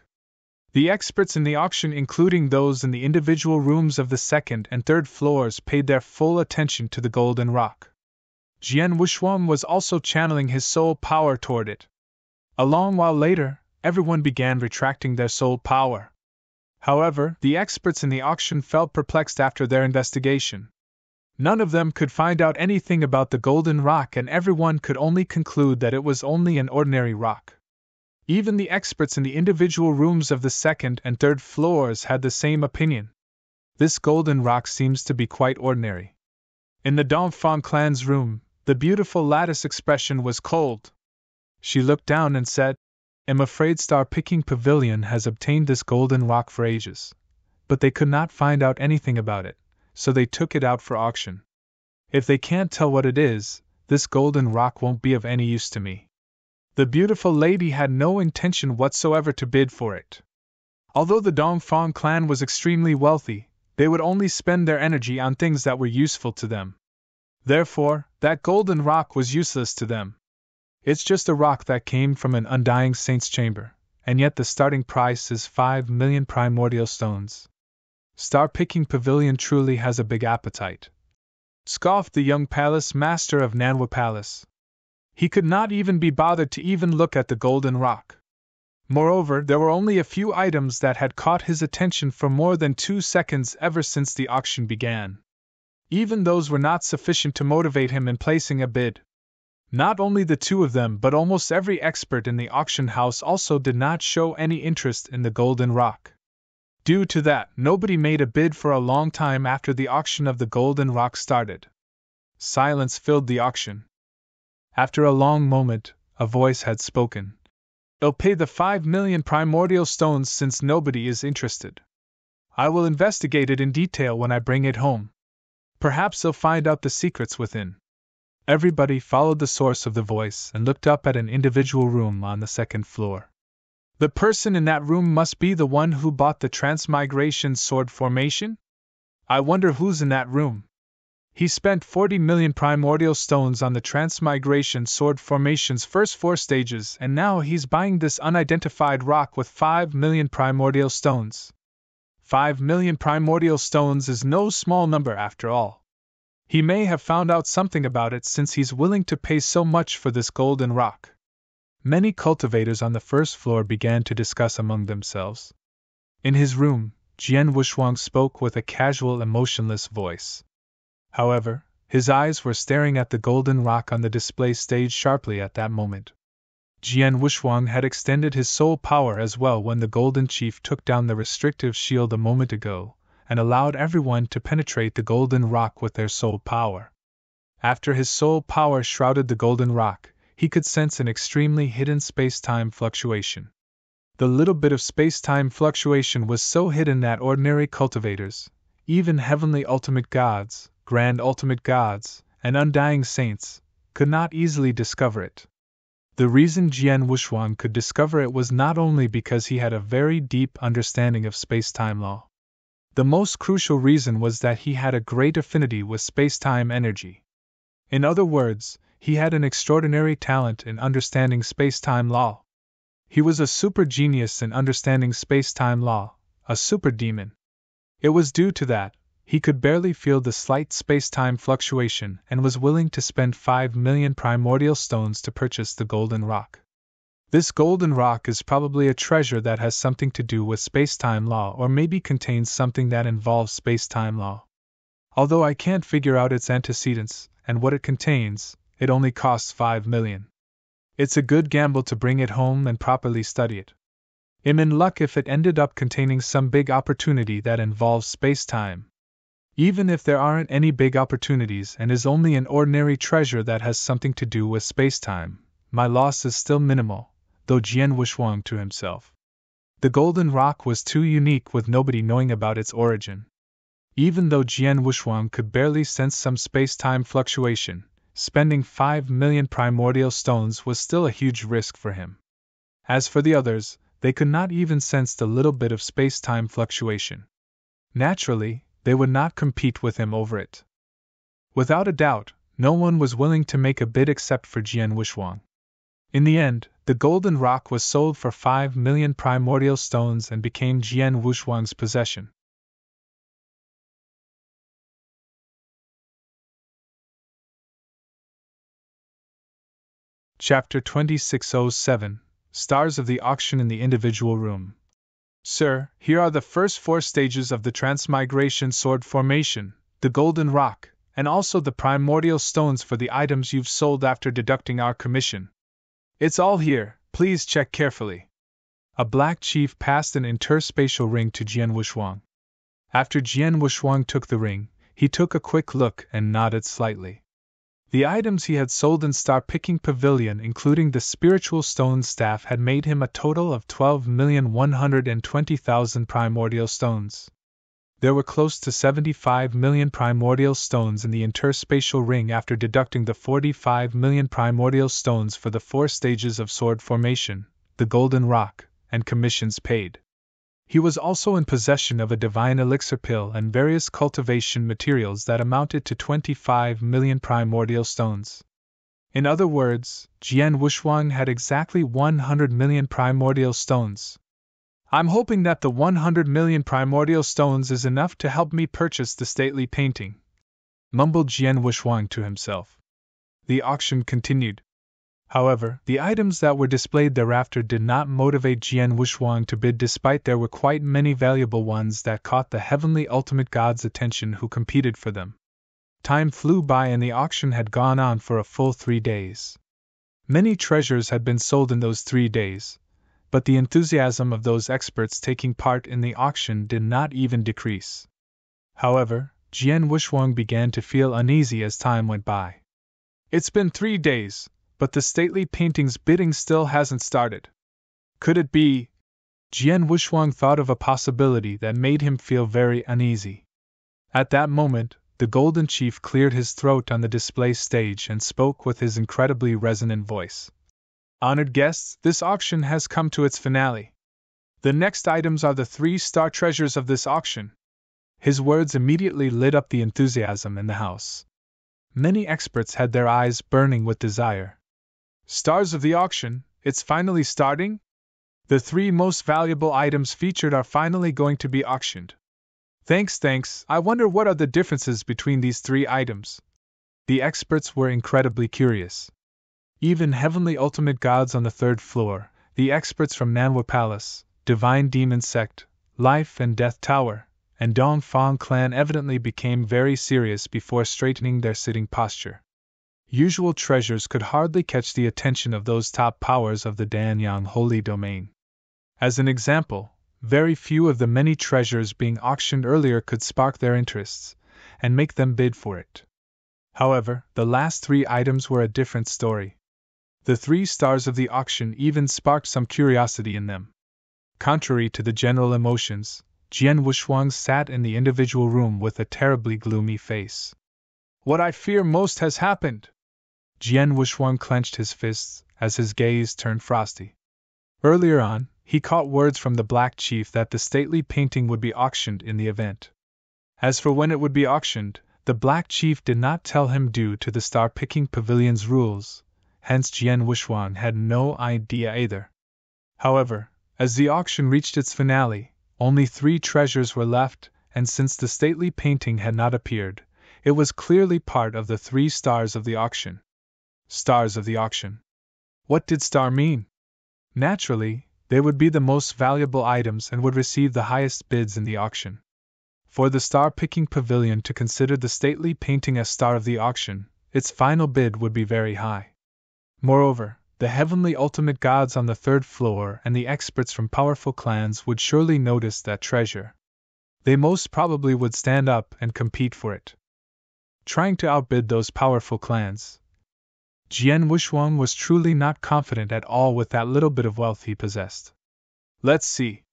The experts in the auction, including those in the individual rooms of the second and third floors, paid their full attention to the golden rock. Jian Wushuang was also channeling his soul power toward it. A long while later, everyone began retracting their soul power. However, the experts in the auction felt perplexed after their investigation. None of them could find out anything about the golden rock, and everyone could only conclude that it was only an ordinary rock. Even the experts in the individual rooms of the second and third floors had the same opinion. This golden rock seems to be quite ordinary. In the Dongfang clan's room, the beautiful lattice expression was cold. She looked down and said, I'm afraid Star Picking Pavilion has obtained this golden rock for ages, but they could not find out anything about it, so they took it out for auction. If they can't tell what it is, this golden rock won't be of any use to me. The beautiful lady had no intention whatsoever to bid for it. Although the Dongfang clan was extremely wealthy, they would only spend their energy on things that were useful to them. Therefore, that golden rock was useless to them. It's just a rock that came from an undying saint's chamber, and yet the starting price is 5 million primordial stones. Star Picking Pavilion truly has a big appetite, scoffed the young palace master of Nanhua Palace. He could not even be bothered to even look at the golden rock. Moreover, there were only a few items that had caught his attention for more than 2 seconds ever since the auction began. Even those were not sufficient to motivate him in placing a bid. Not only the two of them, but almost every expert in the auction house also did not show any interest in the golden rock. Due to that, nobody made a bid for a long time after the auction of the golden rock started. Silence filled the auction. After a long moment, a voice had spoken. I'll pay the 5 million primordial stones since nobody is interested. I will investigate it in detail when I bring it home. Perhaps I'll find out the secrets within. Everybody followed the source of the voice and looked up at an individual room on the second floor. The person in that room must be the one who bought the Transmigration Sword Formation? I wonder who's in that room. He spent 40 million primordial stones on the Transmigration Sword Formation's first 4 stages, and now he's buying this unidentified rock with 5 million primordial stones. 5 million primordial stones is no small number after all. He may have found out something about it since he's willing to pay so much for this golden rock. Many cultivators on the first floor began to discuss among themselves. In his room, Jian Wushuang spoke with a casual, emotionless voice. However, his eyes were staring at the golden rock on the display stage sharply at that moment. Jian Wushuang had extended his soul power as well when the Golden Chief took down the restrictive shield a moment ago, and allowed everyone to penetrate the golden rock with their soul power. After his soul power shrouded the golden rock, he could sense an extremely hidden space-time fluctuation. The little bit of space-time fluctuation was so hidden that ordinary cultivators, even heavenly ultimate gods, grand ultimate gods, and undying saints, could not easily discover it. The reason Jian Wushuang could discover it was not only because he had a very deep understanding of space-time law. The most crucial reason was that he had a great affinity with space-time energy. In other words, he had an extraordinary talent in understanding space-time law. He was a super genius in understanding space-time law, a super demon. It was due to that he could barely feel the slight space-time fluctuation and was willing to spend 5 million primordial stones to purchase the golden rock. This golden rock is probably a treasure that has something to do with space-time law, or maybe contains something that involves space-time law. Although I can't figure out its antecedents and what it contains, it only costs 5 million. It's a good gamble to bring it home and properly study it. I'm in luck if it ended up containing some big opportunity that involves space-time. Even if there aren't any big opportunities and is only an ordinary treasure that has something to do with space-time, my loss is still minimal, though Jian Wuxuang to himself. The golden rock was too unique with nobody knowing about its origin. Even though Jian Wuxuang could barely sense some space-time fluctuation, spending 5 million primordial stones was still a huge risk for him. As for the others, they could not even sense the little bit of space-time fluctuation. Naturally, they would not compete with him over it. Without a doubt, no one was willing to make a bid except for Jian Wuxuang. In the end, the golden rock was sold for 5 million primordial stones and became Jian Wuxuang's possession. Chapter 2607 Stars of the Auction in the Individual Room. Sir, here are the first 4 stages of the transmigration sword formation, the golden rock, and also the primordial stones for the items you've sold after deducting our commission. It's all here, please check carefully. A black chief passed an interspatial ring to Jian Wuxuang. After Jian Wuxuang took the ring, he took a quick look and nodded slightly. The items he had sold in Star Picking Pavilion, including the spiritual stone staff, had made him a total of 12,120,000 primordial stones. There were close to 75 million primordial stones in the interspatial ring after deducting the 45 million primordial stones for the 4 stages of sword formation, the golden rock, and commissions paid. He was also in possession of a divine elixir pill and various cultivation materials that amounted to 25 million primordial stones. In other words, Jian Wuxuang had exactly 100 million primordial stones. I'm hoping that the 100 million primordial stones is enough to help me purchase the stately painting, mumbled Jian Wuxuang to himself. The auction continued. However, the items that were displayed thereafter did not motivate Jian Wuxuang to bid, despite there were quite many valuable ones that caught the heavenly ultimate god's attention who competed for them. Time flew by and the auction had gone on for a full 3 days. Many treasures had been sold in those 3 days, but the enthusiasm of those experts taking part in the auction did not even decrease. However, Jian Wuxuang began to feel uneasy as time went by. It's been 3 days, but the stately painting's bidding still hasn't started. Could it be? Jian Wuxuang thought of a possibility that made him feel very uneasy. At that moment, the Golden Chief cleared his throat on the display stage and spoke with his incredibly resonant voice. Honored guests, this auction has come to its finale. The next items are the 3 star treasures of this auction. His words immediately lit up the enthusiasm in the house. Many experts had their eyes burning with desire. Stars of the auction, it's finally starting? The 3 most valuable items featured are finally going to be auctioned. Thanks, I wonder what are the differences between these 3 items? The experts were incredibly curious. Even heavenly ultimate gods on the 3rd floor, the experts from Nanhua Palace, Divine Demon Sect, Life and Death Tower, and Dongfang Clan evidently became very serious before straightening their sitting posture. Usual treasures could hardly catch the attention of those top powers of the Danyang Holy Domain. As an example, very few of the many treasures being auctioned earlier could spark their interests and make them bid for it. However, the last 3 items were a different story. The 3 stars of the auction even sparked some curiosity in them. Contrary to the general emotions, Jian Wuxuang sat in the individual room with a terribly gloomy face. What I fear most has happened. Jian Wuxuang clenched his fists as his gaze turned frosty. Earlier on, he caught words from the Black Chief that the stately painting would be auctioned in the event. As for when it would be auctioned, the Black Chief did not tell him due to the star-picking pavilion's rules, hence Jian Wuxuan had no idea either. However, as the auction reached its finale, only 3 treasures were left, and since the stately painting had not appeared, it was clearly part of the 3 stars of the auction. Stars of the auction. What did star mean? Naturally, they would be the most valuable items and would receive the highest bids in the auction. For the star-picking pavilion to consider the stately painting a star of the auction, its final bid would be very high. Moreover, the heavenly ultimate gods on the 3rd floor and the experts from powerful clans would surely notice that treasure. They most probably would stand up and compete for it. Trying to outbid those powerful clans, Jian Wuxuan was truly not confident at all with that little bit of wealth he possessed. Let's see.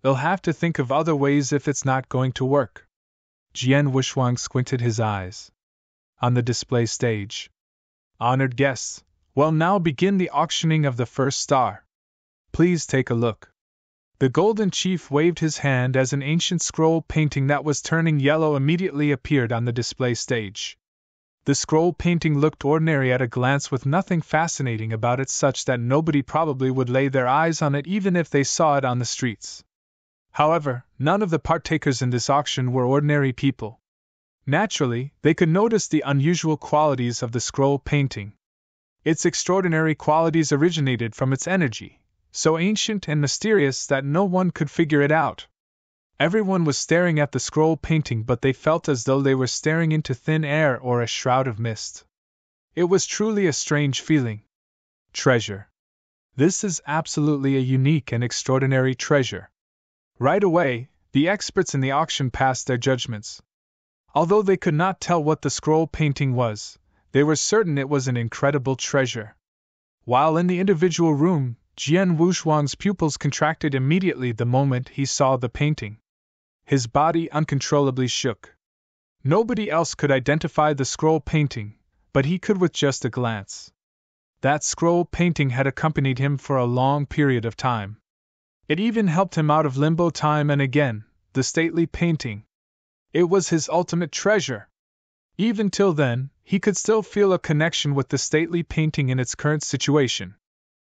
They'll have to think of other ways if it's not going to work. Jian Wuxuan squinted his eyes. On the display stage. Honored guests, we'll now begin the auctioning of the first star. Please take a look. The Golden Chief waved his hand as an ancient scroll painting that was turning yellow immediately appeared on the display stage. The scroll painting looked ordinary at a glance with nothing fascinating about it such that nobody probably would lay their eyes on it even if they saw it on the streets. However, none of the partakers in this auction were ordinary people. Naturally, they could notice the unusual qualities of the scroll painting. Its extraordinary qualities originated from its energy, so ancient and mysterious that no one could figure it out. Everyone was staring at the scroll painting, but they felt as though they were staring into thin air or a shroud of mist. It was truly a strange feeling. Treasure. This is absolutely a unique and extraordinary treasure. Right away, the experts in the auction passed their judgments. Although they could not tell what the scroll painting was, they were certain it was an incredible treasure. While in the individual room, Jian Wuxuan's pupils contracted immediately the moment he saw the painting. His body uncontrollably shook. Nobody else could identify the scroll painting, but he could with just a glance. That scroll painting had accompanied him for a long period of time. It even helped him out of limbo time and again, the stately painting. It was his ultimate treasure. Even till then, he could still feel a connection with the stately painting in its current situation.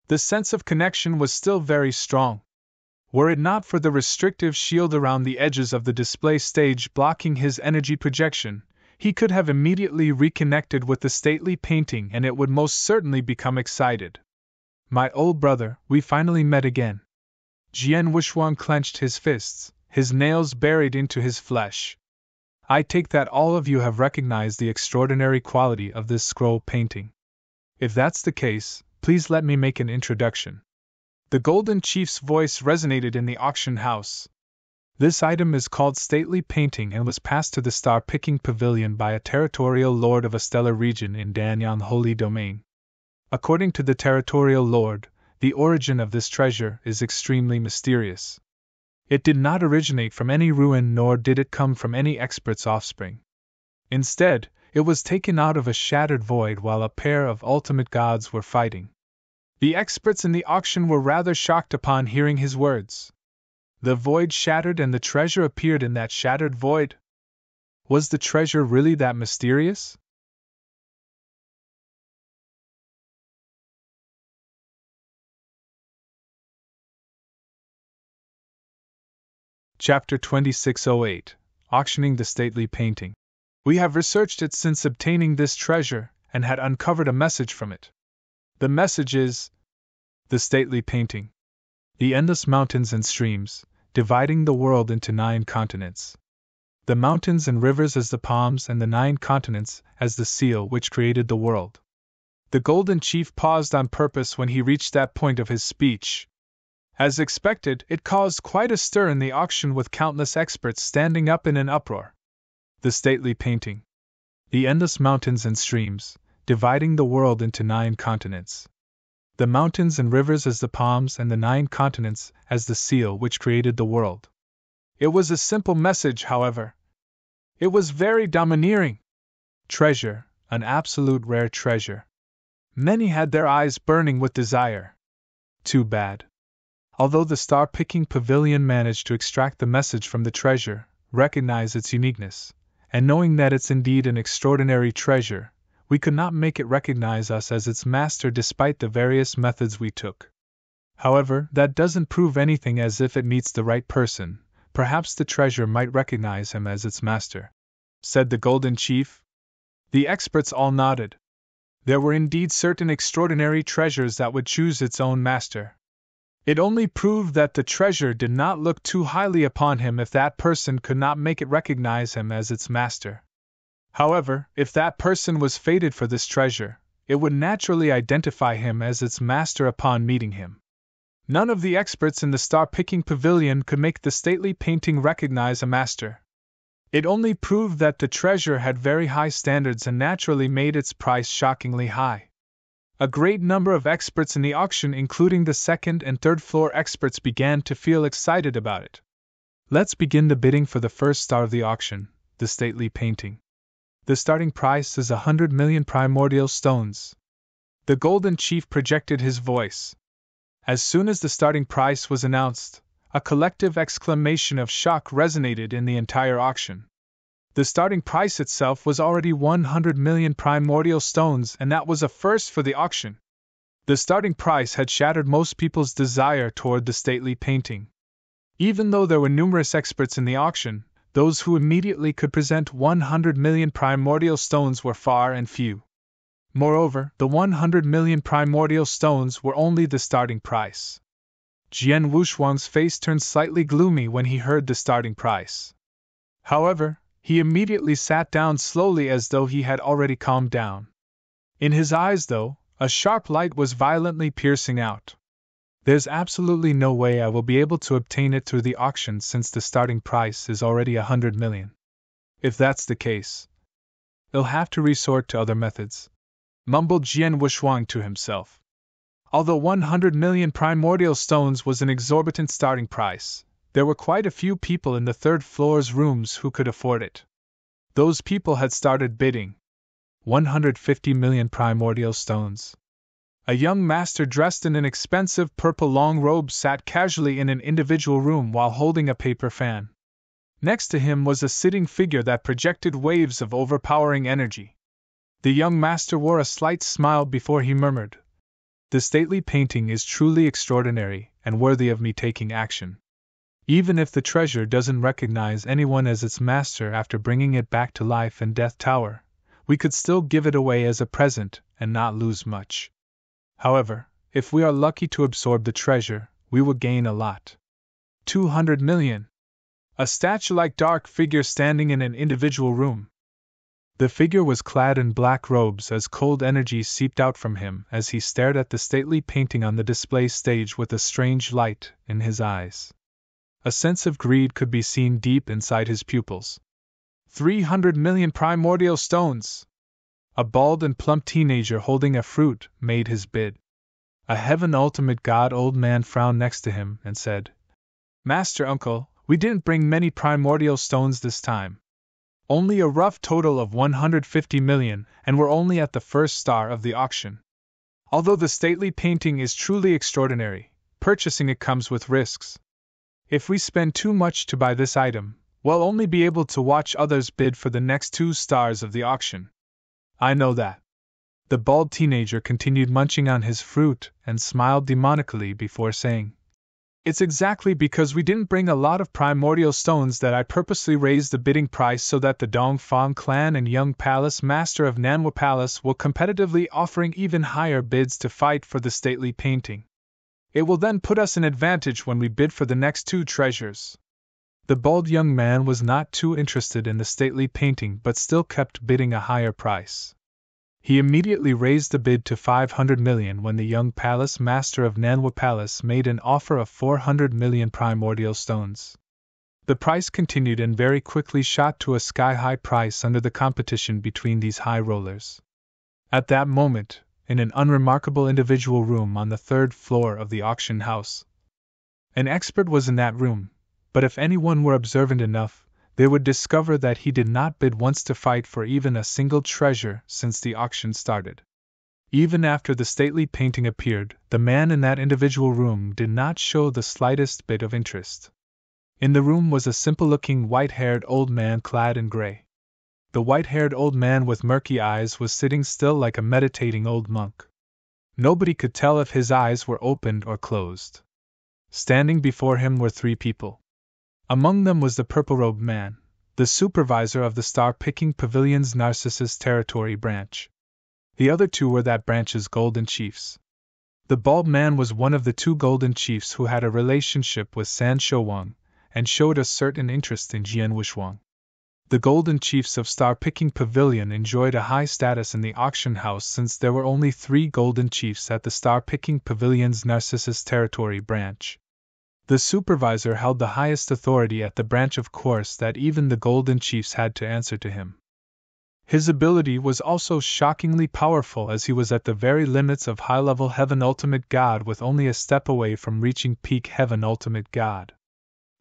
The sense of connection was still very strong. Were it not for the restrictive shield around the edges of the display stage blocking his energy projection, he could have immediately reconnected with the stately painting and it would most certainly become excited. My old brother, we finally met again. Jian Wuxuan clenched his fists, his nails buried into his flesh. I take that all of you have recognized the extraordinary quality of this scroll painting. If that's the case, please let me make an introduction. The Golden Chief's voice resonated in the auction house. This item is called Stately Painting and was passed to the Star-Picking Pavilion by a territorial lord of a stellar region in Danyan Holy Domain. According to the territorial lord, the origin of this treasure is extremely mysterious. It did not originate from any ruin nor did it come from any expert's offspring. Instead, it was taken out of a shattered void while a pair of ultimate gods were fighting. The experts in the auction were rather shocked upon hearing his words. The void shattered and the treasure appeared in that shattered void. Was the treasure really that mysterious? Chapter 2608 Auctioning the Stately Painting. We have researched it since obtaining this treasure and had uncovered a message from it. The message is the stately painting. The endless mountains and streams, dividing the world into 9 continents. The mountains and rivers as the palms and the 9 continents as the seal which created the world. The Golden Chief paused on purpose when he reached that point of his speech. As expected, it caused quite a stir in the auction with countless experts standing up in an uproar. The stately painting. The endless mountains and streams, dividing the world into 9 continents. The mountains and rivers as the palms and the 9 continents as the seal which created the world. It was a simple message, however. It was very domineering. Treasure, an absolute rare treasure. Many had their eyes burning with desire. Too bad. Although the star-picking pavilion managed to extract the message from the treasure, recognize its uniqueness, and knowing that it's indeed an extraordinary treasure, we could not make it recognize us as its master despite the various methods we took. However, that doesn't prove anything, as if it meets the right person, perhaps the treasure might recognize him as its master," said the Golden Chief. The experts all nodded. There were indeed certain extraordinary treasures that would choose its own master. It only proved that the treasure did not look too highly upon him if that person could not make it recognize him as its master. However, if that person was fated for this treasure, it would naturally identify him as its master upon meeting him. None of the experts in the star-picking pavilion could make the stately painting recognize a master. It only proved that the treasure had very high standards and naturally made its price shockingly high. A great number of experts in the auction, including the second and third floor experts, began to feel excited about it. Let's begin the bidding for the first star of the auction, the stately painting. The starting price is 100 million primordial stones. The Golden Chief projected his voice. As soon as the starting price was announced, a collective exclamation of shock resonated in the entire auction. The starting price itself was already 100 million primordial stones, and that was a first for the auction. The starting price had shattered most people's desire toward the stately painting. Even though there were numerous experts in the auction, those who immediately could present 100 million primordial stones were far and few. Moreover, the 100 million primordial stones were only the starting price. Jian Wushuang's face turned slightly gloomy when he heard the starting price. However, he immediately sat down slowly as though he had already calmed down. In his eyes, though, a sharp light was violently piercing out. There's absolutely no way I will be able to obtain it through the auction, since the starting price is already 100 million. If that's the case, they'll have to resort to other methods, mumbled Jian Wushuang to himself. Although 100 million primordial stones was an exorbitant starting price, there were quite a few people in the third floor's rooms who could afford it. Those people had started bidding. 150 million primordial stones. A young master dressed in an expensive purple long robe sat casually in an individual room while holding a paper fan. Next to him was a sitting figure that projected waves of overpowering energy. The young master wore a slight smile before he murmured, "The stately painting is truly extraordinary and worthy of me taking action. Even if the treasure doesn't recognize anyone as its master after bringing it back to life in Death Tower, we could still give it away as a present and not lose much. However, if we are lucky to absorb the treasure, we will gain a lot. 200 million. A statue-like dark figure standing in an individual room. The figure was clad in black robes as cold energy seeped out from him as he stared at the stately painting on the display stage with a strange light in his eyes. A sense of greed could be seen deep inside his pupils. 300 million primordial stones! A bald and plump teenager holding a fruit made his bid. A heaven ultimate god old man frowned next to him and said, "Master Uncle, we didn't bring many primordial stones this time. Only a rough total of 150 million, and we're only at the first star of the auction. Although the stately painting is truly extraordinary, purchasing it comes with risks. If we spend too much to buy this item, we'll only be able to watch others bid for the next 2 stars of the auction." "I know that." The bald teenager continued munching on his fruit and smiled demonically before saying, "It's exactly because we didn't bring a lot of primordial stones that I purposely raised the bidding price so that the Dongfang clan and young palace master of Nanhua Palace will competitively offering even higher bids to fight for the stately painting. It will then put us in advantage when we bid for the next 2 treasures." The bald young man was not too interested in the stately painting but still kept bidding a higher price. He immediately raised the bid to 500 million when the young palace master of Nanhua Palace made an offer of 400 million primordial stones. The price continued and very quickly shot to a sky-high price under the competition between these high rollers. At that moment, in an unremarkable individual room on the 3rd floor of the auction house, an expert was in that room, but if anyone were observant enough, they would discover that he did not bid once to fight for even a single treasure since the auction started. Even after the stately painting appeared, the man in that individual room did not show the slightest bit of interest. In the room was a simple-looking white-haired old man clad in gray. The white-haired old man with murky eyes was sitting still like a meditating old monk. Nobody could tell if his eyes were opened or closed. Standing before him were three people. Among them was the purple-robed man, the supervisor of the Star-Picking Pavilion's Narcissus Territory branch. The other two were that branch's golden chiefs. The bald man was one of the two golden chiefs who had a relationship with San Shouwang, and showed a certain interest in Jian Wushuang. The golden chiefs of Star-Picking Pavilion enjoyed a high status in the auction house since there were only 3 golden chiefs at the Star-Picking Pavilion's Narcissus Territory branch. The supervisor held the highest authority at the branch, of course, that even the golden chiefs had to answer to him. His ability was also shockingly powerful, as he was at the very limits of high-level Heaven Ultimate God, with only a step away from reaching peak Heaven Ultimate God.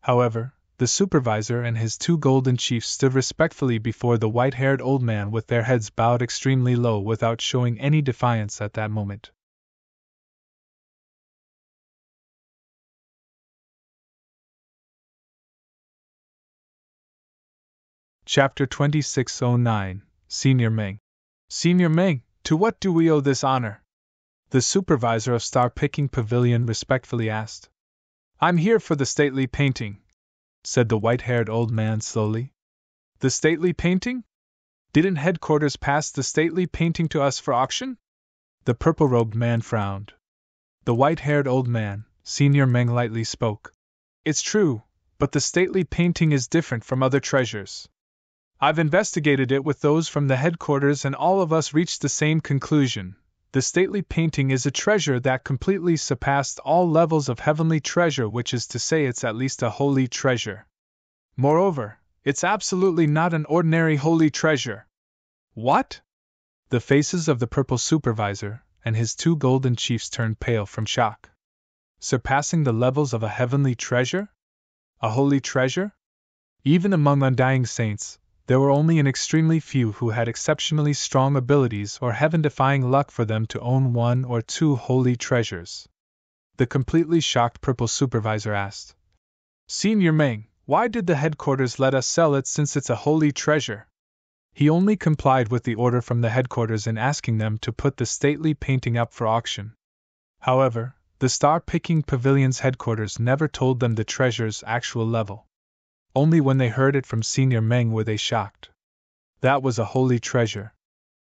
However, the supervisor and his 2 golden chiefs stood respectfully before the white-haired old man with their heads bowed extremely low without showing any defiance at that moment. Chapter 2609, Senior Meng. Senior Meng, to what do we owe this honor? The supervisor of Star-Picking Pavilion respectfully asked. I'm here for the stately painting, said the white-haired old man slowly. The stately painting? Didn't headquarters pass the stately painting to us for auction? The purple-robed man frowned. The white-haired old man, Senior Meng, lightly spoke. It's true, but the stately painting is different from other treasures. I've investigated it with those from the headquarters and all of us reached the same conclusion. The stately painting is a treasure that completely surpassed all levels of heavenly treasure, which is to say it's at least a holy treasure. Moreover, it's absolutely not an ordinary holy treasure. What? The faces of the purple supervisor and his 2 golden chiefs turned pale from shock. Surpassing the levels of a heavenly treasure? A holy treasure? Even among undying saints, there were only an extremely few who had exceptionally strong abilities or heaven-defying luck for them to own 1 or 2 holy treasures. The completely shocked purple supervisor asked, Senior Meng, why did the headquarters let us sell it since it's a holy treasure? He only complied with the order from the headquarters in asking them to put the stately painting up for auction. However, the Star-Picking Pavilion's headquarters never told them the treasure's actual level. Only when they heard it from Senior Meng were they shocked. That was a holy treasure.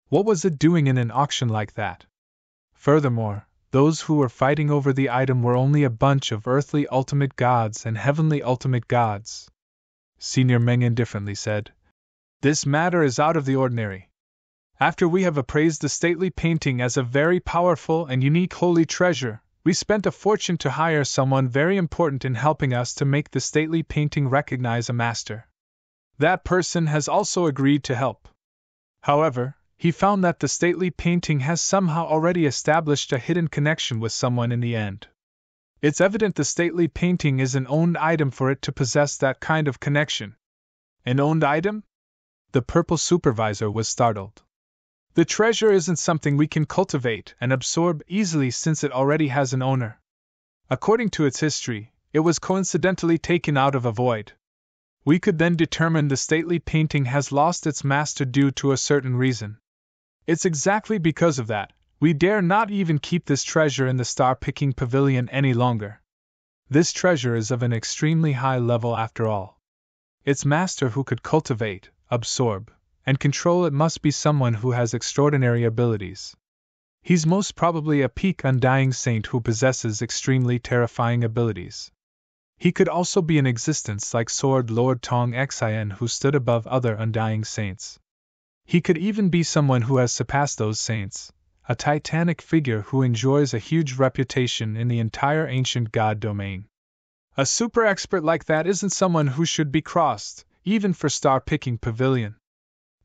What was it doing in an auction like that? Furthermore, those who were fighting over the item were only a bunch of earthly ultimate gods and heavenly ultimate gods. Senior Meng indifferently said, This matter is out of the ordinary. After we have appraised the stately painting as a very powerful and unique holy treasure, we spent a fortune to hire someone very important in helping us to make the stately painting recognize a master. That person has also agreed to help. However, he found that the stately painting has somehow already established a hidden connection with someone in the end. It's evident the stately painting is an owned item for it to possess that kind of connection. An owned item? The purple supervisor was startled. The treasure isn't something we can cultivate and absorb easily since it already has an owner. According to its history, it was coincidentally taken out of a void. We could then determine the stately painting has lost its master due to a certain reason. It's exactly because of that we dare not even keep this treasure in the Star-Picking Pavilion any longer. This treasure is of an extremely high level after all. Its master who could cultivate, absorb, and control it must be someone who has extraordinary abilities. He's most probably a peak undying saint who possesses extremely terrifying abilities. He could also be in existence like Sword Lord Tong Xin, who stood above other undying saints. He could even be someone who has surpassed those saints, a titanic figure who enjoys a huge reputation in the entire ancient god domain. A super expert like that isn't someone who should be crossed, even for Star-Picking Pavilion.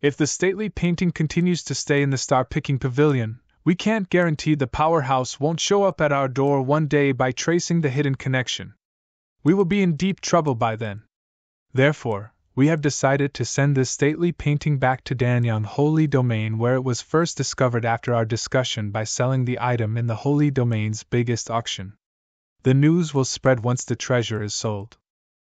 If the stately painting continues to stay in the Star-Picking Pavilion, we can't guarantee the powerhouse won't show up at our door one day by tracing the hidden connection. We will be in deep trouble by then. Therefore, we have decided to send this stately painting back to Danyang Holy Domain where it was first discovered after our discussion by selling the item in the Holy Domain's biggest auction. The news will spread once the treasure is sold.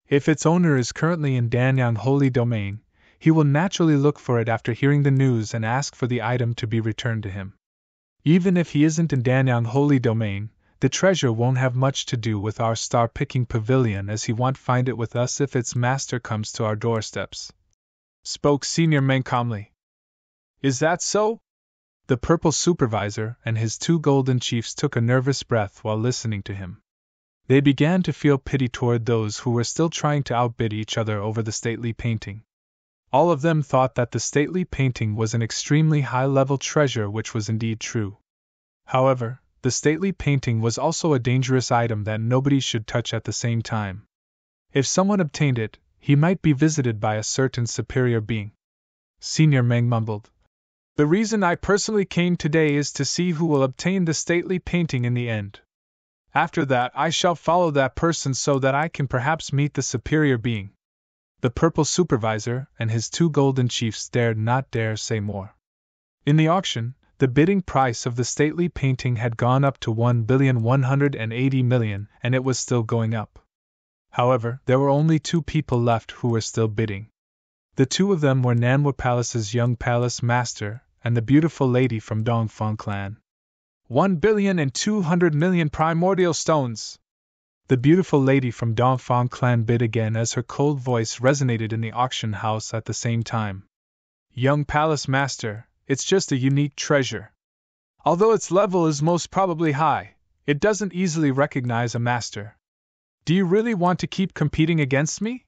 If its owner is currently in Danyang Holy Domain, he will naturally look for it after hearing the news and ask for the item to be returned to him. Even if he isn't in Danyang Holy Domain, the treasure won't have much to do with our star-picking pavilion as he won't find it with us if its master comes to our doorsteps. Spoke Senior Meng calmly. Is that so? The purple supervisor and his two golden chiefs took a nervous breath while listening to him. They began to feel pity toward those who were still trying to outbid each other over the stately painting. All of them thought that the stately painting was an extremely high-level treasure, which was indeed true. However, the stately painting was also a dangerous item that nobody should touch at the same time. If someone obtained it, he might be visited by a certain superior being. Senior Meng mumbled. The reason I personally came today is to see who will obtain the stately painting in the end. After that, I shall follow that person so that I can perhaps meet the superior being. The purple supervisor and his two golden chiefs dared not dare say more. In the auction, the bidding price of the stately painting had gone up to 1,180,000,000, and it was still going up. However, there were only two people left who were still bidding. The two of them were Nanhua Palace's young palace master and the beautiful lady from Dongfang clan. 1,200,000,000 primordial stones! The beautiful lady from Dongfang clan bid again as her cold voice resonated in the auction house at the same time. Young palace master, it's just a unique treasure. Although its level is most probably high, it doesn't easily recognize a master. Do you really want to keep competing against me?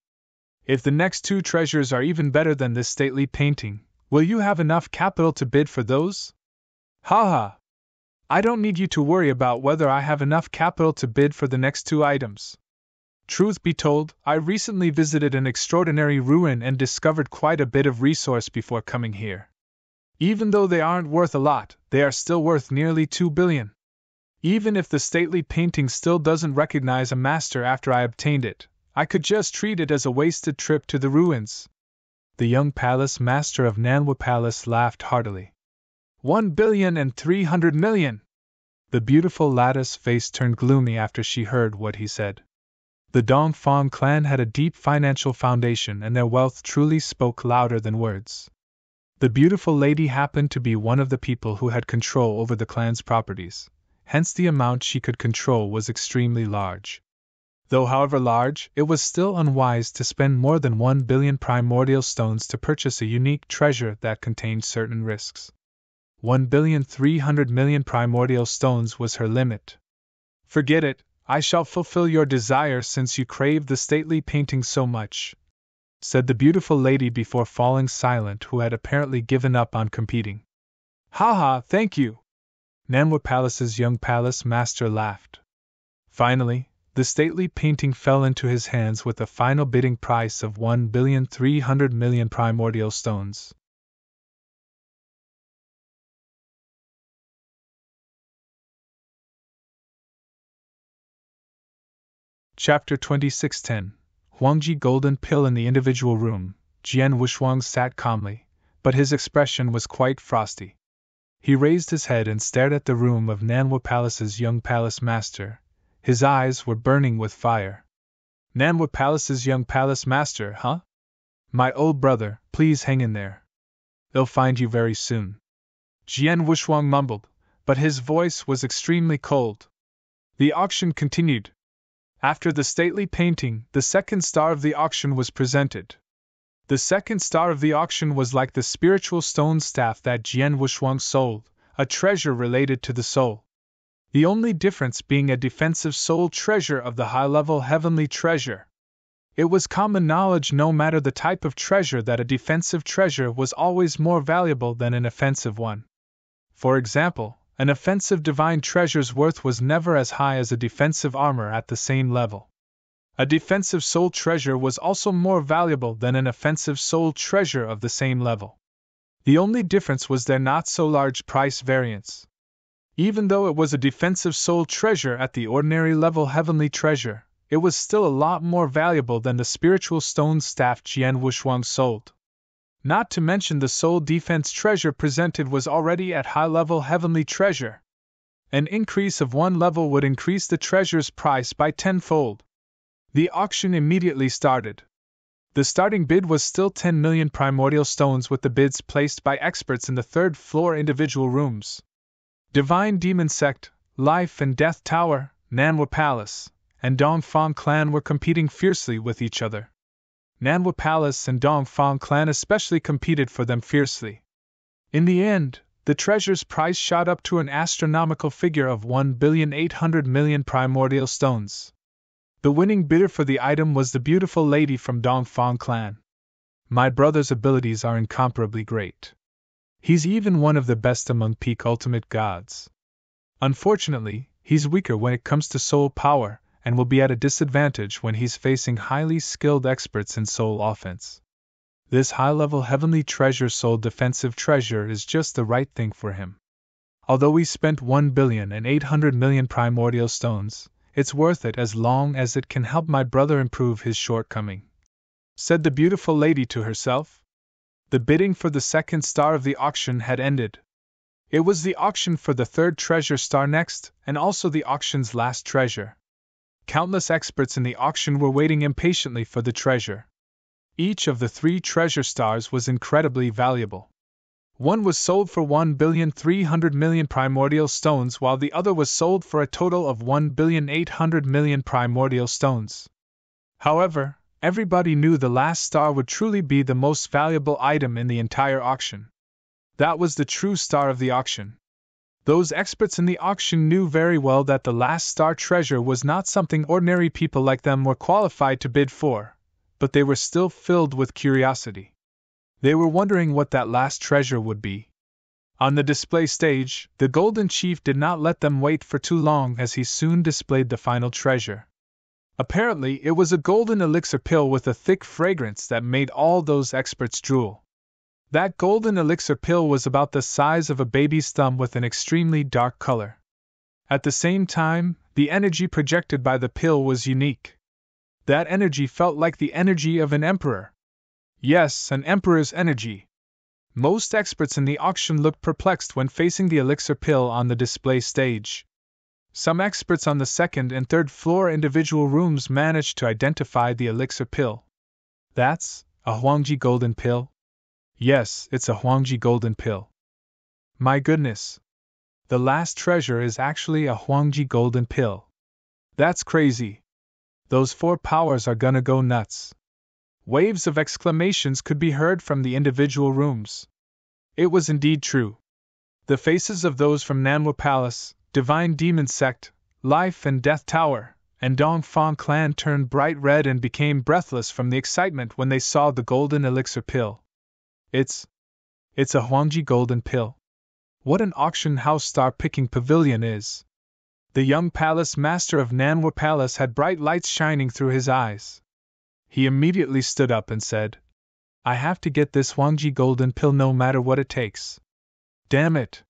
If the next two treasures are even better than this stately painting, will you have enough capital to bid for those? Ha ha! I don't need you to worry about whether I have enough capital to bid for the next two items. Truth be told, I recently visited an extraordinary ruin and discovered quite a bit of resource before coming here. Even though they aren't worth a lot, they are still worth nearly 2 billion. Even if the stately painting still doesn't recognize a master after I obtained it, I could just treat it as a wasted trip to the ruins. The young palace master of Nanhua Palace laughed heartily. 1,300,000,000! The beautiful lattice face turned gloomy after she heard what he said. The Dongfang clan had a deep financial foundation and their wealth truly spoke louder than words. The beautiful lady happened to be one of the people who had control over the clan's properties, hence the amount she could control was extremely large. Though however large, it was still unwise to spend more than 1 billion primordial stones to purchase a unique treasure that contained certain risks. 1,300,000,000 primordial stones was her limit. Forget it, I shall fulfill your desire since you crave the stately painting so much, said the beautiful lady before falling silent, who had apparently given up on competing. Ha ha, thank you! Nanhua Palace's young palace master laughed. Finally, the stately painting fell into his hands with a final bidding price of 1,300,000,000 primordial stones. Chapter 2610. Huangji Golden Pill. In the individual room, Jian Wushuang sat calmly, but his expression was quite frosty. He raised his head and stared at the room of Nanhua Palace's young palace master. His eyes were burning with fire. Nanhua Palace's young palace master, huh? My old brother, please hang in there. They'll find you very soon. Jian Wushuang mumbled, but his voice was extremely cold. The auction continued. After the stately painting, the second star of the auction was presented. The second star of the auction was like the spiritual stone staff that Jian Wushuang sold, a treasure related to the soul. The only difference being a defensive soul treasure of the high-level heavenly treasure. It was common knowledge no matter the type of treasure that a defensive treasure was always more valuable than an offensive one. For example, an offensive divine treasure's worth was never as high as a defensive armor at the same level. A defensive soul treasure was also more valuable than an offensive soul treasure of the same level. The only difference was their not so large price variance. Even though it was a defensive soul treasure at the ordinary level heavenly treasure, it was still a lot more valuable than the spiritual stone staff Jian Wushuang sold. Not to mention the soul defense treasure presented was already at high-level heavenly treasure. An increase of one level would increase the treasure's price by tenfold. The auction immediately started. The starting bid was still 10 million primordial stones, with the bids placed by experts in the third-floor individual rooms. Divine Demon Sect, Life and Death Tower, Nanhua Palace, and Dongfang Clan were competing fiercely with each other. Nanhua Palace and Dongfang Clan especially competed for them fiercely. In the end, the treasure's price shot up to an astronomical figure of 1,800,000,000 primordial stones. The winning bidder for the item was the beautiful lady from Dongfang Clan. My brother's abilities are incomparably great. He's even one of the best among peak ultimate gods. Unfortunately, he's weaker when it comes to soul power, and will be at a disadvantage when he's facing highly skilled experts in soul offense. This high-level heavenly treasure soul defensive treasure is just the right thing for him. Although we spent 1,800,000,000 primordial stones, it's worth it as long as it can help my brother improve his shortcoming," said the beautiful lady to herself. The bidding for the second star of the auction had ended. It was the auction for the third treasure star next, and also the auction's last treasure. Countless experts in the auction were waiting impatiently for the treasure. Each of the 3 treasure stars was incredibly valuable. One was sold for 1,300,000,000 primordial stones, while the other was sold for a total of 1,800,000,000 primordial stones. However, everybody knew the last star would truly be the most valuable item in the entire auction. That was the true star of the auction. Those experts in the auction knew very well that the last star treasure was not something ordinary people like them were qualified to bid for, but they were still filled with curiosity. They were wondering what that last treasure would be. On the display stage, the Golden Chief did not let them wait for too long, as he soon displayed the final treasure. Apparently, it was a golden elixir pill with a thick fragrance that made all those experts drool. That golden elixir pill was about the size of a baby's thumb with an extremely dark color. At the same time, the energy projected by the pill was unique. That energy felt like the energy of an emperor. Yes, an emperor's energy. Most experts in the auction looked perplexed when facing the elixir pill on the display stage. Some experts on the second and third floor individual rooms managed to identify the elixir pill. That's a Huangji golden pill? Yes, it's a Huangji golden pill. My goodness! The last treasure is actually a Huangji golden pill. That's crazy. Those 4 powers are gonna go nuts. Waves of exclamations could be heard from the individual rooms. It was indeed true. The faces of those from Nanhua Palace, Divine Demon Sect, Life and Death Tower, and Dongfang Clan turned bright red and became breathless from the excitement when they saw the golden elixir pill. It's a Huangji golden pill. What an auction house star-picking pavilion is. The young palace master of Nanhua Palace had bright lights shining through his eyes. He immediately stood up and said, "I have to get this Huangji golden pill no matter what it takes. Damn it!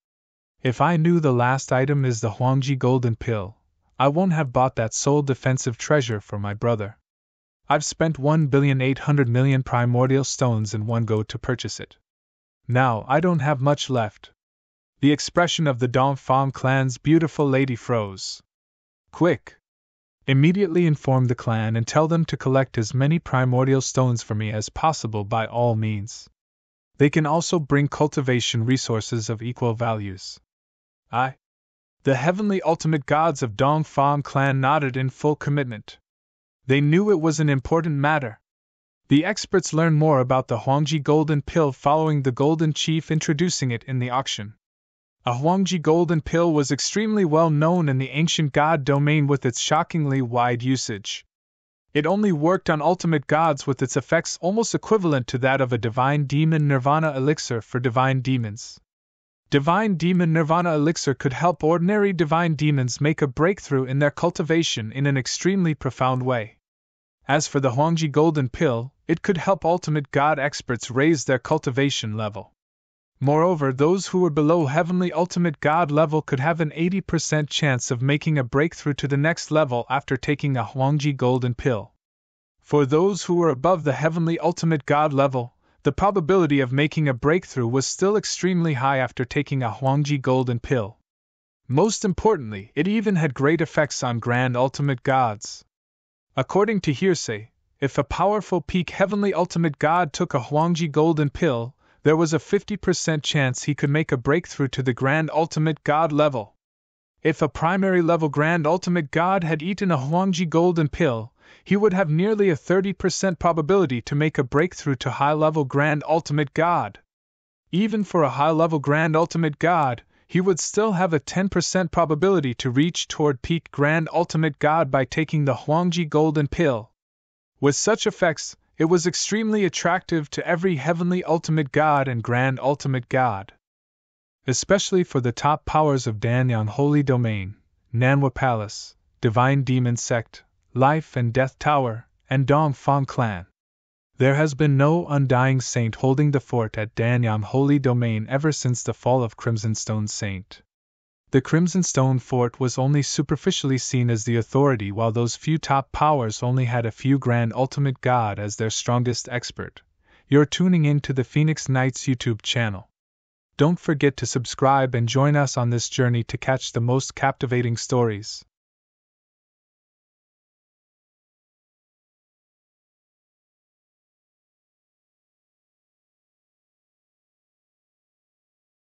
If I knew the last item is the Huangji golden pill, I won't have bought that soul defensive treasure for my brother. I've spent 1,800,000,000 primordial stones in one go to purchase it. Now I don't have much left." The expression of the Dongfang clan's beautiful lady froze. "Quick! Immediately inform the clan and tell them to collect as many primordial stones for me as possible by all means. They can also bring cultivation resources of equal values." The heavenly ultimate gods of Dongfang clan nodded in full commitment. They knew it was an important matter. The experts learned more about the Huangji golden pill following the Golden Chief introducing it in the auction. A Huangji golden pill was extremely well known in the ancient god domain with its shockingly wide usage. It only worked on ultimate gods, with its effects almost equivalent to that of a divine demon nirvana elixir for divine demons. Divine demon nirvana elixir could help ordinary divine demons make a breakthrough in their cultivation in an extremely profound way. As for the Huangji golden pill, it could help ultimate god experts raise their cultivation level. Moreover, those who were below Heavenly Ultimate God level could have an 80% chance of making a breakthrough to the next level after taking a Huangji Golden Pill. For those who were above the Heavenly Ultimate God level, the probability of making a breakthrough was still extremely high after taking a Huangji Golden Pill. Most importantly, it even had great effects on Grand Ultimate Gods. According to hearsay, if a powerful peak Heavenly Ultimate God took a Huangji Golden Pill, there was a 50% chance he could make a breakthrough to the Grand Ultimate God level. If a primary level Grand Ultimate God had eaten a Huangji Golden Pill, he would have nearly a 30% probability to make a breakthrough to high-level Grand Ultimate God. Even for a high-level Grand Ultimate God, he would still have a 10% probability to reach toward peak Grand Ultimate God by taking the Huangji Golden Pill. With such effects, it was extremely attractive to every Heavenly Ultimate God and Grand Ultimate God. Especially for the top powers of Danyang Holy Domain, Nanhua Palace, Divine Demon Sect, Life and Death Tower, and Dongfang Clan. There has been no undying saint holding the fort at Danyang Holy Domain ever since the fall of Crimson Stone Saint. The Crimson Stone Fort was only superficially seen as the authority, while those few top powers only had a few Grand Ultimate God as their strongest expert. You're tuning in to the Phoenix Knights YouTube channel. Don't forget to subscribe and join us on this journey to catch the most captivating stories.